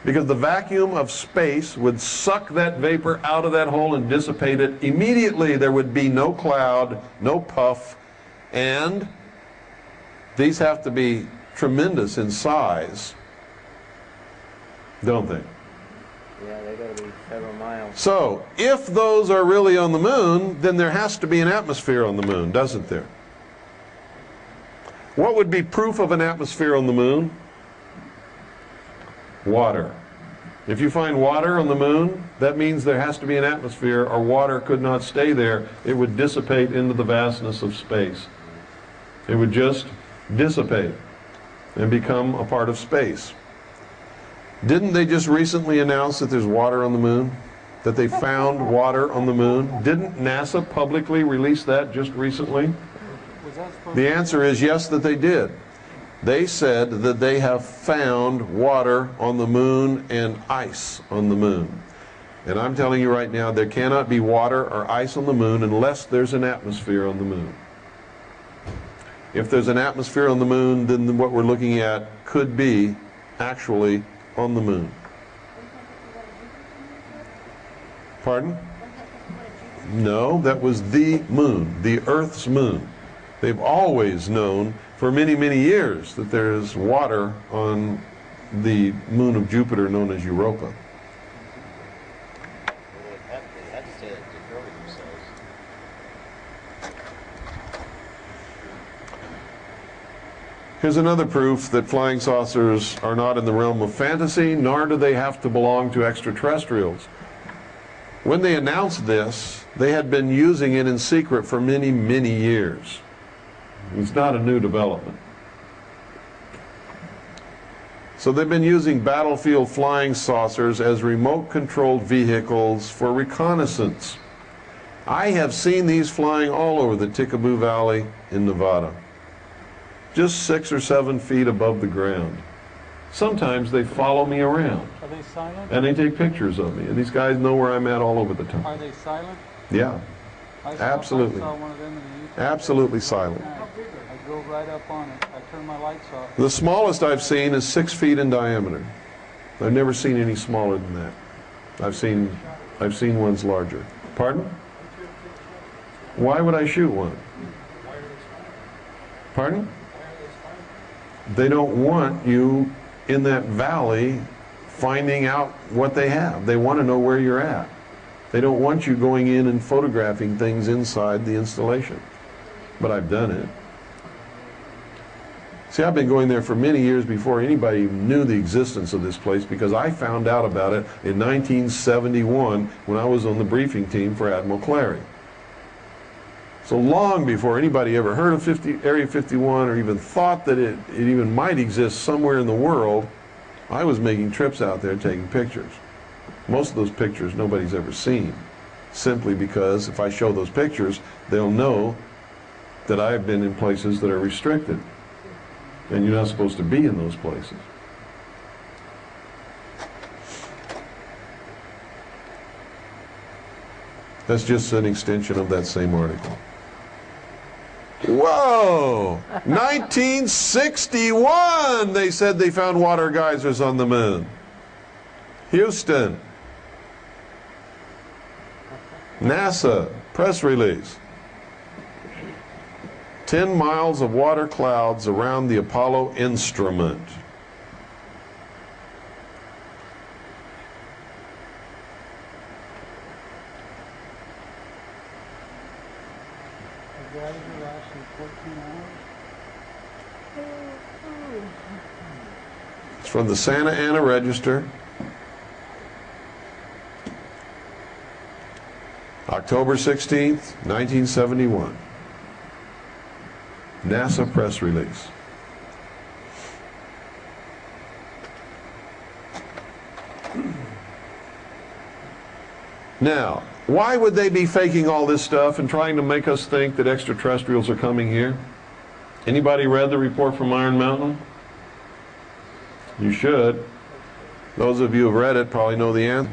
Because the vacuum of space would suck that vapor out of that hole and dissipate it. Immediately there would be no cloud, no puff, and these have to be tremendous in size, don't they? Yeah, they gotta be several miles. So, if those are really on the moon, then there has to be an atmosphere on the moon, doesn't there? What would be proof of an atmosphere on the moon? Water. If you find water on the moon, that means there has to be an atmosphere, or water could not stay there. It would dissipate into the vastness of space. It would just dissipate and become a part of space. Didn't they just recently announce that there's water on the moon? That they found water on the moon? Didn't NASA publicly release that just recently? The answer is yes, that they did. They said that they have found water on the moon and ice on the moon. And I'm telling you right now, there cannot be water or ice on the moon unless there's an atmosphere on the moon. If there's an atmosphere on the moon, then what we're looking at could be actually on the moon. Pardon? No, that was the moon, the Earth's moon. They've always known for many, many years that there's water on the moon of Jupiter known as Europa. They had to grow themselves. Here's another proof that flying saucers are not in the realm of fantasy, nor do they have to belong to extraterrestrials. When they announced this, they had been using it in secret for many, many years. It's not a new development. So they've been using battlefield flying saucers as remote-controlled vehicles for reconnaissance. I have seen these flying all over the Tikaboo Valley in Nevada, just 6 or 7 feet above the ground. Sometimes they follow me around. Are they silent? And they take pictures of me. And these guys know where I'm at all over the time. Are they silent? Yeah, absolutely. I saw one of them in the YouTube. Absolutely silent. I drove right up on it. I turned my lights off. The smallest I've seen is 6 feet in diameter. I've never seen any smaller than that. I've seen ones larger. Pardon? Why would I shoot one? Pardon? They don't want you in that valley finding out what they have. They want to know where you're at. They don't want you going in and photographing things inside the installation. But I've done it. See, I've been going there for many years before anybody knew the existence of this place, because I found out about it in 1971 when I was on the briefing team for Admiral Clary. So long before anybody ever heard of Area 51 or even thought that it even might exist somewhere in the world, I was making trips out there taking pictures. Most of those pictures nobody's ever seen, simply because if I show those pictures, they'll know that I've been in places that are restricted, and you're not supposed to be in those places. That's just an extension of that same article. Whoa! 1961, they said they found water geysers on the moon. Houston. NASA, press release. 10 miles of water clouds around the Apollo instrument. It's from the Santa Ana Register. October 16th, 1971. NASA press release. Now, why would they be faking all this stuff and trying to make us think that extraterrestrials are coming here? Anybody read the report from Iron Mountain? You should. Those of you who have read it probably know the answer.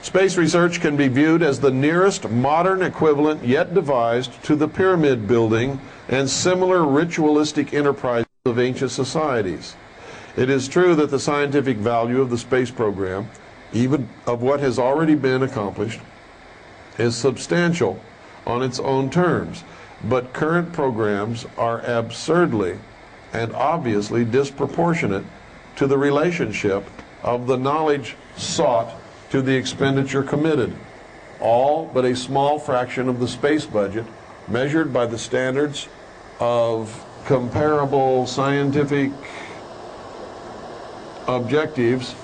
Space research can be viewed as the nearest modern equivalent yet devised to the pyramid building and similar ritualistic enterprises of ancient societies. It is true that the scientific value of the space program, even of what has already been accomplished, is substantial on its own terms, but current programs are absurdly and obviously disproportionate to the relationship of the knowledge sought to the expenditure committed, all but a small fraction of the space budget, measured by the standards of comparable scientific objectives,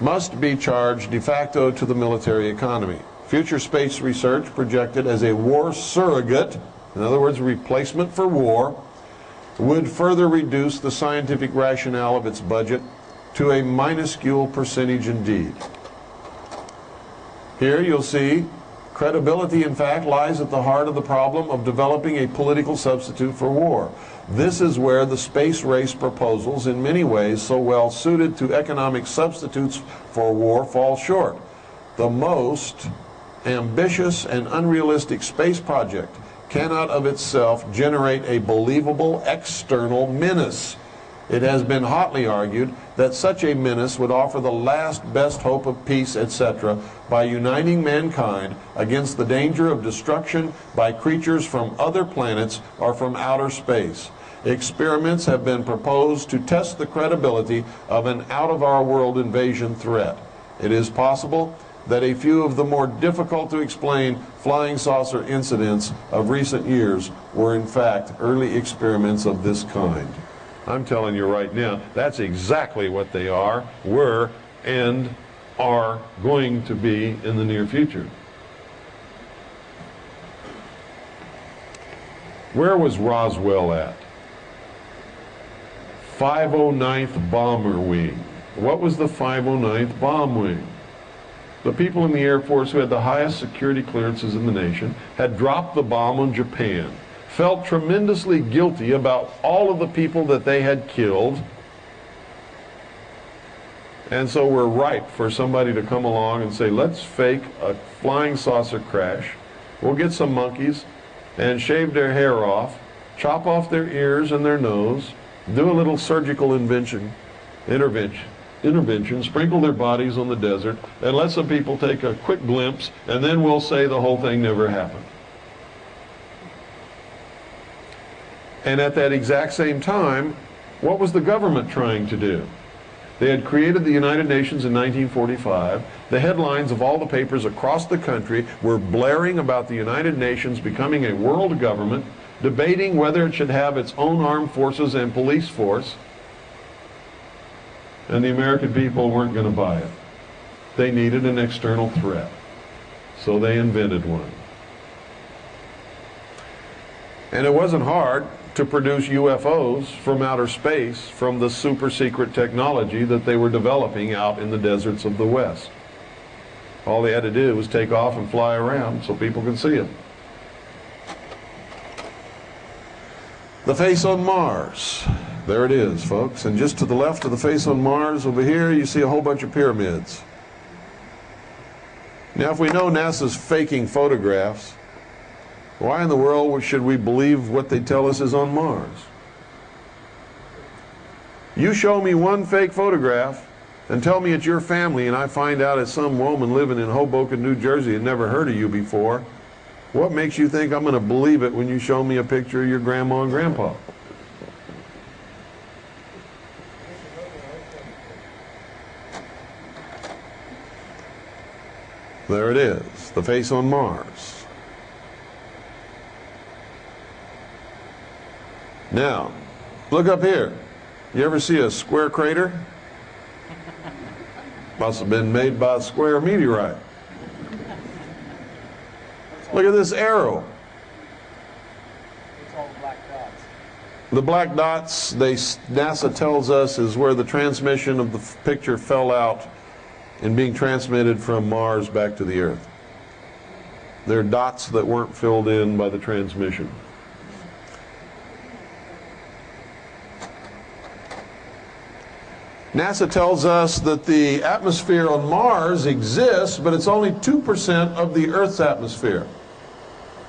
must be charged de facto to the military economy. Future space research projected as a war surrogate, in other words, replacement for war, would further reduce the scientific rationale of its budget to a minuscule percentage indeed. Here you'll see credibility, in fact, lies at the heart of the problem of developing a political substitute for war. This is where the space race proposals, in many ways so well suited to economic substitutes for war, fall short. The most ambitious and unrealistic space project cannot of itself generate a believable external menace. It has been hotly argued that such a menace would offer the last best hope of peace, etc., by uniting mankind against the danger of destruction by creatures from other planets or from outer space. Experiments have been proposed to test the credibility of an out-of-our-world invasion threat. It is possible that a few of the more difficult to explain flying saucer incidents of recent years were in fact early experiments of this kind. I'm telling you right now, that's exactly what they are, were, and are going to be in the near future. Where was Roswell at? 509th Bomber Wing. What was the 509th Bomb Wing? The people in the Air Force who had the highest security clearances in the nation had dropped the bomb on Japan, felt tremendously guilty about all of the people that they had killed, and so were ripe for somebody to come along and say, let's fake a flying saucer crash. We'll get some monkeys and shave their hair off, chop off their ears and their nose, do a little surgical intervention, sprinkle their bodies on the desert, and let some people take a quick glimpse, and then we'll say the whole thing never happened. And at that exact same time, what was the government trying to do? They had created the United Nations in 1945. The headlines of all the papers across the country were blaring about the United Nations becoming a world government, debating whether it should have its own armed forces and police force. And the American people weren't going to buy it. They needed an external threat. So they invented one. And it wasn't hard to produce UFOs from outer space from the super secret technology that they were developing out in the deserts of the West. All they had to do was take off and fly around so people could see them. The face on Mars. There it is, folks. And just to the left of the face on Mars, over here, you see a whole bunch of pyramids. Now, if we know NASA's faking photographs, why in the world should we believe what they tell us is on Mars? You show me one fake photograph and tell me it's your family, and I find out it's some woman living in Hoboken, New Jersey and never heard of you before. What makes you think I'm going to believe it when you show me a picture of your grandma and grandpa? There it is, the face on Mars. Now, look up here. You ever see a square crater? Must have been made by a square meteorite. Look at this arrow. It's all black dots. The black dots, NASA tells us, is where the transmission of the picture fell out in being transmitted from Mars back to the Earth. They're dots that weren't filled in by the transmission. NASA tells us that the atmosphere on Mars exists, but it's only 2% of the Earth's atmosphere.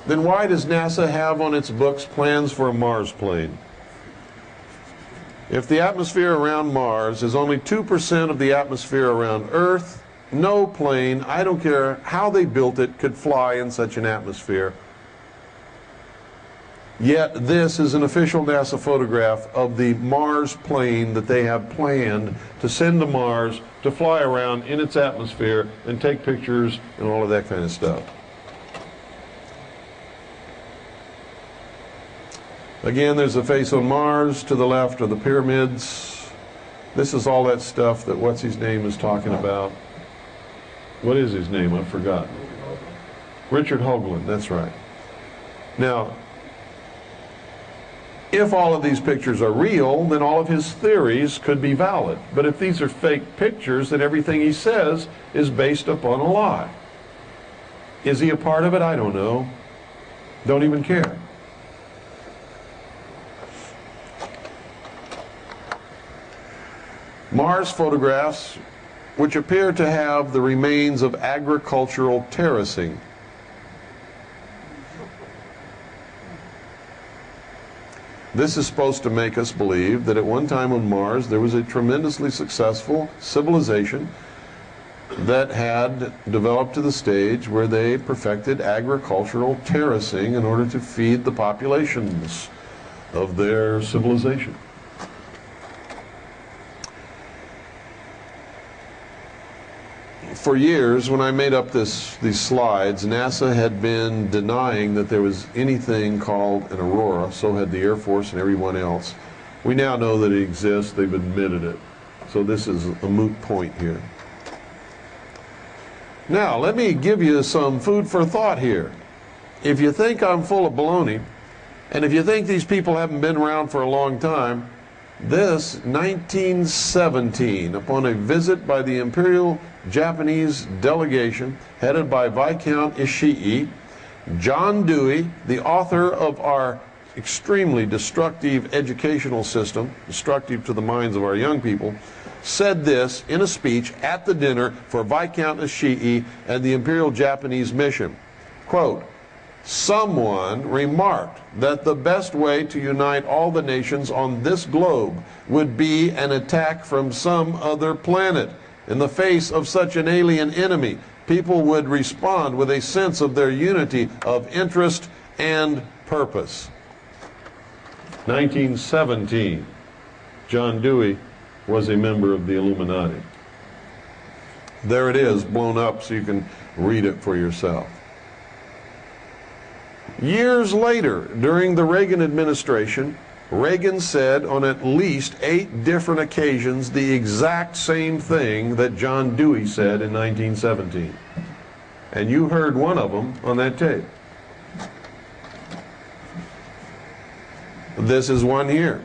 Then why does NASA have on its books plans for a Mars plane? If the atmosphere around Mars is only 2% of the atmosphere around Earth, no plane, I don't care how they built it, could fly in such an atmosphere. Yet this is an official NASA photograph of the Mars plane that they have planned to send to Mars to fly around in its atmosphere and take pictures and all of that kind of stuff. Again, there's a face on Mars. To the left are the pyramids. This is all that stuff that what's-his-name is talking about. What is his name? I've forgotten. Richard Hoagland, that's right. Now, if all of these pictures are real, then all of his theories could be valid. But if these are fake pictures, then everything he says is based upon a lie. Is he a part of it? I don't know. Don't even care. Mars photographs, which appear to have the remains of agricultural terracing. This is supposed to make us believe that at one time on Mars there was a tremendously successful civilization that had developed to the stage where they perfected agricultural terracing in order to feed the populations of their civilization. For years, when I made up these slides, NASA had been denying that there was anything called an aurora. So had the Air Force and everyone else. We now know that it exists. They've admitted it. So this is a moot point here. Now, let me give you some food for thought here. If you think I'm full of baloney, and if you think these people haven't been around for a long time, this 1917, upon a visit by the Imperial Japanese delegation headed by Viscount Ishii, John Dewey, the author of our extremely destructive educational system, destructive to the minds of our young people, said this in a speech at the dinner for Viscount Ishii and the Imperial Japanese mission. Quote, "Someone remarked that the best way to unite all the nations on this globe would be an attack from some other planet. In the face of such an alien enemy, people would respond with a sense of their unity of interest and purpose." 1917. John Dewey was a member of the Illuminati. There it is, blown up so you can read it for yourself. Years later, during the Reagan administration, Reagan said on at least 8 different occasions the exact same thing that John Dewey said in 1917. And you heard one of them on that tape. This is one here.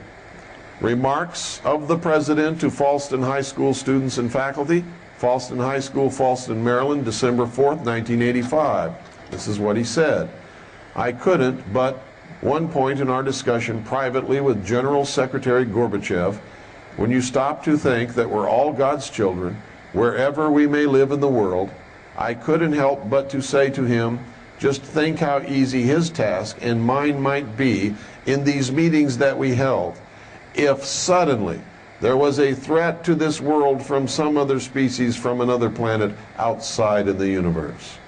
Remarks of the President to Falston High School students and faculty. Falston High School, Falston, Maryland, December 4th, 1985. This is what he said. "I couldn't but one point in our discussion privately with General Secretary Gorbachev, when you stop to think that we're all God's children, wherever we may live in the world, I couldn't help but to say to him, just think how easy his task and mine might be in these meetings that we held, if suddenly there was a threat to this world from some other species from another planet outside in the universe.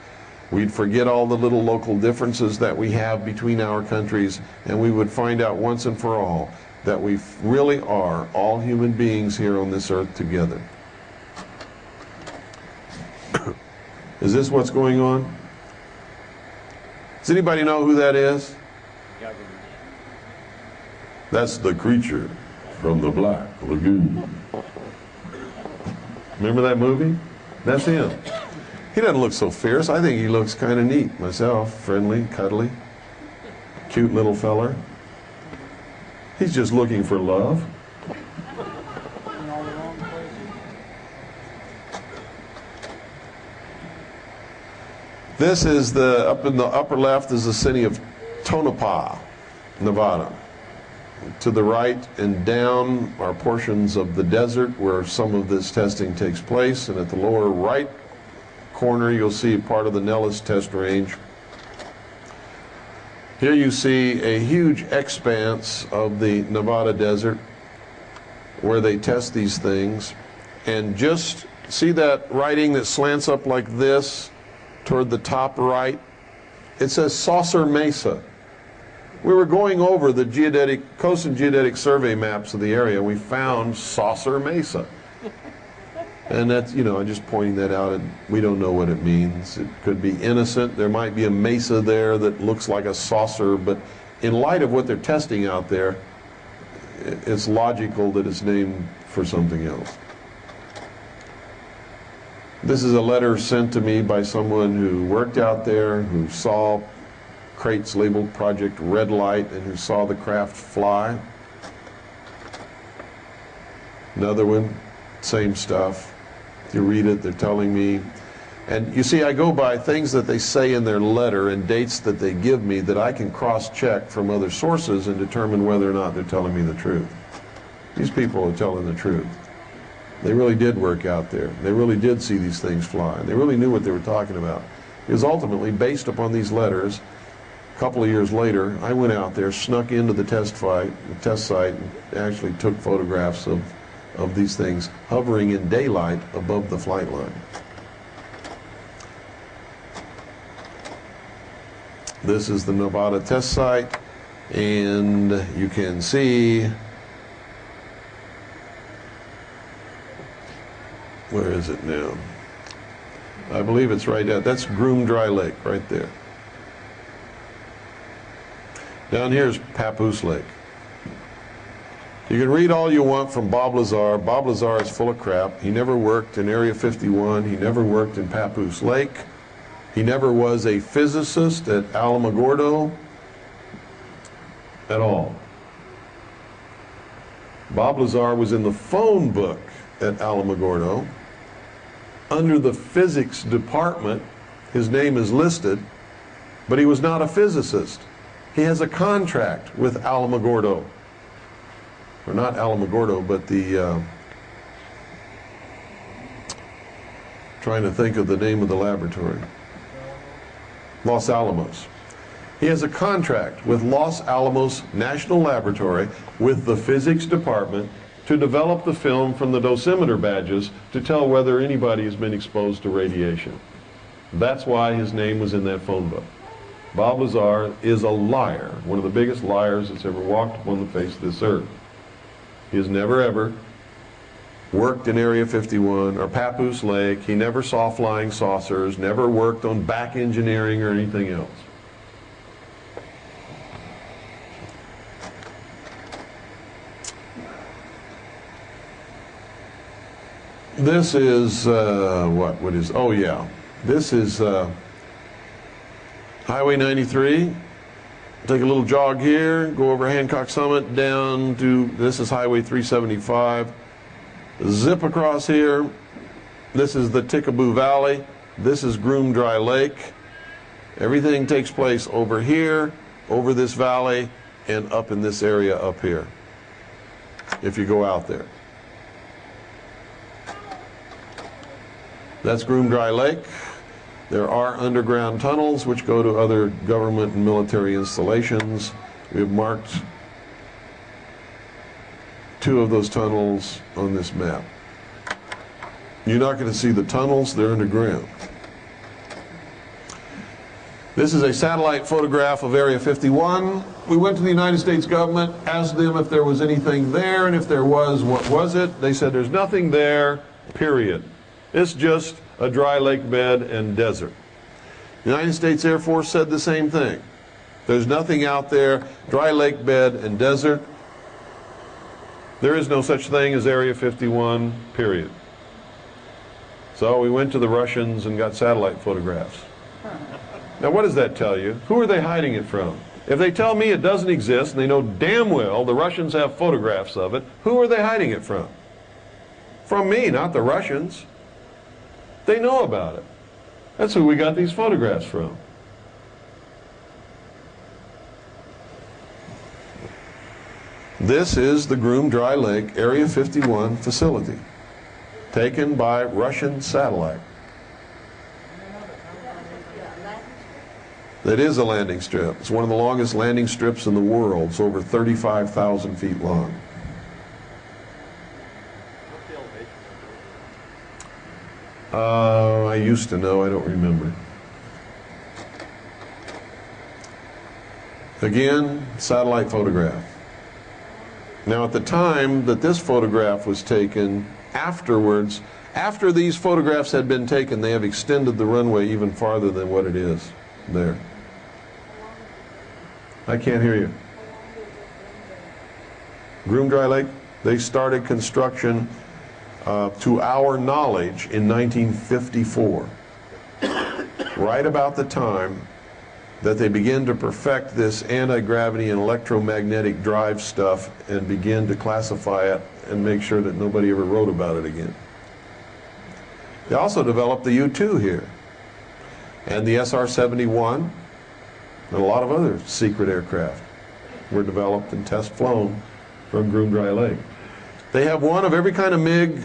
We'd forget all the little local differences that we have between our countries, and we would find out once and for all that we really are all human beings here on this earth together." Is this what's going on? Does anybody know who that is? That's the creature from the Black Lagoon. Remember that movie? That's him. He doesn't look so fierce. I think he looks kind of neat myself. Friendly, cuddly, cute little feller. He's just looking for love. This is up in the upper left is the city of Tonopah, Nevada. to the right and down are portions of the desert where some of this testing takes place, and at the lower right corner you'll see part of the Nellis test range. Here you see a huge expanse of the Nevada desert where they test these things, and just see that writing that slants up like this toward the top right? It says Saucer Mesa. We were going over the Coast and Geodetic Survey maps of the area. We found Saucer Mesa. And that's, you know, I'm just pointing that out, and we don't know what it means. It could be innocent. There might be a mesa there that looks like a saucer, but in light of what they're testing out there, it's logical that it's named for something else. This is a letter sent to me by someone who worked out there, who saw crates labeled Project Red Light, and who saw the craft fly. Another one, same stuff. If you read it, they're telling me. And you see, I go by things that they say in their letter and dates that they give me that I can cross-check from other sources and determine whether or not they're telling me the truth. These people are telling the truth. They really did work out there. They really did see these things fly. They really knew what they were talking about. It was ultimately based upon these letters. A couple of years later, I went out there, snuck into the test site, and actually took photographs of these things hovering in daylight above the flight line. This is the Nevada test site, and you can see, where is it now? I believe it's right out, that's Groom Dry Lake right there. Down here is Papoose Lake. You can read all you want from Bob Lazar. Bob Lazar is full of crap. He never worked in Area 51. He never worked in Papoose Lake. He never was a physicist at Alamogordo at all. Bob Lazar was in the phone book at Alamogordo. Under the physics department, his name is listed, but he was not a physicist. He has a contract with Alamogordo. Or not Alamogordo, but the, trying to think of the name of the laboratory. Los Alamos. He has a contract with Los Alamos National Laboratory with the physics department to develop the film from the dosimeter badges to tell whether anybody has been exposed to radiation. That's why his name was in that phone book. Bob Lazar is a liar, one of the biggest liars that's ever walked upon the face of this earth. He has never ever worked in Area 51 or Papoose Lake. He never saw flying saucers, never worked on back engineering or anything else. This is, what is, oh yeah, this is Highway 93. Take a little jog here, go over Hancock Summit down to, this is Highway 375. Zip across here. This is the Tickaboo Valley. This is Groom Dry Lake. Everything takes place over here, over this valley, and up in this area up here, if you go out there. That's Groom Dry Lake. There are underground tunnels which go to other government and military installations. We have marked 2 of those tunnels on this map. You're not going to see the tunnels, they're underground. This is a satellite photograph of Area 51. We went to the United States government, asked them if there was anything there, and if there was, what was it? They said there's nothing there, period. It's just a dry lake bed and desert. The United States Air Force said the same thing. There's nothing out there, dry lake bed and desert. There is no such thing as Area 51, period. So we went to the Russians and got satellite photographs. Now what does that tell you? Who are they hiding it from? If they tell me it doesn't exist, and they know damn well the Russians have photographs of it, who are they hiding it from? From me, not the Russians. They know about it. That's who we got these photographs from. This is the Groom Dry Lake Area 51 facility, taken by Russian satellite. It is a landing strip. It's one of the longest landing strips in the world. It's over 35,000 feet long. I used to know, I don't remember. Again, satellite photograph. Now at the time that this photograph was taken, afterwards, after these photographs had been taken, they have extended the runway even farther than what it is there. I can't hear you. Groom Dry Lake, they started construction to our knowledge in 1954. Right about the time that they begin to perfect this anti-gravity and electromagnetic drive stuff and begin to classify it and make sure that nobody ever wrote about it again. They also developed the U-2 here, and the SR-71, and a lot of other secret aircraft were developed and test flown from Groom Dry Lake. They have one of every kind of MiG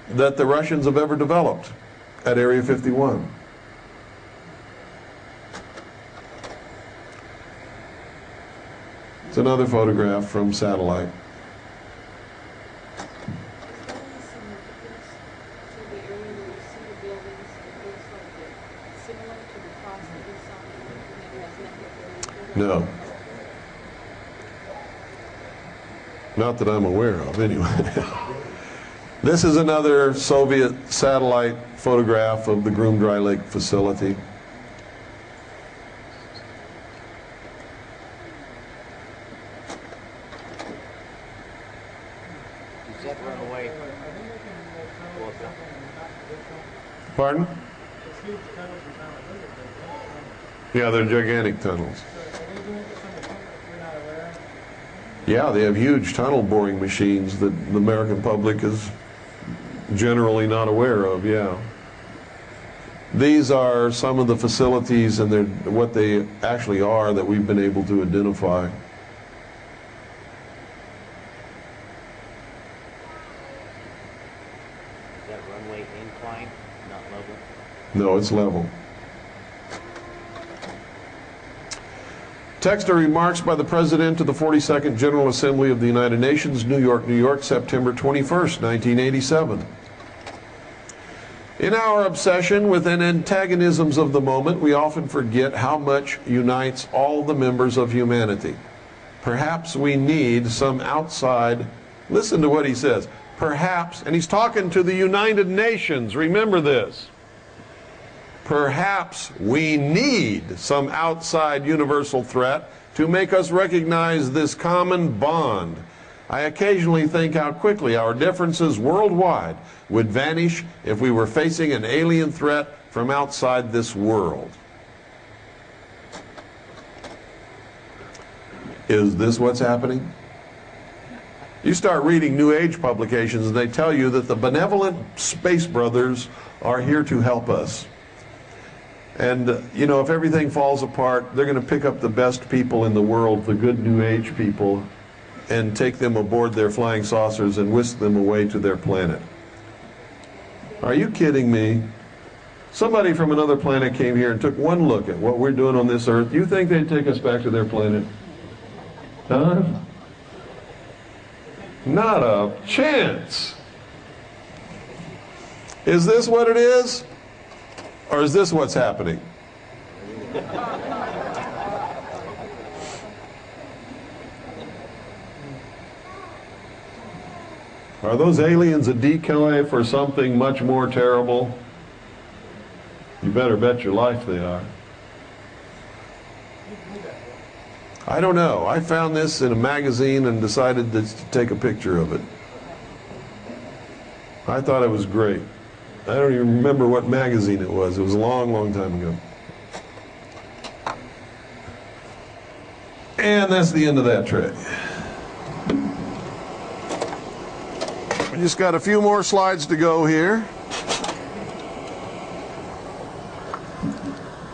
that the Russians have ever developed at Area 51. It's another photograph from satellite. No. Not that I'm aware of, anyway. This is another Soviet satellite photograph of the Groom Dry Lake facility. Does that run away? Pardon? Yeah, they're gigantic tunnels. Yeah, they have huge tunnel boring machines that the American public is generally not aware of, yeah. These are some of the facilities and they're what they actually are that we've been able to identify. Is that runway inclined, not level? No, it's level. Text or remarks by the President of the 42nd General Assembly of the United Nations, New York, New York, September 21st, 1987. In our obsession with the antagonisms of the moment, we often forget how much unites all the members of humanity. Perhaps we need some outside, listen to what he says, perhaps, and he's talking to the United Nations, remember this. Perhaps we need some outside universal threat to make us recognize this common bond. I occasionally think how quickly our differences worldwide would vanish if we were facing an alien threat from outside this world. Is this what's happening? You start reading New Age publications and they tell you that the benevolent space brothers are here to help us. And, you know, if everything falls apart, they're going to pick up the best people in the world, the good New Age people, and take them aboard their flying saucers and whisk them away to their planet. Are you kidding me? Somebody from another planet came here and took one look at what we're doing on this Earth. You think they'd take us back to their planet? Huh? Not a chance. Is this what it is? Or is this what's happening? Are those aliens a decoy for something much more terrible? You better bet your life they are. I don't know. I found this in a magazine and decided to take a picture of it. I thought it was great. I don't even remember what magazine it was. It was a long, long time ago. And that's the end of that trick. We just got a few more slides to go here.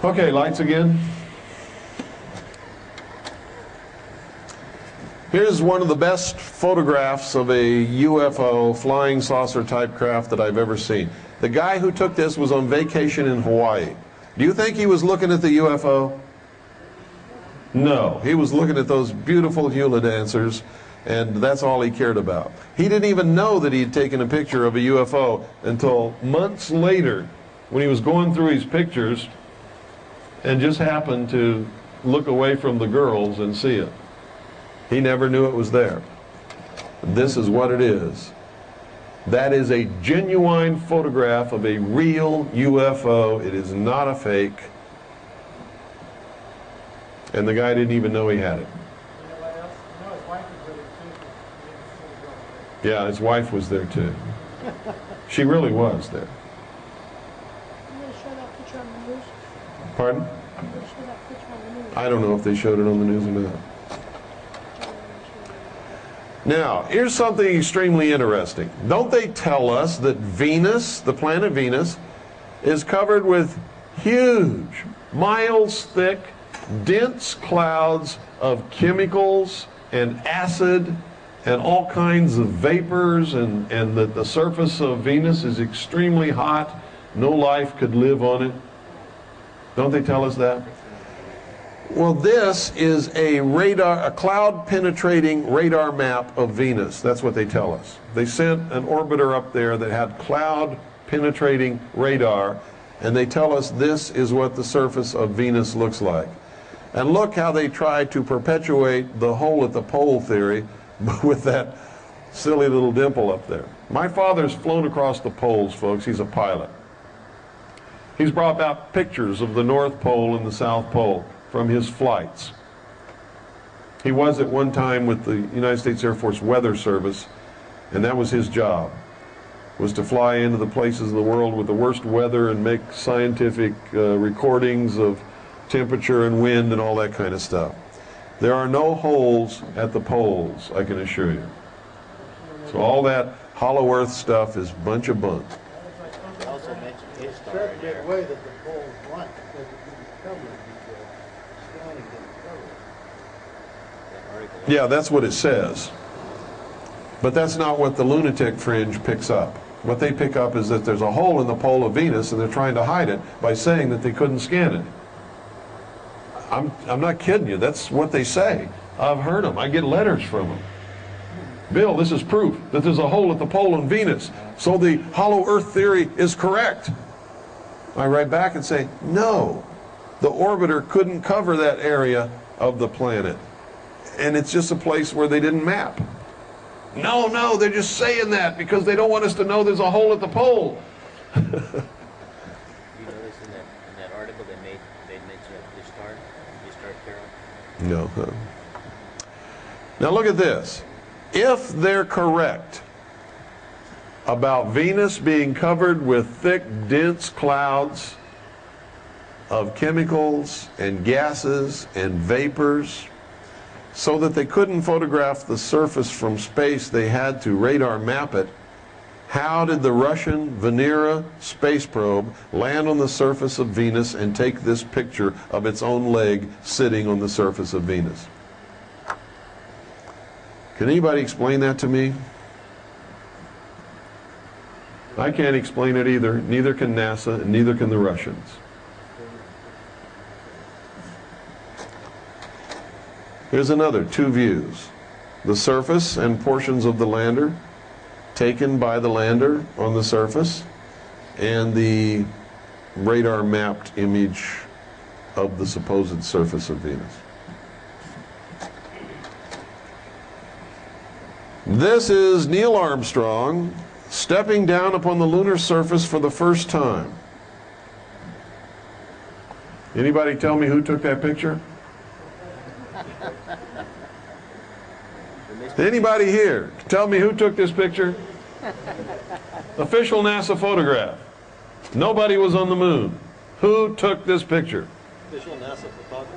Okay, lights again. Here's one of the best photographs of a UFO, flying saucer type craft that I've ever seen. The guy who took this was on vacation in Hawaii. Do you think he was looking at the UFO? No, he was looking at those beautiful hula dancers, and that's all he cared about. He didn't even know that he had taken a picture of a UFO until months later when he was going through his pictures and just happened to look away from the girls and see it. He never knew it was there. This is what it is. That is a genuine photograph of a real UFO. It is not a fake. And the guy didn't even know he had it. Yeah, his wife was there too. She really was there. Pardon? I don't know if they showed it on the news or not. Now, here's something extremely interesting. Don't they tell us that Venus, the planet Venus, is covered with huge, miles thick, dense clouds of chemicals and acid and all kinds of vapors, and that the surface of Venus is extremely hot, no life could live on it? Don't they tell us that? Well, this is a cloud-penetrating radar map of Venus. That's what they tell us. They sent an orbiter up there that had cloud-penetrating radar, and they tell us this is what the surface of Venus looks like. And look how they try to perpetuate the hole at the pole theory with that silly little dimple up there. My father's flown across the poles, folks. He's a pilot. He's brought out pictures of the North Pole and the South Pole from his flights. He was at one time with the United States Air Force Weather Service, and that was his job, was to fly into the places of the world with the worst weather and make scientific recordings of temperature and wind and all that kind of stuff. There are no holes at the poles, I can assure you. So all that hollow earth stuff is a bunch of bunk. They also mentioned his star Certain there. way that the pole's blank, because it didn't cover it before. Scanning didn't cover it. Yeah, that's what it says. But that's not what the lunatic fringe picks up. What they pick up is that there's a hole in the pole of Venus, and they're trying to hide it by saying that they couldn't scan it. I'm not kidding you. That's what they say. I've heard them. I get letters from them. Bill, this is proof that there's a hole at the pole in Venus, so the hollow earth theory is correct. I write back and say, no, the orbiter couldn't cover that area of the planet, and it's just a place where they didn't map. No, they're just saying that because they don't want us to know there's a hole at the pole. You notice in that article they mentioned the star Carol? No. Now look at this. If they're correct about Venus being covered with thick, dense clouds of chemicals and gases and vapors, so that they couldn't photograph the surface from space, they had to radar map it. How did the Russian Venera space probe land on the surface of Venus and take this picture of its own leg sitting on the surface of Venus? Can anybody explain that to me? I can't explain it either. Neither can NASA, and neither can the Russians. Here's another, two views. The surface and portions of the lander taken by the lander on the surface, and the radar mapped image of the supposed surface of Venus. This is Neil Armstrong stepping down upon the lunar surface for the first time. Anybody tell me who took that picture? Anybody here? Tell me who took this picture? Official NASA photograph. Nobody was on the moon. Who took this picture? Official NASA photographer.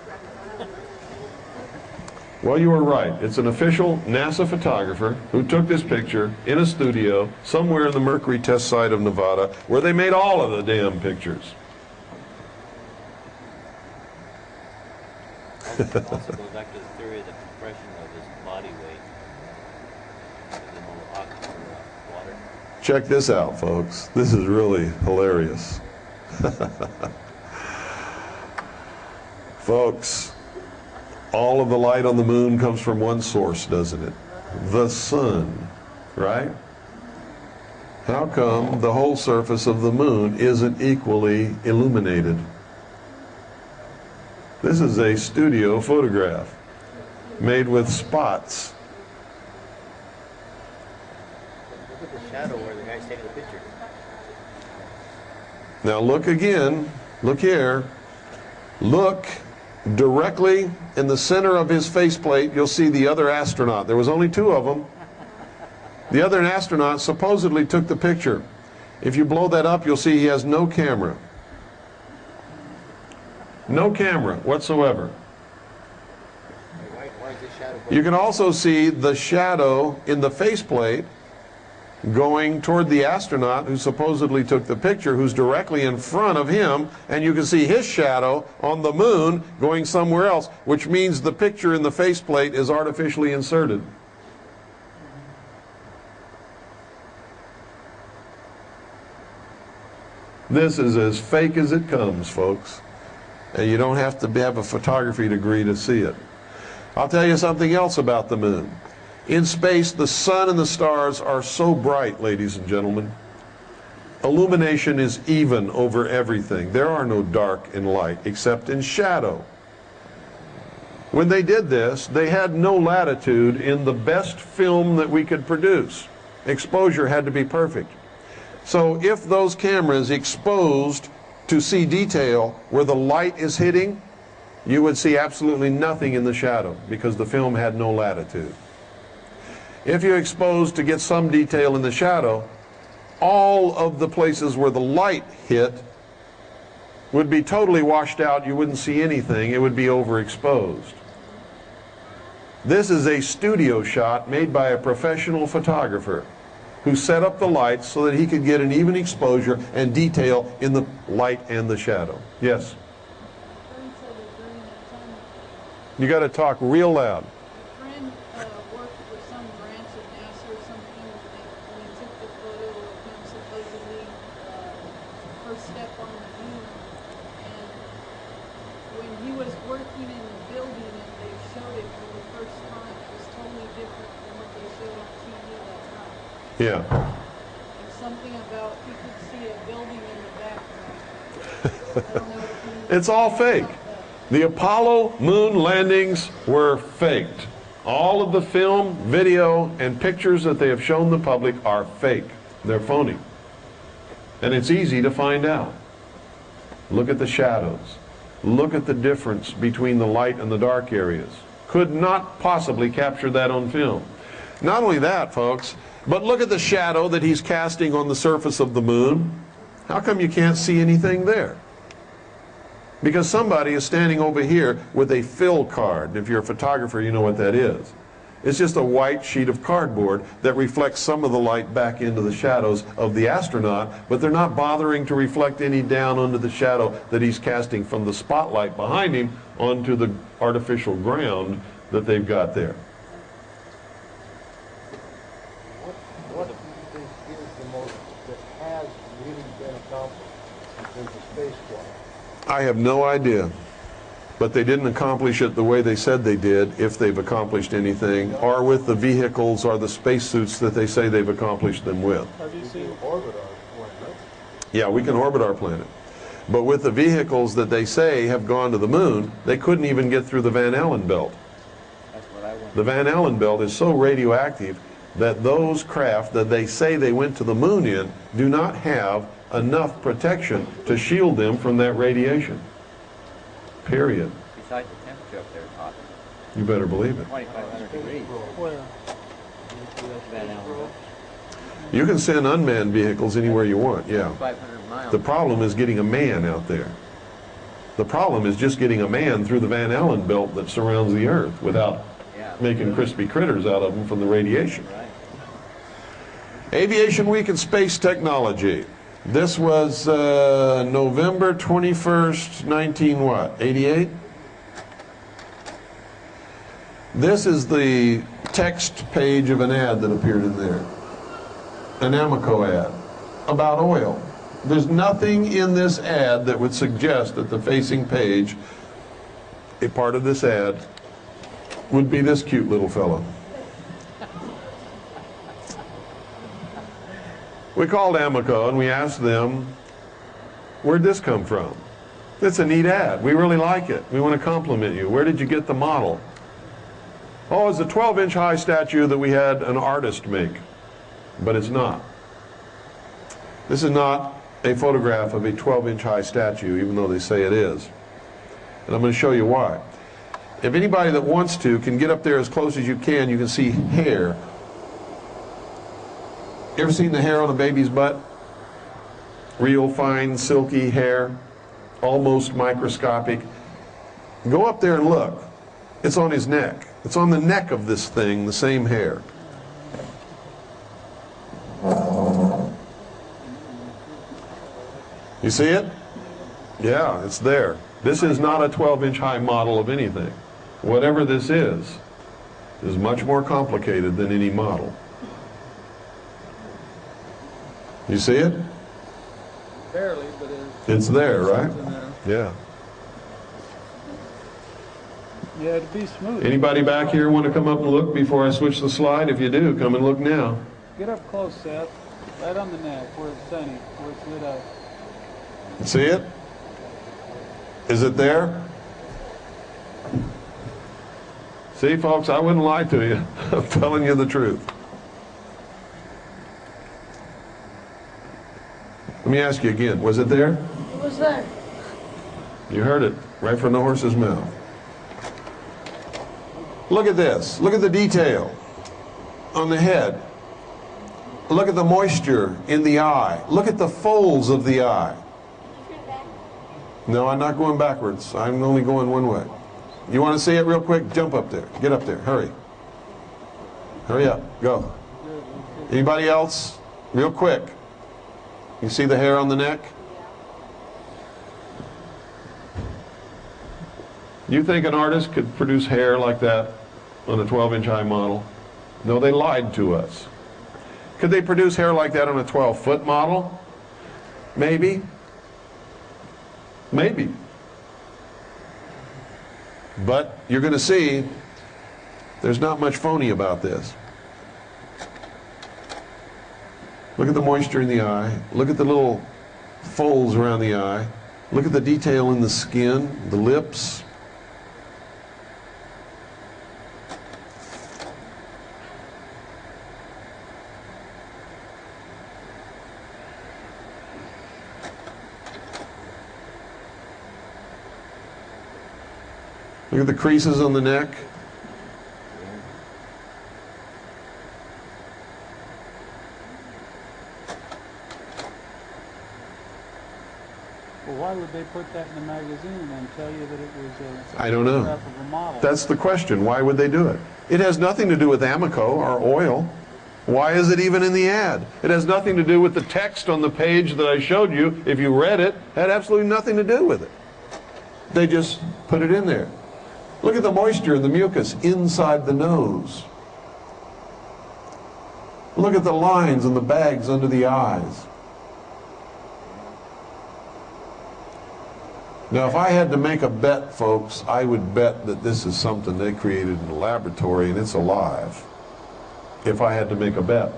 Well, you were right. It's an official NASA photographer who took this picture in a studio somewhere in the Mercury test site of Nevada, where they made all of the damn pictures. Also goes back to the theory of the compression of his body weight. There's more oxygen or water. Check this out, folks. This is really hilarious. Folks, all of the light on the moon comes from one source, doesn't it? The sun, right? How come the whole surface of the moon isn't equally illuminated? This is a studio photograph made with spots. Look at the shadow where the guy's taking the picture. Now look again, look here. Look directly in the center of his faceplate, you'll see the other astronaut. There was only two of them. The other astronaut supposedly took the picture. If you blow that up, you'll see he has no camera. No camera whatsoever. Why is this shadow? You can also see the shadow in the faceplate going toward the astronaut who supposedly took the picture, who's directly in front of him, and you can see his shadow on the moon going somewhere else, which means the picture in the faceplate is artificially inserted. This is as fake as it comes, folks. And you don't have to have a photography degree to see it. I'll tell you something else about the moon. In space, the sun and the stars are so bright, ladies and gentlemen. Illumination is even over everything. There are no dark and light except in shadow. When they did this, they had no latitude in the best film that we could produce. Exposure had to be perfect. So if those cameras exposed to see detail where the light is hitting, you would see absolutely nothing in the shadow because the film had no latitude. If you exposed to get some detail in the shadow, all of the places where the light hit would be totally washed out. You wouldn't see anything. It would be overexposed. This is a studio shot made by a professional photographer who set up the lights so that he could get an even exposure and detail in the light and the shadow. Yes? You got to talk real loud. A friend worked for some branch of NASA or something, and he took the photo of him supposedly first step on the moon. And when he was working in the building and they showed it for the first time, it was totally different from what they showed on TV that time. Yeah. And something about he could see a building in the background. I don't know if he It's all fake. The Apollo moon landings were faked. All of the film, video, and pictures that they have shown the public are fake. They're phony. And it's easy to find out. Look at the shadows. Look at the difference between the light and the dark areas. Could not possibly capture that on film. Not only that, folks, but look at the shadow that he's casting on the surface of the moon. How come you can't see anything there? Because somebody is standing over here with a fill card. If you're a photographer, you know what that is. It's just a white sheet of cardboard that reflects some of the light back into the shadows of the astronaut, but they're not bothering to reflect any down onto the shadow that he's casting from the spotlight behind him onto the artificial ground that they've got there. What do you think is the most that has really been accomplished in terms of spaceflight? I have no idea, but they didn't accomplish it the way they said they did, if they've accomplished anything, or with the vehicles or the spacesuits that they say they've accomplished them with. Have you seen orbit our planet? Yeah, we can orbit our planet. But with the vehicles that they say have gone to the moon, they couldn't even get through the Van Allen belt. That's what I want. The Van Allen belt is so radioactive that those craft that they say they went to the moon in do not have enough protection to shield them from that radiation. Period. Besides the temperature up there is hot. You better believe it. 2,500 degrees. Van Allen. You can send unmanned vehicles anywhere you want, yeah. 500 miles. The problem is getting a man out there. The problem is just getting a man through the Van Allen belt that surrounds the Earth without making crispy critters out of them from the radiation. Right. Aviation Week and Space Technology. This was November 21st, 88? This is the text page of an ad that appeared in there. An Amoco ad about oil. There's nothing in this ad that would suggest that the facing page, a part of this ad, would be this cute little fellow. We called Amoco and we asked them, where'd this come from? It's a neat ad. We really like it. We want to compliment you. Where did you get the model? Oh, it's a 12-inch high statue that we had an artist make. But it's not. This is not a photograph of a 12-inch high statue, even though they say it is. And I'm going to show you why. If anybody that wants to can get up there as close as you can see hair. You ever seen the hair on a baby's butt? Real fine, silky hair, almost microscopic. Go up there and look. It's on his neck. It's on the neck of this thing, the same hair. You see it? Yeah, it's there. This is not a 12-inch high model of anything. Whatever this is much more complicated than any model. You see it? Barely, but it's there, right? There. Yeah. Yeah, it'd be smooth. Anybody back here want to come up and look before I switch the slide? If you do, come and look now. Get up close, Seth. Right on the neck, where it's sunny, where it's lit up. See it? Is it there? See, folks, I wouldn't lie to you. I'm telling you the truth. Let me ask you again. Was it there? It was there. You heard it right from the horse's mouth. Look at this. Look at the detail on the head. Look at the moisture in the eye. Look at the folds of the eye. No, I'm not going backwards. I'm only going one way. You want to see it real quick? Jump up there. Get up there. Hurry. Hurry up. Go. Anybody else? Real quick. You see the hair on the neck? You think an artist could produce hair like that on a 12-inch high model? No, they lied to us. Could they produce hair like that on a 12-foot model? Maybe. Maybe. But you're going to see there's not much phony about this. Look at the moisture in the eye. Look at the little folds around the eye. Look at the detail in the skin, the lips. Look at the creases on the neck. Well, why would they put that in the magazine and tell you that it was a I don't know. photograph of a model? That's the question. Why would they do it? It has nothing to do with Amoco or oil. Why is it even in the ad? It has nothing to do with the text on the page that I showed you. If you read it, it had absolutely nothing to do with it. They just put it in there. Look at the moisture and the mucus inside the nose. Look at the lines and the bags under the eyes. Now, if I had to make a bet, folks, I would bet that this is something they created in the laboratory and it's alive. If I had to make a bet.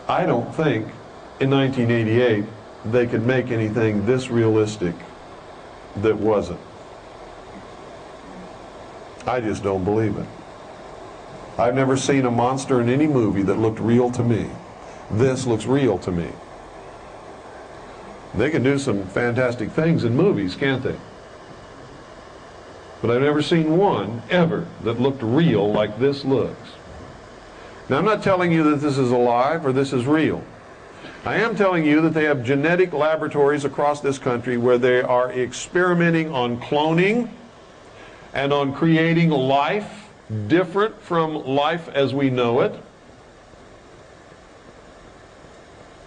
I don't think in 1988 they could make anything this realistic that wasn't. I just don't believe it. I've never seen a monster in any movie that looked real to me. This looks real to me. They can do some fantastic things in movies, can't they? But I've never seen one, ever, that looked real like this looks. Now, I'm not telling you that this is alive or this is real. I am telling you that they have genetic laboratories across this country where they are experimenting on cloning and on creating life different from life as we know it,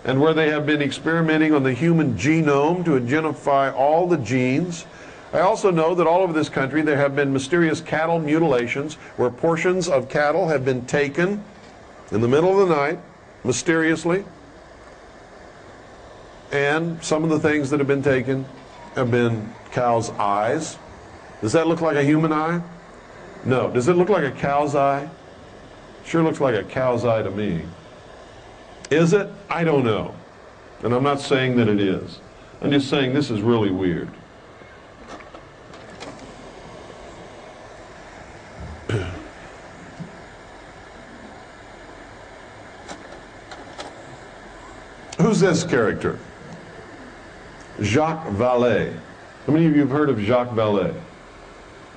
and where they have been experimenting on the human genome to identify all the genes I also know that all over this country there have been mysterious cattle mutilations where portions of cattle have been taken in the middle of the night, mysteriously, and some of the things that have been taken have been cows' eyes. Does that look like a human eye? No. Does it look like a cow's eye? Sure looks like a cow's eye to me. Is it? I don't know. And I'm not saying that it is. I'm just saying this is really weird. Who's this character? Jacques Vallée. How many of you have heard of Jacques Vallée?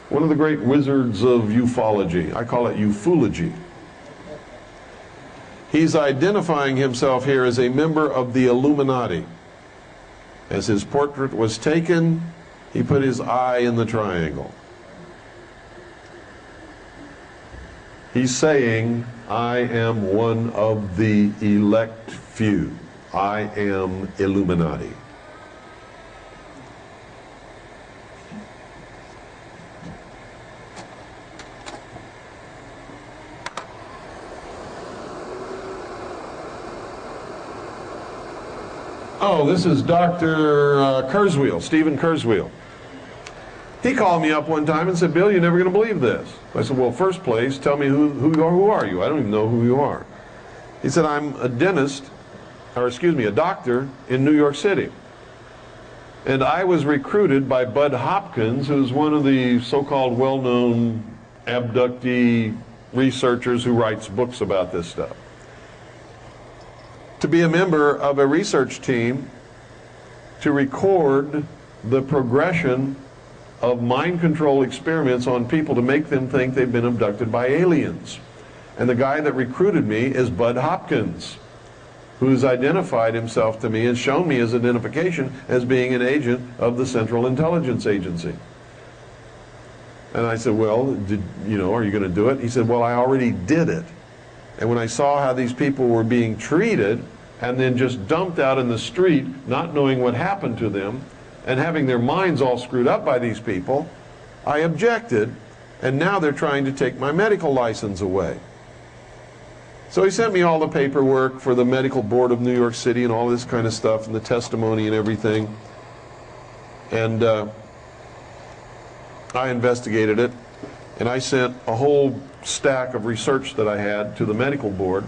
One of the great wizards of ufology. I call it ufology. He's identifying himself here as a member of the Illuminati. As his portrait was taken, he put his eye in the triangle. He's saying, I am one of the elect few. I am Illuminati. Oh, this is Dr. Kurzweil, Stephen Kurzweil. He called me up one time and said, Bill, you're never going to believe this. I said, well, first place, tell me who you are. Who are you? I don't even know who you are. He said, I'm a dentist, or excuse me, a doctor in New York City. And I was recruited by Bud Hopkins, who's one of the so-called well-known abductee researchers who writes books about this stuff, to be a member of a research team to record the progression of mind control experiments on people to make them think they've been abducted by aliens. And the guy that recruited me is Bud Hopkins, who's identified himself to me and shown me his identification as being an agent of the Central Intelligence Agency. And I said, well, are you going to do it? He said, well, I already did it. And when I saw how these people were being treated and then just dumped out in the street, not knowing what happened to them, and having their minds all screwed up by these people, I objected, and now they're trying to take my medical license away. So he sent me all the paperwork for the Medical Board of New York City and all this kind of stuff, and the testimony and everything. And I investigated it, and I sent a whole stack of research that I had to the medical board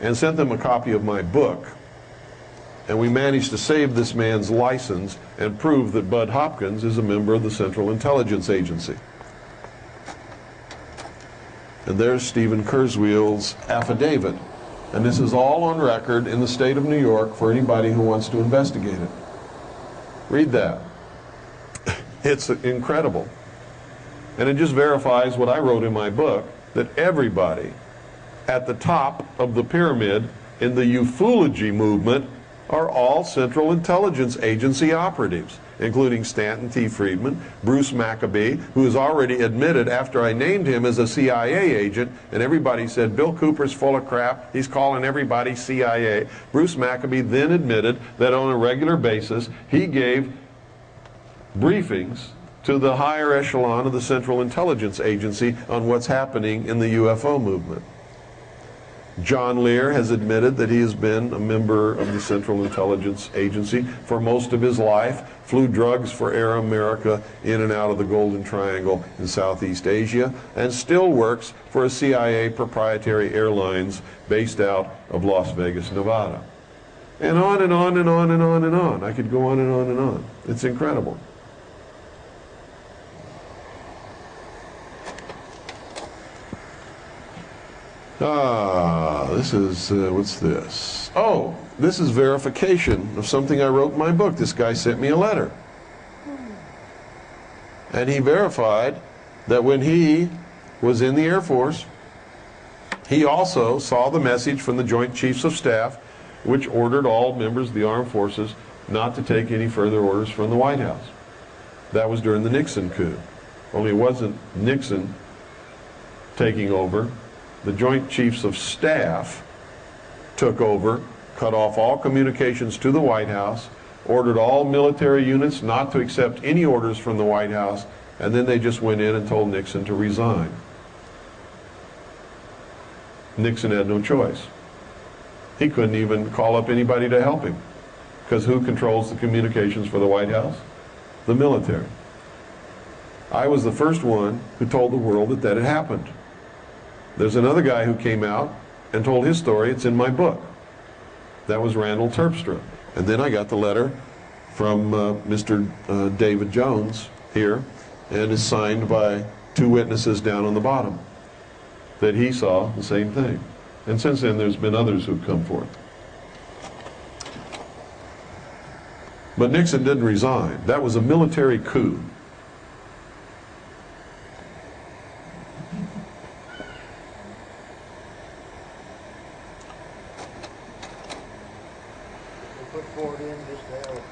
and sent them a copy of my book. And we managed to save this man's license and prove that Bud Hopkins is a member of the Central Intelligence Agency. And there's Stephen Kurzweil's affidavit. And this is all on record in the state of New York for anybody who wants to investigate it. Read that. It's incredible. And it just verifies what I wrote in my book, that everybody at the top of the pyramid in the ufology movement are all Central Intelligence Agency operatives, including Stanton T. Friedman, Bruce Maccabee, who has already admitted after I named him as a CIA agent, and everybody said, Bill Cooper's full of crap, he's calling everybody CIA. Bruce Maccabee then admitted that on a regular basis he gave briefings to the higher echelon of the Central Intelligence Agency on what's happening in the UFO movement. John Lear has admitted that he has been a member of the Central Intelligence Agency for most of his life, flew drugs for Air America in and out of the Golden Triangle in Southeast Asia, and still works for a CIA proprietary airlines based out of Las Vegas, Nevada. And on and on and on and on and on. I could go on and on and on. It's incredible. This is, what's this? Oh, this is verification of something I wrote in my book. This guy sent me a letter. And he verified that when he was in the Air Force, he also saw the message from the Joint Chiefs of Staff, which ordered all members of the armed forces not to take any further orders from the White House. That was during the Nixon coup. Only it wasn't Nixon taking over. The Joint Chiefs of Staff took over, cut off all communications to the White House, ordered all military units not to accept any orders from the White House, and then they just went in and told Nixon to resign. Nixon had no choice. He couldn't even call up anybody to help him, because who controls the communications for the White House? The military. I was the first one who told the world that that had happened. There's another guy who came out and told his story. It's in my book. That was Randall Terpstra. And then I got the letter from Mr. David Jones here, and it's signed by 2 witnesses down on the bottom, that he saw the same thing. And since then, there's been others who've come forth. But Nixon didn't resign. That was a military coup. They put Ford in just to have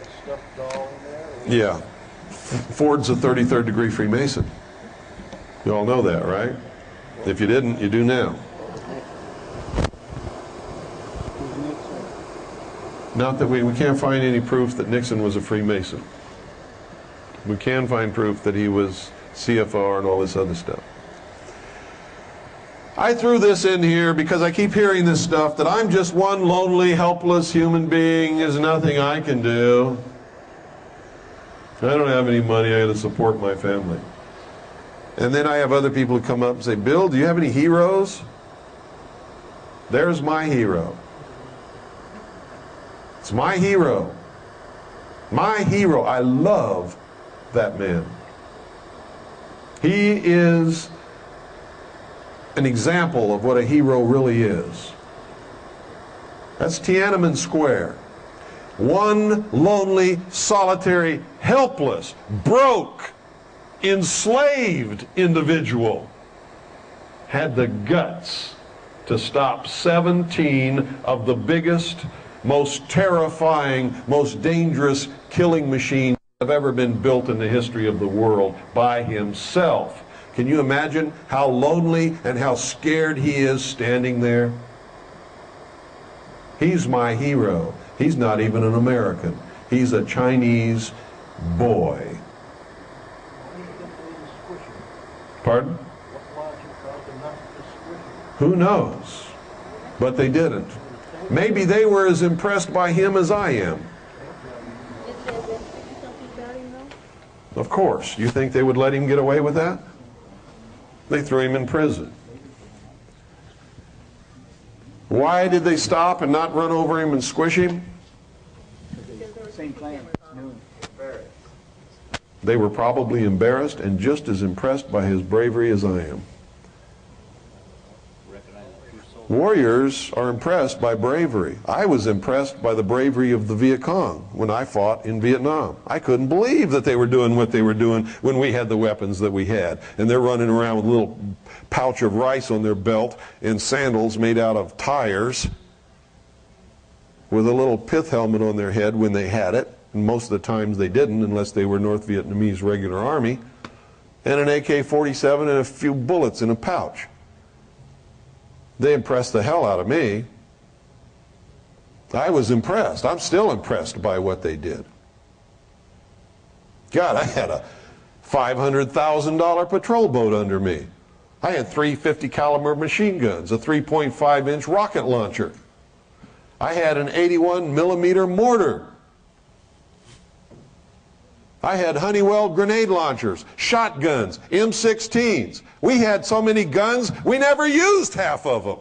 a stuffed doll in there? Yeah. Ford's a 33rd degree Freemason. You all know that, right? If you didn't, you do now. Not that we can't find any proof that Nixon was a Freemason. We can find proof that he was CFR and all this other stuff. I threw this in here because I keep hearing this stuff, that I'm just one lonely, helpless human being. There's nothing I can do. I don't have any money. I got to support my family. And then I have other people who come up and say, Bill, do you have any heroes? There's my hero. It's my hero. My hero. I love that man. He is an example of what a hero really is. That's Tiananmen Square. One lonely, solitary, helpless, broke, enslaved individual had the guts to stop 17 of the biggest, most terrifying, most dangerous killing machines that have ever been built in the history of the world by himself. Can you imagine how lonely and how scared he is standing there? He's my hero. He's not even an American. He's a Chinese boy. Pardon? Who knows? But they didn't. Maybe they were as impressed by him as I am. Of course. You think they would let him get away with that? They threw him in prison. Why did they stop and not run over him and squish him? Same plan. They were probably embarrassed and just as impressed by his bravery as I am. Warriors are impressed by bravery. I was impressed by the bravery of the Viet Cong when I fought in Vietnam. I couldn't believe that they were doing what they were doing when we had the weapons that we had. And they're running around with a little pouch of rice on their belt and sandals made out of tires with a little pith helmet on their head when they had it. And most of the times they didn't, unless they were North Vietnamese regular army. And an AK-47 and a few bullets in a pouch. They impressed the hell out of me. I was impressed. I'm still impressed by what they did. God, I had a $500,000 patrol boat under me. I had 350 caliber machine guns, a 3.5-inch rocket launcher. I had an 81 millimeter mortar. I had Honeywell grenade launchers, shotguns, M16s. We had so many guns, we never used half of them.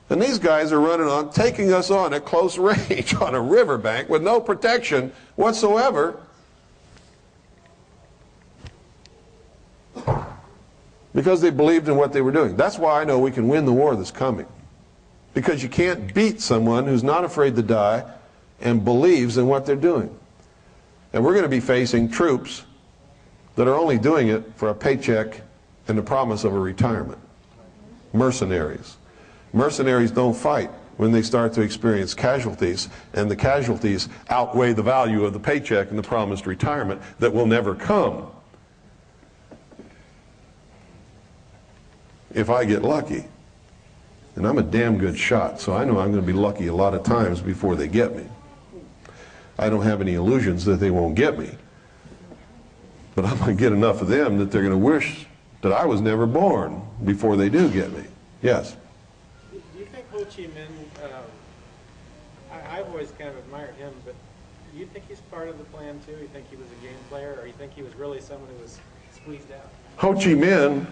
And these guys are running on, taking us on at close range on a riverbank with no protection whatsoever. Because they believed in what they were doing. That's why I know we can win the war that's coming. Because you can't beat someone who's not afraid to die and believes in what they're doing. And we're going to be facing troops that are only doing it for a paycheck and the promise of a retirement. Mercenaries. Mercenaries don't fight when they start to experience casualties, and the casualties outweigh the value of the paycheck and the promised retirement that will never come if I get lucky. And I'm a damn good shot, so I know I'm going to be lucky a lot of times before they get me. I don't have any illusions that they won't get me. But I'm going to get enough of them that they're going to wish that I was never born before they do get me. Yes? Do you think Ho Chi Minh, I've always kind of admired him, but do you think he's part of the plan too? You think he was a game player, or you think he was really someone who was squeezed out? Ho Chi Minh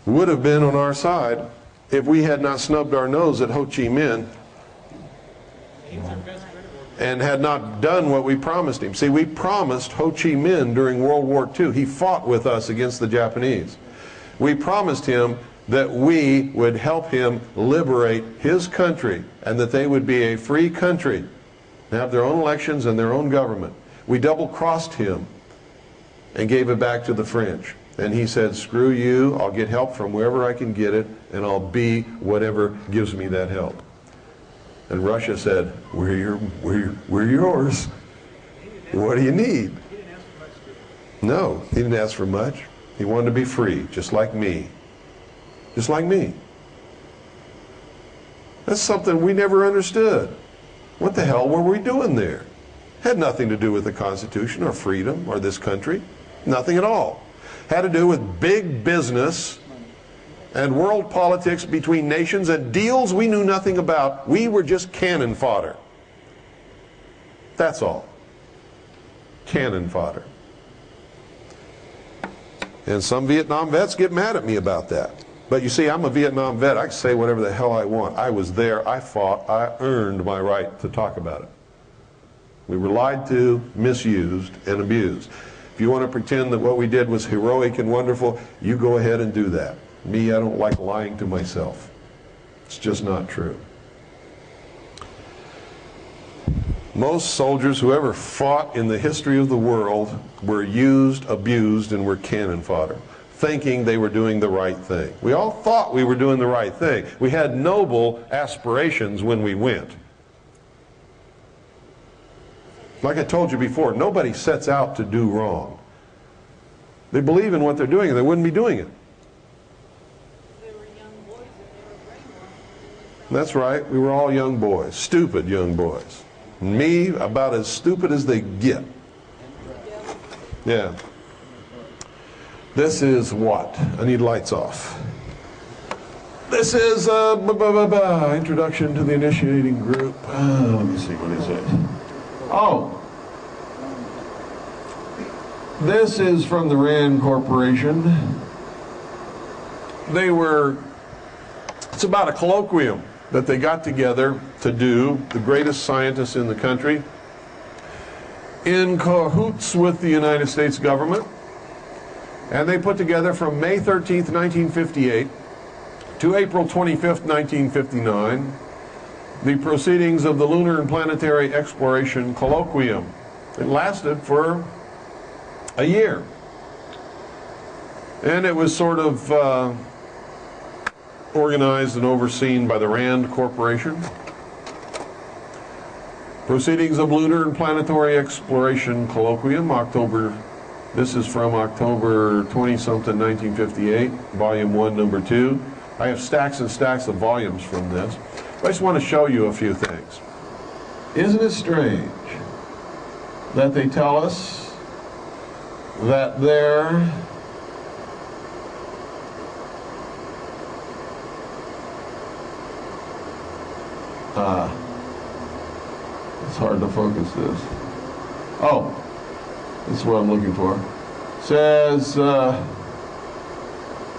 would have been on our side if we had not snubbed our nose at Ho Chi Minh and had not done what we promised him. See, we promised Ho Chi Minh during World War II. He fought with us against the Japanese. We promised him that we would help him liberate his country and that they would be a free country, have their own elections and their own government. We double-crossed him and gave it back to the French. And he said, screw you, I'll get help from wherever I can get it, and I'll be whatever gives me that help. And Russia said, we're yours. What do you need? No, he didn't ask for much. He wanted to be free, just like me. Just like me. That's something we never understood. What the hell were we doing there? Had nothing to do with the Constitution or freedom or this country. Nothing at all. Had to do with big business and world politics between nations and deals we knew nothing about. We were just cannon fodder. That's all. Cannon fodder. And some Vietnam vets get mad at me about that. But you see, I'm a Vietnam vet. I can say whatever the hell I want. I was there. I fought. I earned my right to talk about it. We were lied to, misused, and abused. If you want to pretend that what we did was heroic and wonderful, you go ahead and do that. Me, I don't like lying to myself. It's just not true. Most soldiers who ever fought in the history of the world were used, abused, and were cannon fodder, thinking they were doing the right thing. We all thought we were doing the right thing. We had noble aspirations when we went. Like I told you before, nobody sets out to do wrong. They believe in what they're doing, and they wouldn't be doing it. That's right, we were all young boys, stupid young boys. Me, about as stupid as they get. Yeah. This is what? I need lights off. This is introduction to the initiating group. Let me see, what is it? Oh. This is from the RAND Corporation. It's about a colloquium that they got together to do, the greatest scientists in the country, in cahoots with the United States government. And they put together from May 13th, 1958 to April 25th, 1959, the proceedings of the Lunar and Planetary Exploration Colloquium. It lasted for a year. And it was sort of organized and overseen by the RAND Corporation. Proceedings of Lunar and Planetary Exploration Colloquium, this is from October 20-something, 1958, Volume 1, Number 2. I have stacks and stacks of volumes from this. I just want to show you a few things. Isn't it strange that they tell us that they're it's hard to focus this. Oh, this is what I'm looking for. It says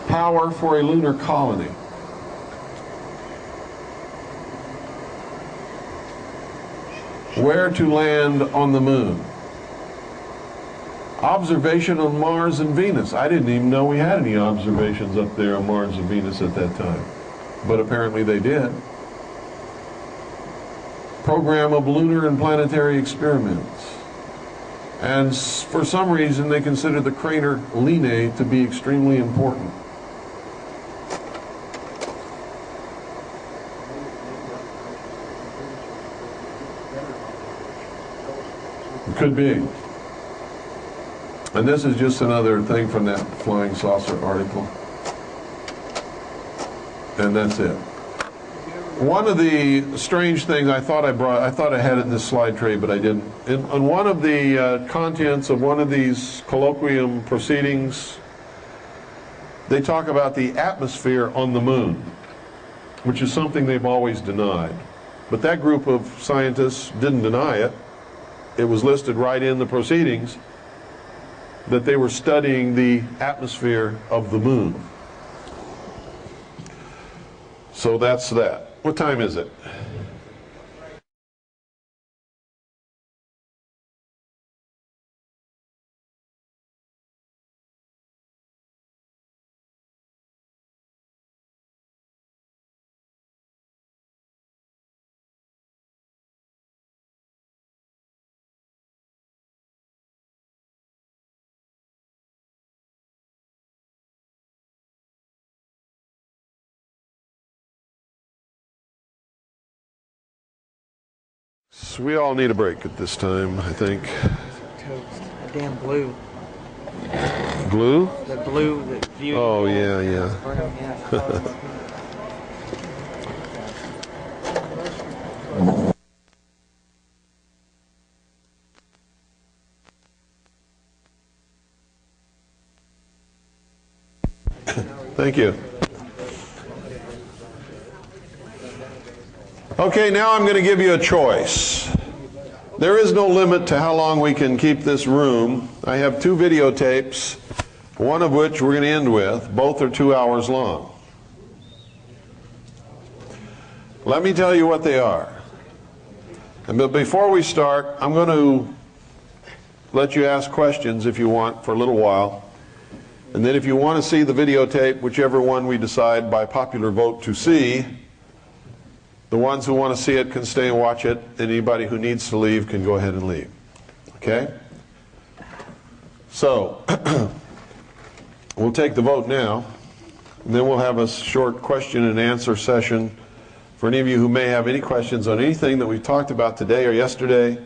power for a lunar colony. Where to land on the moon. Observation on Mars and Venus. I didn't even know we had any observations up there on Mars and Venus at that time. But apparently they did. Program of lunar and planetary experiments. And for some reason they consider the crater Linnae to be extremely important. It could be. And this is just another thing from that flying saucer article. And that's it. One of the strange things I thought I had it in this slide tray, but I didn't. On one of the contents of one of these colloquium proceedings, they talk about the atmosphere on the moon, which is something they've always denied. But that group of scientists didn't deny it. It was listed right in the proceedings that they were studying the atmosphere of the moon. So that's that. What time is it? So we all need a break at this time, I think. Toast. That damn blue. Glue? The blue that viewed. Oh, yeah, yeah. Thank you. Okay, now I'm going to give you a choice. There is no limit to how long we can keep this room. I have 2 videotapes, one of which we're going to end with. Both are 2 hours long. Let me tell you what they are. But before we start, I'm going to let you ask questions if you want for a little while. And then if you want to see the videotape, whichever one we decide by popular vote to see, the ones who want to see it can stay and watch it. Anybody who needs to leave can go ahead and leave. Okay? So, we'll take the vote now, and then we'll have a short question and answer session for any of you who may have any questions on anything that we've talked about today or yesterday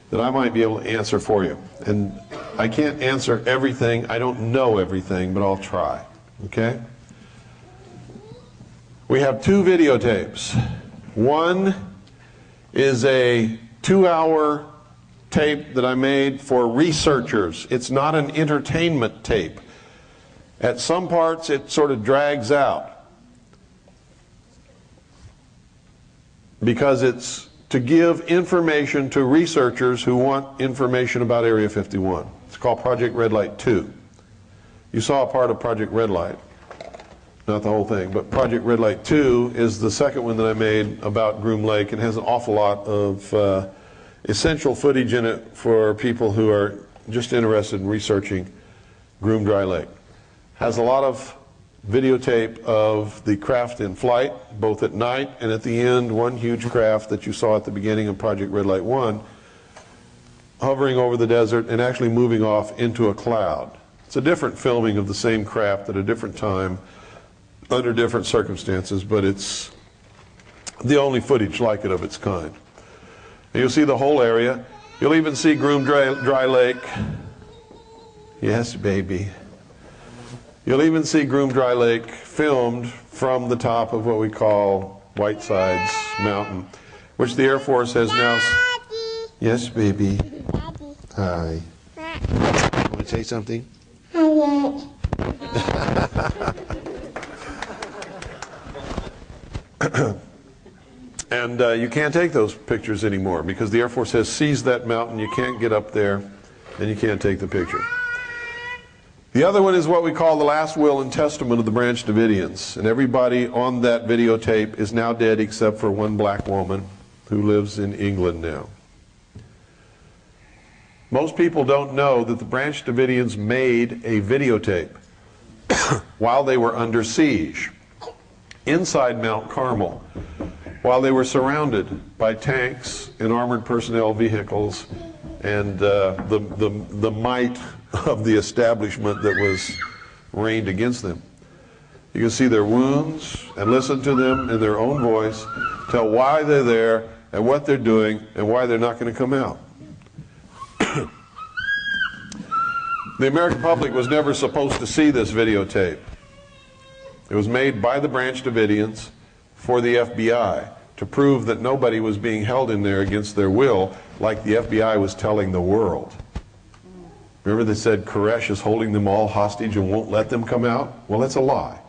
that I might be able to answer for you. And I can't answer everything. I don't know everything, but I'll try. Okay? We have 2 videotapes. One is a 2-hour tape that I made for researchers. It's not an entertainment tape. At some parts it sort of drags out because it's to give information to researchers who want information about Area 51. It's called Project Red Light 2. You saw a part of Project Red Light. Not the whole thing, but Project Red Light 2 is the second one that I made about Groom Lake and has an awful lot of essential footage in it for people who are just interested in researching Groom Dry Lake. Has a lot of videotape of the craft in flight, both at night and at the end, one huge craft that you saw at the beginning of Project Red Light 1, hovering over the desert and actually moving off into a cloud. It's a different filming of the same craft at a different time, under different circumstances, but it's the only footage like it of its kind. And you'll see the whole area. You'll even see Groom Dry Lake. Yes, baby. You'll even see Groom Dry Lake filmed from the top of what we call Whitesides Mountain, which the Air Force has now... Yes, baby. Hi. Want to say something? And you can't take those pictures anymore because the Air Force has seized that mountain. You can't get up there and you can't take the picture. The other one is what we call the last will and testament of the Branch Davidians. And everybody on that videotape is now dead except for one black woman who lives in England now. Most people don't know that the Branch Davidians made a videotape while they were under siege inside Mount Carmel, while they were surrounded by tanks and armored personnel vehicles and the might of the establishment that was rained against them. You can see their wounds and listen to them in their own voice, tell why they're there and what they're doing and why they're not going to come out. The American public was never supposed to see this videotape. It was made by the Branch Davidians for the FBI to prove that nobody was being held in there against their will, like the FBI was telling the world. Remember they said Koresh is holding them all hostage and won't let them come out? Well, that's a lie.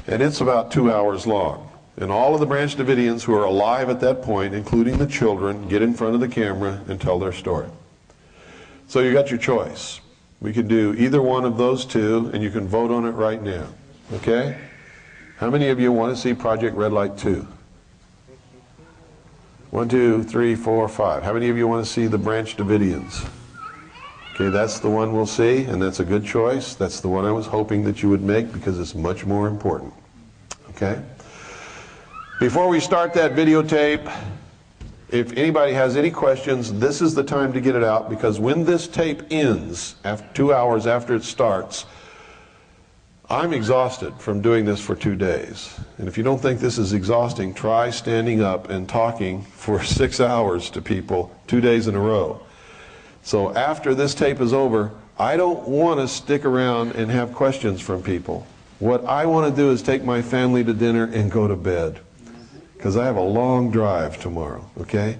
And it's about 2 hours long. And all of the Branch Davidians who are alive at that point, including the children, get in front of the camera and tell their story. So you got your choice. We can do either one of those two, and you can vote on it right now. Okay? How many of you want to see Project Red Light 2? 1, 2, 3, 4, 5. How many of you want to see the Branch Davidians? Okay, that's the one we'll see, and that's a good choice. That's the one I was hoping that you would make because it's much more important. Okay? Before we start that videotape, if anybody has any questions, this is the time to get it out, because when this tape ends, after 2 hours after it starts, I'm exhausted from doing this for 2 days. And if you don't think this is exhausting, try standing up and talking for 6 hours to people 2 days in a row. So after this tape is over, I don't want to stick around and have questions from people. What I want to do is take my family to dinner and go to bed, because I have a long drive tomorrow, okay?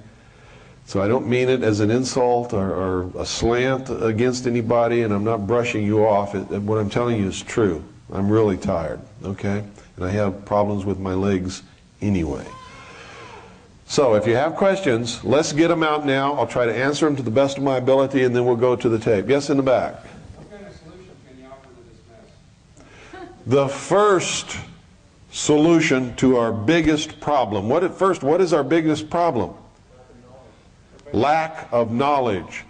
So I don't mean it as an insult or a slant against anybody, and I'm not brushing you off. What I'm telling you is true. I'm really tired, okay? And I have problems with my legs anyway. So if you have questions, let's get them out now. I'll try to answer them to the best of my ability, and then we'll go to the tape. Yes, in the back. What kind of solution can you offer to this mess? The first solution to our biggest problem. What is our biggest problem? Lack of knowledge.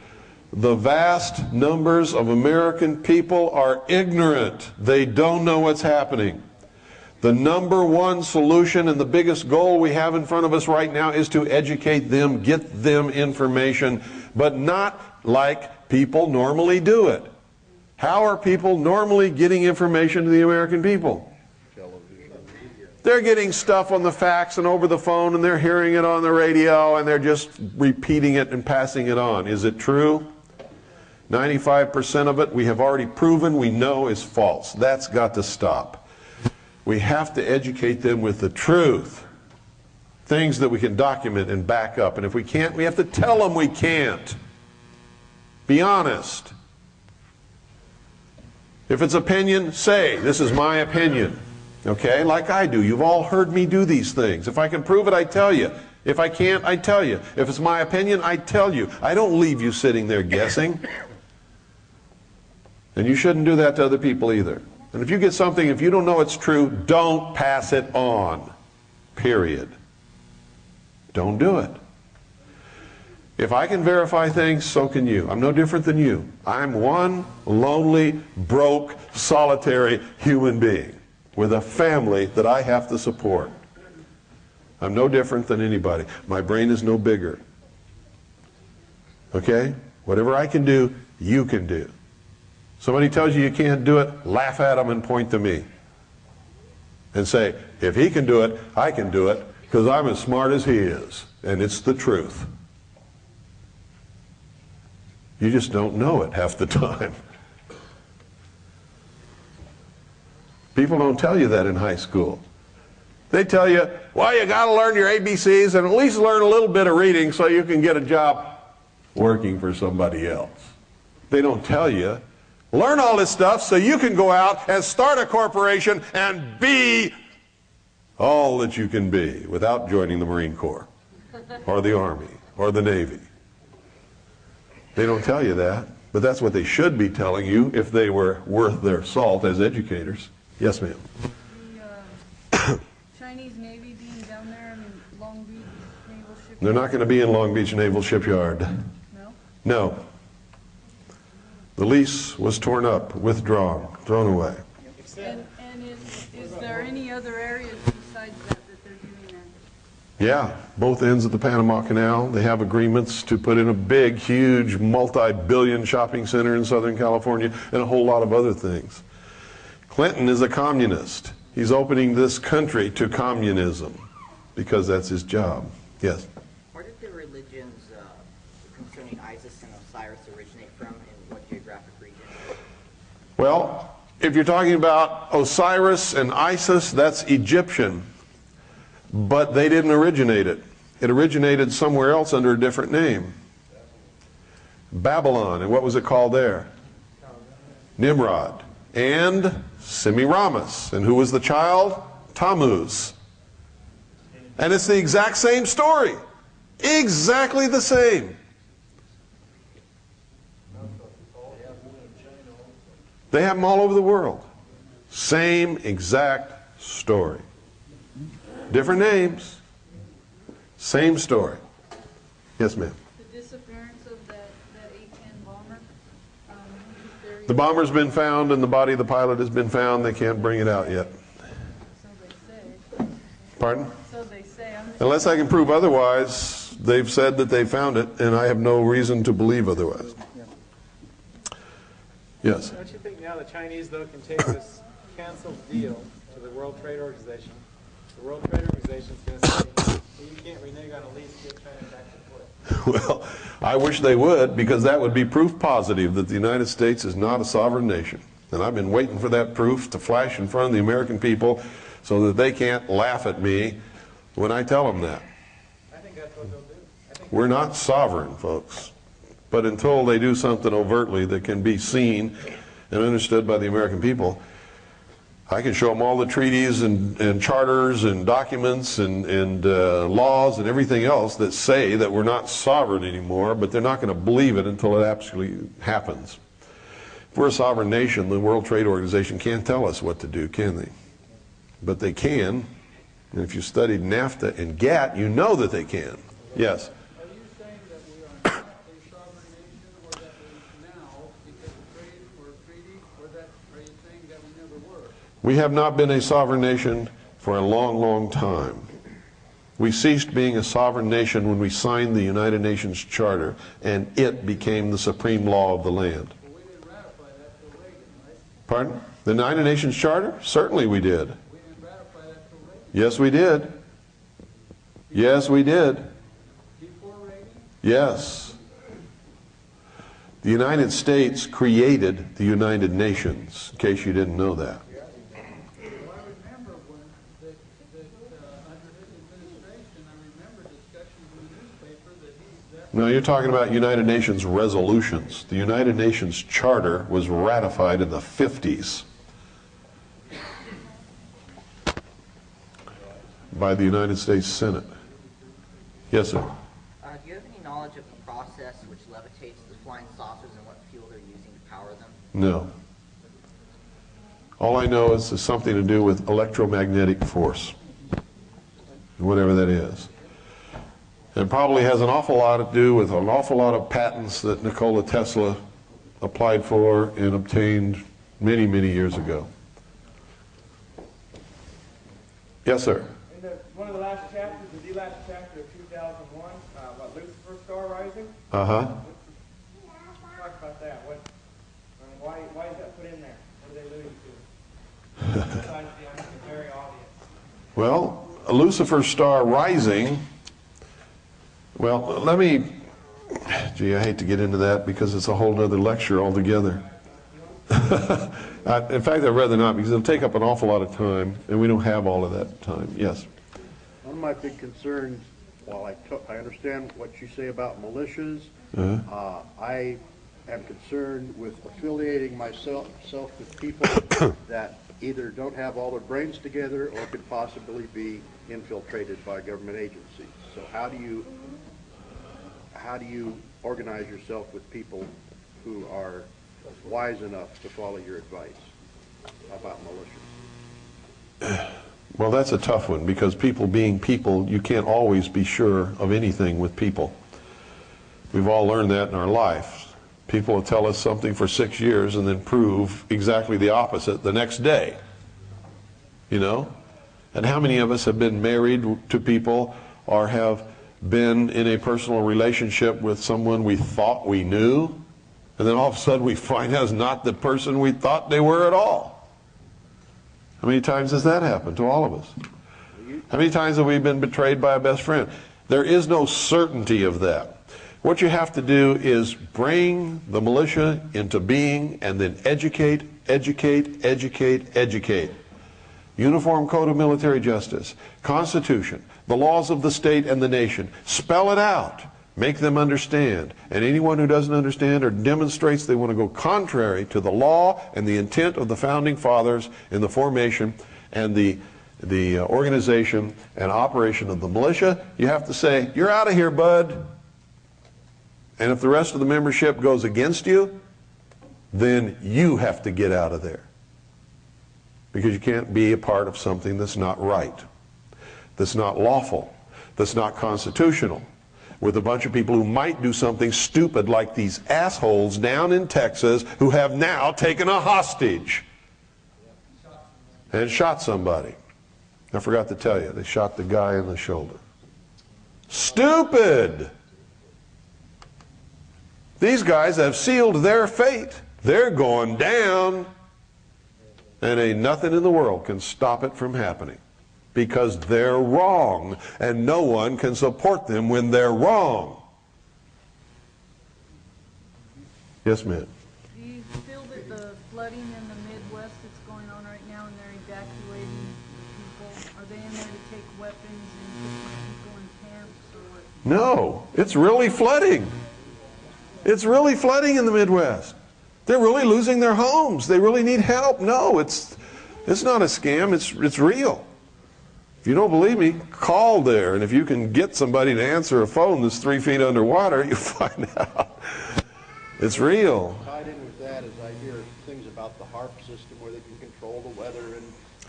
The vast numbers of American people are ignorant. They don't know what's happening. The number one solution and the biggest goal we have in front of us right now is to educate them, get them information, but not like people normally do it. How are people normally getting information to the American people? They're getting stuff on the fax and over the phone, and they're hearing it on the radio, and they're just repeating it and passing it on. Is it true? 95% of it we have already proven we know is false. That's got to stop. We have to educate them with the truth. Things that we can document and back up. And if we can't, we have to tell them we can't. Be honest. If it's opinion, say, this is my opinion. Okay? Like I do. You've all heard me do these things. If I can prove it, I tell you. If I can't, I tell you. If it's my opinion, I tell you. I don't leave you sitting there guessing. And you shouldn't do that to other people either. And if you get something, if you don't know it's true, don't pass it on. Period. Don't do it. If I can verify things, so can you. I'm no different than you. I'm one lonely, broke, solitary human being with a family that I have to support. I'm no different than anybody. My brain is no bigger. Okay? Whatever I can do, you can do. Somebody tells you you can't do it, laugh at them and point to me. And say, if he can do it, I can do it, because I'm as smart as he is. And it's the truth. You just don't know it half the time. People don't tell you that in high school. They tell you, well, you got to learn your ABCs and at least learn a little bit of reading so you can get a job working for somebody else. They don't tell you, learn all this stuff so you can go out and start a corporation and be all that you can be without joining the Marine Corps or the Army or the Navy. They don't tell you that, but that's what they should be telling you if they were worth their salt as educators. Yes, ma'am. The Chinese Navy being down there in Long Beach Naval Shipyard? They're not going to be in Long Beach Naval Shipyard. No? No. The lease was torn up, withdrawn, thrown away. And is there any other areas besides that they're doing that? Yeah, both ends of the Panama Canal. They have agreements to put in a big, huge, multi-billion shopping center in Southern California and a whole lot of other things. Clinton is a communist. He's opening this country to communism because that's his job. Yes? Where did the religions concerning ISIS and Osiris originate from, and what geographic region? Well, if you're talking about Osiris and Isis, that's Egyptian. But they didn't originate it. It originated somewhere else under a different name. Babylon. And what was it called there? Nimrod. And Semiramis. And who was the child? Tammuz. And it's the exact same story. Exactly the same. They have them all over the world. Same exact story. Different names. Same story. Yes, ma'am. The disappearance of that A-10 bomber. The bomber's been found and the body of the pilot has been found. They can't bring it out yet. So they say. Pardon? So they say. Unless I can prove otherwise, they've said that they found it, and I have no reason to believe otherwise. Yes? Don't you think now the Chinese, though, can take this canceled deal to the World Trade Organization? The World Trade Organization is going to say, well, you can't renege on a lease to get China back to foot. Well, I wish they would, because that would be proof positive that the United States is not a sovereign nation. And I've been waiting for that proof to flash in front of the American people so that they can't laugh at me when I tell them that. I think that's what they'll do. We're not sovereign, folks. But until they do something overtly that can be seen and understood by the American people, I can show them all the treaties and charters and documents and laws and everything else that say that we're not sovereign anymore, but they're not going to believe it until it actually happens. If we're a sovereign nation, the World Trade Organization can't tell us what to do, can they? But they can. And if you studied NAFTA and GATT, you know that they can. Yes? Are you saying that we are not a sovereign nation, or that we now, because of trade or treaty, or that are you saying that we never were? We have not been a sovereign nation for a long, long time. We ceased being a sovereign nation when we signed the United Nations Charter, and it became the supreme law of the land. Well, we didn't ratify that till Reagan, right? Pardon? The United Nations Charter? Certainly we did. We didn't ratify that till Reagan. Yes, we did. Yes, we did. Before Reagan? Yes. The United States created the United Nations, in case you didn't know that. Well, I remember when under his administration, I remember discussions in the newspaper that No, you're talking about United Nations resolutions. The United Nations Charter was ratified in the 50s by the United States Senate. Yes, sir. Do you have any knowledge of the process which levitates the flying saucers and what fuel they're using to power them? No. All I know is it's something to do with electromagnetic force, whatever that is. It probably has an awful lot to do with an awful lot of patents that Nikola Tesla applied for and obtained many, many years ago. Yes, sir. In one of the last chapters, the last chapter of 2001, about Lucifer's star rising. Uh-huh. Talk about that. Why is that put in there? What are they alluding to? Besides the very obvious. Well, Lucifer's star rising, well, let me, gee, I hate to get into that because it's a whole other lecture altogether. In fact, I'd rather not, because it'll take up an awful lot of time, and we don't have all of that time. Yes? One of my big concerns, while I understand what you say about militias, I am concerned with affiliating myself with people that either don't have all their brains together or could possibly be infiltrated by government agencies. So how do you organize yourself with people who are wise enough to follow your advice about militias? Well, that's a tough one, because people being people, you can't always be sure of anything with people. We've all learned that in our life. People will tell us something for 6 years and then prove exactly the opposite the next day. You know? And how many of us have been married to people or have been in a personal relationship with someone we thought we knew, and then all of a sudden we find out it's not the person we thought they were at all? How many times has that happened to all of us? How many times have we been betrayed by a best friend? There is no certainty of that. What you have to do is bring the militia into being and then educate, educate, educate, educate. Uniform Code of Military Justice, Constitution, the laws of the state and the nation. Spell it out. Make them understand. And anyone who doesn't understand or demonstrates they want to go contrary to the law and the intent of the Founding Fathers in the formation and the organization and operation of the militia, you have to say, you're out of here, bud. And if the rest of the membership goes against you, then you have to get out of there. Because you can't be a part of something that's not right, that's not lawful, that's not constitutional, with a bunch of people who might do something stupid like these assholes down in Texas who have now taken a hostage and shot somebody. I forgot to tell you, they shot the guy in the shoulder. Stupid! These guys have sealed their fate. They're going down. And ain't nothing in the world can stop it from happening. Because they're wrong, and no one can support them when they're wrong. Yes, ma'am. Do you feel that the flooding in the Midwest that's going on right now, and they're evacuating the people, are they in there to take weapons and put people in camps, or what? No, it's really flooding. It's really flooding in the Midwest. They're really losing their homes. They really need help. No, it's not a scam. It's real. If you don't believe me, call there, and if you can get somebody to answer a phone that's 3 feet underwater, you'll find out. It's real. Tied in with that is I hear things about the HARP system where they can control the weather and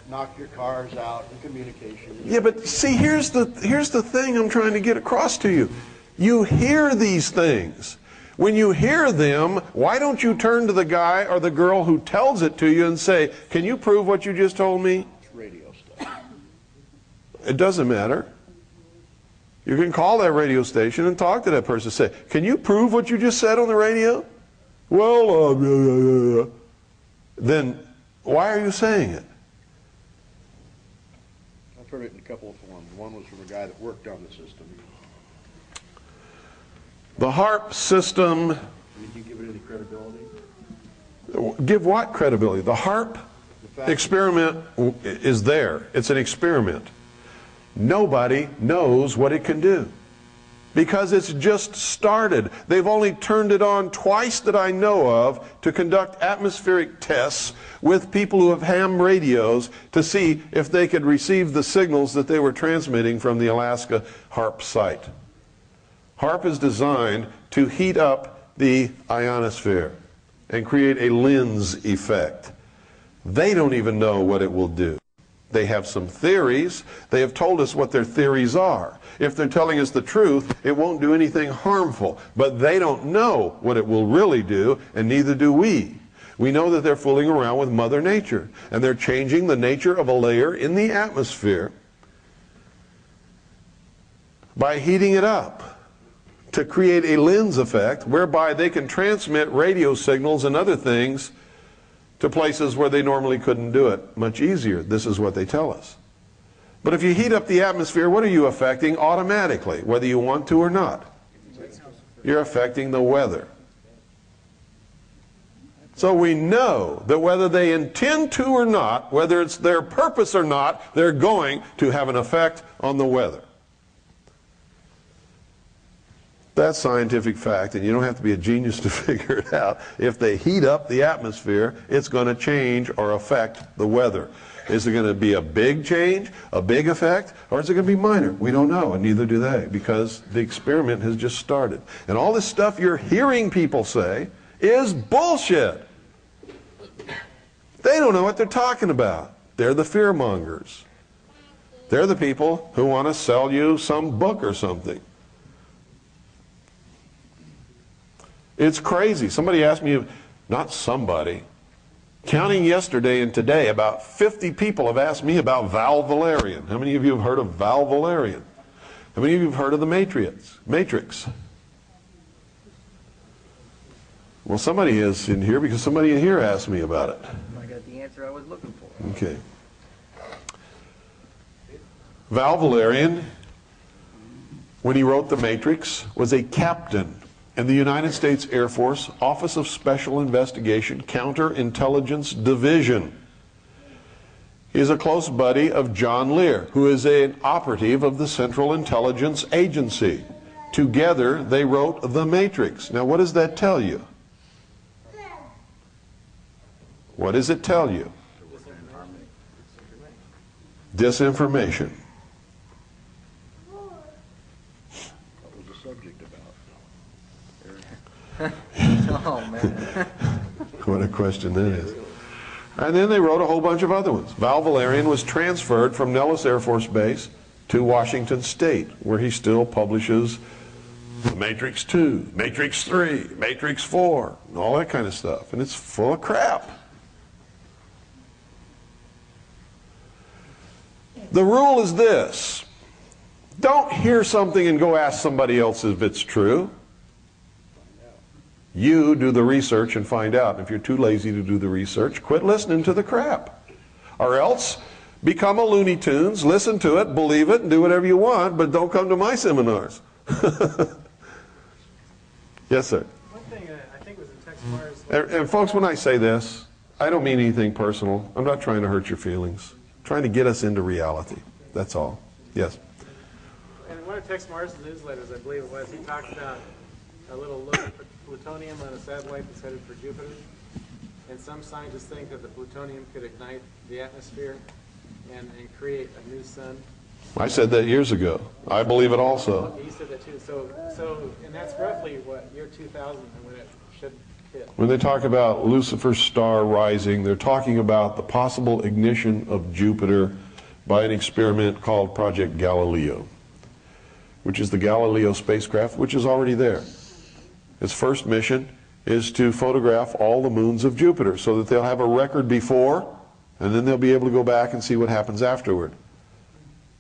knock your cars out and communication. Yeah, but see, here's the thing I'm trying to get across to you. You hear these things. When you hear them, why don't you turn to the guy or the girl who tells it to you and say, can you prove what you just told me? It's radio stuff. It doesn't matter. You can call that radio station and talk to that person. Say, can you prove what you just said on the radio? Well, then why are you saying it? I've heard it in a couple of forms. One was from a guy that worked on the system. The HARP system. Did you give it any credibility? Give what credibility? The HARP experiment is there. It's an experiment. Nobody knows what it can do because it's just started. They've only turned it on twice that I know of to conduct atmospheric tests with people who have ham radios to see if they could receive the signals that they were transmitting from the Alaska HARP site. HARP is designed to heat up the ionosphere and create a lens effect. They don't even know what it will do. They have some theories. They have told us what their theories are. If they're telling us the truth, it won't do anything harmful. But they don't know what it will really do, and neither do we. We know that they're fooling around with Mother Nature, and they're changing the nature of a layer in the atmosphere by heating it up to create a lens effect whereby they can transmit radio signals and other things to places where they normally couldn't do it much easier. This is what they tell us. But if you heat up the atmosphere, what are you affecting automatically, whether you want to or not? You're affecting the weather. So we know that whether they intend to or not, whether it's their purpose or not, they're going to have an effect on the weather. That's scientific fact, and you don't have to be a genius to figure it out. If they heat up the atmosphere, it's going to change or affect the weather. Is it going to be a big change, a big effect, or is it going to be minor? We don't know, and neither do they, because the experiment has just started. And all this stuff you're hearing people say is bullshit. They don't know what they're talking about. They're the fear mongers. They're the people who want to sell you some book or something. It's crazy. Somebody asked me, not somebody, counting yesterday and today, about 50 people have asked me about Val Valerian. How many of you have heard of Val Valerian? How many of you have heard of the Matrix? Well, somebody is in here because somebody in here asked me about it. I got the answer I was looking for. Okay. Val Valerian, when he wrote The Matrix, was a captain in the United States Air Force Office of Special Investigation Counterintelligence Division. He's a close buddy of John Lear, who is an operative of the Central Intelligence Agency. Together, they wrote The Matrix. Now, what does that tell you? What does it tell you? Disinformation. What was the subject about? Oh, man. What a question that is. And then they wrote a whole bunch of other ones. Val Valerian was transferred from Nellis Air Force Base to Washington State, where he still publishes Matrix 2, Matrix 3, Matrix 4, and all that kind of stuff. And it's full of crap. The rule is this: don't hear something and go ask somebody else if it's true. You do the research and find out. If you're too lazy to do the research, quit listening to the crap. Or else become a Looney Tunes, listen to it, believe it, and do whatever you want, but don't come to my seminars. Yes, sir. One thing I think was in Tex Meyer's... And folks, when I say this, I don't mean anything personal. I'm not trying to hurt your feelings. I'm trying to get us into reality. That's all. Yes. And one of Tex Meyer's newsletters, I believe it was, he talked about a little look at plutonium on a satellite that's headed for Jupiter. And some scientists think that the plutonium could ignite the atmosphere and create a new sun. I said that years ago. I believe it also. He said that too. And that's roughly what, year 2000 when it should hit. When they talk about Lucifer's star rising, they're talking about the possible ignition of Jupiter by an experiment called Project Galileo, which is the Galileo spacecraft, which is already there. Its first mission is to photograph all the moons of Jupiter so that they'll have a record before, and then they'll be able to go back and see what happens afterward.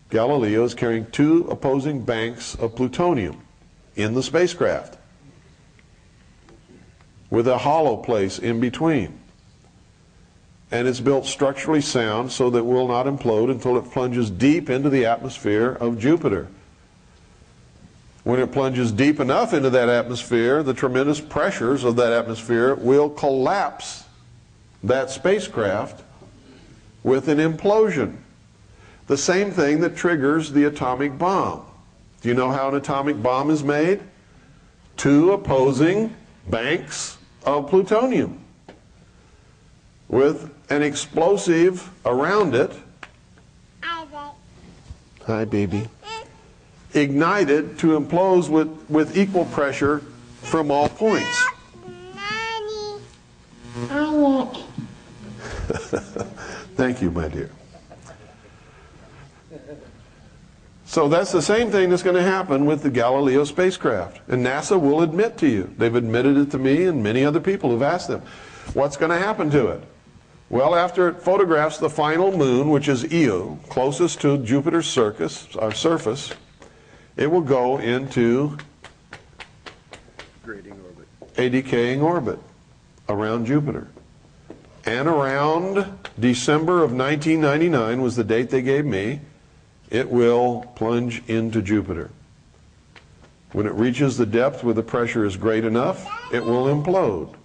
Galileo is carrying 2 opposing banks of plutonium in the spacecraft with a hollow place in between. And it's built structurally sound so that it will not implode until it plunges deep into the atmosphere of Jupiter. When it plunges deep enough into that atmosphere, the tremendous pressures of that atmosphere will collapse that spacecraft with an implosion. The same thing that triggers the atomic bomb. Do you know how an atomic bomb is made? 2 opposing banks of plutonium with an explosive around it. Hi, baby. Ignited to implode with equal pressure from all points. Thank you, my dear. So that's the same thing that's going to happen with the Galileo spacecraft. And NASA will admit to you. They've admitted it to me and many other people who've asked them. What's going to happen to it? Well, after it photographs the final moon, which is Io, closest to Jupiter's surface, it will go into a decaying orbit around Jupiter. And around December of 1999 was the date they gave me, it will plunge into Jupiter. When it reaches the depth where the pressure is great enough, it will implode,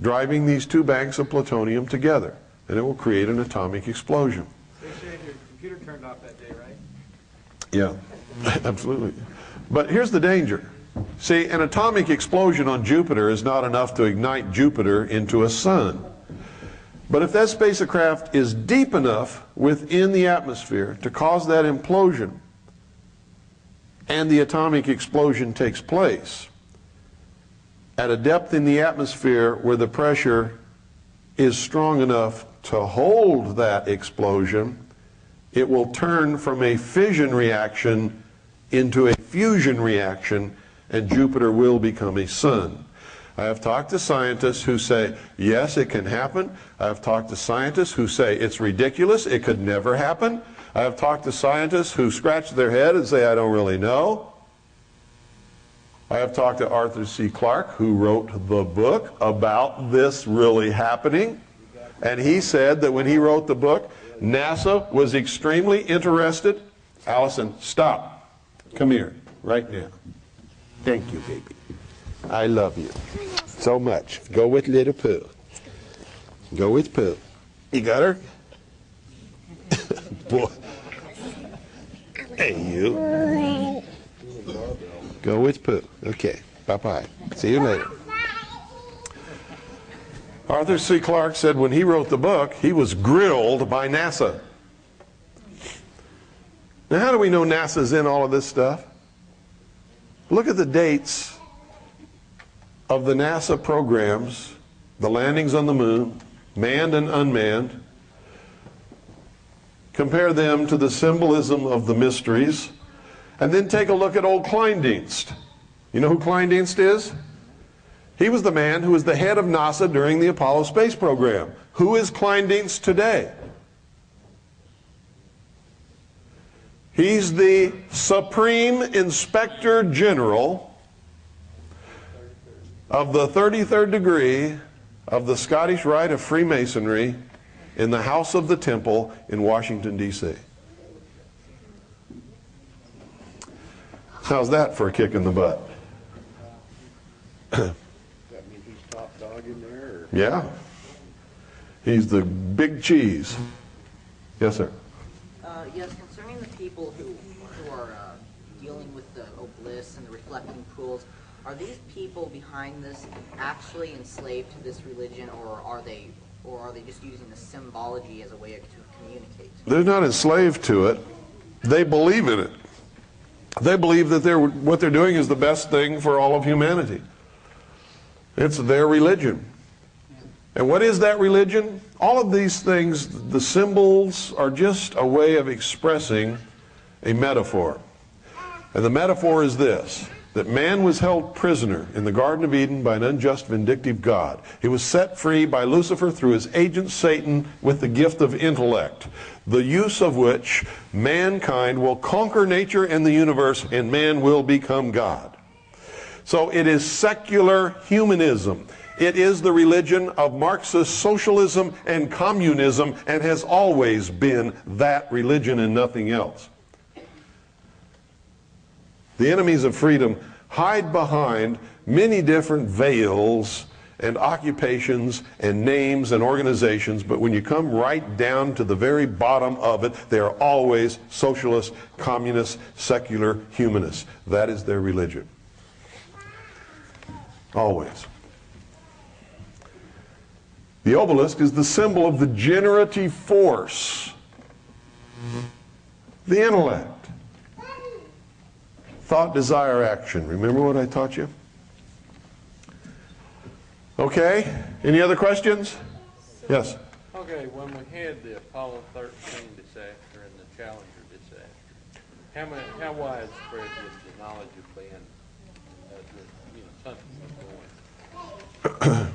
driving these 2 banks of plutonium together, and it will create an atomic explosion. So you should have your computer turned off that day, right? Yeah, absolutely. But here's the danger. See, an atomic explosion on Jupiter is not enough to ignite Jupiter into a sun. But if that spacecraft is deep enough within the atmosphere to cause that implosion, and the atomic explosion takes place at a depth in the atmosphere where the pressure is strong enough to hold that explosion, it will turn from a fission reaction into a fusion reaction, and Jupiter will become a sun. I have talked to scientists who say, yes, it can happen. I have talked to scientists who say it's ridiculous, it could never happen. I have talked to scientists who scratch their head and say, I don't really know. I have talked to Arthur C. Clarke, who wrote the book about this really happening. And he said that when he wrote the book, NASA was extremely interested. Allison, stop. Come here, right now. Thank you, baby. I love you so much. Go with little Pooh. Go with Pooh. You got her? boy. Hey, you. Go with Pooh. Okay. Bye-bye. See you later. Arthur C. Clarke said when he wrote the book, he was grilled by NASA. Now, how do we know NASA's in all of this stuff? Look at the dates of the NASA programs, the landings on the moon, manned and unmanned. Compare them to the symbolism of the mysteries, and then take a look at old Kleindienst. You know who Kleindienst is? He was the man who was the head of NASA during the Apollo space program. Who is Kleindienst today? He's the Supreme Inspector General of the 33rd degree of the Scottish Rite of Freemasonry in the House of the Temple in Washington, D.C. How's that for a kick in the butt? Does that mean he's top dog in there? Or? Yeah. He's the big cheese. Yes, sir. Yes, concerning the people who are dealing with the obelisk and the reflecting pools, are these people behind this actually enslaved to this religion, or are they just using the symbology as a way to communicate? They're not enslaved to it. They believe in it. They believe that what they're doing is the best thing for all of humanity. It's their religion. And what is that religion? All of these things, the symbols, are just a way of expressing a metaphor. And the metaphor is this, that man was held prisoner in the Garden of Eden by an unjust, vindictive God. He was set free by Lucifer through his agent Satan with the gift of intellect, the use of which mankind will conquer nature and the universe, and man will become God. So it is secular humanism. It is the religion of Marxist socialism and communism, and has always been that religion and nothing else. The enemies of freedom hide behind many different veils and occupations and names and organizations, but when you come right down to the very bottom of it, they are always socialist, communist, secular humanists. That is their religion. Always. The obelisk is the symbol of the generative force, the intellect, thought, desire, action. Remember what I taught you? Okay, any other questions? Yes? Okay, when we had the Apollo 13 disaster and the Challenger disaster, how widespread was the knowledge of being that something was going?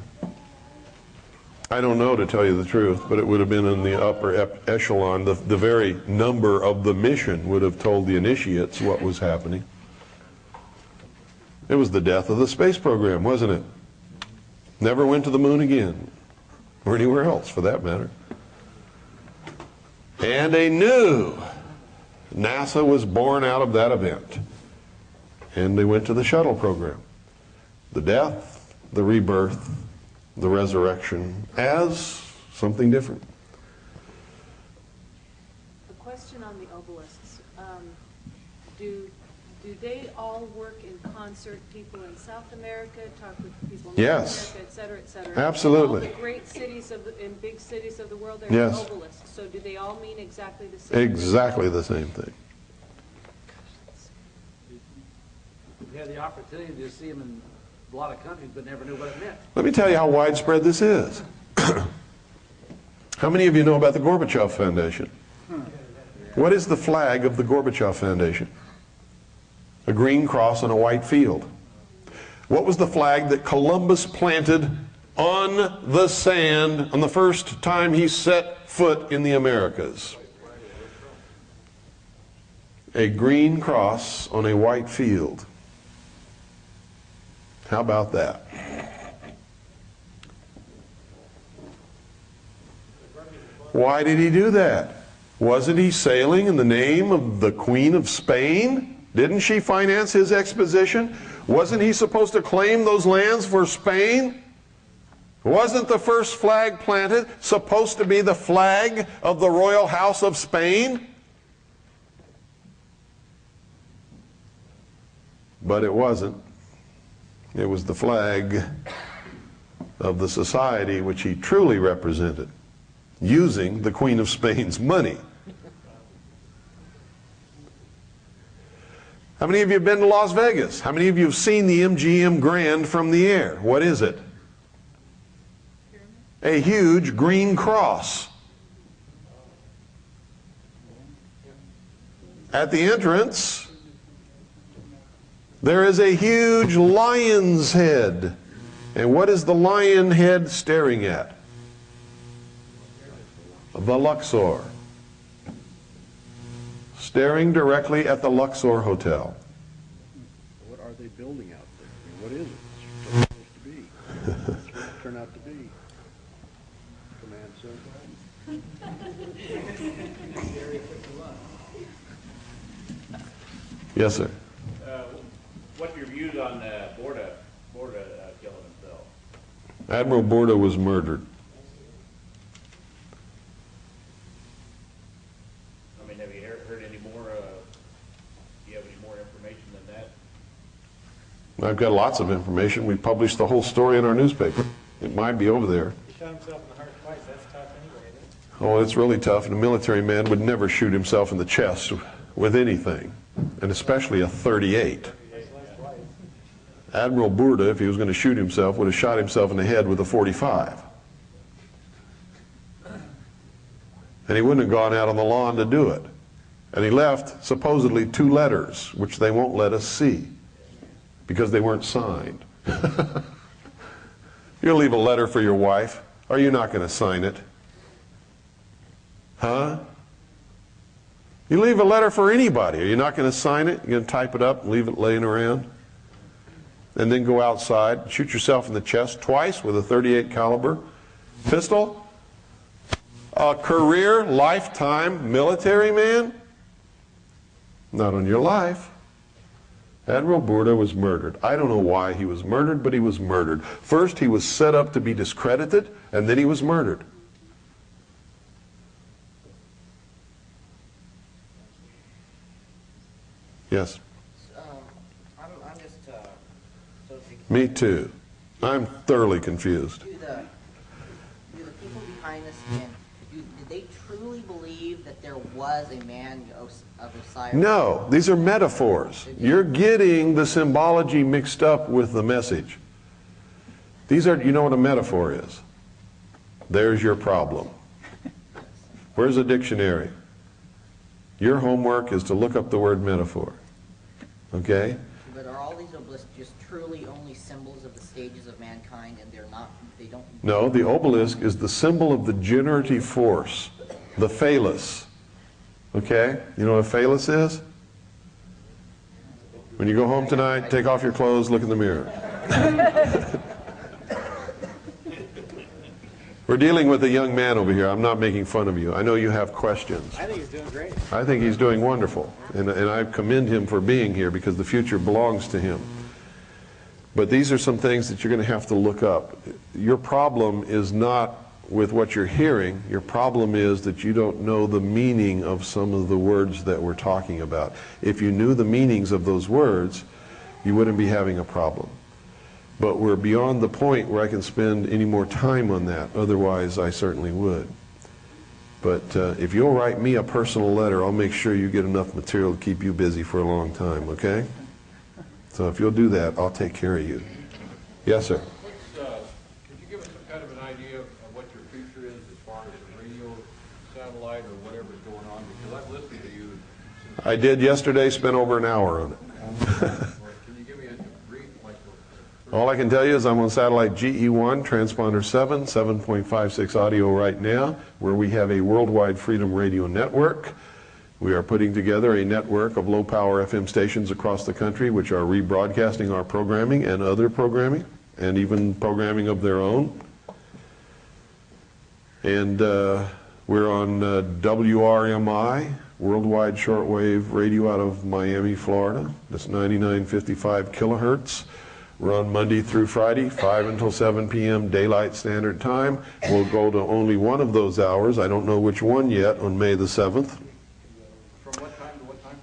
I don't know, to tell you the truth, but it would have been in the upper echelon. The very number of the mission would have told the initiates what was happening. It was the death of the space program, wasn't it? Never went to the moon again, or anywhere else for that matter. And a new NASA was born out of that event. And they went to the shuttle program. The death, the rebirth, the resurrection as something different. A question on the obelisks. Do they all work in concert? People in South America talk with people in North America, et cetera, et cetera. Absolutely. All the great cities in big cities of the world, there Yes. are obelisks. So do they all mean exactly the same? Exactly the same thing. We had the opportunity to see them in a lot of countries, but never knew what it meant. Let me tell you how widespread this is. How many of you know about the Gorbachev Foundation? What is the flag of the Gorbachev Foundation? A green cross on a white field. What was the flag that Columbus planted on the sand on the first time he set foot in the Americas? A green cross on a white field. How about that? Why did he do that? Wasn't he sailing in the name of the Queen of Spain? Didn't she finance his exposition? Wasn't he supposed to claim those lands for Spain? Wasn't the first flag planted supposed to be the flag of the royal house of Spain? But it wasn't. It was the flag of the society which he truly represented, using the Queen of Spain's money. How many of you have been to Las Vegas? How many of you have seen the MGM Grand from the air? What is it? A huge green cross. At the entrance, there is a huge lion's head. And what is the lion head staring at? The Luxor. Staring directly at the Luxor Hotel. What are they building out there? I mean, what is it? It's supposed to be. What's it turn out to be? Command center? Yes, sir. What's your views on Borda killing himself? Admiral Borda was murdered. I mean, have you heard any more? Do you have any more information than that? I've got lots of information. We published the whole story in our newspaper. It might be over there. He shot himself in the heart twice. That's tough anyway, isn't it? Oh, it's really tough. And a military man would never shoot himself in the chest with anything, and especially a .38. Admiral Borda, if he was going to shoot himself, would have shot himself in the head with a .45. And he wouldn't have gone out on the lawn to do it. And he left supposedly 2 letters, which they won't let us see because they weren't signed. You'll leave a letter for your wife. Are you not going to sign it? Huh? You leave a letter for anybody. Are you not going to sign it? You're going to type it up and leave it laying around? And then go outside, shoot yourself in the chest twice with a .38 caliber pistol? A career, lifetime military man? Not on your life. Admiral Borda was murdered. I don't know why he was murdered, but he was murdered. First, he was set up to be discredited, and then he was murdered. Yes? I'm just so Me too. I'm thoroughly confused. Do the people behind this, did they truly believe that there was a man of Osiris? No, these are metaphors. You're getting the symbology mixed up with the message. These are, you know what a metaphor is? There's your problem. Where's a dictionary? Your homework is to look up the word metaphor. Okay? But are all these obelisks just truly only symbols of the stages of mankind, and they don't... No, the obelisk is the symbol of the generative force, the phallus. Okay? You know what a phallus is? When you go home tonight, take off your clothes, look in the mirror. We're dealing with a young man over here. I'm not making fun of you. I know you have questions. I think he's doing great. I think he's doing wonderful. And I commend him for being here because the future belongs to him. But these are some things that you're going to have to look up. Your problem is not with what you're hearing. Your problem is that you don't know the meaning of some of the words that we're talking about. If you knew the meanings of those words, you wouldn't be having a problem. But we're beyond the point where I can spend any more time on that. Otherwise, I certainly would. But if you'll write me a personal letter, I'll make sure you get enough material to keep you busy for a long time, okay? So if you'll do that, I'll take care of you. Yes, sir? Could you give us some kind of an idea of what your future is as far as the radio, satellite, or whatever's going on? Because I've listened to you. I did yesterday, spent over an hour on it. Can you give me a brief, like... All I can tell you is I'm on satellite GE1, transponder 7, 7.56 audio right now, where we have a worldwide freedom radio network. We are putting together a network of low-power FM stations across the country which are rebroadcasting our programming and other programming, and even programming of their own. And we're on WRMI, Worldwide Shortwave Radio out of Miami, Florida. That's 9955 kilohertz. We're on Monday through Friday, 5 until 7 p.m. Daylight Standard Time. We'll go to only one of those hours. I don't know which one yet on May the 7th. From what time to what time?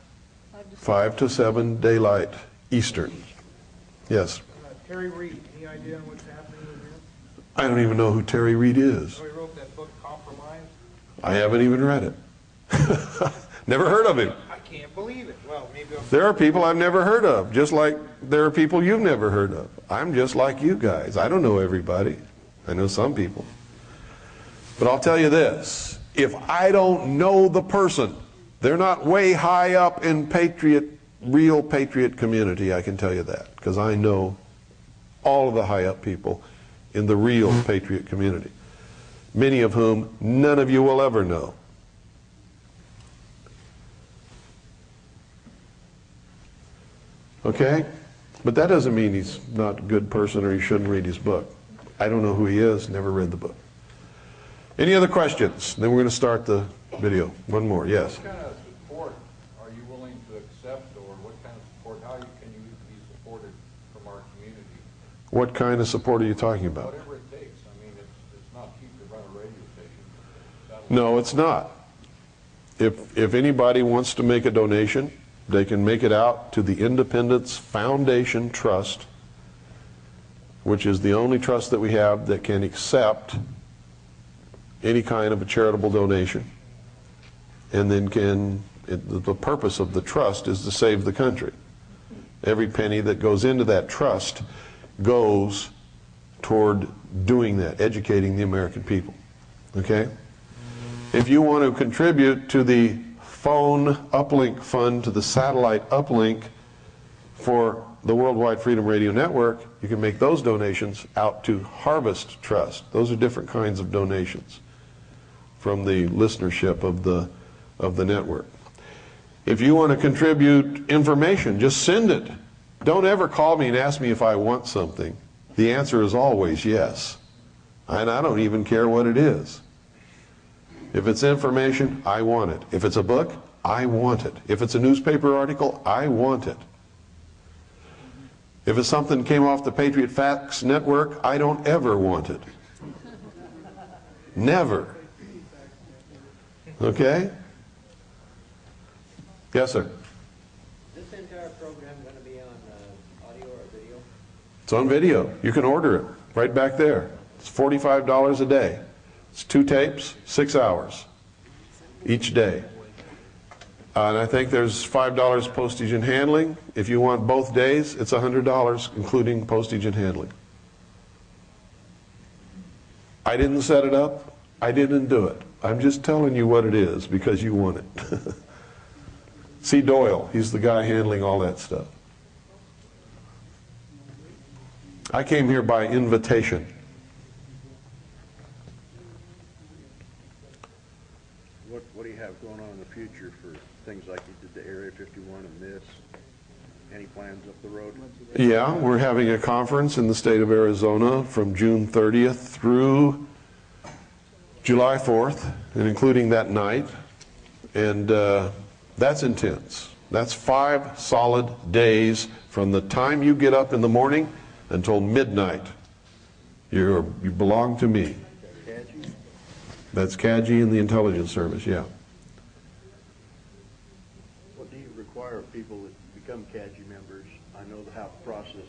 5 to 7 Daylight Eastern. Yes. Terry Reed, any idea on what's happening with him? I don't even know who Terry Reed is. So he wrote that book, Compromise? I haven't even read it. Never heard of him. I can't believe it. Well, maybe I'll... There are people I've never heard of, just like there are people you've never heard of. I'm just like you guys. I don't know everybody. I know some people. But I'll tell you this. If I don't know the person, they're not way high up in real patriot community, I can tell you that. Because I know all of the high up people in the real patriot community. Many of whom none of you will ever know. Okay? But that doesn't mean he's not a good person or he shouldn't read his book. I don't know who he is, never read the book. Any other questions? Then we're going to start the video. One more, yes. What kind of support are you willing to accept, or what kind of support, how can you be supported from our community? What kind of support are you talking about? Whatever it takes. I mean, it's not cheap to run a radio station. No, it's not. If anybody wants to make a donation, they can make it out to the Independence Foundation Trust, which is the only trust that we have that can accept any kind of a charitable donation. And then the purpose of the trust is to save the country. Every penny that goes into that trust goes toward doing that, educating the American people. Okay? If you want to contribute to the phone uplink fund, to the satellite uplink for the Worldwide Freedom Radio Network, you can make those donations out to Harvest Trust. Those are different kinds of donations from the listenership of the network. If you want to contribute information, just send it. Don't ever call me and ask me if I want something. The answer is always yes. And I don't even care what it is. If it's information, I want it. If it's a book, I want it. If it's a newspaper article, I want it. If it's something that came off the Patriot Facts Network, I don't ever want it. Never. Okay? Yes, sir. Is this entire program going to be on audio or video? It's on video. You can order it right back there. It's $45 a day. It's 2 tapes, 6 hours each day. And I think there's $5 postage and handling. If you want both days, it's $100, including postage and handling. I didn't set it up. I didn't do it. I'm just telling you what it is because you want it. See Doyle, he's the guy handling all that stuff. I came here by invitation. What do you have going on in the future for things like you did the Area 51 and this? Any plans up the road? Yeah, we're having a conference in the state of Arizona from June 30th through July 4th, and including that night. And that's intense. That's 5 solid days from the time you get up in the morning until midnight. You belong to me. That's CAGI and the intelligence service, yeah. What do you require of people that become CAGI members? I know the how process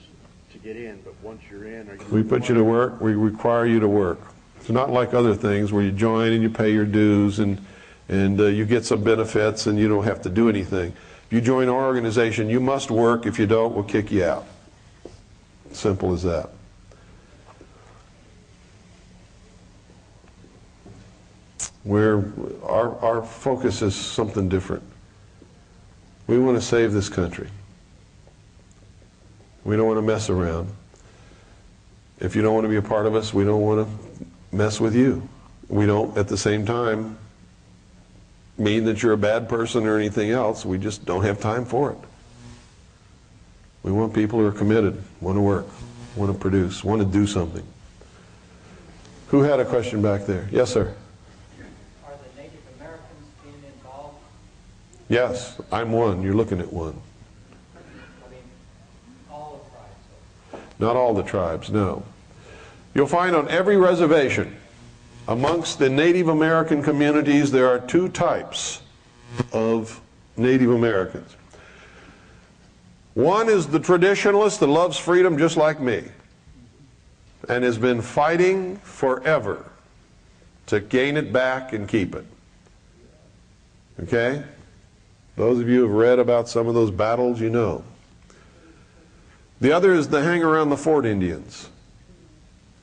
to get in, but once you're in, are you... We put you to work. We require you to work. It's not like other things where you join and you pay your dues and you get some benefits and you don't have to do anything. If you join our organization, you must work. If you don't, we'll kick you out. Simple as that. Our focus is something different. We want to save this country. We don't want to mess around. If you don't want to be a part of us, we don't want to mess with you. We don't, at the same time, mean that you're a bad person or anything else. We just don't have time for it. We want people who are committed, want to work, want to produce, want to do something. Who had a question back there? Yes, sir. Are the Native Americans being involved? Yes, I'm one. You're looking at one. I mean, all of tribes. Not all the tribes, no. You'll find on every reservation, amongst the Native American communities, there are two types of Native Americans. One is the traditionalist that loves freedom just like me and has been fighting forever to gain it back and keep it. Okay? Those of you who have read about some of those battles, you know. The other is the hang around the fort Indians.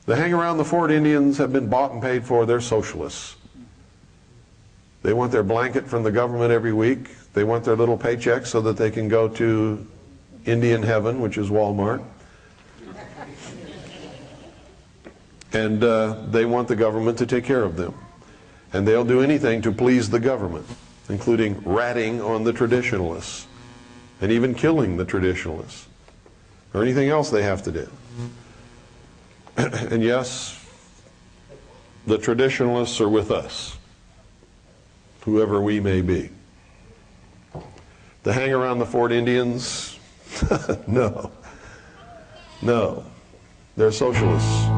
The hang around the fort Indians have been bought and paid for. They're socialists. They want their blanket from the government every week. They want their little paycheck so that they can go to Indian heaven, which is Walmart. And they want the government to take care of them. And they'll do anything to please the government, including ratting on the traditionalists and even killing the traditionalists or anything else they have to do. And yes, the traditionalists are with us, whoever we may be. The hang around the fort Indians, no. No. They're socialists.